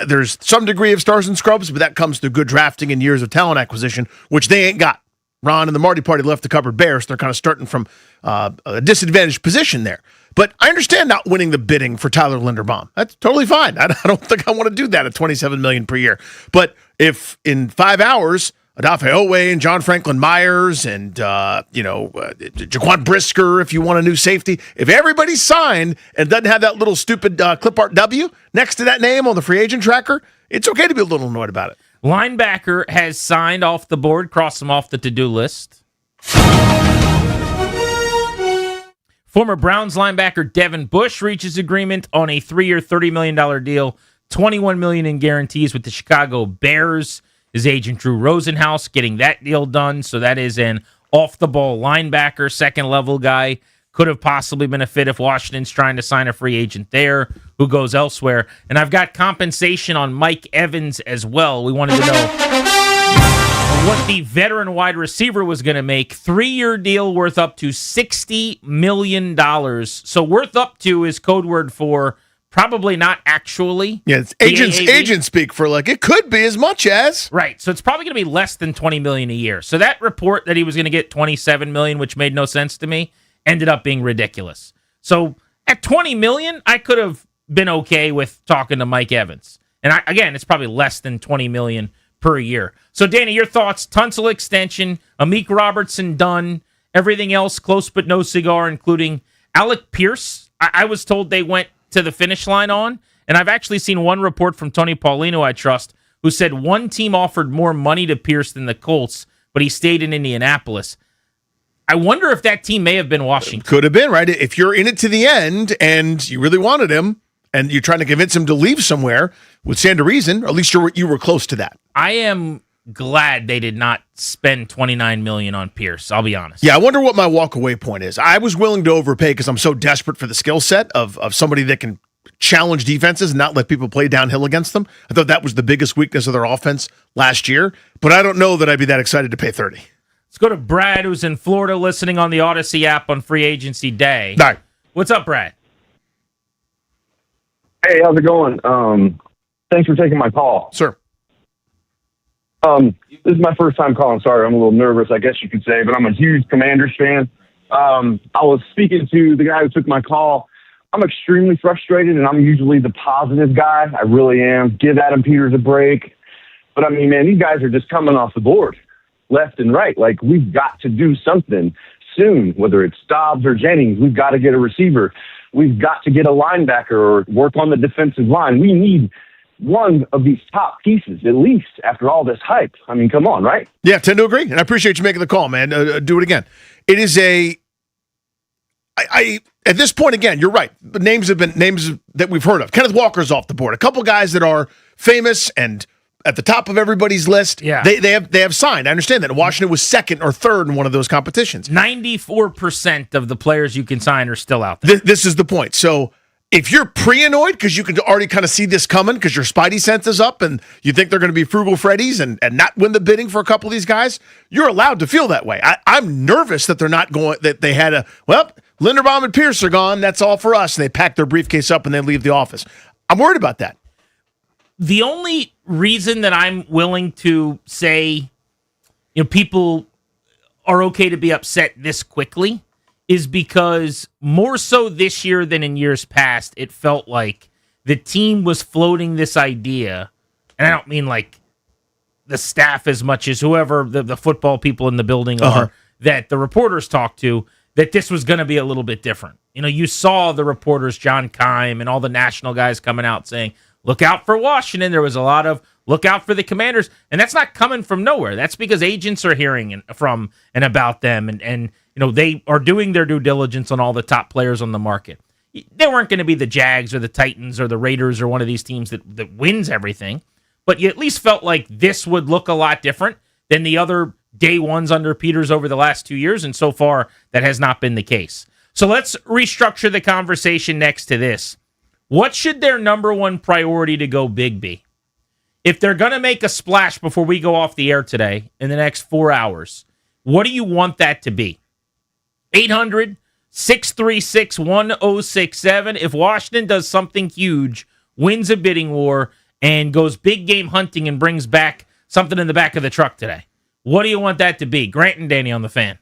there's some degree of stars and scrubs, but that comes through good drafting and years of talent acquisition, which they ain't got. Ron and the Marty Party left the cupboard bare, so they're kind of starting from a disadvantaged position there. But I understand not winning the bidding for Tyler Linderbaum. That's totally fine. I don't think I want to do that at $27 million per year. But if in 5 hours, Odafe Oweh and John Franklin Myers and, Jaquan Brisker, if you want a new safety. If everybody's signed and doesn't have that little stupid clip art W next to that name on the free agent tracker, it's okay to be a little annoyed about it. Linebacker has signed off the board, cross him off the to-do list. Former Browns linebacker Devin Bush reaches agreement on a 3-year, $30 million deal, $21 million in guarantees with the Chicago Bears. His agent Drew Rosenhaus getting that deal done. So that is an off-the-ball linebacker, second-level guy. Could have possibly been a fit if Washington's trying to sign a free agent there who goes elsewhere. And I've got compensation on Mike Evans as well. We wanted to know what the veteran wide receiver was going to make. 3-year deal worth up to $60 million. So worth up to is code word for probably not actually. Yeah, it's agent speak for it could be as much as. Right. So it's probably going to be less than $20 million a year. So that report that he was going to get $27 million, which made no sense to me, ended up being ridiculous. So at $20 million, I could have been okay with talking to Mike Evans. And again, it's probably less than $20 million per year. So Danny, your thoughts? Tonsel extension, Amik Robertson done, everything else close but no cigar, including Alec Pierce. I was told they went to the finish line on, and I've actually seen one report from Tony Paulino, I trust, who said one team offered more money to Pierce than the Colts, but he stayed in Indianapolis. I wonder if that team may have been Washington. Could have been, right? If you're in it to the end and you really wanted him and you're trying to convince him to leave somewhere with stand to reason, or at least you were close to that. I am glad they did not spend $29 million on Pierce, I'll be honest. Yeah, I wonder what my walk-away point is. I was willing to overpay because I'm so desperate for the skill set of somebody that can challenge defenses and not let people play downhill against them. I thought that was the biggest weakness of their offense last year, but I don't know that I'd be that excited to pay $30. Let's go to Brad, who's in Florida, listening on the Odyssey app on free agency day. All right. What's up, Brad? Hey, how's it going? Thanks for taking my call. Sure. This is my first time calling. Sorry, I'm a little nervous, I guess you could say, but I'm a huge Commanders fan. I was speaking to the guy who took my call. I'm extremely frustrated, and I'm usually the positive guy. I really am. Give Adam Peters a break. But, I mean, man, these guys are just coming off the board left and right. Like, we've got to do something soon, whether it's Dobbs or Jennings. We've got to get a receiver. We've got to get a linebacker or work on the defensive line. We need one of these top pieces, at least, after all this hype. I mean, come on, right? Yeah, tend to agree. And I appreciate you making the call, man. Do it again. It is at this point, again, you're right. Names that we've heard of. Kenneth Walker's off the board. A couple guys that are famous and at the top of everybody's list. Yeah. They have signed. I understand that. Washington was second or third in one of those competitions. 94% of the players you can sign are still out there. This is the point. So if you're pre-annoyed because you can already kind of see this coming because your spidey sense is up and you think they're going to be frugal Freddies and not win the bidding for a couple of these guys, you're allowed to feel that way. I'm nervous that they're not going, that they had Linderbaum and Pierce are gone. That's all for us. And they pack their briefcase up and they leave the office. I'm worried about that. The only reason that I'm willing to say, people are okay to be upset this quickly is because more so this year than in years past, it felt like the team was floating this idea, and I don't mean like the staff as much as whoever the football people in the building are, that the reporters talked to, that this was going to be a little bit different. You saw the reporters, John Keim and all the national guys coming out saying, look out for Washington. There was a lot of look out for the Commanders. And that's not coming from nowhere. That's because agents are hearing from and about them. And they are doing their due diligence on all the top players on the market. They weren't going to be the Jags or the Titans or the Raiders or one of these teams that wins everything. But you at least felt like this would look a lot different than the other day ones under Peters over the last 2 years. And so far, that has not been the case. So let's restructure the conversation next to this. What should their number one priority to go big be? If they're going to make a splash before we go off the air today in the next 4 hours, what do you want that to be? 800-636-1067. If Washington does something huge, wins a bidding war, and goes big game hunting and brings back something in the back of the truck today, what do you want that to be? Grant and Danny on the Fan.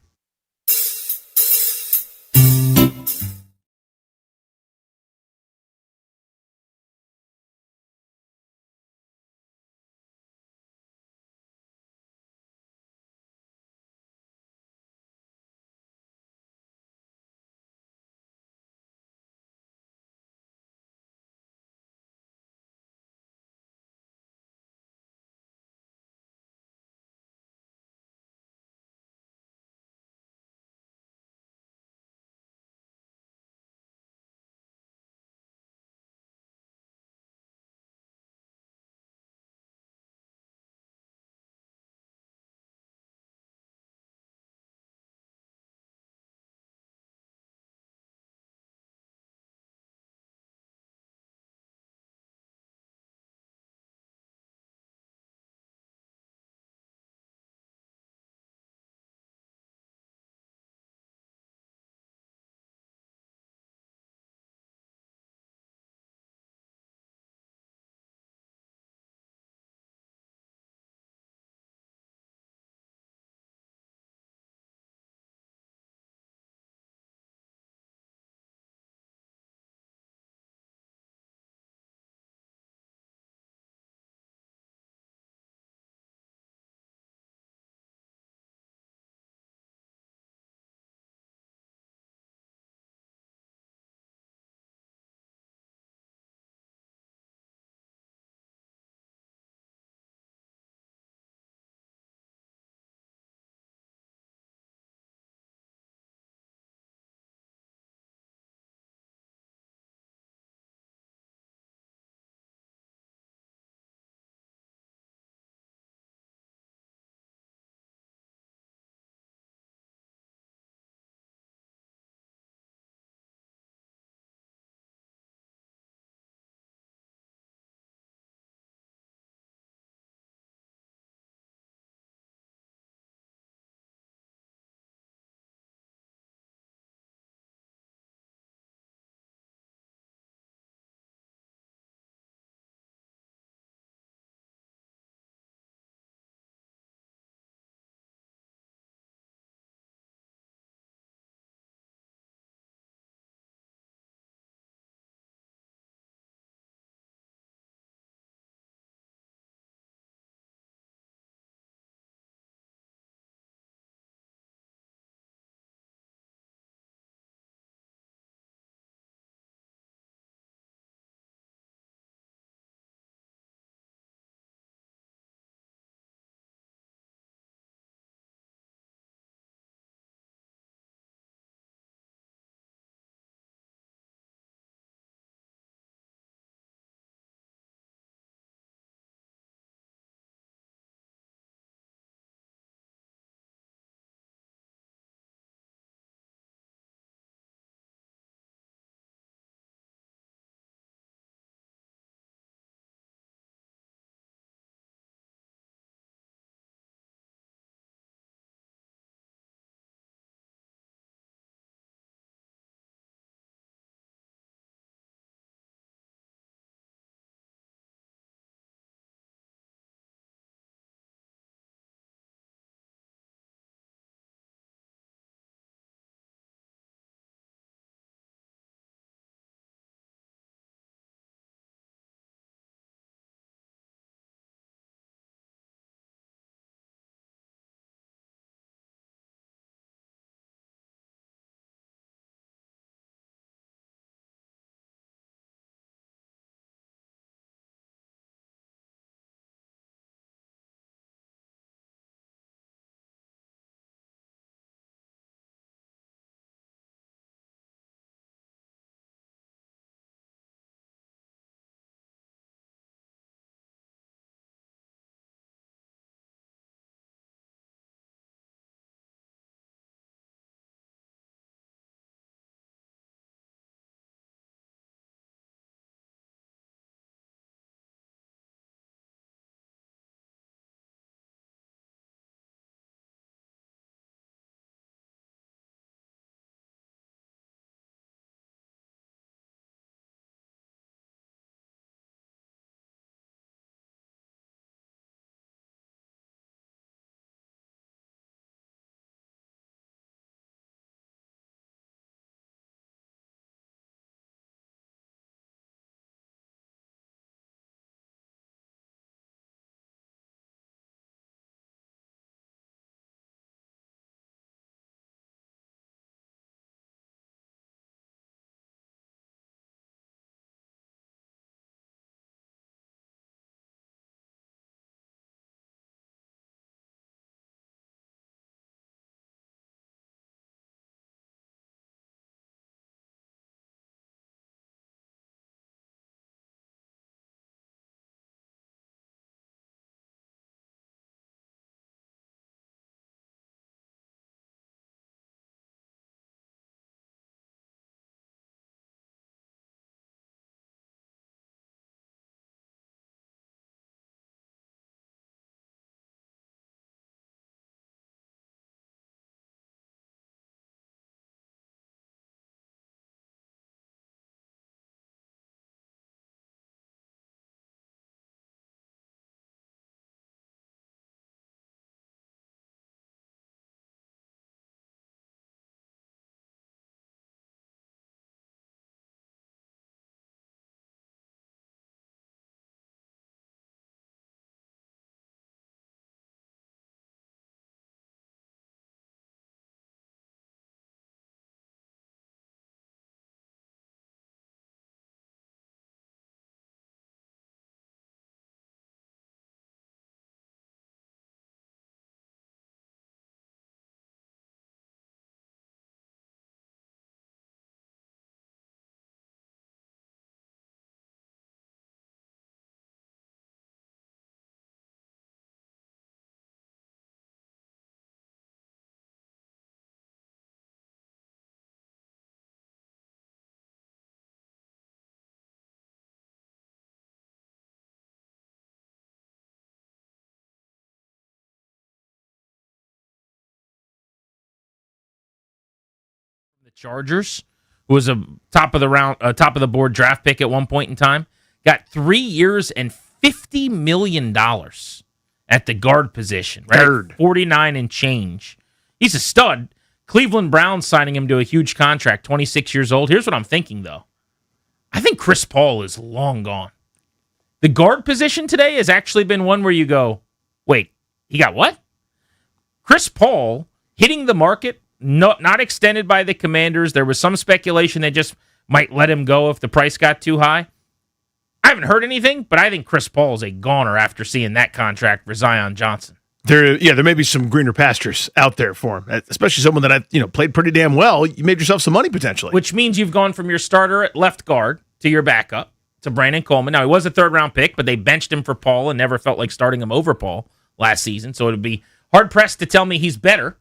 Chargers, who was a top of the board draft pick at one point in time, got 3 years and $50 million at the guard position, right? 49 and change. He's a stud. Cleveland Browns signing him to a huge contract, 26 years old. Here's what I'm thinking, though. I think Chris Paul is long gone. The guard position today has actually been one where you go, wait, he got what? Chris Paul hitting the market, not extended by the Commanders. There was some speculation they just might let him go if the price got too high. I haven't heard anything, but I think Chris Paul is a goner after seeing that contract for Zion Johnson. There may be some greener pastures out there for him, especially someone that played pretty damn well. You made yourself some money potentially, which means you've gone from your starter at left guard to your backup to Brandon Coleman. Now he was a third-round pick, but they benched him for Paul and never felt like starting him over Paul last season. So it'd be hard pressed to tell me he's better,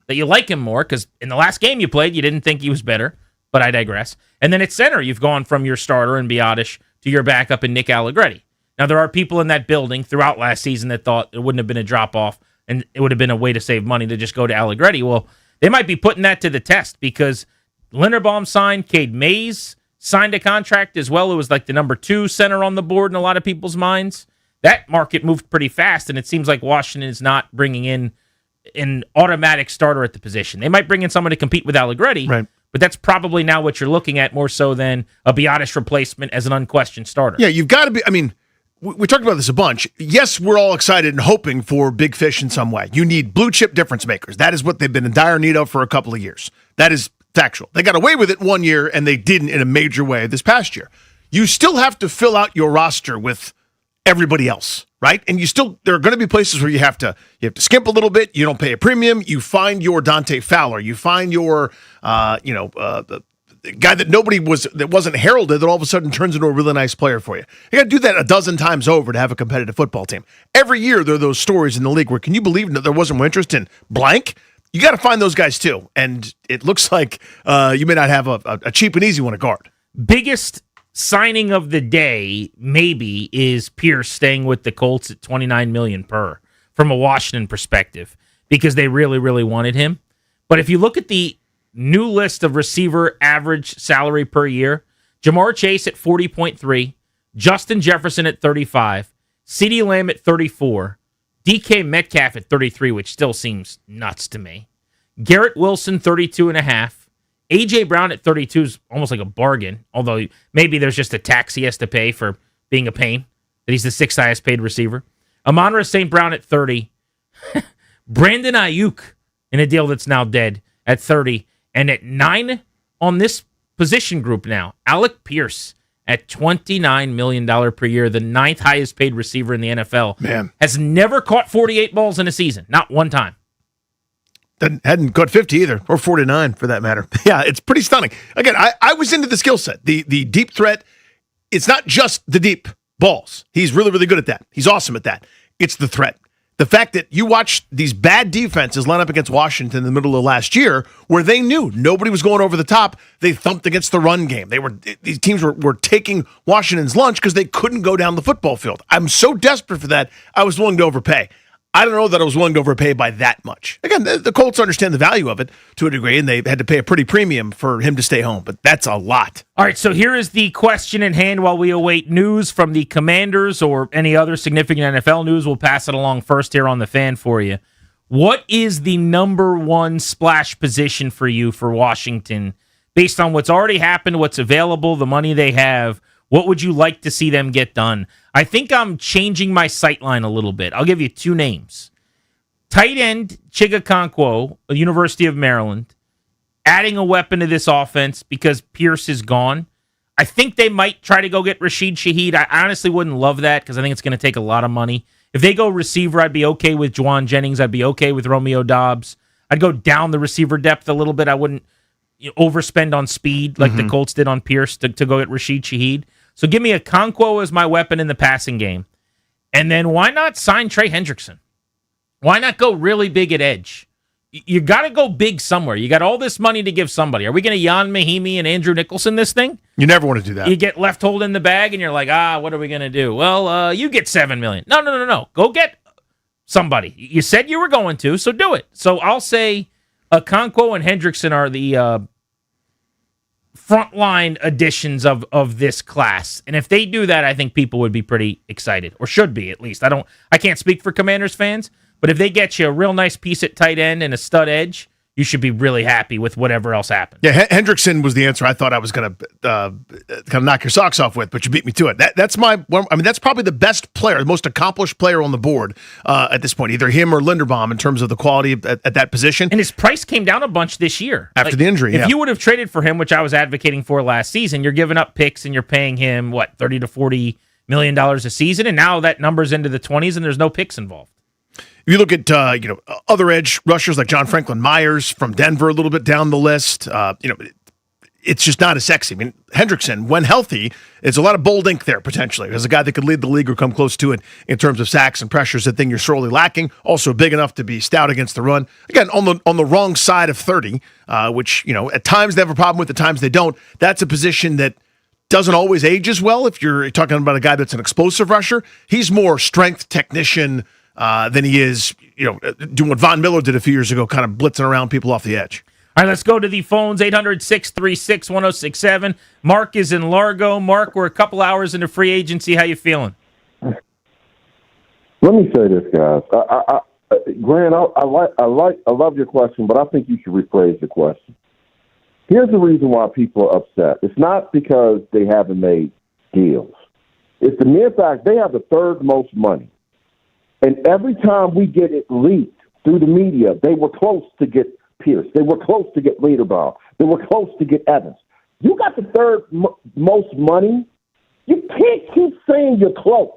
that you like him more, because in the last game you played, you didn't think he was better. But I digress. And then at center, you've gone from your starter in Biotish to your backup in Nick Allegretti. Now, there are people in that building throughout last season that thought it wouldn't have been a drop-off and it would have been a way to save money to just go to Allegretti. Well, they might be putting that to the test because Linderbaum signed, Cade Mays signed a contract as well. It was like the number 2 center on the board in a lot of people's minds. That market moved pretty fast, and it seems like Washington is not bringing in an automatic starter at the position. They might bring in someone to compete with Allegretti, right? But that's probably now what you're looking at more so than a Biotish replacement as an unquestioned starter. Yeah, you've got to be. I mean, we talked about this a bunch. Yes, we're all excited and hoping for big fish in some way. You need blue chip difference makers. That is what they've been in dire need of for a couple of years. That is factual. They got away with it one year, and they didn't in a major way this past year. You still have to fill out your roster with everybody else, right? And there are going to be places where you have to skimp a little bit. You don't pay a premium. You find your Dante Fowler. You find your, the guy that wasn't heralded that all of a sudden turns into a really nice player for you. You got to do that a dozen times over to have a competitive football team. Every year there are those stories in the league where, can you believe that there wasn't more interest in blank? You got to find those guys too. And it looks like you may not have a cheap and easy one to guard. Biggest signing of the day maybe is Pierce staying with the Colts at $29 million per, from a Washington perspective, because they really, really wanted him. But if you look at the new list of receiver average salary per year, Jamar Chase at 40.3, Justin Jefferson at 35, CeeDee Lamb at 34, DK Metcalf at 33, which still seems nuts to me, Garrett Wilson 32.5, A.J. Brown at 32 is almost like a bargain, although maybe there's just a tax he has to pay for being a pain, that he's the 6th highest paid receiver. Amon-Ra St. Brown at 30. Brandon Ayuk in a deal that's now dead at 30. And at 9 on this position group now, Alec Pierce at $29 million per year, the 9th highest paid receiver in the NFL. Man. Has never caught 48 balls in a season, not one time. Hadn't caught 50 either, or 49 for that matter. Yeah, it's pretty stunning. Again, I was into the skill set. The deep threat, it's not just the deep balls. He's really, really good at that. He's awesome at that. It's the threat. The fact that you watch these bad defenses line up against Washington in the middle of last year, where they knew nobody was going over the top, they thumped against the run game. These teams were taking Washington's lunch because they couldn't go down the football field. I'm so desperate for that, I was willing to overpay. I don't know that I was willing to overpay by that much. Again, the Colts understand the value of it to a degree, and they had to pay a pretty premium for him to stay home, but that's a lot. All right, so here is the question in hand while we await news from the Commanders or any other significant NFL news. We'll pass it along first here on the Fan for you. What is the number one splash position for you for Washington based on what's already happened, what's available, the money they have? What would you like to see them get done? I think I'm changing my sightline a little bit. I'll give you 2 names. Tight end Chiga Okonkwo, University of Maryland, adding a weapon to this offense because Pierce is gone. I think they might try to go get Rashid Shaheed. I honestly wouldn't love that because I think it's going to take a lot of money. If they go receiver, I'd be okay with Juwan Jennings. I'd be okay with Romeo Dobbs. I'd go down the receiver depth a little bit. I wouldn't overspend on speed like the Colts did on Pierce to go get Rashid Shaheed. So give me Okonkwo as my weapon in the passing game. And then why not sign Trey Hendrickson? Why not go really big at edge? You got to go big somewhere. You got all this money to give somebody. Are we going to Jan Mahimi and Andrew Nicholson this thing? You never want to do that. You get left holding the bag and you're like, what are we going to do? Well, you get $7 million. No. Go get somebody. You said you were going to, so do it. So I'll say Okonkwo and Hendrickson are the frontline additions of this class. And if they do that, I think people would be pretty excited, or should be at least. I can't speak for Commanders fans, but if they get you a real nice piece at tight end and a stud edge, you should be really happy with whatever else happens. Yeah, Hendrickson was the answer I thought I was going to kind of knock your socks off with, but you beat me to it. That's probably the best player, the most accomplished player on the board at this point, either him or Linderbaum in terms of the quality at that position. And his price came down a bunch this year. After the injury, If you would have traded for him, which I was advocating for last season, you're giving up picks and you're paying him, $30 to $40 million a season, and now that number's into the 20s and there's no picks involved. If you look at other edge rushers like John Franklin Myers from Denver, a little bit down the list, it's just not as sexy. I mean, Hendrickson, when healthy, it's a lot of bold ink there potentially. There's a guy that could lead the league or come close to it in terms of sacks and pressures. The thing you're sorely lacking. Also big enough to be stout against the run. Again, on the wrong side of 30, which at times they have a problem with, at times they don't. That's a position that doesn't always age as well. If you're talking about a guy that's an explosive rusher, he's more strength technician than he is, doing what Von Miller did a few years ago, kind of blitzing around people off the edge. All right, let's go to the phones, 800-636-1067. Mark is in Largo. Mark, we're a couple hours into free agency. How you feeling? Let me say this, guys. Grant, I love your question, but I think you should rephrase the question. Here's the reason why people are upset. It's not because they haven't made deals. It's the mere fact they have the third most money. And every time we get it leaked through the media, they were close to get Pierce. They were close to get Liederbaum. They were close to get Evans. You got the third most money. You can't keep saying you're close,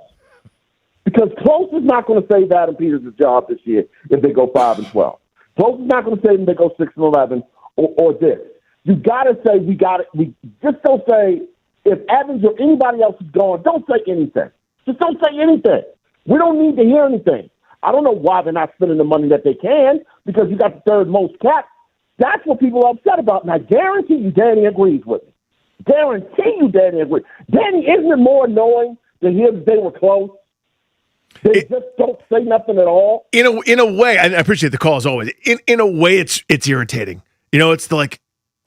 because close is not going to save Adam Peters' job this year if they go 5-12. Close is not going to save them if they go 6-11 or this. You got to say we got it. We just don't say if Evans or anybody else is going. Don't say anything. Just don't say anything. We don't need to hear anything. I don't know why they're not spending the money that they can, because you got the third most cap. That's what people are upset about. And I guarantee you Danny agrees with me. Guarantee you Danny agrees. Danny, isn't it more annoying to hear that they were close? They just don't say nothing at all. In a way, I appreciate the call as always. In a way, it's irritating. It's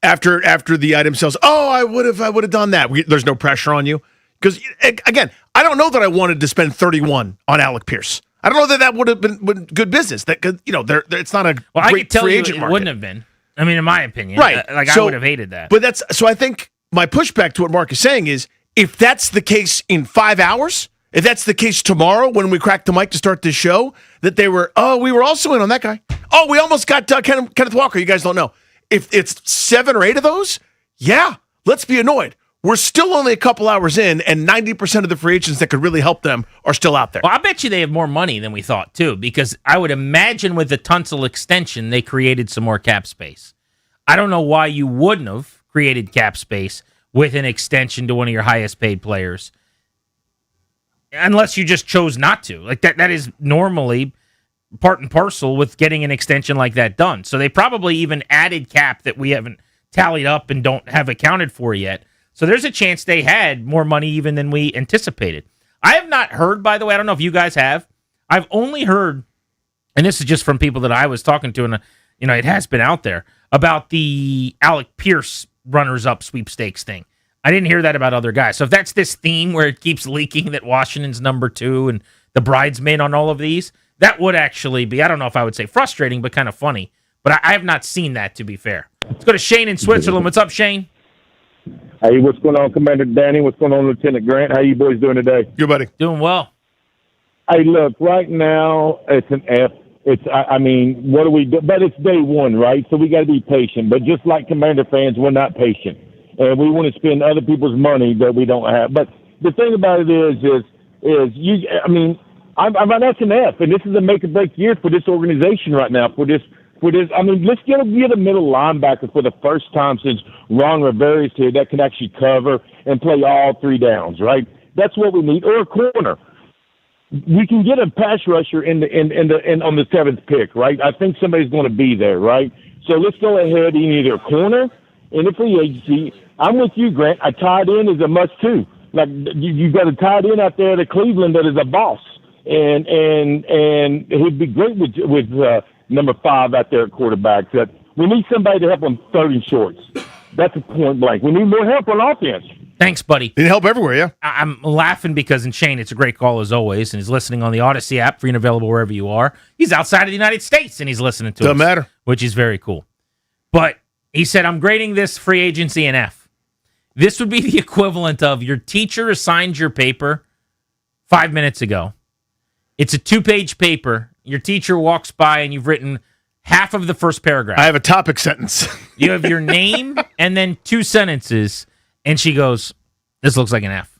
after the item sells. Oh, I would have done that. There's no pressure on you. Because, again, I don't know that I wanted to spend 31 on Alec Pierce. I don't know that would have been good business. That it's not a great free agent market. It wouldn't have been. I mean, in my opinion, right? I would have hated that. But so I think my pushback to what Mark is saying is, if that's the case in 5 hours, if that's the case tomorrow when we crack the mic to start this show, that we were also in on that guy. Oh, we almost got Kenneth Walker. You guys don't know. If it's 7 or 8 of those, yeah, let's be annoyed. We're still only a couple hours in, and 90% of the free agents that could really help them are still out there. Well, I bet you they have more money than we thought, too, because I would imagine with the Tonsel extension, they created some more cap space. I don't know why you wouldn't have created cap space with an extension to one of your highest paid players, unless you just chose not to. Like that is normally part and parcel with getting an extension like that done. So they probably even added cap that we haven't tallied up and don't have accounted for yet. So there's a chance they had more money even than we anticipated. I have not heard, by the way, I don't know if you guys have. I've only heard, and this is just from people that I was talking to, and it has been out there, about the Alec Pierce runners-up sweepstakes thing. I didn't hear that about other guys. So if that's this theme where it keeps leaking that Washington's number 2 and the bridesmaid on all of these, that would actually be, I don't know if I would say frustrating, but kind of funny. But I have not seen that, to be fair. Let's go to Shane in Switzerland. What's up, Shane? Hey, what's going on, Commander Danny? What's going on, Lieutenant Grant? How you boys doing today? Good, buddy. Doing well. Hey, look, right now it's an F. What do we do? But it's day one, right? So we got to be patient. But just like Commander fans, we're not patient, and we want to spend other people's money that we don't have. But the thing about it is you. That's an F, and this is a make or break year for this organization right now. Let's get a middle linebacker for the first time since Ron Rivera's here that can actually cover and play all 3 downs, right? That's what we need, or a corner. We can get a pass rusher on the 7th pick, right? I think somebody's going to be there, right? So let's go ahead in either a corner in the free agency. I'm with you, Grant. A tight end is a must too. Like you got a tight end out there at Cleveland that is a boss, and he'd be great with number 5 out there at quarterback. That we need somebody to help on 3rd and shorts. That's a point blank. We need more help on offense. Thanks, buddy. Didn't help everywhere, yeah. I'm laughing because, and Shane, it's a great call as always, and he's listening on the Odyssey app, free and available wherever you are. He's outside of the United States, and he's listening to us. Doesn't matter. Which is very cool. But he said, I'm grading this free agency an F. This would be the equivalent of your teacher assigned your paper 5 minutes ago. It's a 2-page paper. Your teacher walks by, and you've written half of the first paragraph. I have a topic sentence. You have your name and then 2 sentences, and she goes, this looks like an F.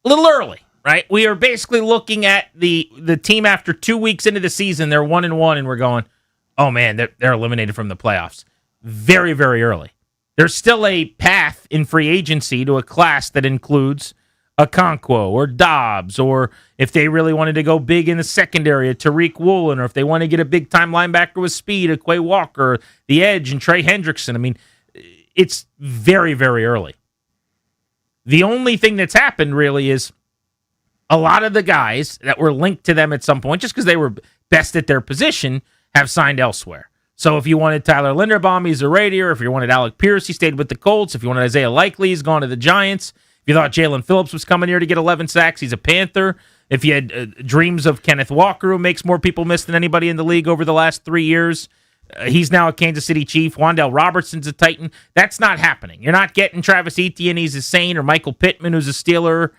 A little early, right? We are basically looking at the team after 2 weeks into the season. They're 1-1, and we're going, oh, man, they're eliminated from the playoffs. Very, very early. There's still a path in free agency to a class that includes Okonkwo or Dobbs, or if they really wanted to go big in the secondary, a Tariq Woolen, or if they want to get a big-time linebacker with speed, a Quay Walker, the edge, and Trey Hendrickson. I mean, it's very, very early. The only thing that's happened, really, is a lot of the guys that were linked to them at some point, just because they were best at their position, have signed elsewhere. So if you wanted Tyler Linderbaum, he's a Raider. If you wanted Alec Pierce, he stayed with the Colts. If you wanted Isaiah Likely, he's gone to the Giants. If you thought Jalen Phillips was coming here to get 11 sacks, he's a Panther. If you had dreams of Kenneth Walker, who makes more people miss than anybody in the league over the last 3 years, he's now a Kansas City Chief. Wan'Dale Robertson's a Titan. That's not happening. You're not getting Travis Etienne, he's a Saint, or Michael Pittman, who's a Steeler.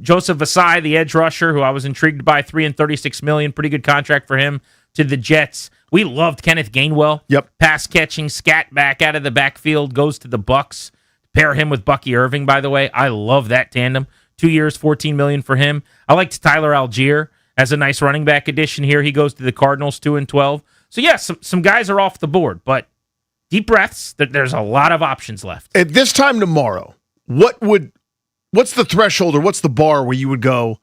Joseph Asai, the edge rusher, who I was intrigued by, $3 and $36 million, pretty good contract for him, to the Jets. We loved Kenneth Gainwell. Yep. Pass catching, scat back out of the backfield, goes to the Bucks. Pair him with Bucky Irving, by the way. I love that tandem. 2 years, $14 million for him. I liked Tyler Algier as a nice running back addition here. He goes to the Cardinals, 2 and 12. So yes, some guys are off the board, but deep breaths. There's a lot of options left. At this time tomorrow, what's the threshold or what's the bar where you would go,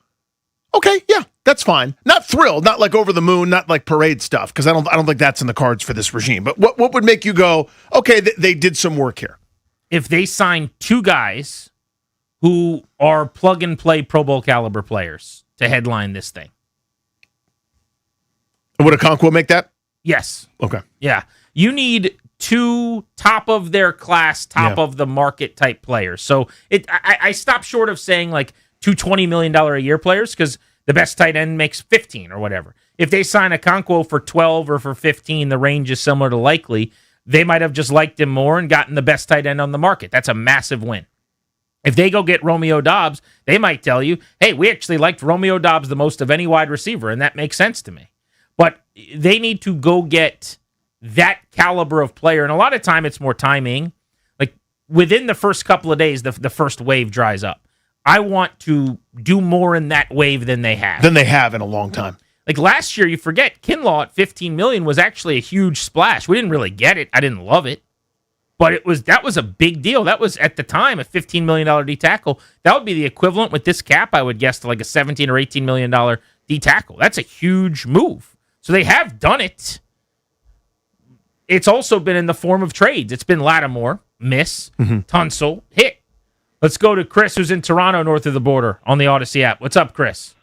okay, yeah, that's fine. Not thrilled, not like over the moon, not like parade stuff, because I don't think that's in the cards for this regime. But what would make you go, okay, they did some work here? If they sign 2 guys who are plug-and-play Pro Bowl caliber players to headline this thing. Would Okonkwo make that? Yes. Okay. Yeah. You need 2 top-of-their-class, top-of-the-market type players. So I stopped short of saying, like, 2 $20 million a year players, because the best tight end makes 15 or whatever. If they sign Okonkwo for 12 or for 15, the range is similar to Likely. They might have just liked him more and gotten the best tight end on the market. That's a massive win. If they go get Romeo Dobbs, they might tell you, hey, we actually liked Romeo Dobbs the most of any wide receiver, and that makes sense to me. But they need to go get that caliber of player, and a lot of time it's more timing. Like, within the first couple of days, the first wave dries up. I want to do more in that wave than they have. Than they have in a long time. Like last year, you forget, Kinlaw at $15 million was actually a huge splash. We didn't really get it. I didn't love it. But that was a big deal. That was, at the time, a $15 million D tackle. That would be the equivalent with this cap, I would guess, to like a $17 or $18 million D tackle. That's a huge move. So they have done it. It's also been in the form of trades. It's been Lattimore, miss, Tonsel, hit. Let's go to Chris, who's in Toronto, north of the border, on the Odyssey app. What's up, Chris?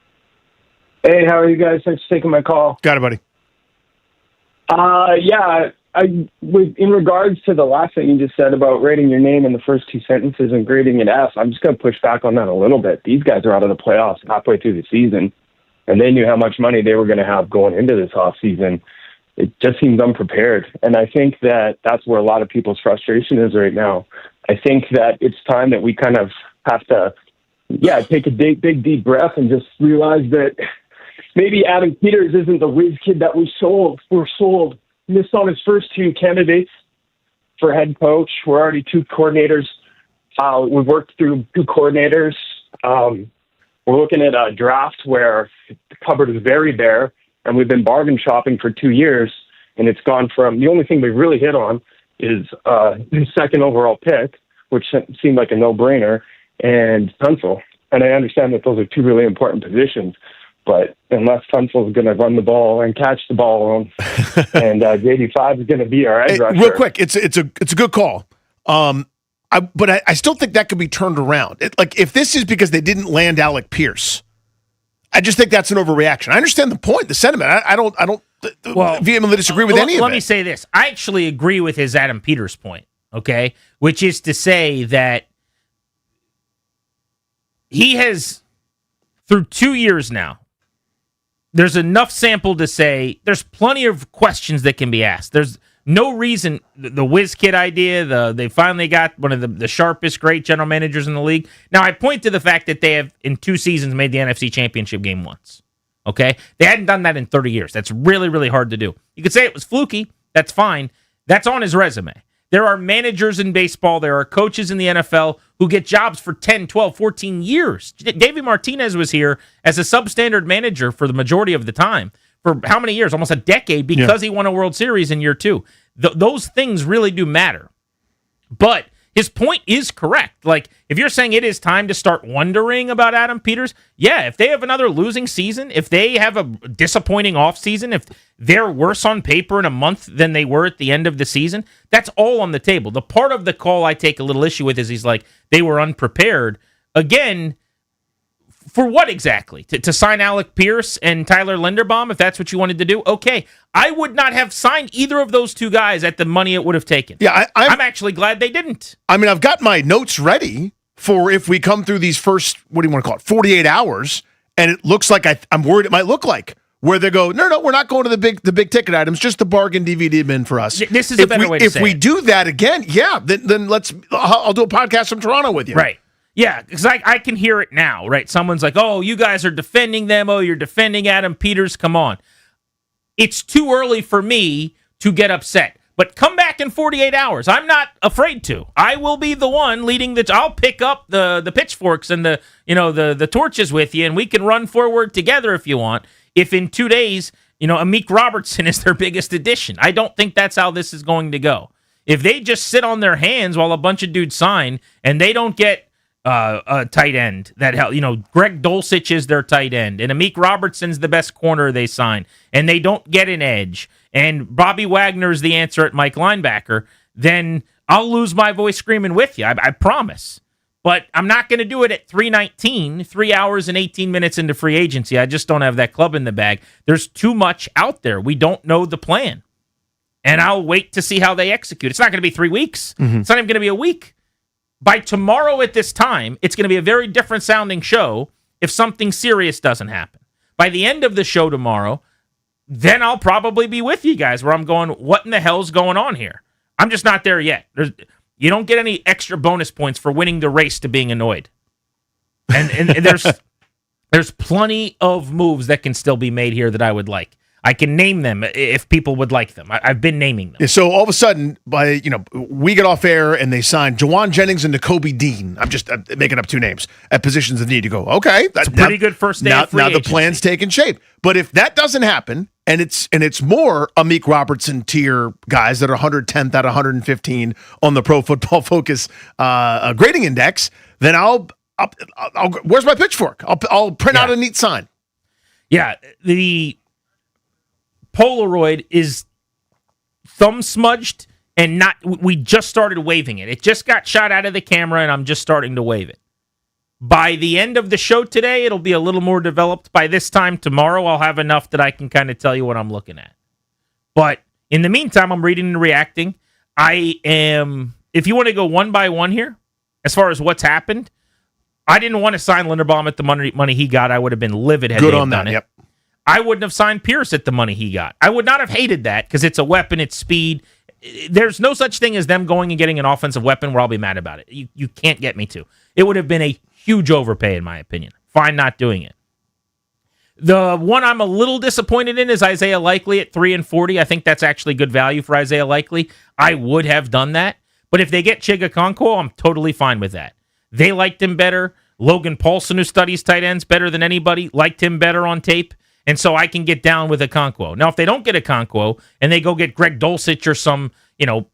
Hey, how are you guys? Thanks for taking my call. Got it, buddy. In regards to the last thing you just said about rating your name in the first 2 sentences and grading it F, I'm just going to push back on that a little bit. These guys are out of the playoffs halfway through the season, and they knew how much money they were going to have going into this offseason. It just seems unprepared, and I think that that's where a lot of people's frustration is right now. I think that it's time that we kind of have to, take a big, deep breath and just realize that maybe Adam Peters isn't the whiz kid that we're sold. Missed on his first 2 candidates for head coach. We're already 2 coordinators. We've worked through 2 coordinators. We're looking at a draft where the cupboard is very bare, and we've been bargain shopping for 2 years, and it's gone from the only thing we really hit on is his second overall pick, which seemed like a no-brainer, and Tonsel. And I understand that those are 2 really important positions, but unless Tunsel's going to run the ball and catch the ball, and JD5 is going to be our edge rusher. Real quick, it's a good call. But I still think that could be turned around. If this is because they didn't land Alec Pierce, I just think that's an overreaction. I understand the point, the sentiment. I don't vehemently disagree with any of it. Let me say this. I actually agree with his Adam Peters point. okay? Which is to say that he has, through 2 years now, there's enough sample to say there's plenty of questions that can be asked. There's no reason, the whiz kid idea, they finally got one of the sharpest, great general managers in the league. Now, I point to the fact that they have, in 2 seasons, made the NFC Championship game once. Okay? They hadn't done that in 30 years. That's really, really hard to do. You could say it was fluky. That's fine. That's on his resume. There are managers in baseball, there are coaches in the NFL who get jobs for 10, 12, 14 years. Davey Martinez was here as a substandard manager for the majority of the time. For how many years? Almost a decade, because he won a World Series in year 2. Those things really do matter. But his point is correct. Like, if you're saying it is time to start wondering about Adam Peters, yeah, if they have another losing season, if they have a disappointing offseason, if they're worse on paper in a month than they were at the end of the season, that's all on the table. The part of the call I take a little issue with is he's like, they were unprepared. Again, for what exactly? To sign Alec Pierce and Tyler Linderbaum, if that's what you wanted to do? Okay. I would not have signed either of those 2 guys at the money it would have taken. Yeah, I'm actually glad they didn't. I mean, I've got my notes ready for if we come through these first, what do you want to call it, 48 hours, and it looks like I'm worried it might look like, where they go, no, we're not going to the big ticket items, just the bargain DVD bin for us. This is a better way to say it. If we do that again, yeah, then I'll do a podcast from Toronto with you. Right. Yeah, because I can hear it now, right? Someone's like, oh, you guys are defending them. Oh, you're defending Adam Peters. Come on. It's too early for me to get upset. But come back in 48 hours. I'm not afraid to. I will be the one leading I'll pick up the pitchforks and the torches with you, and we can run forward together if you want. If in 2 days, Amik Robertson is their biggest addition. I don't think that's how this is going to go. If they just sit on their hands while a bunch of dudes sign and they don't get a tight end that Greg Dulcich is their tight end, and Amik Robertson's the best corner they sign, and they don't get an edge, and Bobby Wagner's the answer at Mike linebacker, then I'll lose my voice screaming with you. I promise. But I'm not going to do it at 3:19, 3 hours and 18 minutes into free agency. I just don't have that club in the bag. There's too much out there. We don't know the plan. And I'll wait to see how they execute. It's not going to be 3 weeks. Mm-hmm. It's not even going to be a week. By tomorrow at this time, it's going to be a very different sounding show if something serious doesn't happen. By the end of the show tomorrow, then I'll probably be with you guys where I'm going, what in the hell's going on here? I'm just not there yet. You don't get any extra bonus points for winning the race to being annoyed. And there's plenty of moves that can still be made here that I would like. I can name them if people would like them. I've been naming them. So all of a sudden, we get off air and they sign Jawan Jennings and N'Kobe Dean. I'm just making up 2 names at positions of need. You go, okay, that's a pretty good first day of free now agency. The plan's taking shape. But if that doesn't happen, and it's more Amik Robertson tier guys that are 110th out of 115 on the Pro Football Focus grading index, then I'll where's my pitchfork? I'll print out a neat sign. Yeah, the Polaroid is thumb smudged and we just started waving it. It just got shot out of the camera and I'm just starting to wave it. By the end of the show today, it'll be a little more developed. By this time tomorrow, I'll have enough that I can kind of tell you what I'm looking at. But in the meantime, I'm reading and reacting. If you want to go one by one here, as far as what's happened, I didn't want to sign Linderbaum at the money he got. I would have been livid had they done it. Yep. I wouldn't have signed Pierce at the money he got. I would not have hated that because it's a weapon, it's speed. There's no such thing as them going and getting an offensive weapon where I'll be mad about it. You can't get me to. It would have been a huge overpay, in my opinion. Fine not doing it. The one I'm a little disappointed in is Isaiah Likely at 3 and 40. I think that's actually good value for Isaiah Likely. I would have done that. But if they get Chiga Okonkwo, I'm totally fine with that. They liked him better. Logan Paulson, who studies tight ends better than anybody, liked him better on tape. And so I can get down with Okonkwo. Now, if they don't get Okonkwo and they go get Greg Dulcich or some,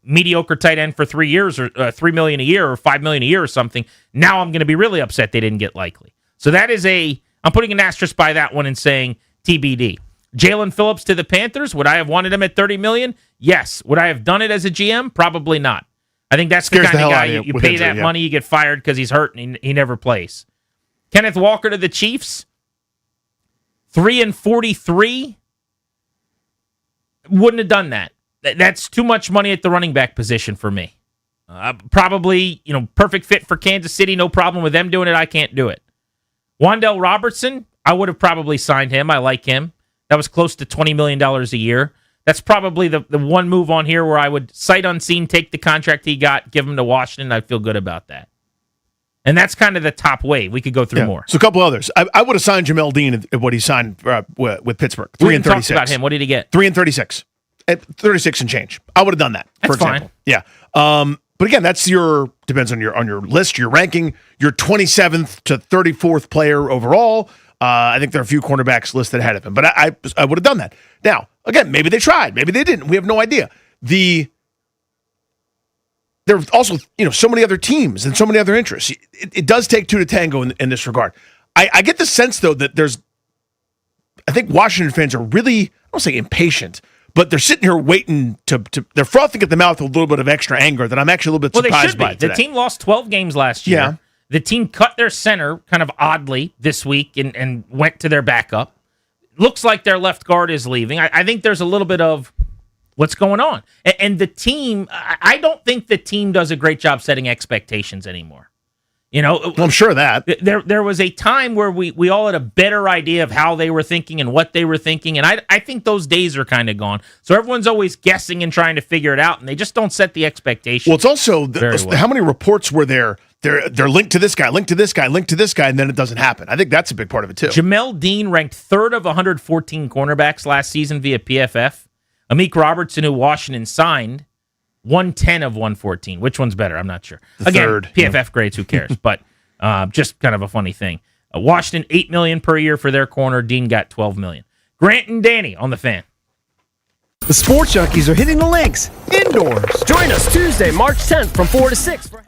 mediocre tight end for 3 years or $3 million a year or $5 million a year or something, now I'm going to be really upset they didn't get Likely. So that is I'm putting an asterisk by that one and saying TBD. Jalen Phillips to the Panthers. Would I have wanted him at $30 million? Yes. Would I have done it as a GM? Probably not. I think that's the kind of guy you pay that money, you get fired because he's hurt and he never plays. Kenneth Walker to the Chiefs. 3 and 43. Wouldn't have done that. That's too much money at the running back position for me. Probably, perfect fit for Kansas City. No problem with them doing it. I can't do it. Wan'Dale Robertson, I would have probably signed him. I like him. That was close to $20 million a year. That's probably the one move on here where I would sight unseen take the contract he got, give him to Washington. I'd feel good about that. And that's kind of the top wave. We could go through more. So a couple others. I would have signed Jamel Dean at what he signed with Pittsburgh. 3 and 36. About him. What did he get? 3 and 36. At 36 and change. I would have done that, for example. Fine. Yeah. But again, that's depends on your list, your ranking, your 27th to 34th player overall. I think there are a few cornerbacks listed ahead of him, but I would have done that. Now, again, maybe they tried, maybe they didn't. We have no idea. There are also so many other teams and so many other interests. It does take two to tango in this regard. I get the sense though that I think Washington fans are really, I don't say impatient, but they're sitting here waiting they're frothing at the mouth with a little bit of extra anger that I'm actually a little bit surprised by today. The team lost 12 games last year. Yeah. The team cut their center kind of oddly this week and went to their backup. Looks like their left guard is leaving. I think there's a little bit of what's going on. And the team, I don't think the team does a great job setting expectations anymore. I'm sure of that. There was a time where we all had a better idea of how they were thinking and what they were thinking, and I think those days are kind of gone. So everyone's always guessing and trying to figure it out, and they just don't set the expectation. Well, it's also how many reports were there? They're linked to this guy, linked to this guy, linked to this guy, and then it doesn't happen. I think that's a big part of it too. Jamel Dean ranked third of 114 cornerbacks last season via PFF. Amik Robertson, who Washington signed, 110 of 114. Which one's better? I'm not sure. Third, PFF grades, who cares? But just kind of a funny thing. Washington, $8 million per year for their corner. Dean got $12 million. Grant and Danny on the Fan. The Sports Junkies are hitting the links indoors. Join us Tuesday, March 10th from 4 to 6 for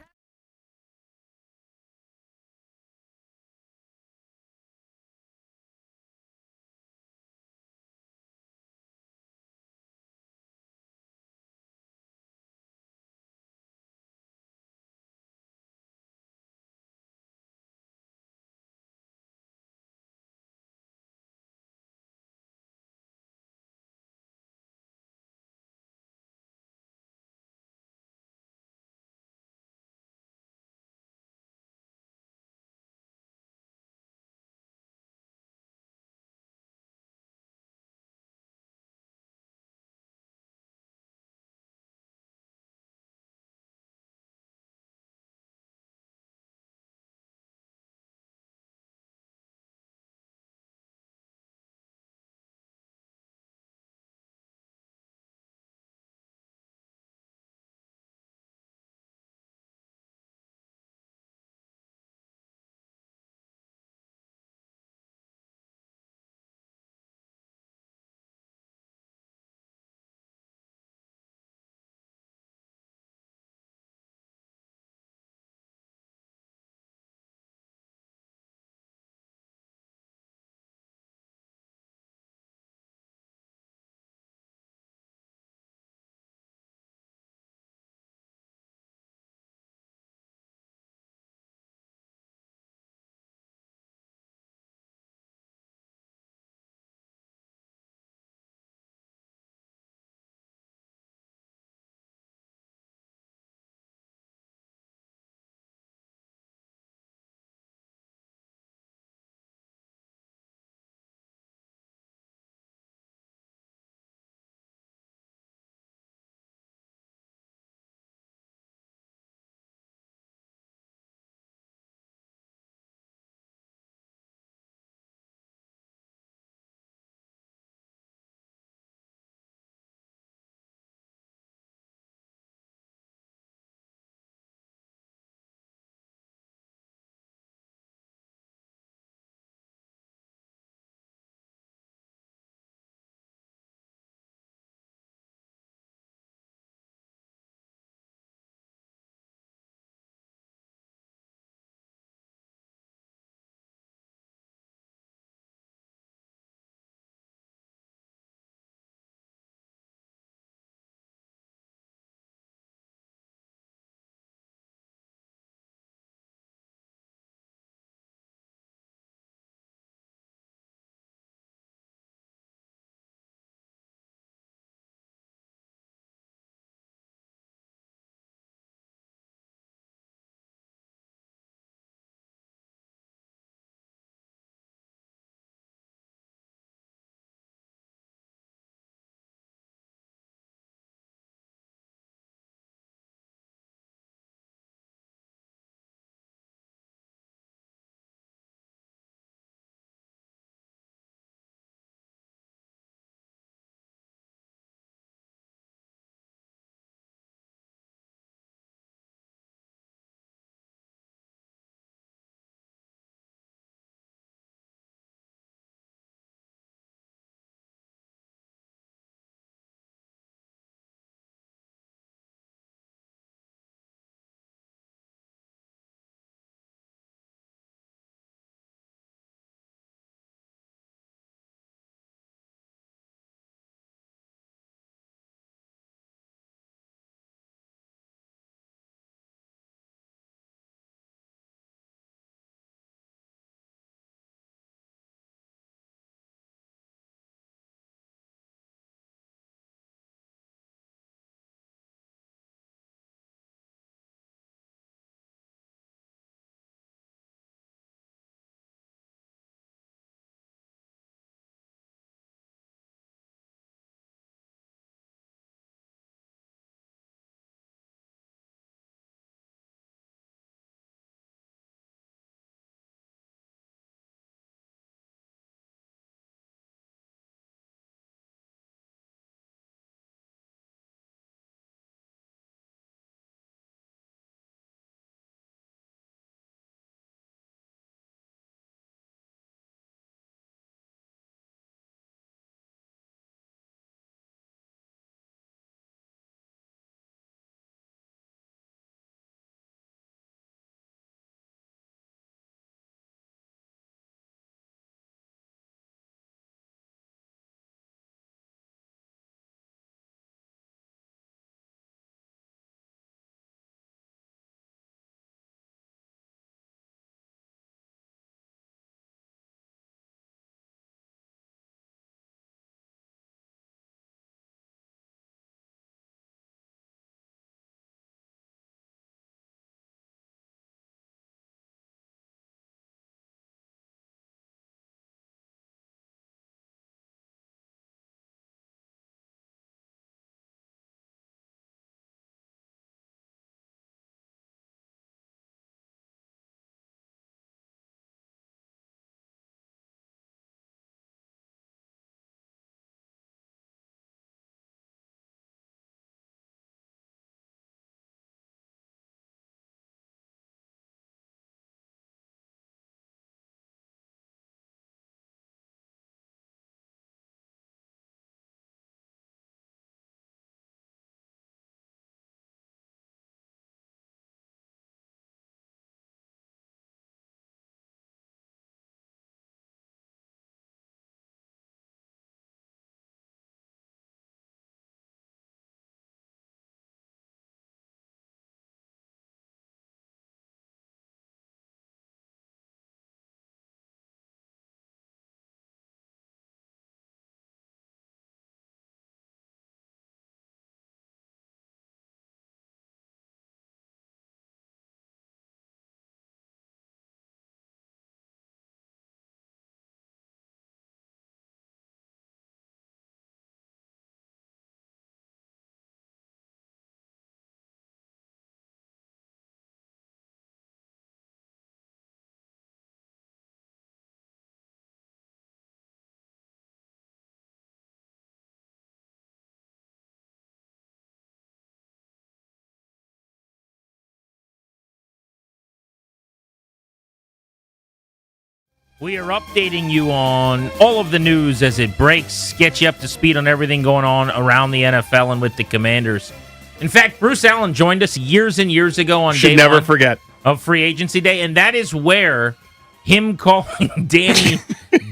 We are updating you on all of the news as it breaks, get you up to speed on everything going on around the NFL and with the Commanders. In fact, Bruce Allen joined us years and years ago on Should day never one forget of Free Agency Day, and that is where him calling Danny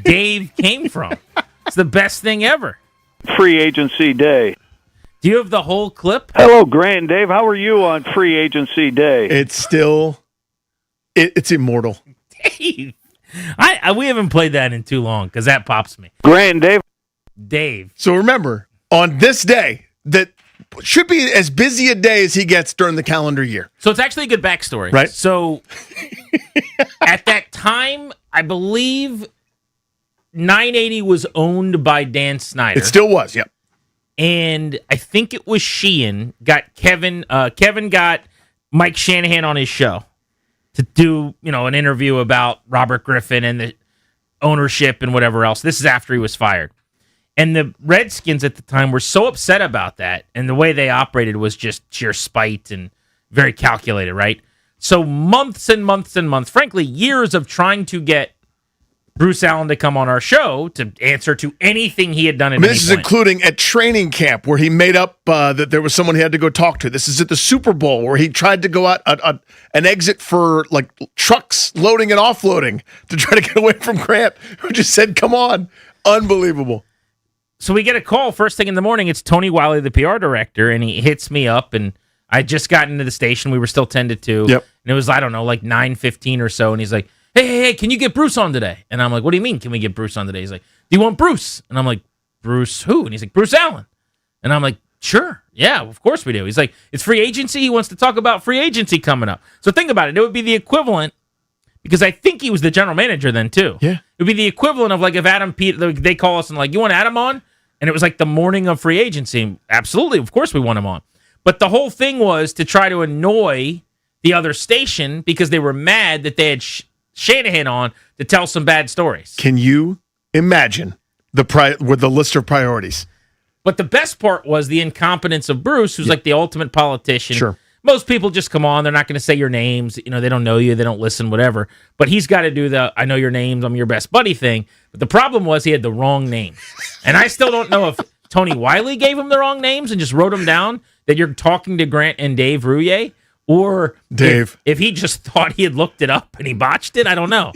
Dave came from. It's the best thing ever. Free Agency Day. Do you have the whole clip? Hello, Grant and Dave. How are you on Free Agency Day? It's still, it's immortal. Dave. We haven't played that in too long because that pops me. Grant and Dave. Dave. So remember, on this day, that should be as busy a day as he gets during the calendar year. So it's actually a good backstory. Right. So at that time, I believe 980 was owned by Dan Snyder. It still was, yep. And I think it was Sheehan got Kevin got Mike Shanahan on his show to do, an interview about Robert Griffin and the ownership and whatever else. This is after he was fired. And the Redskins at the time were so upset about that, and the way they operated was just sheer spite and very calculated, right? So months and months and months, frankly, years of trying to get Bruce Allen to come on our show to answer to anything he had done at any This is point. including at training camp where he made up that there was someone he had to go talk to. This is at the Super Bowl where he tried to go out an exit for like trucks loading and offloading to try to get away from Grant, who just said, come on. Unbelievable. So we get a call first thing in the morning. It's Tony Wiley, the PR director, and he hits me up, and I just got into the station. We were still 10 to 2. Yep. And it was, I don't know, like 9:15 or so, and he's like, hey, can you get Bruce on today? And I'm like, what do you mean, can we get Bruce on today? He's like, do you want Bruce? And I'm like, Bruce who? And he's like, Bruce Allen. And I'm like, sure. Yeah, of course we do. He's like, it's free agency. He wants to talk about free agency coming up. So think about it. It would be the equivalent, because I think he was the general manager then too. Yeah. It would be the equivalent of like if Adam Pete, they call us and like, you want Adam on? And it was like the morning of free agency. Absolutely. Of course we want him on. But the whole thing was to try to annoy the other station because they were mad that they had Shanahan on to tell some bad stories. Can you imagine with the list of priorities? But the best part was the incompetence of Bruce, who's like the ultimate politician. Sure. Most people just come on. They're not going to say your names. They don't know you. They don't listen, whatever. But he's got to do the, I know your names, I'm your best buddy thing. But the problem was he had the wrong names. And I still don't know if Tony Wiley gave him the wrong names and just wrote them down, that you're talking to Grant and Dave Rouillet, or Dave. If he just thought he had looked it up and he botched it, I don't know.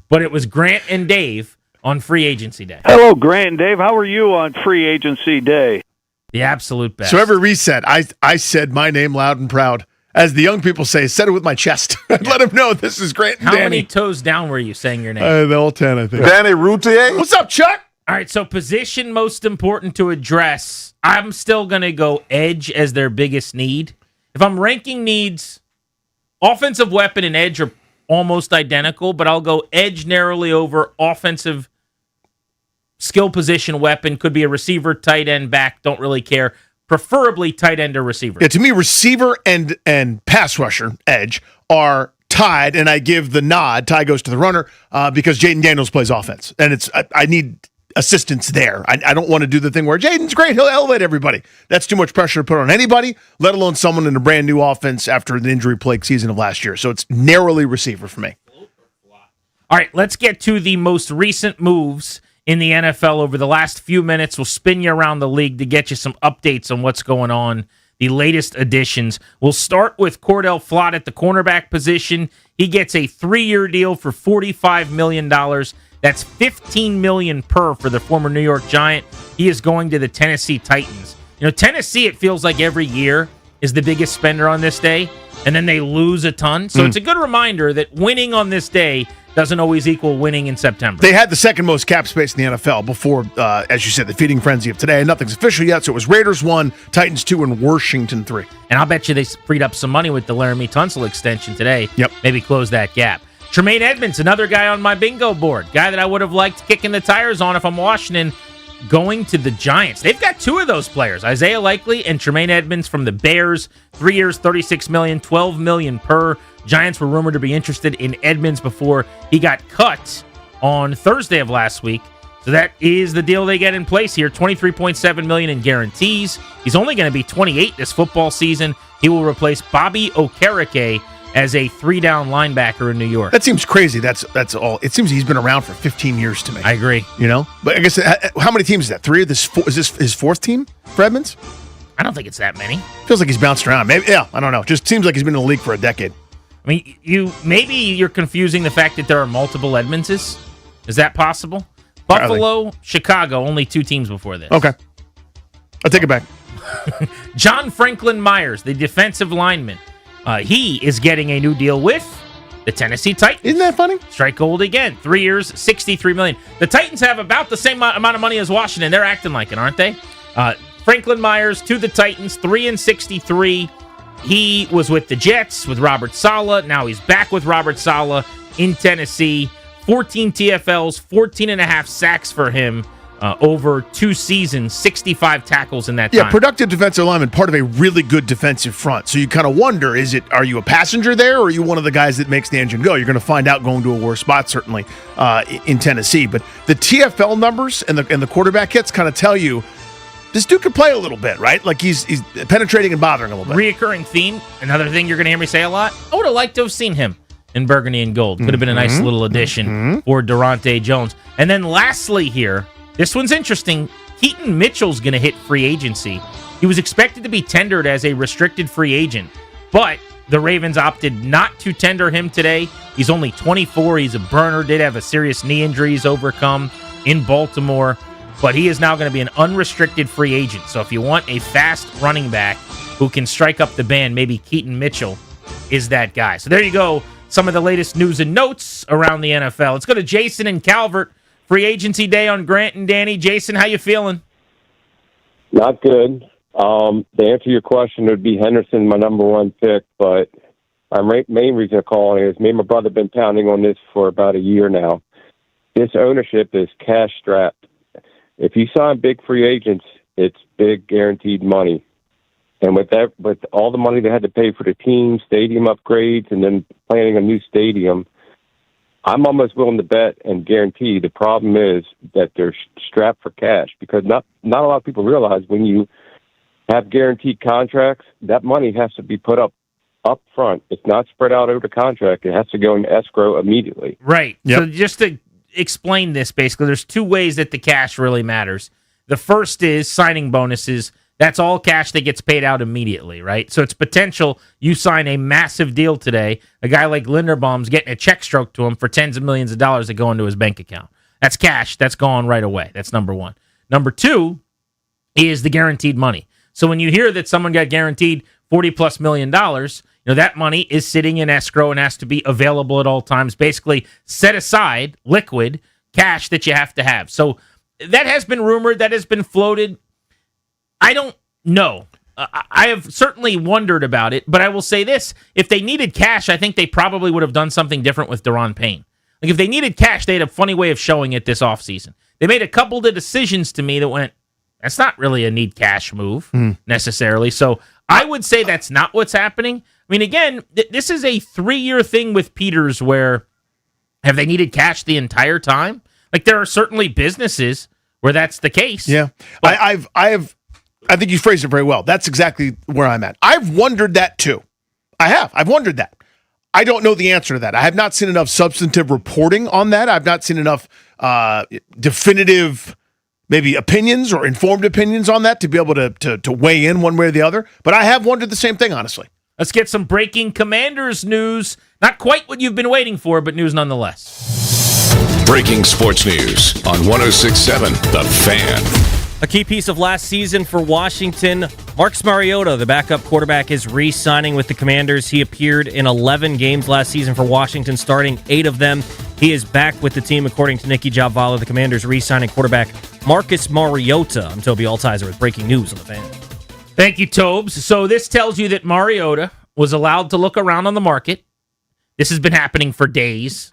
But it was Grant and Dave on Free Agency Day. Hello, Grant and Dave. How are you on Free Agency Day? The absolute best. So every reset, I said my name loud and proud. As the young people say, said it with my chest. Let them know this is Grant and How Danny. many toes down were you saying your name? All 10, I think. Danny Routier. What's up, Chuck? All right, so position most important to address. I'm still going to go edge as their biggest need. If I'm ranking needs, offensive weapon and edge are almost identical, but I'll go edge narrowly over offensive skill position weapon. Could be a receiver, tight end, back, don't really care. Preferably tight end or receiver. Yeah, to me, receiver and pass rusher, edge, are tied, and I give the nod. Tie goes to the runner because Jaden Daniels plays offense, and I need assistance there. I don't want to do the thing where Jaden's great, he'll elevate everybody. That's too much pressure to put on anybody, let alone someone in a brand new offense after the injury-plagued season of last year. So it's narrowly receiver for me. All right, let's get to the most recent moves in the NFL over the last few minutes. We'll spin you around the league to get you some updates on what's going on, the latest additions. We'll start with Cordell Flott at the cornerback position. He gets a 3-year deal for $45 million. That's $15 million per for the former New York Giant. He is going to the Tennessee Titans. Tennessee, it feels like every year is the biggest spender on this day, and then they lose a ton. So it's a good reminder that winning on this day doesn't always equal winning in September. They had the second most cap space in the NFL before, as you said, the feeding frenzy of today. Nothing's official yet, so it was Raiders 1, Titans 2, and Washington 3. And I'll bet you they freed up some money with the Laramie Tonsel extension today. Yep. Maybe close that gap. Tremaine Edmonds, another guy on my bingo board. Guy that I would have liked kicking the tires on if I'm Washington, going to the Giants. They've got two of those players, Isaiah Likely and Tremaine Edmonds from the Bears. 3 years, $36 million, $12 million per. Giants were rumored to be interested in Edmonds before he got cut on Thursday of last week. So that is the deal they get in place here. $23.7 million in guarantees. He's only going to be 28 this football season. He will replace Bobby Okereke, as a 3-down linebacker in New York. That seems crazy. That's all. It seems he's been around for 15 years to me. I agree. But I guess how many teams is that? 3? Is this his 4th team for Edmonds? I don't think it's that many. Feels like he's bounced around. Maybe, yeah, I don't know. Just seems like he's been in the league for a decade. I mean, you're confusing the fact that there are multiple Edmondses. Is that possible? Buffalo, Chicago, only 2 teams before this. Okay. I'll take it back. John Franklin Myers, the defensive lineman. He is getting a new deal with the Tennessee Titans. Isn't that funny? Strike gold again. 3 years, $63 million. The Titans have about the same amount of money as Washington. They're acting like it, aren't they? Franklin Myers to the Titans, 3 and 63. He was with the Jets with Robert Saleh. Now he's back with Robert Saleh in Tennessee. 14 TFLs, 14 and a half sacks for him over 2 seasons, 65 tackles in that time. Yeah, productive defensive lineman, part of a really good defensive front. So you kind of wonder, are you a passenger there, or are you one of the guys that makes the engine go? You're going to find out going to a worse spot, certainly, in Tennessee. But the TFL numbers and the quarterback hits kind of tell you, this dude could play a little bit, right? Like he's penetrating and bothering a little bit. Reoccurring theme, another thing you're going to hear me say a lot. I would have liked to have seen him in burgundy and gold. Could have been a nice little addition for Durante Jones. And then lastly here, this one's interesting. Keaton Mitchell's going to hit free agency. He was expected to be tendered as a restricted free agent, but the Ravens opted not to tender him today. He's only 24. He's a burner. Did have a serious knee injury he's overcome in Baltimore. But he is now going to be an unrestricted free agent. So if you want a fast running back who can strike up the band, maybe Keaton Mitchell is that guy. So there you go. Some of the latest news and notes around the NFL. Let's go to Jason and Calvert. Free agency day on Grant and Danny. Jason, how you feeling? Not good. To answer your question, it would be Henderson, my number 1 pick. But my main reason I'm calling is me and my brother have been pounding on this for about a year now. This ownership is cash strapped. If you sign big free agents, it's big guaranteed money. And with all the money they had to pay for the team, stadium upgrades, and then planning a new stadium, I'm almost willing to bet and guarantee the problem is that they're strapped for cash, because not a lot of people realize when you have guaranteed contracts, that money has to be put up front. It's not spread out over the contract. It has to go into escrow immediately. Right. Yep. So just to explain this, basically, there's 2 ways that the cash really matters. The first is signing bonuses. That's all cash that gets paid out immediately, right? So it's potential you sign a massive deal today. A guy like Linderbaum's getting a check stroke to him for tens of millions of dollars that go into his bank account. That's cash. That's gone right away. That's number 1. Number 2 is the guaranteed money. So when you hear that someone got guaranteed $40+ million, that money is sitting in escrow and has to be available at all times, basically set aside, liquid, cash that you have to have. So that has been rumored, that has been floated. I don't know. I have certainly wondered about it, but I will say this. If they needed cash, I think they probably would have done something different with Daron Payne. Like if they needed cash, they had a funny way of showing it this offseason. They made a couple of decisions to me that went, that's not really a need cash move necessarily. So I would say that's not what's happening. I mean, again, this is a 3-year thing with Peters where have they needed cash the entire time? Like there are certainly businesses where that's the case. Yeah. But I think you phrased it very well. That's exactly where I'm at. I've wondered that too. I've wondered that. I don't know the answer to that. I have not seen enough substantive reporting on that. I've not seen enough definitive maybe opinions or informed opinions on that to be able to weigh in one way or the other. But I have wondered the same thing, honestly. Let's get some breaking Commanders news. Not quite what you've been waiting for, but news nonetheless. Breaking sports news on 106.7 The Fan. A key piece of last season for Washington, Marcus Mariota, the backup quarterback, is re-signing with the Commanders. He appeared in 11 games last season for Washington, starting 8 of them. He is back with the team, according to Nikki Jabvala. The Commanders re-signing quarterback Marcus Mariota. I'm Toby Altizer with breaking news on The Fan. Thank you, Tobes. So this tells you that Mariota was allowed to look around on the market. This has been happening for days.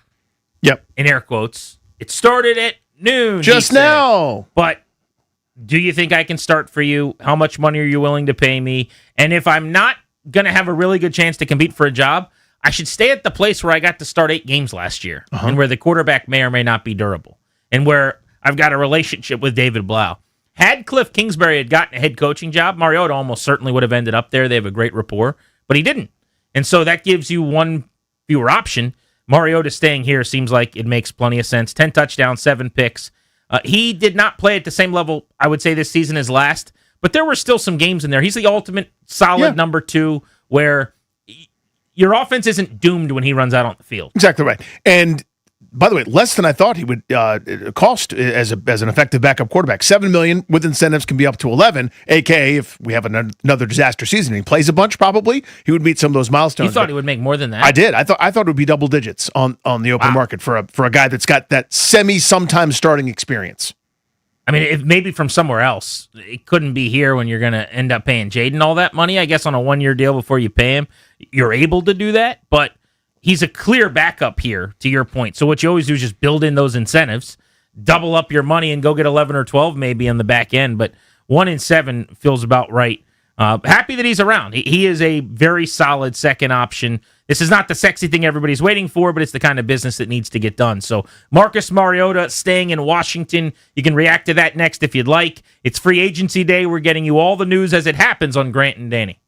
Yep. In air quotes. It started at noon. Just now. But do you think I can start for you? How much money are you willing to pay me? And if I'm not going to have a really good chance to compete for a job, I should stay at the place where I got to start 8 games last year and where the quarterback may or may not be durable and where I've got a relationship with David Blau. Had Cliff Kingsbury had gotten a head coaching job, Mariota almost certainly would have ended up there. They have a great rapport, but he didn't. And so that gives you one fewer option. Mariota staying here seems like it makes plenty of sense. 10 touchdowns, 7 picks. He did not play at the same level, I would say, this season as last, but there were still some games in there. He's the ultimate solid number 2 where your offense isn't doomed when he runs out on the field. Exactly right. And by the way, less than I thought he would cost as an effective backup quarterback. $7 million with incentives can be up to 11. AKA, if we have another disaster season, and he plays a bunch. Probably he would meet some of those milestones. You thought he would make more than that? I did. I thought it would be double digits on the open market for a guy that's got that sometimes starting experience. I mean, if maybe from somewhere else, it couldn't be here when you're going to end up paying Jaden all that money. I guess on a 1-year deal before you pay him, you're able to do that, but. He's a clear backup here, to your point. So what you always do is just build in those incentives, double up your money, and go get 11 or 12 maybe on the back end. But 1 in 7 feels about right. Happy that he's around. He is a very solid second option. This is not the sexy thing everybody's waiting for, but it's the kind of business that needs to get done. So Marcus Mariota staying in Washington. You can react to that next if you'd like. It's free agency day. We're getting you all the news as it happens on Grant and Danny.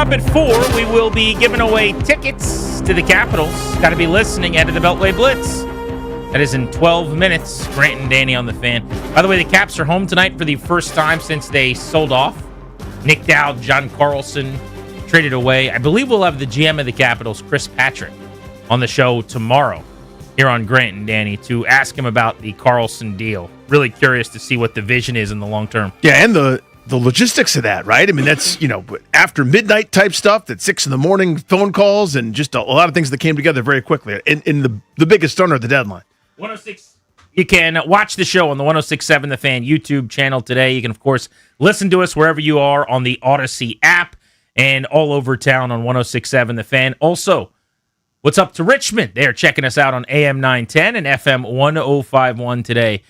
up at 4, we will be giving away tickets to the Capitals. Got to be listening out of the Beltway Blitz. That is in 12 minutes. Grant and Danny on the Fan. By the way, the Caps are home tonight for the first time since they sold off. Nick Dowd, John Carlson traded away. I believe we'll have the GM of the Capitals, Chris Patrick, on the show tomorrow here on Grant and Danny to ask him about the Carlson deal. Really curious to see what the vision is in the long term. Yeah, and the logistics of that, right? I mean, that's, after midnight type stuff, at 6 a.m, phone calls, and just a lot of things that came together very quickly in the biggest stunner of the deadline. 106. You can watch the show on the 106.7 The Fan YouTube channel today. You can, of course, listen to us wherever you are on the Odyssey app and all over town on 106.7 The Fan. Also, what's up to Richmond? They're checking us out on AM 910 and FM 105.1 today.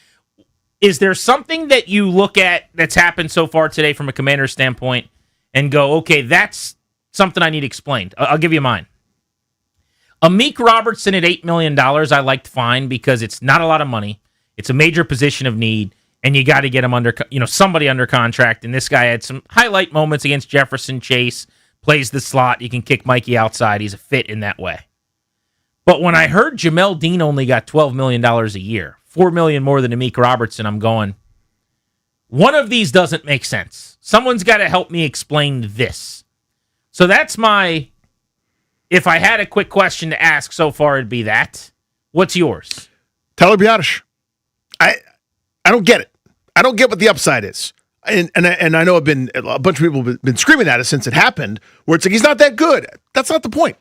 Is there something that you look at that's happened so far today from a Commander standpoint and go, okay, that's something I need explained? I'll give you mine. Amik Robertson at $8 million I liked fine because it's not a lot of money. It's a major position of need, and you got to get him under, somebody under contract. And this guy had some highlight moments against Jefferson Chase, plays the slot. You can kick Mikey outside. He's a fit in that way. But when I heard Jamel Dean only got $12 million a year, $4 million more than Amik Robertson, I'm going, one of these doesn't make sense. Someone's got to help me explain this. So that's my... If I had a quick question to ask so far, it'd be that. What's yours? Tyler Biotish. I don't get it. I don't get what the upside is. And I know a bunch of people have been screaming at us since it happened, where it's like, he's not that good. That's not the point.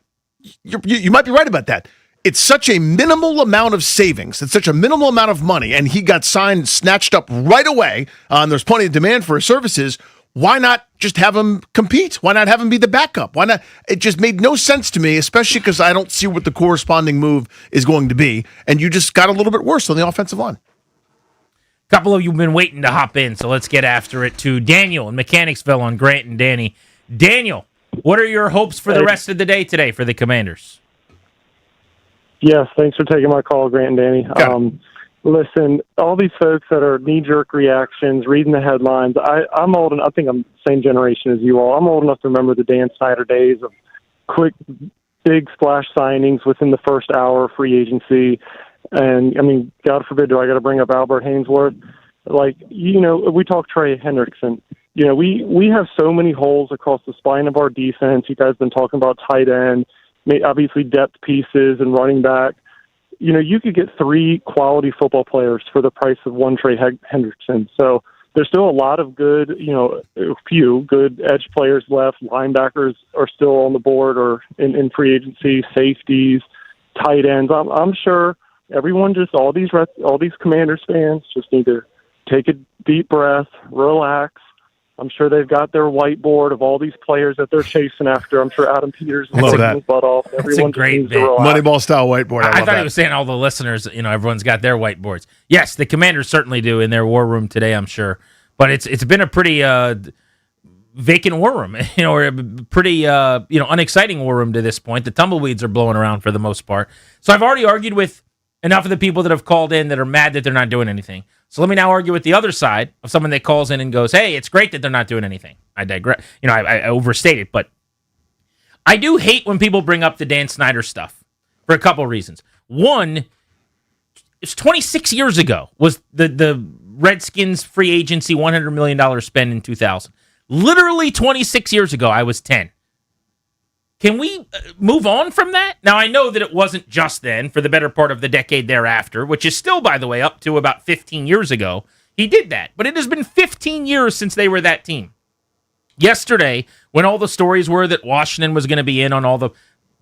You might be right about that. It's such a minimal amount of savings. It's such a minimal amount of money, and he got signed, snatched up right away. There's plenty of demand for his services. Why not just have him compete? Why not have him be the backup? Why not? It just made no sense to me, especially because I don't see what the corresponding move is going to be. And you just got a little bit worse on the offensive line. A couple of you have been waiting to hop in, so let's get after it to Daniel in Mechanicsville on Grant and Danny. Daniel, what are your hopes for the rest of the day today for the Commanders? Yes, thanks for taking my call, Grant and Danny. Listen, all these folks that are knee-jerk reactions, reading the headlines, I'm old, and I think I'm the same generation as you all. I'm old enough to remember the Dan Snyder days of quick, big splash signings within the first hour of free agency. And, I mean, God forbid, do I got to bring up Albert Hainsworth? We talk Trey Hendrickson. We have so many holes across the spine of our defense. You guys have been talking about tight end, obviously depth pieces and running back. You could get 3 quality football players for the price of one Trey Hendrickson. So there's still a lot of good, a few good edge players left. Linebackers are still on the board or in free agency, safeties, tight ends. I'm sure everyone all these Commanders fans just need to take a deep breath, relax. I'm sure they've got their whiteboard of all these players that they're chasing after. I'm sure Adam Peters is taking his butt off. Everyone That's a great bit. Moneyball style whiteboard. I thought he was saying all the listeners, everyone's got their whiteboards. Yes, the Commanders certainly do in their war room today, I'm sure. But it's been a pretty vacant war room, or a pretty unexciting war room to this point. The tumbleweeds are blowing around for the most part. So I've already argued with enough of the people that have called in that are mad that they're not doing anything. So let me now argue with the other side of someone that calls in and goes, hey, it's great that they're not doing anything. I digress. I overstate it, but I do hate when people bring up the Dan Snyder stuff for a couple of reasons. One, it's 26 years ago was the Redskins free agency $100 million spend in 2000. Literally 26 years ago, I was 10. Can we move on from that? Now, I know that it wasn't just then for the better part of the decade thereafter, which is still, by the way, up to about 15 years ago. He did that, but it has been 15 years since they were that team. Yesterday, when all the stories were that Washington was going to be in on all the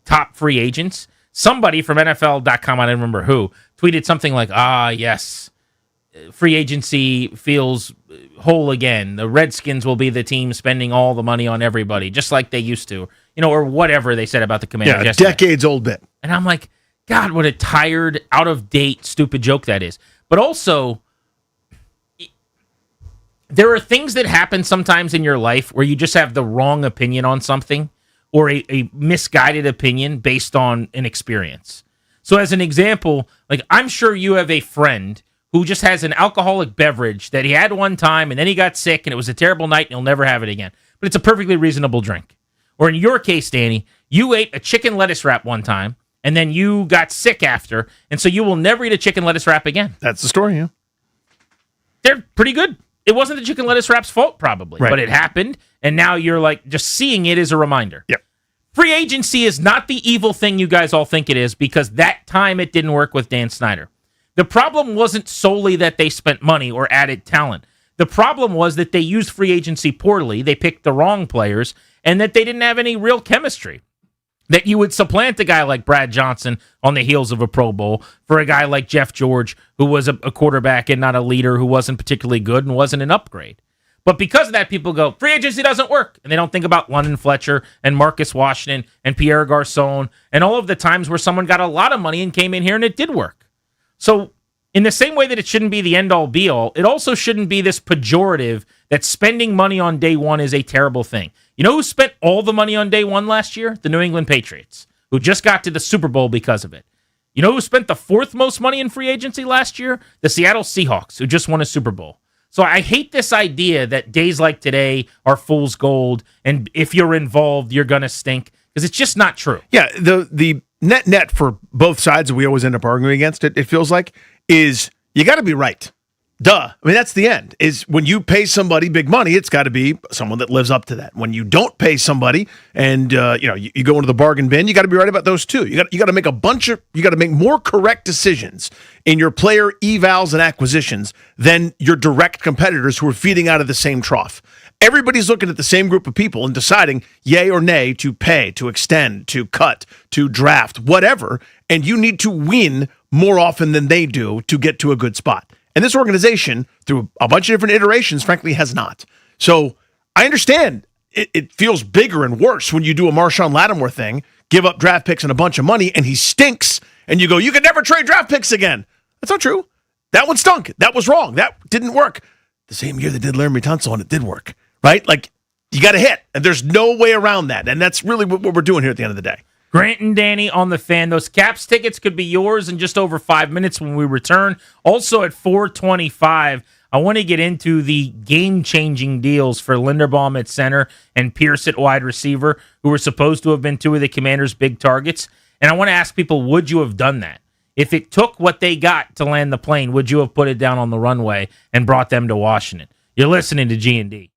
top free agents, somebody from NFL.com, I don't remember who, tweeted something like, yes, free agency feels whole again. The Redskins will be the team spending all the money on everybody, just like they used to. Or whatever they said about the Commanders yesterday. Decades old bit. And I'm like, God, what a tired, out-of-date, stupid joke that is. But also, there are things that happen sometimes in your life where you just have the wrong opinion on something or a misguided opinion based on an experience. So as an example, I'm sure you have a friend who just has an alcoholic beverage that he had one time and then he got sick and it was a terrible night and he'll never have it again. But it's a perfectly reasonable drink. Or in your case, Danny, you ate a chicken lettuce wrap one time, and then you got sick after, and so you will never eat a chicken lettuce wrap again. That's the story, yeah. They're pretty good. It wasn't the chicken lettuce wrap's fault, probably, right. But it happened, and now you're like, just seeing it is a reminder. Yep. Free agency is not the evil thing you guys all think it is, because that time it didn't work with Dan Snyder. The problem wasn't solely that they spent money or added talent. The problem was that they used free agency poorly, they picked the wrong players, and that they didn't have any real chemistry. That you would supplant a guy like Brad Johnson on the heels of a Pro Bowl for a guy like Jeff George, who was a quarterback and not a leader, who wasn't particularly good and wasn't an upgrade. But because of that, people go, free agency doesn't work. And they don't think about London Fletcher and Marcus Washington and Pierre Garçon and all of the times where someone got a lot of money and came in here and it did work. So in the same way that it shouldn't be the end-all, be-all, it also shouldn't be this pejorative that spending money on day one is a terrible thing. You know who spent all the money on day one last year? The New England Patriots, who just got to the Super Bowl because of it. You know who spent the fourth most money in free agency last year? The Seattle Seahawks, who just won a Super Bowl. So I hate this idea that days like today are fool's gold, and if you're involved, you're going to stink, because it's just not true. Yeah, the net for both sides that we always end up arguing against, it feels like, is you got to be right. Duh. I mean, that's the end. Is when you pay somebody big money, it's got to be someone that lives up to that. When you don't pay somebody and you go into the bargain bin, you got to be right about those too. You got to make you got to make more correct decisions in your player evals and acquisitions than your direct competitors who are feeding out of the same trough. Everybody's looking at the same group of people and deciding yay or nay to pay, to extend, to cut, to draft, whatever, and you need to win more often than they do to get to a good spot. And this organization, through a bunch of different iterations, frankly, has not. So I understand it feels bigger and worse when you do a Marshawn Lattimore thing, give up draft picks and a bunch of money, and he stinks, and you go, you can never trade draft picks again. That's not true. That one stunk. That was wrong. That didn't work. The same year they did Laramie Tonsel, and it did work, right? Like, you got to hit, and there's no way around that. And that's really what we're doing here at the end of the day. Grant and Danny on the Fan. Those Caps tickets could be yours in just over 5 minutes when we return. Also at 4:25, I want to get into the game-changing deals for Linderbaum at center and Pierce at wide receiver, who were supposed to have been two of the Commanders' big targets. And I want to ask people, would you have done that? If it took what they got to land the plane, would you have put it down on the runway and brought them to Washington? You're listening to G&D.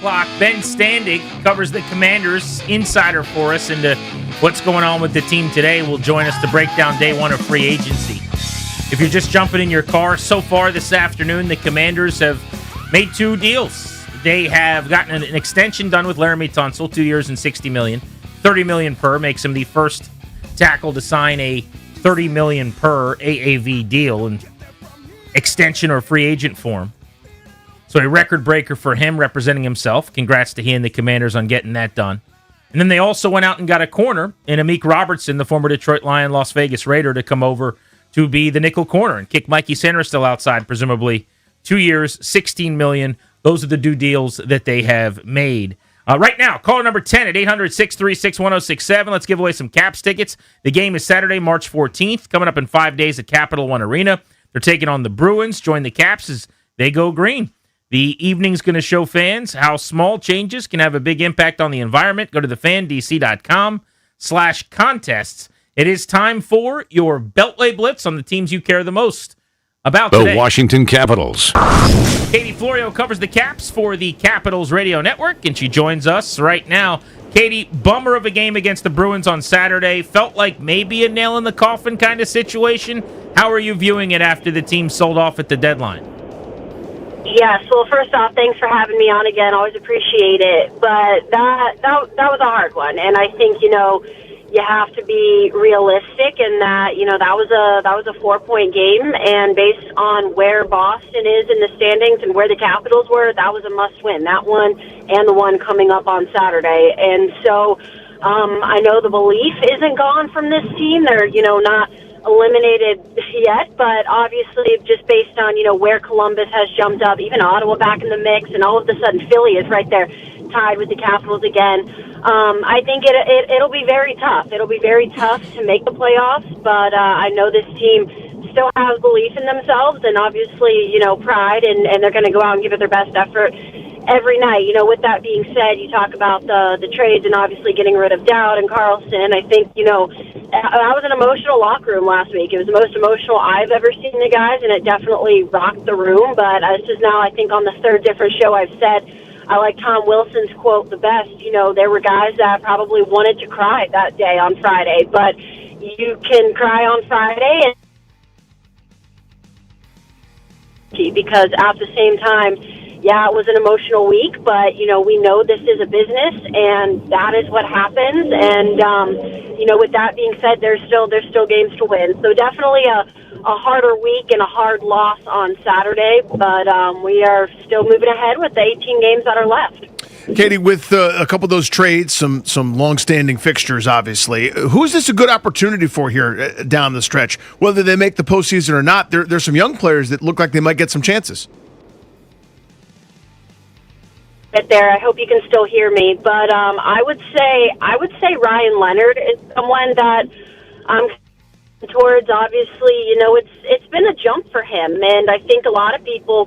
o'clock, Ben Standig covers the Commanders insider for us into what's going on with the team today. Will join us to break down day one of free agency. If you're just jumping in your car, so far this afternoon, the Commanders have made 2 deals. They have gotten an extension done with Laramie Tonsel, 2 years and $60 million. $30 million per makes him the first tackle to sign a $30 million per AAV deal in extension or free agent form. So a record breaker for him representing himself. Congrats to he and the Commanders on getting that done. And then they also went out and got a corner in Amik Robertson, the former Detroit Lion, Las Vegas Raider, to come over to be the nickel corner and kick Mikey Sanderstill outside, presumably 2 years, $16 million. Those are the 2 deals that they have made. Right now, caller number 10 at 800-636-1067. Let's give away some Caps tickets. The game is Saturday, March 14th, coming up in 5 days at Capital One Arena. They're taking on the Bruins. Join the Caps as they go green. The evening's going to show fans how small changes can have a big impact on the environment. Go to thefandc.com/contests. It is time for your Beltway Blitz on the teams you care the most about today. The Washington Capitals. Katie Florio covers the Caps for the Capitals Radio Network, and she joins us right now. Katie, bummer of a game against the Bruins on Saturday. Felt like maybe a nail in the coffin kind of situation. How are you viewing it after the team sold off at the deadline? Yes, well, first off, thanks for having me on again. Always appreciate it. But that was a hard one, and I think, you have to be realistic in that, that was a 4-point game, and based on where Boston is in the standings and where the Capitals were, that was a must-win, that one and the one coming up on Saturday. And so I know the belief isn't gone from this team. They're, not eliminated yet, but obviously just based on, where Columbus has jumped up, even Ottawa back in the mix, and all of a sudden Philly is right there tied with the Capitals again. I think it'll be very tough. It'll be very tough to make the playoffs, but I know this team still has belief in themselves and obviously, pride, and they're going to go out and give it their best effort every night. With that being said, you talk about the trades and obviously getting rid of Dowd and Carlson. I think, I was an emotional locker room last week. It was the most emotional I've ever seen the guys, and it definitely rocked the room. But this is now, I think, on the 3rd different show I've said, I like Tom Wilson's quote the best. There were guys that probably wanted to cry that day on Friday, but you can cry on Friday because at the same time, yeah, it was an emotional week, but, we know this is a business, and that is what happens. And, with that being said, there's still games to win. So definitely a harder week and a hard loss on Saturday, but we are still moving ahead with the 18 games that are left. Katie, with a couple of those trades, some long-standing fixtures, obviously, who is this a good opportunity for here down the stretch? Whether they make the postseason or not, there's some young players that look like they might get some chances. There, I hope you can still hear me, but I would say Ryan Leonard is someone that I'm towards. Obviously, it's been a jump for him, and I think a lot of people,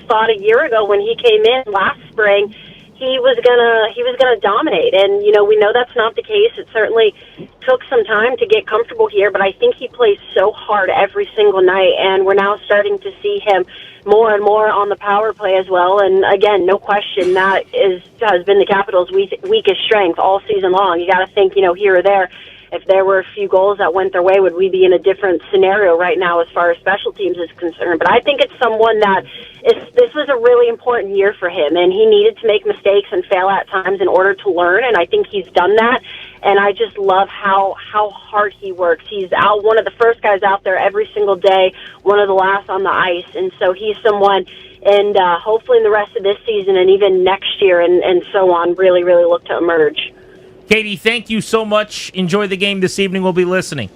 thought a year ago when he came in last spring, he was gonna dominate, and we know that's not the case. It certainly took some time to get comfortable here, but I think he plays so hard every single night, and we're now starting to see him more and more on the power play as well. And again, no question, that has been the Capitals' weakest strength all season long. You got to think, here or there, if there were a few goals that went their way, would we be in a different scenario right now as far as special teams is concerned? But I think it's someone that this was a really important year for him, and he needed to make mistakes and fail at times in order to learn, and I think he's done that. And I just love how hard he works. He's out, one of the first guys out there every single day, one of the last on the ice, and so he's someone, and hopefully in the rest of this season and even next year and so on, really, really look to emerge. Katie, thank you so much. Enjoy the game this evening. We'll be listening.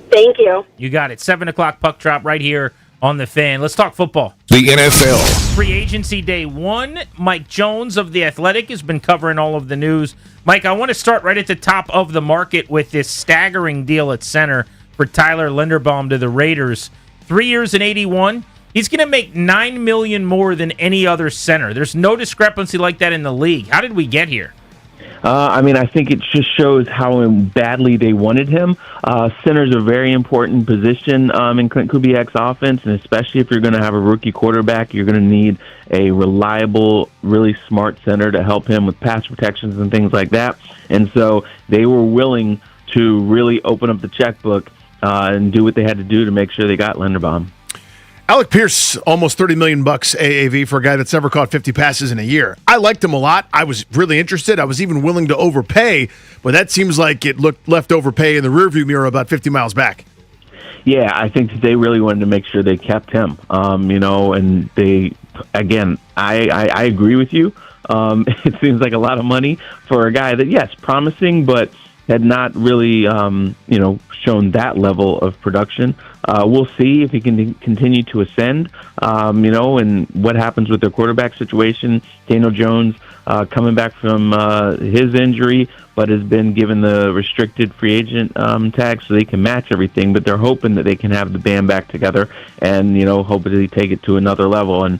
Thank you. You got it. 7 o'clock puck drop right here on The Fan. Let's talk football. The NFL. Free agency day 1. Mike Jones of The Athletic has been covering all of the news. Mike, I want to start right at the top of the market with this staggering deal at center for Tyler Linderbaum to the Raiders. 3 years and $81. He's going to make $9 million more than any other center. There's no discrepancy like that in the league. How did we get here? I think it just shows how badly they wanted him. Center's a very important position in Clint Kubiak's offense, and especially if you're going to have a rookie quarterback, you're going to need a reliable, really smart center to help him with pass protections and things like that. And so they were willing to really open up the checkbook and do what they had to do to make sure they got Linderbaum. Alec Pierce, almost $30 million AAV for a guy that's never caught 50 passes in a year. I liked him a lot. I was really interested. I was even willing to overpay, but that seems like it looked left overpay in the rearview mirror about 50 miles back. Yeah, I think that they really wanted to make sure they kept him. And they, again, I agree with you. It seems like a lot of money for a guy that, yes, promising, but had not really, shown that level of production. We'll see if he can continue to ascend, and what happens with their quarterback situation. Daniel Jones coming back from his injury, but has been given the restricted free agent tag so they can match everything. But they're hoping that they can have the band back together and, hopefully take it to another level. And,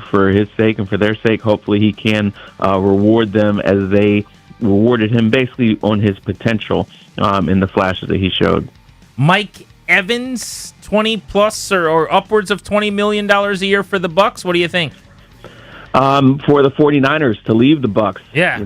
for his sake and for their sake, hopefully he can reward them as they rewarded him basically on his potential in the flashes that he showed. Mike Evans, 20 plus or upwards of $20 million a year for the Bucs. What do you think? For the 49ers to leave the Bucs. Yeah.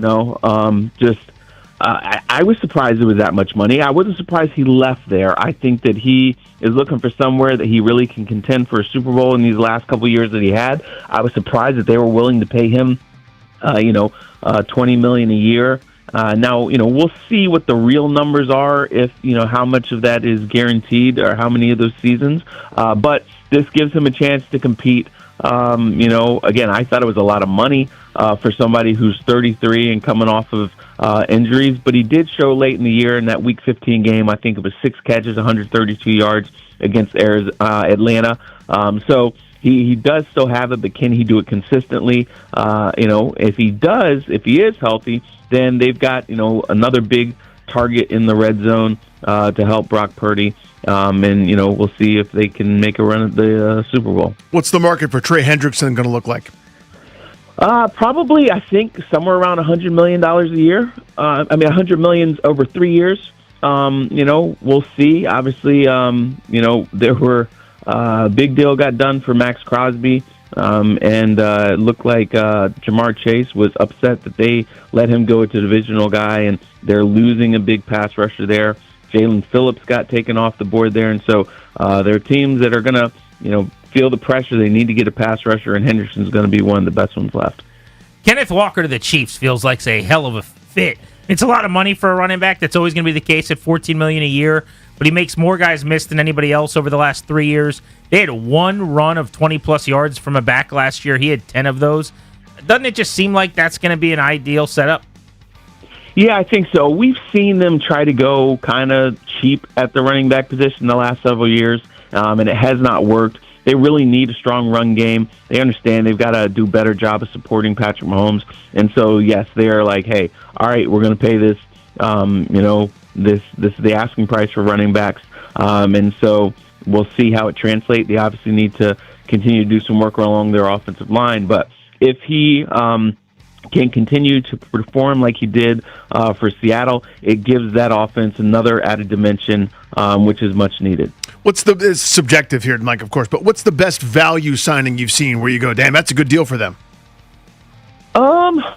I was surprised it was that much money. I wasn't surprised he left there. I think that he is looking for somewhere that he really can contend for a Super Bowl in these last couple of years that he had. I was surprised that they were willing to pay him, $20 million a year. Now, we'll see what the real numbers are, if, how much of that is guaranteed or how many of those seasons. But this gives him a chance to compete. Again, I thought it was a lot of money for somebody who's 33 and coming off of injuries, but he did show late in the year in that Week 15 game. I think it was 6 catches, 132 yards against Atlanta. So he does still have it, but can he do it consistently? If he is healthy, then they've got, another big target in the red zone to help Brock Purdy. And we'll see if they can make a run at the Super Bowl. What's the market for Trey Hendrickson going to look like? Probably, I think, somewhere around $100 million a year. $100 million over 3 years. We'll see. Obviously, there were big deal got done for Max Crosby. And it looked like Jamar Chase was upset that they let him go to divisional guy, and they're losing a big pass rusher there. Jalen Phillips got taken off the board there, and so there are teams that are going to, feel the pressure. They need to get a pass rusher, and Henderson's going to be one of the best ones left. Kenneth Walker to the Chiefs feels like a hell of a fit. It's a lot of money for a running back. That's always going to be the case at $14 million a year, but he makes more guys miss than anybody else over the last 3 years. They had one run of 20-plus yards from a back last year. He had 10 of those. Doesn't it just seem like that's going to be an ideal setup? Yeah, I think so. We've seen them try to go kind of cheap at the running back position the last several years, and it has not worked. They really need a strong run game. They understand they've got to do a better job of supporting Patrick Mahomes. And so, yes, they're like, hey, all right, we're going to pay this, this is the asking price for running backs. And so we'll see how it translates. They obviously need to continue to do some work along their offensive line. But if he can continue to perform like he did for Seattle, it gives that offense another added dimension, which is much needed. It's subjective here, Mike, of course, but what's the best value signing you've seen where you go, damn, that's a good deal for them? I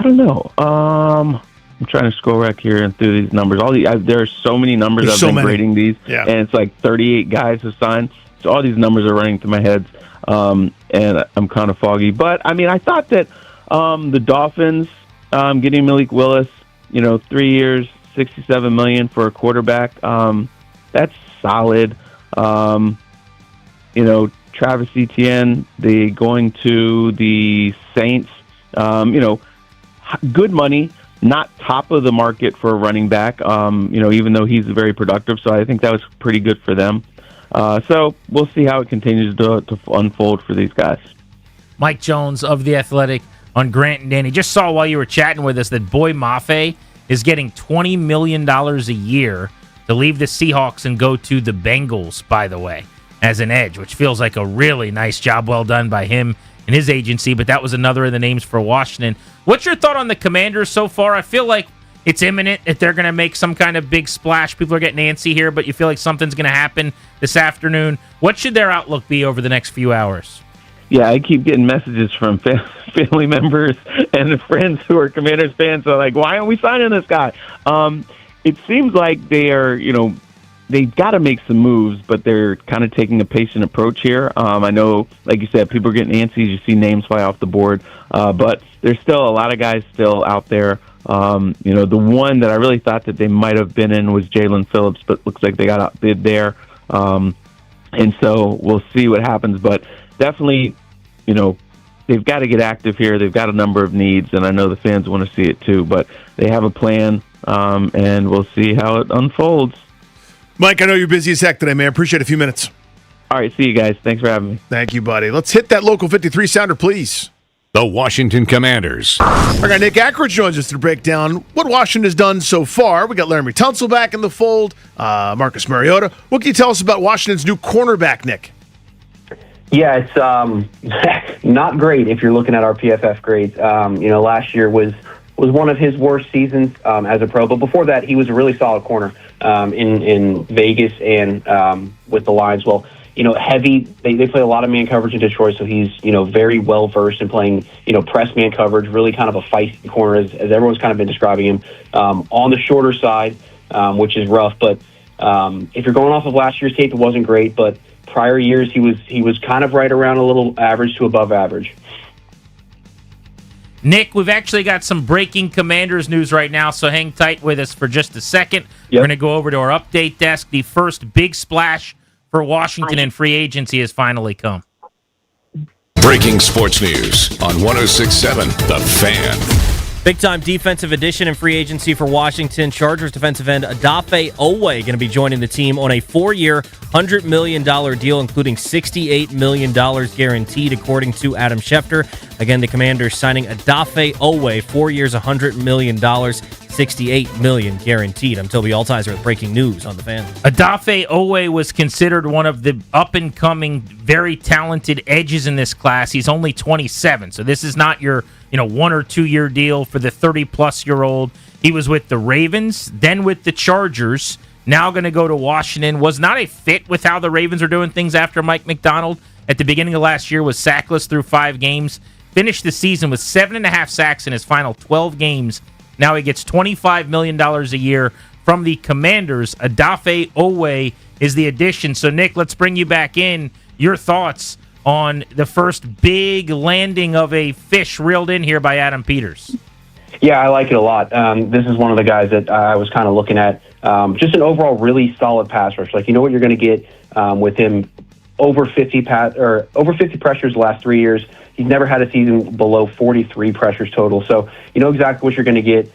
don't know. I'm trying to scroll back here and through these numbers. There are so many numbers. I've been grading these, and it's like 38 guys have signed. So all these numbers are running through my head, and I'm kind of foggy. But, I thought that the Dolphins getting Malik Willis, 3 years, $67 million for a quarterback, that's solid. Travis Etienne, going to the Saints, good money, not top of the market for a running back, even though he's very productive. So I think that was pretty good for them. So we'll see how it continues to unfold for these guys. Mike Jones of The Athletic on Grant and Danny. Just saw while you were chatting with us that Boy Mafe is getting $20 million a year to leave the Seahawks and go to the Bengals, by the way, as an edge, which feels like a really nice job well done by him in his agency, but that was another of the names for Washington. What's your thought on the Commanders so far? I feel like it's imminent that they're going to make some kind of big splash. People are getting antsy here, but you feel like something's going to happen this afternoon. What should their outlook be over the next few hours? Yeah, I keep getting messages from family members and friends who are Commanders fans. So like, why aren't we signing this guy? It seems like they are, they've got to make some moves, but they're kind of taking a patient approach here. I know, like you said, people are getting antsy. You see names fly off the board, but there's still a lot of guys still out there. The one that I really thought that they might have been in was Jalen Phillips, but looks like they got outbid there. And so we'll see what happens. But definitely, they've got to get active here. They've got a number of needs, and I know the fans want to see it too. But they have a plan, and we'll see how it unfolds. Mike, I know you're busy as heck today, man. Appreciate a few minutes. All right, see you guys. Thanks for having me. Thank you, buddy. Let's hit that local 53 sounder, please. The Washington Commanders. Our guy Nick Ackridge joins us to break down what Washington has done so far. We got Laramie Tonsel back in the fold, Marcus Mariota. What can you tell us about Washington's new cornerback, Nick? Yeah, it's not great if you're looking at our PFF grades. Last year was one of his worst seasons as a pro, but before that, he was a really solid corner in Vegas and with the Lions. Well, heavy. They play a lot of man coverage in Detroit, so he's very well versed in playing press man coverage. Really kind of a feisty corner, as everyone's kind of been describing him. On the shorter side, which is rough, but if you're going off of last year's tape, it wasn't great. But prior years, he was kind of right around a little average to above average. Nick, we've actually got some breaking Commanders news right now, so hang tight with us for just a second. Yep. We're going to go over to our update desk. The first big splash for Washington in free agency has finally come. Breaking sports news on 106.7 The Fan. Big-time defensive addition in free agency for Washington. Chargers defensive end Odafe Oweh going to be joining the team on a 4-year, $100 million deal, including $68 million guaranteed, according to Adam Schefter. Again, the Commanders signing Odafe Oweh, 4 years, $100 million, $68 million guaranteed. I'm Toby Altizer with breaking news on The Fan. Odafe Oweh was considered one of the up-and-coming, very talented edges in this class. He's only 27, so this is not your 1 or 2 year deal for the 30-plus-year-old. He was with the Ravens, then with the Chargers, now going to go to Washington. Was not a fit with how the Ravens are doing things after Mike McDonald. At the beginning of last year was sackless through 5 games. Finished the season with 7.5 sacks in his final 12 games. Now he gets $25 million a year from the Commanders. Odafe Oweh is the addition. So, Nick, let's bring you back in. Your thoughts on the first big landing of a fish reeled in here by Adam Peters. Yeah, I like it a lot. This is one of the guys that I was kind of looking at. Just an overall really solid pass rush. Like, what you're going to get with him. Over 50 pressures the last 3 years. He's never had a season below 43 pressures total. So you know exactly what you're going to get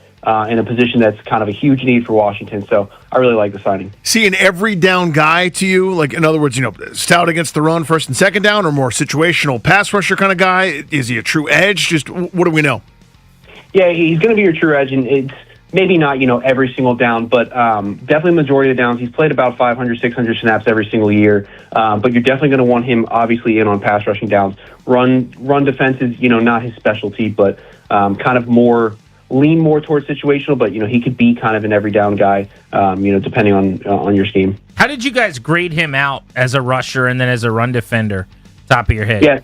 in a position that's kind of a huge need for Washington. So I really like the signing. See an every down guy to you? Like, in other words, stout against the run first and second down, or more situational pass rusher kind of guy? Is he a true edge? Just what do we know? Yeah, he's going to be your true edge, and it's maybe not, every single down, but definitely majority of the downs. He's played about 500, 600 snaps every single year, but you're definitely going to want him, obviously, in on pass rushing downs. Run defense is, not his specialty, but kind of lean more towards situational, but, he could be kind of an every down guy, depending on your scheme. How did you guys grade him out as a rusher and then as a run defender, top of your head? Yeah.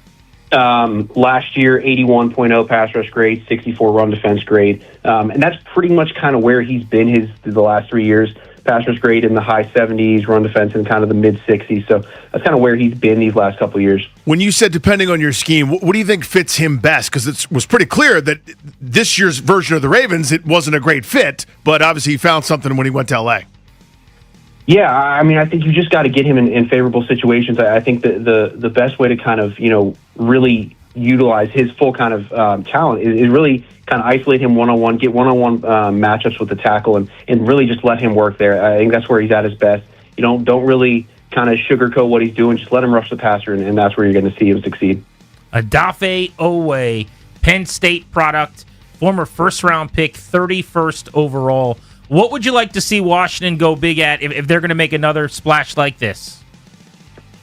Last year, 81.0 pass rush grade, 64 run defense grade. And that's pretty much kind of where he's been the last 3 years. Pass rush grade in the high 70s, run defense in kind of the mid 60s. So that's kind of where he's been these last couple of years. When you said depending on your scheme, what do you think fits him best? Because it was pretty clear that this year's version of the Ravens, it wasn't a great fit, but obviously he found something when he went to L.A. Yeah, I think you just got to get him in favorable situations. I think the best way to kind of, really utilize his full kind of talent is really kind of isolate him one-on-one, get one-on-one matchups with the tackle, and really just let him work there. I think that's where he's at his best. Don't really kind of sugarcoat what he's doing. Just let him rush the passer, and that's where you're going to see him succeed. Odafe Oweh, Penn State product, former first-round pick, 31st overall. What would you like to see Washington go big at if they're going to make another splash like this?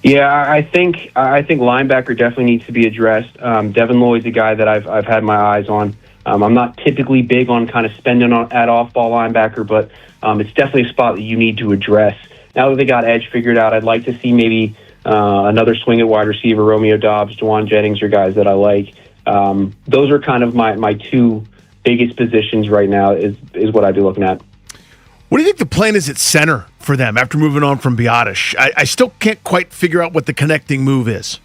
Yeah, I think linebacker definitely needs to be addressed. Devin Lloyd's a guy that I've had my eyes on. I'm not typically big on kind of spending at off-ball linebacker, but it's definitely a spot that you need to address. Now that they got edge figured out, I'd like to see maybe another swing at wide receiver. Romeo Doubs, Juwan Jennings are guys that I like. Those are kind of my two biggest positions right now is what I'd be looking at. What do you think the plan is at center for them after moving on from Biotish? I still can't quite figure out what the connecting move is.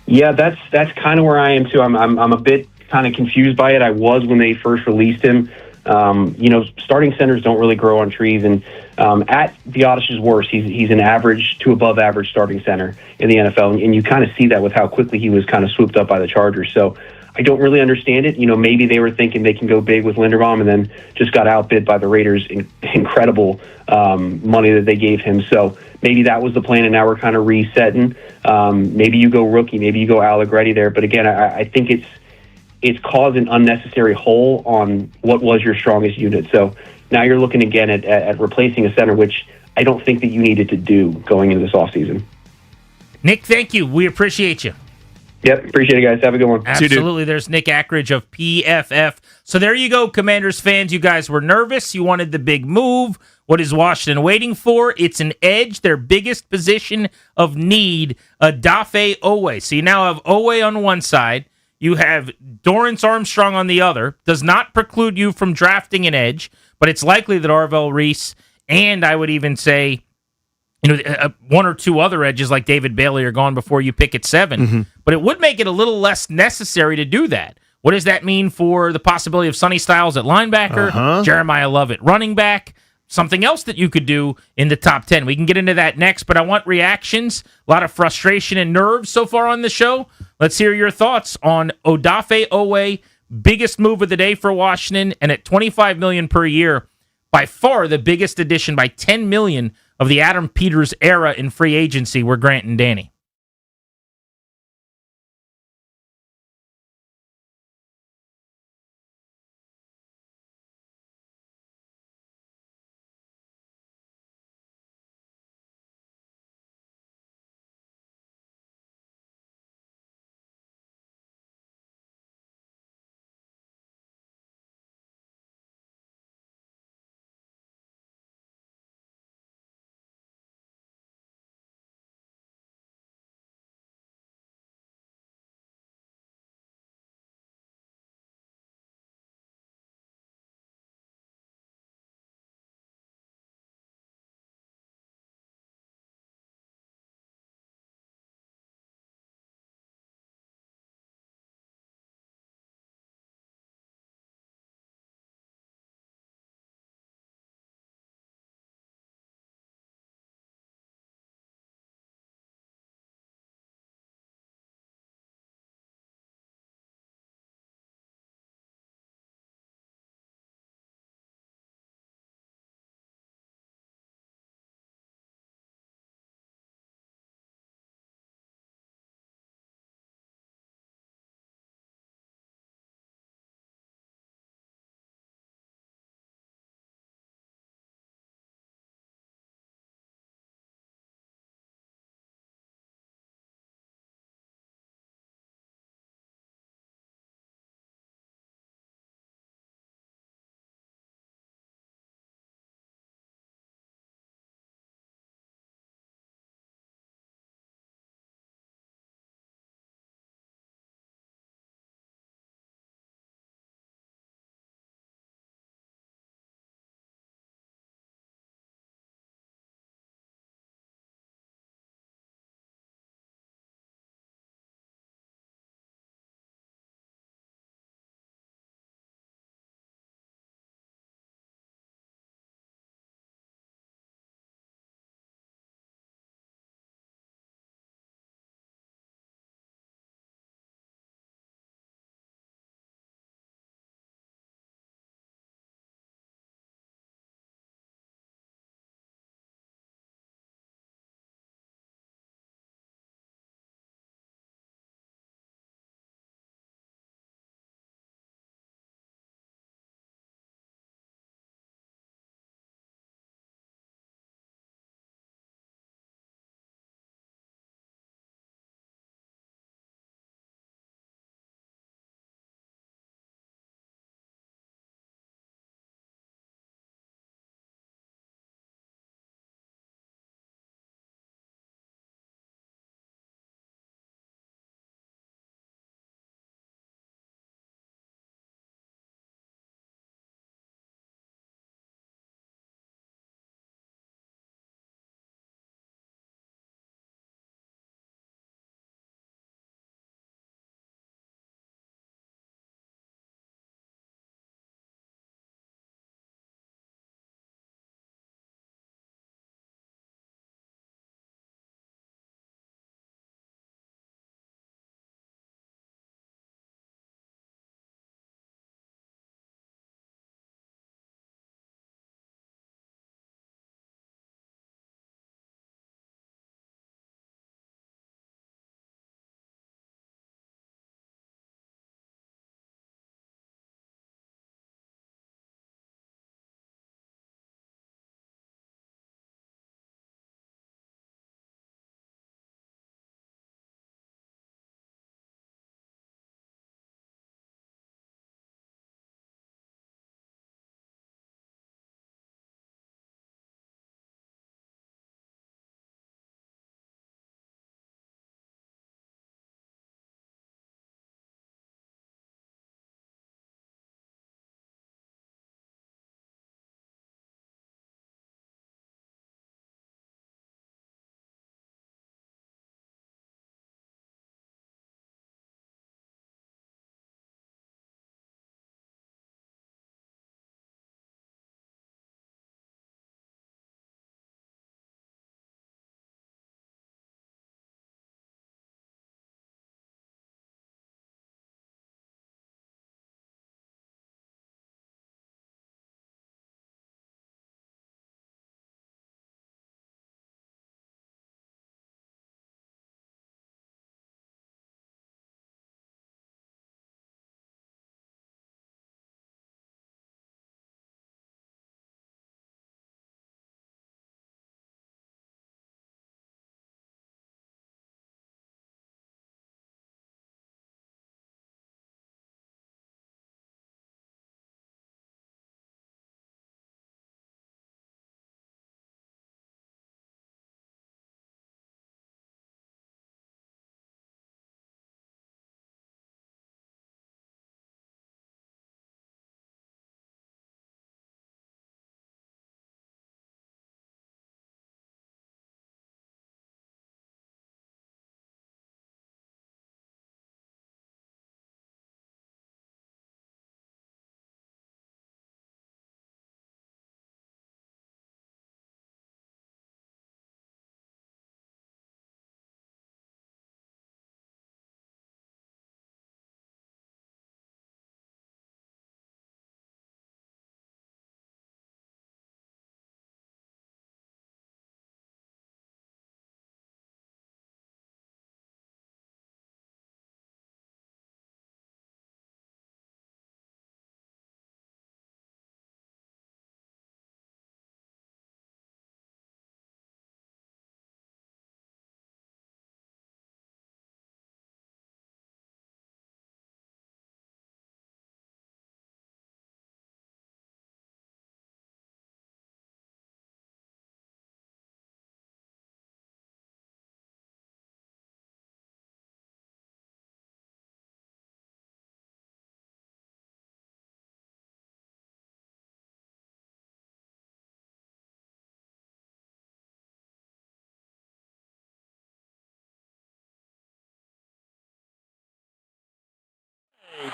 Yeah, that's kind of where I am too. I'm a bit kind of confused by it. I was when they first released him. Starting centers don't really grow on trees, and at Biotish's worst, he's an average to above average starting center in the NFL, and you kind of see that with how quickly he was kind of swooped up by the Chargers. So I don't really understand it. Maybe they were thinking they can go big with Linderbaum and then just got outbid by the Raiders' incredible money that they gave him. So maybe that was the plan, and now we're kind of resetting. Maybe you go rookie, maybe you go Allegretti there. But again, I think it's caused an unnecessary hole on what was your strongest unit. So now you're looking again at replacing a center, which I don't think that you needed to do going into this offseason. Nick, thank you. We appreciate you. Yep, appreciate it, guys. Have a good one. Absolutely. There's Nick Ackridge of PFF. So there you go, Commanders fans. You guys were nervous. You wanted the big move. What is Washington waiting for? It's an edge, their biggest position of need, Odafe Owe. So you now have Owe on one side. You have Dorrance Armstrong on the other. Does not preclude you from drafting an edge, but it's likely that Arvell Reese, and I would even say one or two other edges like David Bailey are gone before you pick at 7. Mm-hmm. But it would make it a little less necessary to do that. What does that mean for the possibility of Sonny Styles at linebacker, Jeremiah Love at running back, something else that you could do in the top 10? We can get into that next, but I want reactions. A lot of frustration and nerves so far on the show. Let's hear your thoughts on Odafe Owe, biggest move of the day for Washington, and at $25 million per year, by far the biggest addition by $10 million of the Adam Peters era in free agency. We're Grant and Danny.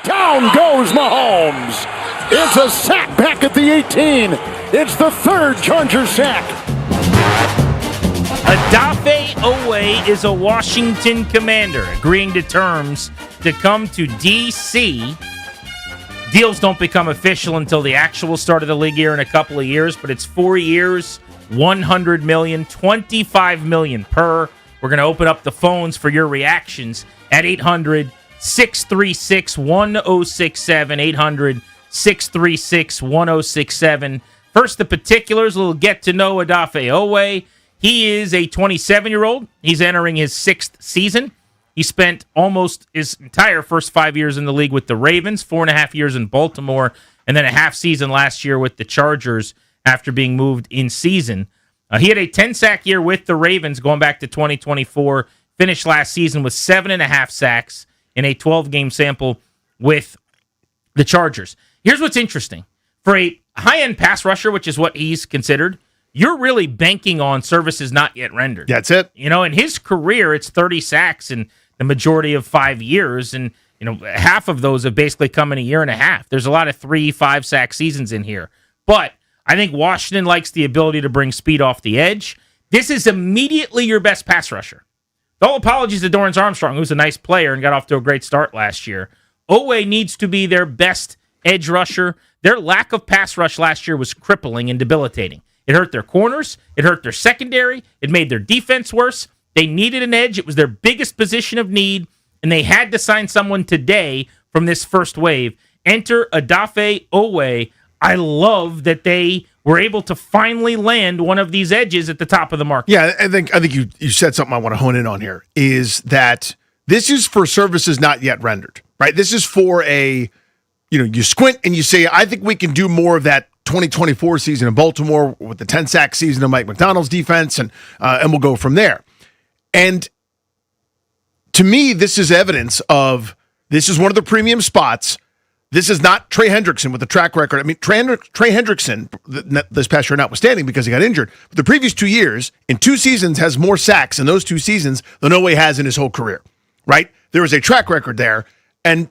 Down goes Mahomes. It's a sack back at the 18. It's the third Charger sack. Odafe Oweh is a Washington Commander, agreeing to terms to come to D.C. Deals don't become official until the actual start of the league year in a couple of years, but it's 4 years, $100 million, $25 million per. We're going to open up the phones for your reactions at 800-636-1067, 800-636-1067. First, the particulars. We'll get to know Odafe Oweh. He is a 27-year-old. He's entering his 6th season. He spent almost his entire first 5 years in the league with the Ravens, 4.5 years in Baltimore, and then a half season last year with the Chargers after being moved in season. He had a 10-sack year with the Ravens going back to 2024, finished last season with 7.5 sacks in a 12-game sample with the Chargers. Here's what's interesting. For a high-end pass rusher, which is what he's considered, you're really banking on services not yet rendered. That's it. You know, in his career, it's 30 sacks in the majority of 5 years, and half of those have basically come in a year and a half. There's a lot of 3-5 sack seasons in here. But I think Washington likes the ability to bring speed off the edge. This is immediately your best pass rusher. All apologies to Dorrance Armstrong, who's a nice player and got off to a great start last year. Oweh needs to be their best edge rusher. Their lack of pass rush last year was crippling and debilitating. It hurt their corners. It hurt their secondary. It made their defense worse. They needed an edge. It was their biggest position of need, and they had to sign someone today from this first wave. Enter Odafe Oweh. I love that they were able to finally land one of these edges at the top of the market. Yeah, I think you said something I want to hone in on here, is that this is for services not yet rendered, right? This is for you squint and you say, I think we can do more of that 2024 season in Baltimore with the 10-sack season of Mike McDonald's defense, and we'll go from there. And to me, this is evidence of this is one of the premium spots. This is not Trey Hendrickson with a track record. I mean, Trey Hendrickson, this past year notwithstanding because he got injured, but the previous 2 years, in 2 seasons, has more sacks in those 2 seasons than Oweh has in his whole career, right? There is a track record there, and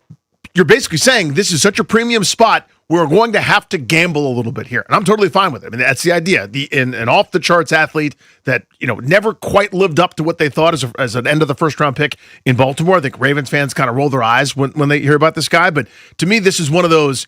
you're basically saying this is such a premium spot, we're going to have to gamble a little bit here. And I'm totally fine with it. I mean, that's the idea. An off-the-charts athlete that, never quite lived up to what they thought as an end-of-the-first-round pick in Baltimore. I think Ravens fans kind of roll their eyes when they hear about this guy. But to me, this is one of those,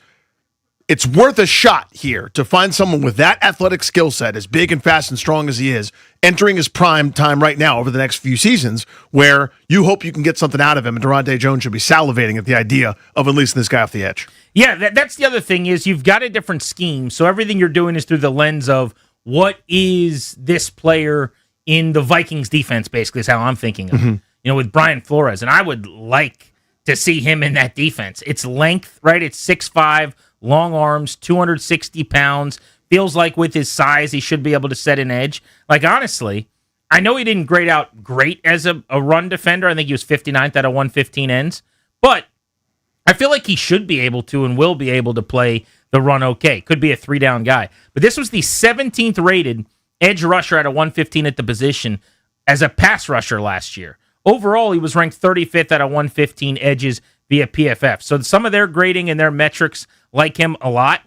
it's worth a shot here to find someone with that athletic skill set, as big and fast and strong as he is, entering his prime time right now over the next few seasons, where you hope you can get something out of him. And Durante Jones should be salivating at the idea of unleashing this guy off the edge. Yeah, that's the other thing is you've got a different scheme. So everything you're doing is through the lens of what is this player in the Vikings defense, basically, is how I'm thinking of it. With Brian Flores. And I would like to see him in that defense. It's length, right? It's 6'5", long arms, 260 pounds. Feels like with his size, he should be able to set an edge. Like, honestly, I know he didn't grade out great as a run defender. I think he was 59th out of 115 ends. But I feel like he should be able to and will be able to play the run okay. Could be a 3-down guy. But this was the 17th rated edge rusher out of 115 at the position as a pass rusher last year. Overall, he was ranked 35th out of 115 edges via PFF. So some of their grading and their metrics like him a lot.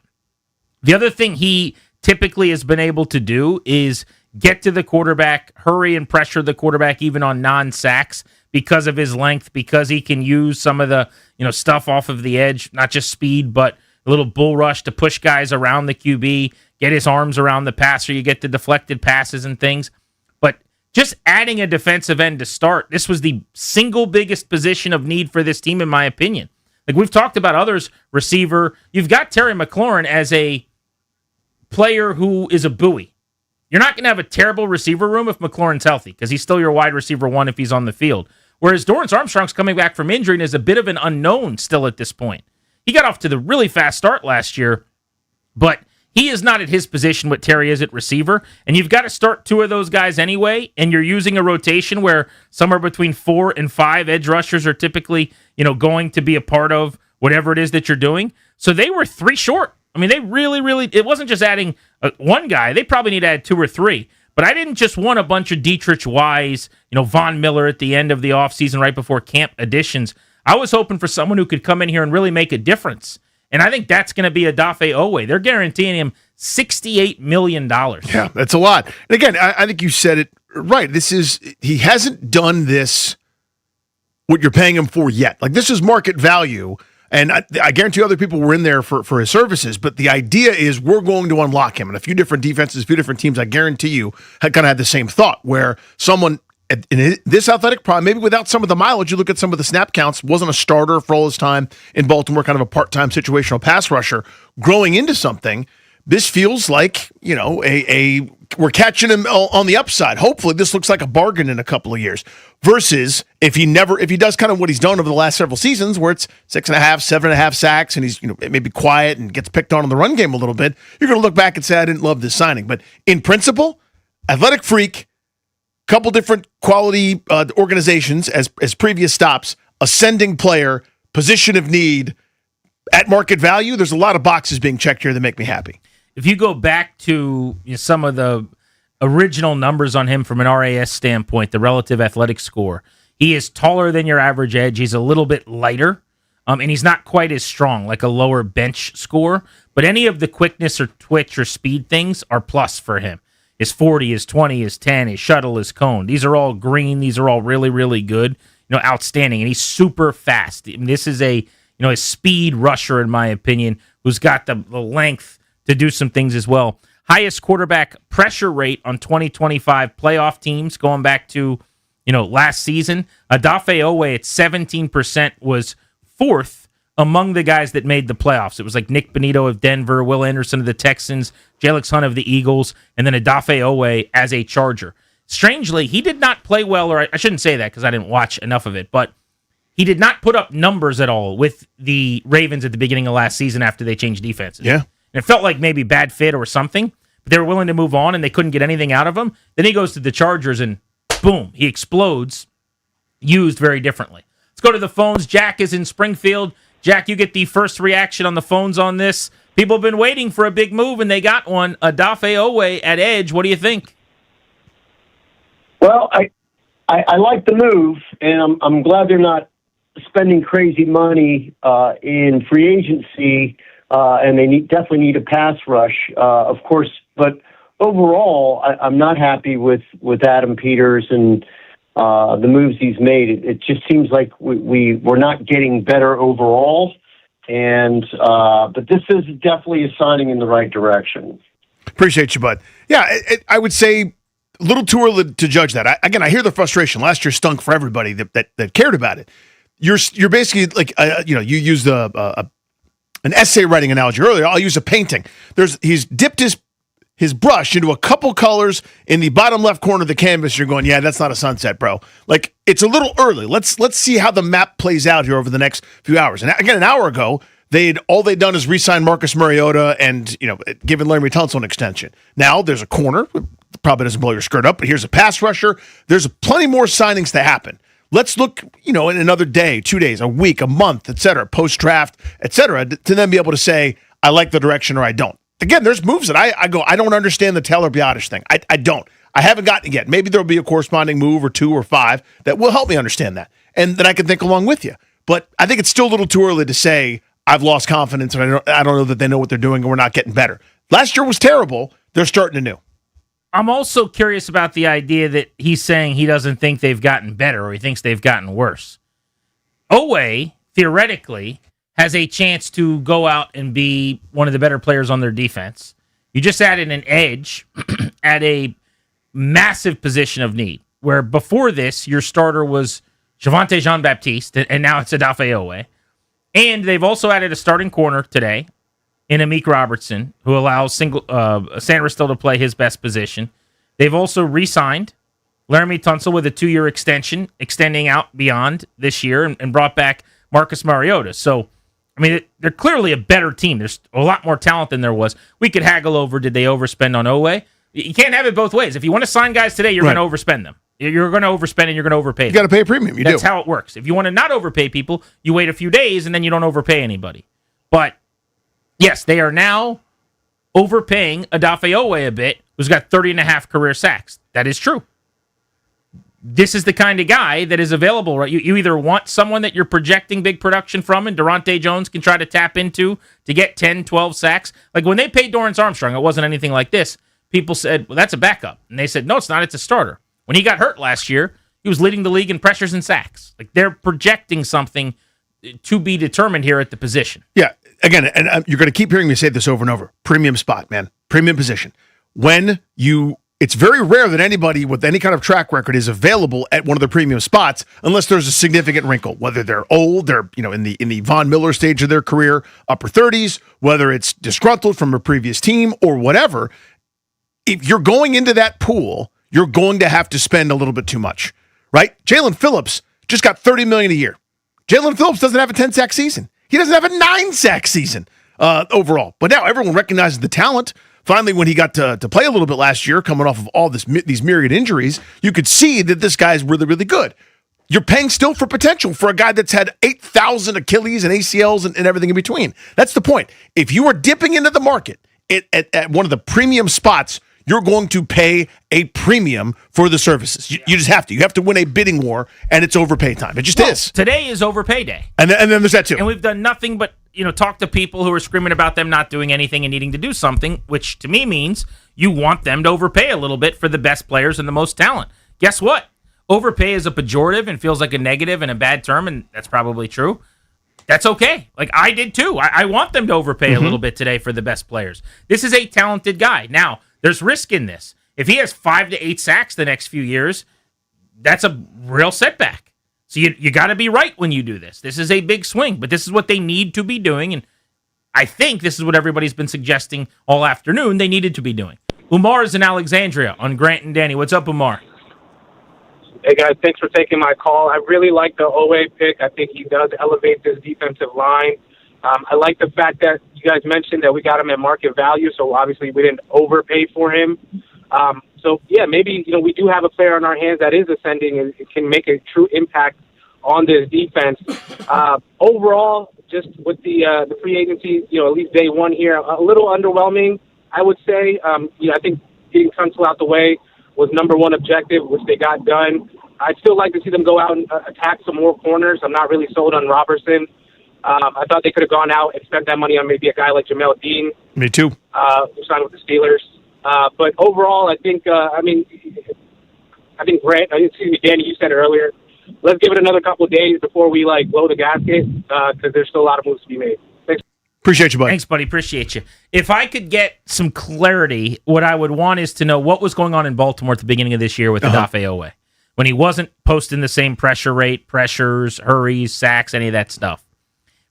The other thing he typically has been able to do is get to the quarterback, hurry and pressure the quarterback even on non-sacks because of his length, because he can use some of the stuff off of the edge, not just speed, but a little bull rush to push guys around the QB, get his arms around the passer, you get the deflected passes and things. But just adding a defensive end to start, this was the single biggest position of need for this team, in my opinion. Like we've talked about others, receiver. You've got Terry McLaurin as a player who is a buoy. You're not going to have a terrible receiver room if McLaurin's healthy because he's still your wide receiver one if he's on the field. Whereas Dorrance Armstrong's coming back from injury and is a bit of an unknown still at this point. He got off to the really fast start last year, but he is not at his position what Terry is at receiver, and you've got to start 2 of those guys anyway, and you're using a rotation where somewhere between 4 and 5 edge rushers are typically, going to be a part of whatever it is that you're doing. So they were 3 short. I mean, they really, it wasn't just adding one guy. They probably need to add 2 or 3. But I didn't just want a bunch of Dietrich Wise, Von Miller at the end of the offseason right before camp additions. I was hoping for someone who could come in here and really make a difference. And I think that's going to be Odafe Owe. They're guaranteeing him $68 million. Yeah, that's a lot. And again, I think you said it right. He hasn't done this, what you're paying him for yet. Like, this is market value. And I guarantee other people were in there for his services. But the idea is we're going to unlock him. And a few different defenses, a few different teams, I guarantee you, kind of had the same thought, where someone in this athletic prime, maybe without some of the mileage, you look at some of the snap counts, wasn't a starter for all his time in Baltimore, kind of a part-time situational pass rusher, growing into something. This feels like, we're catching him on the upside. Hopefully this looks like a bargain in a couple of years, versus if he does kind of what he's done over the last several seasons, where it's 6.5, 7.5 sacks, and he's maybe quiet and gets picked on the run game a little bit. You're going to look back and say, I didn't love this signing. But in principle, athletic freak, couple different quality organizations as previous stops, ascending player, position of need, at market value. There's a lot of boxes being checked here that make me happy. If you go back to some of the original numbers on him from an RAS standpoint, the relative athletic score, he is taller than your average edge. He's a little bit lighter, and he's not quite as strong, like a lower bench score. But any of the quickness or twitch or speed things are plus for him. His 40, his 20, his 10, his shuttle, his cone. These are all green. These are all really, really good. Outstanding. And he's super fast. This is a speed rusher, in my opinion, who's got the length to do some things as well. Highest quarterback pressure rate on 2025 playoff teams going back to, last season. Odafe Owe at 17% was fourth among the guys that made the playoffs. It was like Nick Bonito of Denver, Will Anderson of the Texans, Jalex Hunt of the Eagles, and then Odafe Owe as a Charger. Strangely, he did not play well, or I shouldn't say that because I didn't watch enough of it, but he did not put up numbers at all with the Ravens at the beginning of last season after they changed defenses. Yeah. And it felt like maybe bad fit or something, but they were willing to move on and they couldn't get anything out of him. Then he goes to the Chargers and boom, he explodes, used very differently. Let's go to the phones. Jack is in Springfield. Jack, you get the first reaction on the phones on this. People have been waiting for a big move, and they got one. Odafe Owe at edge. What do you think? Well, I like the move, and I'm glad they're not spending crazy money in free agency, and they definitely need a pass rush, of course. But overall, I'm not happy with Adam Peters and the moves he's made. It just seems like we're not getting better overall. But this is definitely a signing in the right direction. Appreciate you, bud. Yeah, I would say a little too early to judge that. I hear the frustration. Last year stunk for everybody that cared about it. You're basically like you used an essay writing analogy earlier. I'll use a painting. He's dipped his brush into a couple colors in the bottom left corner of the canvas. You're going, yeah, that's not a sunset, bro. Like, it's a little early. Let's see how the map plays out here over the next few hours. And again, an hour ago, they'd done is re-sign Marcus Mariota and given Laramie Tonsel an extension. Now there's a corner, probably doesn't blow your skirt up, but here's a pass rusher. There's plenty more signings to happen. Let's look, in another day, 2 days, a week, a month, et cetera, post-draft, et cetera, to then be able to say, I like the direction or I don't. Again, there's moves that I don't understand the Taylor Biotish thing. I don't. I haven't gotten it yet. Maybe there'll be a corresponding move or 2 or 5 that will help me understand that. And then I can think along with you. But I think it's still a little too early to say I've lost confidence and I don't know that they know what they're doing and we're not getting better. Last year was terrible. They're starting anew. I'm also curious about the idea that he's saying he doesn't think they've gotten better or he thinks they've gotten worse. Owe, theoretically, has a chance to go out and be one of the better players on their defense. You just added an edge at a massive position of need, where before this, your starter was Javonte Jean-Baptiste, and now it's Odafe Owe. And they've also added a starting corner today in Amik Robertson, who allows Sanders still to play his best position. They've also re-signed Laramie Tonsel with a 2-year extension, extending out beyond this year, and brought back Marcus Mariota. So, they're clearly a better team. There's a lot more talent than there was. We could haggle over, did they overspend on Owe? You can't have it both ways. If you want to sign guys today, you're going to overspend them. You're going to overspend and you're going to overpay them. You got to pay a premium. That's how it works. If you want to not overpay people, you wait a few days and then you don't overpay anybody. But, yes, they are now overpaying Odafe Owe a bit, who's got 30.5 career sacks. That is true. this is the kind of guy that is available, right? You either want someone that you're projecting big production from and Durante Jones can try to tap into to get 10, 12 sacks. Like when they paid Dorrance Armstrong, it wasn't anything like this. People said, well, that's a backup. And they said, no, it's not. It's a starter. When he got hurt last year, he was leading the league in pressures and sacks. Like they're projecting something to be determined here at the position. Yeah. Again, and you're going to keep hearing me say this over and over. Premium spot, man. Premium position. It's very rare that anybody with any kind of track record is available at one of the premium spots unless there's a significant wrinkle, whether they're old, they're in the Von Miller stage of their career, upper 30s, whether it's disgruntled from a previous team or whatever. If you're going into that pool, you're going to have to spend a little bit too much, right? Jalen Phillips just got $30 million a year. Jalen Phillips doesn't have a 10-sack season. He doesn't have a 9-sack season overall. But now everyone recognizes the talent. Finally, when he got to play a little bit last year, coming off of all these myriad injuries, you could see that this guy's really, really good. You're paying still for potential for a guy that's had 8,000 Achilles and ACLs and everything in between. That's the point. If you are dipping into the market at one of the premium spots, you're going to pay a premium for the services. You just have to. You have to win a bidding war, and it's overpay time. It just is. Today is overpay day. And then there's that too. And we've done nothing but talk to people who are screaming about them not doing anything and needing to do something, which to me means you want them to overpay a little bit for the best players and the most talent. Guess what? Overpay is a pejorative and feels like a negative and a bad term, and that's probably true. That's okay. Like I did too. I want them to overpay a little bit today for the best players. This is a talented guy. Now, there's risk in this. If he has 5 to 8 sacks the next few years, that's a real setback. So you got to be right when you do this. This is a big swing, but this is what they need to be doing, and I think this is what everybody's been suggesting all afternoon they needed to be doing. Umar is in Alexandria on Grant and Danny. What's up, Umar? Hey, guys, thanks for taking my call. I really like the OA pick. I think he does elevate this defensive line. I like the fact that you guys mentioned that we got him at market value, so obviously we didn't overpay for him. Maybe we do have a player on our hands that is ascending and can make a true impact on this defense. Overall, just with the free agency, at least day one here, a little underwhelming, I would say. I think getting Tonsel out the way was number one objective, which they got done. I'd still like to see them go out and attack some more corners. I'm not really sold on Robertson. I thought they could have gone out and spent that money on maybe a guy like Jamel Dean. Me too. Who signed with the Steelers. But overall, I think Danny, you said earlier, let's give it another couple of days before we blow the gasket because there's still a lot of moves to be made. Thanks. Appreciate you, buddy. Thanks, buddy. Appreciate you. If I could get some clarity, what I would want is to know what was going on in Baltimore at the beginning of this year with Odafe Owe. When he wasn't posting the same pressure rate, pressures, hurries, sacks, any of that stuff.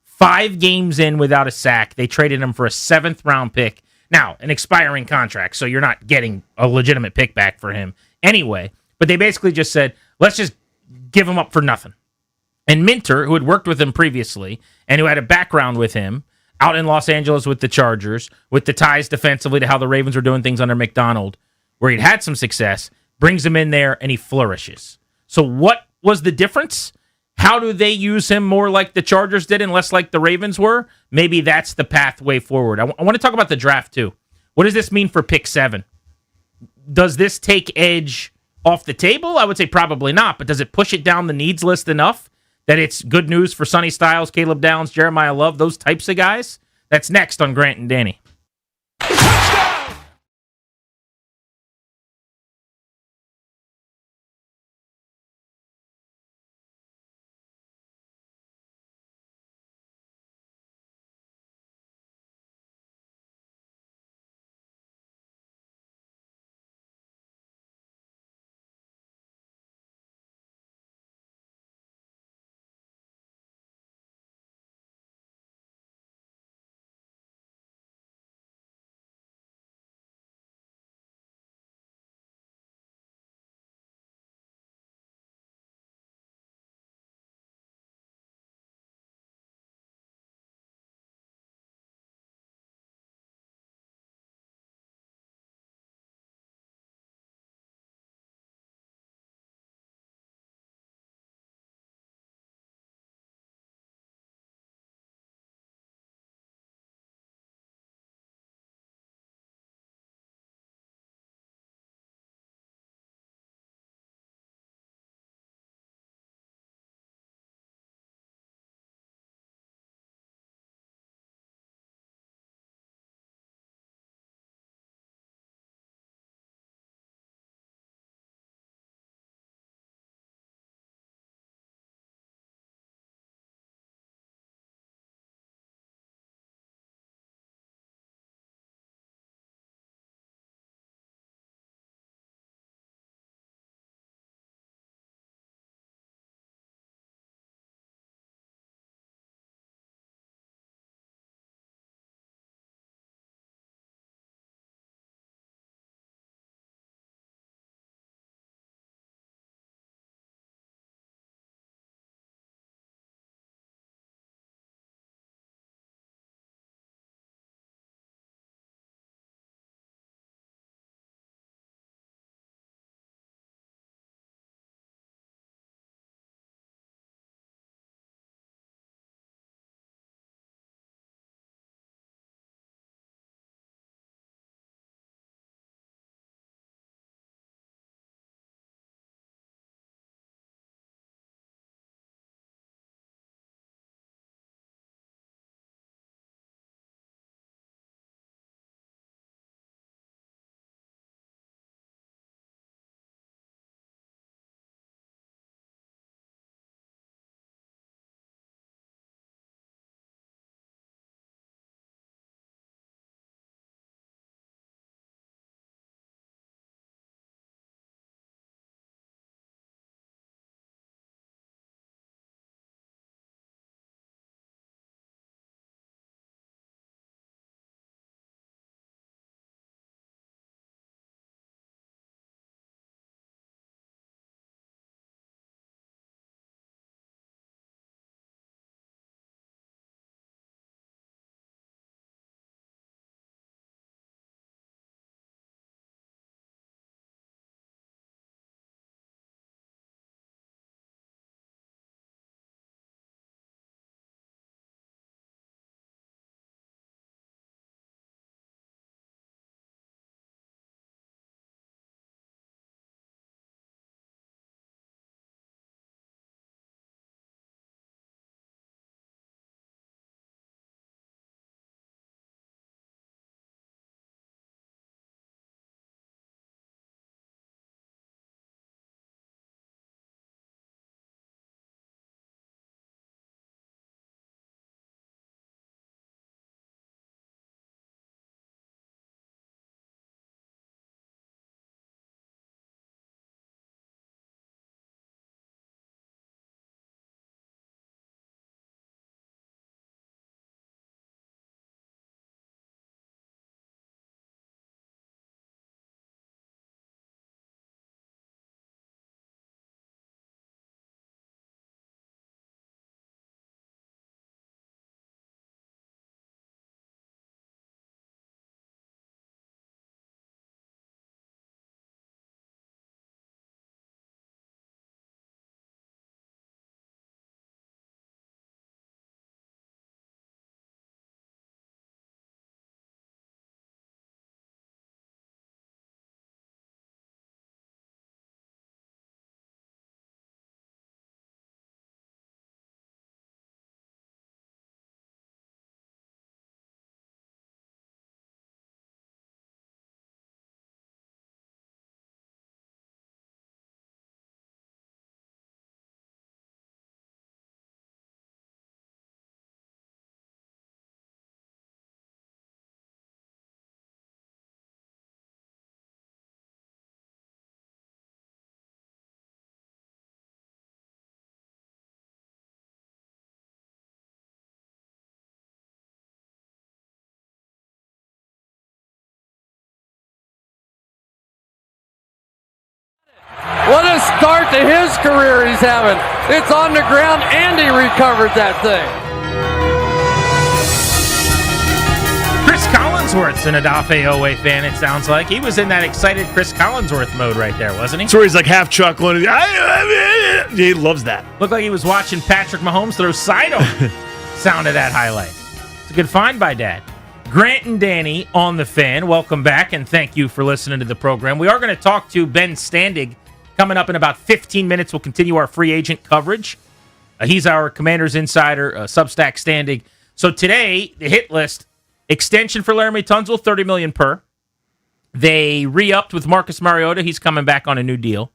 5 games in without a sack, they traded him for a 7th-round pick. Now, an expiring contract, so you're not getting a legitimate pick back for him anyway. But they basically just said, let's just give him up for nothing. And Minter, who had worked with him previously and who had a background with him out in Los Angeles with the Chargers, with the ties defensively to how the Ravens were doing things under McDonald, where he'd had some success, brings him in there and he flourishes. So what was the difference? How do they use him more like the Chargers did and less like the Ravens were? Maybe that's the pathway forward. I want to talk about the draft, too. What does this mean for pick 7? Does this take edge off the table? I would say probably not, but does it push it down the needs list enough that it's good news for Sonny Styles, Caleb Downs, Jeremiah Love, those types of guys? That's next on Grant and Danny. a start to his career he's having. It's on the ground, and he recovered that thing. Chris Collinsworth's an Odafe Owe fan, it sounds like. He was in that excited Chris Collinsworth mode right there, wasn't he? So he's like half chuckling. He loves that. Looked like he was watching Patrick Mahomes throw Sido. Sound of that highlight. It's a good find by Dad. Grant and Danny on the Fan. Welcome back, and thank you for listening to the program. We are going to talk to Ben Standig coming up in about 15 minutes. We'll continue our free agent coverage. He's our Commanders insider, Substack Standig. So today, the hit list, extension for Laramie Tonsel, $30 million per. They re-upped with Marcus Mariota. He's coming back on a new deal.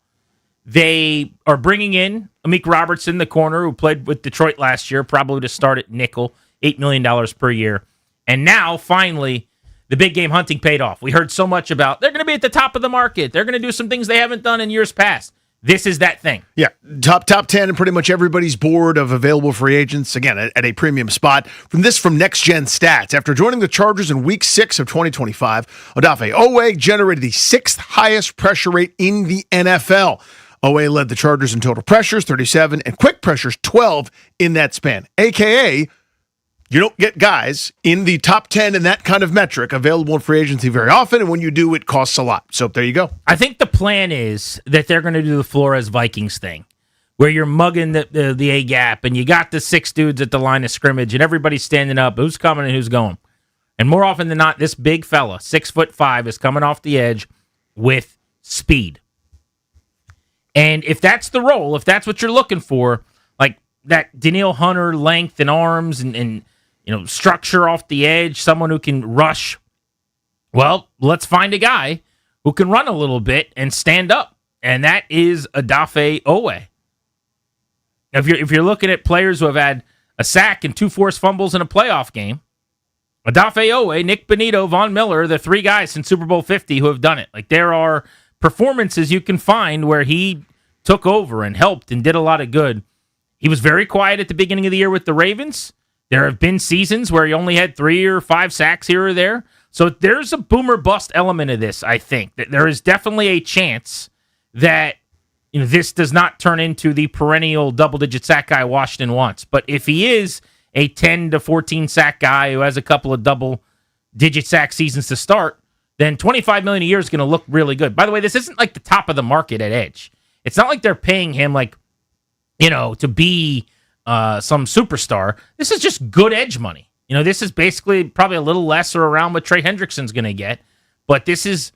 They are bringing in Amik Robertson, the corner, who played with Detroit last year, probably to start at nickel, $8 million per year. And now, finally, the big game hunting paid off. We heard so much about they're going to be at the top of the market. They're going to do some things they haven't done in years past. This is that thing. Yeah, top 10 and pretty much everybody's board of available free agents, again, at a premium spot. From Next Gen Stats. After joining the Chargers in Week 6 of 2025, Odafe Owe generated the 6th highest pressure rate in the NFL. Owe led the Chargers in total pressures, 37, and quick pressures, 12 in that span. AKA, you don't get guys in the top 10 in that kind of metric available in free agency very often, and when you do, it costs a lot. So there you go. I think the plan is that they're going to do the Flores Vikings thing, where you're mugging the A-gap, and you got the 6 dudes at the line of scrimmage, and everybody's standing up. Who's coming and who's going? And more often than not, this big fella, 6'5", is coming off the edge with speed. And if that's the role, if that's what you're looking for, like that Danielle Hunter length and arms and structure off the edge, someone who can rush. Well, let's find a guy who can run a little bit and stand up, and that is Odafe Owe. If you're looking at players who have had a sack and 2 forced fumbles in a playoff game, Odafe Owe, Nick Bonito, Von Miller, the 3 guys since Super Bowl 50 who have done it. Like, there are performances you can find where he took over and helped and did a lot of good. He was very quiet at the beginning of the year with the Ravens. There have been seasons where he only had 3 or 5 sacks here or there. So there's a boomer bust element of this, I think. That there is definitely a chance that this does not turn into the perennial double-digit sack guy Washington wants. But if he is a 10 to 14 sack guy who has a couple of double-digit sack seasons to start, then $25 million a year is going to look really good. By the way, this isn't like the top of the market at edge. It's not like they're paying him to be some superstar. This is just good edge money. This is basically probably a little less or around what Trey Hendrickson's going to get, but this is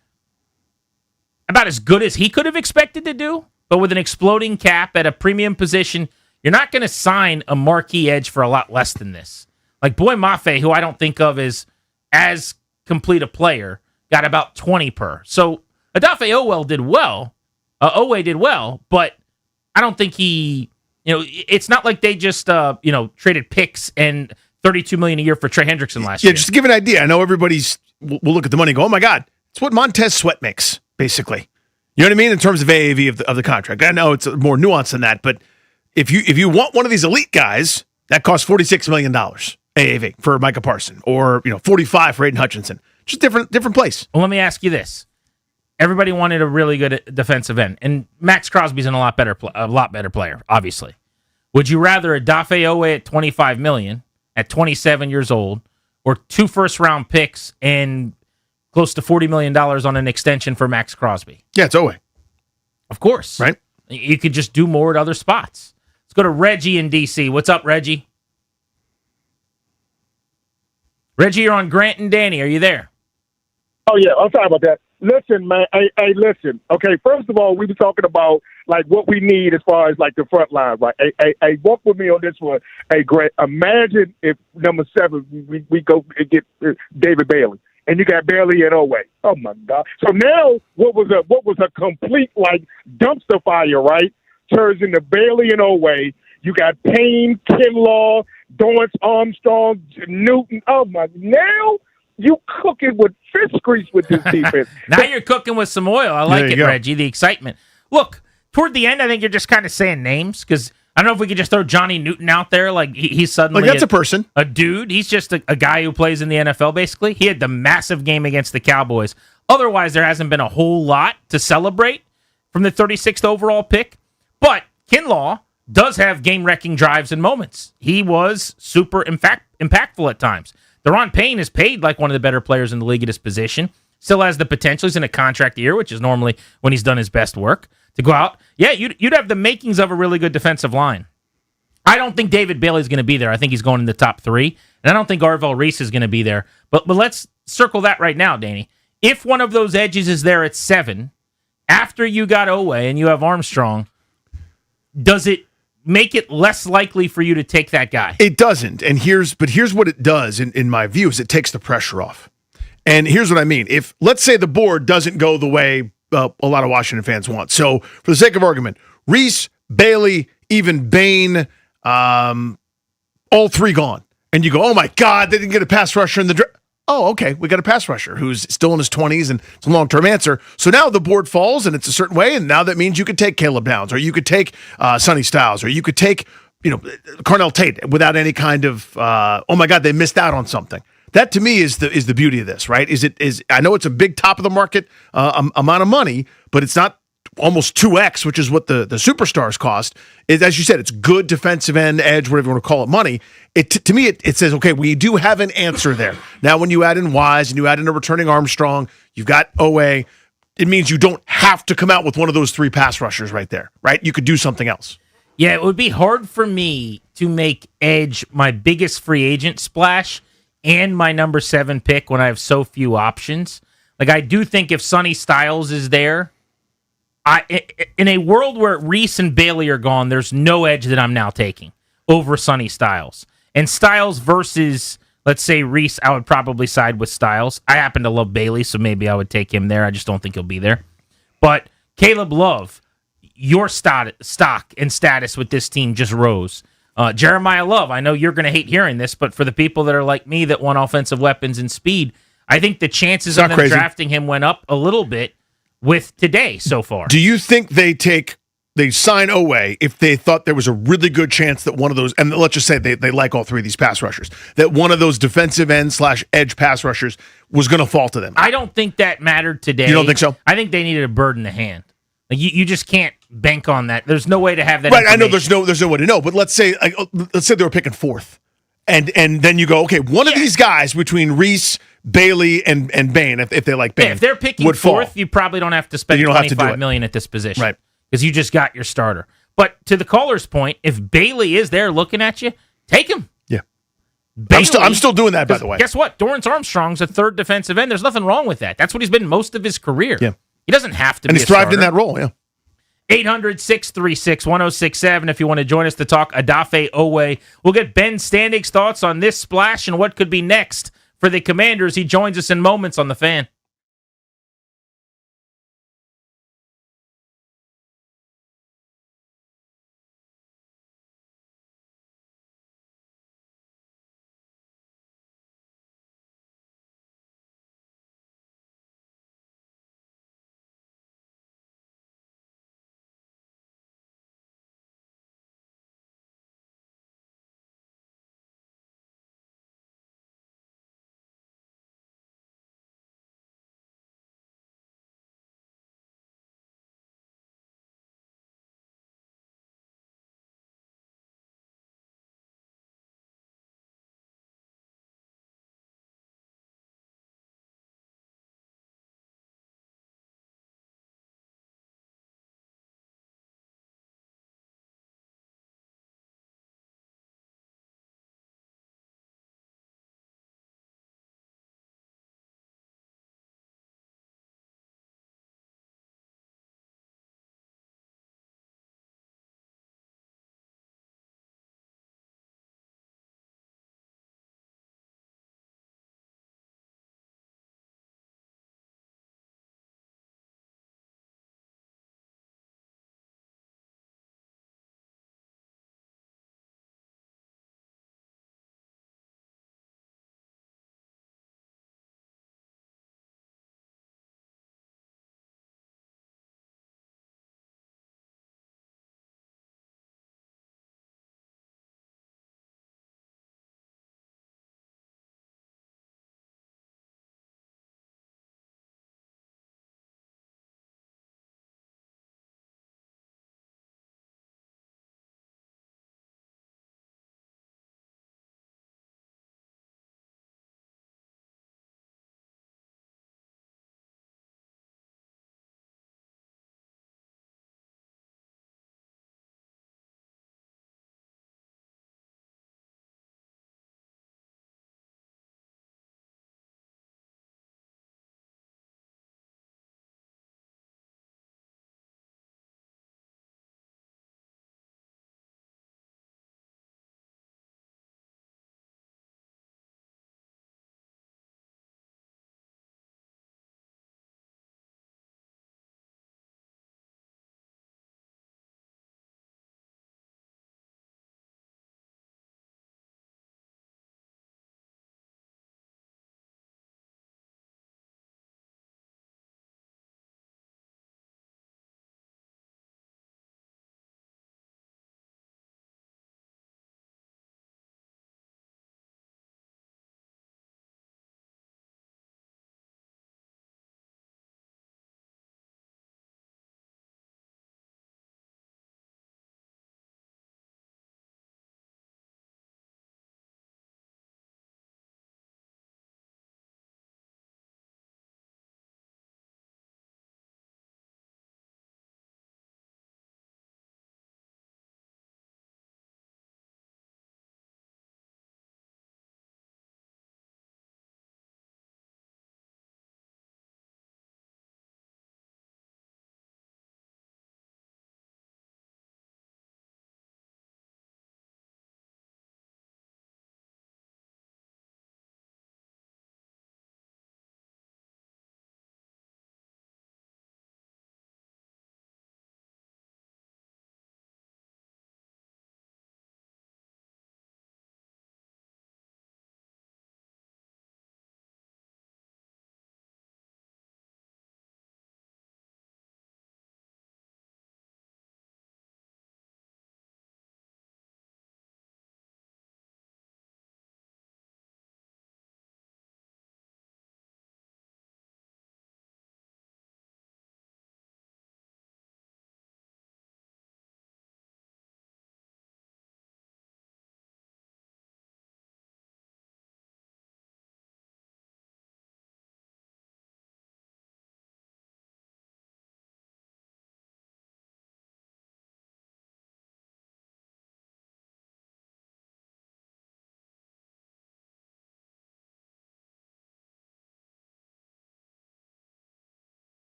about as good as he could have expected to do, but with an exploding cap at a premium position. You're not going to sign a marquee edge for a lot less than this. Like Boy Mafe, who I don't think of as complete a player, got about 20 per. So Odafe Owe did well, but I don't think he... it's not like they just, traded picks and $32 million a year for Trey Hendrickson last year. Yeah, just to give an idea, I know we'll look at the money and go, oh my God, it's what Montez Sweat makes, basically. You know what I mean? In terms of AAV of the contract. I know it's more nuanced than that, but if you want one of these elite guys, that costs $46 million AAV for Micah Parson, or 45 for Aiden Hutchinson. Just different place. Well, let me ask you this. Everybody wanted a really good defensive end, and Max Crosby's a lot better player, obviously. Would you rather Odafe Owe at $25 million at 27 years old, or 2 first-round picks and close to $40 million on an extension for Max Crosby? Yeah, it's Owe. Of course. Right? You could just do more at other spots. Let's go to Reggie in D.C. What's up, Reggie? Reggie, you're on Grant and Danny. Are you there? Oh, yeah. I'm sorry about that. Listen, man. Hey, listen. Okay, first of all, we were talking about, what we need as far as, the front line, right? Hey, walk with me on this one. Hey, Grant, imagine if number 7, we go and get David Bailey, and you got Bailey and Owe. Oh, my God. So now what was a complete, dumpster fire, right? Turns into Bailey and Owe. You got Payne, Kinlaw, Dorrance Armstrong, Newton. Oh, my. Now you cooking with fish grease with this defense. Now you're cooking with some oil. I like it, Reggie, the excitement. Look, toward the end, I think you're just kind of saying names, because I don't know if we could just throw Johnny Newton out there. He's suddenly that's a person. A dude. He's just a guy who plays in the NFL, basically. He had the massive game against the Cowboys. Otherwise, there hasn't been a whole lot to celebrate from the 36th overall pick. But Kinlaw does have game-wrecking drives and moments. He was super impactful at times. Deron Payne is paid like one of the better players in the league at his position. Still has the potential. He's in a contract year, which is normally when he's done his best work. To go out, yeah, you'd have the makings of a really good defensive line. I don't think David Bailey's going to be there. I think he's going in the top 3. And I don't think Arvell Reese is going to be there. But let's circle that right now, Danny. If one of those edges is there at 7, after you got Owe and you have Armstrong, does it make it less likely for you to take that guy? It doesn't. And here's what it does, in my view, is it takes the pressure off. And here's what I mean. If, let's say, the board doesn't go the way a lot of Washington fans want. So, for the sake of argument, Reese, Bailey, even Bain, all 3 gone. And you go, oh my God, they didn't get a pass rusher in the draft. Oh, okay, we got a pass rusher who's still in his 20s, and it's a long-term answer. So now the board falls, and it's a certain way, and now that means you could take Caleb Downs, or you could take Sonny Styles, or you could take Carnell Tate without any kind of, oh my God, they missed out on something. That to me is the beauty of this, right? I know it's a big top of the market amount of money, but it's not almost 2x, which is what the superstars cost. As you said, it's good defensive end, edge, whatever you want to call it, money. To me, it says, okay, we do have an answer there. Now, when you add in Wise and you add in a returning Armstrong, you've got Owe, it means you don't have to come out with one of those 3 pass rushers right there, right? You could do something else. Yeah, it would be hard for me to make edge my biggest free agent splash and my number 7 pick when I have so few options. Like, I do think if Sonny Styles is there, in a world where Reese and Bailey are gone, there's no edge that I'm now taking over Sonny Styles. And Styles versus, let's say, Reese, I would probably side with Styles. I happen to love Bailey, so maybe I would take him there. I just don't think he'll be there. But Caleb Love, your stock and status with this team just rose. Jeremiah Love, I know you're going to hate hearing this, but for the people that are like me that want offensive weapons and speed, I think the chances of them drafting him went up a little bit with today so far. Do you think they sign Owe if they thought there was a really good chance that one of those, and let's just say they like all 3 of these pass rushers, that one of those defensive end / edge pass rushers was going to fall to them? I don't think that mattered today. You don't think so? I think they needed a bird in the hand. Like you just can't bank on that. There's no way to have that. Right, I know there's no way to know, but let's say they were picking 4th. And then you go, okay, one of these guys between Reese, Bailey, and Bain, if they like Bain, if they're picking 4th, you probably don't have to spend $25 million at this position, right? Because you just got your starter. But to the caller's point, if Bailey is there looking at you, take him. Yeah, Bailey, I'm still doing that, by the way. Guess what? Dorrance Armstrong's a 3rd defensive end. There's nothing wrong with that. That's what he's been most of his career. Yeah, he doesn't have to. And he's thrived in that role. Yeah. 800-636-1067 if you want to join us to talk Odafe Owe. We'll get Ben Standig's thoughts on this splash and what could be next for the Commanders. He joins us in moments on The Fan.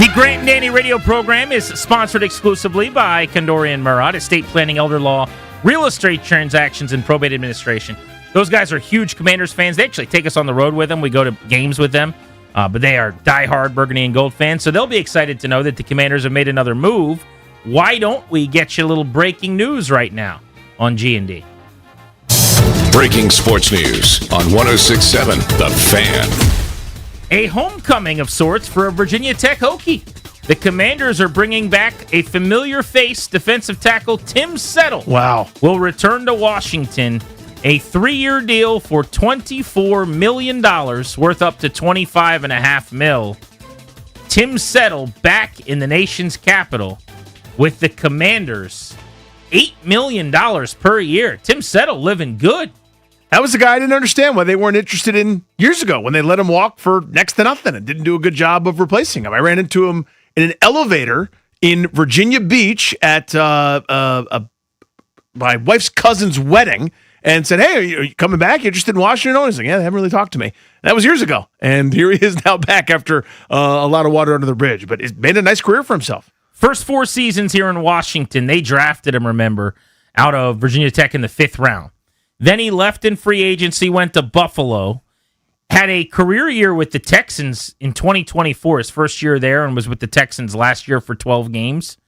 The Grant and Danny radio program is sponsored exclusively by Kondori and Murat, estate planning, elder law, real estate transactions, and probate administration. Those guys are huge Commanders fans. They actually take us on the road with them. We go to games with them, but they are diehard Burgundy and Gold fans, so they'll be excited to know that the Commanders have made another move. Why don't we get you a little breaking news right now on G&D? Breaking sports news on 106.7 The Fan. A homecoming of sorts for a Virginia Tech Hokie. The Commanders are bringing back a familiar face, defensive tackle Tim Settle. Wow. Will return to Washington. A 3-year deal for $24 million, worth up to $25.5 million. Tim Settle back in the nation's capital with the Commanders. $8 million per year. Tim Settle living good. That was the guy I didn't understand why they weren't interested in years ago when they let him walk for next to nothing and didn't do a good job of replacing him. I ran into him in an elevator in Virginia Beach at my wife's cousin's wedding and said, "Hey, are you coming back? You interested in Washington?" He's like, "Yeah, they haven't really talked to me." And that was years ago. And here he is now back after a lot of water under the bridge. But he's made a nice career for himself. First 4 seasons here in Washington, they drafted him, remember, out of Virginia Tech in the 5th round. Then he left in free agency, went to Buffalo, had a career year with the Texans in 2024, his first year there, and was with the Texans last year for 12 games.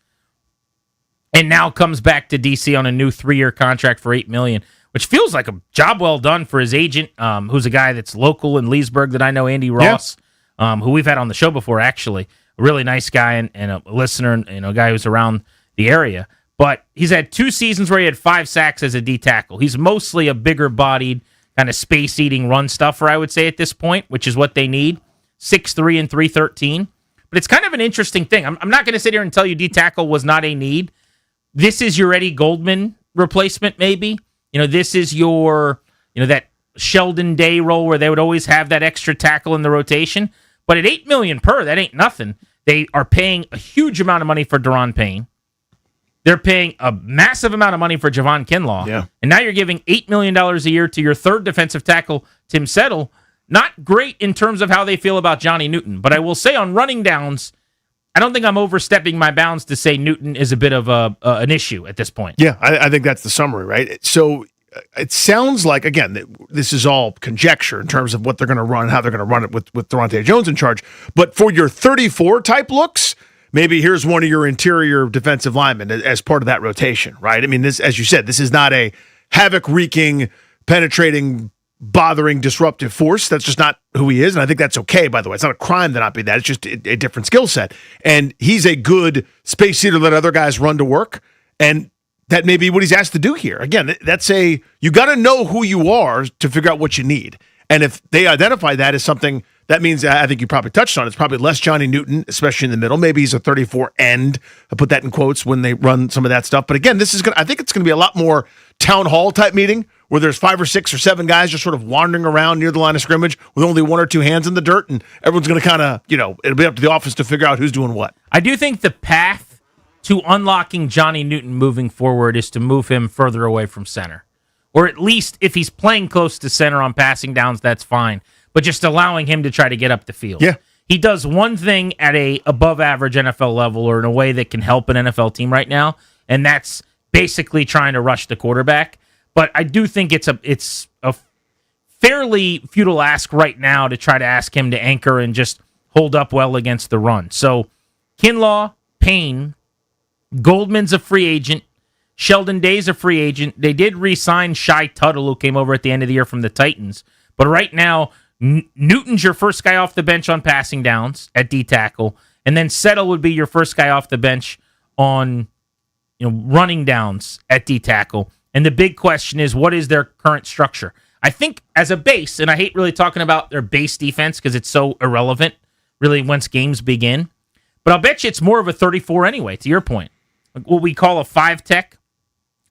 And now comes back to D.C. on a new 3-year contract for $8 million, which feels like a job well done for his agent, who's a guy that's local in Leesburg that I know, Andy Ross, who we've had on the show before, actually. A really nice guy and a listener, and a guy who's around the area. But he's had 2 seasons where he had 5 sacks as a D tackle. He's mostly a bigger-bodied, kind of space-eating run stuffer, I would say, at this point, which is what they need. 6'3" and 313. But it's kind of an interesting thing. I'm not going to sit here and tell you D tackle was not a need. This is your Eddie Goldman replacement, maybe. This is your, that Sheldon Day role where they would always have that extra tackle in the rotation. But at $8 million per, that ain't nothing. They are paying a huge amount of money for Daron Payne. They're paying a massive amount of money for Javon Kinlaw. Yeah. And now you're giving $8 million a year to your third defensive tackle, Tim Settle. Not great in terms of how they feel about Johnny Newton. But I will say on running downs, I don't think I'm overstepping my bounds to say Newton is a bit of an issue at this point. Yeah, I think that's the summary, right? So it sounds like, again, this is all conjecture in terms of what they're going to run, how they're going to run it with Daronte Jones in charge. But for your 34 type looks, maybe here's one of your interior defensive linemen as part of that rotation, right? I mean, this, as you said, this is not a havoc-wreaking, penetrating, bothering, disruptive force. That's just not who he is, and I think that's okay, by the way. It's not a crime to not be that. It's just a different skill set. And he's a good space eater, let other guys run to work, and that may be what he's asked to do here. Again, you got to know who you are to figure out what you need. And if they identify that as something, that means, I think you probably touched on, it's probably less Johnny Newton, especially in the middle. Maybe he's a 34 end. I put that in quotes when they run some of that stuff. But again, I think it's going to be a lot more town hall type meeting where there's 5 or 6 or 7 guys just sort of wandering around near the line of scrimmage with only 1 or 2 hands in the dirt. And everyone's going to kind of, it'll be up to the office to figure out who's doing what. I do think the path to unlocking Johnny Newton moving forward is to move him further away from center. Or at least if he's playing close to center on passing downs, that's fine. But just allowing him to try to get up the field. Yeah. He does one thing at a above average NFL level or in a way that can help an NFL team right now, and that's basically trying to rush the quarterback. But I do think it's a fairly futile ask right now to try to ask him to anchor and just hold up well against the run. So Kinlaw, Payne, Goldman's a free agent. Sheldon Day's a free agent. They did re-sign Shai Tuttle, who came over at the end of the year from the Titans. But right now, Newton's your first guy off the bench on passing downs at D tackle, and then Settle would be your first guy off the bench on running downs at D tackle. And the big question is, what is their current structure? I think as a base, and I hate really talking about their base defense because it's so irrelevant, really, once games begin. But I'll bet you it's more of a 34 anyway, to your point. Like what we call a 5-tech.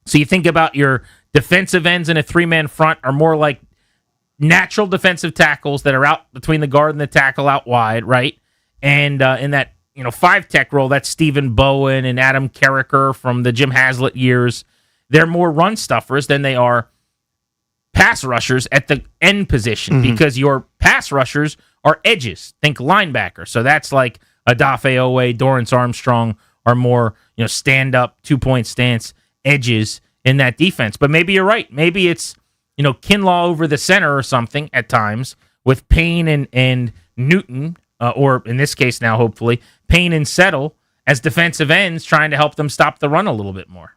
So you think about your defensive ends in a 3-man front are more like natural defensive tackles that are out between the guard and the tackle out wide, right? And in that 5-tech role, that's Stephen Bowen and Adam Carricker from the Jim Haslett years. They're more run stuffers than they are pass rushers at the end position because your pass rushers are edges. Think linebacker. So that's like Adafe Owe, Dorrance Armstrong are more, stand-up, 2-point stance edges in that defense. But maybe you're right. Maybe it's, Kinlaw over the center or something at times with Payne and Newton, or in this case now, hopefully, Payne and Settle as defensive ends trying to help them stop the run a little bit more.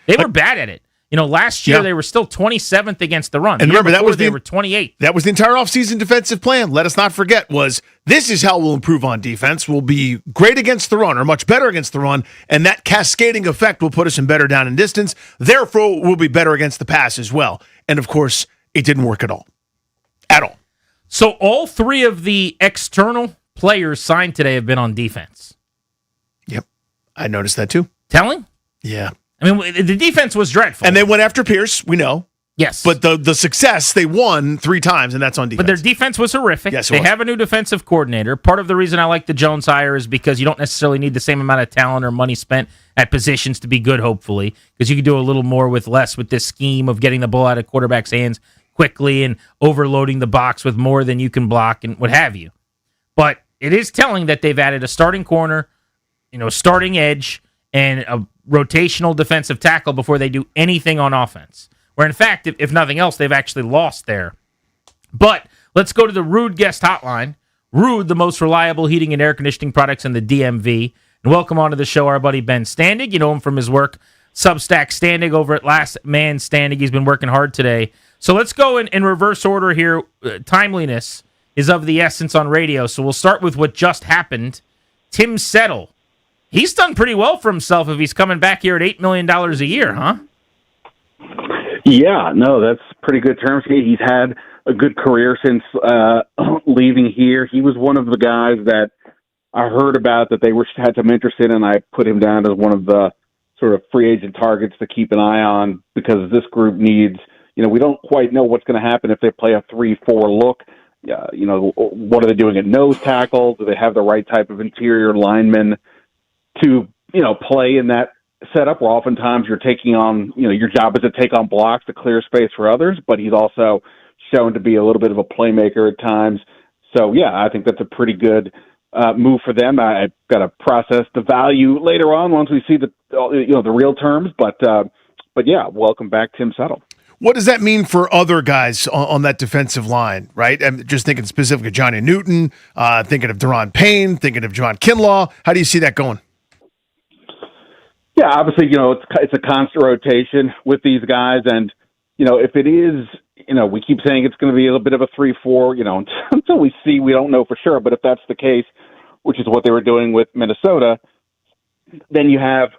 They were bad at it. Last year they were still 27th against the run. And remember, they were 28th. That was the entire offseason defensive plan. Let us not forget was this is how we'll improve on defense. We'll be great against the run or much better against the run, and that cascading effect will put us in better down and distance. Therefore, we'll be better against the pass as well. And, of course, it didn't work at all. At all. So all three of the external players signed today have been on defense. Yep. I noticed that too. Telling? Yeah. I mean, the defense was dreadful. And they went after Pierce, we know. Yes. But the success, they won 3 times, and that's on defense. But their defense was horrific. Yes, they have a new defensive coordinator. Part of the reason I like the Jones hire is because you don't necessarily need the same amount of talent or money spent at positions to be good, hopefully, because you can do a little more with less with this scheme of getting the ball out of quarterbacks' hands quickly and overloading the box with more than you can block and what have you. But it is telling that they've added a starting corner, starting edge, and a rotational defensive tackle before they do anything on offense. Where, in fact, if nothing else, they've actually lost there. But let's go to the Rude guest hotline. Rude, the most reliable heating and air conditioning products in the DMV. And welcome onto the show our buddy Ben Standig. You know him from his work, Substack Standig over at Last Man Standig. He's been working hard today. So let's go in reverse order here. Timeliness is of the essence on radio. So we'll start with what just happened. Tim Settle. He's done pretty well for himself if he's coming back here at $8 million a year, huh? Yeah, no, that's pretty good terms. He's had a good career since leaving here. He was one of the guys that I heard about that they had some interest in, and I put him down as one of the sort of free agent targets to keep an eye on because this group needs, we don't quite know what's going to happen if they play a 3-4 look. What are they doing at nose tackle? Do they have the right type of interior lineman to, play in that setup where oftentimes you're taking on, your job is to take on blocks to clear space for others, but he's also shown to be a little bit of a playmaker at times. So, yeah, I think that's a pretty good move for them. I've got to process the value later on once we see the real terms, but yeah, welcome back, Tim Settle. What does that mean for other guys on that defensive line, right? I'm just thinking specifically of Johnny Newton, thinking of Deron Payne, thinking of John Kinlaw. How do you see that going? Yeah, obviously, it's a constant rotation with these guys. And, if it is, we keep saying it's going to be a little bit of a 3-4, until we see, we don't know for sure. But if that's the case, which is what they were doing with Minnesota, then you have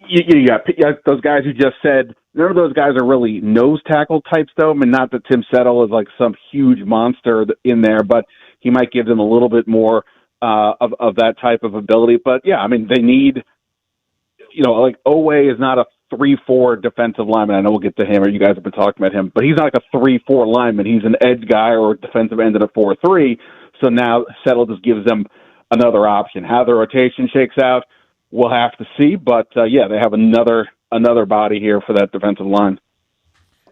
you got those guys who just said, none of those guys are really nose tackle types, though. I mean, not that Tim Settle is like some huge monster in there, but he might give them a little bit more of that type of ability. But, yeah, I mean, they need, like Owe is not a 3-4 defensive lineman. I know we'll get to him, or you guys have been talking about him, but he's not like a 3-4 lineman. He's an edge guy or a defensive end at a 4-3. So now Settle just gives them another option. How the rotation shakes out, we'll have to see. But, yeah, they have another body here for that defensive line.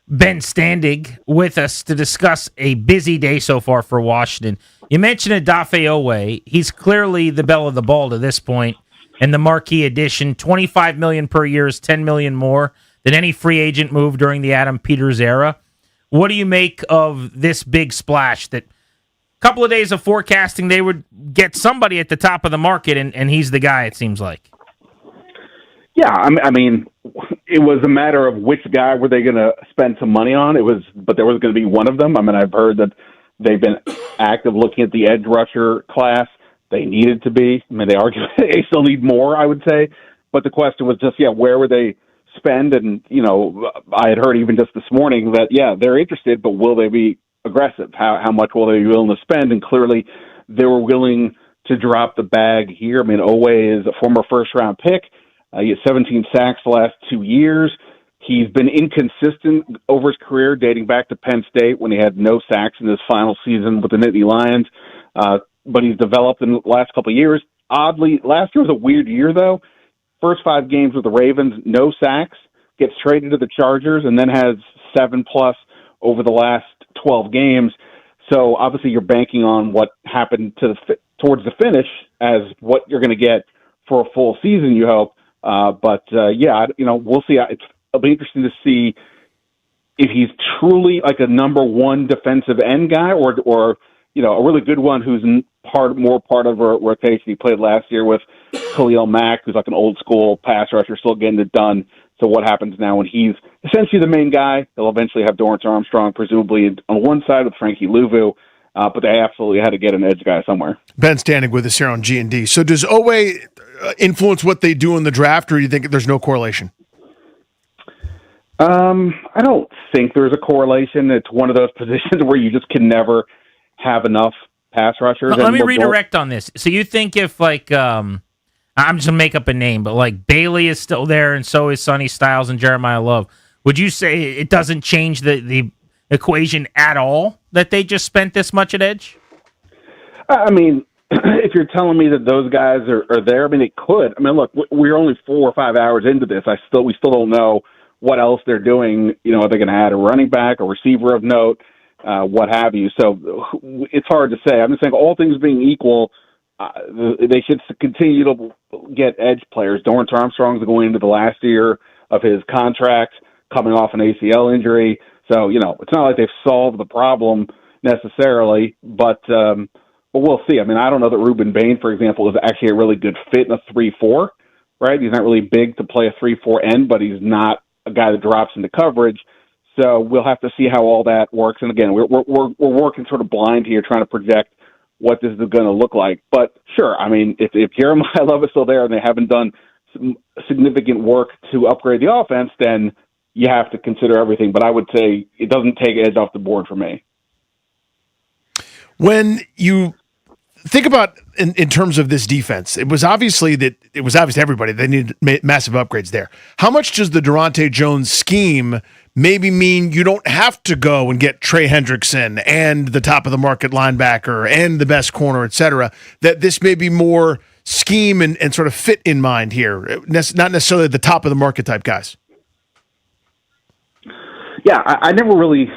Ben Standig with us to discuss a busy day so far for Washington. You mentioned Adafe Owe. He's clearly the belle of the ball to this point, and the marquee addition. $25 million per year is $10 million more than any free agent move during the Adam Peters era. What do you make of this big splash? That a couple of days of forecasting, they would get somebody at the top of the market, and he's the guy, it seems like. Yeah, I mean, it was a matter of which guy were they going to spend some money on. But there was going to be one of them. I mean, I've heard that they've been active looking at the edge rusher class. They needed to be. I mean, they still need more, I would say. But the question was just, where would they spend? And, I had heard even just this morning that, they're interested, but will they be aggressive? How much will they be willing to spend? And clearly they were willing to drop the bag here. I mean, Owe is a former first-round pick. He had 17 sacks the last 2 years. He's been inconsistent over his career, dating back to Penn State when he had no sacks in his final season with the Nittany Lions. But he's developed in the last couple of years. Oddly, last year was a weird year, though. First 5 games with the Ravens, no sacks, gets traded to the Chargers, and then has 7+ over the last 12 games. So obviously you're banking on what happened towards the finish as what you're going to get for a full season, you hope. We'll see. It'll be interesting to see if he's truly like a number one defensive end guy or a really good one who's more part of a rotation. He played last year with Khalil Mack, who's like an old school pass rusher, still getting it done. So what happens now when he's essentially the main guy? They'll eventually have Dorrance Armstrong, presumably on one side with Frankie Louvu, but they absolutely had to get an edge guy somewhere. Ben Standing with us here on G&D. So does Owe influence what they do in the draft, or do you think there's no correlation? I don't think there's a correlation. It's one of those positions where you just can never have enough pass rushers. Let me redirect on this. So you think if, like, I'm just going to make up a name, but, like, Bailey is still there and so is Sonny Styles and Jeremiah Love, would you say it doesn't change the equation at all that they just spent this much at edge? I mean, if you're telling me that those guys are there, I mean, it could. I mean, look, we're only 4 or 5 hours into this. We still don't know what else they're doing. Are they going to add a running back, a receiver of note, what have you? So it's hard to say. I'm just saying, all things being equal, they should continue to get edge players. Dorrance Armstrong's going into the last year of his contract, coming off an ACL injury. So, it's not like they've solved the problem necessarily, but we'll see. I mean, I don't know that Reuben Bain, for example, is actually a really good fit in a 3-4, right? He's not really big to play a 3-4 end, but he's not a guy that drops into coverage. So we'll have to see how all that works. And again, we're working sort of blind here, trying to project what this is going to look like. But sure, I mean, if Jeremiah Love is still there and they haven't done some significant work to upgrade the offense, then you have to consider everything. But I would say it doesn't take edge off the board for me. When you think about in terms of this defense, it was obvious to everybody they needed massive upgrades there. How much does the Durante Jones scheme maybe mean you don't have to go and get Trey Hendrickson and the top of the market linebacker and the best corner, et cetera, that this may be more scheme and sort of fit in mind here, not necessarily the top of the market type guys? Yeah, I never really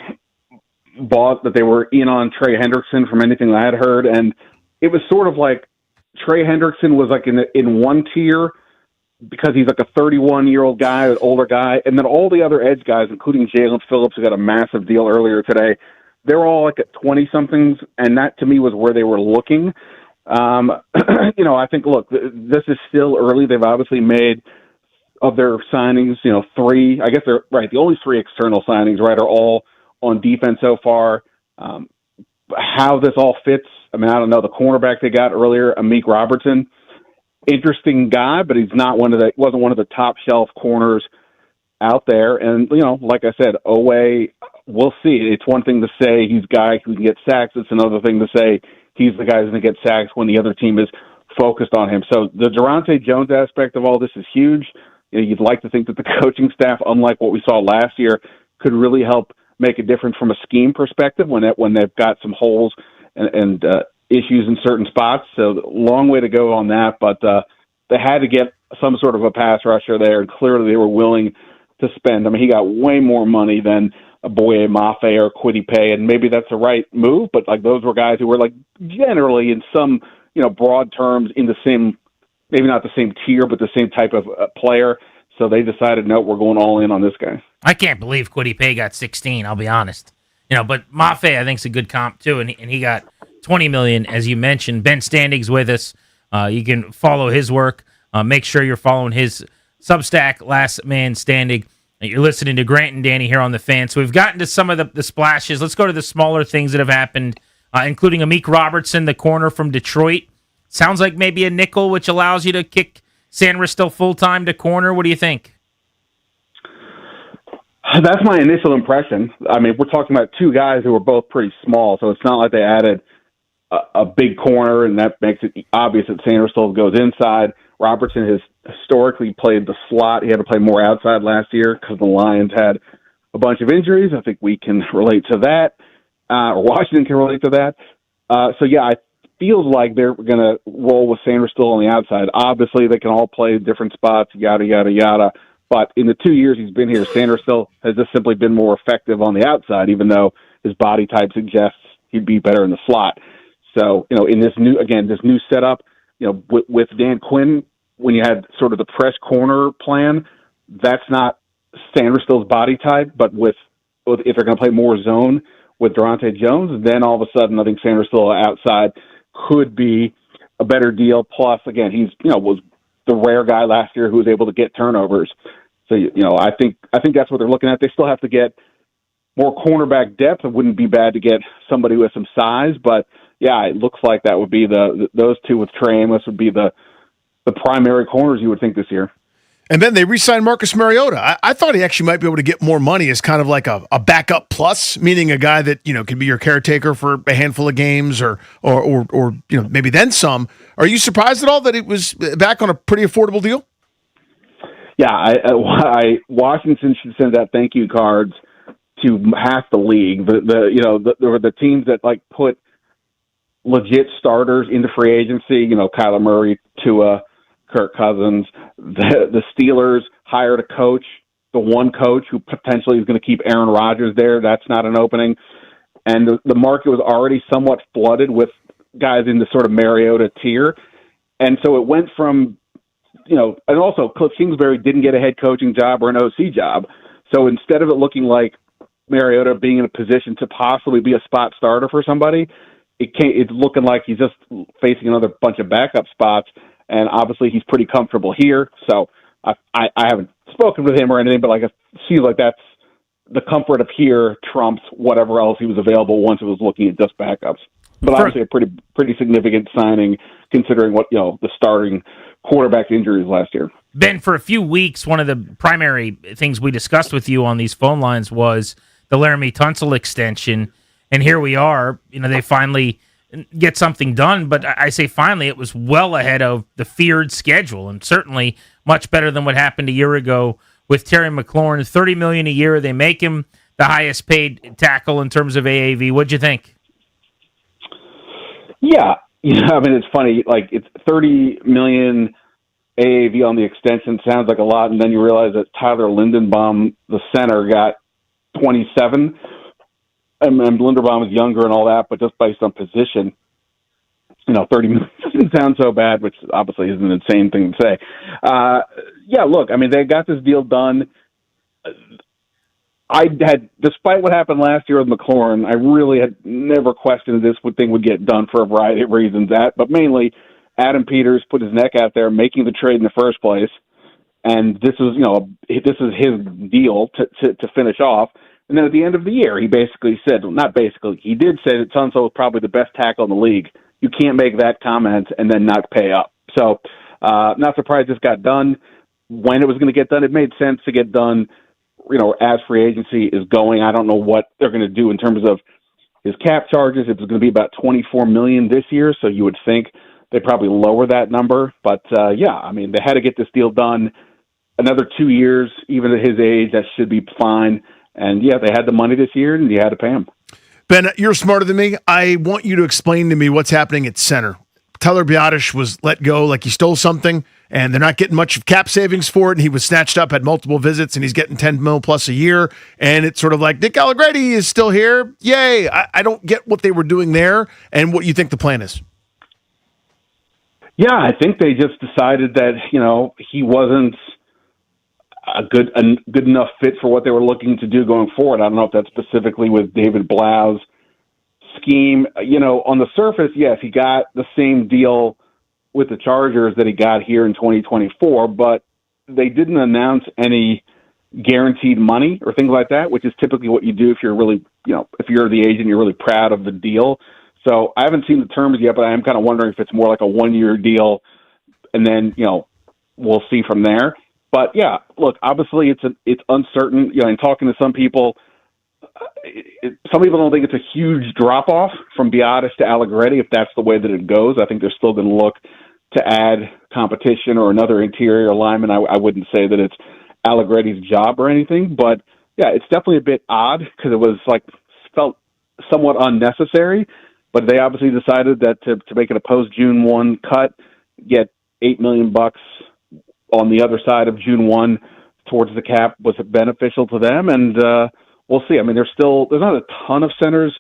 bought that they were in on Trey Hendrickson from anything I had heard, and it was sort of like Trey Hendrickson was like in one tier because he's like a 31-year-old guy, an older guy, and then all the other edge guys, including Jalen Phillips, who got a massive deal earlier today, they're all like at 20-somethings, and that to me was where they were looking. I think, look, this is still early. They've obviously made of their signings, 3. I guess they're right. The only 3 external signings, right, are all on defense so far. How this all fits, I mean, I don't know. The cornerback they got earlier, Amik Robertson, interesting guy, but he's not wasn't one of the top shelf corners out there. And like I said, Owe, we'll see. It's one thing to say he's a guy who can get sacks. It's another thing to say he's the guy who's going to get sacks when the other team is focused on him. So the Durante Jones aspect of all this is huge. You'd like to think that the coaching staff, unlike what we saw last year, could really help make a difference from a scheme perspective when they've got some holes and issues in certain spots. So long way to go on that, but they had to get some sort of a pass rusher there, and clearly they were willing to spend. I mean, he got way more money than a Boye Mafe or Kwity Paye, and maybe that's the right move, but like those were guys who were like generally in some broad terms in the same, maybe not the same tier, but the same type of player. So they decided, no, we're going all in on this guy. I can't believe Kwity Paye got 16, I'll be honest. But Mafe, I think, is a good comp, too, and he got $20 million, as you mentioned. Ben Standing's with us. You can follow his work. Make sure you're following his Substack, Last Man Standing. You're listening to Grant and Danny here on The Fan. So we've gotten to some of the splashes. Let's go to the smaller things that have happened, including Amik Robertson, the corner from Detroit. Sounds like maybe a nickel, which allows you to kick Sanders still full-time to corner. What do you think? That's my initial impression. I mean, we're talking about 2 guys who are both pretty small, so it's not like they added a big corner, and that makes it obvious that Sanders still goes inside. Robertson has historically played the slot. He had to play more outside last year because the Lions had a bunch of injuries. I think we can relate to that, or Washington can relate to that. It feels like they're going to roll with Sanders still on the outside. Obviously, they can all play different spots, yada, yada, yada. But in the 2 years he's been here, Sanders still has just simply been more effective on the outside, even though his body type suggests he'd be better in the slot. So, in this new setup, with Dan Quinn, when you had sort of the press corner plan, that's not Sandersville's body type, but if they're going to play more zone with Durante Jones, then all of a sudden I think Sandersville outside could be a better deal. Plus, again, he's was the rare guy last year who was able to get turnovers. So I think that's what they're looking at. They still have to get more cornerback depth. It wouldn't be bad to get somebody with some size, but yeah, it looks like that would be those two with Trey Amos would be the primary corners you would think this year. And then they re-signed Marcus Mariota. I thought he actually might be able to get more money as kind of like a backup plus, meaning a guy that can be your caretaker for a handful of games or maybe then some. Are you surprised at all that it was back on a pretty affordable deal? Yeah, Washington should send out thank you cards to half the league. There were the teams that put legit starters into free agency. Kyler Murray, Tua, Kirk Cousins. The Steelers hired a coach, the one coach who potentially is going to keep Aaron Rodgers there. That's not an opening. And the market was already somewhat flooded with guys in the sort of Mariota tier. And so it went from, and also Cliff Kingsbury didn't get a head coaching job or an OC job. So instead of it looking like Mariota being in a position to possibly be a spot starter for somebody, it's looking like he's just facing another bunch of backup spots. And obviously he's pretty comfortable here. So I haven't spoken with him or anything, but it seems like that's the comfort of here trumps whatever else he was available once it was looking at just backups. But obviously a pretty significant signing considering what, the starting quarterback injuries last year. Ben, for a few weeks, one of the primary things we discussed with you on these phone lines was the Laramie Tonsel extension. And here we are, they finally get something done, but I say finally, it was well ahead of the feared schedule and certainly much better than what happened a year ago with Terry McLaurin. $30 million a year. They make him the highest paid tackle in terms of AAV. What'd you think? Yeah. I mean, it's funny, it's $30 million AAV on the extension sounds like a lot, and then you realize that Tyler Lindenbaum, the center, got 27. And Linderbaum is younger and all that, but just based on position, 30 million doesn't sound so bad, which obviously is an insane thing to say. Yeah, look, I mean, they got this deal done. Despite what happened last year with McLaurin, I really had never questioned this thing would get done for a variety of reasons. But mainly, Adam Peters put his neck out there making the trade in the first place, and this is his deal to finish off. And then at the end of the year, he basically said, well, not basically, he did say that Tonsel was probably the best tackle in the league. You can't make that comment and then not pay up. So, not surprised this got done. When it was going to get done, it made sense to get done, as free agency is going. I don't know what they're going to do in terms of his cap charges. It's going to be about $24 million this year, so you would think they probably lower that number. But, yeah, I mean, they had to get this deal done. Another 2 years, even at his age, that should be fine. And, yeah, they had the money this year, and you had to pay him. Ben, you're smarter than me. I want you to explain to me what's happening at center. Tyler Biotish was let go like he stole something, and they're not getting much of cap savings for it, and he was snatched up, had multiple visits, and he's getting $10 million plus a year, and it's sort of like, Nick Allegretti is still here. Yay. I don't get what they were doing there and what you think the plan is. Yeah, I think they just decided that, he wasn't a good enough fit for what they were looking to do going forward. I don't know if that's specifically with David Blau's scheme. On the surface, yes, he got the same deal with the Chargers that he got here in 2024, but they didn't announce any guaranteed money or things like that, which is typically what you do if you're really, if you're the agent, you're really proud of the deal. So I haven't seen the terms yet, but I am kind of wondering if it's more like a 1-year deal, and then, we'll see from there. But yeah, look, obviously it's uncertain. In talking to some people don't think it's a huge drop off from Biotish to Allegretti if that's the way that it goes. I think they're still going to look to add competition or another interior lineman. I wouldn't say that it's Allegretti's job or anything, but yeah, it's definitely a bit odd because it was felt somewhat unnecessary. But they obviously decided that to make it a post June 1 cut, get $8 million on the other side of June 1 towards the cap was beneficial to them. And we'll see. I mean, there's not a ton of centers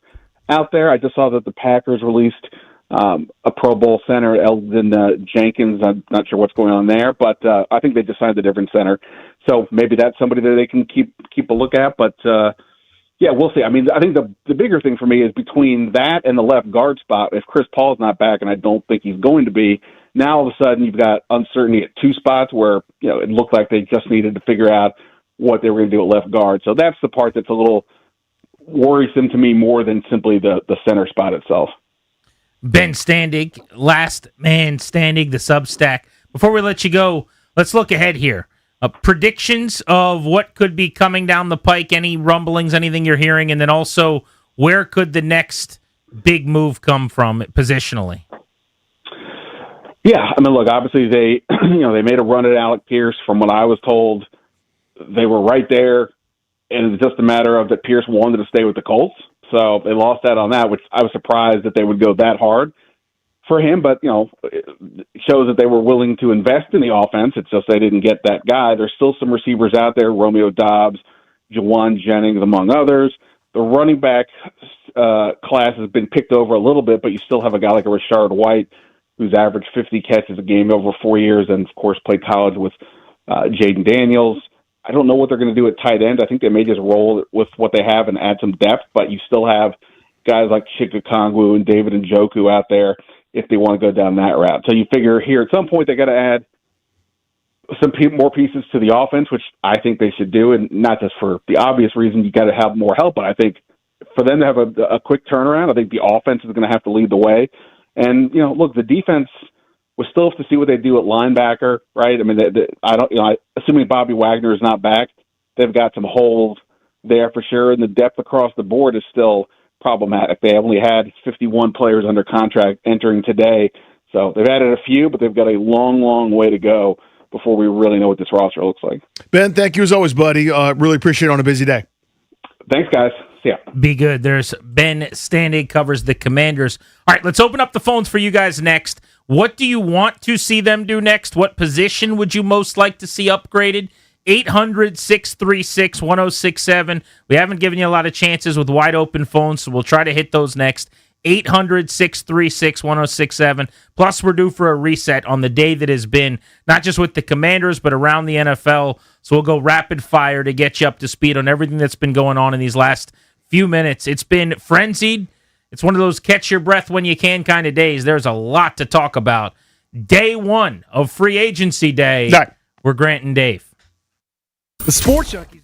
out there. I just saw that the Packers released a Pro Bowl center, Eldon Jenkins. I'm not sure what's going on there, but I think they just signed a different center. So maybe that's somebody that they can keep a look at. But yeah, we'll see. I mean, I think the bigger thing for me is between that and the left guard spot. If Chris Paul's not back, and I don't think he's going to be, now all of a sudden you've got uncertainty at two spots where it looked like they just needed to figure out what they were going to do at left guard. So that's the part that's a little worrisome to me more than simply the center spot itself. Ben Standig, last man standing, the Substack. Before we let you go, let's look ahead here. Predictions of what could be coming down the pike, any rumblings, anything you're hearing, and then also where could the next big move come from positionally? Yeah, I mean, look, obviously they they made a run at Alec Pierce. From what I was told, they were right there, and it's just a matter of that Pierce wanted to stay with the Colts. So they lost out on that, which I was surprised that they would go that hard for him. But, it shows that they were willing to invest in the offense. It's just they didn't get that guy. There's still some receivers out there, Romeo Doubs, Jawan Jennings, among others. The running back class has been picked over a little bit, but you still have a guy like a Rashard White who's averaged 50 catches a game over 4 years and, of course, played college with Jaden Daniels. I don't know what they're going to do at tight end. I think they may just roll with what they have and add some depth, but you still have guys like Chika Kongwu and David Njoku out there if they want to go down that route. So you figure here at some point they got to add some more pieces to the offense, which I think they should do, and not just for the obvious reason you got to have more help, but I think for them to have a quick turnaround, I think the offense is going to have to lead the way. And, look, the defense – we still have to see what they do at linebacker, right? I mean, assuming Bobby Wagner is not back, they've got some holes there for sure, and the depth across the board is still problematic. They only had 51 players under contract entering today, so they've added a few, but they've got a long, long way to go before we really know what this roster looks like. Ben, thank you as always, buddy. Really appreciate it on a busy day. Thanks, guys. See ya. Be good. There's Ben Standig, covers the Commanders. All right, let's open up the phones for you guys next. What do you want to see them do next? What position would you most like to see upgraded? 800-636-1067. We haven't given you a lot of chances with wide open phones, so we'll try to hit those next. 800-636-1067. Plus, we're due for a reset on the day that has been, not just with the Commanders, but around the NFL. So we'll go rapid fire to get you up to speed on everything that's been going on in these last few minutes. It's been frenzied. It's one of those catch your breath when you can kind of days. There's a lot to talk about. Day one of free agency day. Right. We're Grant and Dave. The Sports Junkies.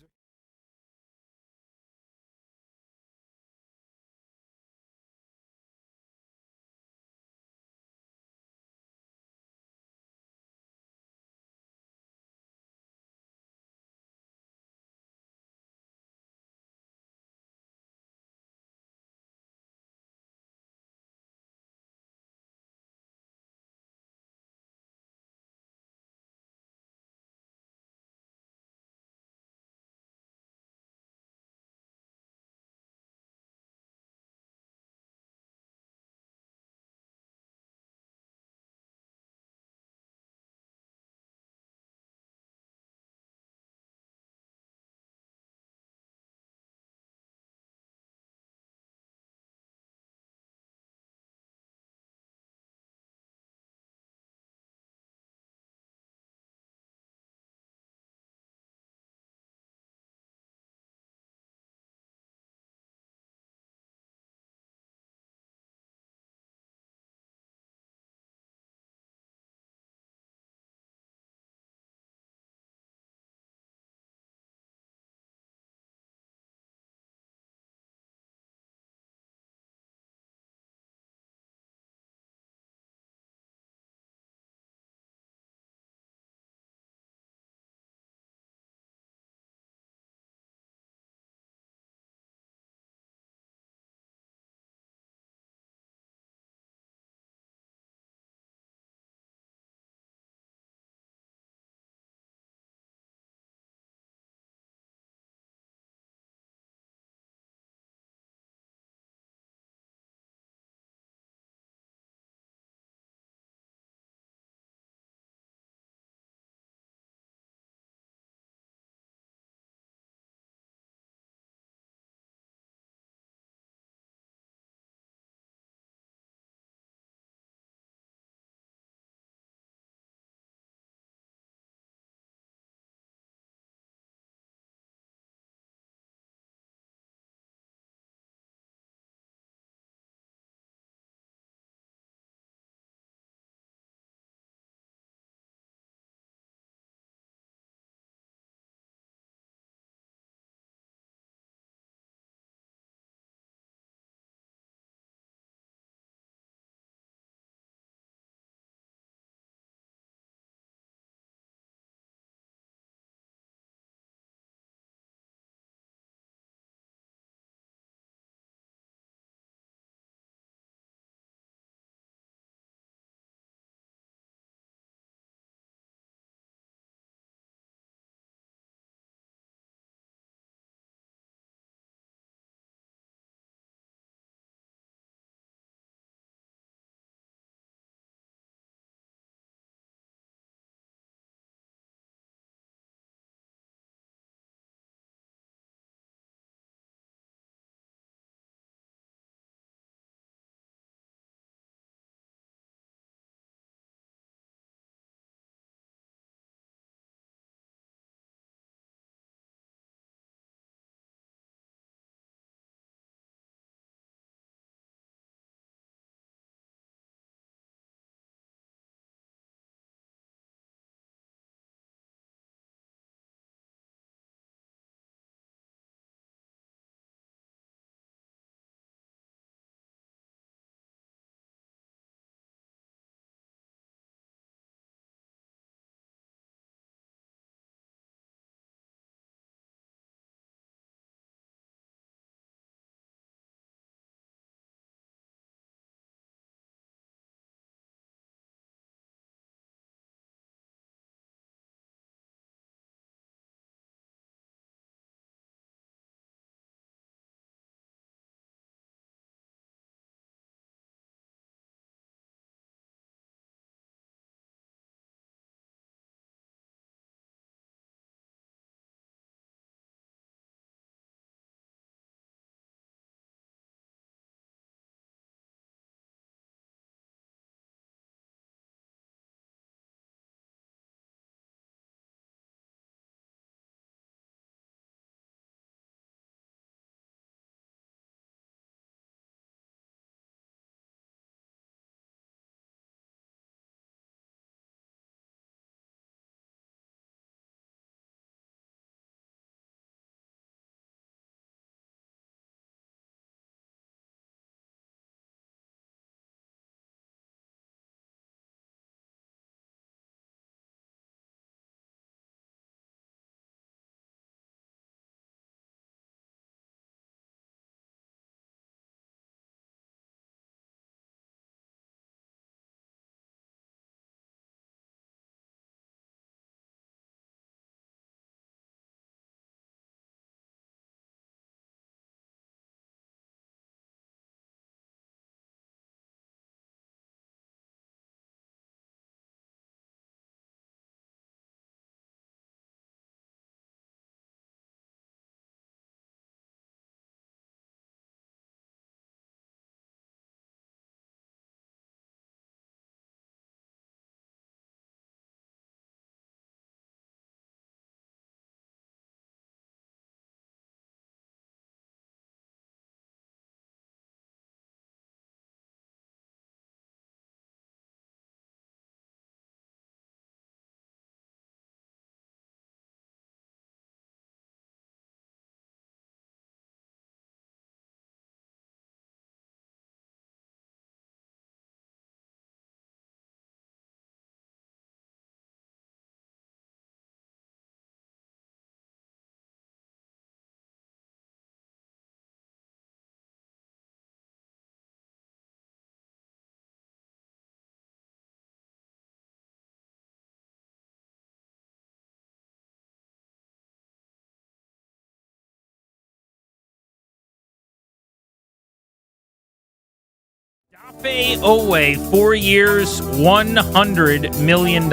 Dafe Owe, 4 years, $100 million,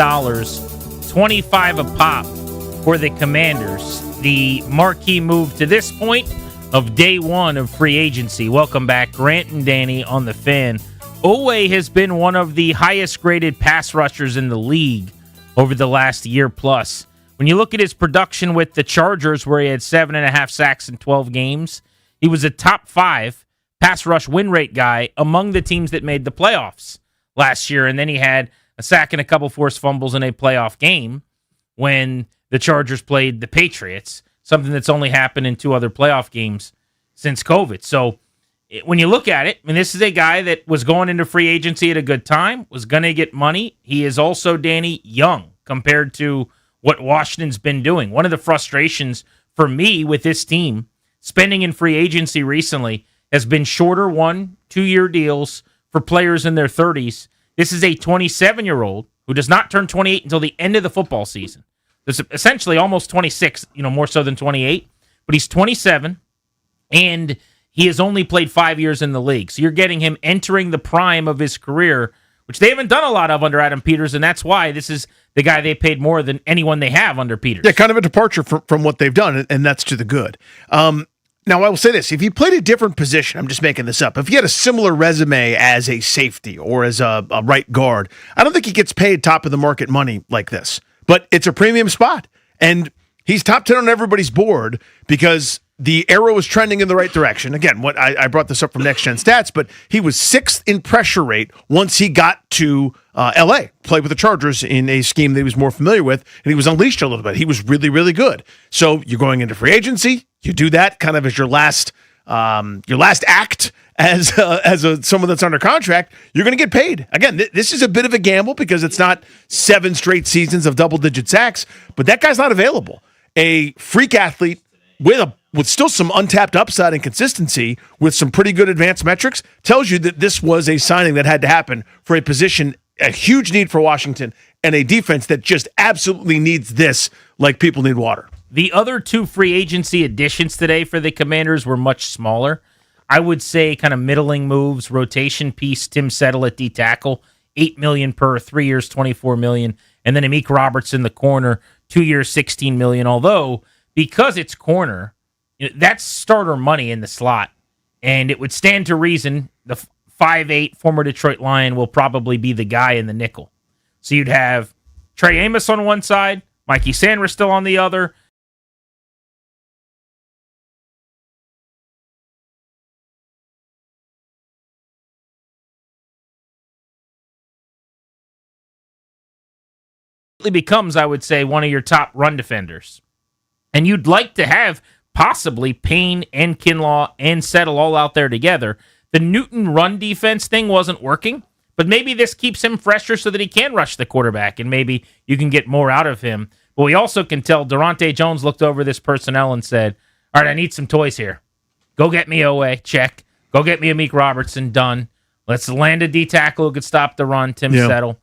25 a pop for the Commanders. The marquee move to this point of day one of free agency. Welcome back, Grant and Danny on the Fan. Owe has been one of the highest graded pass rushers in the league over the last year plus. When you look at his production with the Chargers, where he had 7.5 sacks in 12 games, he was a top 5 pass rush win rate guy among the teams that made the playoffs last year. And then he had a sack and a couple forced fumbles in a playoff game when the Chargers played the Patriots, something that's only happened in 2 other playoff games since COVID. So when you look at it, I mean, this is a guy that was going into free agency at a good time, was going to get money. He is also, Danny, young compared to what Washington's been doing. One of the frustrations for me with this team, spending in free agency recently, has been shorter 1-2 year deals for players in their 30s. This is a 27-year-old who does not turn 28 until the end of the football season. There's essentially almost 26, more so than 28, but he's 27, and he has only played 5 years in the league. So you're getting him entering the prime of his career, which they haven't done a lot of under Adam Peters, and that's why this is the guy they paid more than anyone they have under Peters. Yeah, kind of a departure from what they've done, and that's to the good. Now, I will say this. If he played a different position, I'm just making this up, if he had a similar resume as a safety or as a right guard, I don't think he gets paid top of the market money like this. But it's a premium spot, and he's top 10 on everybody's board because the arrow is trending in the right direction. Again, what I brought this up from Next Gen Stats, but he was 6th in pressure rate once he got to L.A., played with the Chargers in a scheme that he was more familiar with, and he was unleashed a little bit. He was really, really good. So you're going into free agency. You do that kind of as your last act as someone that's under contract. You're going to get paid. Again, this is a bit of a gamble because it's not 7 straight seasons of double-digit sacks, but that guy's not available. A freak athlete with still some untapped upside and consistency with some pretty good advanced metrics tells you that this was a signing that had to happen for a position, a huge need for Washington, and a defense that just absolutely needs this like people need water. The other 2 free agency additions today for the Commanders were much smaller. I would say kind of middling moves, rotation piece, Tim Settle at D tackle, $8 million per, 3 years, $24 million, and then Amik Robertson, the corner, 2 years, $16 million. Although, because it's corner, that's starter money in the slot, and it would stand to reason the 5'8" former Detroit Lion will probably be the guy in the nickel. So you'd have Trey Amos on one side, Mikey Sanders still on the other. It becomes, I would say, one of your top run defenders. And you'd like to have possibly Payne and Kinlaw and Settle all out there together. The Newton run defense thing wasn't working, but maybe this keeps him fresher so that he can rush the quarterback, and maybe you can get more out of him. But we also can tell Durante Jones looked over this personnel and said, all right, I need some toys here. Go get me Owe, check. Go get me Amik Robertson, done. Let's land a D tackle who could stop the run, Tim Settle.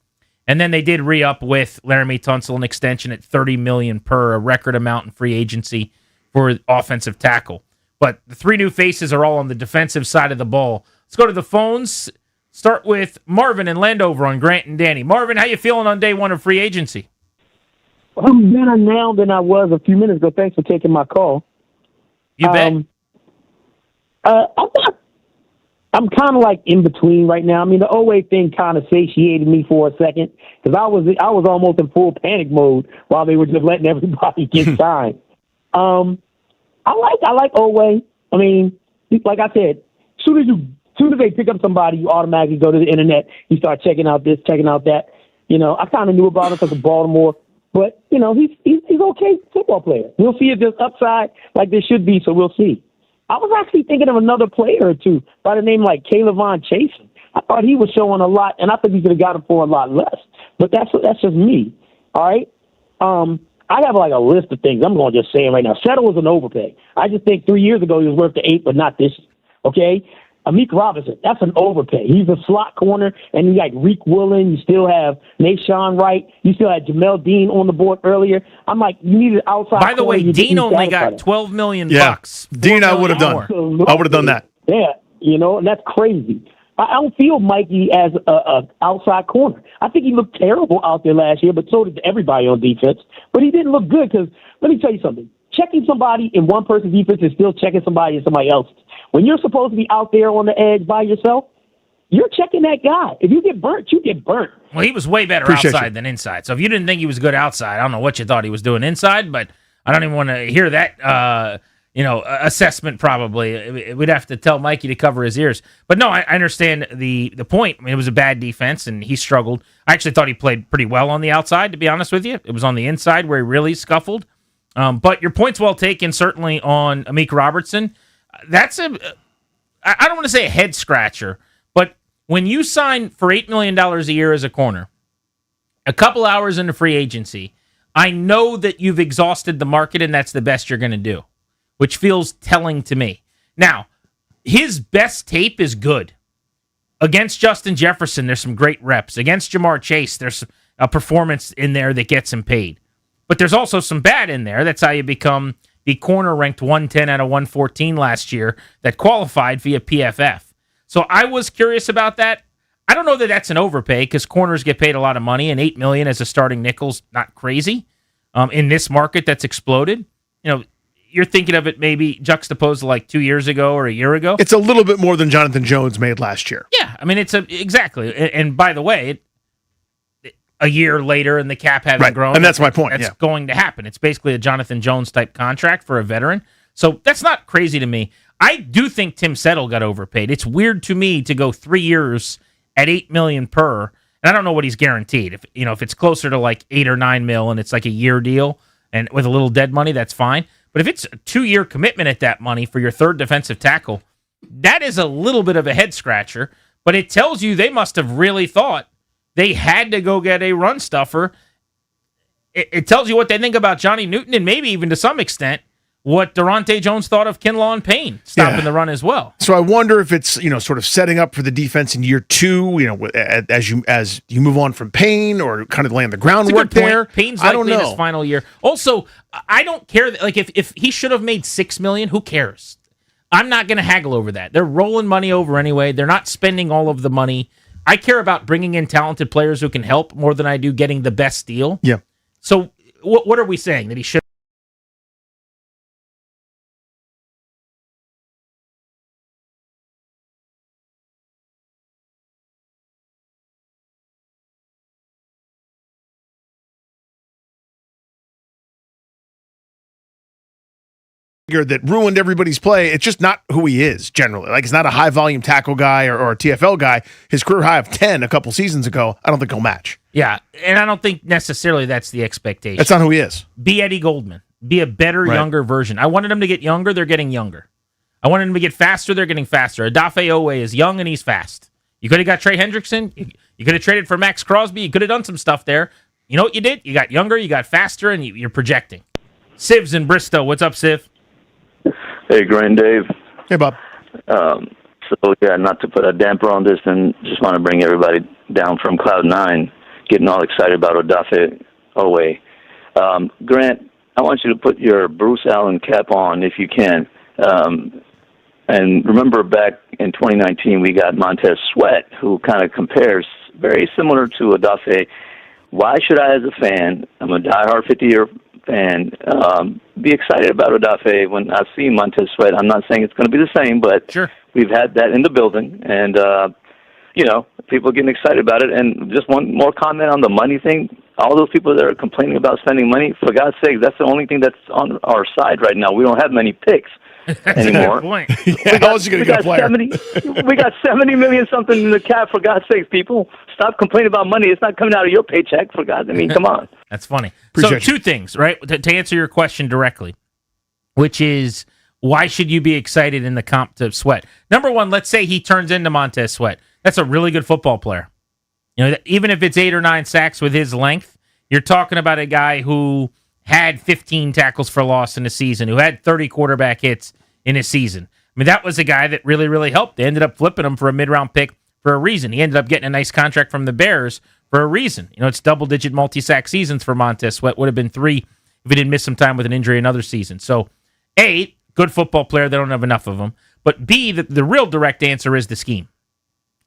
And then they did re-up with Laramie Tonsel, an extension at $30 million per, a record amount in free agency for offensive tackle. But the 3 new faces are all on the defensive side of the ball. Let's go to the phones. Start with Marvin and Landover on Grant and Danny. Marvin, how you feeling on day 1 of free agency? I'm better now than I was a few minutes ago. Thanks for taking my call. You bet. I'm kind of like in between right now. I mean, the Owe thing kind of satiated me for a second because I was almost in full panic mode while they were just letting everybody get signed. I like Owe. I mean, like I said, soon as they pick up somebody, you automatically go to the internet. You start checking out this, checking out that. I kind of knew about him because of Baltimore, but he's okay football player. We'll see if there's upside like there should be. So we'll see. I was actually thinking of another player or two by the name like Caleb Chasen. I thought he was showing a lot, and I think he could have got him for a lot less. But that's just me. All right. I have like a list of things. I'm going to just say it right now. Settle was an overpay. I just think 3 years ago he was worth the 8, but not this year. Okay. Amik Robertson, that's an overpay. He's a slot corner, and you got Reek Woolen. You still have Nashawn Wright. You still had Jamel Dean on the board earlier. I'm like, you need an outside. By the corner. way, Dean only got $12 million. Yeah, Dean, I would have done. I would have done that. Yeah, and that's crazy. I don't feel Mikey as a outside corner. I think he looked terrible out there last year, but so did everybody on defense. But he didn't look good because, let me tell you something. Checking somebody in one person's defense is still checking somebody in somebody else's. When you're supposed to be out there on the edge by yourself, you're checking that guy. If you get burnt, you get burnt. Well, he was way better outside than inside. So if you didn't think he was good outside, I don't know what you thought he was doing inside, but I don't even want to hear that assessment probably. We'd have to tell Mikey to cover his ears. But no, I understand the point. I mean, it was a bad defense, and he struggled. I actually thought he played pretty well on the outside, to be honest with you. It was on the inside where he really scuffled. But your point's well taken, certainly on Amik Robertson. That's I don't want to say a head scratcher, but when you sign for $8 million a year as a corner, a couple hours into free agency, I know that you've exhausted the market and that's the best you're going to do, which feels telling to me. Now, his best tape is good. Against Justin Jefferson, there's some great reps. Against Jamar Chase, there's a performance in there that gets him paid. But there's also some bad in there. That's how you become the corner ranked 110 out of 114 last year that qualified via PFF. So I was curious about that. I don't know that that's an overpay because corners get paid a lot of money, and $8 million as a starting nickel's not crazy in this market that's exploded. You know, you're thinking of it maybe juxtaposed to like 2 years ago or a year ago. It's a little bit more than Jonathan Jones made last year. Yeah, I mean exactly. And by the way, a year later and the cap hasn't grown. And that's my point. That's going to happen. It's basically a Jonathan Jones type contract for a veteran. So that's not crazy to me. I do think Tim Settle got overpaid. It's weird to me to go 3 years at $8 million per, and I don't know what he's guaranteed. If it's closer to like $8 or $9 million and it's like a year deal and with a little dead money, that's fine. But if it's a 2-year commitment at that money for your third defensive tackle, that is a little bit of a head scratcher. But it tells you they must have really thought they had to go get a run stuffer. It tells you what they think about Johnny Newton and maybe even to some extent what Durante Jones thought of Kinlaw and Payne stopping the run as well. So I wonder if it's, sort of setting up for the defense in year 2, as you move on from Payne or kind of laying the groundwork there. Payne's likely in his final year. Also, I don't care like if he should have made $6 million, who cares? I'm not going to haggle over that. They're rolling money over anyway. They're not spending all of the money. I care about bringing in talented players who can help more than I do getting the best deal. Yeah. So what are we saying? That he should? That ruined everybody's play. It's just not who he is generally. Like, he's not a high volume tackle guy or a TFL guy. His career high of 10 a couple seasons ago, I don't think he'll match. Yeah, and I don't think necessarily that's the expectation. That's not who he is. Be Eddie Goldman. Be a better, younger version. I wanted him to get younger. They're getting younger. I wanted him to get faster. They're getting faster. Odafe Owe is young and he's fast. You could have got Trey Hendrickson. You could have traded for Max Crosby. You could have done some stuff there. You know what you did? You got younger, you got faster, and you're projecting. Siv's in Bristow. What's up, Siv? Hey, Grand Dave. Hey, Bob. Not to put a damper on this, and just want to bring everybody down from Cloud 9, getting all excited about Odafe Owe. Grant, I want you to put your Bruce Allen cap on if you can. And remember back in 2019, we got Montez Sweat, who kind of compares very similar to Odafe. Why should I, as a fan, I'm a diehard 50-year fan, be excited about Odafe when I see Montez Sweat? I'm not saying it's going to be the same, but we've had that in the building, and, people are getting excited about it. And just one more comment on the money thing. All those people that are complaining about spending money, for God's sake, that's the only thing that's on our side right now. We don't have many picks anymore. How else are you going to get a player? We got $70 million something in the cap, for God's sake, people. Stop complaining about money. It's not coming out of your paycheck, for God. Come on. That's funny. So two things, right, to answer your question directly, which is why should you be excited in the comp to Sweat? Number one, let's say he turns into Montez Sweat. That's a really good football player. Even if it's 8 or 9 sacks with his length, you're talking about a guy who had 15 tackles for loss in a season, who had 30 quarterback hits in a season. I mean, that was a guy that really, really helped. They ended up flipping him for a mid-round pick for a reason. He ended up getting a nice contract from the Bears for a reason. It's double-digit multi-sack seasons for Montez Sweat. Would have been 3 if he didn't miss some time with an injury another season. So, A, good football player. They don't have enough of them. But B, the real direct answer is the scheme.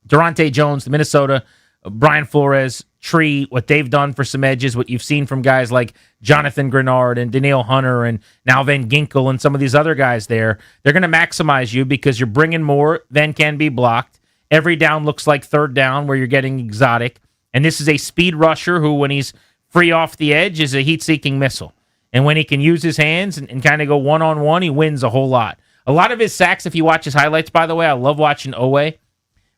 Durante Jones, the Minnesota, Brian Flores, Tree, what they've done for some edges, what you've seen from guys like Jonathan Grenard and Danielle Hunter and now Van Ginkel and some of these other guys there, they're going to maximize you because you're bringing more than can be blocked. Every down looks like third down where you're getting exotic. And this is a speed rusher who, when he's free off the edge, is a heat-seeking missile. And when he can use his hands and kind of go one-on-one, he wins a whole lot. A lot of his sacks, if you watch his highlights, by the way, I love watching Owe,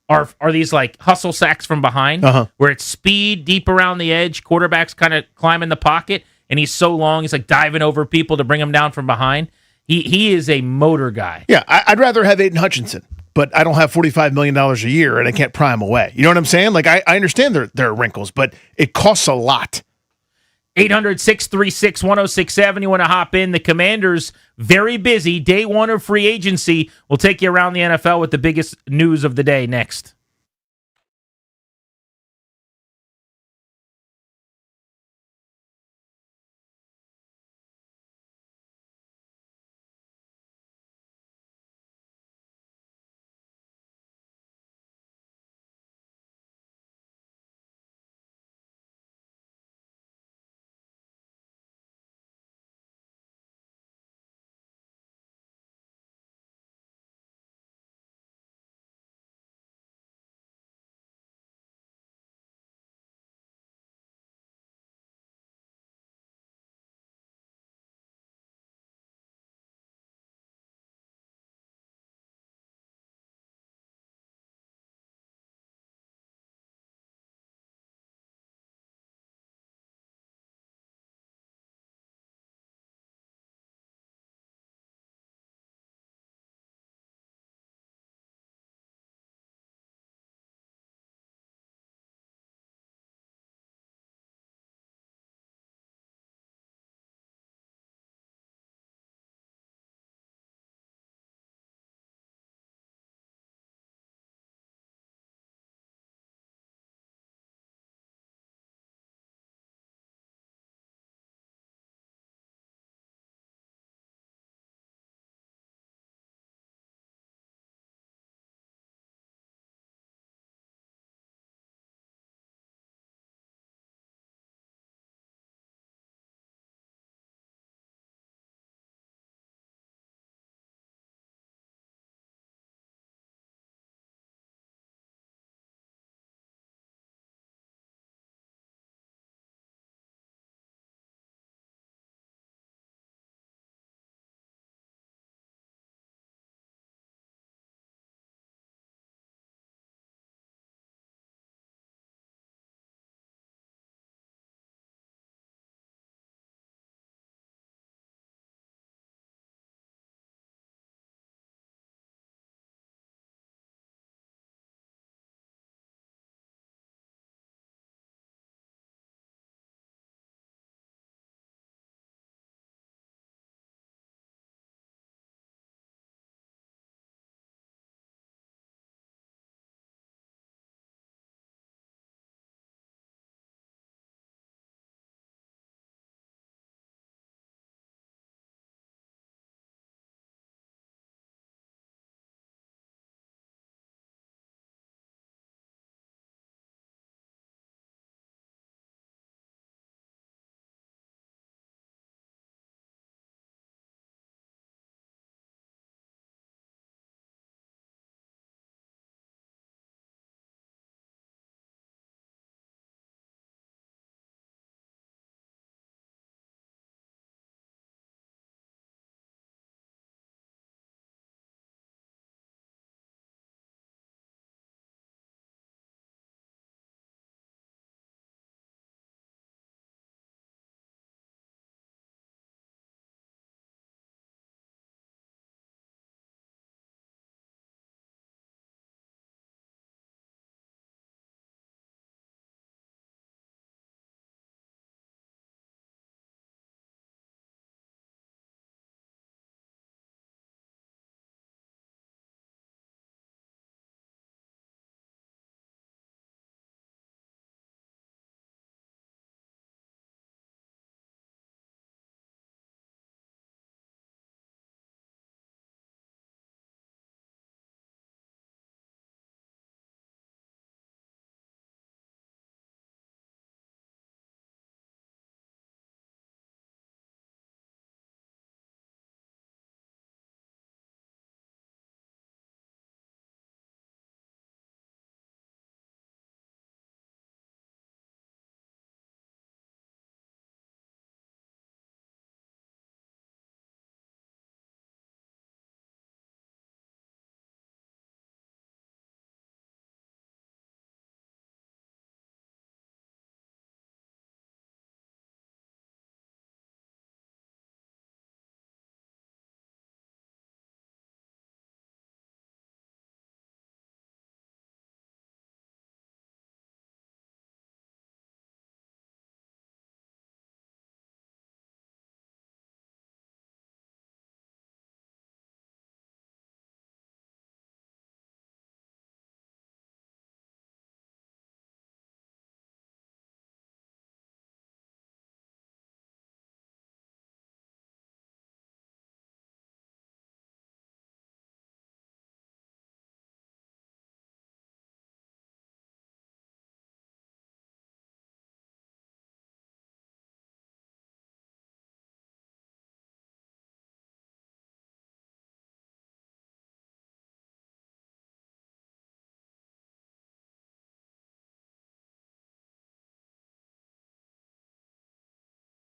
are these like hustle sacks from behind where it's speed deep around the edge, quarterback's kind of climbing the pocket, and he's so long, he's like diving over people to bring him down from behind. He is a motor guy. Yeah, I'd rather have Aiden Hutchinson, but I don't have $45 million a year and I can't pry him away. You know what I'm saying? Like, I understand there are wrinkles, but it costs a lot. 800-636-1067. You want to hop in? The Commanders, very busy. Day one of free agency. We'll take you around the NFL with the biggest news of the day next.